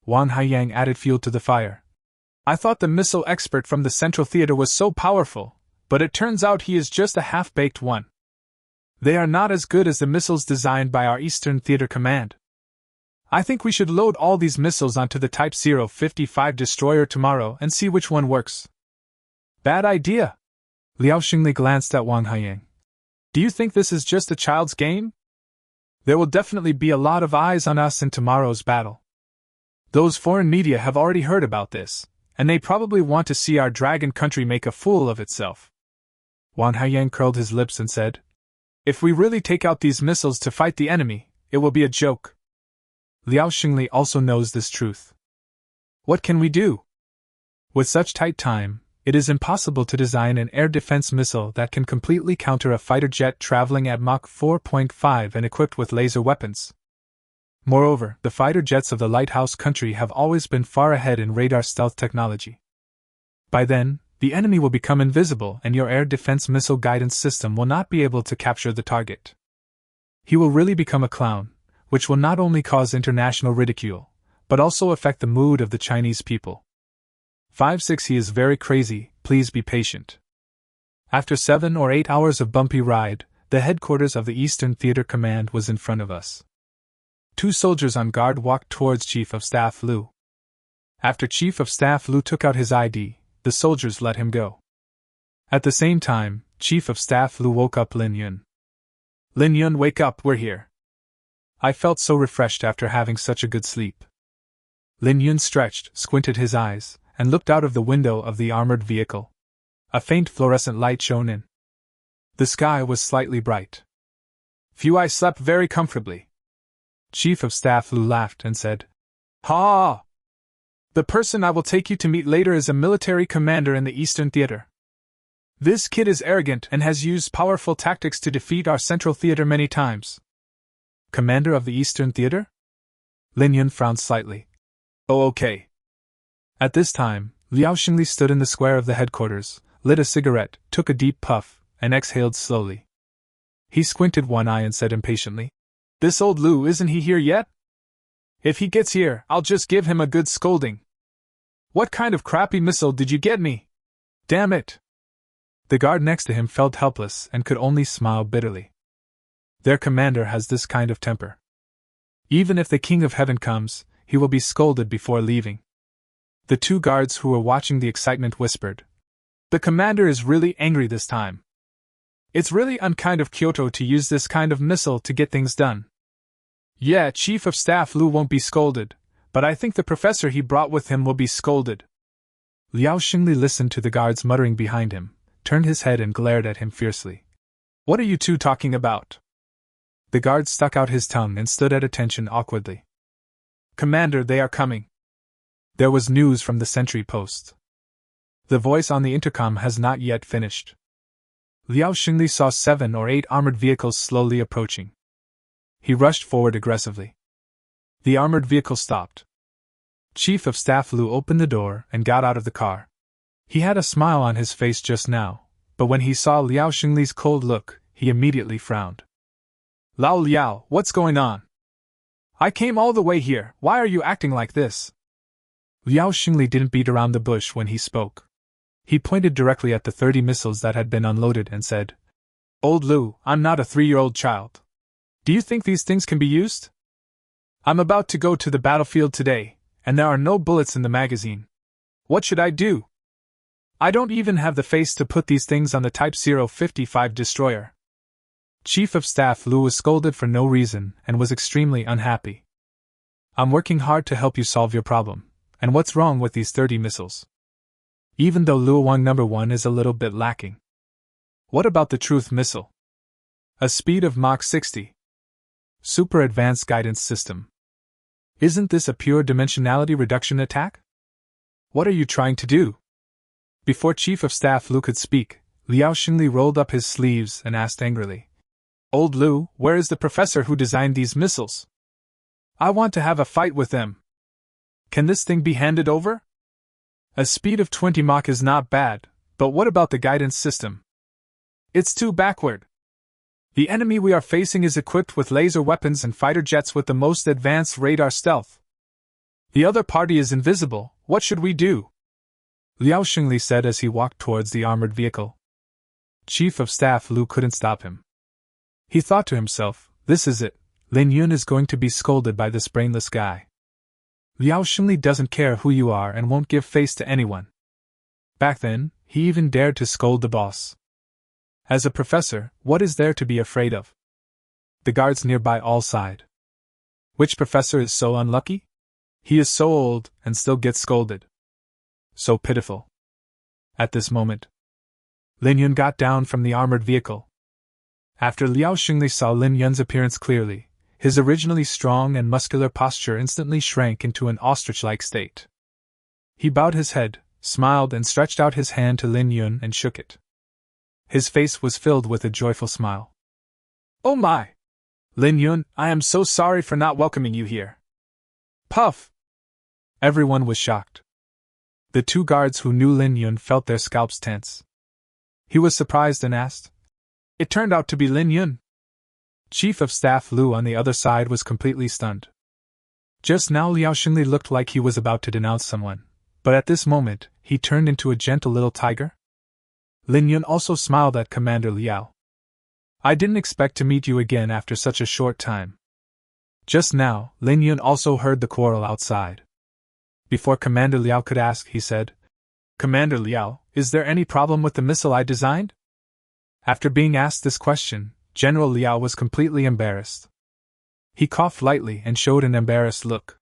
Speaker 1: Wan Haiyang added fuel to the fire. I thought the missile expert from the Central Theater was so powerful, but it turns out he is just a half-baked one. They are not as good as the missiles designed by our Eastern Theater Command. I think we should load all these missiles onto the Type 055 destroyer tomorrow and see which one works. Bad idea. Liao Xingli glanced at Wang Haiyang. Do you think this is just a child's game? There will definitely be a lot of eyes on us in tomorrow's battle. Those foreign media have already heard about this, and they probably want to see our dragon country make a fool of itself. Wang Haiyang curled his lips and said, If we really take out these missiles to fight the enemy, it will be a joke. Liao Xingli also knows this truth. What can we do? With such tight time, it is impossible to design an air defense missile that can completely counter a fighter jet traveling at Mach 4.5 and equipped with laser weapons. Moreover, the fighter jets of the lighthouse country have always been far ahead in radar stealth technology. By then, the enemy will become invisible and your air defense missile guidance system will not be able to capture the target. He will really become a clown, which will not only cause international ridicule, but also affect the mood of the Chinese people. 5-6 He is very crazy, please be patient. After 7 or 8 hours of bumpy ride, the headquarters of the Eastern Theater Command was in front of us. 2 soldiers on guard walked towards Chief of Staff Lu. After Chief of Staff Lu took out his ID, the soldiers let him go. At the same time, Chief of Staff Lu woke up Lin Yun. Lin Yun, wake up, we're here. I felt so refreshed after having such a good sleep. Lin Yun stretched, squinted his eyes, and looked out of the window of the armored vehicle. A faint fluorescent light shone in. The sky was slightly bright. Phew, I slept very comfortably. Chief of Staff Lu laughed and said, Ha! The person I will take you to meet later is a military commander in the Eastern Theater. This kid is arrogant and has used powerful tactics to defeat our Central Theater many times. Commander of the Eastern Theater? Lin Yun frowned slightly. Oh, okay. At this time, Liao Xingli stood in the square of the headquarters, lit a cigarette, took a deep puff, and exhaled slowly. He squinted one eye and said impatiently, This old Lu, isn't he here yet? If he gets here, I'll just give him a good scolding. What kind of crappy missile did you get me? Damn it! The guard next to him felt helpless and could only smile bitterly. Their commander has this kind of temper. Even if the King of Heaven comes, he will be scolded before leaving. The 2 guards who were watching the excitement whispered, The commander is really angry this time. It's really unkind of Kyoto to use this kind of missile to get things done. Yeah, Chief of Staff Lu won't be scolded, but I think the professor he brought with him will be scolded. Liao Xingli listened to the guards muttering behind him, turned his head and glared at him fiercely. What are you 2 talking about? The guard stuck out his tongue and stood at attention awkwardly. Commander, they are coming. There was news from the sentry post. The voice on the intercom has not yet finished. Liao Xingli saw 7 or 8 armored vehicles slowly approaching. He rushed forward aggressively. The armored vehicle stopped. Chief of Staff Lu opened the door and got out of the car. He had a smile on his face just now, but when he saw Liao Xingli's cold look, he immediately frowned. Lao Liao, what's going on? I came all the way here, why are you acting like this? Liao Xingli didn't beat around the bush when he spoke. He pointed directly at the 30 missiles that had been unloaded and said, Old Lu, I'm not a 3-year-old child. Do you think these things can be used? I'm about to go to the battlefield today, and there are no bullets in the magazine. What should I do? I don't even have the face to put these things on the Type 055 destroyer. Chief of Staff Lu was scolded for no reason and was extremely unhappy. I'm working hard to help you solve your problem, and what's wrong with these 30 missiles? Even though Luowang No. 1 is a little bit lacking. What about the Truth Missile? A speed of Mach 60. Super Advanced Guidance System. Isn't this a pure dimensionality reduction attack? What are you trying to do? Before Chief of Staff Lu could speak, Liao Xingli rolled up his sleeves and asked angrily, Old Lu, where is the professor who designed these missiles? I want to have a fight with them. Can this thing be handed over? A speed of 20 Mach is not bad, but what about the guidance system? It's too backward. The enemy we are facing is equipped with laser weapons and fighter jets with the most advanced radar stealth. The other party is invisible, what should we do? Liao Xingli said as he walked towards the armored vehicle. Chief of Staff Lu couldn't stop him. He thought to himself, this is it, Lin Yun is going to be scolded by this brainless guy. Liao Xingli doesn't care who you are and won't give face to anyone. Back then, he even dared to scold the boss. As a professor, what is there to be afraid of? The guards nearby all sighed. Which professor is so unlucky? He is so old and still gets scolded. So pitiful. At this moment, Lin Yun got down from the armored vehicle. After Liao Xingli saw Lin Yun's appearance clearly, his originally strong and muscular posture instantly shrank into an ostrich-like state. He bowed his head, smiled and stretched out his hand to Lin Yun and shook it. His face was filled with a joyful smile. Oh my! Lin Yun, I am so sorry for not welcoming you here. Puff! Everyone was shocked. The two guards who knew Lin Yun felt their scalps tense. He was surprised and asked, It turned out to be Lin Yun. Chief of Staff Lu on the other side was completely stunned. Just now Liao Xingli looked like he was about to denounce someone, but at this moment, he turned into a gentle little tiger. Lin Yun also smiled at Commander Liao. I didn't expect to meet you again after such a short time. Just now, Lin Yun also heard the quarrel outside. Before Commander Liao could ask, he said, Commander Liao, is there any problem with the missile I designed? After being asked this question, General Liao was completely embarrassed. He coughed lightly and showed an embarrassed look.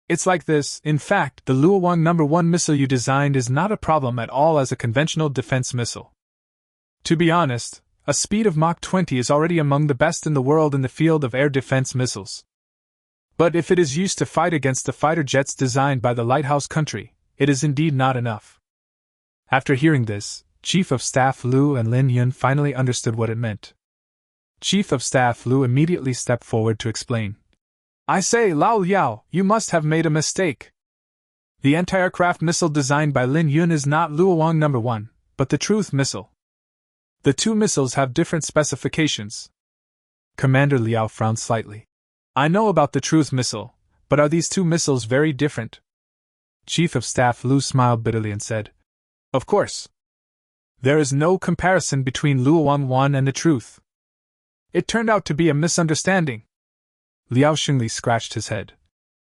Speaker 1: It's like this, in fact, the Luowang No. 1 missile you designed is not a problem at all as a conventional defense missile. To be honest, a speed of Mach 20 is already among the best in the world in the field of air defense missiles. But if it is used to fight against the fighter jets designed by the lighthouse country, it is indeed not enough. After hearing this, Chief of Staff Lu and Lin Yun finally understood what it meant. Chief of Staff Lu immediately stepped forward to explain. I say, Lao Liao, you must have made a mistake. The anti-aircraft missile designed by Lin Yun is not Luowang No. 1, but the Truth Missile. The two missiles have different specifications. Commander Liao frowned slightly. I know about the Truth Missile, but are these two missiles very different? Chief of Staff Lu smiled bitterly and said, Of course. There is no comparison between Luowang 1 and the Truth. It turned out to be a misunderstanding. Liao Xingli scratched his head.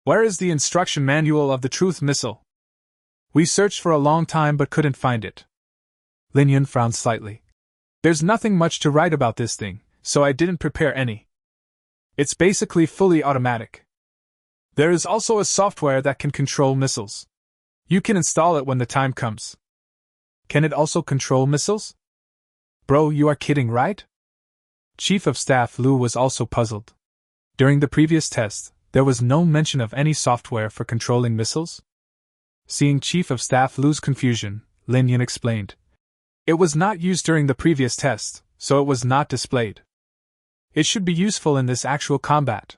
Speaker 1: Where is the instruction manual of the Truth Missile? We searched for a long time but couldn't find it. Lin Yun frowned slightly. There's nothing much to write about this thing, so I didn't prepare any. It's basically fully automatic. There is also a software that can control missiles. You can install it when the time comes. Can it also control missiles? Bro, you are kidding, right? Chief of Staff Lu was also puzzled. During the previous test, there was no mention of any software for controlling missiles. Seeing Chief of Staff Lu's confusion, Lin Yun explained. It was not used during the previous test, so it was not displayed. It should be useful in this actual combat.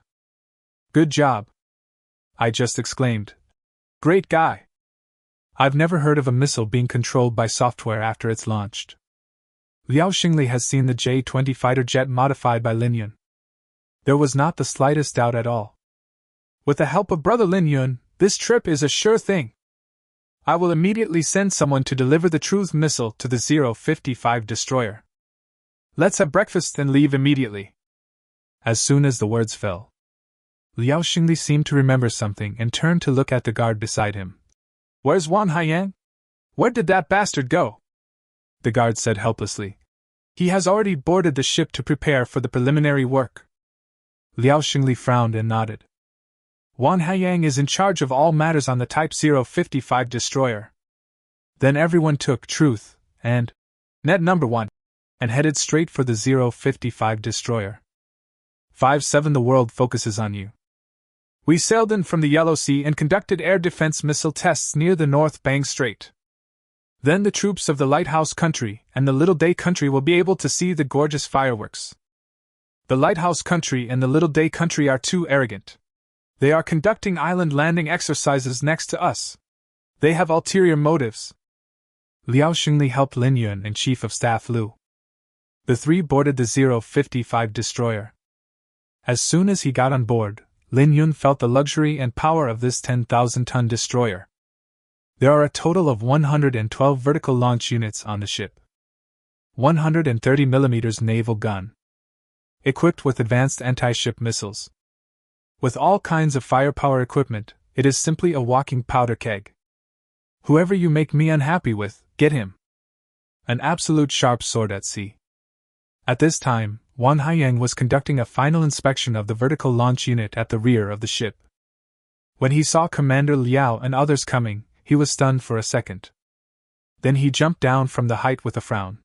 Speaker 1: Good job! I just exclaimed. Great guy! I've never heard of a missile being controlled by software after it's launched. Liao Xingli has seen the J-20 fighter jet modified by Lin Yun. There was not the slightest doubt at all. With the help of Brother Lin Yun, this trip is a sure thing. I will immediately send someone to deliver the truth missile to the 055 destroyer. Let's have breakfast and leave immediately. As soon as the words fell, Liao Xingli seemed to remember something and turned to look at the guard beside him. Where's Wan Haiyang? Where did that bastard go? The guard said helplessly. He has already boarded the ship to prepare for the preliminary work. Liao Xingli frowned and nodded. Wan Haiyang is in charge of all matters on the Type 055 destroyer. Then everyone took Truth and Net number 1 and headed straight for the 055 destroyer. 5-7 The world focuses on you. We sailed in from the Yellow Sea and conducted air defense missile tests near the North Bang Strait. Then the troops of the Lighthouse Country and the Little Day Country will be able to see the gorgeous fireworks. The Lighthouse Country and the Little Day Country are too arrogant. They are conducting island landing exercises next to us. They have ulterior motives. Liao Xingli helped Lin Yun and Chief of Staff Lu. The three boarded the 055 destroyer. As soon as he got on board, Lin Yun felt the luxury and power of this 10,000-ton destroyer. There are a total of 112 vertical launch units on the ship. 130mm naval gun. Equipped with advanced anti-ship missiles. With all kinds of firepower equipment, it is simply a walking powder keg. Whoever you make me unhappy with, get him. An absolute sharp sword at sea. At this time, Wan Haiyang was conducting a final inspection of the vertical launch unit at the rear of the ship. When he saw Commander Liao and others coming, he was stunned for a second. Then he jumped down from the height with a frown.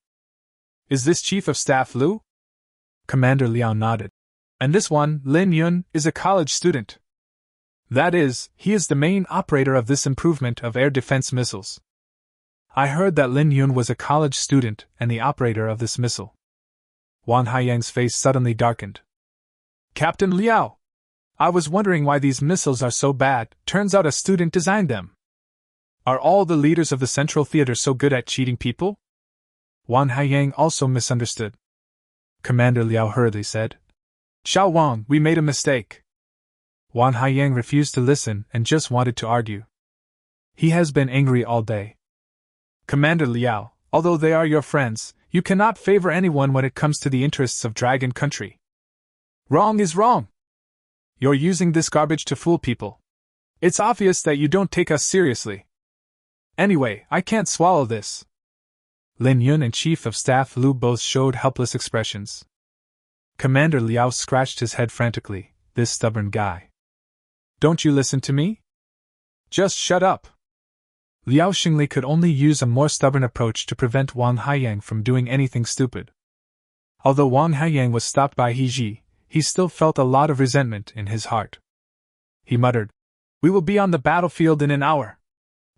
Speaker 1: Is this Chief of Staff Lu? Commander Liao nodded. And this one, Lin Yun, is a college student. That is, he is the main operator of this improvement of air defense missiles. I heard that Lin Yun was a college student and the operator of this missile. Wan Haiyang's face suddenly darkened. Captain Liao! I was wondering why these missiles are so bad. Turns out a student designed them. Are all the leaders of the Central Theater so good at cheating people? Wan Haiyang also misunderstood. Commander Liao hurriedly said. Xiao Wang, we made a mistake. Wan Haiyang refused to listen and just wanted to argue. He has been angry all day. Commander Liao, although they are your friends, you cannot favor anyone when it comes to the interests of Dragon Country. Wrong is wrong. You're using this garbage to fool people. It's obvious that you don't take us seriously. Anyway, I can't swallow this. Lin Yun and Chief of Staff Lu both showed helpless expressions. Commander Liao scratched his head frantically. This stubborn guy. Don't you listen to me? Just shut up. Liao Xingli could only use a more stubborn approach to prevent Wang Haiyang from doing anything stupid. Although Wang Haiyang was stopped by He Ji, he still felt a lot of resentment in his heart. He muttered, We will be on the battlefield in an hour.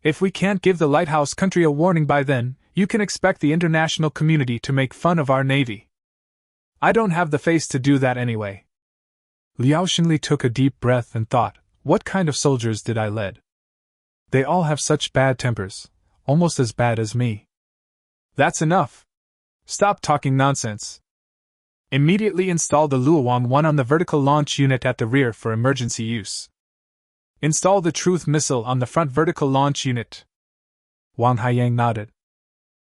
Speaker 1: If we can't give the Lighthouse Country a warning by then, you can expect the international community to make fun of our navy. I don't have the face to do that anyway. Liao Xingli took a deep breath and thought, what kind of soldiers did I lead? They all have such bad tempers, almost as bad as me. That's enough. Stop talking nonsense. Immediately install the Luowang 1 on the vertical launch unit at the rear for emergency use. Install the Truth missile on the front vertical launch unit. Wang Haiyang nodded.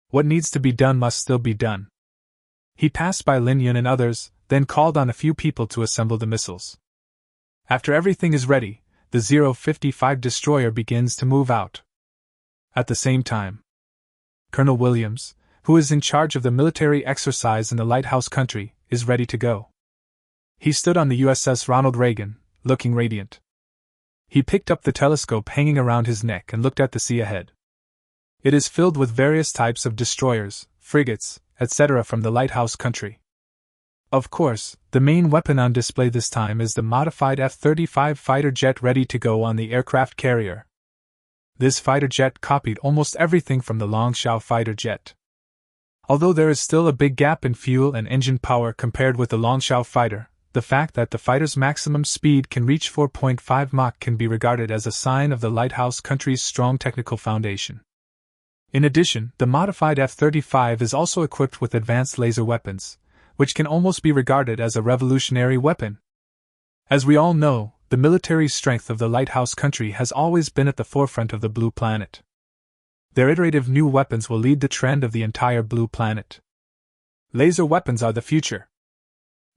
Speaker 1: What needs to be done must still be done. He passed by Lin Yun and others, then called on a few people to assemble the missiles. After everything is ready, the 055 destroyer begins to move out. At the same time, Colonel Williams, who is in charge of the military exercise in the Lighthouse Country, is ready to go. He stood on the USS Ronald Reagan, looking radiant. He picked up the telescope hanging around his neck and looked at the sea ahead. It is filled with various types of destroyers, frigates, etc. from the Lighthouse Country. Of course, the main weapon on display this time is the modified F-35 fighter jet ready to go on the aircraft carrier. This fighter jet copied almost everything from the Longshao fighter jet. Although there is still a big gap in fuel and engine power compared with the Longshao fighter, the fact that the fighter's maximum speed can reach 4.5 Mach can be regarded as a sign of the Lighthouse Country's strong technical foundation. In addition, the modified F-35 is also equipped with advanced laser weapons, which can almost be regarded as a revolutionary weapon. As we all know, the military strength of the lighthouse country has always been at the forefront of the Blue Planet. Their iterative new weapons will lead the trend of the entire Blue Planet. Laser weapons are the future.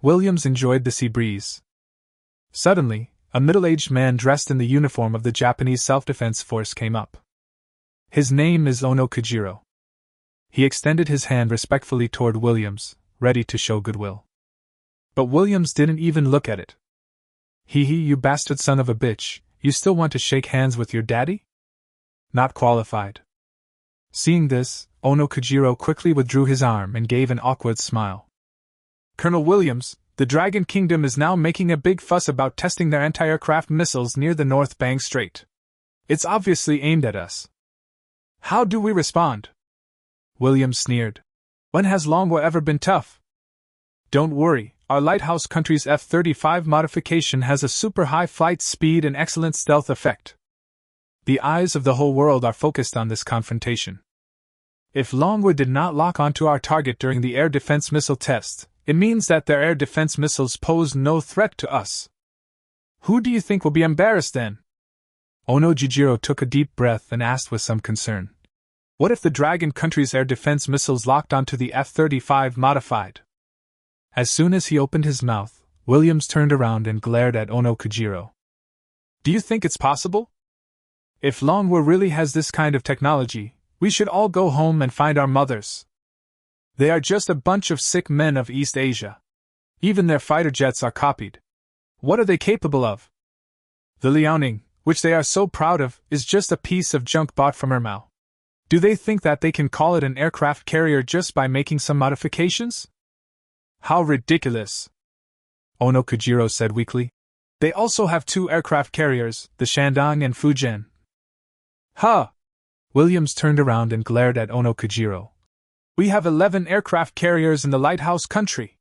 Speaker 1: Williams enjoyed the sea breeze. Suddenly, a middle-aged man dressed in the uniform of the Japanese Self-Defense Force came up. His name is Ono Kojiro. He extended his hand respectfully toward Williams, ready to show goodwill. But Williams didn't even look at it. Hee, you bastard son of a bitch, you still want to shake hands with your daddy? Not qualified. Seeing this, Ono Kojiro quickly withdrew his arm and gave an awkward smile. Colonel Williams, the Dragon Kingdom is now making a big fuss about testing their anti-aircraft missiles near the North Bang Strait. It's obviously aimed at us. How do we respond? Williams sneered. When has Longwa ever been tough? Don't worry, our lighthouse country's F-35 modification has a super high flight speed and excellent stealth effect. The eyes of the whole world are focused on this confrontation. If Longwa did not lock onto our target during the air defense missile test, it means that their air defense missiles pose no threat to us. Who do you think will be embarrassed then? Ono Kojiro took a deep breath and asked with some concern. What if the Dragon country's air defense missiles locked onto the F-35 modified? As soon as he opened his mouth, Williams turned around and glared at Ono Kojiro. Do you think it's possible? If Longwa really has this kind of technology, we should all go home and find our mothers. They are just a bunch of sick men of East Asia. Even their fighter jets are copied. What are they capable of? The Liaoning, which they are so proud of, is just a piece of junk bought from Ermao. Do they think that they can call it an aircraft carrier just by making some modifications? How ridiculous! Ono Kojiro said weakly. They also have 2 aircraft carriers, the Shandong and Fujian. Huh! Williams turned around and glared at Ono Kojiro. We have 11 aircraft carriers in the lighthouse country.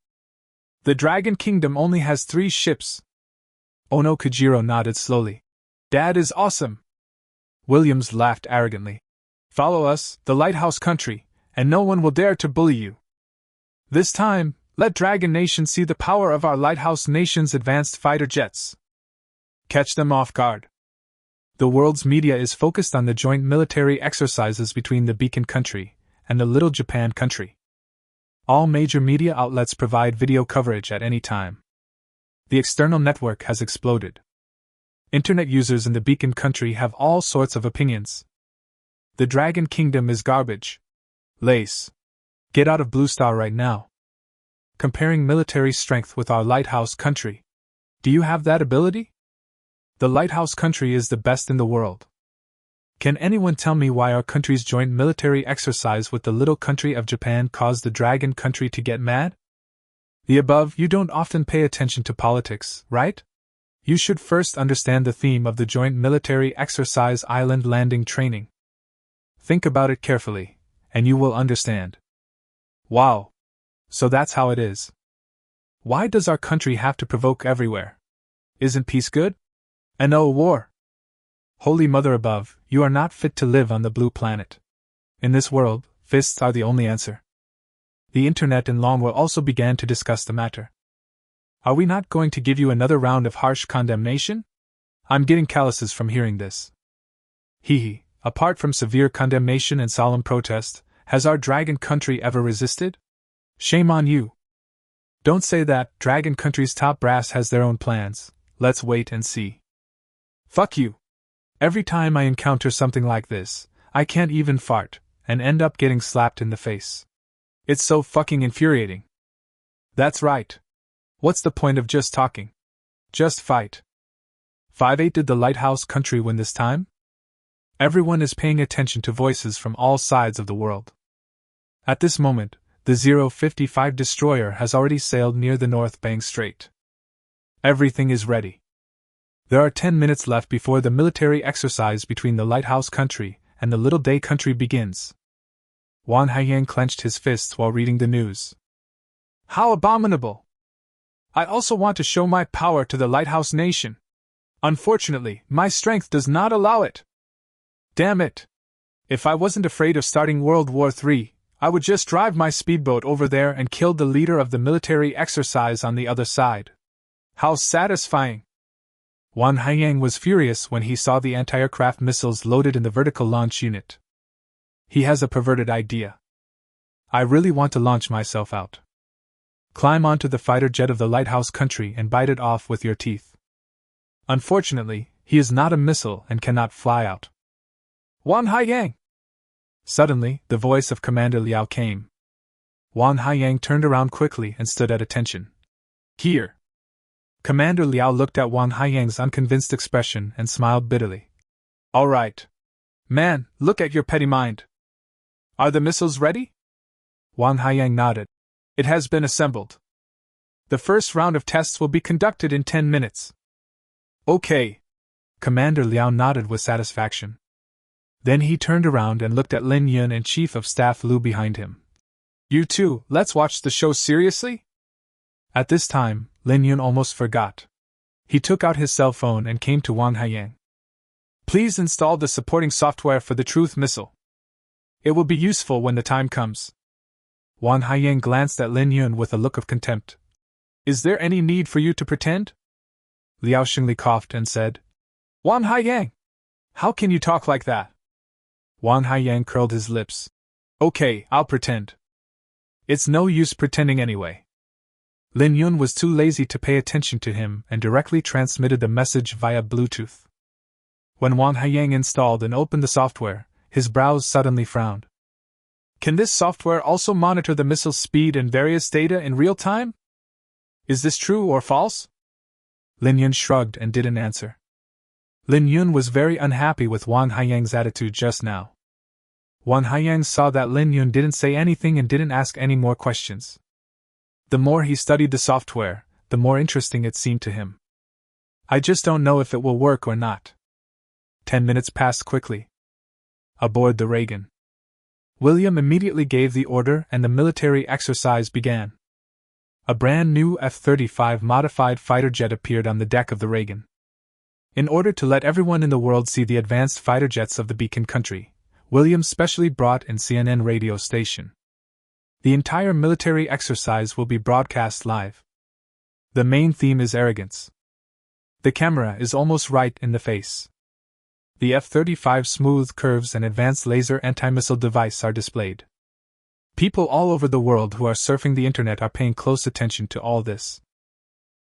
Speaker 1: The Dragon Kingdom only has 3 ships. Ono Kojiro nodded slowly. Dad is awesome. Williams laughed arrogantly. Follow us, the lighthouse country, and no one will dare to bully you. This time, let Dragon Nation see the power of our lighthouse nation's advanced fighter jets. Catch them off guard. The world's media is focused on the joint military exercises between the Beacon country and the Little Japan country. All major media outlets provide video coverage at any time. The external network has exploded. Internet users in the Beacon country have all sorts of opinions. The Dragon Kingdom is garbage. Lace. Get out of Blue Star right now. Comparing military strength with our lighthouse country. Do you have that ability? The lighthouse country is the best in the world. Can anyone tell me why our country's joint military exercise with the little country of Japan caused the Dragon country to get mad? The above, you don't often pay attention to politics, right? You should first understand the theme of the joint military exercise island landing training. Think about it carefully, and you will understand. Wow. So that's how it is. Why does our country have to provoke everywhere? Isn't peace good? And no war. Holy Mother above, you are not fit to live on the Blue Planet. In this world, fists are the only answer. The internet and Longwa also began to discuss the matter. Are we not going to give you another round of harsh condemnation? I'm getting calluses from hearing this. Hee. Apart from severe condemnation and solemn protest, has our Dragon country ever resisted? Shame on you. Don't say that. Dragon country's top brass has their own plans. Let's wait and see. Fuck you. Every time I encounter something like this, I can't even fart, and end up getting slapped in the face. It's so fucking infuriating. That's right. What's the point of just talking? Just fight. 5-8. Did the lighthouse country win this time? Everyone is paying attention to voices from all sides of the world. At this moment, the 055 destroyer has already sailed near the North Bang Strait. Everything is ready. There are 10 minutes left before the military exercise between the lighthouse country and the Little Day country begins. Wang Haiyang clenched his fists while reading the news. How abominable! I also want to show my power to the lighthouse nation. Unfortunately, my strength does not allow it. Damn it! If I wasn't afraid of starting World War III, I would just drive my speedboat over there and kill the leader of the military exercise on the other side. How satisfying! Wang Haiyang was furious when he saw the anti-aircraft missiles loaded in the vertical launch unit. He has a perverted idea. I really want to launch myself out. Climb onto the fighter jet of the lighthouse country and bite it off with your teeth. Unfortunately, he is not a missile and cannot fly out. Wang Haiyang! Suddenly, the voice of Commander Liao came. Wang Haiyang turned around quickly and stood at attention. Here! Commander Liao looked at Wang Haiyang's unconvinced expression and smiled bitterly. All right. Man, look at your petty mind. Are the missiles ready? Wang Haiyang nodded. It has been assembled. The first round of tests will be conducted in 10 minutes. Okay. Commander Liao nodded with satisfaction. Then he turned around and looked at Lin Yun and Chief of Staff Lu behind him. You two, let's watch the show seriously? At this time, Lin Yun almost forgot. He took out his cell phone and came to Wang Haiyang. Please install the supporting software for the Truth missile. It will be useful when the time comes. Wang Haiyang glanced at Lin Yun with a look of contempt. Is there any need for you to pretend? Liao Xingli coughed and said, Wang Haiyang! How can you talk like that? Wang Haiyang curled his lips. Okay, I'll pretend. It's no use pretending anyway. Lin Yun was too lazy to pay attention to him and directly transmitted the message via Bluetooth. When Wang Haiyang installed and opened the software, his brows suddenly frowned. Can this software also monitor the missile's speed and various data in real time? Is this true or false? Lin Yun shrugged and didn't answer. Lin Yun was very unhappy with Wang Haiyang's attitude just now. Wang Haiyang saw that Lin Yun didn't say anything and didn't ask any more questions. The more he studied the software, the more interesting it seemed to him. I just don't know if it will work or not. 10 minutes passed quickly. Aboard the Reagan, William immediately gave the order and the military exercise began. A brand new F-35 modified fighter jet appeared on the deck of the Reagan. In order to let everyone in the world see the advanced fighter jets of the Beacon country, William specially brought in CNN radio station. The entire military exercise will be broadcast live. The main theme is arrogance. The camera is almost right in the face. The F-35's smooth curves and advanced laser anti-missile device are displayed. People all over the world who are surfing the internet are paying close attention to all this.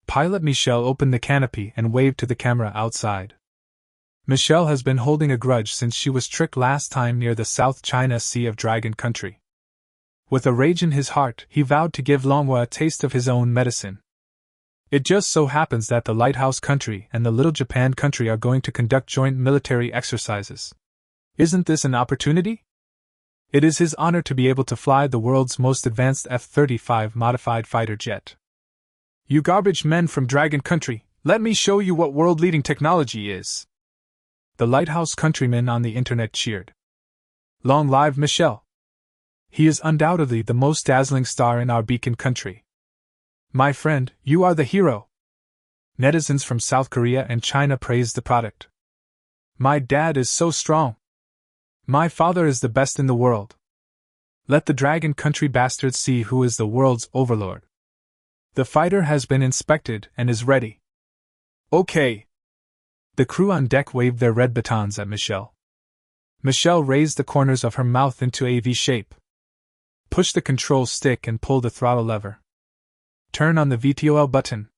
Speaker 1: Pilot Michelle opened the canopy and waved to the camera outside. Michelle has been holding a grudge since she was tricked last time near the South China Sea of Dragon Country. With a rage in his heart, he vowed to give Manhwa a taste of his own medicine. It just so happens that the Lighthouse Country and the Little Japan Country are going to conduct joint military exercises. Isn't this an opportunity? It is his honor to be able to fly the world's most advanced F-35 modified fighter jet. You garbage men from Dragon Country, let me show you what world-leading technology is. The Lighthouse countrymen on the internet cheered. Long live Michelle! He is undoubtedly the most dazzling star in our Beacon country. My friend, you are the hero. Netizens from South Korea and China praised the product. My dad is so strong. My father is the best in the world. Let the Dragon Country bastards see who is the world's overlord. The fighter has been inspected and is ready. Okay. The crew on deck waved their red batons at Michelle. Michelle raised the corners of her mouth into a V shape. Push the control stick and pull the throttle lever. Turn on the VTOL button.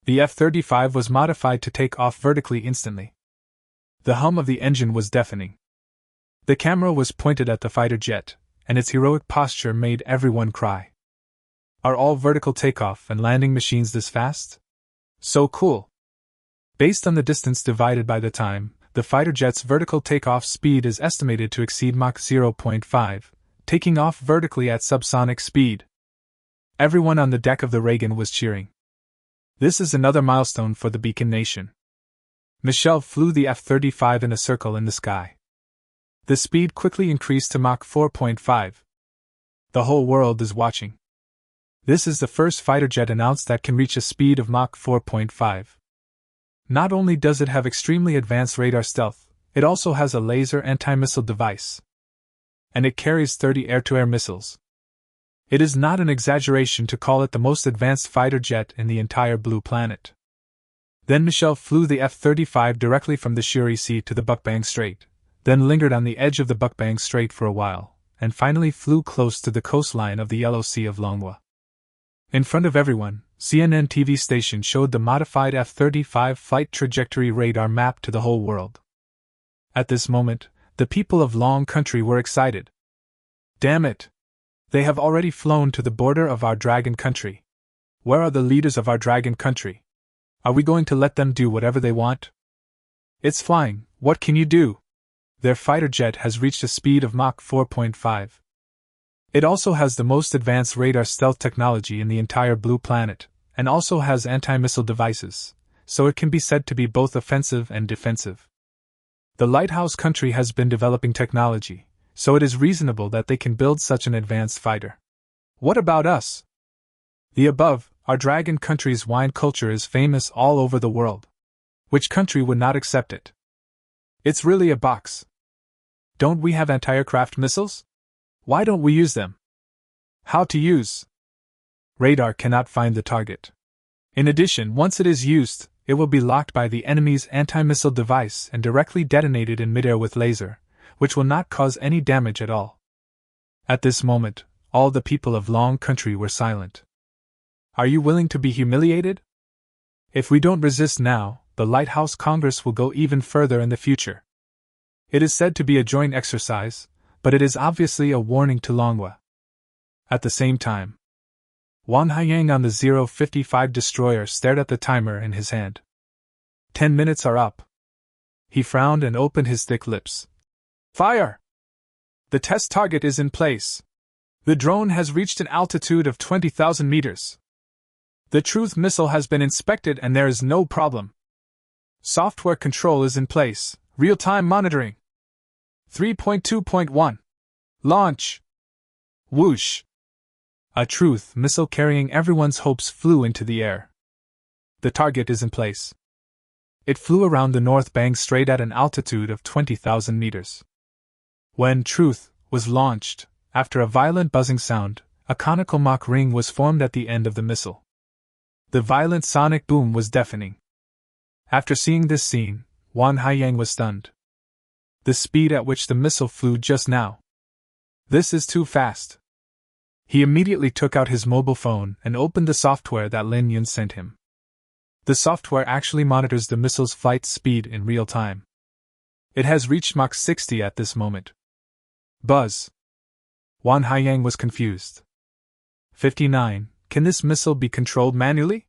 Speaker 1: The F-35 was modified to take off vertically instantly. The hum of the engine was deafening. The camera was pointed at the fighter jet, and its heroic posture made everyone cry. Are all vertical takeoff and landing machines this fast? So cool! Based on the distance divided by the time, the fighter jet's vertical takeoff speed is estimated to exceed Mach 0.5, taking off vertically at subsonic speed. Everyone on the deck of the Reagan was cheering. This is another milestone for the Beacon Nation. Michelle flew the F-35 in a circle in the sky. The speed quickly increased to Mach 4.5. The whole world is watching. This is the first fighter jet announced that can reach a speed of Mach 4.5. Not only does it have extremely advanced radar stealth, it also has a laser anti-missile device. And it carries 30 air-to-air missiles. It is not an exaggeration to call it the most advanced fighter jet in the entire Blue Planet. Then Michelle flew the F-35 directly from the Shuri Sea to the Bukbang Strait, then lingered on the edge of the Bukbang Strait for a while, and finally flew close to the coastline of the Yellow Sea of Longwa. In front of everyone, CNN TV station showed the modified F-35 flight trajectory radar map to the whole world. At this moment, the people of Long Country were excited. Damn it! They have already flown to the border of our dragon country. Where are the leaders of our dragon country? Are we going to let them do whatever they want? It's flying, what can you do? Their fighter jet has reached a speed of Mach 4.5. It also has the most advanced radar stealth technology in the entire Blue Planet, and also has anti-missile devices, so it can be said to be both offensive and defensive. The Lighthouse country has been developing technology, so it is reasonable that they can build such an advanced fighter. What about us? The above, our dragon country's wine culture is famous all over the world. Which country would not accept it? It's really a box. Don't we have anti-aircraft missiles? Why don't we use them? How to use? Radar cannot find the target. In addition, once it is used, it will be locked by the enemy's anti-missile device and directly detonated in midair with laser, which will not cause any damage at all. At this moment, all the people of Long Country were silent. Are you willing to be humiliated? If we don't resist now, the Lighthouse Congress will go even further in the future. It is said to be a joint exercise, but it is obviously a warning to Longwa. At the same time, Wang Haiyang on the 055 destroyer stared at the timer in his hand. 10 minutes are up. He frowned and opened his thick lips. Fire! The test target is in place. The drone has reached an altitude of 20,000 meters. The Truth missile has been inspected and there is no problem. Software control is in place. Real-time monitoring. 3.2.1. Launch. Whoosh. A Truth missile carrying everyone's hopes flew into the air. The target is in place. It flew around the North Bang Strait at an altitude of 20,000 meters. When Truth was launched, after a violent buzzing sound, a conical Mach ring was formed at the end of the missile. The violent sonic boom was deafening. After seeing this scene, Wang Haiyang was stunned. The speed at which the missile flew just now. This is too fast. He immediately took out his mobile phone and opened the software that Lin Yun sent him. The software actually monitors the missile's flight speed in real time. It has reached Mach 60 at this moment. Buzz. Wang Haiyang was confused. 59. Can this missile be controlled manually?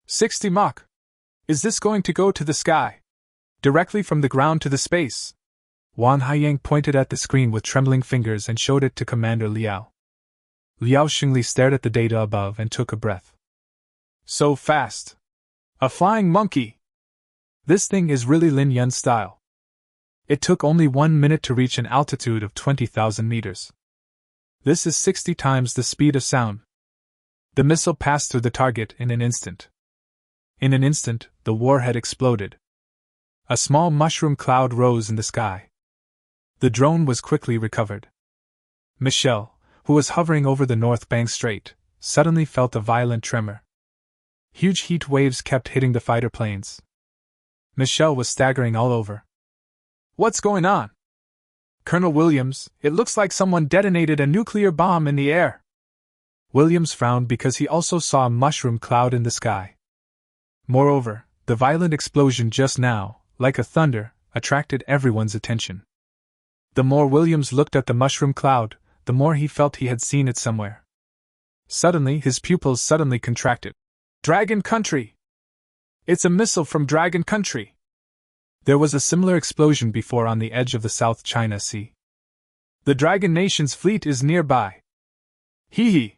Speaker 1: 60 Mach. Is this going to go to the sky? Directly from the ground to the space? Wang Haiyang pointed at the screen with trembling fingers and showed it to Commander Liao. Liao Xingli stared at the data above and took a breath. So fast! A flying monkey! This thing is really Lin Yun style. It took only 1 minute to reach an altitude of 20,000 meters. This is 60 times the speed of sound. The missile passed through the target in an instant. In an instant, the warhead exploded. A small mushroom cloud rose in the sky. The drone was quickly recovered. Michelle, who was hovering over the North Bang Strait, suddenly felt a violent tremor. Huge heat waves kept hitting the fighter planes. Michelle was staggering all over. What's going on? Colonel Williams, it looks like someone detonated a nuclear bomb in the air. Williams frowned because he also saw a mushroom cloud in the sky. Moreover, the violent explosion just now, like a thunder, attracted everyone's attention. The more Williams looked at the mushroom cloud, the more he felt he had seen it somewhere. Suddenly, his pupils suddenly contracted. Dragon Country! It's a missile from Dragon Country! There was a similar explosion before on the edge of the South China Sea. The Dragon Nation's fleet is nearby. Hee hee!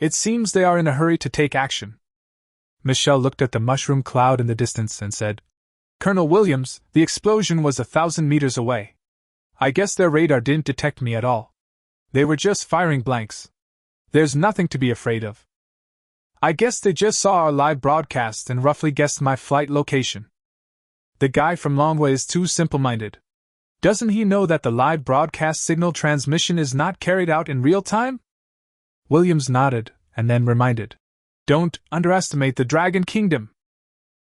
Speaker 1: It seems they are in a hurry to take action. Michelle looked at the mushroom cloud in the distance and said, Colonel Williams, the explosion was 1,000 meters away. I guess their radar didn't detect me at all. They were just firing blanks. There's nothing to be afraid of. I guess they just saw our live broadcast and roughly guessed my flight location. The guy from Longwa is too simple-minded. Doesn't he know that the live broadcast signal transmission is not carried out in real time? Williams nodded, and then reminded, "Don't underestimate the Dragon Kingdom.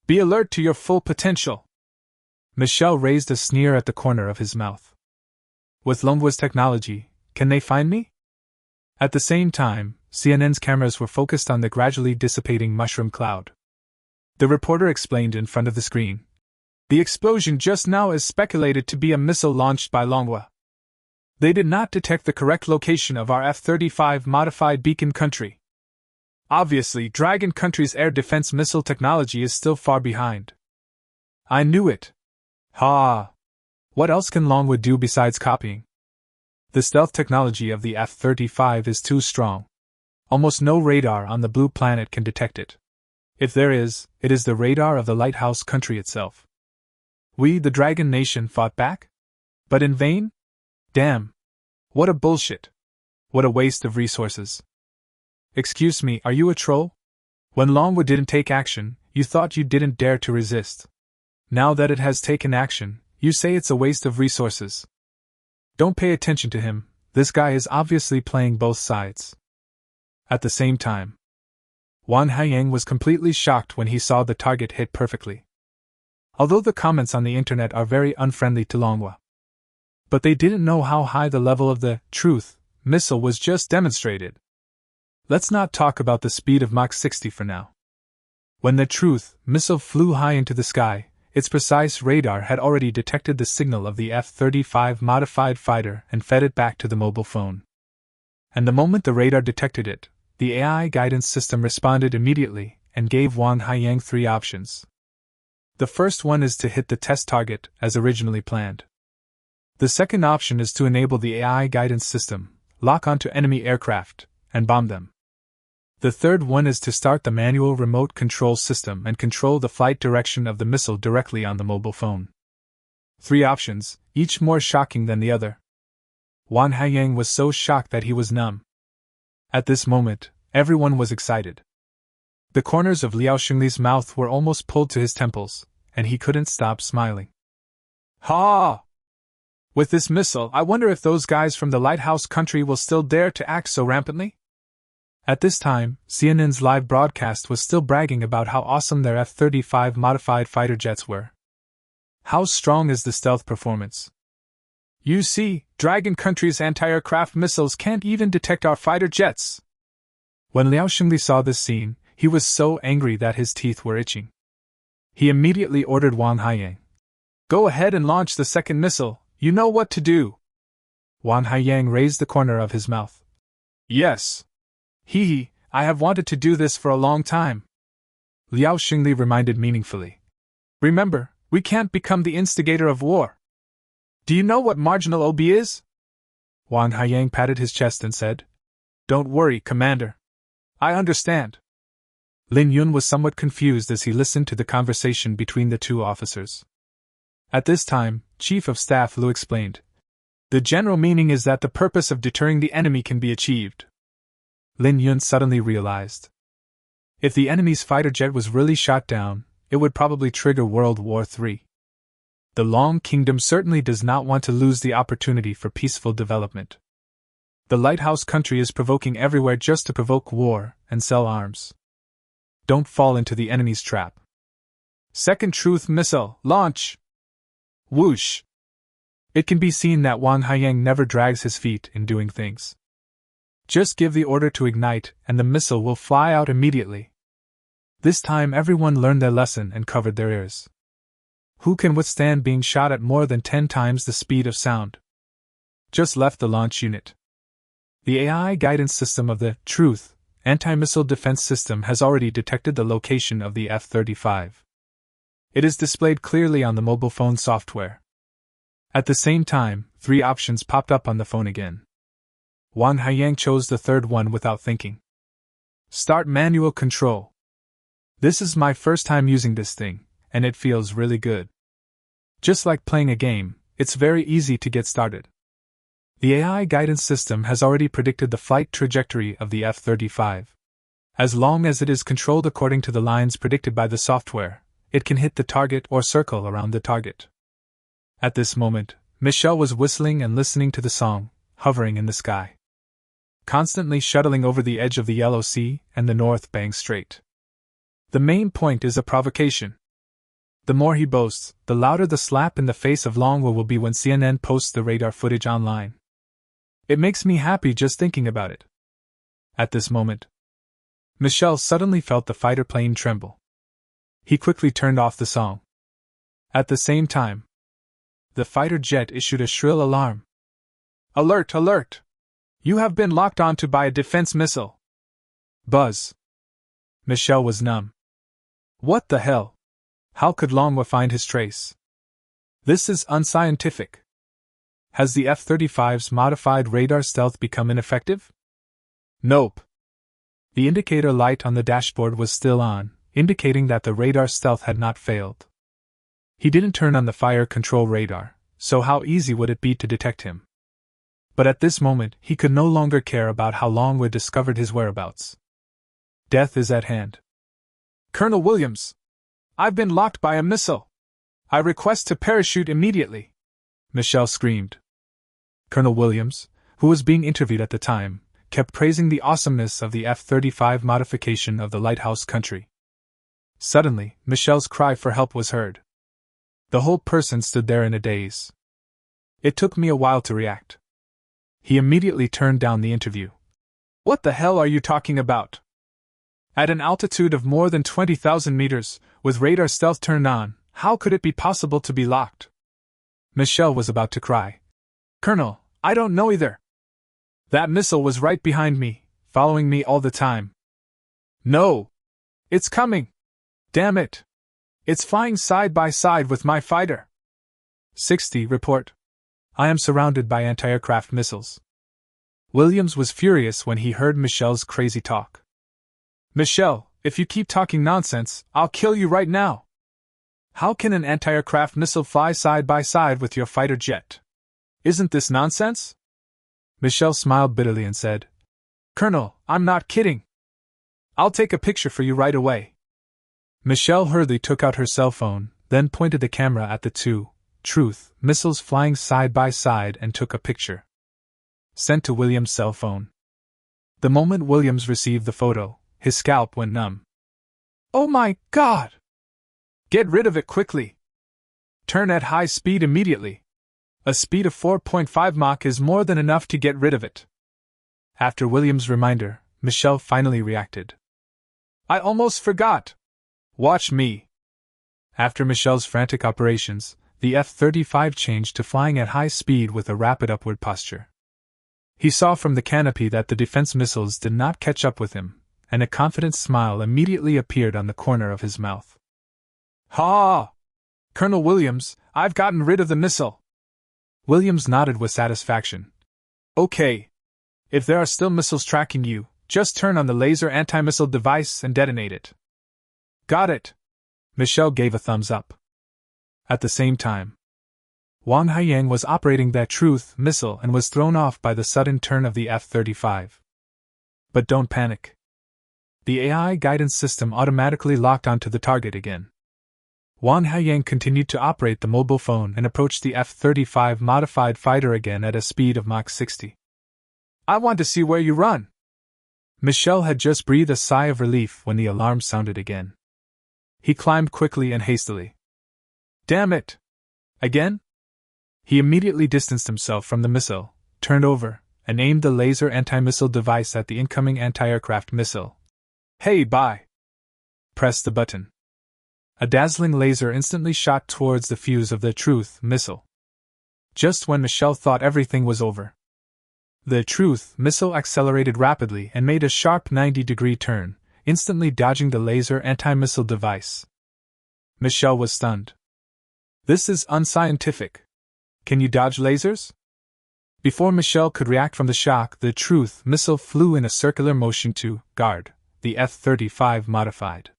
Speaker 1: Be alert to your full potential." Michel raised a sneer at the corner of his mouth. "With Longwa's technology, can they find me?" At the same time, CNN's cameras were focused on the gradually dissipating mushroom cloud. The reporter explained in front of the screen. "The explosion just now is speculated to be a missile launched by Longwa. They did not detect the correct location of our F-35 modified beacon country. Obviously, Dragon Country's air defense missile technology is still far behind." "I knew it." "Ha! What else can Longwa do besides copying? The stealth technology of the F-35 is too strong. Almost no radar on the blue planet can detect it. If there is, it is the radar of the lighthouse country itself. We, the Dragon Nation, fought back? But in vain? Damn! What a bullshit! What a waste of resources! Excuse me, are you a troll? When Longwa didn't take action, you thought you didn't dare to resist. Now that it has taken action, you say it's a waste of resources. Don't pay attention to him, this guy is obviously playing both sides." At the same time, Wan Haiyang was completely shocked when he saw the target hit perfectly. Although the comments on the internet are very unfriendly to Longwa, but they didn't know how high the level of the truth missile was just demonstrated. Let's not talk about the speed of Mach 60 for now. When the truth missile flew high into the sky, its precise radar had already detected the signal of the F-35 modified fighter and fed it back to the mobile phone. And the moment the radar detected it, the AI guidance system responded immediately and gave Wan Haiyang 3 options. The first one is to hit the test target as originally planned. The second option is to enable the AI guidance system, lock onto enemy aircraft, and bomb them. The third one is to start the manual remote control system and control the flight direction of the missile directly on the mobile phone. 3 options, each more shocking than the other. Wan Haiyang was so shocked that he was numb. At this moment, everyone was excited. The corners of Liao Xingli's mouth were almost pulled to his temples, and he couldn't stop smiling. Ha! With this missile, I wonder if those guys from the lighthouse country will still dare to act so rampantly? At this time, CNN's live broadcast was still bragging about how awesome their F-35 modified fighter jets were. How strong is the stealth performance? You see, Dragon Country's anti-aircraft missiles can't even detect our fighter jets. When Liao Xingli saw this scene, he was so angry that his teeth were itching. He immediately ordered Wan Haiyang, "Go ahead and launch the second missile, you know what to do." Wan Haiyang raised the corner of his mouth. "Yes. Hee, I have wanted to do this for a long time." Liao Xingli reminded meaningfully. "Remember, we can't become the instigator of war. Do you know what marginal OB is?" Wan Haiyang patted his chest and said, "Don't worry, Commander. I understand." Lin Yun was somewhat confused as he listened to the conversation between the 2 officers. At this time, Chief of Staff Lu explained, "The general meaning is that the purpose of deterring the enemy can be achieved." Lin Yun suddenly realized. If the enemy's fighter jet was really shot down, it would probably trigger World War III. The Long Kingdom certainly does not want to lose the opportunity for peaceful development. The lighthouse country is provoking everywhere just to provoke war and sell arms. Don't fall into the enemy's trap. Second truth missile, launch! Whoosh! It can be seen that Wan Haiyang never drags his feet in doing things. Just give the order to ignite, and the missile will fly out immediately. This time everyone learned their lesson and covered their ears. Who can withstand being shot at more than 10 times the speed of sound? Just left the launch unit. The AI guidance system of the Truth anti-missile defense system has already detected the location of the F-35. It is displayed clearly on the mobile phone software. At the same time, 3 options popped up on the phone again. Wan Haiyang chose the third one without thinking. Start manual control. This is my first time using this thing, and it feels really good. Just like playing a game, it's very easy to get started. The AI guidance system has already predicted the flight trajectory of the F-35. As long as it is controlled according to the lines predicted by the software, it can hit the target or circle around the target. At this moment, Michelle was whistling and listening to the song, hovering in the sky. constantly shuttling over the edge of the Yellow Sea and the North Bang Strait. The main point is a provocation. The more he boasts, the louder the slap in the face of Longwa will be when CNN posts the radar footage online. It makes me happy just thinking about it. At this moment, Michel suddenly felt the fighter plane tremble. He quickly turned off the song. At the same time, the fighter jet issued a shrill alarm. Alert! Alert! You have been locked onto by a defense missile. Buzz. Michel was numb. What the hell? How could Longwa find his trace? This is unscientific. Has the F-35's modified radar stealth become ineffective? Nope. The indicator light on the dashboard was still on, indicating that the radar stealth had not failed. He didn't turn on the fire control radar, so how easy would it be to detect him? But at this moment, he could no longer care about how Longwa discovered his whereabouts. Death is at hand. Colonel Williams! I've been locked by a missile! I request to parachute immediately! Michel screamed. Colonel Williams, who was being interviewed at the time, kept praising the awesomeness of the F-35 modification of the lighthouse country. Suddenly, Michel's cry for help was heard. The whole person stood there in a daze. It took me a while to react. He immediately turned down the interview. What the hell are you talking about? At an altitude of more than 20,000 meters, with radar stealth turned on, how could it be possible to be locked? Michel was about to cry. Colonel, I don't know either. That missile was right behind me, following me all the time. No! It's coming! Damn it! It's flying side by side with my fighter. 60 report. I am surrounded by anti-aircraft missiles. Williams was furious when he heard Michel's crazy talk. Michel, if you keep talking nonsense, I'll kill you right now. How can an anti-aircraft missile fly side by side with your fighter jet? Isn't this nonsense? Michel smiled bitterly and said, Colonel, I'm not kidding. I'll take a picture for you right away. Michel hurriedly took out her cell phone, then pointed the camera at the two missiles flying side by side and took a picture. Sent to Williams' cell phone. The moment Williams received the photo, his scalp went numb. Oh my God! Get rid of it quickly! Turn at high speed immediately! A speed of 4.5 Mach is more than enough to get rid of it. After Williams' reminder, Michel finally reacted. I almost forgot! Watch me! After Michel's frantic operations, the F-35 changed to flying at high speed with a rapid upward posture. He saw from the canopy that the defense missiles did not catch up with him, and a confident smile immediately appeared on the corner of his mouth. Ha! Colonel Williams, I've gotten rid of the missile! Williams nodded with satisfaction. Okay. If there are still missiles tracking you, just turn on the laser anti-missile device and detonate it. Got it! Michel gave a thumbs up. At the same time, Wang Haiyang was operating that truth missile and was thrown off by the sudden turn of the F-35. But don't panic. The AI guidance system automatically locked onto the target again. Wang Haiyang continued to operate the mobile phone and approached the F-35 modified fighter again at a speed of Mach 60. I want to see where you run! Michel had just breathed a sigh of relief when the alarm sounded again. He climbed quickly and hastily. Damn it! Again? He immediately distanced himself from the missile, turned over, and aimed the laser anti-missile device at the incoming anti-aircraft missile. Hey, bye! Press the button. A dazzling laser instantly shot towards the fuse of the Truth missile. Just when Michel thought everything was over, the Truth missile accelerated rapidly and made a sharp 90-degree turn, instantly dodging the laser anti-missile device. Michel was stunned. This is unscientific. Can you dodge lasers? Before Michel could react from the shock, the Truth missile flew in a circular motion to guard the F-35 modified.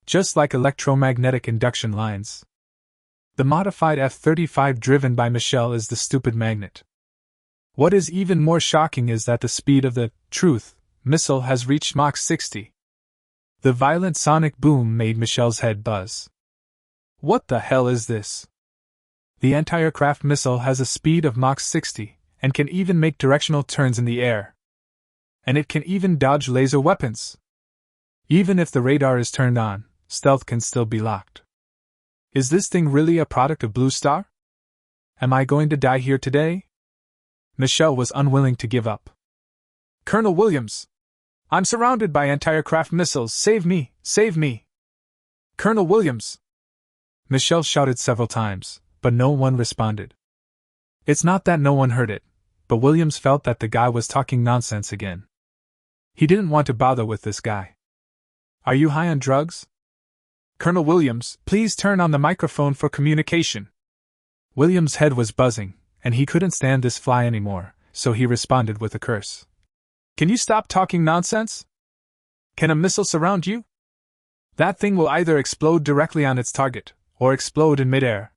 Speaker 1: Just like electromagnetic induction lines. The modified F-35 driven by Michel is the stupid magnet. What is even more shocking is that the speed of the Truth missile has reached Mach 60. The violent sonic boom made Michel's head buzz. What the hell is this? The anti-aircraft missile has a speed of Mach 60, and can even make directional turns in the air. And it can even dodge laser weapons. Even if the radar is turned on, stealth can still be locked. Is this thing really a product of Blue Star? Am I going to die here today? Michelle was unwilling to give up. Colonel Williams! I'm surrounded by anti-aircraft missiles. Save me! Save me! Colonel Williams! Michelle shouted several times, but no one responded. It's not that no one heard it, but Williams felt that the guy was talking nonsense again. He didn't want to bother with this guy. Are you high on drugs? Colonel Williams, please turn on the microphone for communication. Williams' head was buzzing, and he couldn't stand this fly anymore, so he responded with a curse. Can you stop talking nonsense? Can a missile surround you? That thing will either explode directly on its target, or explode in midair.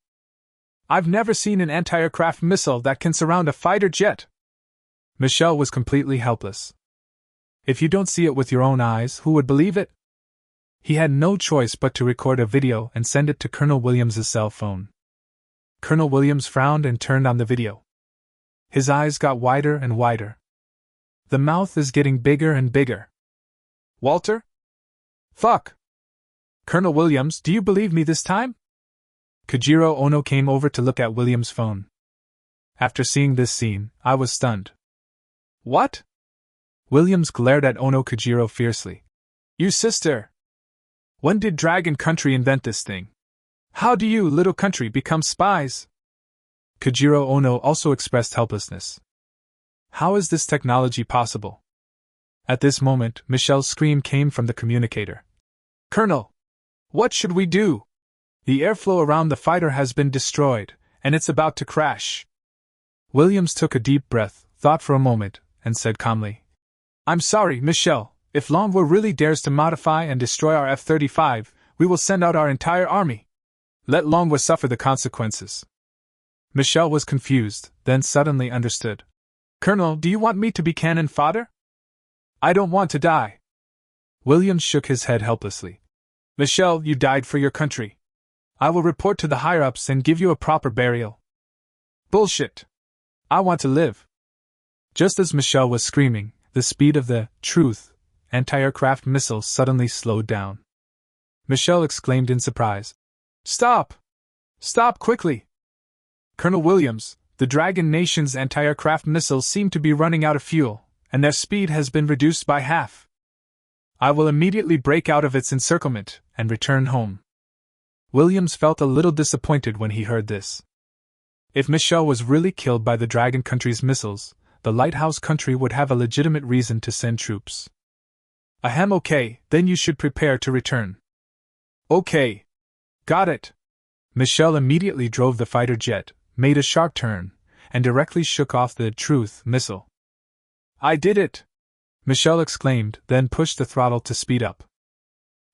Speaker 1: I've never seen an anti-aircraft missile that can surround a fighter jet. Michelle was completely helpless. If you don't see it with your own eyes, who would believe it? He had no choice but to record a video and send it to Colonel Williams' cell phone. Colonel Williams frowned and turned on the video. His eyes got wider and wider. The mouth is getting bigger and bigger. Walter? Fuck! Colonel Williams, do you believe me this time? Kojiro Ono came over to look at Williams' phone. After seeing this scene, I was stunned. What? Williams glared at Ono Kojiro fiercely. You sister! When did Dragon Country invent this thing? How do you, little country, become spies? Kojiro Ono also expressed helplessness. How is this technology possible? At this moment, Michelle's scream came from the communicator. Colonel! What should we do? The airflow around the fighter has been destroyed, and it's about to crash. Williams took a deep breath, thought for a moment, and said calmly. I'm sorry, Michelle. If Longwa really dares to modify and destroy our F-35, we will send out our entire army. Let Longwa suffer the consequences. Michelle was confused, then suddenly understood. Colonel, do you want me to be cannon fodder? I don't want to die. Williams shook his head helplessly. Michelle, you died for your country. I will report to the higher-ups and give you a proper burial. Bullshit. I want to live. Just as Michelle was screaming, the speed of the Truth anti-aircraft missile suddenly slowed down. Michelle exclaimed in surprise. Stop! Stop quickly! Colonel Williams, the Dragon Nation's anti-aircraft missiles seem to be running out of fuel, and their speed has been reduced by half. I will immediately break out of its encirclement and return home. Williams felt a little disappointed when he heard this. If Michelle was really killed by the Dragon Country's missiles, the Lighthouse Country would have a legitimate reason to send troops. Ahem, okay, then you should prepare to return. Okay. Got it. Michelle immediately drove the fighter jet, made a sharp turn, and directly shook off the Truth missile. I did it! Michelle exclaimed, then pushed the throttle to speed up.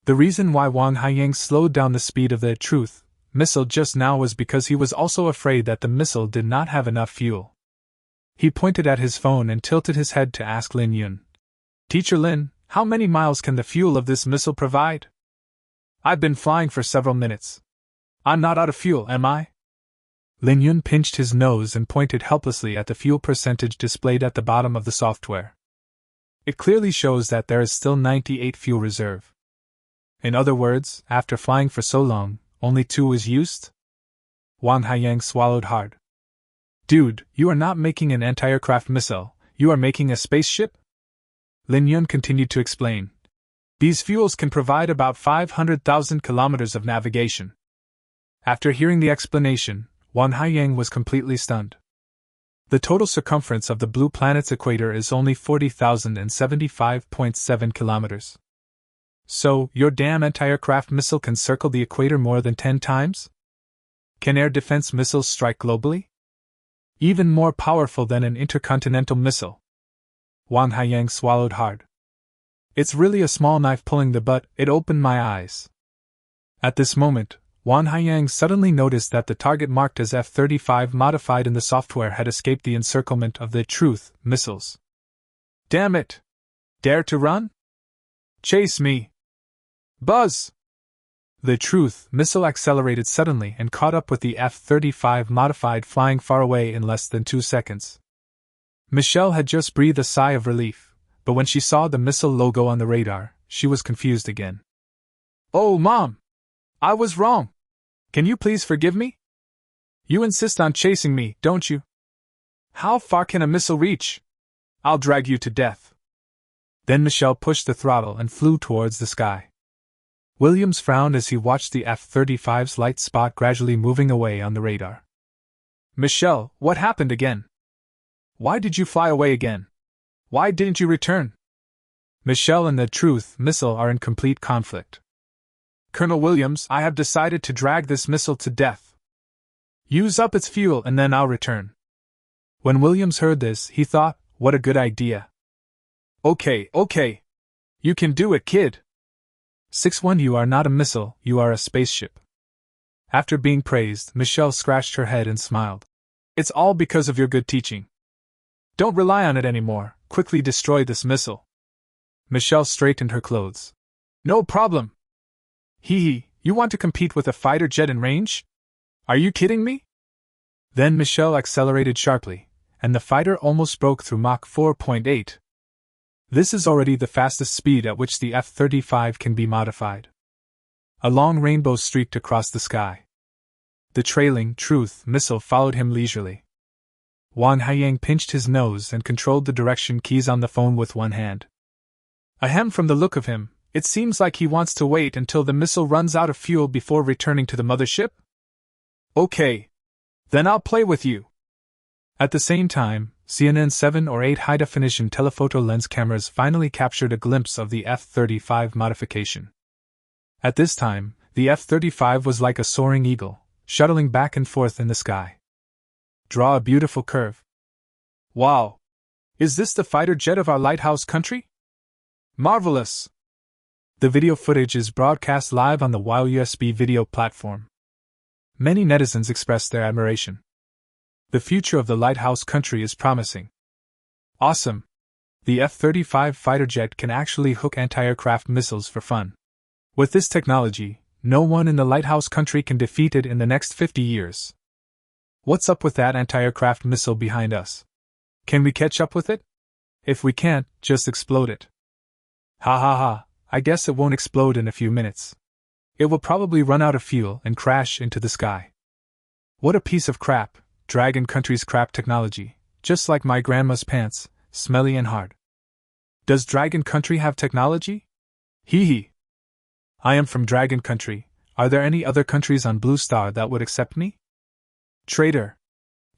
Speaker 1: The reason why Wang Haiyang slowed down the speed of the Truth missile just now was because he was also afraid that the missile did not have enough fuel. He pointed at his phone and tilted his head to ask Lin Yun. Teacher Lin, how many miles can the fuel of this missile provide? I've been flying for several minutes. I'm not out of fuel, am I? Lin Yun pinched his nose and pointed helplessly at the fuel percentage displayed at the bottom of the software. It clearly shows that there is still 98 fuel reserve. In other words, after flying for so long, only 2 is used? Wang Haiyang swallowed hard. Dude, you are not making an anti-aircraft missile, you are making a spaceship? Lin Yun continued to explain. These fuels can provide about 500,000 kilometers of navigation. After hearing the explanation, Wang Haiyang was completely stunned. The total circumference of the blue planet's equator is only 40,075.7 kilometers. So, your damn anti-aircraft missile can circle the equator more than 10 times? Can air defense missiles strike globally? Even more powerful than an intercontinental missile. Wang Haiyang swallowed hard. It's really a small knife pulling the butt. It opened my eyes. At this moment, Wang Haiyang suddenly noticed that the target marked as F-35 modified in the software had escaped the encirclement of the Truth missiles. Damn it! Dare to run? Chase me! Buzz! The Truth missile accelerated suddenly and caught up with the F-35 modified, flying far away in less than 2 seconds. Michelle had just breathed a sigh of relief, but when she saw the missile logo on the radar, she was confused again. "Oh, Mom! I was wrong! Can you please forgive me? You insist on chasing me, don't you? How far can a missile reach? I'll drag you to death." Then Michelle pushed the throttle and flew towards the sky. Williams frowned as he watched the F-35's light spot gradually moving away on the radar. "Michelle, what happened again? Why did you fly away again? Why didn't you return?" Michelle and the Truth missile are in complete conflict. "Colonel Williams, I have decided to drag this missile to death. Use up its fuel and then I'll return." When Williams heard this, he thought, what a good idea. Okay. You can do it, kid." 6-1 You are not a missile, you are a spaceship. After being praised, Michelle scratched her head and smiled. "It's all because of your good teaching. Don't rely on it anymore, quickly destroy this missile." Michelle straightened her clothes. "No problem. Hee, you want to compete with a fighter jet in range? Are you kidding me?" Then Michelle accelerated sharply, and the fighter almost broke through Mach 4.8. This is already the fastest speed at which the F-35 can be modified. A long rainbow streaked across the sky. The trailing Truth missile followed him leisurely. Wang Haiyang pinched his nose and controlled the direction keys on the phone with one hand. Ahem, from the look of him, it seems like he wants to wait until the missile runs out of fuel before returning to the mothership? Okay. Then I'll play with you. At the same time, CNN 7 or 8 high-definition telephoto lens cameras finally captured a glimpse of the F-35 modification. At this time, the F-35 was like a soaring eagle, shuttling back and forth in the sky. Draw a beautiful curve. Wow! Is this the fighter jet of our lighthouse country? Marvelous! The video footage is broadcast live on the WOW USB video platform. Many netizens expressed their admiration. The future of the lighthouse country is promising. Awesome! The F-35 fighter jet can actually hook anti-aircraft missiles for fun. With this technology, no one in the lighthouse country can defeat it in the next 50 years. What's up with that anti-aircraft missile behind us? Can we catch up with it? If we can't, just explode it. Ha ha ha, I guess it won't explode in a few minutes. It will probably run out of fuel and crash into the sky. What a piece of crap, Dragon Country's crap technology, just like my grandma's pants, smelly and hard. Does Dragon Country have technology? Hee hee. I am from Dragon Country. Are there any other countries on Blue Star that would accept me? Traitor.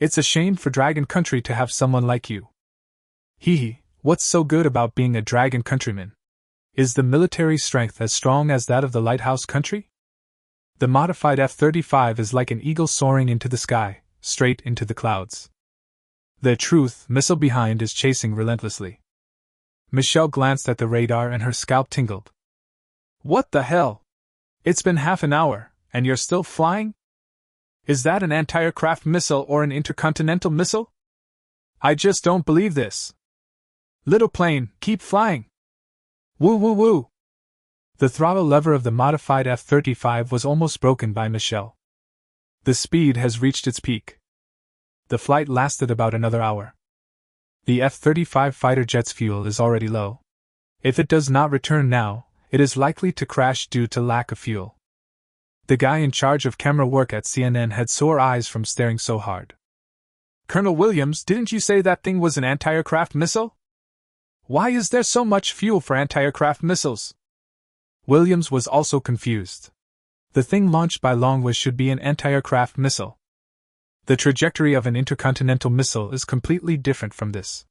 Speaker 1: It's a shame for Dragon Country to have someone like you. Hee hee, what's so good about being a Dragon Countryman? Is the military strength as strong as that of the lighthouse country? The modified F-35 is like an eagle soaring into the sky, straight into the clouds. The Truth missile behind is chasing relentlessly. Michelle glanced at the radar and her scalp tingled. What the hell? It's been half an hour, and you're still flying? Is that an anti-aircraft missile or an intercontinental missile? I just don't believe this. Little plane, keep flying. Woo woo woo. The throttle lever of the modified F-35 was almost broken by Michelle. The speed has reached its peak. The flight lasted about another hour. The F-35 fighter jet's fuel is already low. If it does not return now, it is likely to crash due to lack of fuel. The guy in charge of camera work at CNN had sore eyes from staring so hard. Colonel Williams, didn't you say that thing was an anti-aircraft missile? Why is there so much fuel for anti-aircraft missiles? Williams was also confused. The thing launched by Longwish should be an anti-aircraft missile. The trajectory of an intercontinental missile is completely different from this.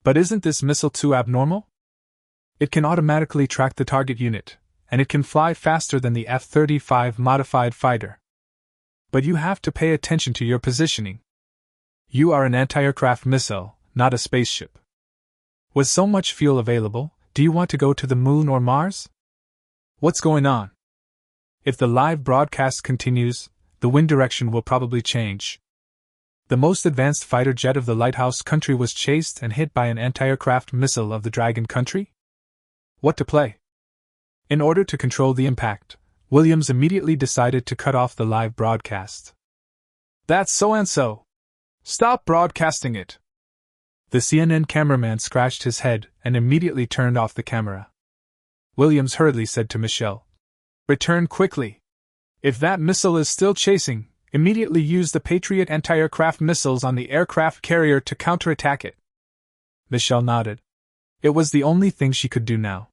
Speaker 1: But isn't this missile too abnormal? It can automatically track the target unit, and it can fly faster than the F-35 modified fighter. But you have to pay attention to your positioning. You are an anti-aircraft missile, not a spaceship. With so much fuel available, do you want to go to the moon or Mars? What's going on? If the live broadcast continues, the wind direction will probably change. The most advanced fighter jet of the lighthouse country was chased and hit by an anti-aircraft missile of the Dragon Country? What to play? In order to control the impact, Williams immediately decided to cut off the live broadcast. That's so and so. Stop broadcasting it. The CNN cameraman scratched his head and immediately turned off the camera. Williams hurriedly said to Michelle, "Return quickly. If that missile is still chasing, immediately use the Patriot anti-aircraft missiles on the aircraft carrier to counterattack it." Michelle nodded. It was the only thing she could do now.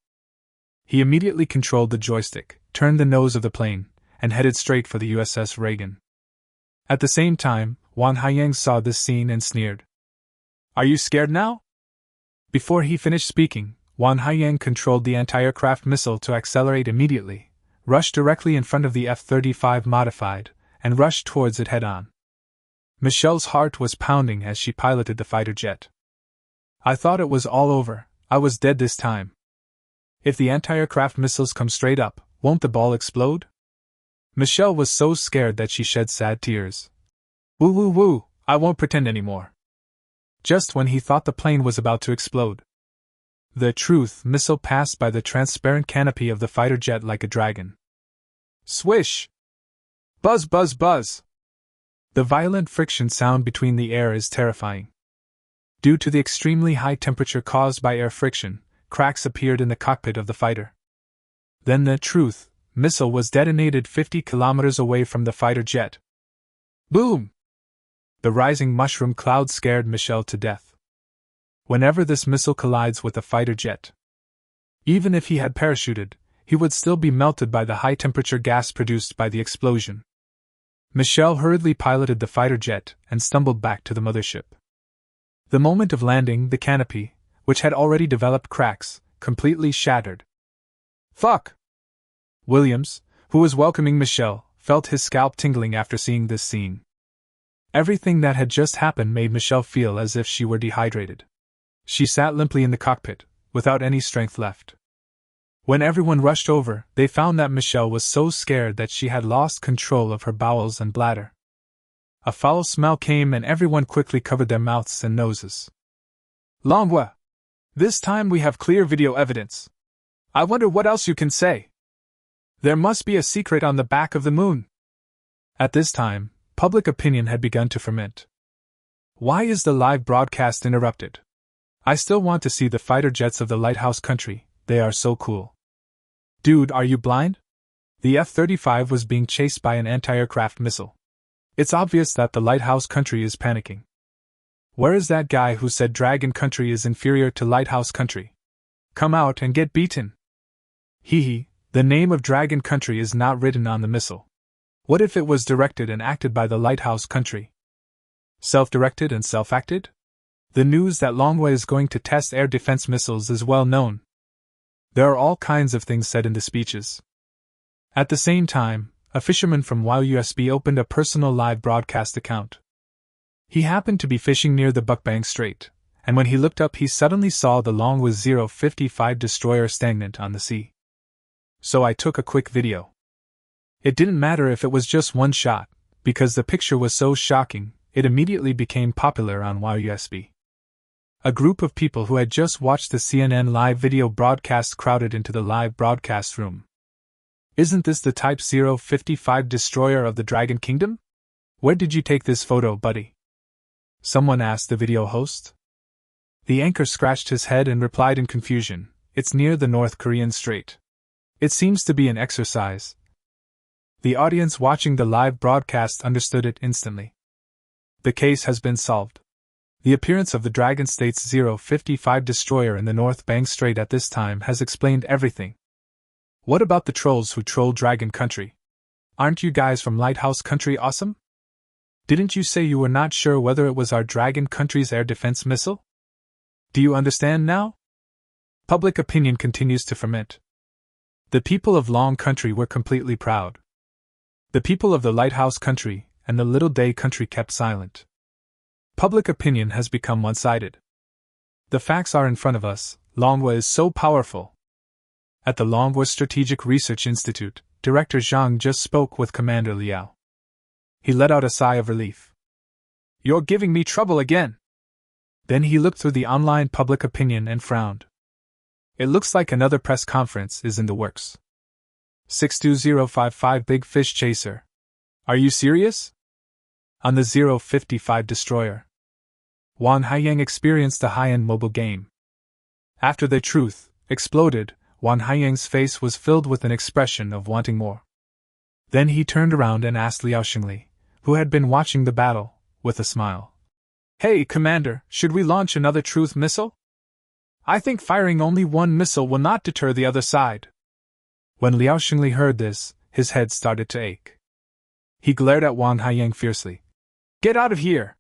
Speaker 1: He immediately controlled the joystick, turned the nose of the plane, and headed straight for the USS Reagan. At the same time, Wang Haiyang saw this scene and sneered. "Are you scared now?" Before he finished speaking, Wang Haiyang controlled the anti-aircraft missile to accelerate immediately, rushed directly in front of the F-35 modified, and rushed towards it head-on. Michelle's heart was pounding as she piloted the fighter jet. "I thought it was all over, I was dead this time. If the anti-aircraft missiles come straight up, won't the ball explode?" Michelle was so scared that she shed sad tears. "Woo woo woo, I won't pretend anymore." Just when he thought the plane was about to explode, the Truth missile passed by the transparent canopy of the fighter jet like a dragon. Swish! Buzz buzz buzz! The violent friction sound between the air is terrifying. Due to the extremely high temperature caused by air friction, cracks appeared in the cockpit of the fighter. Then the Truth missile was detonated 50 kilometers away from the fighter jet. Boom! The rising mushroom cloud scared Michelle to death. Whenever this missile collides with a fighter jet, even if he had parachuted, he would still be melted by the high-temperature gas produced by the explosion. Michelle hurriedly piloted the fighter jet and stumbled back to the mothership. The moment of landing, the canopy, which had already developed cracks, completely shattered. Fuck! Williams, who was welcoming Michelle, felt his scalp tingling after seeing this scene. Everything that had just happened made Michelle feel as if she were dehydrated. She sat limply in the cockpit, without any strength left. When everyone rushed over, they found that Michelle was so scared that she had lost control of her bowels and bladder. A foul smell came and everyone quickly covered their mouths and noses. Manhwa! This time we have clear video evidence. I wonder what else you can say. There must be a secret on the back of the moon. At this time, public opinion had begun to ferment. Why is the live broadcast interrupted? I still want to see the fighter jets of the lighthouse country, they are so cool. Dude, are you blind? The F-35 was being chased by an anti-aircraft missile. It's obvious that the lighthouse country is panicking. Where is that guy who said Dragon Country is inferior to Lighthouse Country? Come out and get beaten. Hee, the name of Dragon Country is not written on the missile. What if it was directed and acted by the Lighthouse Country? Self-directed and self-acted? The news that Manhwa is going to test air defense missiles is well known. There are all kinds of things said in the speeches. At the same time, a fisherman from YUSB opened a personal live broadcast account. He happened to be fishing near the Bukbang Strait, and when he looked up he suddenly saw the Manhwa 055 destroyer stagnant on the sea. So I took a quick video. It didn't matter if it was just one shot, because the picture was so shocking, it immediately became popular on YUSB. A group of people who had just watched the CNN live video broadcast crowded into the live broadcast room. Isn't this the Type 055 destroyer of the Dragon Kingdom? Where did you take this photo, buddy? Someone asked the video host. The anchor scratched his head and replied in confusion, it's near the North Korean Strait. It seems to be an exercise. The audience watching the live broadcast understood it instantly. The case has been solved. The appearance of the Dragon State's 055 destroyer in the North Bang Strait at this time has explained everything. What about the trolls who troll Dragon Country? Aren't you guys from Lighthouse Country awesome? Didn't you say you were not sure whether it was our Dragon Country's air defense missile? Do you understand now? Public opinion continues to ferment. The people of Long Country were completely proud. The people of the Lighthouse Country and the Little Day Country kept silent. Public opinion has become one-sided. The facts are in front of us. Manhwa is so powerful. At the Manhwa Strategic Research Institute, Director Zhang just spoke with Commander Liao. He let out a sigh of relief. You're giving me trouble again. Then he looked through the online public opinion and frowned. It looks like another press conference is in the works. 62055 Big Fish Chaser. Are you serious? On the 055 destroyer. Wang Haiyang experienced a high-end mobile game. After the truth exploded, Wang Haiyang's face was filled with an expression of wanting more. Then he turned around and asked Liao Xingli, who had been watching the battle, with a smile. Hey, Commander, should we launch another truth missile? I think firing only one missile will not deter the other side. When Liao Xingli heard this, his head started to ache. He glared at Wang Haiyang fiercely. Get out of here!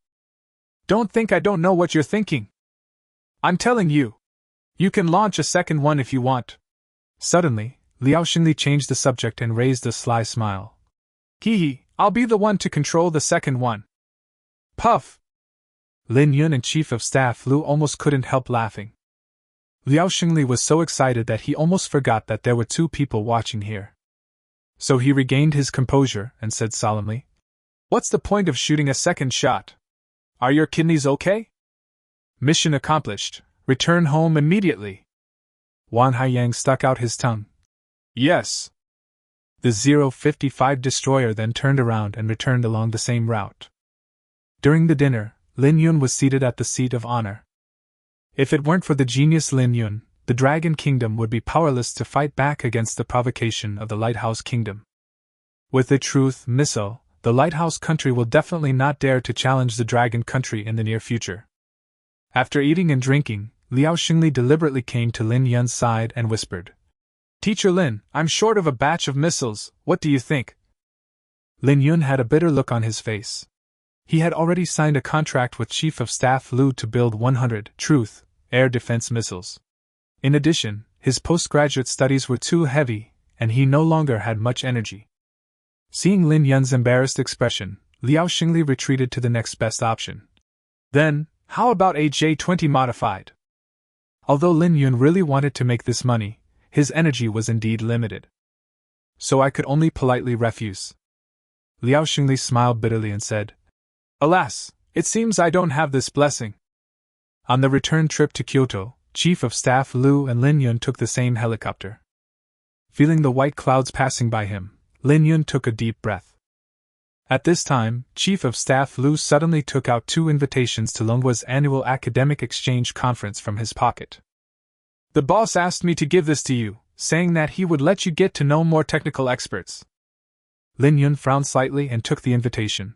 Speaker 1: Don't think I don't know what you're thinking. I'm telling you. You can launch a second one if you want. Suddenly, Liao Xingli changed the subject and raised a sly smile. Hee, I'll be the one to control the second one. Puff! Lin Yun and Chief of Staff Lu almost couldn't help laughing. Liao Xingli was so excited that he almost forgot that there were two people watching here. So he regained his composure and said solemnly, What's the point of shooting a second shot? Are your kidneys okay? Mission accomplished. Return home immediately. Wang Haiyang stuck out his tongue. Yes. The 055 destroyer then turned around and returned along the same route. During the dinner, Lin Yun was seated at the seat of honor. If it weren't for the genius Lin Yun, the Dragon Kingdom would be powerless to fight back against the provocation of the Lighthouse Kingdom. With the truth missile, the Lighthouse Country will definitely not dare to challenge the Dragon Country in the near future. After eating and drinking, Liao Xingli deliberately came to Lin Yun's side and whispered, Teacher Lin, I'm short of a batch of missiles, what do you think? Lin Yun had a bitter look on his face. He had already signed a contract with Chief of Staff Lu to build 100 truth air defense missiles. In addition, his postgraduate studies were too heavy, and he no longer had much energy. Seeing Lin Yun's embarrassed expression, Liao Xingli retreated to the next best option. Then, how about a J-20 modified? Although Lin Yun really wanted to make this money, his energy was indeed limited. So I could only politely refuse. Liao Xingli smiled bitterly and said, Alas, it seems I don't have this blessing. On the return trip to Kyoto, Chief of Staff Lu and Lin Yun took the same helicopter. Feeling the white clouds passing by him, Lin Yun took a deep breath. At this time, Chief of Staff Lu suddenly took out 2 invitations to Longhwa's annual academic exchange conference from his pocket. The boss asked me to give this to you, saying that he would let you get to know more technical experts. Lin Yun frowned slightly and took the invitation.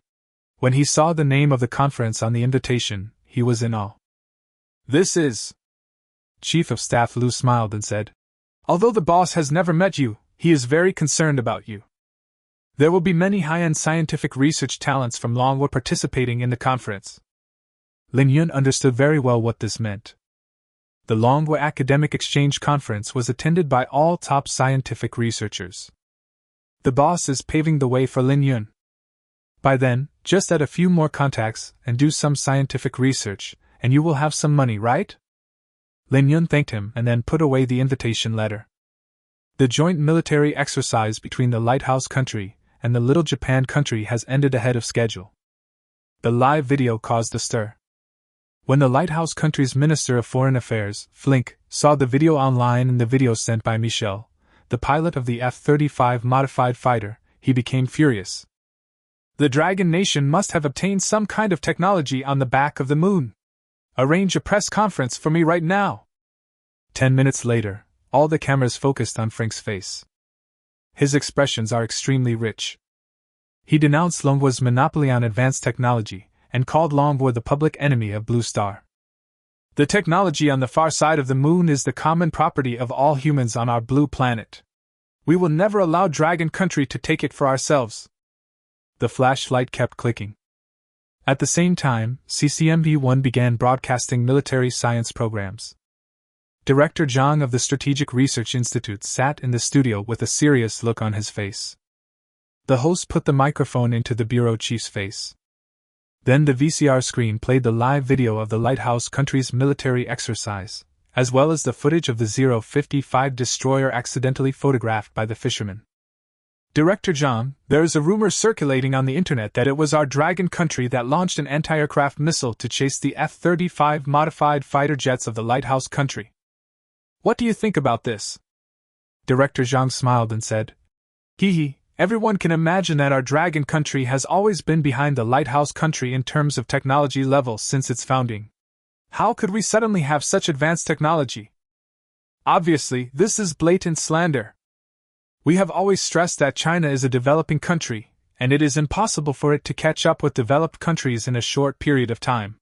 Speaker 1: When he saw the name of the conference on the invitation, he was in awe. This is... Chief of Staff Lu smiled and said, Although the boss has never met you, he is very concerned about you. There will be many high-end scientific research talents from Longhwa participating in the conference. Lin Yun understood very well what this meant. The Longhwa Academic Exchange Conference was attended by all top scientific researchers. The boss is paving the way for Lin Yun. By then, just add a few more contacts and do some scientific research, and you will have some money, right? Lin Yun thanked him and then put away the invitation letter. The joint military exercise between the Lighthouse Country and the Little Japan Country has ended ahead of schedule. The live video caused a stir. When the Lighthouse Country's Minister of Foreign Affairs, Flink, saw the video online and the video sent by Michel, the pilot of the F-35 modified fighter, he became furious. The Dragon Nation must have obtained some kind of technology on the back of the moon. Arrange a press conference for me right now. 10 minutes later, all the cameras focused on Frank's face. His expressions are extremely rich. He denounced Longhwa's monopoly on advanced technology, and called Longhwa the public enemy of Blue Star. The technology on the far side of the moon is the common property of all humans on our blue planet. We will never allow Dragon Country to take it for ourselves. The flashlight kept clicking. At the same time, CCMV-1 began broadcasting military science programs. Director Zhang of the Strategic Research Institute sat in the studio with a serious look on his face. The host put the microphone into the bureau chief's face. Then the VCR screen played the live video of the Lighthouse Country's military exercise, as well as the footage of the 055 destroyer accidentally photographed by the fisherman. Director Zhang, there is a rumor circulating on the internet that it was our Dragon Country that launched an anti-aircraft missile to chase the F-35 modified fighter jets of the Lighthouse Country. What do you think about this? Director Zhang smiled and said, Hee, everyone can imagine that our Dragon Country has always been behind the Lighthouse Country in terms of technology level since its founding. How could we suddenly have such advanced technology? Obviously, this is blatant slander. We have always stressed that China is a developing country, and it is impossible for it to catch up with developed countries in a short period of time.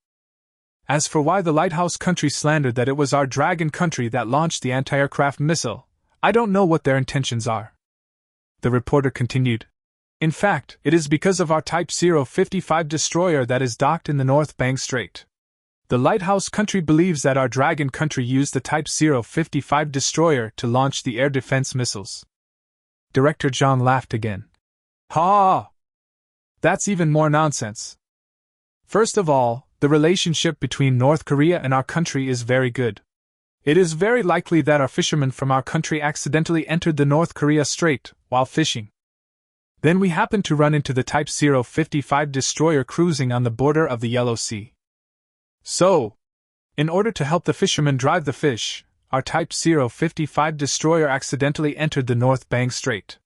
Speaker 1: As for why the lighthouse country slandered that it was our dragon country that launched the anti-aircraft missile, I don't know what their intentions are. The reporter continued. In fact, it is because of our Type 055 destroyer that is docked in the North Bang Strait. The lighthouse country believes that our dragon country used the Type 055 destroyer to launch the air defense missiles. Director Zhang laughed again. Ha! That's even more nonsense. First of all, the relationship between North Korea and our country is very good. It is very likely that our fishermen from our country accidentally entered the North Korea Strait while fishing. Then we happened to run into the Type 055 destroyer cruising on the border of the Yellow Sea. So, in order to help the fishermen drive the fish, our Type 055 destroyer accidentally entered the North Bang Strait.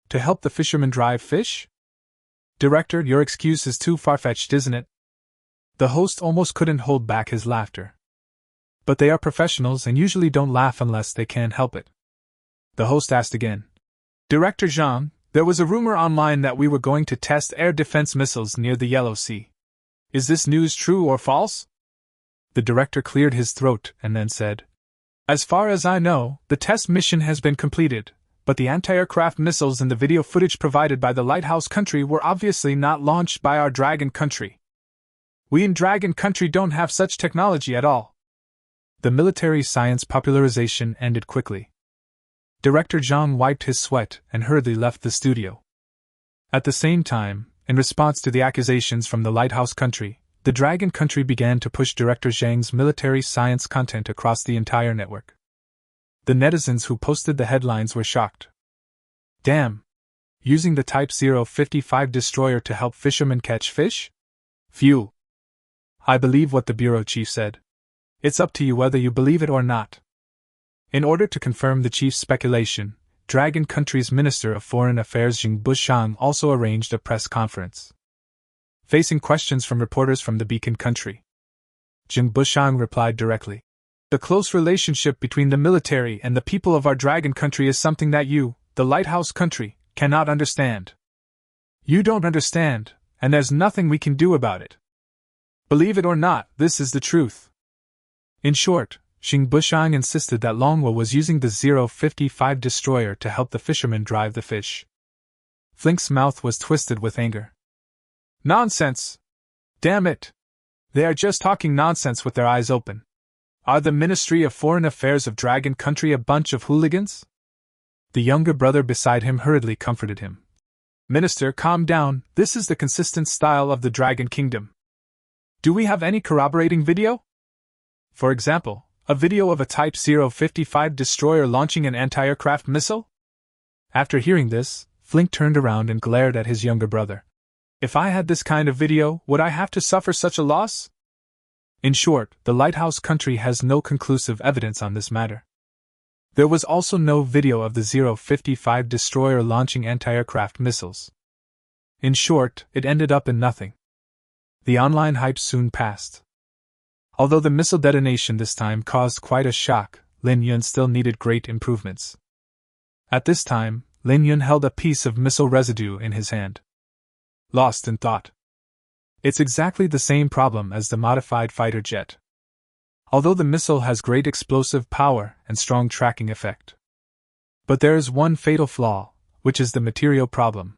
Speaker 1: To help the fishermen drive fish? Director, your excuse is too far-fetched, isn't it? The host almost couldn't hold back his laughter. But they are professionals and usually don't laugh unless they can help it. The host asked again. Director Zhang, there was a rumor online that we were going to test air defense missiles near the Yellow Sea. Is this news true or false? The director cleared his throat and then said, As far as I know, the test mission has been completed, but the anti-aircraft missiles in the video footage provided by the lighthouse country were obviously not launched by our dragon country. We in Dragon Country don't have such technology at all. The military science popularization ended quickly. Director Zhang wiped his sweat and hurriedly left the studio. At the same time, in response to the accusations from the lighthouse country, the Dragon Country began to push Director Zhang's military science content across the entire network. The netizens who posted the headlines were shocked. Damn! Using the Type 055 destroyer to help fishermen catch fish? Phew! I believe what the bureau chief said. It's up to you whether you believe it or not. In order to confirm the chief's speculation, Dragon Country's Minister of Foreign Affairs Jing Bushang also arranged a press conference. Facing questions from reporters from the Beacon Country, Jing Bushang replied directly. The close relationship between the military and the people of our Dragon Country is something that you, the Lighthouse Country, cannot understand. You don't understand, and there's nothing we can do about it. Believe it or not, this is the truth. In short, Jing Bushang insisted that Longwa was using the 055 destroyer to help the fishermen drive the fish. Flink's mouth was twisted with anger. Nonsense! Damn it! They are just talking nonsense with their eyes open. Are the Ministry of Foreign Affairs of Dragon Country a bunch of hooligans? The younger brother beside him hurriedly comforted him. Minister, calm down, this is the consistent style of the Dragon Kingdom. Do we have any corroborating video? For example, a video of a Type 055 destroyer launching an anti-aircraft missile? After hearing this, Flink turned around and glared at his younger brother. If I had this kind of video, would I have to suffer such a loss? In short, the Lighthouse Country has no conclusive evidence on this matter. There was also no video of the 055 destroyer launching anti-aircraft missiles. In short, it ended up in nothing. The online hype soon passed. Although the missile detonation this time caused quite a shock, Lin Yun still needed great improvements. At this time, Lin Yun held a piece of missile residue in his hand. Lost in thought. It's exactly the same problem as the modified fighter jet. Although the missile has great explosive power and strong tracking effect. But there is one fatal flaw, which is the material problem.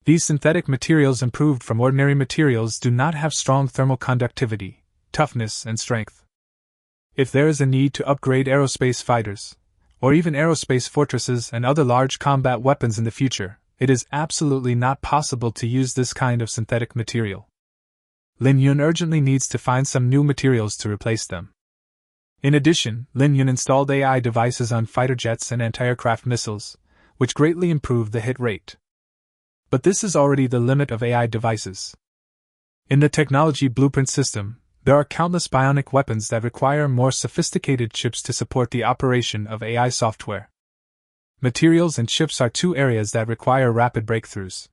Speaker 1: These synthetic materials improved from ordinary materials do not have strong thermal conductivity, toughness, and strength. If there is a need to upgrade aerospace fighters, or even aerospace fortresses and other large combat weapons in the future, it is absolutely not possible to use this kind of synthetic material. Lin Yun urgently needs to find some new materials to replace them. In addition, Lin Yun installed AI devices on fighter jets and anti-aircraft missiles, which greatly improved the hit rate. But this is already the limit of AI devices. In the technology blueprint system, there are countless bionic weapons that require more sophisticated chips to support the operation of AI software. Materials and chips are two areas that require rapid breakthroughs.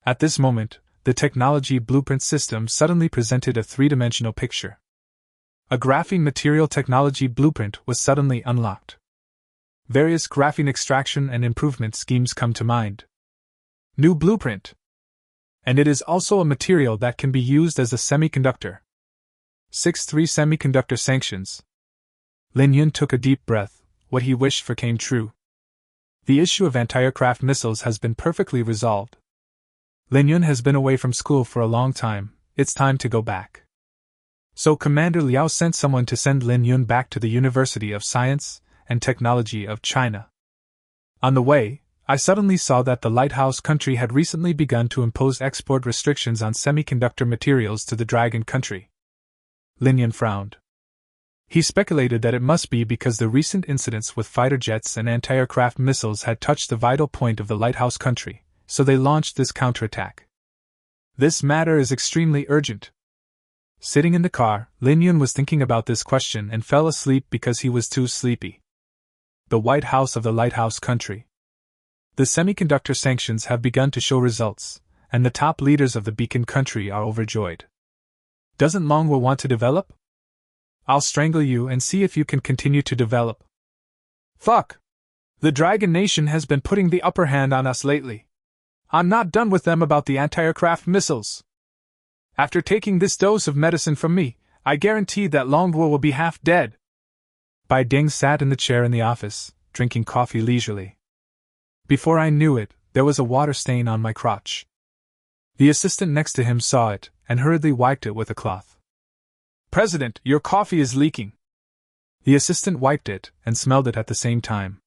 Speaker 1: At this moment, the technology blueprint system suddenly presented a three-dimensional picture. A graphene material technology blueprint was suddenly unlocked. Various graphene extraction and improvement schemes come to mind. New blueprint. And it is also a material that can be used as a semiconductor. 6.3 Semiconductor sanctions. Lin Yun took a deep breath. What he wished for came true. The issue of anti-aircraft missiles has been perfectly resolved. Lin Yun has been away from school for a long time. It's time to go back. So Commander Liao sent someone to send Lin Yun back to the University of Science and Technology of China. On the way, I suddenly saw that the lighthouse country had recently begun to impose export restrictions on semiconductor materials to the Dragon country. Lin Yun frowned. He speculated that it must be because the recent incidents with fighter jets and anti-aircraft missiles had touched the vital point of the lighthouse country, so they launched this counterattack. This matter is extremely urgent. Sitting in the car, Lin Yun was thinking about this question and fell asleep because he was too sleepy. The White House of the lighthouse country. The semiconductor sanctions have begun to show results, and the top leaders of the beacon country are overjoyed. Doesn't manhwa want to develop? I'll strangle you and see if you can continue to develop. Fuck! The Dragon Nation has been putting the upper hand on us lately. I'm not done with them about the anti-aircraft missiles. After taking this dose of medicine from me, I guarantee that Longwo will be half dead. Bai Ding sat in the chair in the office, drinking coffee leisurely. Before I knew it, there was a water stain on my crotch. The assistant next to him saw it, and hurriedly wiped it with a cloth. President, your coffee is leaking. The assistant wiped it, and smelled it at the same time.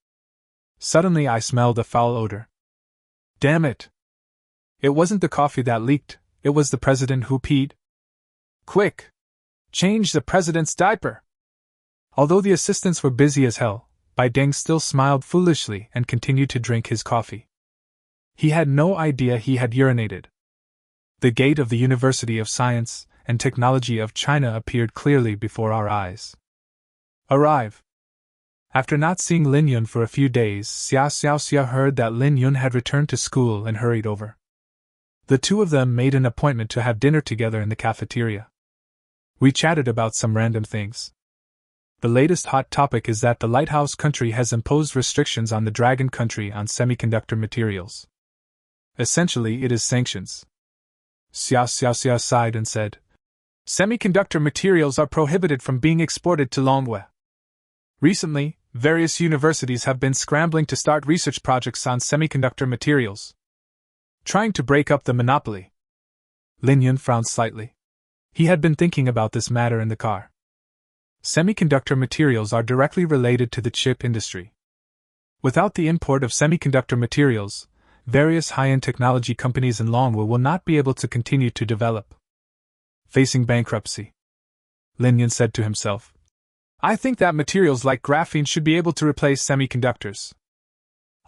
Speaker 1: Suddenly I smelled a foul odor. Damn it! It wasn't the coffee that leaked, it was the president who peed. Quick! Change the president's diaper! Although the assistants were busy as hell, Bai Deng still smiled foolishly and continued to drink his coffee. He had no idea he had urinated. The gate of the University of Science and Technology of China appeared clearly before our eyes. Arrive. After not seeing Lin Yun for a few days, Xia heard that Lin Yun had returned to school and hurried over. The two of them made an appointment to have dinner together in the cafeteria. We chatted about some random things. The latest hot topic is that the lighthouse country has imposed restrictions on the Dragon country on semiconductor materials. Essentially, it is sanctions. Xia sighed and said, Semiconductor materials are prohibited from being exported to Longwe. Recently, various universities have been scrambling to start research projects on semiconductor materials, trying to break up the monopoly. Lin Yun frowned slightly. He had been thinking about this matter in the car. Semiconductor materials are directly related to the chip industry. Without the import of semiconductor materials, various high-end technology companies in Longwe will not be able to continue to develop. Facing bankruptcy, Lin Yun said to himself, I think that materials like graphene should be able to replace semiconductors.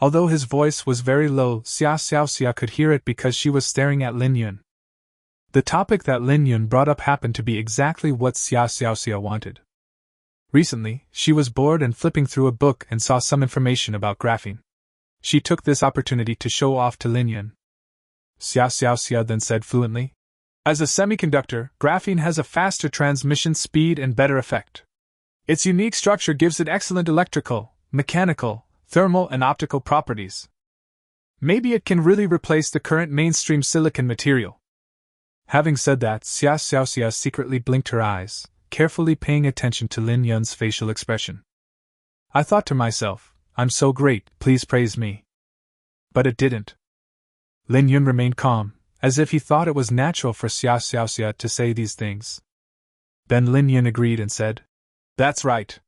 Speaker 1: Although his voice was very low, Xia could hear it because she was staring at Lin Yun. The topic that Lin Yun brought up happened to be exactly what Xia wanted. Recently, she was bored and flipping through a book and saw some information about graphene. She took this opportunity to show off to Lin Yun. Xia then said fluently, As a semiconductor, graphene has a faster transmission speed and better effect. Its unique structure gives it excellent electrical, mechanical, thermal and optical properties. Maybe it can really replace the current mainstream silicon material. Having said that, Xia secretly blinked her eyes, carefully paying attention to Lin Yun's facial expression. I thought to myself, I'm so great, please praise me. But it didn't. Lin Yun remained calm, as if he thought it was natural for Xia to say these things. Then Lin Yun agreed and said, That's right.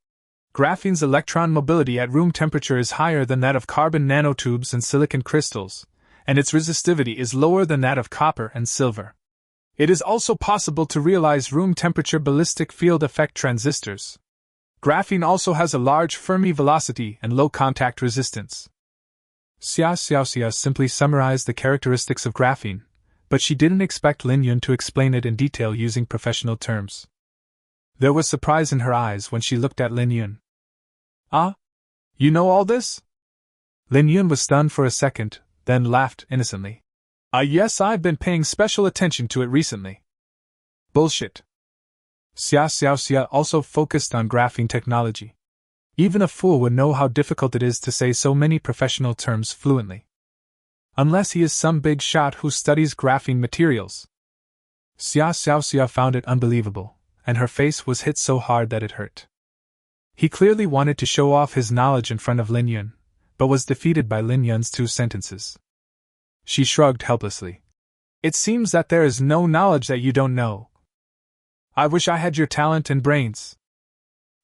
Speaker 1: Graphene's electron mobility at room temperature is higher than that of carbon nanotubes and silicon crystals, and its resistivity is lower than that of copper and silver. It is also possible to realize room temperature ballistic field effect transistors. Graphene also has a large Fermi velocity and low contact resistance. Xia simply summarized the characteristics of graphene, but she didn't expect Lin Yun to explain it in detail using professional terms. There was surprise in her eyes when she looked at Lin Yun. Ah? You know all this? Lin Yun was stunned for a second, then laughed innocently. Yes, I've been paying special attention to it recently. Bullshit. Xia Xiaoxia also focused on graphing technology. Even a fool would know how difficult it is to say so many professional terms fluently. Unless he is some big shot who studies graphing materials. Xia Xiaoxia found it unbelievable, and her face was hit so hard that it hurt. He clearly wanted to show off his knowledge in front of Lin Yun, but was defeated by Lin Yun's 2 sentences. She shrugged helplessly. It seems that there is no knowledge that you don't know. I wish I had your talent and brains.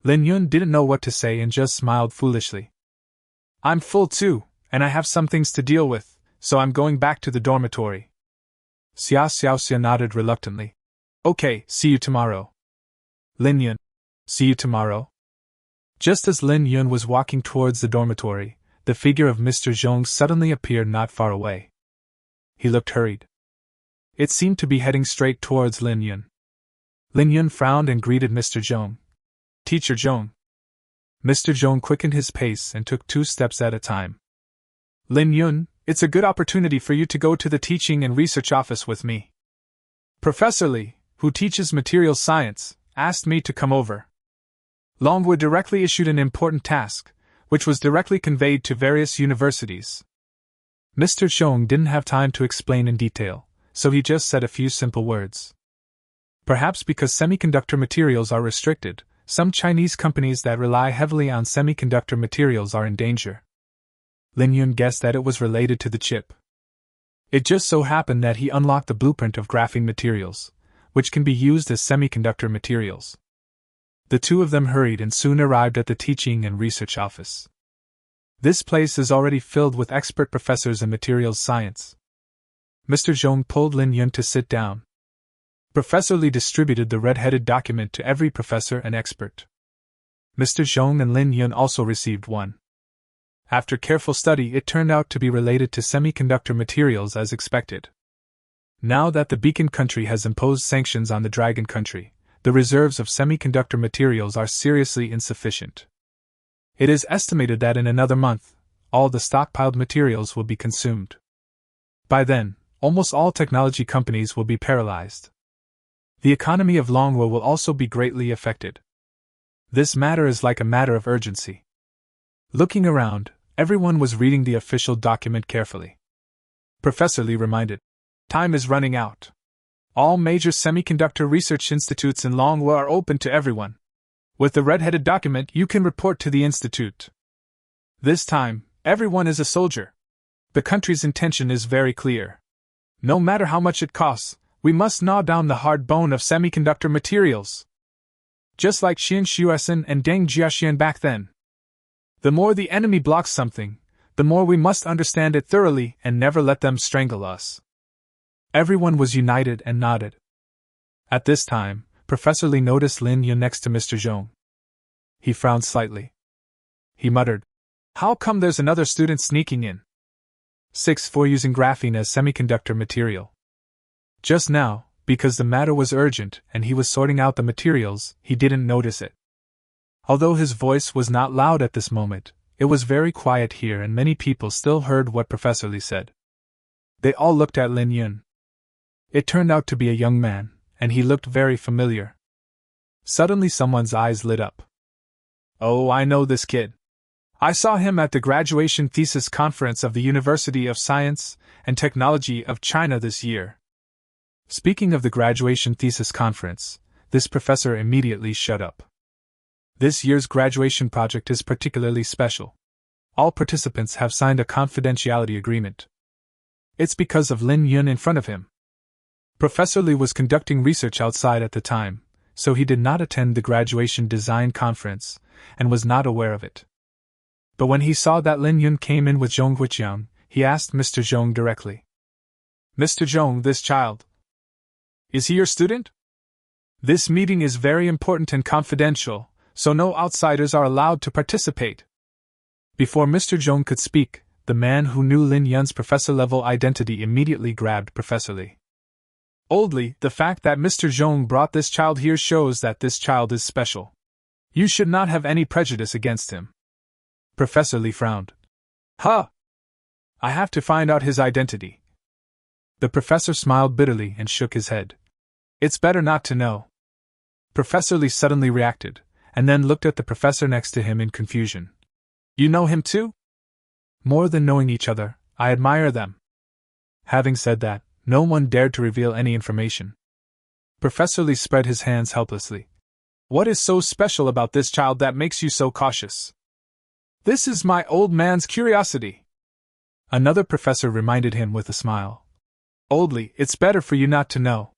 Speaker 1: Lin Yun didn't know what to say and just smiled foolishly. I'm full too, and I have some things to deal with, so I'm going back to the dormitory. Xia Xiaoxia nodded reluctantly. Okay, see you tomorrow. Lin Yun. See you tomorrow. Just as Lin Yun was walking towards the dormitory, the figure of Mr. Zhong suddenly appeared not far away. He looked hurried. It seemed to be heading straight towards Lin Yun. Lin Yun frowned and greeted Mr. Zhong. Teacher Zhong. Mr. Zhong quickened his pace and took 2 steps at a time. Lin Yun, it's a good opportunity for you to go to the teaching and research office with me. Professor Li, who teaches materials science, asked me to come over. Longwood directly issued an important task, which was directly conveyed to various universities. Mr. Zhong didn't have time to explain in detail, so he just said a few simple words. Perhaps because semiconductor materials are restricted, some Chinese companies that rely heavily on semiconductor materials are in danger. Lin Yun guessed that it was related to the chip. It just so happened that he unlocked the blueprint of graphene materials, which can be used as semiconductor materials. The 2 of them hurried and soon arrived at the teaching and research office. This place is already filled with expert professors in materials science. Mr. Zhong pulled Lin Yun to sit down. Professor Li distributed the red-headed document to every professor and expert. Mr. Zhong and Lin Yun also received one. After careful study, it turned out to be related to semiconductor materials as expected. Now that the Beacon country has imposed sanctions on the Dragon country, the reserves of semiconductor materials are seriously insufficient. It is estimated that in another month, all the stockpiled materials will be consumed. By then, almost all technology companies will be paralyzed. The economy of Longwo will also be greatly affected. This matter is like a matter of urgency. Looking around, everyone was reading the official document carefully. Professor Li reminded, time is running out. All major semiconductor research institutes in Longwo are open to everyone. With the red-headed document, you can report to the institute. This time, everyone is a soldier. The country's intention is very clear. No matter how much it costs, we must gnaw down the hard bone of semiconductor materials. Just like Xian Shuesan and Deng Jiaxian back then. The more the enemy blocks something, the more we must understand it thoroughly and never let them strangle us. Everyone was united and nodded. At this time, Professor Li noticed Lin Yun next to Mr. Zhong. He frowned slightly. He muttered, how come there's another student sneaking in? 6-4 using graphene as semiconductor material. Just now, because the matter was urgent and he was sorting out the materials, he didn't notice it. Although his voice was not loud at this moment, it was very quiet here and many people still heard what Professor Li said. They all looked at Lin Yun. It turned out to be a young man, and he looked very familiar. Suddenly someone's eyes lit up. Oh, I know this kid. I saw him at the graduation thesis conference of the University of Science and Technology of China this year. Speaking of the graduation thesis conference, this professor immediately shut up. This year's graduation project is particularly special. All participants have signed a confidentiality agreement. It's because of Lin Yun in front of him. Professor Li was conducting research outside at the time, so he did not attend the graduation design conference, and was not aware of it. But when he saw that Lin Yun came in with Zhong Huiqiang, he asked Mr. Zhong directly. Mr. Zhong, this child. Is he your student? This meeting is very important and confidential, so no outsiders are allowed to participate. Before Mr. Zhong could speak, the man who knew Lin Yun's professor-level identity immediately grabbed Professor Li. Oldly, the fact that Mr. Zhong brought this child here shows that this child is special. You should not have any prejudice against him. Professor Li frowned. Huh! I have to find out his identity. The professor smiled bitterly and shook his head. It's better not to know. Professor Lee suddenly reacted, and then looked at the professor next to him in confusion. You know him too? More than knowing each other, I admire them. Having said that, no one dared to reveal any information. Professor Lee spread his hands helplessly. What is so special about this child that makes you so cautious? This is my old man's curiosity. Another professor reminded him with a smile. Oldly, it's better for you not to know.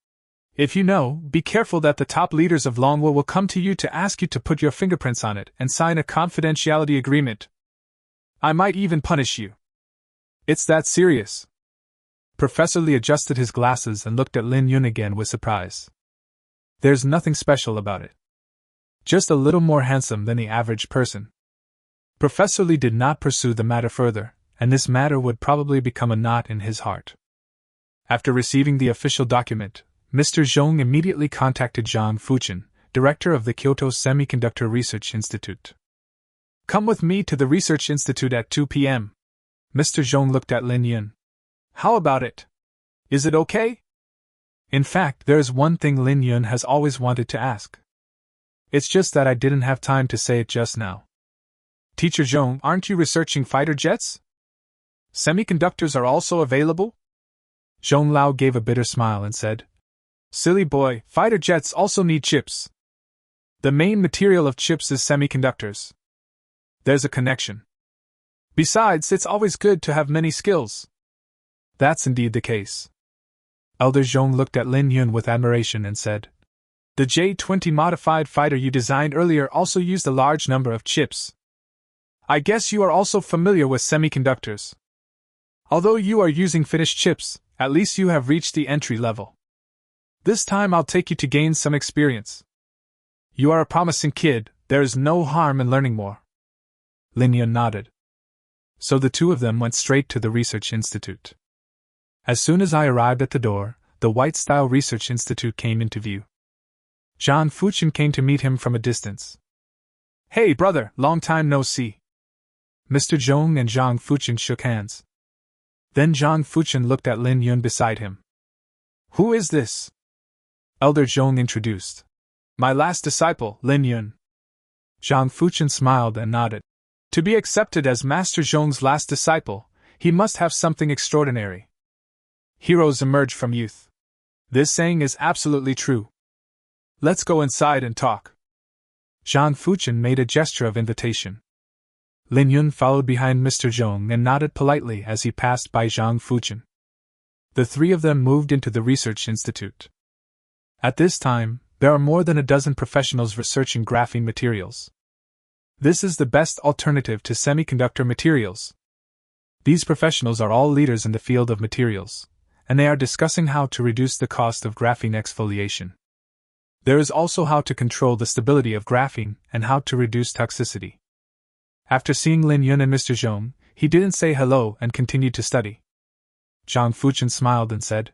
Speaker 1: If you know, be careful that the top leaders of Longwa will come to you to ask you to put your fingerprints on it and sign a confidentiality agreement. I might even punish you. It's that serious. Professor Lee adjusted his glasses and looked at Lin Yun again with surprise. There's nothing special about it. Just a little more handsome than the average person. Professor Lee did not pursue the matter further, and this matter would probably become a knot in his heart. After receiving the official document, Mr. Zhong immediately contacted Zhang Fuchen, director of the Kyoto Semiconductor Research Institute. Come with me to the Research Institute at 2 p.m. Mr. Zhong looked at Lin Yun. How about it? Is it okay? In fact, there is one thing Lin Yun has always wanted to ask. It's just that I didn't have time to say it just now. Teacher Zhong, aren't you researching fighter jets? Semiconductors are also available? Zhong Lao gave a bitter smile and said, Silly boy, fighter jets also need chips. The main material of chips is semiconductors. There's a connection. Besides, it's always good to have many skills. That's indeed the case. Elder Zhong looked at Lin Yun with admiration and said, The J-20 modified fighter you designed earlier also used a large number of chips. I guess you are also familiar with semiconductors. Although you are using finished chips, at least you have reached the entry level. This time I'll take you to gain some experience. You are a promising kid, there is no harm in learning more. Lin Yun nodded. So the two of them went straight to the Research Institute. As soon as I arrived at the door, the White Style Research Institute came into view. Zhang Fuchen came to meet him from a distance. Hey brother, long time no see. Mr. Zhong and Zhang Fuchen shook hands. Then Zhang Fuchen looked at Lin Yun beside him. Who is this? Elder Zhong introduced. My last disciple, Lin Yun. Zhang Fuchen smiled and nodded. To be accepted as Master Zhong's last disciple, he must have something extraordinary. Heroes emerge from youth. This saying is absolutely true. Let's go inside and talk. Zhang Fuchen made a gesture of invitation. Lin Yun followed behind Mr. Zhong and nodded politely as he passed by Zhang Fuchen. The three of them moved into the Research Institute. At this time, there are more than a dozen professionals researching graphene materials. This is the best alternative to semiconductor materials. These professionals are all leaders in the field of materials, and they are discussing how to reduce the cost of graphene exfoliation. There is also how to control the stability of graphene and how to reduce toxicity. After seeing Lin Yun and Mr. Zhong, he didn't say hello and continued to study. Zhang Fuchen smiled and said,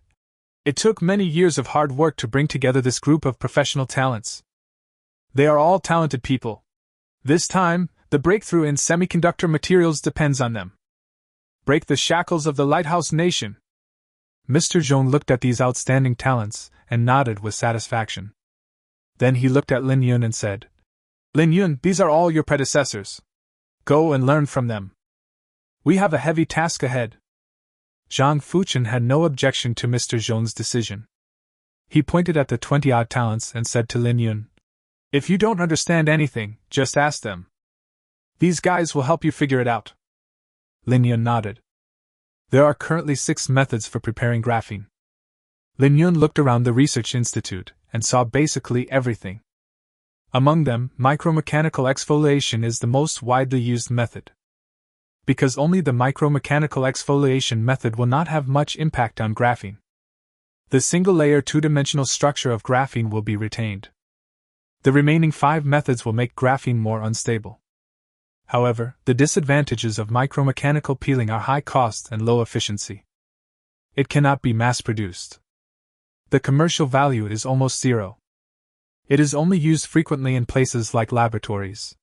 Speaker 1: It took many years of hard work to bring together this group of professional talents. They are all talented people. This time, the breakthrough in semiconductor materials depends on them. Break the shackles of the Lighthouse Nation. Mr. Zhong looked at these outstanding talents and nodded with satisfaction. Then he looked at Lin Yun and said, Lin Yun, these are all your predecessors. Go and learn from them. We have a heavy task ahead. Zhang Fuchen had no objection to Mr. Zhong's decision. He pointed at the 20-odd talents and said to Lin Yun, If you don't understand anything, just ask them. These guys will help you figure it out. Lin Yun nodded. There are currently 6 methods for preparing graphene. Lin Yun looked around the Research Institute and saw basically everything. Among them, micromechanical exfoliation is the most widely used method. Because only the micromechanical exfoliation method will not have much impact on graphene. The single-layer two-dimensional structure of graphene will be retained. The remaining 5 methods will make graphene more unstable. However, the disadvantages of micromechanical peeling are high cost and low efficiency. It cannot be mass-produced. The commercial value is almost zero. It is only used frequently in places like laboratories.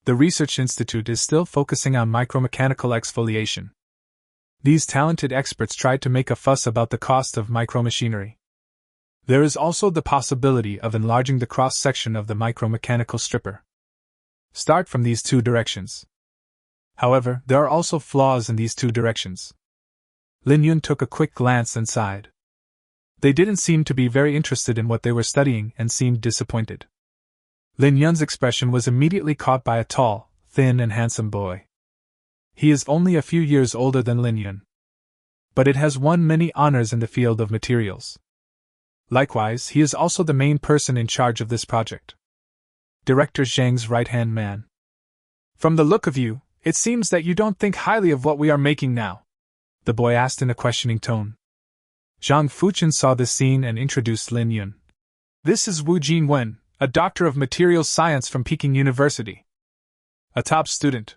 Speaker 1: The Research Institute is still focusing on micromechanical exfoliation. These talented experts tried to make a fuss about the cost of micromachinery. There is also the possibility of enlarging the cross-section of the micromechanical stripper. Start from these two directions. However, there are also flaws in these two directions. Lin Yun took a quick glance and sighed. They didn't seem to be very interested in what they were studying and seemed disappointed. Lin Yun's expression was immediately caught by a tall, thin and handsome boy. He is only a few years older than Lin Yun, but it has won many honors in the field of materials. Likewise, he is also the main person in charge of this project. Director Zhang's right-hand man. From the look of you, it seems that you don't think highly of what we are making now, the boy asked in a questioning tone. Zhang Fuchen saw this scene and introduced Lin Yun. This is Wu Jinwen, a doctor of materials science from Peking University. A top student,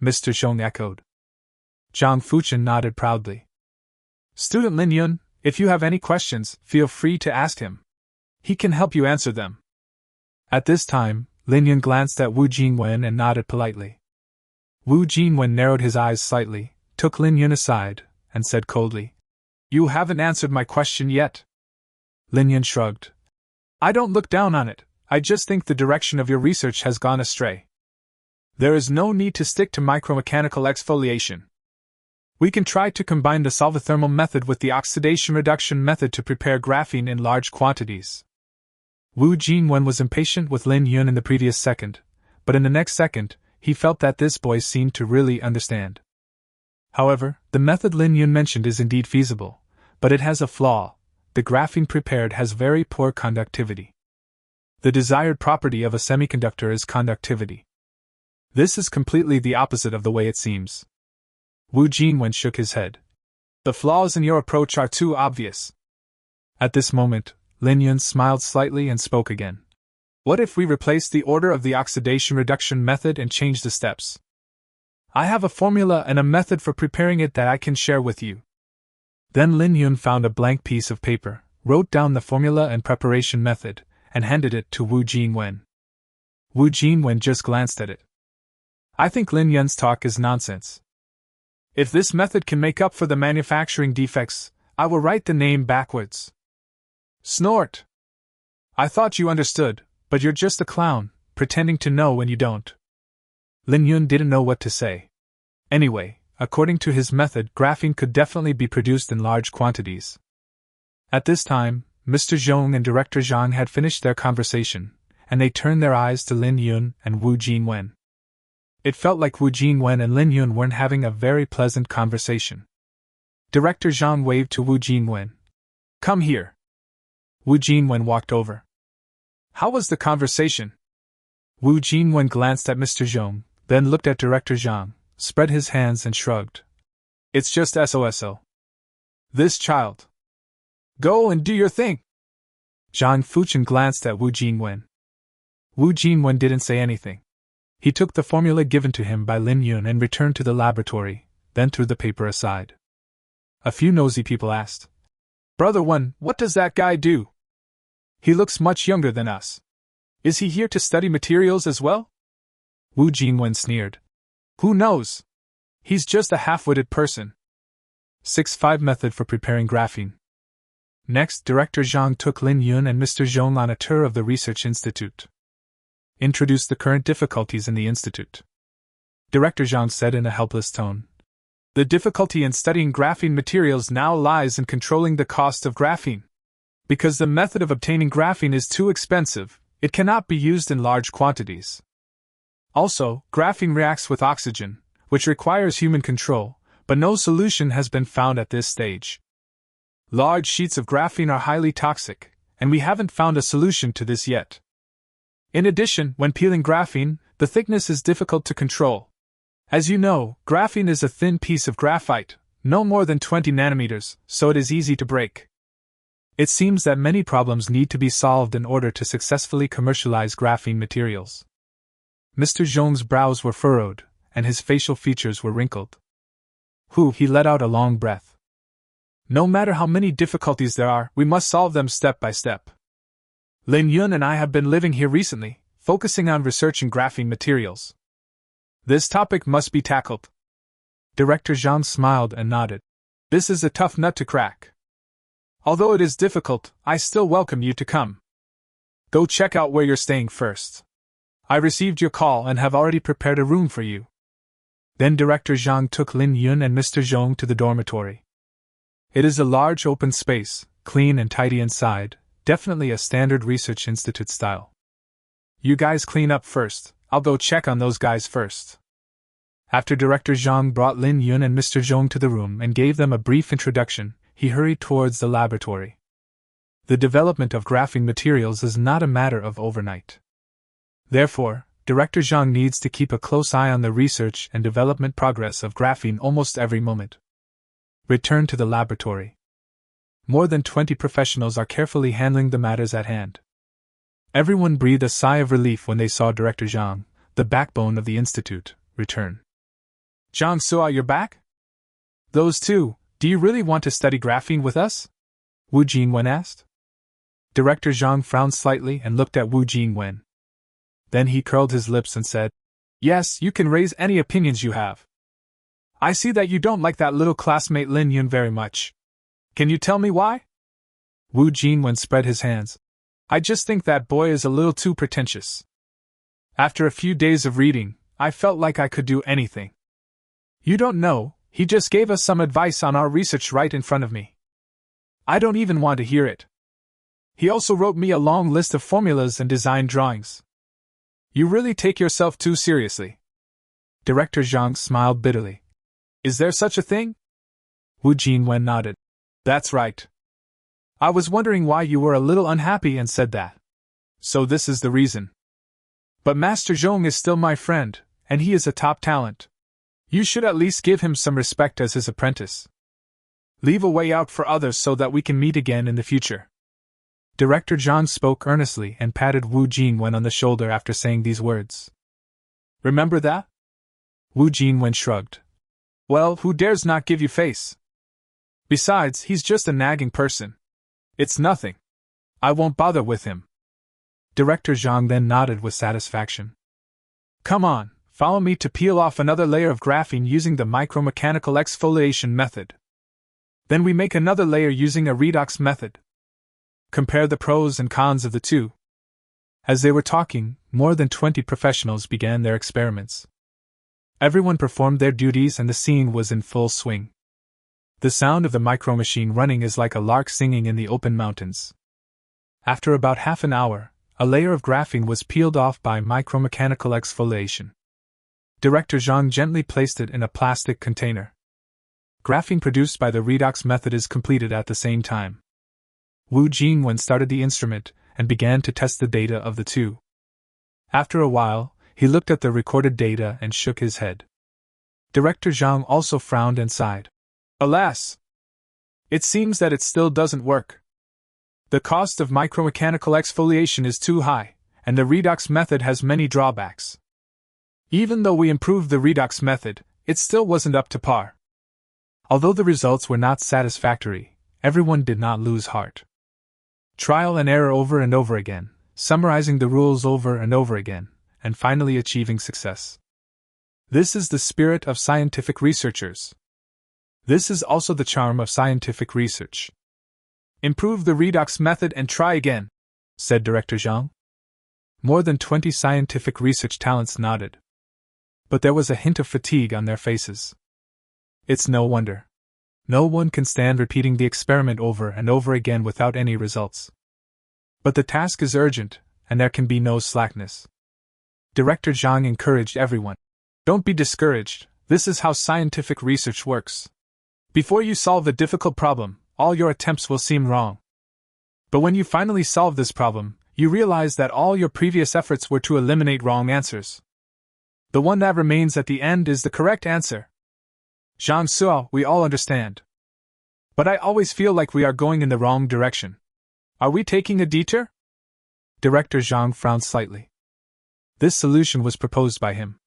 Speaker 1: Mr. Zhong echoed. Zhang Fuchen nodded proudly. Student Lin Yun, if you have any questions, feel free to ask him. He can help you answer them. At this time, Lin Yun glanced at Wu Jinwen and nodded politely. Wu Jinwen narrowed his eyes slightly, took Lin Yun aside, and said coldly, You haven't answered my question yet. Lin Yun shrugged. I don't look down on it, I just think the direction of your research has gone astray. There is no need to stick to micromechanical exfoliation. We can try to combine the solvothermal method with the oxidation reduction method to prepare graphene in large quantities. Wu Jinwen was impatient with Lin Yun in the previous second, but in the next second, he felt that this boy seemed to really understand. However, the method Lin Yun mentioned is indeed feasible, but it has a flaw. The graphene prepared has very poor conductivity. The desired property of a semiconductor is conductivity. This is completely the opposite of the way it seems. Wu Jinwen shook his head. The flaws in your approach are too obvious. At this moment, Lin Yun smiled slightly and spoke again. What if we replace the order of the oxidation reduction method and change the steps? I have a formula and a method for preparing it that I can share with you. Then Lin Yun found a blank piece of paper, wrote down the formula and preparation method, and handed it to Wu Jinwen. Wu Jinwen just glanced at it. I think Lin Yun's talk is nonsense. If this method can make up for the manufacturing defects, I will write the name backwards. Snort! I thought you understood, but you're just a clown, pretending to know when you don't. Lin Yun didn't know what to say. Anyway, according to his method, graphene could definitely be produced in large quantities. At this time, Mr. Zhong and Director Zhang had finished their conversation, and they turned their eyes to Lin Yun and Wu Jinwen. It felt like Wu Jinwen and Lin Yun weren't having a very pleasant conversation. Director Zhang waved to Wu Jinwen. Come here. Wu Jinwen walked over. How was the conversation? Wu Jinwen glanced at Mr. Zhong, then looked at Director Zhang, spread his hands and shrugged. It's just SOSO. This child. Go and do your thing. Zhang Fuchen glanced at Wu Jinwen. Wu Jinwen didn't say anything. He took the formula given to him by Lin Yun and returned to the laboratory, then threw the paper aside. A few nosy people asked, Brother One, what does that guy do? He looks much younger than us. Is he here to study materials as well? Wu Jinwen sneered. Who knows? He's just a half-witted person. 6-5 Method for preparing graphene. Next, Director Zhang took Lin Yun and Mr. Zhong on a tour of the research institute. Introduced the current difficulties in the institute. Director Zhang said in a helpless tone. The difficulty in studying graphene materials now lies in controlling the cost of graphene. Because the method of obtaining graphene is too expensive, it cannot be used in large quantities. Also, graphene reacts with oxygen, which requires human control, but no solution has been found at this stage. Large sheets of graphene are highly toxic, and we haven't found a solution to this yet. In addition, when peeling graphene, the thickness is difficult to control. As you know, graphene is a thin piece of graphite, no more than 20 nanometers, so it is easy to break. It seems that many problems need to be solved in order to successfully commercialize graphene materials. Mr. Zhong's brows were furrowed, and his facial features were wrinkled. He let out a long breath. No matter how many difficulties there are, we must solve them step by step. Lin Yun and I have been living here recently, focusing on researching graphene materials. This topic must be tackled. Director Zhang smiled and nodded. This is a tough nut to crack. Although it is difficult, I still welcome you to come. Go check out where you're staying first. I received your call and have already prepared a room for you. Then Director Zhang took Lin Yun and Mr. Zhong to the dormitory. It is a large open space, clean and tidy inside, definitely a standard research institute style. You guys clean up first, I'll go check on those guys first. After Director Zhang brought Lin Yun and Mr. Zhong to the room and gave them a brief introduction, he hurried towards the laboratory. The development of graphene materials is not a matter of overnight. Therefore, Director Zhang needs to keep a close eye on the research and development progress of graphene almost every moment. Return to the laboratory. More than 20 professionals are carefully handling the matters at hand. Everyone breathed a sigh of relief when they saw Director Zhang, the backbone of the institute, return. Zhang Suo, you're back? Those two, do you really want to study graphene with us? Wu Jingwen asked. Director Zhang frowned slightly and looked at Wu Jingwen. Then he curled his lips and said, Yes, you can raise any opinions you have. I see that you don't like that little classmate Lin Yun very much. Can you tell me why? Wu Jingwen spread his hands. I just think that boy is a little too pretentious. After a few days of reading, I felt like I could do anything. You don't know, he just gave us some advice on our research right in front of me. I don't even want to hear it. He also wrote me a long list of formulas and design drawings. You really take yourself too seriously. Director Zhang smiled bitterly. Is there such a thing? Wu Jingwen nodded. That's right. I was wondering why you were a little unhappy and said that. So this is the reason. But Master Zhong is still my friend, and he is a top talent. You should at least give him some respect as his apprentice. Leave a way out for others so that we can meet again in the future. Director Zhang spoke earnestly and patted Wu Jingwen on the shoulder after saying these words. Remember that? Wu Jingwen shrugged. Well, who dares not give you face? Besides, he's just a nagging person. It's nothing. I won't bother with him. Director Zhang then nodded with satisfaction. Come on, follow me to peel off another layer of graphene using the micromechanical exfoliation method. Then we make another layer using a redox method. Compare the pros and cons of the two. As they were talking, more than 20 professionals began their experiments. Everyone performed their duties and the scene was in full swing. The sound of the micromachine running is like a lark singing in the open mountains. After about half an hour, a layer of graphene was peeled off by micromechanical exfoliation. Director Zhang gently placed it in a plastic container. Graphene produced by the redox method is completed at the same time. Wu Jingwen started the instrument and began to test the data of the two. After a while, he looked at the recorded data and shook his head. Director Zhang also frowned and sighed. Alas! It seems that it still doesn't work. The cost of micromechanical exfoliation is too high, and the redox method has many drawbacks. Even though we improved the redox method, it still wasn't up to par. Although the results were not satisfactory, everyone did not lose heart. Trial and error over and over again, summarizing the rules over and over again, and finally achieving success. This is the spirit of scientific researchers. This is also the charm of scientific research. Improve the redox method and try again, said Director Zhang. More than 20 scientific research talents nodded. But there was a hint of fatigue on their faces. It's no wonder. No one can stand repeating the experiment over and over again without any results. But the task is urgent, and there can be no slackness. Director Zhang encouraged everyone. Don't be discouraged, this is how scientific research works. Before you solve a difficult problem, all your attempts will seem wrong. But when you finally solve this problem, you realize that all your previous efforts were to eliminate wrong answers. The one that remains at the end is the correct answer. Zhang Suo, we all understand. But I always feel like we are going in the wrong direction. Are we taking a detour? Director Zhang frowned slightly. This solution was proposed by him.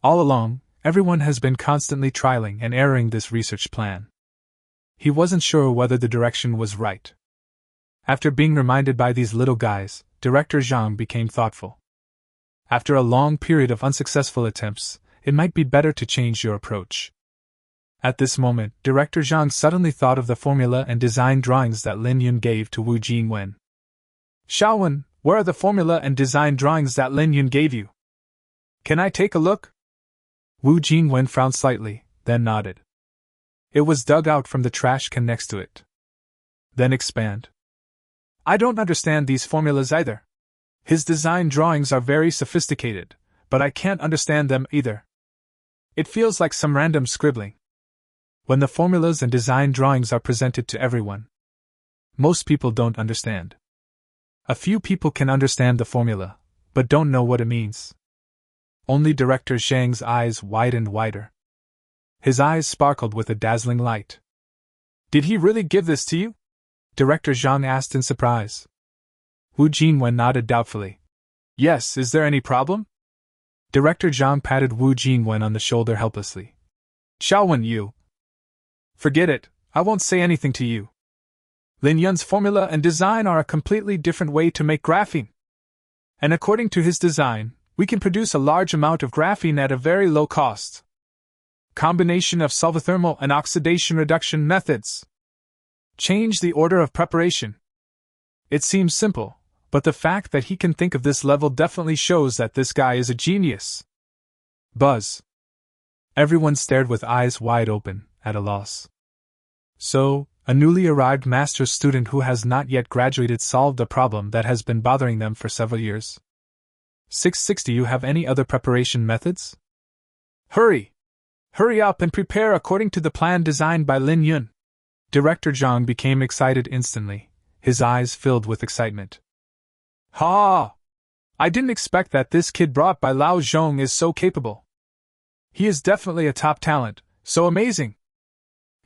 Speaker 1: All along, everyone has been constantly trialing and erroring this research plan. He wasn't sure whether the direction was right. After being reminded by these little guys, Director Zhang became thoughtful. After a long period of unsuccessful attempts, it might be better to change your approach. At this moment, Director Zhang suddenly thought of the formula and design drawings that Lin Yun gave to Wu Jingwen. Xiaowen, where are the formula and design drawings that Lin Yun gave you? Can I take a look? Wu Jingwen frowned slightly, then nodded. It was dug out from the trash can next to it. Then expand. I don't understand these formulas either. His design drawings are very sophisticated, but I can't understand them either. It feels like some random scribbling. When the formulas and design drawings are presented to everyone, most people don't understand. A few people can understand the formula, but don't know what it means. Only Director Zhang's eyes widened wider. His eyes sparkled with a dazzling light. Did he really give this to you? Director Zhang asked in surprise. Wu Jingwen nodded doubtfully. Yes, is there any problem? Director Zhang patted Wu Jingwen on the shoulder helplessly. Xiaowen, you. Forget it, I won't say anything to you. Lin Yun's formula and design are a completely different way to make graphene. And according to his design, we can produce a large amount of graphene at a very low cost. Combination of solvothermal and oxidation reduction methods. Change the order of preparation. It seems simple, but the fact that he can think of this level definitely shows that this guy is a genius. Buzz. Everyone stared with eyes wide open, at a loss. So, a newly arrived master's student who has not yet graduated solved a problem that has been bothering them for several years. 660. You have any other preparation methods? Hurry! Hurry up and prepare according to the plan designed by Lin Yun. Director Zhang became excited instantly, his eyes filled with excitement. Ha! I didn't expect that this kid brought by Lao Zhong is so capable. He is definitely a top talent, so amazing.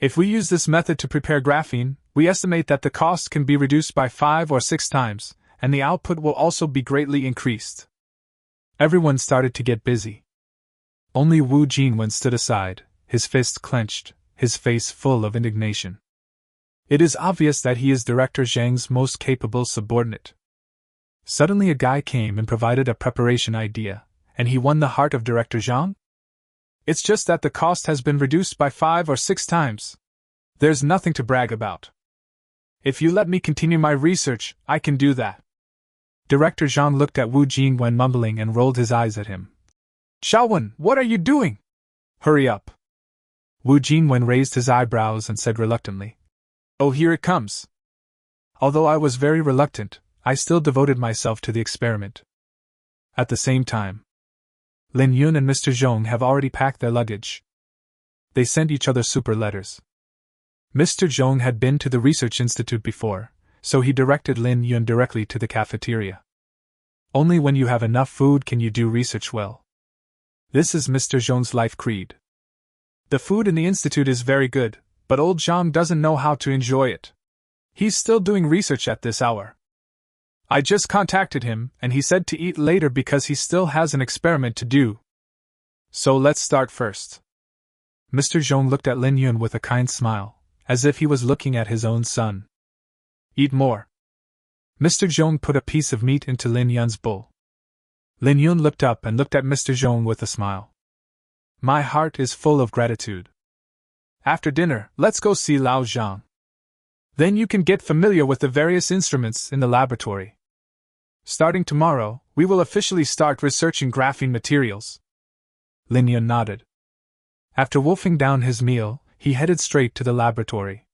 Speaker 1: If we use this method to prepare graphene, we estimate that the cost can be reduced by 5 or 6 times, and the output will also be greatly increased. Everyone started to get busy. Only Wu Jingwen stood aside, his fist clenched, his face full of indignation. It is obvious that he is Director Zhang's most capable subordinate. Suddenly a guy came and provided a preparation idea, and he won the heart of Director Zhang? It's just that the cost has been reduced by 5 or 6 times. There's nothing to brag about. If you let me continue my research, I can do that. Director Zhang looked at Wu Jingwen mumbling and rolled his eyes at him. Xiaowen, what are you doing? Hurry up. Wu Jingwen raised his eyebrows and said reluctantly. Oh, here it comes. Although I was very reluctant, I still devoted myself to the experiment. At the same time, Lin Yun and Mr. Zhong have already packed their luggage. They sent each other super letters. Mr. Zhong had been to the research institute before, so he directed Lin Yun directly to the cafeteria. Only when you have enough food can you do research well. This is Mr. Zhong's life creed. The food in the institute is very good, but old Zhang doesn't know how to enjoy it. He's still doing research at this hour. I just contacted him, and he said to eat later because he still has an experiment to do. So let's start first. Mr. Zhong looked at Lin Yun with a kind smile, as if he was looking at his own son. Eat more. Mr. Zhong put a piece of meat into Lin Yun's bowl. Lin Yun looked up and looked at Mr. Zhong with a smile. My heart is full of gratitude. After dinner, let's go see Lao Zhang. Then you can get familiar with the various instruments in the laboratory. Starting tomorrow, we will officially start researching graphene materials. Lin Yun nodded. After wolfing down his meal, he headed straight to the laboratory.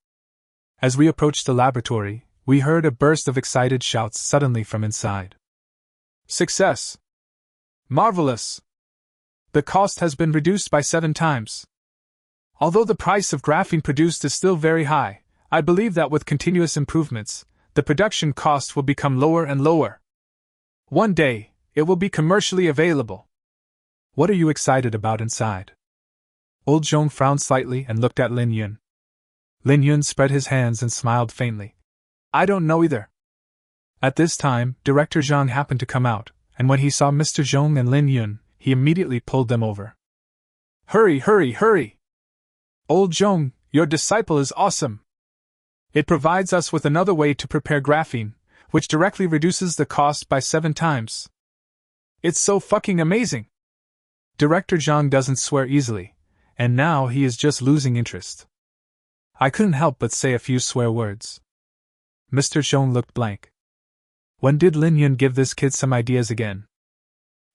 Speaker 1: As we approached the laboratory, we heard a burst of excited shouts suddenly from inside. Success! Marvelous! The cost has been reduced by 7 times. Although the price of graphene produced is still very high, I believe that with continuous improvements, the production cost will become lower and lower. One day, it will be commercially available. What are you excited about inside? Old Zhong frowned slightly and looked at Lin Yun. Lin Yun spread his hands and smiled faintly. I don't know either. At this time, Director Zhang happened to come out, and when he saw Mr. Zhong and Lin Yun, he immediately pulled them over. Hurry, hurry, hurry! Old Zhong, your disciple is awesome. It provides us with another way to prepare graphene, which directly reduces the cost by 7 times. It's so fucking amazing! Director Zhang doesn't swear easily, and now he is just losing interest. I couldn't help but say a few swear words. Mr. Zhong looked blank. When did Lin Yun give this kid some ideas again?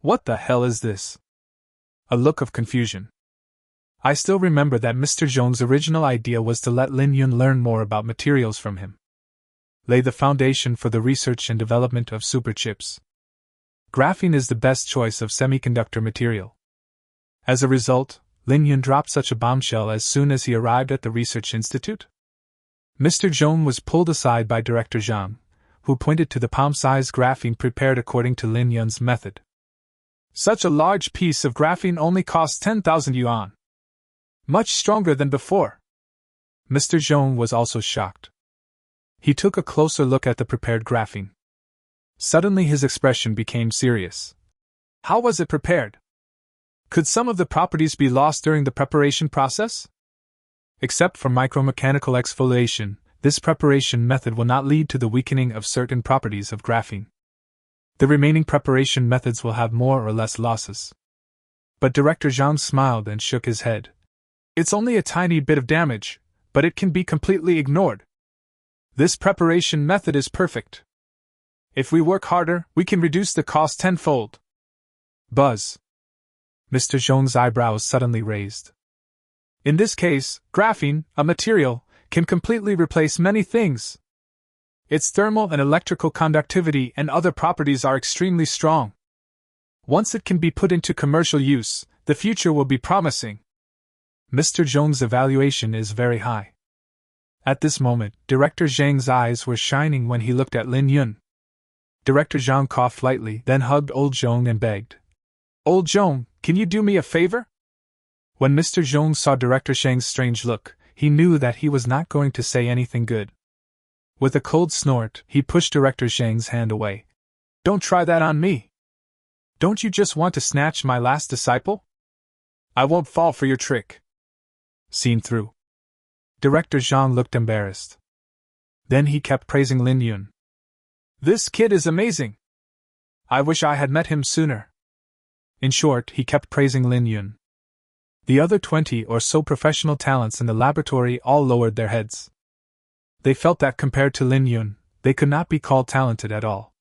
Speaker 1: What the hell is this? A look of confusion. I still remember that Mr. Zhong's original idea was to let Lin Yun learn more about materials from him. Lay the foundation for the research and development of superchips. Graphene is the best choice of semiconductor material. As a result, Lin Yun dropped such a bombshell as soon as he arrived at the research institute. Mr. Zhong was pulled aside by Director Zhang, who pointed to the palm-sized graphene prepared according to Lin Yun's method. Such a large piece of graphene only costs 10,000 yuan. Much stronger than before. Mr. Zhong was also shocked. He took a closer look at the prepared graphene. Suddenly his expression became serious. How was it prepared? Could some of the properties be lost during the preparation process? Except for micromechanical exfoliation, this preparation method will not lead to the weakening of certain properties of graphene. The remaining preparation methods will have more or less losses. But Director Zhang smiled and shook his head. It's only a tiny bit of damage, but it can be completely ignored. This preparation method is perfect. If we work harder, we can reduce the cost tenfold. Buzz. Mr. Zhong's eyebrows suddenly raised. In this case, graphene, a material, can completely replace many things. Its thermal and electrical conductivity and other properties are extremely strong. Once it can be put into commercial use, the future will be promising. Mr. Zhong's evaluation is very high. At this moment, Director Zhang's eyes were shining when he looked at Lin Yun. Director Zhang coughed lightly, then hugged Old Zhong and begged. Old Zhong, can you do me a favor? When Mr. Zhong saw Director Zhang's strange look, he knew that he was not going to say anything good. With a cold snort, he pushed Director Zhang's hand away. Don't try that on me. Don't you just want to snatch my last disciple? I won't fall for your trick. Seen through. Director Zhang looked embarrassed. Then he kept praising Lin Yun. This kid is amazing. I wish I had met him sooner. In short, he kept praising Lin Yun. The other 20 or so professional talents in the laboratory all lowered their heads. They felt that compared to Lin Yun, they could not be called talented at all.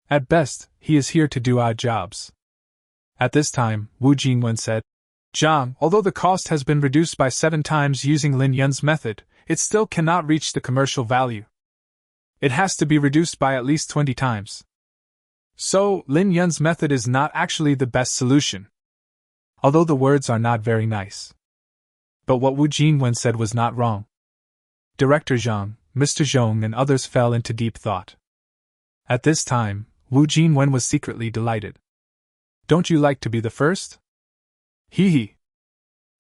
Speaker 1: At best, he is here to do odd jobs. At this time, Wu Jingwen said, Zhang, although the cost has been reduced by 7 times using Lin Yun's method, it still cannot reach the commercial value. It has to be reduced by at least 20 times. So, Lin Yun's method is not actually the best solution. Although the words are not very nice. But what Wu Jingwen said was not wrong. Director Zhang, Mr. Zhong and others fell into deep thought. At this time, Wu Jingwen was secretly delighted. Don't you like to be the first? Hee hee.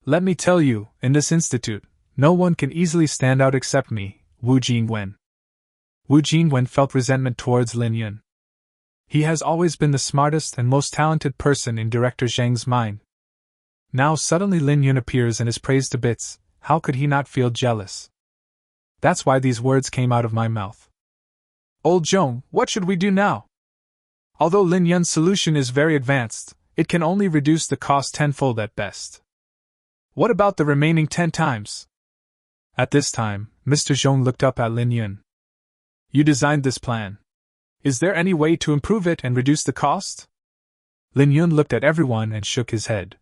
Speaker 1: Let me tell you, in this institute, no one can easily stand out except me, Wu Jingwen. Wu Jingwen felt resentment towards Lin Yun. He has always been the smartest and most talented person in Director Zhang's mind. Now suddenly Lin Yun appears and is praised to bits, how could he not feel jealous? That's why these words came out of my mouth. Old Zhong, what should we do now? Although Lin Yun's solution is very advanced, it can only reduce the cost tenfold at best. What about the remaining 10 times? At this time, Mr. Zhong looked up at Lin Yun. You designed this plan. Is there any way to improve it and reduce the cost? Lin Yun looked at everyone and shook his head.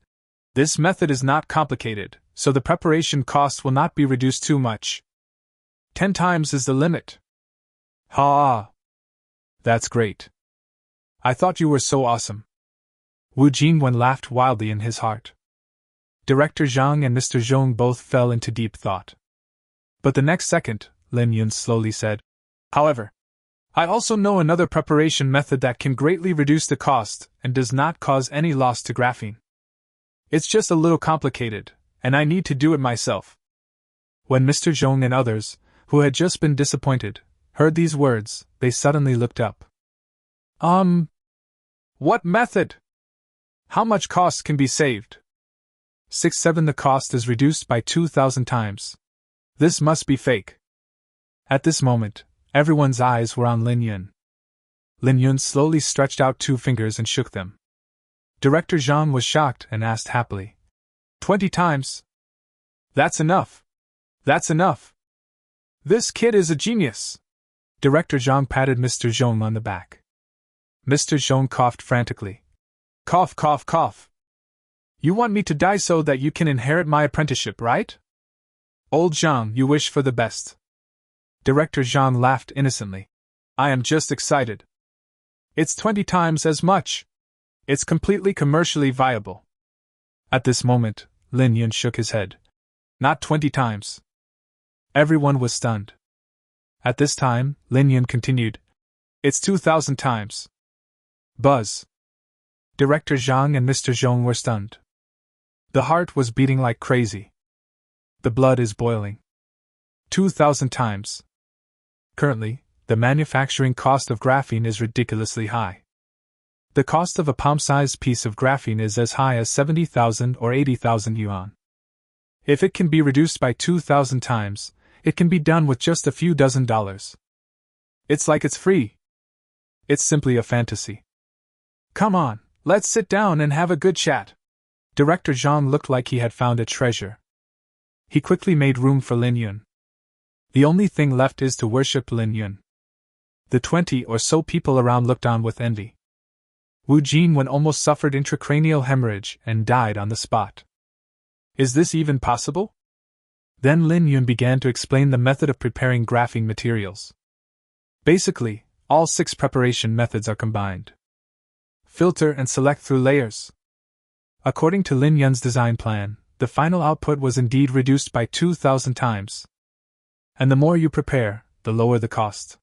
Speaker 1: This method is not complicated, so the preparation cost will not be reduced too much. 10 times is the limit. Ha! That's great. I thought you were so awesome. Wu Jingwen laughed wildly in his heart. Director Zhang and Mr. Zhong both fell into deep thought. But the next second, Lin Yun slowly said, However, I also know another preparation method that can greatly reduce the cost and does not cause any loss to graphene. It's just a little complicated, and I need to do it myself. When Mr. Zhong and others, who had just been disappointed, heard these words, they suddenly looked up. What method? How much cost can be saved? 6-7 The cost is reduced by 2,000 times. This must be fake. At this moment, everyone's eyes were on Lin Yun. Lin Yun slowly stretched out 2 fingers and shook them. Director Zhang was shocked and asked happily, 20 times. That's enough. That's enough. This kid is a genius. Director Zhang patted Mr. Zhong on the back. Mr. Zhong coughed frantically. Cough, cough, cough. You want me to die so that you can inherit my apprenticeship, right? Old Zhang, you wish for the best. Director Zhang laughed innocently. I am just excited. It's 20 times as much. It's completely commercially viable. At this moment, Lin Yun shook his head. Not 20 times. Everyone was stunned. At this time, Lin Yun continued. It's 2,000 times. Buzz. Director Zhang and Mr. Zhong were stunned. The heart was beating like crazy. The blood is boiling. 2,000 times. Currently, the manufacturing cost of graphene is ridiculously high. The cost of a palm-sized piece of graphene is as high as 70,000 or 80,000 yuan. If it can be reduced by 2,000 times, it can be done with just a few dozen dollars. It's like it's free. It's simply a fantasy. Come on, let's sit down and have a good chat. Director Zhang looked like he had found a treasure. He quickly made room for Lin Yun. The only thing left is to worship Lin Yun. The 20 or so people around looked on with envy. Wu Jinwen almost suffered intracranial hemorrhage and died on the spot. Is this even possible? Then Lin Yun began to explain the method of preparing graphene materials. Basically, all 6 preparation methods are combined. Filter and select through layers. According to Lin Yun's design plan, the final output was indeed reduced by 2,000 times. And the more you prepare, the lower the cost.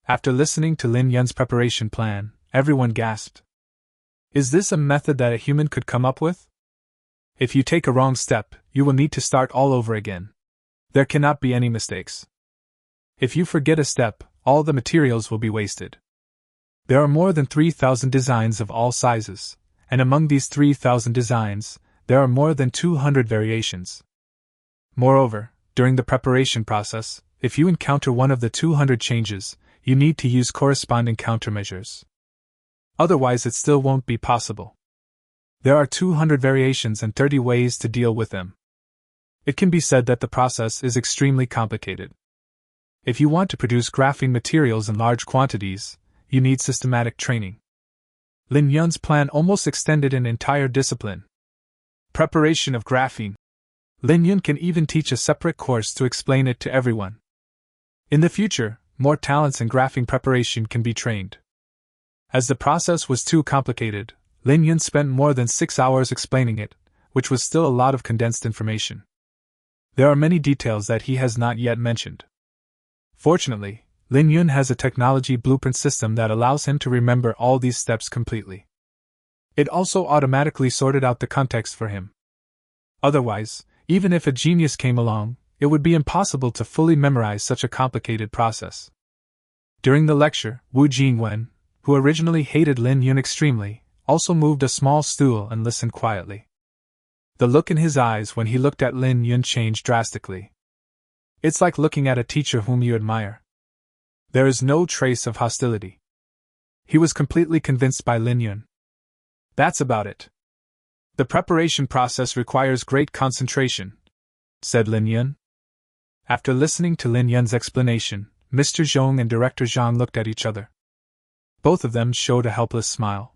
Speaker 1: After listening to Lin Yun's preparation plan, everyone gasped. Is this a method that a human could come up with? If you take a wrong step, you will need to start all over again. There cannot be any mistakes. If you forget a step, all the materials will be wasted. There are more than 3,000 designs of all sizes, and among these 3,000 designs, there are more than 200 variations. Moreover, during the preparation process, if you encounter one of the 200 changes, you need to use corresponding countermeasures. Otherwise, it still won't be possible. There are 200 variations and 30 ways to deal with them. It can be said that the process is extremely complicated. If you want to produce graphene materials in large quantities, you need systematic training. Lin Yun's plan almost extended an entire discipline. Preparation of graphene. Lin Yun can even teach a separate course to explain it to everyone. In the future, more talents in graphene preparation can be trained. As the process was too complicated, Lin Yun spent more than 6 hours explaining it, which was still a lot of condensed information. There are many details that he has not yet mentioned. Fortunately, Lin Yun has a technology blueprint system that allows him to remember all these steps completely. It also automatically sorted out the context for him. Otherwise, even if a genius came along, it would be impossible to fully memorize such a complicated process. During the lecture, Wu Jinwen, who originally hated Lin Yun extremely, also moved a small stool and listened quietly. The look in his eyes when he looked at Lin Yun changed drastically. It's like looking at a teacher whom you admire. There is no trace of hostility. He was completely convinced by Lin Yun. That's about it. The preparation process requires great concentration, said Lin Yun. After listening to Lin Yun's explanation, Mr. Zhong and Director Zhang looked at each other. Both of them showed a helpless smile.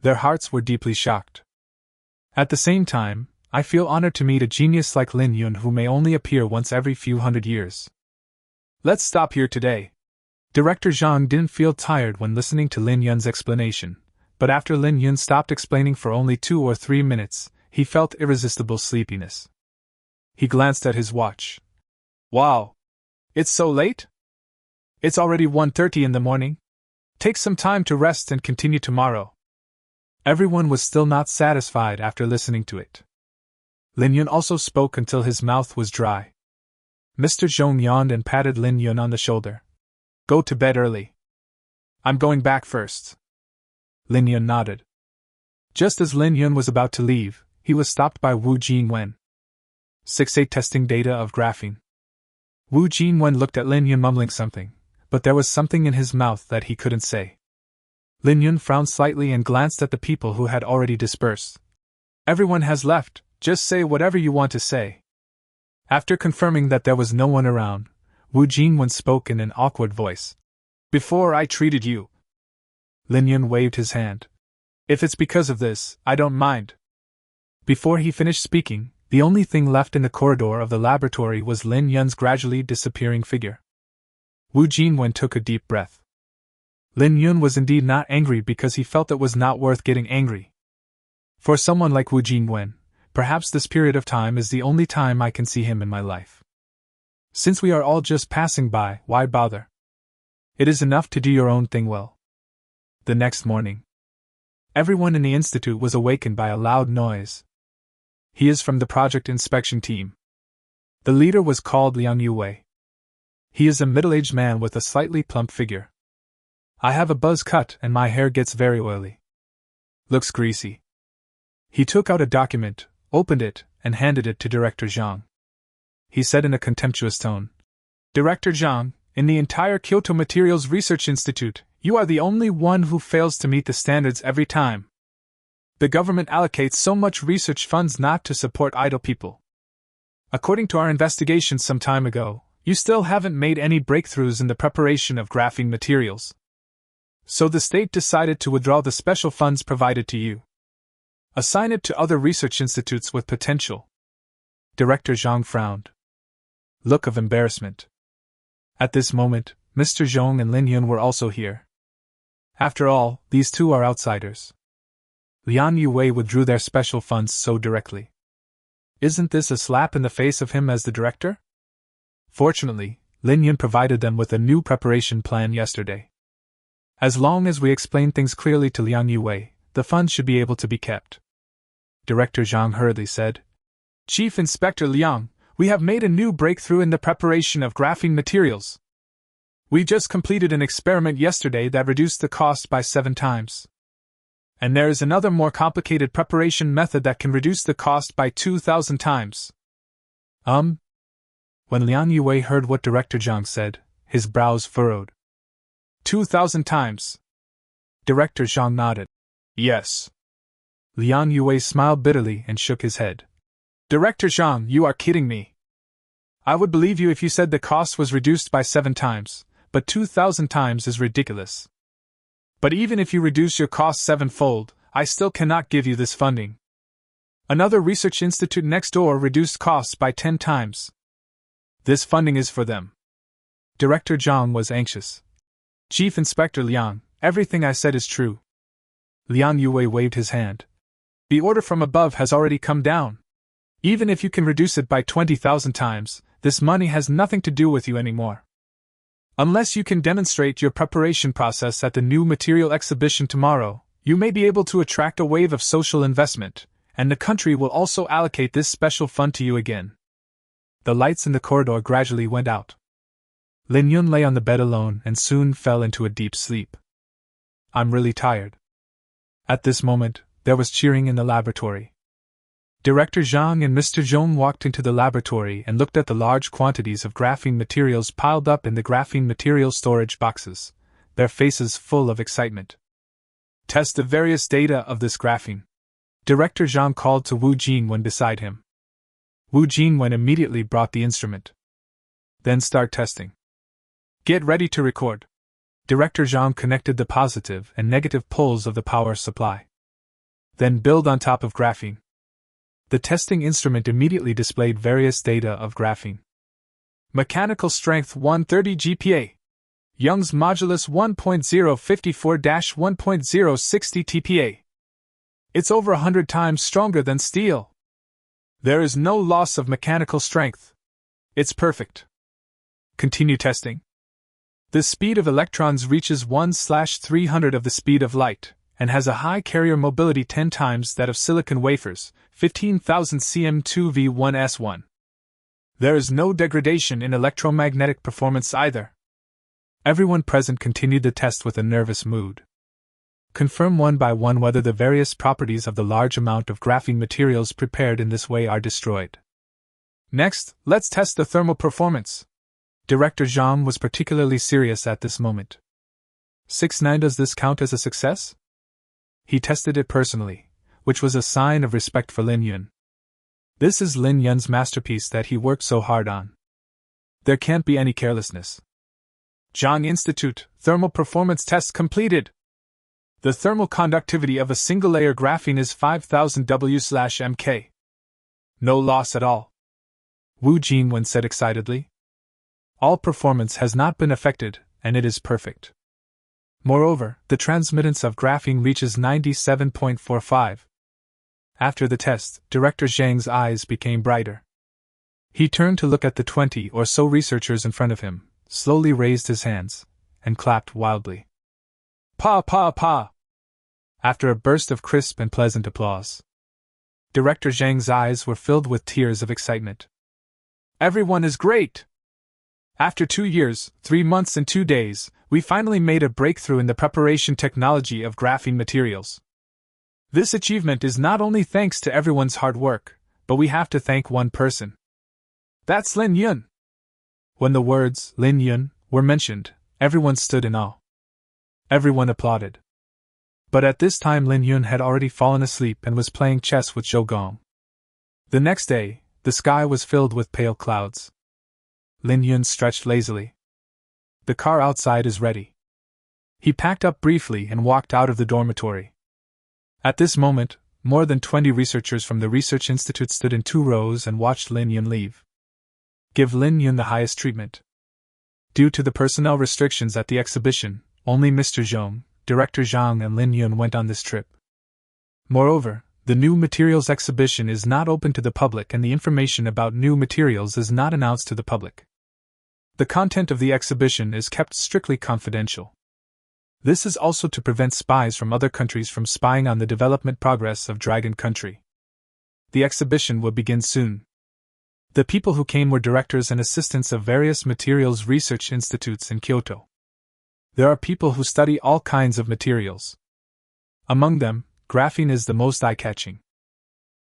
Speaker 1: Their hearts were deeply shocked. At the same time, I feel honored to meet a genius like Lin Yun who may only appear once every few hundred years. Let's stop here today. Director Zhang didn't feel tired when listening to Lin Yun's explanation, but after Lin Yun stopped explaining for only 2 or 3 minutes, he felt irresistible sleepiness. He glanced at his watch. Wow! It's so late? It's already 1:30 in the morning. Take some time to rest and continue tomorrow. Everyone was still not satisfied after listening to it. Lin Yun also spoke until his mouth was dry. Mr. Zhong yawned and patted Lin Yun on the shoulder. Go to bed early. I'm going back first. Lin Yun nodded. Just as Lin Yun was about to leave, he was stopped by Wu Jinwen. 6-8 testing data of graphene. Wu Jinwen looked at Lin Yun mumbling something, but there was something in his mouth that he couldn't say. Lin Yun frowned slightly and glanced at the people who had already dispersed. Everyone has left, Just say whatever you want to say. After confirming that there was no one around, Wu Jinwen spoke in an awkward voice. Before I treated you. Lin Yun waved his hand. If it's because of this, I don't mind. Before he finished speaking, the only thing left in the corridor of the laboratory was Lin Yun's gradually disappearing figure. Wu Jinwen took a deep breath. Lin Yun was indeed not angry because he felt it was not worth getting angry. For someone like Wu Jinwen, perhaps this period of time is the only time I can see him in my life. Since we are all just passing by, why bother? It is enough to do your own thing well. The next morning, everyone in the institute was awakened by a loud noise. He is from the project inspection team. The leader was called Liang Yue. He is a middle-aged man with a slightly plump figure. I have a buzz cut and my hair gets very oily. Looks greasy. He took out a document, opened it, and handed it to Director Zhang. He said in a contemptuous tone, Director Zhang, in the entire Kyoto Materials Research Institute, you are the only one who fails to meet the standards every time. The government allocates so much research funds not to support idle people. According to our investigation some time ago, you still haven't made any breakthroughs in the preparation of graphene materials. So the state decided to withdraw the special funds provided to you. Assign it to other research institutes with potential. Director Zhang frowned. Look of embarrassment. At this moment, Mr. Zhong and Lin Yun were also here. After all, these two are outsiders. Liang Yue withdrew their special funds so directly. Isn't this a slap in the face of him as the director? Fortunately, Lin Yun provided them with a new preparation plan yesterday. As long as we explain things clearly to Liang Yue, the funds should be able to be kept. Director Zhang hurriedly said, Chief Inspector Liang, we have made a new breakthrough in the preparation of graphene materials. We just completed an experiment yesterday that reduced the cost by 7 times. And there is another more complicated preparation method that can reduce the cost by 2,000 times. When Liang Yue heard what Director Zhang said, his brows furrowed. 2,000 times. Director Zhang nodded. Yes. Liang Yue smiled bitterly and shook his head. Director Zhang, you are kidding me. I would believe you if you said the cost was reduced by 7 times, but 2,000 times is ridiculous. But even if you reduce your cost 7-fold, I still cannot give you this funding. Another research institute next door reduced costs by 10 times. This funding is for them. Director Zhang was anxious. Chief Inspector Liang, everything I said is true. Liang Yue waved his hand. The order from above has already come down. Even if you can reduce it by 20,000 times, this money has nothing to do with you anymore. Unless you can demonstrate your preparation process at the new material exhibition tomorrow, you may be able to attract a wave of social investment, and the country will also allocate this special fund to you again. The lights in the corridor gradually went out. Lin Yun lay on the bed alone and soon fell into a deep sleep. I'm really tired. At this moment, there was cheering in the laboratory. Director Zhang and Mr. Zhong walked into the laboratory and looked at the large quantities of graphene materials piled up in the graphene material storage boxes, their faces full of excitement. Test the various data of this graphene. Director Zhang called to Wu Jinwen beside him. Wu Jinwen immediately brought the instrument. Then start testing. Get ready to record. Director Zhang connected the positive and negative poles of the power supply. Then build on top of graphene. The testing instrument immediately displayed various data of graphene. Mechanical strength 130 GPa. Young's modulus 1.054-1.060 TPa. It's over 100 times stronger than steel. There is no loss of mechanical strength. It's perfect. Continue testing. The speed of electrons reaches 1/300 of the speed of light, and has a high carrier mobility 10 times that of silicon wafers, 15,000 cm2v1s1. There is no degradation in electromagnetic performance either. Everyone present continued the test with a nervous mood. Confirm one by one whether the various properties of the large amount of graphene materials prepared in this way are destroyed. Next, let's test the thermal performance. Director Zhang was particularly serious at this moment. 6-9, does this count as a success? He tested it personally, which was a sign of respect for Lin Yun. This is Lin Yun's masterpiece that he worked so hard on. There can't be any carelessness. Zhang Institute, thermal performance test completed. The thermal conductivity of a single-layer graphene is 5000 W/mK. No loss at all. Wu Jinwen said excitedly. All performance has not been affected, and it is perfect. Moreover, the transmittance of graphene reaches 97.45. After the test, Director Zhang's eyes became brighter. He turned to look at the 20 or so researchers in front of him, slowly raised his hands, and clapped wildly. Pa pa pa! After a burst of crisp and pleasant applause. Director Zhang's eyes were filled with tears of excitement. Everyone is great! After 2 years, 3 months and 2 days, we finally made a breakthrough in the preparation technology of graphene materials. This achievement is not only thanks to everyone's hard work, but we have to thank one person. That's Lin Yun. When the words Lin Yun were mentioned, everyone stood in awe. Everyone applauded. But at this time Lin Yun had already fallen asleep and was playing chess with Zhou Gong. The next day, the sky was filled with pale clouds. Lin Yun stretched lazily. The car outside is ready. He packed up briefly and walked out of the dormitory. At this moment, more than 20 researchers from the Research Institute stood in 2 rows and watched Lin Yun leave. Give Lin Yun the highest treatment. Due to the personnel restrictions at the exhibition, only Mr. Zhong, Director Zhang and Lin Yun went on this trip. Moreover, the new materials exhibition is not open to the public and the information about new materials is not announced to the public. The content of the exhibition is kept strictly confidential. This is also to prevent spies from other countries from spying on the development progress of Dragon Country. The exhibition will begin soon. The people who came were directors and assistants of various materials research institutes in Kyoto. There are people who study all kinds of materials. Among them, graphene is the most eye-catching.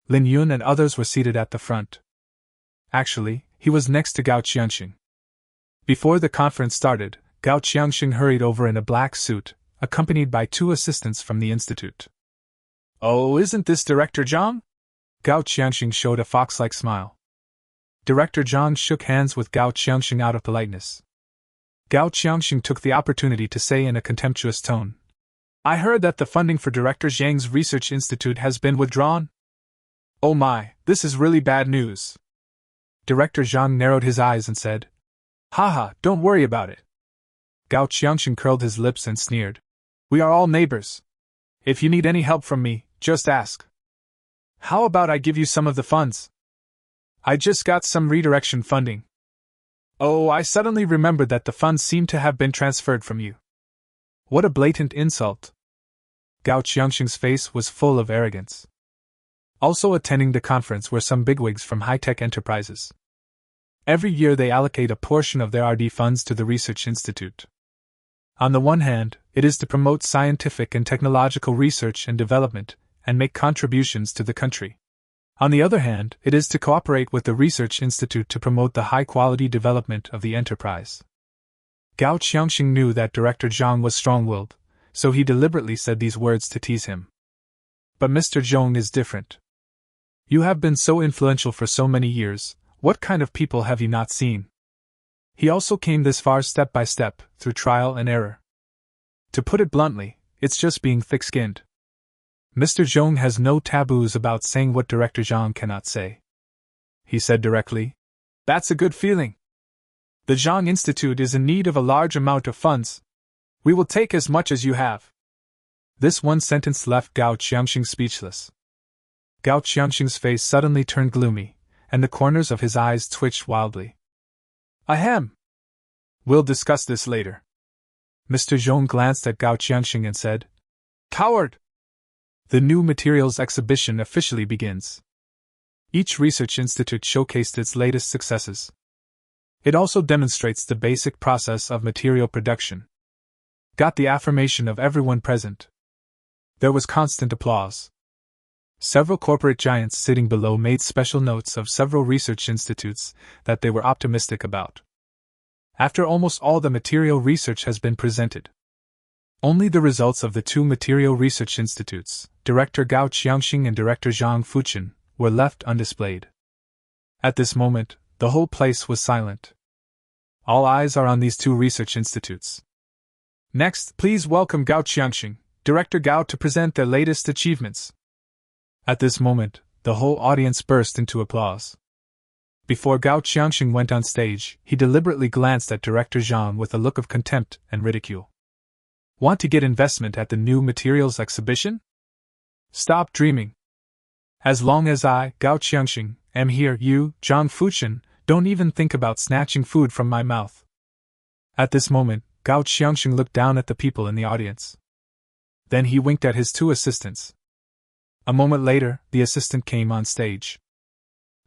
Speaker 1: Lin Yun and others were seated at the front. Actually, he was next to Gao Qiangxing. Before the conference started, Gao Qiangxing hurried over in a black suit, accompanied by 2 assistants from the institute. Oh, isn't this Director Zhang? Gao Qiangxing showed a fox-like smile. Director Zhang shook hands with Gao Qiangxing out of politeness. Gao Qiangxing took the opportunity to say in a contemptuous tone, I heard that the funding for Director Zhang's research institute has been withdrawn. Oh my, this is really bad news. Director Zhang narrowed his eyes and said, Haha, don't worry about it. Gao Qiangxing curled his lips and sneered. We are all neighbors. If you need any help from me, just ask. How about I give you some of the funds? I just got some redirection funding. Oh, I suddenly remembered that the funds seem to have been transferred from you. What a blatant insult. Gao Qiangxing's face was full of arrogance. Also attending the conference were some bigwigs from high-tech enterprises. Every year they allocate a portion of their RD funds to the Research Institute. On the one hand, it is to promote scientific and technological research and development, and make contributions to the country. On the other hand, it is to cooperate with the Research Institute to promote the high-quality development of the enterprise. Gao Qiangxing knew that Director Zhang was strong-willed, so he deliberately said these words to tease him. But Mr. Zhong is different. You have been so influential for so many years, what kind of people have you not seen? He also came this far step by step, through trial and error. To put it bluntly, it's just being thick-skinned. Mr. Zhong has no taboos about saying what Director Zhang cannot say. He said directly, That's a good feeling. The Zhang Institute is in need of a large amount of funds. We will take as much as you have. This one sentence left Gao Qiangxing speechless. Gao Qiangxing's face suddenly turned gloomy, and the corners of his eyes twitched wildly. Ahem. We'll discuss this later. Mr. Zhong glanced at Gao Qiangxing and said, Coward! The new materials exhibition officially begins. Each research institute showcased its latest successes. It also demonstrates the basic process of material production. Got the affirmation of everyone present. There was constant applause. Several corporate giants sitting below made special notes of several research institutes that they were optimistic about. After almost all the material research has been presented, only the results of the 2 material research institutes, Director Gao Qiangxing and Director Zhang Fuchen, were left undisplayed. At this moment, the whole place was silent. All eyes are on these two research institutes. Next, please welcome Gao Qiangxing, Director Gao, to present their latest achievements. At this moment, the whole audience burst into applause. Before Gao Qiangxing went on stage, he deliberately glanced at Director Zhang with a look of contempt and ridicule. Want to get investment at the new materials exhibition? Stop dreaming. As long as I, Gao Qiangxing, am here, you, Zhang Fuchen, don't even think about snatching food from my mouth. At this moment, Gao Qiangxing looked down at the people in the audience. Then he winked at his two assistants. A moment later, the assistant came on stage.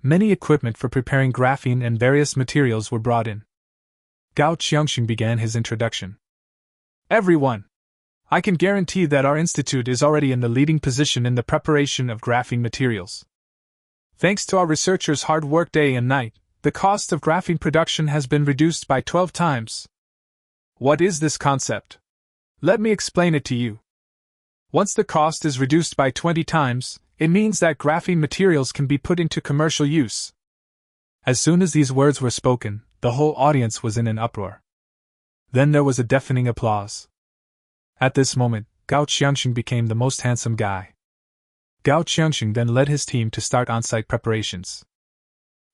Speaker 1: Many equipment for preparing graphene and various materials were brought in. Gao Qiangxing began his introduction. Everyone! I can guarantee that our institute is already in the leading position in the preparation of graphene materials. Thanks to our researchers' hard work day and night, the cost of graphene production has been reduced by 12 times. What is this concept? Let me explain it to you. Once the cost is reduced by 20 times, it means that graphene materials can be put into commercial use. As soon as these words were spoken, the whole audience was in an uproar. Then there was a deafening applause. At this moment, Gao Qiangxing became the most handsome guy. Gao Qiangxing then led his team to start on-site preparations.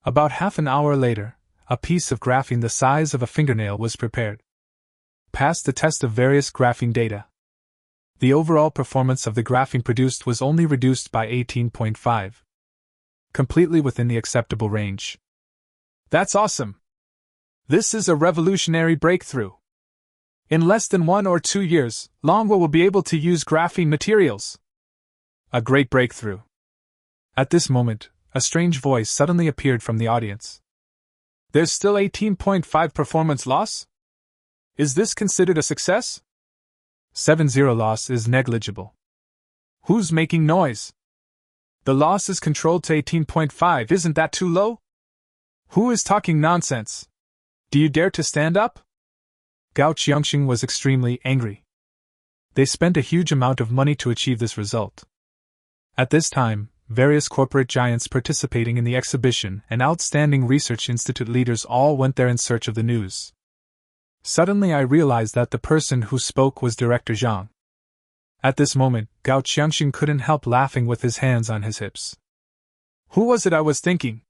Speaker 1: About half an hour later, a piece of graphene the size of a fingernail was prepared. Passed the test of various graphene data. The overall performance of the graphene produced was only reduced by 18.5. Completely within the acceptable range. That's awesome! This is a revolutionary breakthrough. In less than 1 or 2 years, Longwa will be able to use graphene materials. A great breakthrough. At this moment, a strange voice suddenly appeared from the audience. There's still 18.5 performance loss? Is this considered a success? 7-0 loss is negligible. Who's making noise? The loss is controlled to 18.5, isn't that too low? Who is talking nonsense? Do you dare to stand up? Gao Qiangxing was extremely angry. They spent a huge amount of money to achieve this result. At this time, various corporate giants participating in the exhibition and outstanding research institute leaders all went there in search of the news. Suddenly I realized that the person who spoke was Director Zhang. At this moment, Gao Qiangxing couldn't help laughing with his hands on his hips. Who was it I was thinking?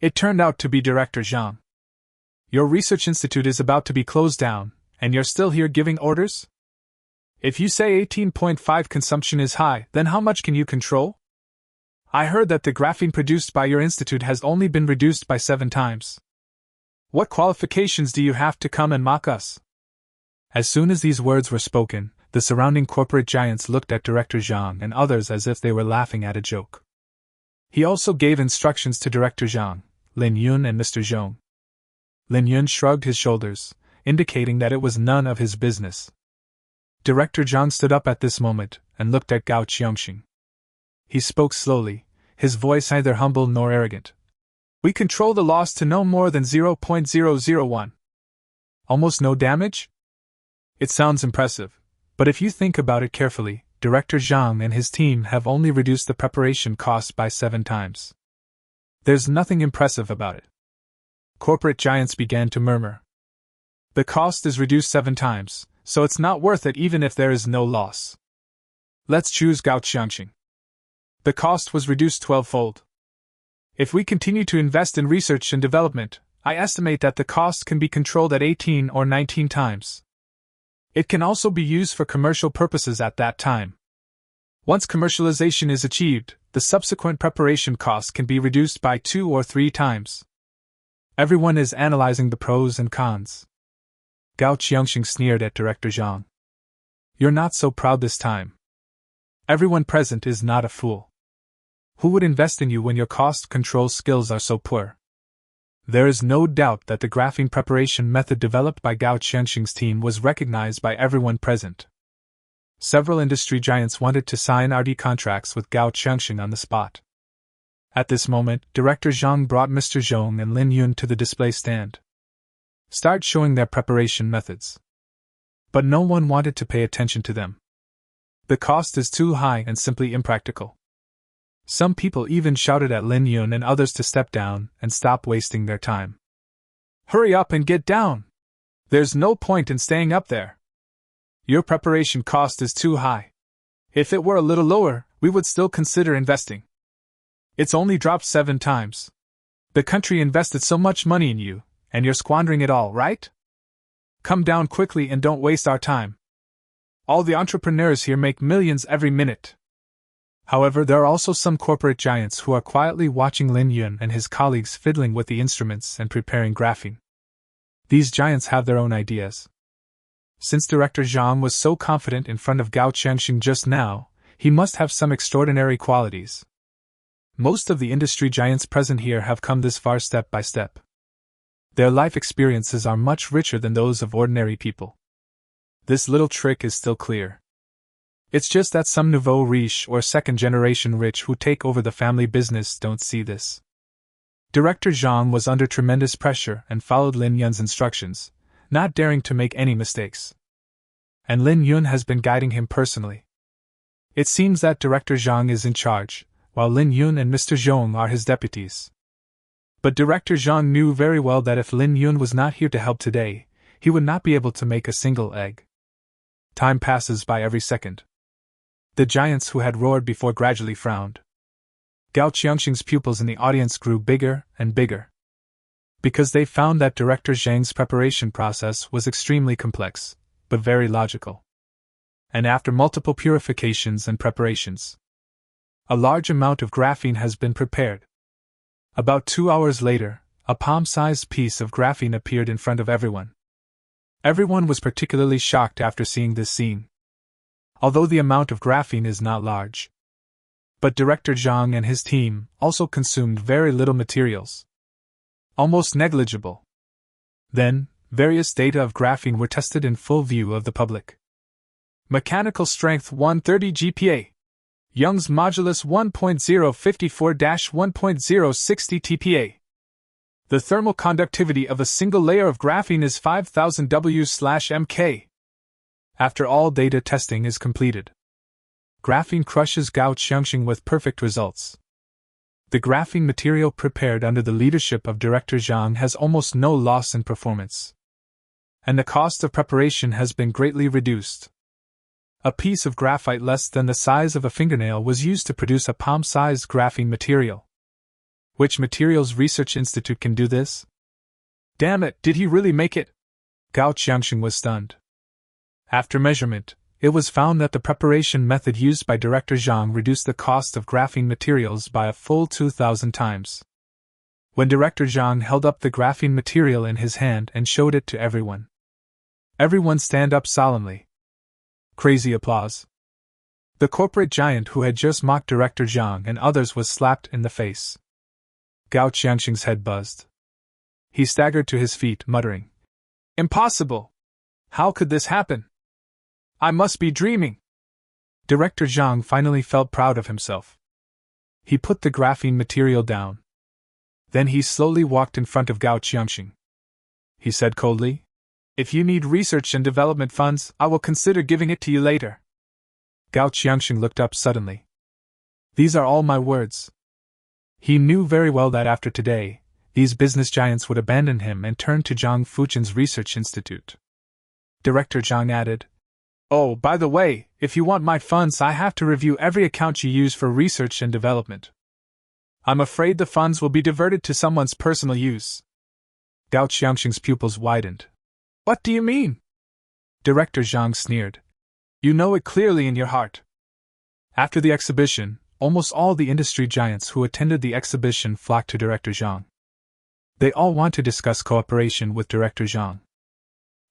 Speaker 1: It turned out to be Director Zhang. Your research institute is about to be closed down, and you're still here giving orders? If you say 18.5 consumption is high, then how much can you control? I heard that the graphene produced by your institute has only been reduced by 7 times. What qualifications do you have to come and mock us? As soon as these words were spoken, the surrounding corporate giants looked at Director Zhang and others as if they were laughing at a joke. He also gave instructions to Director Zhang, Lin Yun and Mr. Zhong. Lin Yun shrugged his shoulders, indicating that it was none of his business. Director Zhang stood up at this moment and looked at Gao Qiangxing. He spoke slowly, his voice neither humble nor arrogant. We control the loss to no more than 0.001. Almost no damage? It sounds impressive, but if you think about it carefully, Director Zhang and his team have only reduced the preparation cost by 7 times. There's nothing impressive about it. Corporate giants began to murmur. The cost is reduced 7 times, so it's not worth it even if there is no loss. Let's choose Gao Qiangxing. The cost was reduced 12-fold. If we continue to invest in research and development, I estimate that the cost can be controlled at 18 or 19 times. It can also be used for commercial purposes at that time. Once commercialization is achieved, the subsequent preparation cost can be reduced by 2 or 3 times. Everyone is analyzing the pros and cons. Gao Qiangxing sneered at Director Zhang. You're not so proud this time. Everyone present is not a fool. Who would invest in you when your cost control skills are so poor? There is no doubt that the graphene preparation method developed by Gao Qiangxing's team was recognized by everyone present. Several industry giants wanted to sign RD contracts with Gao Qiangxing on the spot. At this moment, Director Zhang brought Mr. Zhong and Lin Yun to the display stand. Start showing their preparation methods. But no one wanted to pay attention to them. The cost is too high and simply impractical. Some people even shouted at Lin Yun and others to step down and stop wasting their time. Hurry up and get down! There's no point in staying up there. Your preparation cost is too high. If it were a little lower, we would still consider investing. It's only dropped 7 times. The country invested so much money in you, and you're squandering it all, right? Come down quickly and don't waste our time. All the entrepreneurs here make millions every minute. However, there are also some corporate giants who are quietly watching Lin Yun and his colleagues fiddling with the instruments and preparing graphene. These giants have their own ideas. Since Director Zhang was so confident in front of Gao Qiangxing just now, he must have some extraordinary qualities. Most of the industry giants present here have come this far step by step. Their life experiences are much richer than those of ordinary people. This little trick is still clear. It's just that some nouveau riche or second-generation rich who take over the family business don't see this. Director Zhang was under tremendous pressure and followed Lin Yun's instructions, not daring to make any mistakes. And Lin Yun has been guiding him personally. It seems that Director Zhang is in charge, while Lin Yun and Mr. Zhong are his deputies. But Director Zhang knew very well that if Lin Yun was not here to help today, he would not be able to make a single egg. Time passes by every second. The giants who had roared before gradually frowned. Gao Qiangxing's pupils in the audience grew bigger and bigger. Because they found that Director Zhang's preparation process was extremely complex, but very logical. And after multiple purifications and preparations, a large amount of graphene has been prepared. About 2 hours later, a palm-sized piece of graphene appeared in front of everyone. Everyone was particularly shocked after seeing this scene. Although the amount of graphene is not large. But Director Zhang and his team also consumed very little materials. Almost negligible. Then, various data of graphene were tested in full view of the public. Mechanical strength 130 GPa. Young's modulus 1.054-1.060 TPa. The thermal conductivity of a single layer of graphene is 5000 W/mK. After all data testing is completed, graphene crushes Gao Qiangxing with perfect results. The graphene material prepared under the leadership of Director Zhang has almost no loss in performance. And the cost of preparation has been greatly reduced. A piece of graphite less than the size of a fingernail was used to produce a palm-sized graphene material. Which Materials Research Institute can do this? Damn it, did he really make it? Gao Qiangxing was stunned. After measurement, it was found that the preparation method used by Director Zhang reduced the cost of graphene materials by a full 2,000 times. When Director Zhang held up the graphene material in his hand and showed it to everyone, everyone stand up solemnly. Crazy applause. The corporate giant who had just mocked Director Zhang and others was slapped in the face. Gao Qiangxing's head buzzed. He staggered to his feet, muttering, "Impossible! How could this happen? I must be dreaming." Director Zhang finally felt proud of himself. He put the graphene material down. Then he slowly walked in front of Gao Qiangxing. He said coldly, "If you need research and development funds, I will consider giving it to you later." Gao Qiangxing looked up suddenly. "These are all my words." He knew very well that after today, these business giants would abandon him and turn to Zhang Fuchin's research institute. Director Zhang added, "Oh, by the way, if you want my funds, I have to review every account you use for research and development. I'm afraid the funds will be diverted to someone's personal use." Gao Qiangxing's pupils widened. "What do you mean?" Director Zhang sneered. "You know it clearly in your heart." After the exhibition, almost all the industry giants who attended the exhibition flocked to Director Zhang. They all want to discuss cooperation with Director Zhang.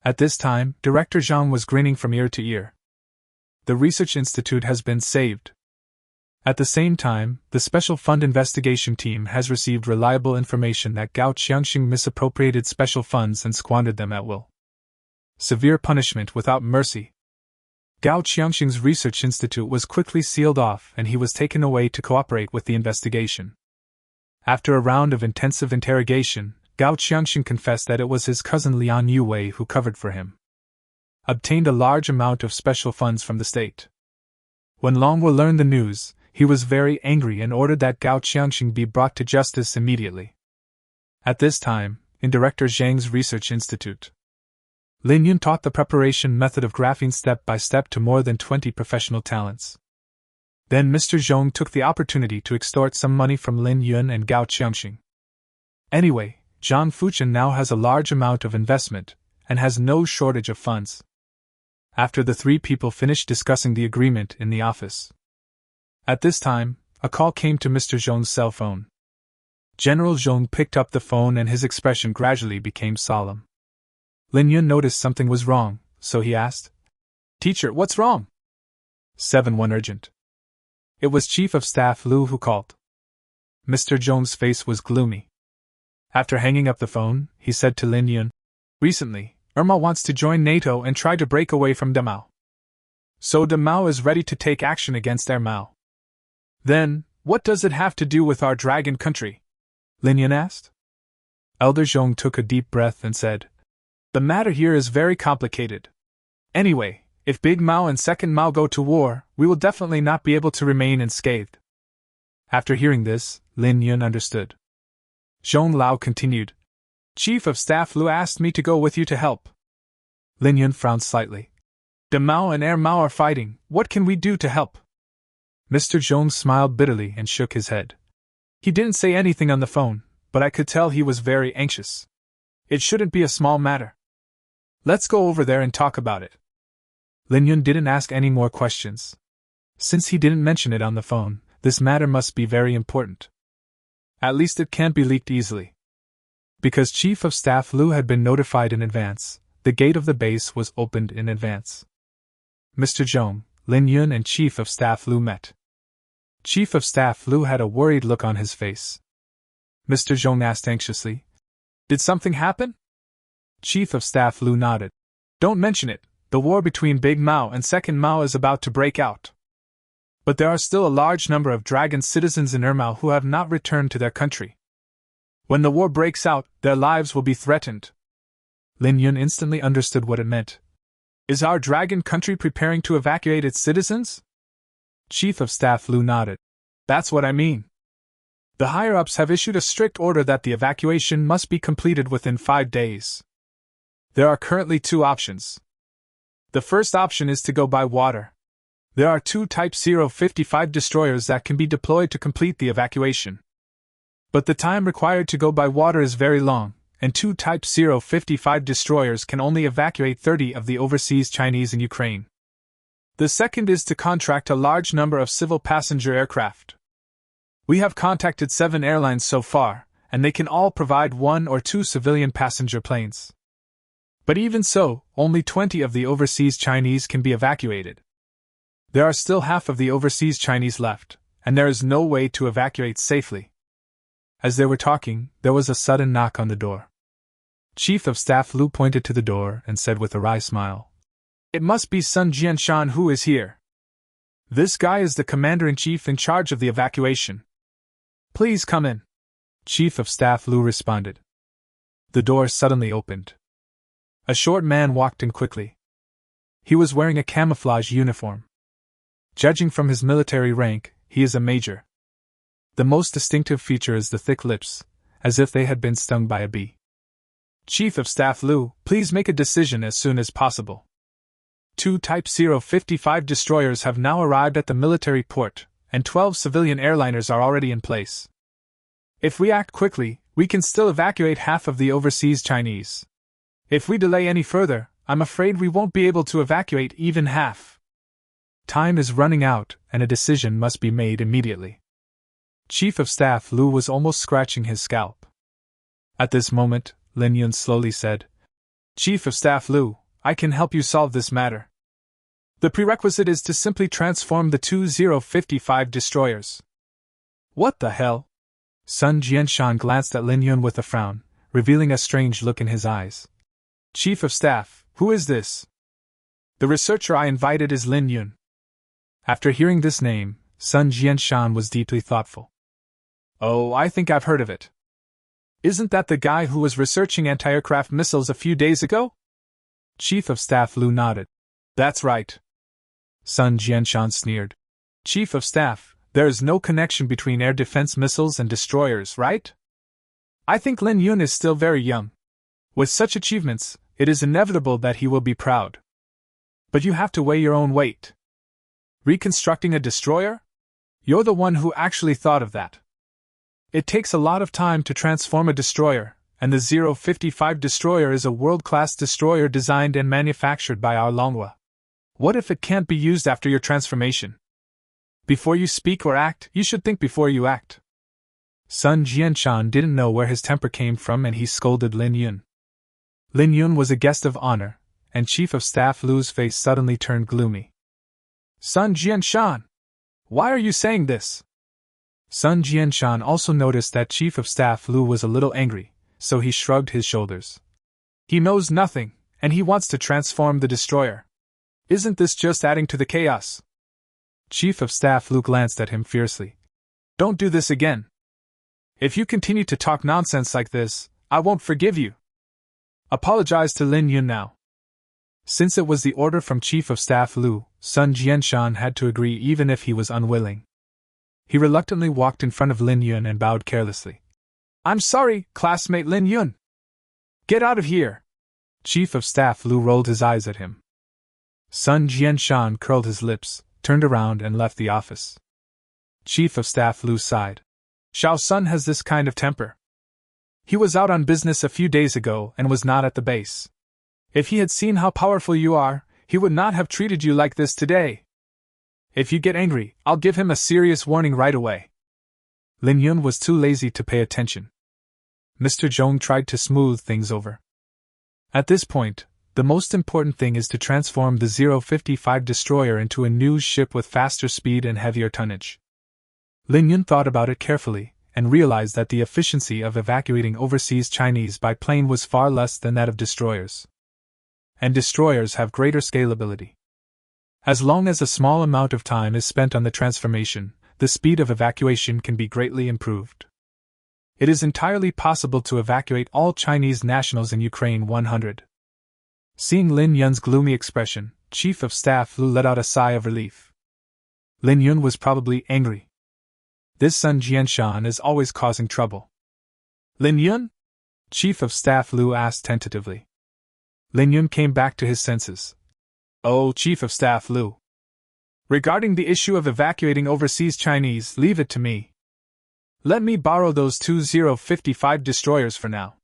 Speaker 1: At this time, Director Zhang was grinning from ear to ear. The Research Institute has been saved. At the same time, the Special Fund Investigation Team has received reliable information that Gao Qiangxing misappropriated special funds and squandered them at will. Severe punishment without mercy. Gao Qiangxing's Research Institute was quickly sealed off and he was taken away to cooperate with the investigation. After a round of intensive interrogation, Gao Qiangxing confessed that it was his cousin Lian Yuwei who covered for him. Obtained a large amount of special funds from the state. When Longwu learned the news, He was very angry and ordered that Gao Qiangxing be brought to justice immediately. At this time, in Director Zhang's Research Institute, Lin Yun taught the preparation method of graphene step by step to more than 20 professional talents. Then Mr. Zhong took the opportunity to extort some money from Lin Yun and Gao Qiangxing. Anyway, Zhang Fuchen now has a large amount of investment, and has no shortage of funds. After the three people finished discussing the agreement in the office. At this time, a call came to Mr. Zhong's cell phone. General Zhong picked up the phone and his expression gradually became solemn. Lin Yun noticed something was wrong, so he asked, "Teacher, what's wrong?" 7-1 urgent. It was Chief of Staff Lu who called. Mr. Zhong's face was gloomy. After hanging up the phone, he said to Lin Yun, "Recently, Irma wants to join NATO and try to break away from Demao. So Demao is ready to take action against Mao. Then, what does it have to do with our dragon country?" Lin Yun asked. Elder Zhong took a deep breath and said, "The matter here is very complicated. Anyway, if Big Mao and Second Mao go to war, we will definitely not be able to remain unscathed." After hearing this, Lin Yun understood. Zhong Lao continued, "Chief of Staff Lu asked me to go with you to help." Lin Yun frowned slightly. "Demao and Mao are fighting, what can we do to help?" Mr. Zhong smiled bitterly and shook his head. He didn't say anything on the phone, but I could tell he was very anxious. It shouldn't be a small matter. Let's go over there and talk about it. Lin Yun didn't ask any more questions. Since he didn't mention it on the phone, this matter must be very important. At least it can't be leaked easily. Because Chief of Staff Lu had been notified in advance, the gate of the base was opened in advance. Mr. Zhong, Lin Yun and Chief of Staff Lu met. Chief of Staff Lu had a worried look on his face. Mr. Zhong asked anxiously, "Did something happen?" Chief of Staff Lu nodded. "Don't mention it, the war between Big Mao and Second Mao is about to break out. But there are still a large number of dragon citizens in Mao who have not returned to their country. When the war breaks out, their lives will be threatened." Lin Yun instantly understood what it meant. "Is our dragon country preparing to evacuate its citizens?" Chief of Staff Lu nodded. "That's what I mean. The higher-ups have issued a strict order that the evacuation must be completed within 5 days. There are currently 2 options. The first option is to go by water. There are 2 Type 055 destroyers that can be deployed to complete the evacuation. But the time required to go by water is very long, and 2 Type 055 destroyers can only evacuate 30 of the overseas Chinese in Ukraine. The second is to contract a large number of civil passenger aircraft. We have contacted 7 airlines so far, and they can all provide 1 or 2 civilian passenger planes. But even so, only 20 of the overseas Chinese can be evacuated. There are still half of the overseas Chinese left, and there is no way to evacuate safely." As they were talking, there was a sudden knock on the door. Chief of Staff Lu pointed to the door and said with a wry smile, "It must be Sun Jianshan who is here. This guy is the commander-in-chief in charge of the evacuation. Please come in." Chief of Staff Lu responded. The door suddenly opened. A short man walked in quickly. He was wearing a camouflage uniform. Judging from his military rank, he is a major. The most distinctive feature is the thick lips, as if they had been stung by a bee. "Chief of Staff Lu, please make a decision as soon as possible. 2 Type 055 destroyers have now arrived at the military port, and 12 civilian airliners are already in place. If we act quickly, we can still evacuate half of the overseas Chinese. If we delay any further, I'm afraid we won't be able to evacuate even half. Time is running out, and a decision must be made immediately." Chief of Staff Lu was almost scratching his scalp. At this moment, Lin Yun slowly said, "Chief of Staff Lu, I can help you solve this matter. The prerequisite is to simply transform the 2055 destroyers." "What the hell?" Sun Jianshan glanced at Lin Yun with a frown, revealing a strange look in his eyes. "Chief of Staff, who is this?" "The researcher I invited is Lin Yun." After hearing this name, Sun Jianshan was deeply thoughtful. "Oh, I think I've heard of it. Isn't that the guy who was researching anti-aircraft missiles a few days ago?" Chief of Staff Lu nodded. "That's right." Sun Jianshan sneered. "Chief of Staff, There is no connection between air defense missiles and destroyers, right? I think Lin Yun is still very young. With such achievements, it is inevitable that he will be proud. But you have to weigh your own weight. Reconstructing a destroyer? You're the one who actually thought of that. It takes a lot of time to transform a destroyer, and the 055 destroyer is a world-class destroyer designed and manufactured by our manhwa. What if it can't be used after your transformation? Before you speak or act, you should think before you act. Sun Jianshan didn't know where his temper came from and he scolded Lin Yun. Lin Yun was a guest of honor, and Chief of Staff Lu's face suddenly turned gloomy. Sun Jianshan! Why are you saying this? Sun Jianshan also noticed that Chief of Staff Lu was a little angry, so he shrugged his shoulders. He knows nothing, and he wants to transform the destroyer. Isn't this just adding to the chaos? Chief of Staff Lu glanced at him fiercely. Don't do this again. If you continue to talk nonsense like this, I won't forgive you. Apologize to Lin Yun now. Since it was the order from Chief of Staff Lu, Sun Jianshan had to agree even if he was unwilling. He reluctantly walked in front of Lin Yun and bowed carelessly. I'm sorry, classmate Lin Yun. Get out of here. Chief of Staff Lu rolled his eyes at him. Sun Jianshan curled his lips, turned around and left the office. Chief of Staff Lu sighed. Xiao Sun has this kind of temper. He was out on business a few days ago and was not at the base. If he had seen how powerful you are, he would not have treated you like this today. If you get angry, I'll give him a serious warning right away. Lin Yun was too lazy to pay attention. Mr. Zhong tried to smooth things over. At this point, the most important thing is to transform the 055 destroyer into a new ship with faster speed and heavier tonnage. Lin Yun thought about it carefully, and realized that the efficiency of evacuating overseas Chinese by plane was far less than that of destroyers. And destroyers have greater scalability. As long as a small amount of time is spent on the transformation, the speed of evacuation can be greatly improved. It is entirely possible to evacuate all Chinese nationals in Ukraine 100. Seeing Lin Yun's gloomy expression, Chief of Staff Lu let out a sigh of relief. Lin Yun was probably angry. This Sun Jianshan is always causing trouble. Lin Yun? Chief of Staff Lu asked tentatively. Lin Yun came back to his senses. Oh, Chief of Staff Lu. Regarding the issue of evacuating overseas Chinese, leave it to me. Let me borrow those 2055 destroyers for now.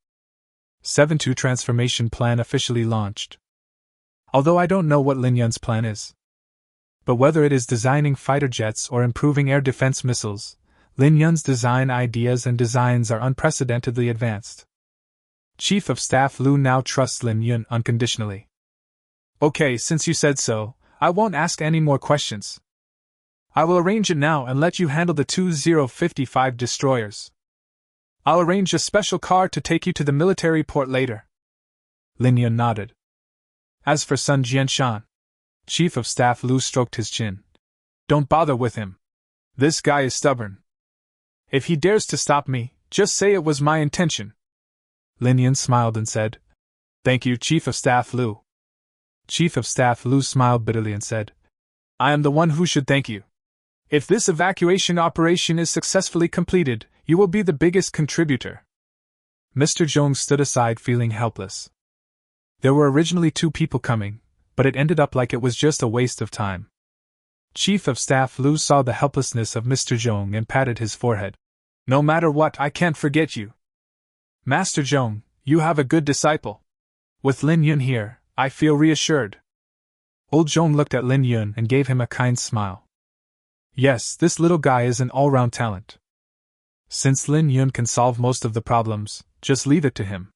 Speaker 1: 7-2 transformation plan officially launched. Although I don't know what Lin Yun's plan is. But whether it is designing fighter jets or improving air defense missiles, Lin Yun's design ideas and designs are unprecedentedly advanced. Chief of Staff Lu now trusts Lin Yun unconditionally. Okay, since you said so, I won't ask any more questions. I will arrange it now and let you handle the 2055 destroyers. I'll arrange a special car to take you to the military port later. Lin Yun nodded. As for Sun Jianshan, Chief of Staff Lu stroked his chin. Don't bother with him. This guy is stubborn. If he dares to stop me, just say it was my intention. Lin Yun smiled and said, Thank you, Chief of Staff Lu. Chief of Staff Lu smiled bitterly and said, I am the one who should thank you. If this evacuation operation is successfully completed, you will be the biggest contributor. Mr. Zhong stood aside feeling helpless. There were originally 2 people coming, but it ended up like it was just a waste of time. Chief of Staff Lu saw the helplessness of Mr. Zhong and patted his forehead. No matter what, I can't forget you. Master Zhong, you have a good disciple. With Lin Yun here, I feel reassured. Old Zhong looked at Lin Yun and gave him a kind smile. Yes, this little guy is an all-round talent. Since Lin Yun can solve most of the problems, just leave it to him.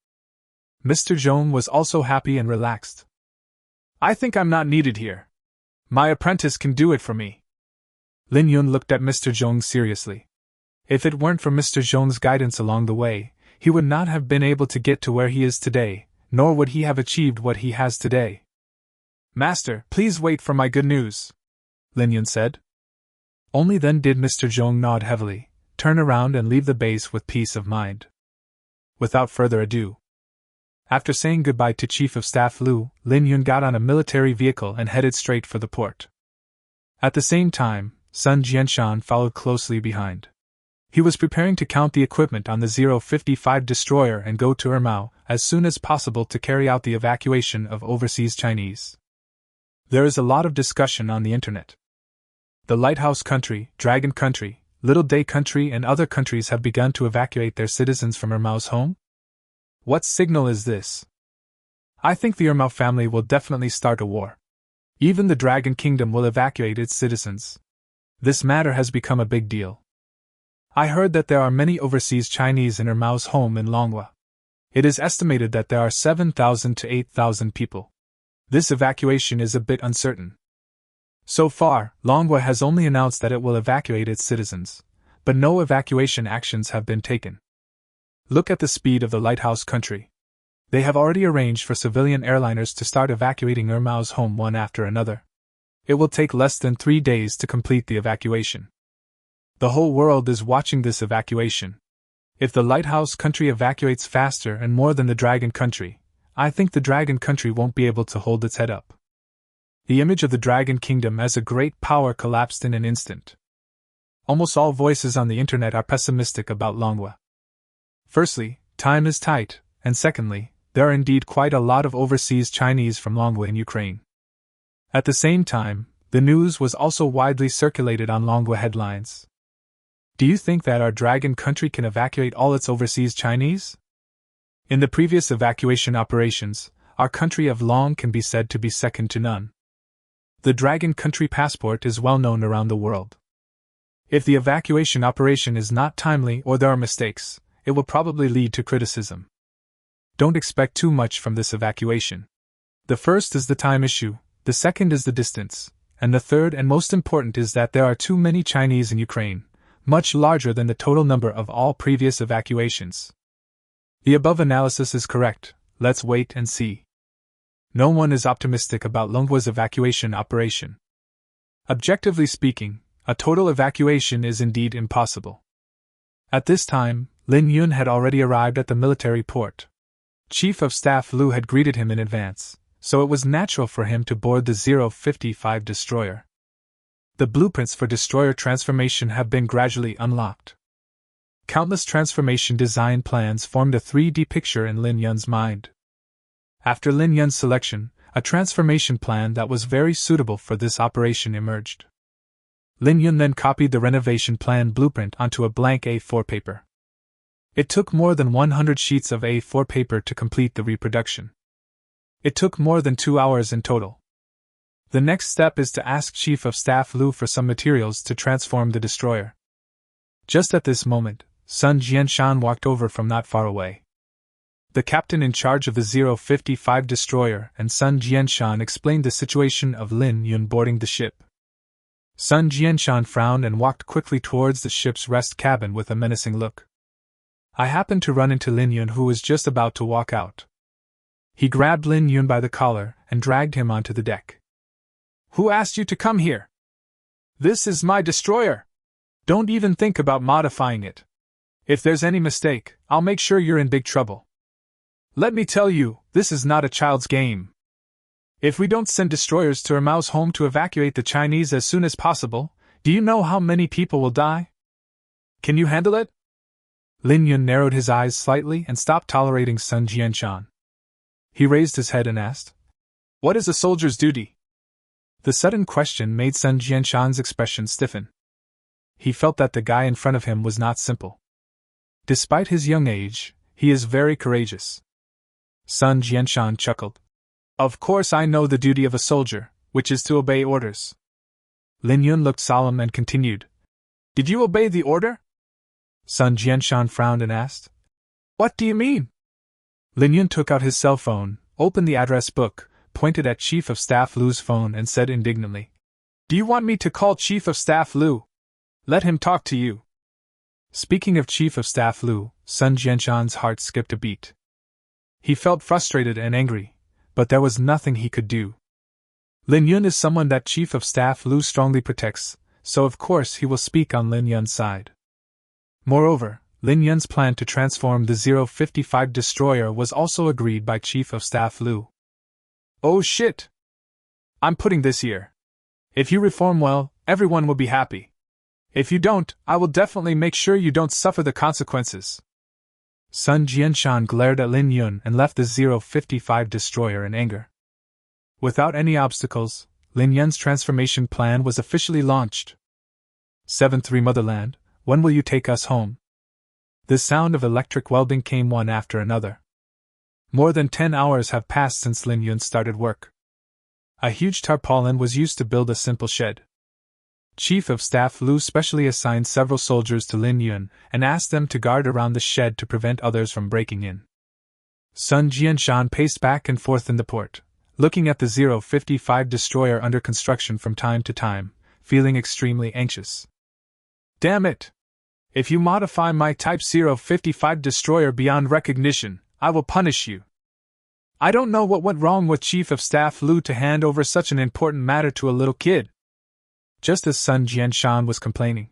Speaker 1: Mr. Zhong was also happy and relaxed. I think I'm not needed here. My apprentice can do it for me. Lin Yun looked at Mr. Zhong seriously. If it weren't for Mr. Zhong's guidance along the way, he would not have been able to get to where he is today, nor would he have achieved what he has today. Master, please wait for my good news, Lin Yun said. Only then did Mr. Zhong nod heavily, turn around and leave the base with peace of mind. Without further ado. After saying goodbye to Chief of Staff Lu, Lin Yun got on a military vehicle and headed straight for the port. At the same time, Sun Jianshan followed closely behind. He was preparing to count the equipment on the 055 destroyer and go to Ermao as soon as possible to carry out the evacuation of overseas Chinese. There is a lot of discussion on the internet. The Lighthouse Country, Dragon Country, Little Day Country and other countries have begun to evacuate their citizens from Ermao's home? What signal is this? I think the Ermao family will definitely start a war. Even the Dragon Kingdom will evacuate its citizens. This matter has become a big deal. I heard that there are many overseas Chinese in Ermao's home in Longhua. It is estimated that there are 7,000 to 8,000 people. This evacuation is a bit uncertain. So far, Longhua has only announced that it will evacuate its citizens, but no evacuation actions have been taken. Look at the speed of the Lighthouse Country. They have already arranged for civilian airliners to start evacuating Ermao's home one after another. It will take less than 3 days to complete the evacuation. The whole world is watching this evacuation. If the Lighthouse Country evacuates faster and more than the Dragon Country, I think the Dragon Country won't be able to hold its head up. The image of the Dragon Kingdom as a great power collapsed in an instant. Almost all voices on the internet are pessimistic about Longhua. Firstly, time is tight, and secondly, there are indeed quite a lot of overseas Chinese from Longhua in Ukraine. At the same time, the news was also widely circulated on Longhua headlines. Do you think that our Dragon Country can evacuate all its overseas Chinese? In the previous evacuation operations, our country of Long can be said to be second to none. The Dragon Country passport is well known around the world. If the evacuation operation is not timely or there are mistakes, it will probably lead to criticism. Don't expect too much from this evacuation. The first is the time issue, the second is the distance, and the third and most important is that there are too many Chinese in Ukraine, much larger than the total number of all previous evacuations. The above analysis is correct, let's wait and see. No one is optimistic about Longhua's evacuation operation. Objectively speaking, a total evacuation is indeed impossible. At this time, Lin Yun had already arrived at the military port. Chief of Staff Lu had greeted him in advance, so it was natural for him to board the 055 destroyer. The blueprints for destroyer transformation have been gradually unlocked. Countless transformation design plans formed a 3D picture in Lin Yun's mind. After Lin Yun's selection, a transformation plan that was very suitable for this operation emerged. Lin Yun then copied the renovation plan blueprint onto a blank A4 paper. It took more than 100 sheets of A4 paper to complete the reproduction. It took more than 2 hours in total. The next step is to ask Chief of Staff Lu for some materials to transform the destroyer. Just at this moment, Sun Jianshan walked over from not far away. The captain in charge of the 055 destroyer and Sun Jianshan explained the situation of Lin Yun boarding the ship. Sun Jianshan frowned and walked quickly towards the ship's rest cabin with a menacing look. I happened to run into Lin Yun, who was just about to walk out. He grabbed Lin Yun by the collar and dragged him onto the deck. Who asked you to come here? This is my destroyer. Don't even think about modifying it. If there's any mistake, I'll make sure you're in big trouble. Let me tell you, this is not a child's game. If we don't send destroyers to Ermao's home to evacuate the Chinese as soon as possible, do you know how many people will die? Can you handle it? Lin Yun narrowed his eyes slightly and stopped tolerating Sun Jianshan. He raised his head and asked, What is a soldier's duty? The sudden question made Sun Jianshan's expression stiffen. He felt that the guy in front of him was not simple. Despite his young age, he is very courageous. Sun Jianshan chuckled. Of course I know the duty of a soldier, which is to obey orders. Lin Yun looked solemn and continued. Did you obey the order? Sun Jianshan frowned and asked. What do you mean? Lin Yun took out his cell phone, opened the address book, pointed at Chief of Staff Lu's phone and said indignantly, Do you want me to call Chief of Staff Lu? Let him talk to you. Speaking of Chief of Staff Lu, Sun Jianshan's heart skipped a beat. He felt frustrated and angry, but there was nothing he could do. Lin Yun is someone that Chief of Staff Lu strongly protects, so of course he will speak on Lin Yun's side. Moreover, Lin Yun's plan to transform the 055 destroyer was also agreed by Chief of Staff Lu. Oh shit! I'm putting this here. If you reform well, Everyone will be happy. If you don't, I will definitely make sure you don't suffer the consequences. Sun Jianshan glared at Lin Yun and left the 055 destroyer in anger. Without any obstacles, Lin Yun's transformation plan was officially launched. 7-3 Motherland, when will you take us home? The sound of electric welding came one after another. More than 10 hours have passed since Lin Yun started work. A huge tarpaulin was used to build a simple shed. Chief of Staff Lu specially assigned several soldiers to Lin Yun and asked them to guard around the shed to prevent others from breaking in. Sun Jianshan paced back and forth in the port, looking at the 055 destroyer under construction from time to time, feeling extremely anxious. Damn it! If you modify my Type 055 destroyer beyond recognition, I will punish you. I don't know what went wrong with Chief of Staff Lu to hand over such an important matter to a little kid. Just as Sun Jianshan was complaining,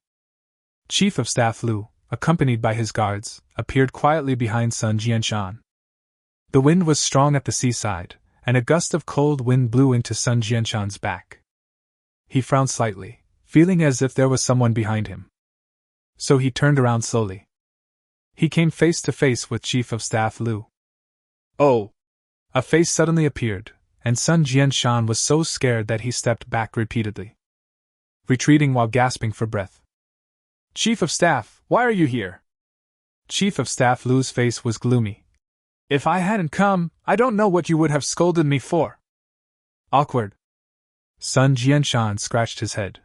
Speaker 1: Chief of Staff Lu, accompanied by his guards, appeared quietly behind Sun Jianshan. The wind was strong at the seaside, and a gust of cold wind blew into Sun Jianshan's back. He frowned slightly, feeling as if there was someone behind him. So he turned around slowly. He came face to face with Chief of Staff Lu. Oh! A face suddenly appeared, and Sun Jianshan was so scared that he stepped back repeatedly, retreating while gasping for breath. Chief of Staff, why are you here? Chief of Staff Lu's face was gloomy. If I hadn't come, I don't know what you would have scolded me for. Awkward. Sun Jianshan scratched his head.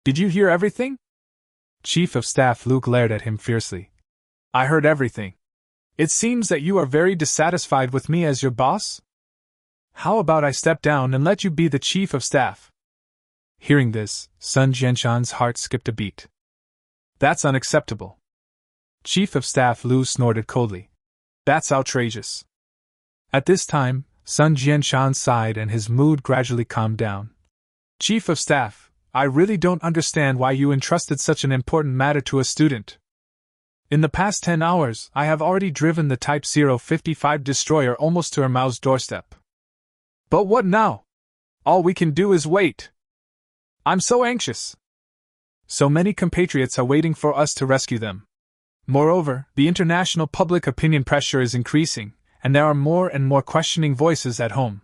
Speaker 1: Did you hear everything? Chief of Staff Lu glared at him fiercely. I heard everything. It seems that you are very dissatisfied with me as your boss? How about I step down and let you be the Chief of Staff? Hearing this, Sun Jianshan's heart skipped a beat. That's unacceptable. Chief of Staff Lu snorted coldly. That's outrageous. At this time, Sun Jianshan sighed and his mood gradually calmed down. Chief of Staff, I really don't understand why you entrusted such an important matter to a student. In the past 10 hours, I have already driven the Type 055 destroyer almost to her Mao's doorstep. But what now? All we can do is wait. I'm so anxious. So many compatriots are waiting for us to rescue them. Moreover, the international public opinion pressure is increasing, and there are more and more questioning voices at home.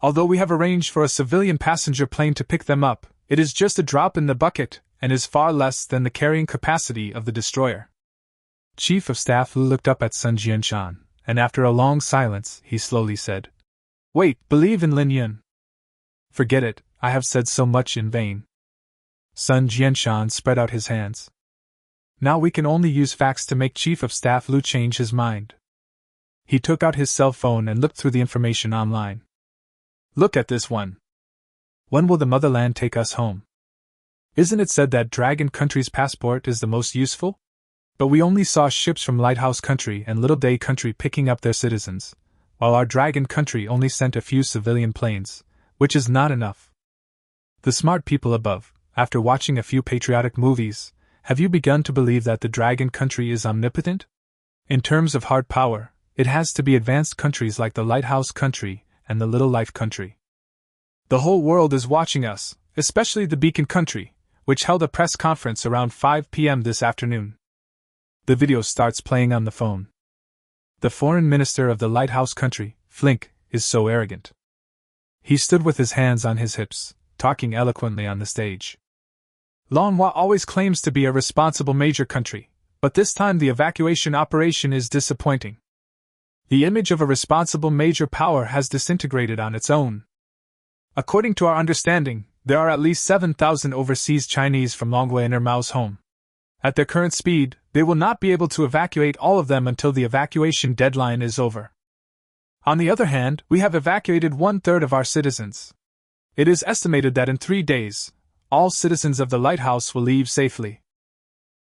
Speaker 1: Although we have arranged for a civilian passenger plane to pick them up, it is just a drop in the bucket, and is far less than the carrying capacity of the destroyer. Chief of Staff Lu looked up at Sun Jianshan, and after a long silence, he slowly said, Wait, believe in Lin Yun. Forget it, I have said so much in vain. Sun Jianshan spread out his hands. Now we can only use facts to make Chief of Staff Lu change his mind. He took out his cell phone and looked through the information online. Look at this one. When will the motherland take us home? Isn't it said that Dragon Country's passport is the most useful? But we only saw ships from Lighthouse Country and Little Day Country picking up their citizens, while our Dragon Country only sent a few civilian planes, which is not enough. The smart people above, after watching a few patriotic movies, have you begun to believe that the Dragon Country is omnipotent? In terms of hard power, it has to be advanced countries like the Lighthouse Country and the Little Life Country. The whole world is watching us, especially the Beacon Country, which held a press conference around 5 p.m. this afternoon. The video starts playing on the phone. The foreign minister of the Lighthouse Country, Flink, is so arrogant. He stood with his hands on his hips, talking eloquently on the stage. Lanhwa always claims to be a responsible major country, but this time the evacuation operation is disappointing. The image of a responsible major power has disintegrated on its own. According to our understanding, there are at least 7,000 overseas Chinese from Longwei in Mao's home. At their current speed, they will not be able to evacuate all of them until the evacuation deadline is over. On the other hand, we have evacuated 1/3 of our citizens. It is estimated that in 3 days, all citizens of the lighthouse will leave safely.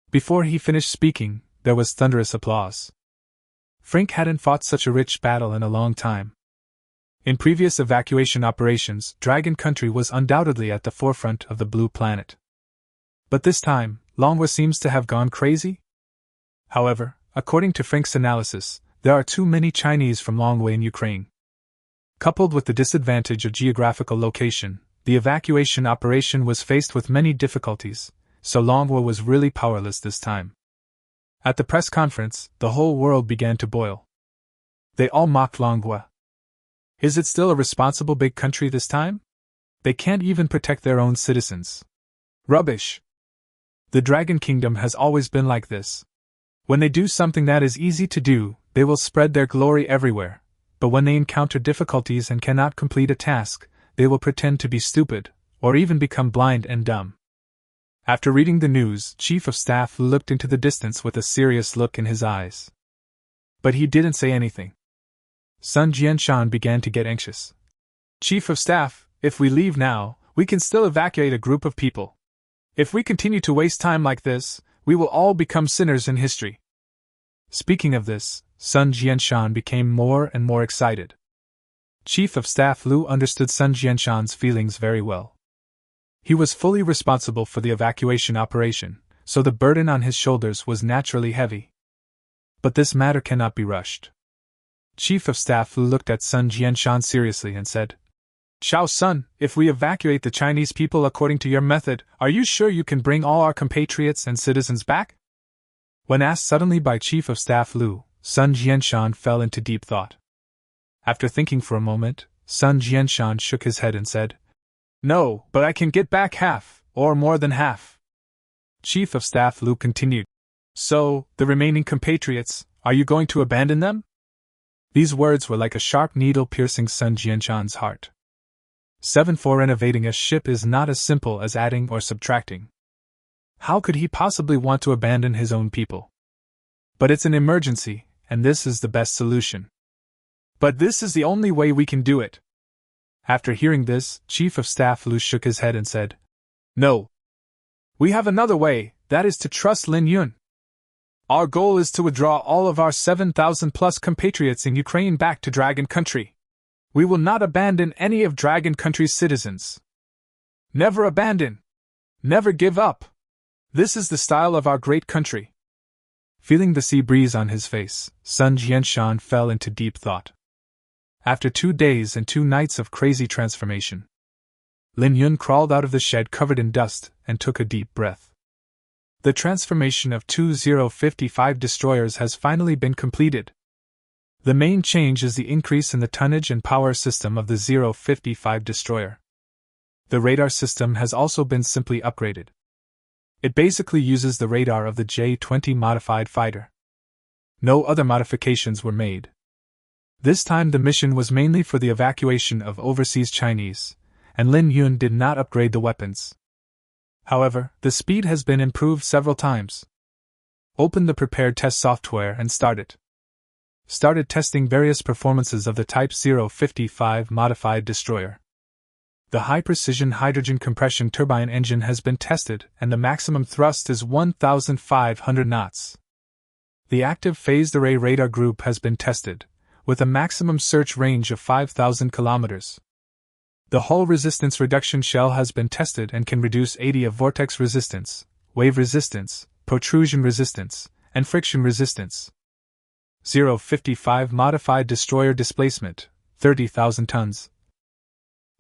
Speaker 1: Before he finished speaking, there was thunderous applause. Frank hadn't fought such a rich battle in a long time. In previous evacuation operations, Dragon Country was undoubtedly at the forefront of the Blue Planet. But this time, Lanhwa seems to have gone crazy? However, according to Frank's analysis, there are too many Chinese from Longwei in Ukraine. Coupled with the disadvantage of geographical location, the evacuation operation was faced with many difficulties, so manhwa was really powerless this time. At the press conference, the whole world began to boil. They all mocked manhwa. Is it still a responsible big country this time? They can't even protect their own citizens. Rubbish! The Dragon Kingdom has always been like this. When they do something that is easy to do, they will spread their glory everywhere, but when they encounter difficulties and cannot complete a task, they will pretend to be stupid, or even become blind and dumb. After reading the news, Chief of Staff looked into the distance with a serious look in his eyes. But he didn't say anything. Sun Jianshan began to get anxious. Chief of Staff, if we leave now, we can still evacuate a group of people. If we continue to waste time like this, we will all become sinners in history. Speaking of this, Sun Jianshan became more and more excited. Chief of Staff Lu understood Sun Jianshan's feelings very well. He was fully responsible for the evacuation operation, so the burden on his shoulders was naturally heavy. But this matter cannot be rushed. Chief of Staff Lu looked at Sun Jianshan seriously and said, Xiao Sun, if we evacuate the Chinese people according to your method, are you sure you can bring all our compatriots and citizens back? When asked suddenly by Chief of Staff Lu, Sun Jianshan fell into deep thought. After thinking for a moment, Sun Jianshan shook his head and said, No, but I can get back half, or more than half. Chief of Staff Lu continued, So, the remaining compatriots, are you going to abandon them? These words were like a sharp needle piercing Sun Jianshan's heart. 7. For renovating a ship is not as simple as adding or subtracting. How could he possibly want to abandon his own people? But it's an emergency, and this is the best solution. But this is the only way we can do it. After hearing this, Chief of Staff Lu shook his head and said, No. We have another way, that is to trust Lin Yun. Our goal is to withdraw all of our 7,000 plus compatriots in Ukraine back to Dragon Country. We will not abandon any of Dragon Country's citizens. Never abandon. Never give up. This is the style of our great country. Feeling the sea breeze on his face, Sun Jianshan fell into deep thought. After 2 days and 2 nights of crazy transformation, Lin Yun crawled out of the shed covered in dust and took a deep breath. The transformation of 2055 destroyers has finally been completed. The main change is the increase in the tonnage and power system of the 055 destroyer. The radar system has also been simply upgraded. It basically uses the radar of the J-20 modified fighter. No other modifications were made. This time the mission was mainly for the evacuation of overseas Chinese, and Lin Yun did not upgrade the weapons. However, the speed has been improved several times. Open the prepared test software and start it. Started testing various performances of the Type 055 modified destroyer. The high-precision hydrogen compression turbine engine has been tested and the maximum thrust is 1,500 knots. The active phased array radar group has been tested, with a maximum search range of 5,000 kilometers. The hull resistance reduction shell has been tested and can reduce 80 of vortex resistance, wave resistance, protrusion resistance, and friction resistance. 055 modified destroyer displacement, 30,000 tons.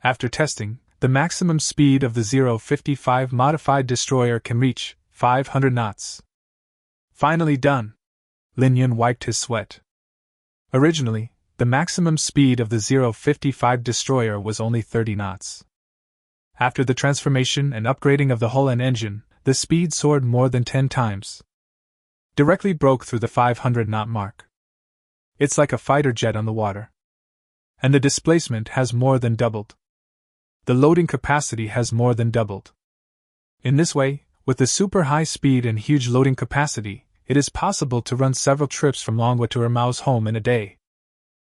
Speaker 1: After testing, the maximum speed of the 055 modified destroyer can reach 500 knots. Finally done. Lin Yun wiped his sweat. Originally, the maximum speed of the 055 destroyer was only 30 knots. After the transformation and upgrading of the hull and engine, the speed soared more than 10 times. Directly broke through the 500-knot mark. It's like a fighter jet on the water. And the displacement has more than doubled. The loading capacity has more than doubled. In this way, with the super high speed and huge loading capacity, it is possible to run several trips from manhwa to Mao's home in a day.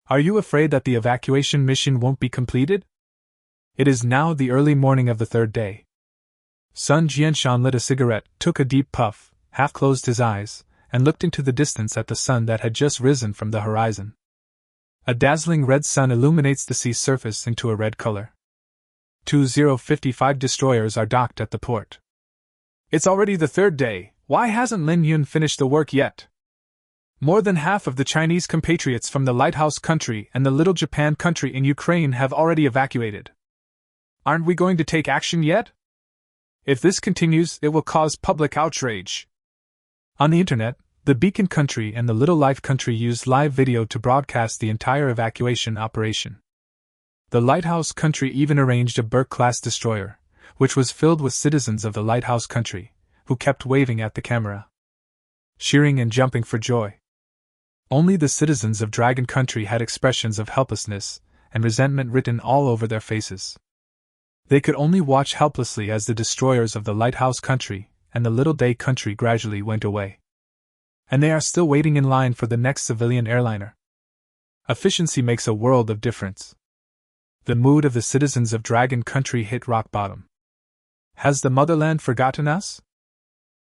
Speaker 1: Are you afraid that the evacuation mission won't be completed? It is now the early morning of the 3rd day. Sun Jianshan lit a cigarette, took a deep puff, half closed his eyes, and looked into the distance at the sun that had just risen from the horizon. A dazzling red sun illuminates the sea surface into a red color. 2055 destroyers are docked at the port. It's already the 3rd day, why hasn't Lin Yun finished the work yet? More than half of the Chinese compatriots from the Lighthouse country and the Little Japan country in Ukraine have already evacuated. Aren't we going to take action yet? If this continues, it will cause public outrage. On the internet, the Beacon Country and the Little Life Country used live video to broadcast the entire evacuation operation. The Lighthouse Country even arranged a Burke-class destroyer, which was filled with citizens of the Lighthouse Country, who kept waving at the camera, cheering and jumping for joy. Only the citizens of Dragon Country had expressions of helplessness and resentment written all over their faces. They could only watch helplessly as the destroyers of the Lighthouse Country and the Little Day Country gradually went away. And they are still waiting in line for the next civilian airliner. Efficiency makes a world of difference. The mood of the citizens of Dragon Country hit rock bottom. Has the motherland forgotten us?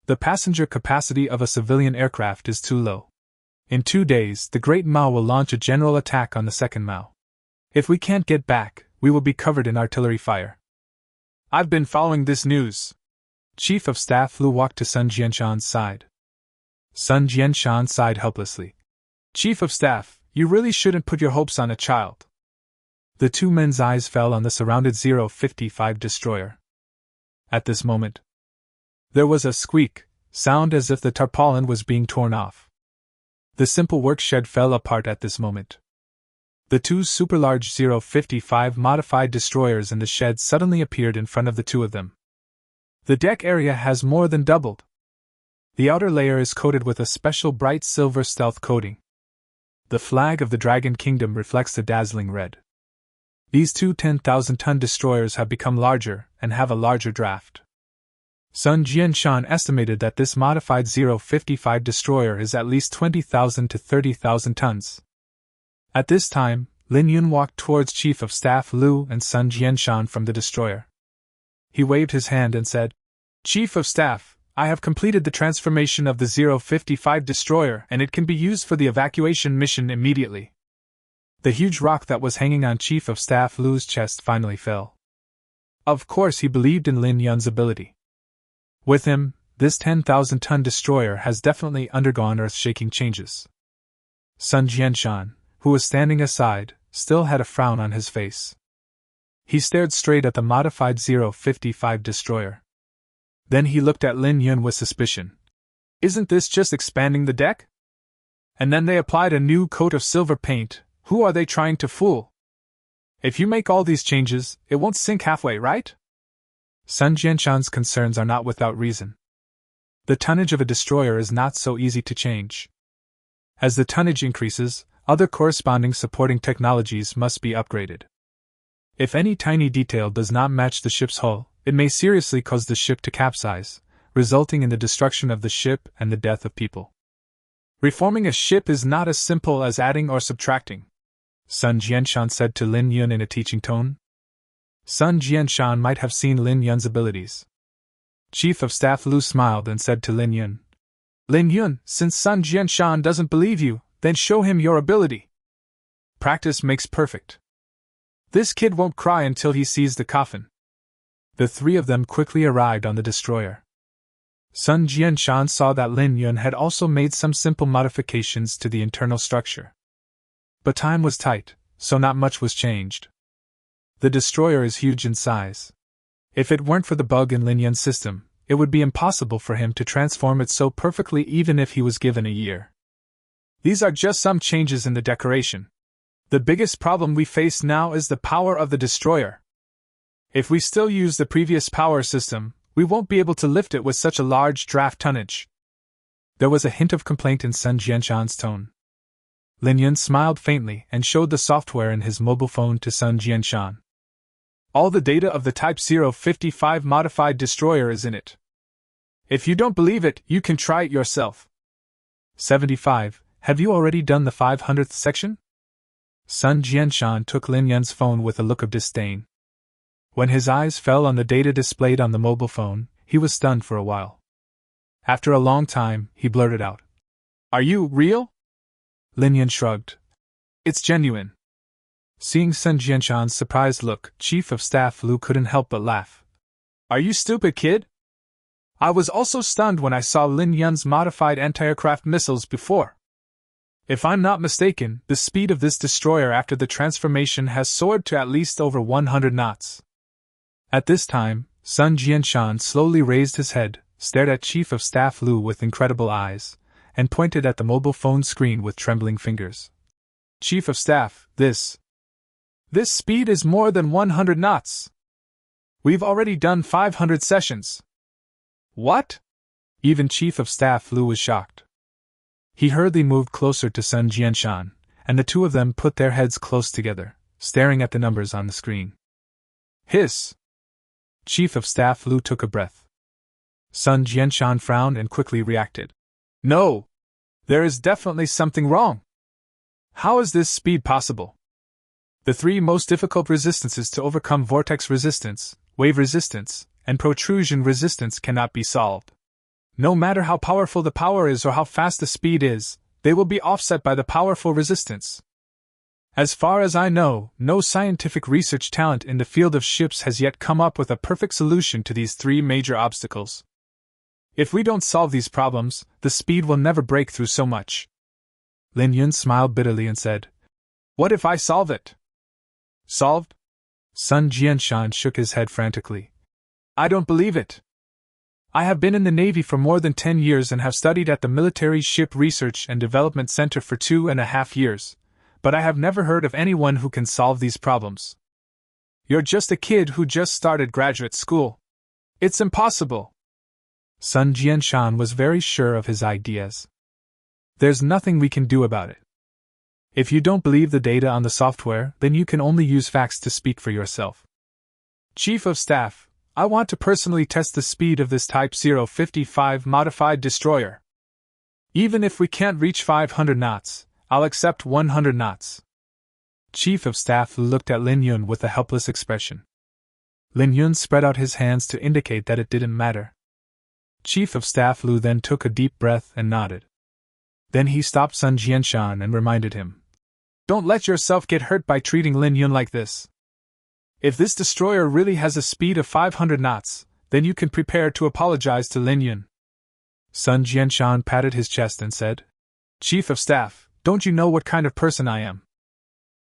Speaker 1: The passenger capacity of a civilian aircraft is too low. In 2 days, the Great Mao will launch a general attack on the second Mao. If we can't get back, we will be covered in artillery fire. I've been following this news. Chief of Staff Lu walked to Sun Jianshan's side. Sun Jianshan sighed helplessly. Chief of Staff, you really shouldn't put your hopes on a child. The two men's eyes fell on the surrounded 055 destroyer. At this moment, there was a squeak, sound as if the tarpaulin was being torn off. The simple work shed fell apart at this moment. The two super-large 055 modified destroyers in the shed suddenly appeared in front of the two of them. The deck area has more than doubled. The outer layer is coated with a special bright silver stealth coating. The flag of the Dragon Kingdom reflects the dazzling red. These two 10,000-ton destroyers have become larger and have a larger draft. Sun Jianshan estimated that this modified 055 destroyer is at least 20,000 to 30,000 tons. At this time, Lin Yun walked towards Chief of Staff Lu and Sun Jianshan from the destroyer. He waved his hand and said, Chief of Staff, I have completed the transformation of the 055 destroyer and it can be used for the evacuation mission immediately. The huge rock that was hanging on Chief of Staff Lu's chest finally fell. Of course he believed in Lin Yun's ability. With him, this 10,000-ton destroyer has definitely undergone earth-shaking changes. Sun Jianshan, who was standing aside, still had a frown on his face. He stared straight at the modified 055 destroyer. Then he looked at Lin Yun with suspicion. Isn't this just expanding the deck? And then they applied a new coat of silver paint. Who are they trying to fool? If you make all these changes, it won't sink halfway, right? Sun Jianshan's concerns are not without reason. The tonnage of a destroyer is not so easy to change. As the tonnage increases, other corresponding supporting technologies must be upgraded. If any tiny detail does not match the ship's hull, it may seriously cause the ship to capsize, resulting in the destruction of the ship and the death of people. Reforming a ship is not as simple as adding or subtracting, Sun Jianshan said to Lin Yun in a teaching tone. Sun Jianshan might have seen Lin Yun's abilities. Chief of Staff Lu smiled and said to Lin Yun, Lin Yun, since Sun Jianshan doesn't believe you, then show him your ability. Practice makes perfect. This kid won't cry until he sees the coffin. The three of them quickly arrived on the destroyer. Sun Jianshan saw that Lin Yun had also made some simple modifications to the internal structure. But time was tight, so not much was changed. The destroyer is huge in size. If it weren't for the bug in Lin Yun's system, it would be impossible for him to transform it so perfectly even if he was given a year. These are just some changes in the decoration. The biggest problem we face now is the power of the destroyer. If we still use the previous power system, we won't be able to lift it with such a large draft tonnage. There was a hint of complaint in Sun Jianshan's tone. Lin Yun smiled faintly and showed the software in his mobile phone to Sun Jianshan. All the data of the Type 055 modified destroyer is in it. If you don't believe it, you can try it yourself. 75. Have you already done the 500th section? Sun Jianshan took Lin Yun's phone with a look of disdain. When his eyes fell on the data displayed on the mobile phone, he was stunned for a while. After a long time, he blurted out, Are you real? Lin Yun shrugged. It's genuine. Seeing Sun Jianshan's surprised look, Chief of Staff Lu couldn't help but laugh. Are you stupid, kid? I was also stunned when I saw Lin Yun's modified anti-aircraft missiles before. If I'm not mistaken, the speed of this destroyer after the transformation has soared to at least over 100 knots. At this time, Sun Jianshan slowly raised his head, stared at Chief of Staff Lu with incredible eyes, and pointed at the mobile phone screen with trembling fingers. Chief of Staff, this speed is more than 100 knots. We've already done 500 sessions. What? Even Chief of Staff Lu was shocked. He hurriedly moved closer to Sun Jianshan, and the two of them put their heads close together, staring at the numbers on the screen. Hiss! Chief of Staff Lu took a breath. Sun Jianshan frowned and quickly reacted. No! There is definitely something wrong. How is this speed possible? The three most difficult resistances to overcome: vortex resistance, wave resistance, and protrusion resistance cannot be solved. No matter how powerful the power is or how fast the speed is, they will be offset by the powerful resistance. As far as I know, no scientific research talent in the field of ships has yet come up with a perfect solution to these three major obstacles. If we don't solve these problems, the speed will never break through so much. Lin Yun smiled bitterly and said, What if I solve it? Solved? Sun Jianshan shook his head frantically. I don't believe it. I have been in the Navy for more than 10 years and have studied at the Military Ship Research and Development Center for 2.5 years, but I have never heard of anyone who can solve these problems. You're just a kid who just started graduate school. It's impossible. Sun Jianshan was very sure of his ideas. There's nothing we can do about it. If you don't believe the data on the software, then you can only use facts to speak for yourself. Chief of Staff, I want to personally test the speed of this Type 055 modified destroyer. Even if we can't reach 500 knots, I'll accept 100 knots. Chief of Staff looked at Lin Yun with a helpless expression. Lin Yun spread out his hands to indicate that it didn't matter. Chief of Staff Lu then took a deep breath and nodded. Then he stopped Sun Jianshan and reminded him. Don't let yourself get hurt by treating Lin Yun like this. If this destroyer really has a speed of 500 knots, then you can prepare to apologize to Lin Yun. Sun Jianshan patted his chest and said, Chief of Staff, don't you know what kind of person I am?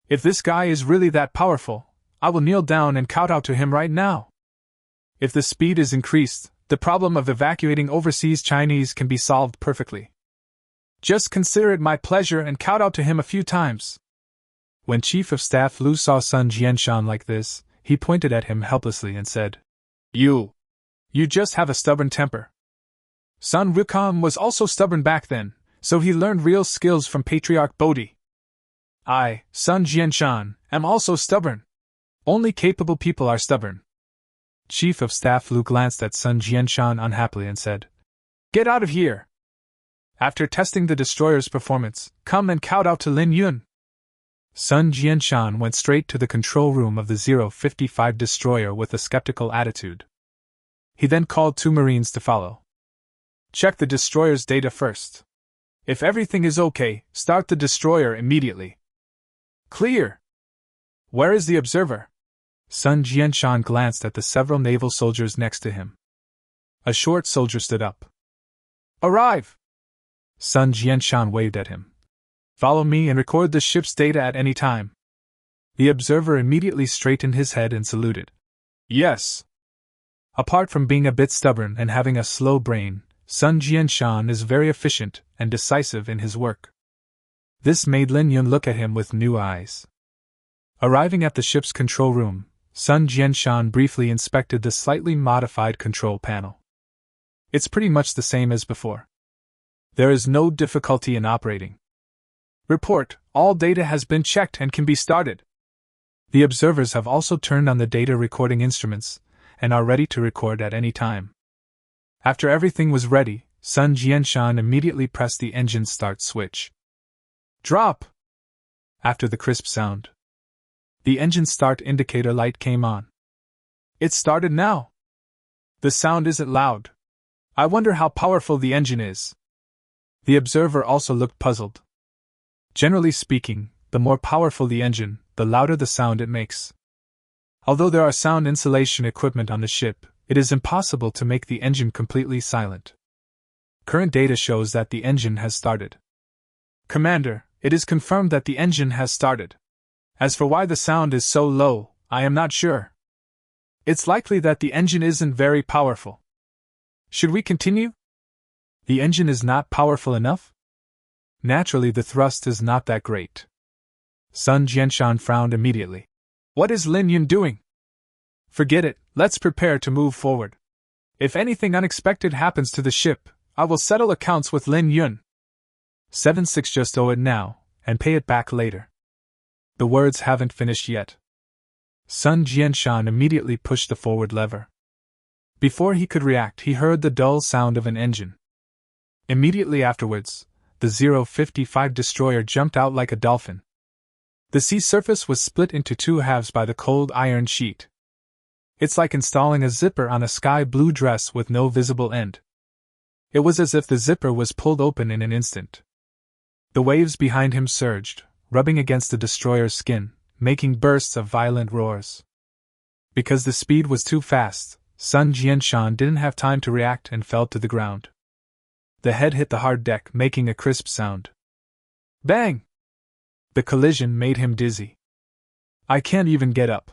Speaker 1: If this guy is really that powerful, I will kneel down and kowtow to him right now. If the speed is increased, the problem of evacuating overseas Chinese can be solved perfectly. Just consider it my pleasure and kowtow to him a few times. When Chief of Staff Lu saw Sun Jianshan like this, he pointed at him helplessly and said, You just have a stubborn temper. Sun Wukong was also stubborn back then, so he learned real skills from Patriarch Bodhi. I, Sun Jianshan, am also stubborn. Only capable people are stubborn. Chief of Staff Lu glanced at Sun Jianshan unhappily and said, Get out of here! After testing the destroyer's performance, come and kowtow to Lin Yun. Sun Jianshan went straight to the control room of the 055 destroyer with a skeptical attitude. He then called 2 Marines to follow. Check the destroyer's data first. If everything is okay, start the destroyer immediately. Clear! Where is the observer? Sun Jianshan glanced at the several naval soldiers next to him. A short soldier stood up. Arrive! Sun Jianshan waved at him. Follow me and record the ship's data at any time. The observer immediately straightened his head and saluted. Yes. Apart from being a bit stubborn and having a slow brain, Sun Jianshan is very efficient and decisive in his work. This made Lin Yun look at him with new eyes. Arriving at the ship's control room, Sun Jianshan briefly inspected the slightly modified control panel. It's pretty much the same as before. There is no difficulty in operating. Report, all data has been checked and can be started. The observers have also turned on the data recording instruments and are ready to record at any time. After everything was ready, Sun Jianshan immediately pressed the engine start switch. Drop! After the crisp sound, the engine start indicator light came on. It started now. The sound isn't loud. I wonder how powerful the engine is. The observer also looked puzzled. Generally speaking, the more powerful the engine, the louder the sound it makes. Although there are sound insulation equipment on the ship, it is impossible to make the engine completely silent. Current data shows that the engine has started. Commander, it is confirmed that the engine has started. As for why the sound is so low, I am not sure. It's likely that the engine isn't very powerful. Should we continue? The engine is not powerful enough? Naturally, the thrust is not that great. Sun Jianshan frowned immediately. What is Lin Yun doing? Forget it, let's prepare to move forward. If anything unexpected happens to the ship, I will settle accounts with Lin Yun. 7-6 just owe it now, and pay it back later. The words haven't finished yet. Sun Jianshan immediately pushed the forward lever. Before he could react, he heard the dull sound of an engine. Immediately afterwards, the 055 destroyer jumped out like a dolphin. The sea surface was split into two halves by the cold iron sheet. It's like installing a zipper on a sky blue dress with no visible end. It was as if the zipper was pulled open in an instant. The waves behind him surged, rubbing against the destroyer's skin, making bursts of violent roars. Because the speed was too fast, Sun Jianshan didn't have time to react and fell to the ground. The head hit the hard deck, making a crisp sound. Bang! The collision made him dizzy. I can't even get up.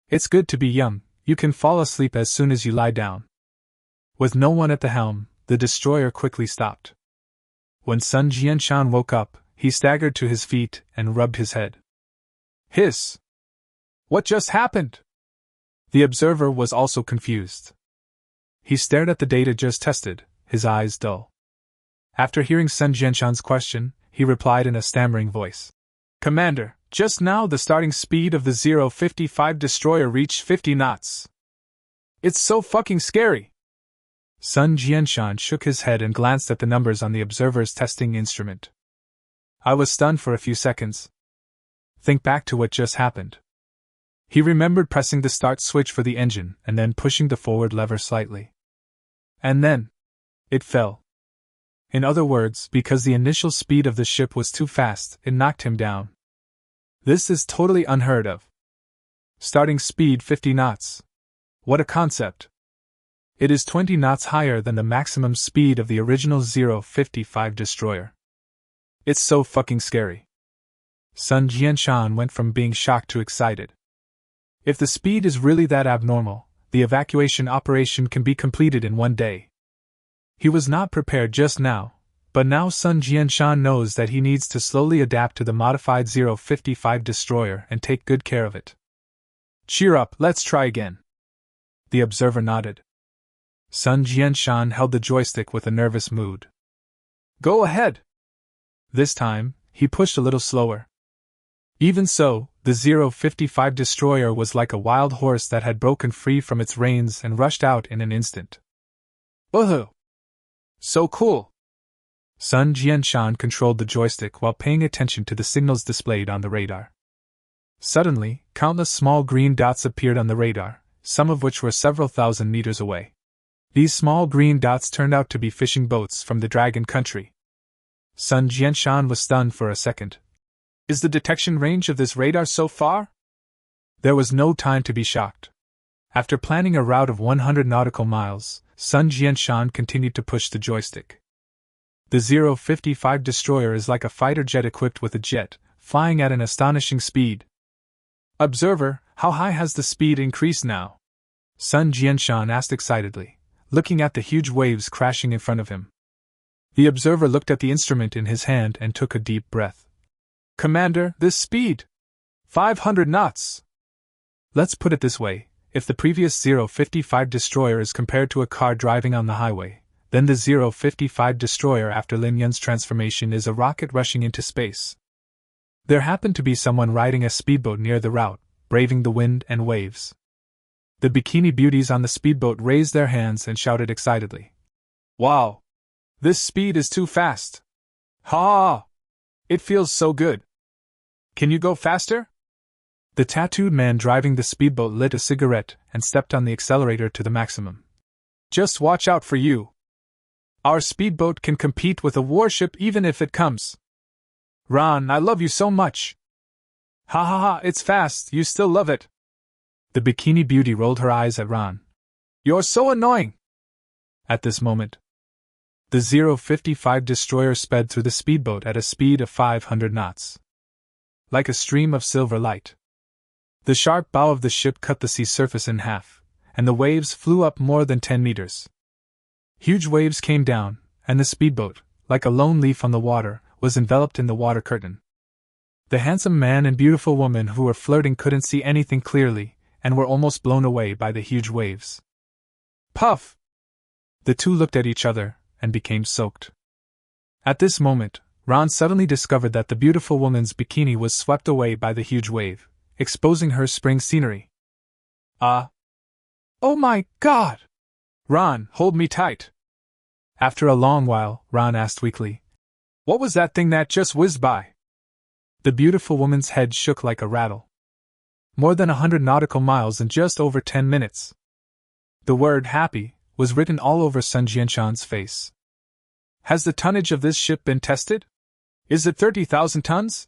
Speaker 1: It's good to be young, you can fall asleep as soon as you lie down. With no one at the helm, the destroyer quickly stopped. When Sun Jianshan woke up, he staggered to his feet and rubbed his head. Hiss! What just happened? The observer was also confused. He stared at the data just tested, his eyes dull. After hearing Sun Jianshan's question, he replied in a stammering voice. Commander, just now the starting speed of the 055 destroyer reached 50 knots. It's so fucking scary! Sun Jianshan shook his head and glanced at the numbers on the observer's testing instrument. I was stunned for a few seconds. Think back to what just happened. He remembered pressing the start switch for the engine and then pushing the forward lever slightly. And then, it fell. In other words, because the initial speed of the ship was too fast, it knocked him down. This is totally unheard of. Starting speed 50 knots. What a concept. It is 20 knots higher than the maximum speed of the original 055 destroyer. It's so fucking scary. Sun Jianshan went from being shocked to excited. If the speed is really that abnormal, the evacuation operation can be completed in one day. He was not prepared just now, but now Sun Jianshan knows that he needs to slowly adapt to the modified 055 destroyer and take good care of it. Cheer up, let's try again. The observer nodded. Sun Jianshan held the joystick with a nervous mood. Go ahead! This time, he pushed a little slower. Even so, the 055 destroyer was like a wild horse that had broken free from its reins and rushed out in an instant. Woohoo! So cool! Sun Jianshan controlled the joystick while paying attention to the signals displayed on the radar. Suddenly, countless small green dots appeared on the radar, some of which were several thousand meters away. These small green dots turned out to be fishing boats from the Dragon Country. Sun Jianshan was stunned for a second. Is the detection range of this radar so far? There was no time to be shocked. After planning a route of 100 nautical miles, Sun Jianshan continued to push the joystick. The 055 destroyer is like a fighter jet equipped with a jet, flying at an astonishing speed. Observer, how high has the speed increased now? Sun Jianshan asked excitedly, looking at the huge waves crashing in front of him. The observer looked at the instrument in his hand and took a deep breath. Commander, this speed! 500 knots! Let's put it this way, if the previous 055 destroyer is compared to a car driving on the highway, then the 055 destroyer after Lin Yun's transformation is a rocket rushing into space. There happened to be someone riding a speedboat near the route, braving the wind and waves. The bikini beauties on the speedboat raised their hands and shouted excitedly. Wow! This speed is too fast! Ha! It feels so good! Can you go faster? The tattooed man driving the speedboat lit a cigarette and stepped on the accelerator to the maximum. Just watch out for you! Our speedboat can compete with a warship even if it comes. Ron, I love you so much! Ha ha ha, it's fast, you still love it! The bikini beauty rolled her eyes at Ron. You're so annoying! At this moment, the 055 destroyer sped through the speedboat at a speed of 500 knots. Like a stream of silver light. The sharp bow of the ship cut the sea surface in half, and the waves flew up more than 10 meters. Huge waves came down, and the speedboat, like a lone leaf on the water, was enveloped in the water curtain. The handsome man and beautiful woman who were flirting couldn't see anything clearly, and were almost blown away by the huge waves. Puff! The two looked at each other, and became soaked. At this moment, Ron suddenly discovered that the beautiful woman's bikini was swept away by the huge wave, exposing her spring scenery. Oh my God! Ron, hold me tight! After a long while, Ron asked weakly, "What was that thing that just whizzed by?" The beautiful woman's head shook like a rattle. More than 100 nautical miles in just over 10 minutes. The word happy was written all over Sun Jianshan's face. Has the tonnage of this ship been tested? Is it 30,000 tons?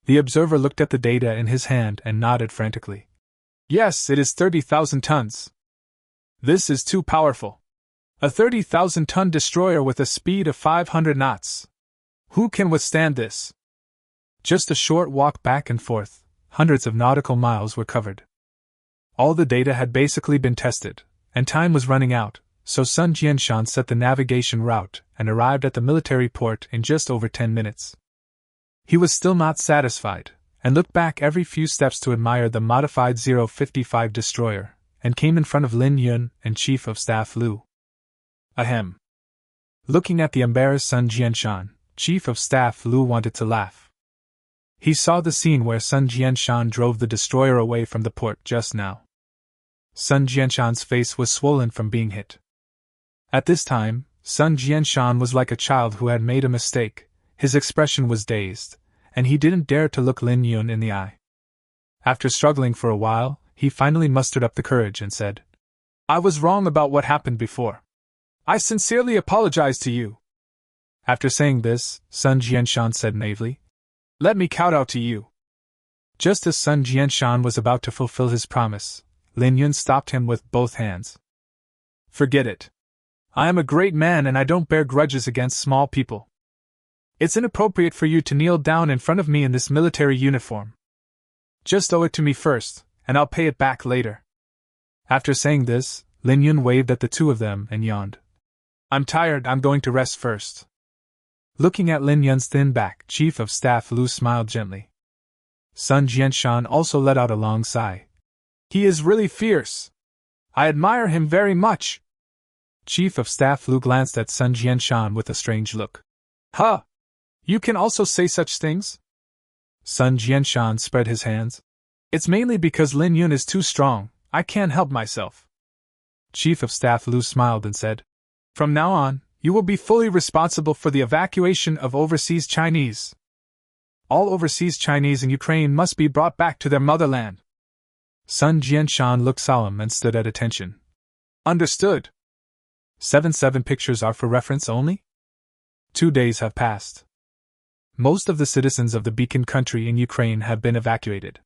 Speaker 1: The observer looked at the data in his hand and nodded frantically. Yes, it is 30,000 tons. This is too powerful. A 30,000-ton destroyer with a speed of 500 knots. Who can withstand this? Just a short walk back and forth, hundreds of nautical miles were covered. All the data had basically been tested, and time was running out, so Sun Jianshan set the navigation route and arrived at the military port in just over 10 minutes. He was still not satisfied, and looked back every few steps to admire the modified 055 destroyer, and came in front of Lin Yun and Chief of Staff Lu. Ahem. Looking at the embarrassed Sun Jianshan, Chief of Staff Lu wanted to laugh. He saw the scene where Sun Jianshan drove the destroyer away from the port just now. Sun Jianshan's face was swollen from being hit. At this time, Sun Jianshan was like a child who had made a mistake. His expression was dazed, and he didn't dare to look Lin Yun in the eye. After struggling for a while, he finally mustered up the courage and said, "I was wrong about what happened before. I sincerely apologize to you." After saying this, Sun Jianshan said naively, "Let me kowtow to you." Just as Sun Jianshan was about to fulfill his promise, Lin Yun stopped him with both hands. "Forget it. I am a great man and I don't bear grudges against small people. It's inappropriate for you to kneel down in front of me in this military uniform. Just owe it to me first, and I'll pay it back later." After saying this, Lin Yun waved at the two of them and yawned. "I'm tired, I'm going to rest first." Looking at Lin Yun's thin back, Chief of Staff Lu smiled gently. Sun Jianshan also let out a long sigh. "He is really fierce. I admire him very much." Chief of Staff Lu glanced at Sun Jianshan with a strange look. "Huh! You can also say such things?" Sun Jianshan spread his hands. "It's mainly because Lin Yun is too strong, I can't help myself." Chief of Staff Lu smiled and said, "From now on, you will be fully responsible for the evacuation of overseas Chinese. All overseas Chinese in Ukraine must be brought back to their motherland." Sun Jianshan looked solemn and stood at attention. "Understood." 7 pictures are for reference only? 2 days have passed. Most of the citizens of the beacon country in Ukraine have been evacuated.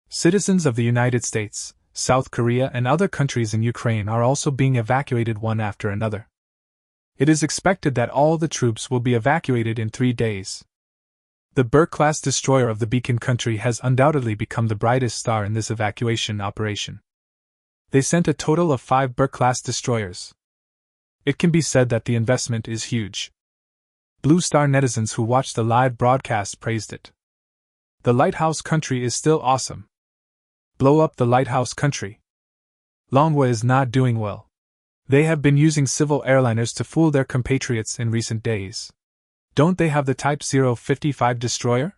Speaker 1: Citizens of the United States, South Korea and other countries in Ukraine are also being evacuated one after another. It is expected that all the troops will be evacuated in 3 days. The Burke-class destroyer of the beacon country has undoubtedly become the brightest star in this evacuation operation. They sent a total of 5 Burke-class destroyers. It can be said that the investment is huge. Blue Star netizens who watched the live broadcast praised it. The lighthouse country is still awesome. Blow up the lighthouse country. Manhwa is not doing well. They have been using civil airliners to fool their compatriots in recent days. Don't they have the Type 055 destroyer?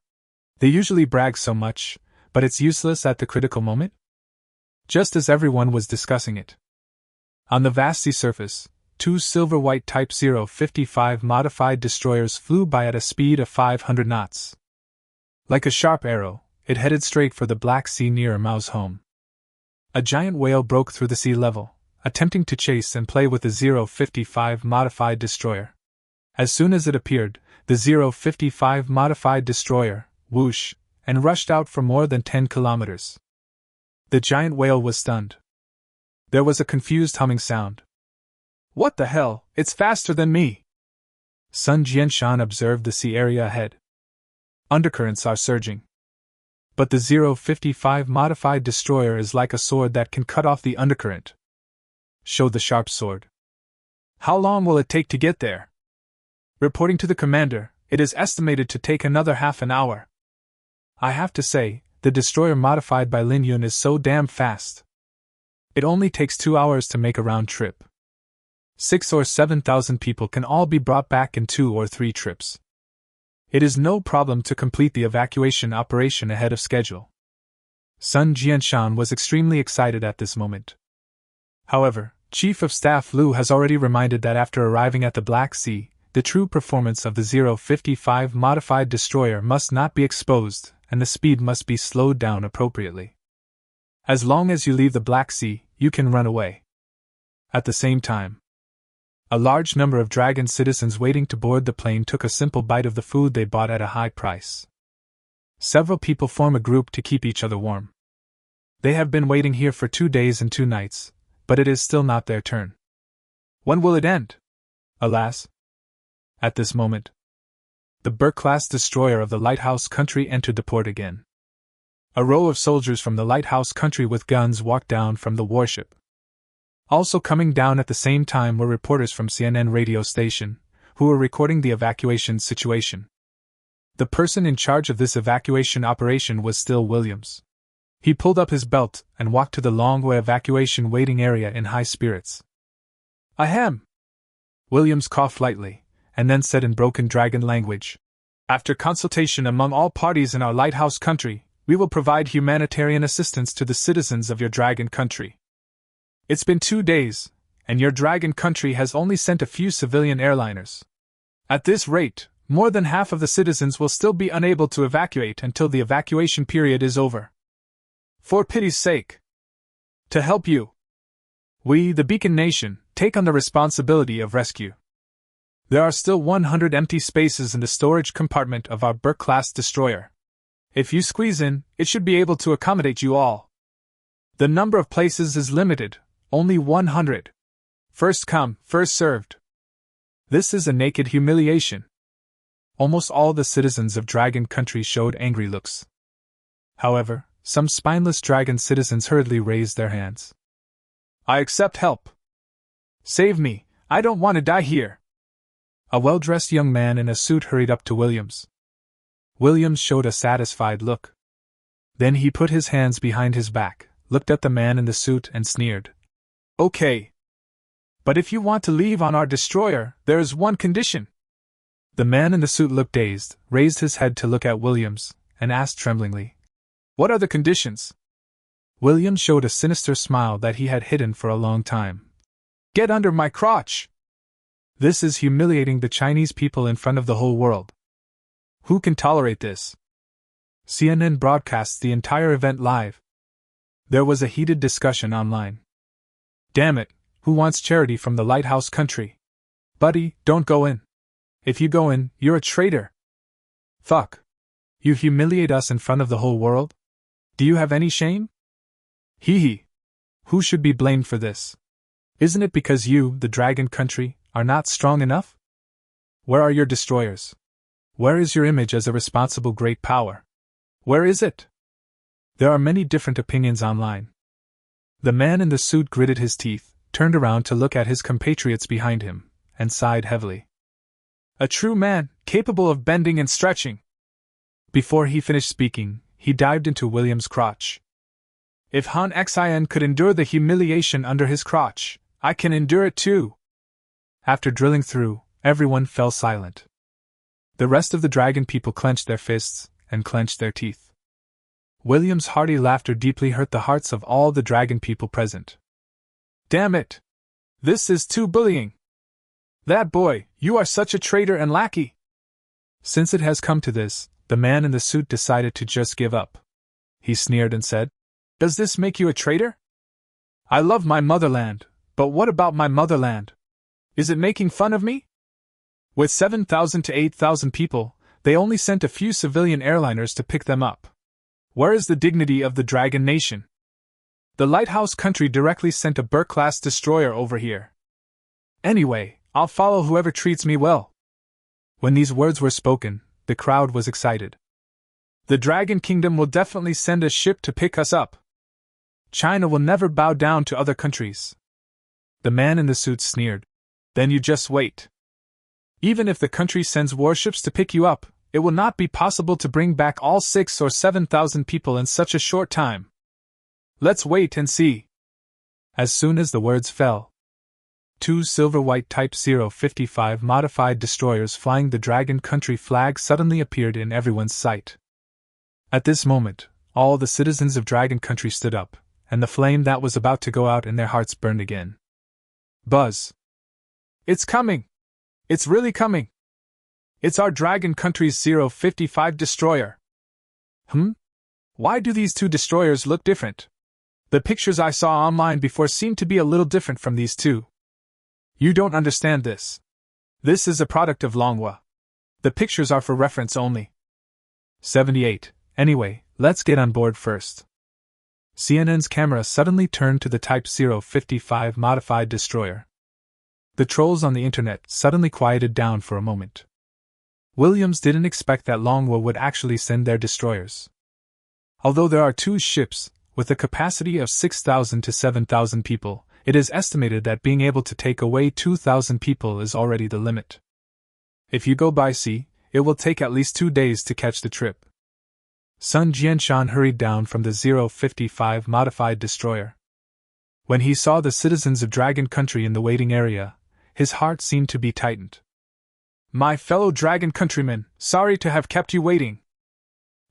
Speaker 1: They usually brag so much, but it's useless at the critical moment? Just as everyone was discussing it. On the vast sea surface, 2 silver-white Type 055 modified destroyers flew by at a speed of 500 knots. Like a sharp arrow, it headed straight for the Black Sea near Mao's home. A giant whale broke through the sea level, attempting to chase and play with the 055 modified destroyer. As soon as it appeared, the 055 modified destroyer, whoosh, and rushed out for more than 10 kilometers. The giant whale was stunned. There was a confused humming sound. "What the hell, it's faster than me!" Sun Jianshan observed the sea area ahead. Undercurrents are surging. But the 055 modified destroyer is like a sword that can cut off the undercurrent. Show the sharp sword. How long will it take to get there? Reporting to the commander, it is estimated to take another half an hour. I have to say, the destroyer modified by Lin Yun is so damn fast. It only takes 2 hours to make a round trip. 6 or 7,000 people can all be brought back in 2 or 3 trips. It is no problem to complete the evacuation operation ahead of schedule. Sun Jianshan was extremely excited at this moment. However, Chief of Staff Liu has already reminded that after arriving at the Black Sea, the true performance of the 055 modified destroyer must not be exposed, and the speed must be slowed down appropriately. As long as you leave the Black Sea, you can run away. At the same time, a large number of dragon citizens waiting to board the plane took a simple bite of the food they bought at a high price. Several people form a group to keep each other warm. They have been waiting here for 2 days and 2 nights, but it is still not their turn. When will it end? Alas! At this moment, the Burke-class destroyer of the Lighthouse Country entered the port again. A row of soldiers from the Lighthouse Country with guns walked down from the warship. Also coming down at the same time were reporters from CNN radio station, who were recording the evacuation situation. The person in charge of this evacuation operation was still Williams. He pulled up his belt and walked to the Longway evacuation waiting area in high spirits. Ahem! Williams coughed lightly, and then said in broken dragon language, "After consultation among all parties in our Lighthouse Country, we will provide humanitarian assistance to the citizens of your dragon country. It's been 2 days, and your dragon country has only sent a few civilian airliners. At this rate, more than half of the citizens will still be unable to evacuate until the evacuation period is over. For pity's sake! To help you, we, the Beacon Nation, take on the responsibility of rescue. There are still 100 empty spaces in the storage compartment of our Burke-class destroyer. If you squeeze in, it should be able to accommodate you all. The number of places is limited, only 100. First come, first served. This is a naked humiliation." Almost all the citizens of Dragon Country showed angry looks. However, some spineless dragon citizens hurriedly raised their hands. "I accept help. Save me, I don't want to die here." A well-dressed young man in a suit hurried up to Williams. Williams showed a satisfied look. Then he put his hands behind his back, looked at the man in the suit and sneered. "Okay. But if you want to leave on our destroyer, there is one condition." The man in the suit looked dazed, raised his head to look at Williams, and asked tremblingly, "What are the conditions?" Williams showed a sinister smile that he had hidden for a long time. "Get under my crotch! This is humiliating the Chinese people in front of the whole world. Who can tolerate this?" CNN broadcasts the entire event live. There was a heated discussion online. "Damn it, who wants charity from the Lighthouse Country? Buddy, don't go in. If you go in, you're a traitor. Fuck. You humiliate us in front of the whole world? Do you have any shame? Hee hee. Who should be blamed for this? Isn't it because you, the Dragon Country, are not strong enough? Where are your destroyers? Where is your image as a responsible great power? Where is it?" There are many different opinions online. The man in the suit gritted his teeth, turned around to look at his compatriots behind him, and sighed heavily. "A true man, capable of bending and stretching." Before he finished speaking, he dived into William's crotch. "If Han Xin could endure the humiliation under his crotch, I can endure it too." After drilling through, everyone fell silent. The rest of the dragon people clenched their fists, and clenched their teeth. William's hearty laughter deeply hurt the hearts of all the dragon people present. "Damn it! This is too bullying! That boy, you are such a traitor and lackey!" Since it has come to this, the man in the suit decided to just give up. He sneered and said, "Does this make you a traitor? I love my motherland, but what about my motherland? Is it making fun of me? With 7,000 to 8,000 people, they only sent a few civilian airliners to pick them up. Where is the dignity of the Dragon Nation? The Lighthouse Country directly sent a Burke-class destroyer over here. Anyway, I'll follow whoever treats me well." When these words were spoken, the crowd was excited. The Dragon Kingdom will definitely send a ship to pick us up. China will never bow down to other countries. The man in the suit sneered. Then you just wait. Even if the country sends warships to pick you up, it will not be possible to bring back all 6,000 or 7,000 people in such a short time. Let's wait and see. As soon as the words fell, 2 silver-white Type 055 modified destroyers flying the Dragon Country flag suddenly appeared in everyone's sight. At this moment, all the citizens of Dragon Country stood up, and the flame that was about to go out in their hearts burned again. Buzz! It's coming! It's really coming! It's our Dragon Country's 055 destroyer! Why do these 2 destroyers look different? The pictures I saw online before seemed to be a little different from these 2. You don't understand this. This is a product of manhwa. The pictures are for reference only. 78. Anyway, let's get on board first. CNN's camera suddenly turned to the Type 055 modified destroyer. The trolls on the internet suddenly quieted down for a moment. Williams didn't expect that manhwa would actually send their destroyers. Although there are 2 ships, with a capacity of 6,000 to 7,000 people, it is estimated that being able to take away 2,000 people is already the limit. If you go by sea, it will take at least 2 days to catch the trip. Sun Jianshan hurried down from the 055 modified destroyer. When he saw the citizens of Dragon Country in the waiting area, his heart seemed to be tightened. My fellow Dragon countrymen, sorry to have kept you waiting.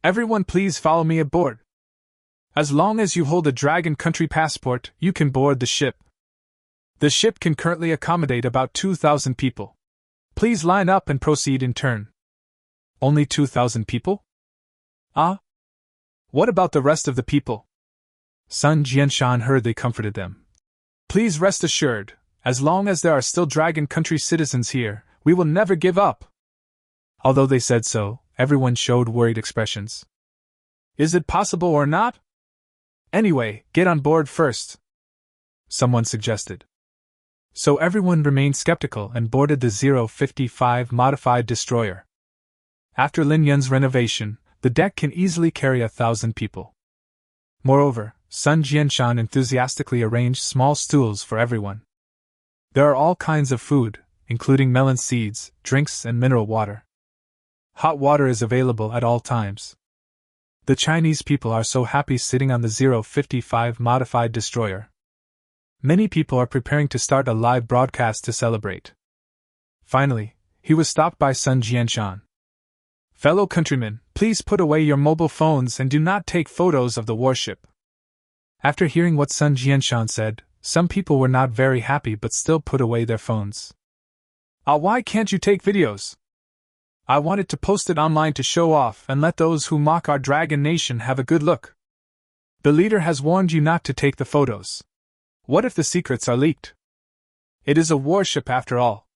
Speaker 1: Everyone please follow me aboard. As long as you hold a Dragon Country passport, you can board the ship. The ship can currently accommodate about 2,000 people. Please line up and proceed in turn. Only 2,000 people? What about the rest of the people? Sun Jianshan hurriedly comforted them. Please rest assured, as long as there are still Dragon Country citizens here, we will never give up. Although they said so, everyone showed worried expressions. Is it possible or not? Anyway, get on board first, someone suggested. So everyone remained skeptical and boarded the 055 modified destroyer. After Lin Yun's renovation, the deck can easily carry 1,000 people. Moreover, Sun Jianshan enthusiastically arranged small stools for everyone. There are all kinds of food, including melon seeds, drinks, and mineral water. Hot water is available at all times. The Chinese people are so happy sitting on the 055 modified destroyer. Many people are preparing to start a live broadcast to celebrate. Finally, he was stopped by Sun Jianshan. Fellow countrymen, please put away your mobile phones and do not take photos of the warship. After hearing what Sun Jianshan said, some people were not very happy but still put away their phones. Why can't you take videos? I wanted to post it online to show off and let those who mock our dragon nation have a good look. The leader has warned you not to take the photos. What if the secrets are leaked? It is a warship after all.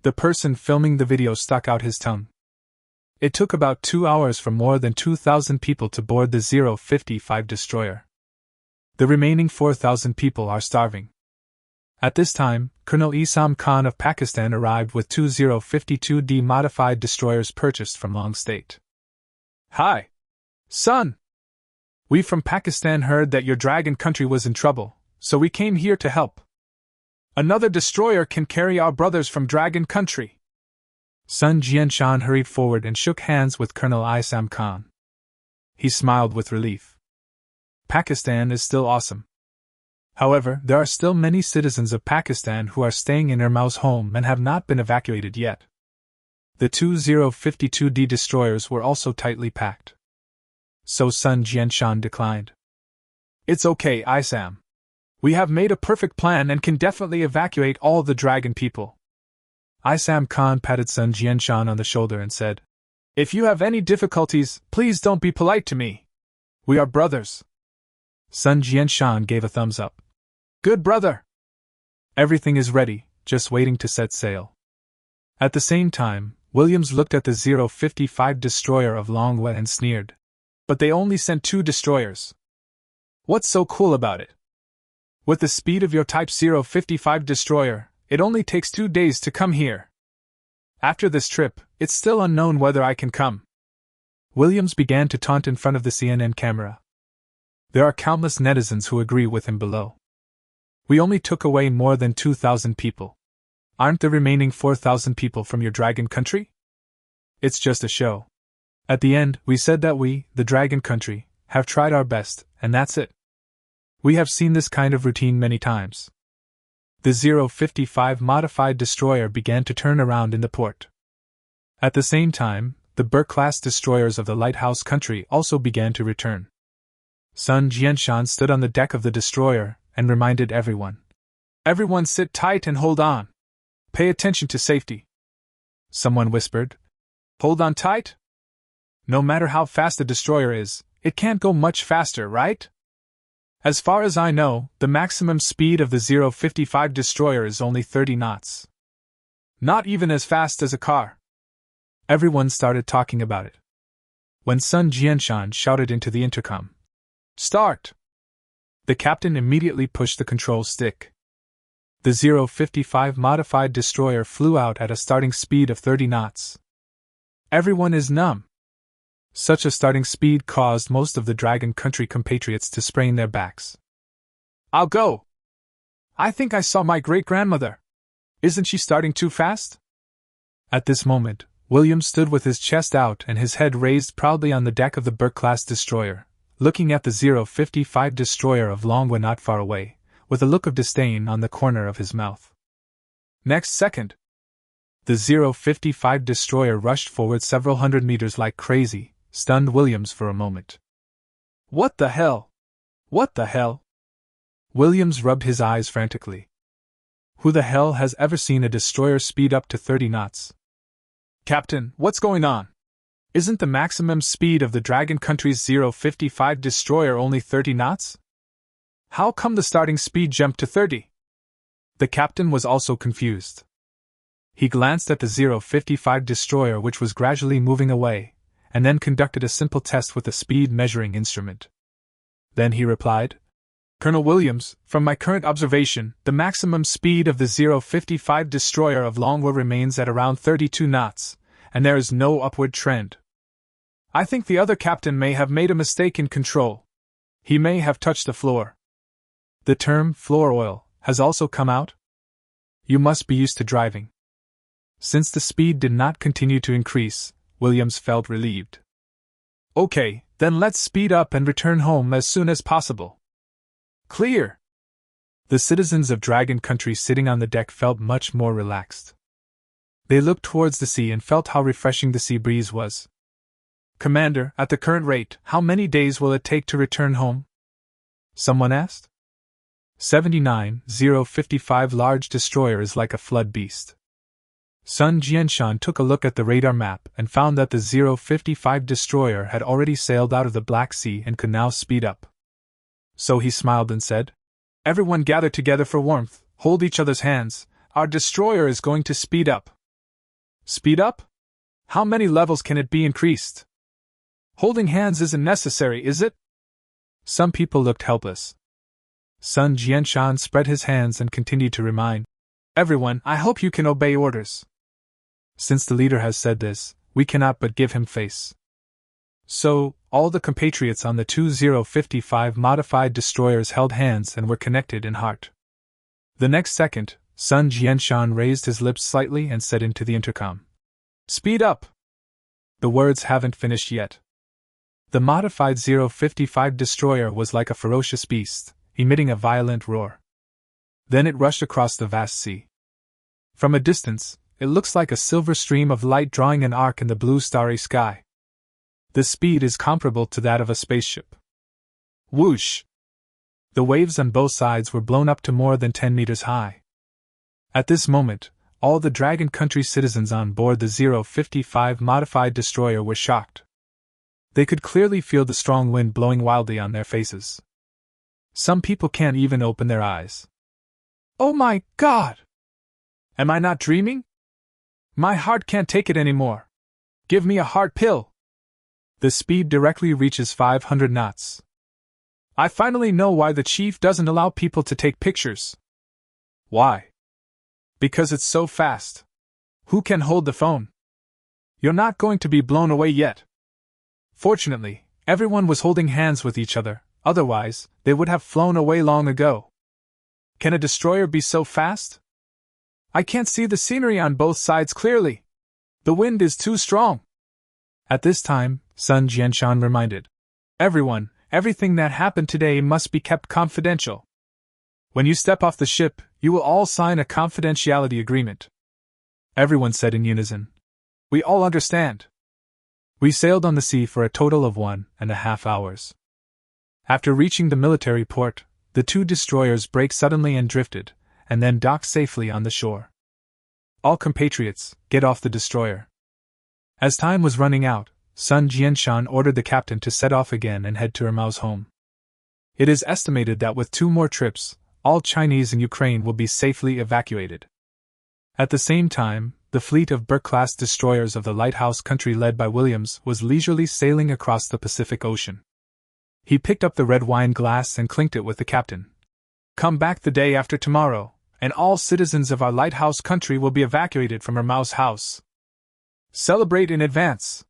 Speaker 1: The person filming the video stuck out his tongue. It took about 2 hours for more than 2,000 people to board the 055 destroyer. The remaining 4,000 people are starving. At this time, Colonel Isam Khan of Pakistan arrived with 2 052D modified destroyers purchased from Long State. Hi! Son! We from Pakistan heard that your dragon country was in trouble, so we came here to help. Another destroyer can carry our brothers from Dragon Country. Sun Jianshan hurried forward and shook hands with Colonel Isam Khan. He smiled with relief. Pakistan is still awesome. However, there are still many citizens of Pakistan who are staying in Ermau's home and have not been evacuated yet. The 2 052D destroyers were also tightly packed. So Sun Jianshan declined. It's okay, Isam. We have made a perfect plan and can definitely evacuate all the dragon people. Isam Khan patted Sun Jianshan on the shoulder and said, If you have any difficulties, please don't be polite to me. We are brothers. Sun Jianshan gave a thumbs up. Good brother! Everything is ready, just waiting to set sail. At the same time, Williams looked at the 055 destroyer of Longwa and sneered. But they only sent 2 destroyers. What's so cool about it? With the speed of your Type 055 destroyer, it only takes 2 days to come here. After this trip, it's still unknown whether I can come. Williams began to taunt in front of the CNN camera. There are countless netizens who agree with him below. We only took away more than 2,000 people. Aren't the remaining 4,000 people from your dragon country? It's just a show. At the end, we said that we, the dragon country, have tried our best, and that's it. We have seen this kind of routine many times. The 055 modified destroyer began to turn around in the port. At the same time, the Burke-class destroyers of the lighthouse country also began to return. Sun Jianshan stood on the deck of the destroyer and reminded everyone. Everyone sit tight and hold on. Pay attention to safety. Someone whispered. Hold on tight? No matter how fast the destroyer is, it can't go much faster, right? As far as I know, the maximum speed of the 055 destroyer is only 30 knots. Not even as fast as a car. Everyone started talking about it. When Sun Jianshan shouted into the intercom, "Start!" the captain immediately pushed the control stick. The 055 modified destroyer flew out at a starting speed of 30 knots. Everyone is numb. Such a starting speed caused most of the Dragon Country compatriots to sprain their backs. I'll go! I think I saw my great-grandmother. Isn't she starting too fast? At this moment, William stood with his chest out and his head raised proudly on the deck of the Burke-class destroyer, looking at the 055 destroyer of Longwa not far away, with a look of disdain on the corner of his mouth. Next second, the 055 destroyer rushed forward several hundred meters like crazy, stunned Williams for a moment. What the hell? What the hell? Williams rubbed his eyes frantically. Who the hell has ever seen a destroyer speed up to 30 knots? Captain, what's going on? Isn't the maximum speed of the Dragon Country's 055 destroyer only 30 knots? How come the starting speed jumped to 30? The captain was also confused. He glanced at the 055 destroyer which was gradually moving away, and then conducted a simple test with a speed measuring instrument. Then he replied, Colonel Williams, from my current observation, the maximum speed of the 055 destroyer of Longwa remains at around 32 knots, and there is no upward trend. I think the other captain may have made a mistake in control. He may have touched the floor. The term floor oil has also come out? You must be used to driving. Since the speed did not continue to increase, Williams felt relieved. Okay, then let's speed up and return home as soon as possible. Clear! The citizens of Dragon Country sitting on the deck felt much more relaxed. They looked towards the sea and felt how refreshing the sea breeze was. Commander, at the current rate, how many days will it take to return home? Someone asked. 055 large destroyer is like a flood beast. Sun Jianshan took a look at the radar map and found that the 055 destroyer had already sailed out of the Black Sea and could now speed up. So he smiled and said, Everyone gather together for warmth, hold each other's hands, our destroyer is going to speed up. Speed up? How many levels can it be increased? Holding hands isn't necessary, is it? Some people looked helpless. Sun Jianshan spread his hands and continued to remind, Everyone, I hope you can obey orders. Since the leader has said this, we cannot but give him face. So, all the compatriots on the 2055 modified destroyers held hands and were connected in heart. The next second, Sun Jianshan raised his lips slightly and said into the intercom, Speed up! The words haven't finished yet. The modified 055 destroyer was like a ferocious beast, emitting a violent roar. Then it rushed across the vast sea. From a distance, it looks like a silver stream of light drawing an arc in the blue starry sky. The speed is comparable to that of a spaceship. Whoosh! The waves on both sides were blown up to more than 10 meters high. At this moment, all the Dragon Country citizens on board the 055 modified destroyer were shocked. They could clearly feel the strong wind blowing wildly on their faces. Some people can't even open their eyes. Oh my God! Am I not dreaming? My heart can't take it anymore. Give me a heart pill. The speed directly reaches 500 knots. I finally know why the chief doesn't allow people to take pictures. Why? Because it's so fast. Who can hold the phone? You're not going to be blown away yet. Fortunately, everyone was holding hands with each other, otherwise, they would have flown away long ago. Can a destroyer be so fast? I can't see the scenery on both sides clearly. The wind is too strong. At this time, Sun Jianshan reminded everyone, everything that happened today must be kept confidential. When you step off the ship, you will all sign a confidentiality agreement. Everyone said in unison. We all understand. We sailed on the sea for a total of 1.5 hours. After reaching the military port, the two destroyers braked suddenly and drifted, and then docked safely on the shore. All compatriots, get off the destroyer. As time was running out, Sun Jianshan ordered the captain to set off again and head to Ermao's home. It is estimated that with 2 more trips, all Chinese in Ukraine will be safely evacuated. At the same time, the fleet of Burke-class destroyers of the lighthouse country led by Williams was leisurely sailing across the Pacific Ocean. He picked up the red wine glass and clinked it with the captain. Come back the day after tomorrow, and all citizens of our lighthouse country will be evacuated from Ermao's house. Celebrate in advance.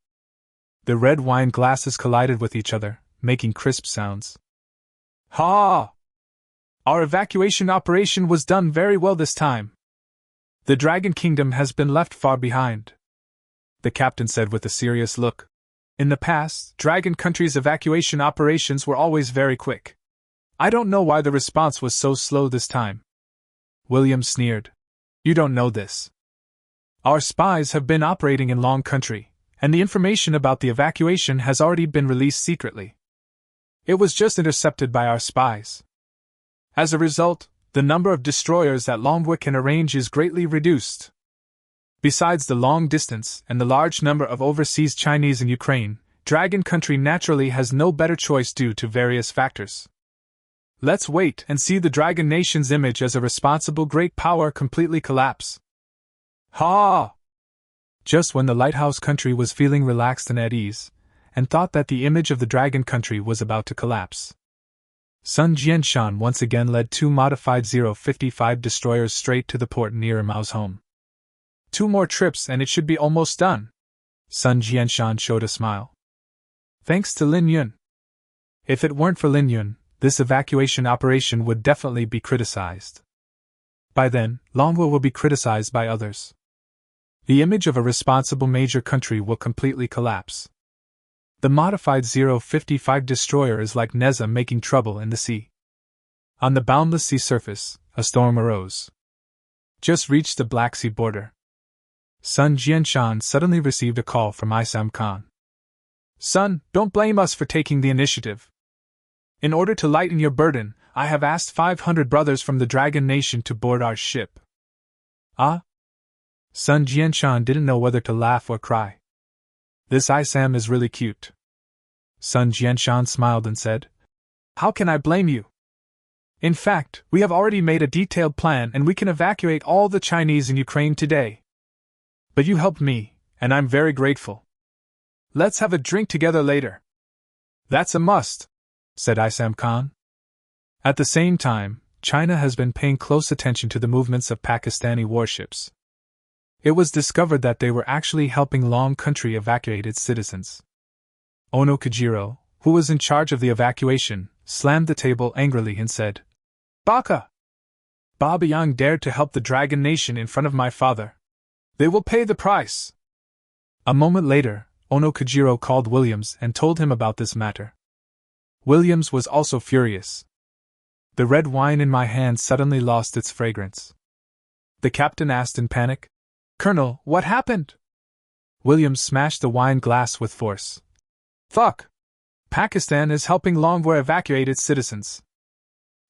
Speaker 1: The red wine glasses collided with each other, making crisp sounds. Ha! Our evacuation operation was done very well this time. The Dragon Kingdom has been left far behind, the captain said with a serious look. In the past, Dragon Country's evacuation operations were always very quick. I don't know why the response was so slow this time. William sneered. You don't know this. Our spies have been operating in Long Country, and the information about the evacuation has already been released secretly. It was just intercepted by our spies. As a result, the number of destroyers that Longwa can arrange is greatly reduced. Besides the long distance and the large number of overseas Chinese in Ukraine, Dragon Country naturally has no better choice due to various factors. Let's wait and see the Dragon Nation's image as a responsible great power completely collapse. Ha! Just when the lighthouse country was feeling relaxed and at ease, and thought that the image of the Dragon Country was about to collapse, Sun Jianshan once again led 2 modified 055 destroyers straight to the port near Ermao's home. 2 more trips and it should be almost done. Sun Jianshan showed a smile. Thanks to Lin Yun. If it weren't for Lin Yun, this evacuation operation would definitely be criticized. By then, Longwa will be criticized by others. The image of a responsible major country will completely collapse. The modified 055 destroyer is like Neza making trouble in the sea. On the boundless sea surface, a storm arose. Just reached the Black Sea border. Sun Jianshan suddenly received a call from Isam Khan. Son, don't blame us for taking the initiative. In order to lighten your burden, I have asked 500 brothers from the Dragon Nation to board our ship. Ah? Sun Jianshan didn't know whether to laugh or cry. This Isam is really cute. Sun Jianshan smiled and said, How can I blame you? In fact, we have already made a detailed plan and we can evacuate all the Chinese in Ukraine today. But you helped me, and I'm very grateful. Let's have a drink together later. That's a must, said Isam Khan. At the same time, China has been paying close attention to the movements of Pakistani warships. It was discovered that they were actually helping Long Country evacuate its citizens. Ono Kajiro, who was in charge of the evacuation, slammed the table angrily and said, Baka! Baba Yang dared to help the Dragon Nation in front of my father. They will pay the price. A moment later, Ono Kajiro called Williams and told him about this matter. Williams was also furious. The red wine in my hand suddenly lost its fragrance. The captain asked in panic, Colonel, what happened? Williams smashed the wine glass with force. Fuck! Pakistan is helping Longwa evacuate its citizens.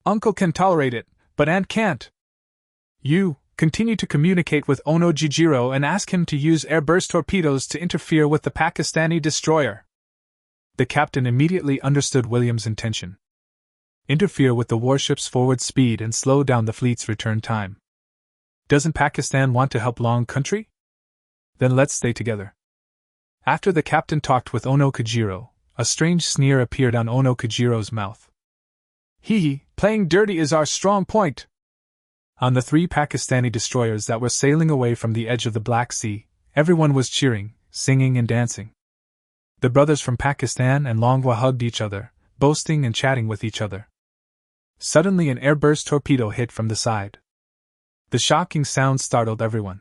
Speaker 1: Uncle can tolerate it, but Aunt can't. You, continue to communicate with Ono Jijiro and ask him to use airburst torpedoes to interfere with the Pakistani destroyer. The captain immediately understood Williams' intention. Interfere with the warship's forward speed and slow down the fleet's return time. Doesn't Pakistan want to help Long Country? Then let's stay together. After the captain talked with Ono Kajiro, a strange sneer appeared on Ono Kajiro's mouth. Hee, playing dirty is our strong point. On the 3 Pakistani destroyers that were sailing away from the edge of the Black Sea, everyone was cheering, singing and dancing. The brothers from Pakistan and Manhwa hugged each other, boasting and chatting with each other. Suddenly an airburst torpedo hit from the side. The shocking sound startled everyone.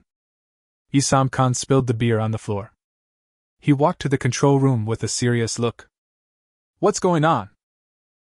Speaker 1: Isam Khan spilled the beer on the floor. He walked to the control room with a serious look. "What's going on?"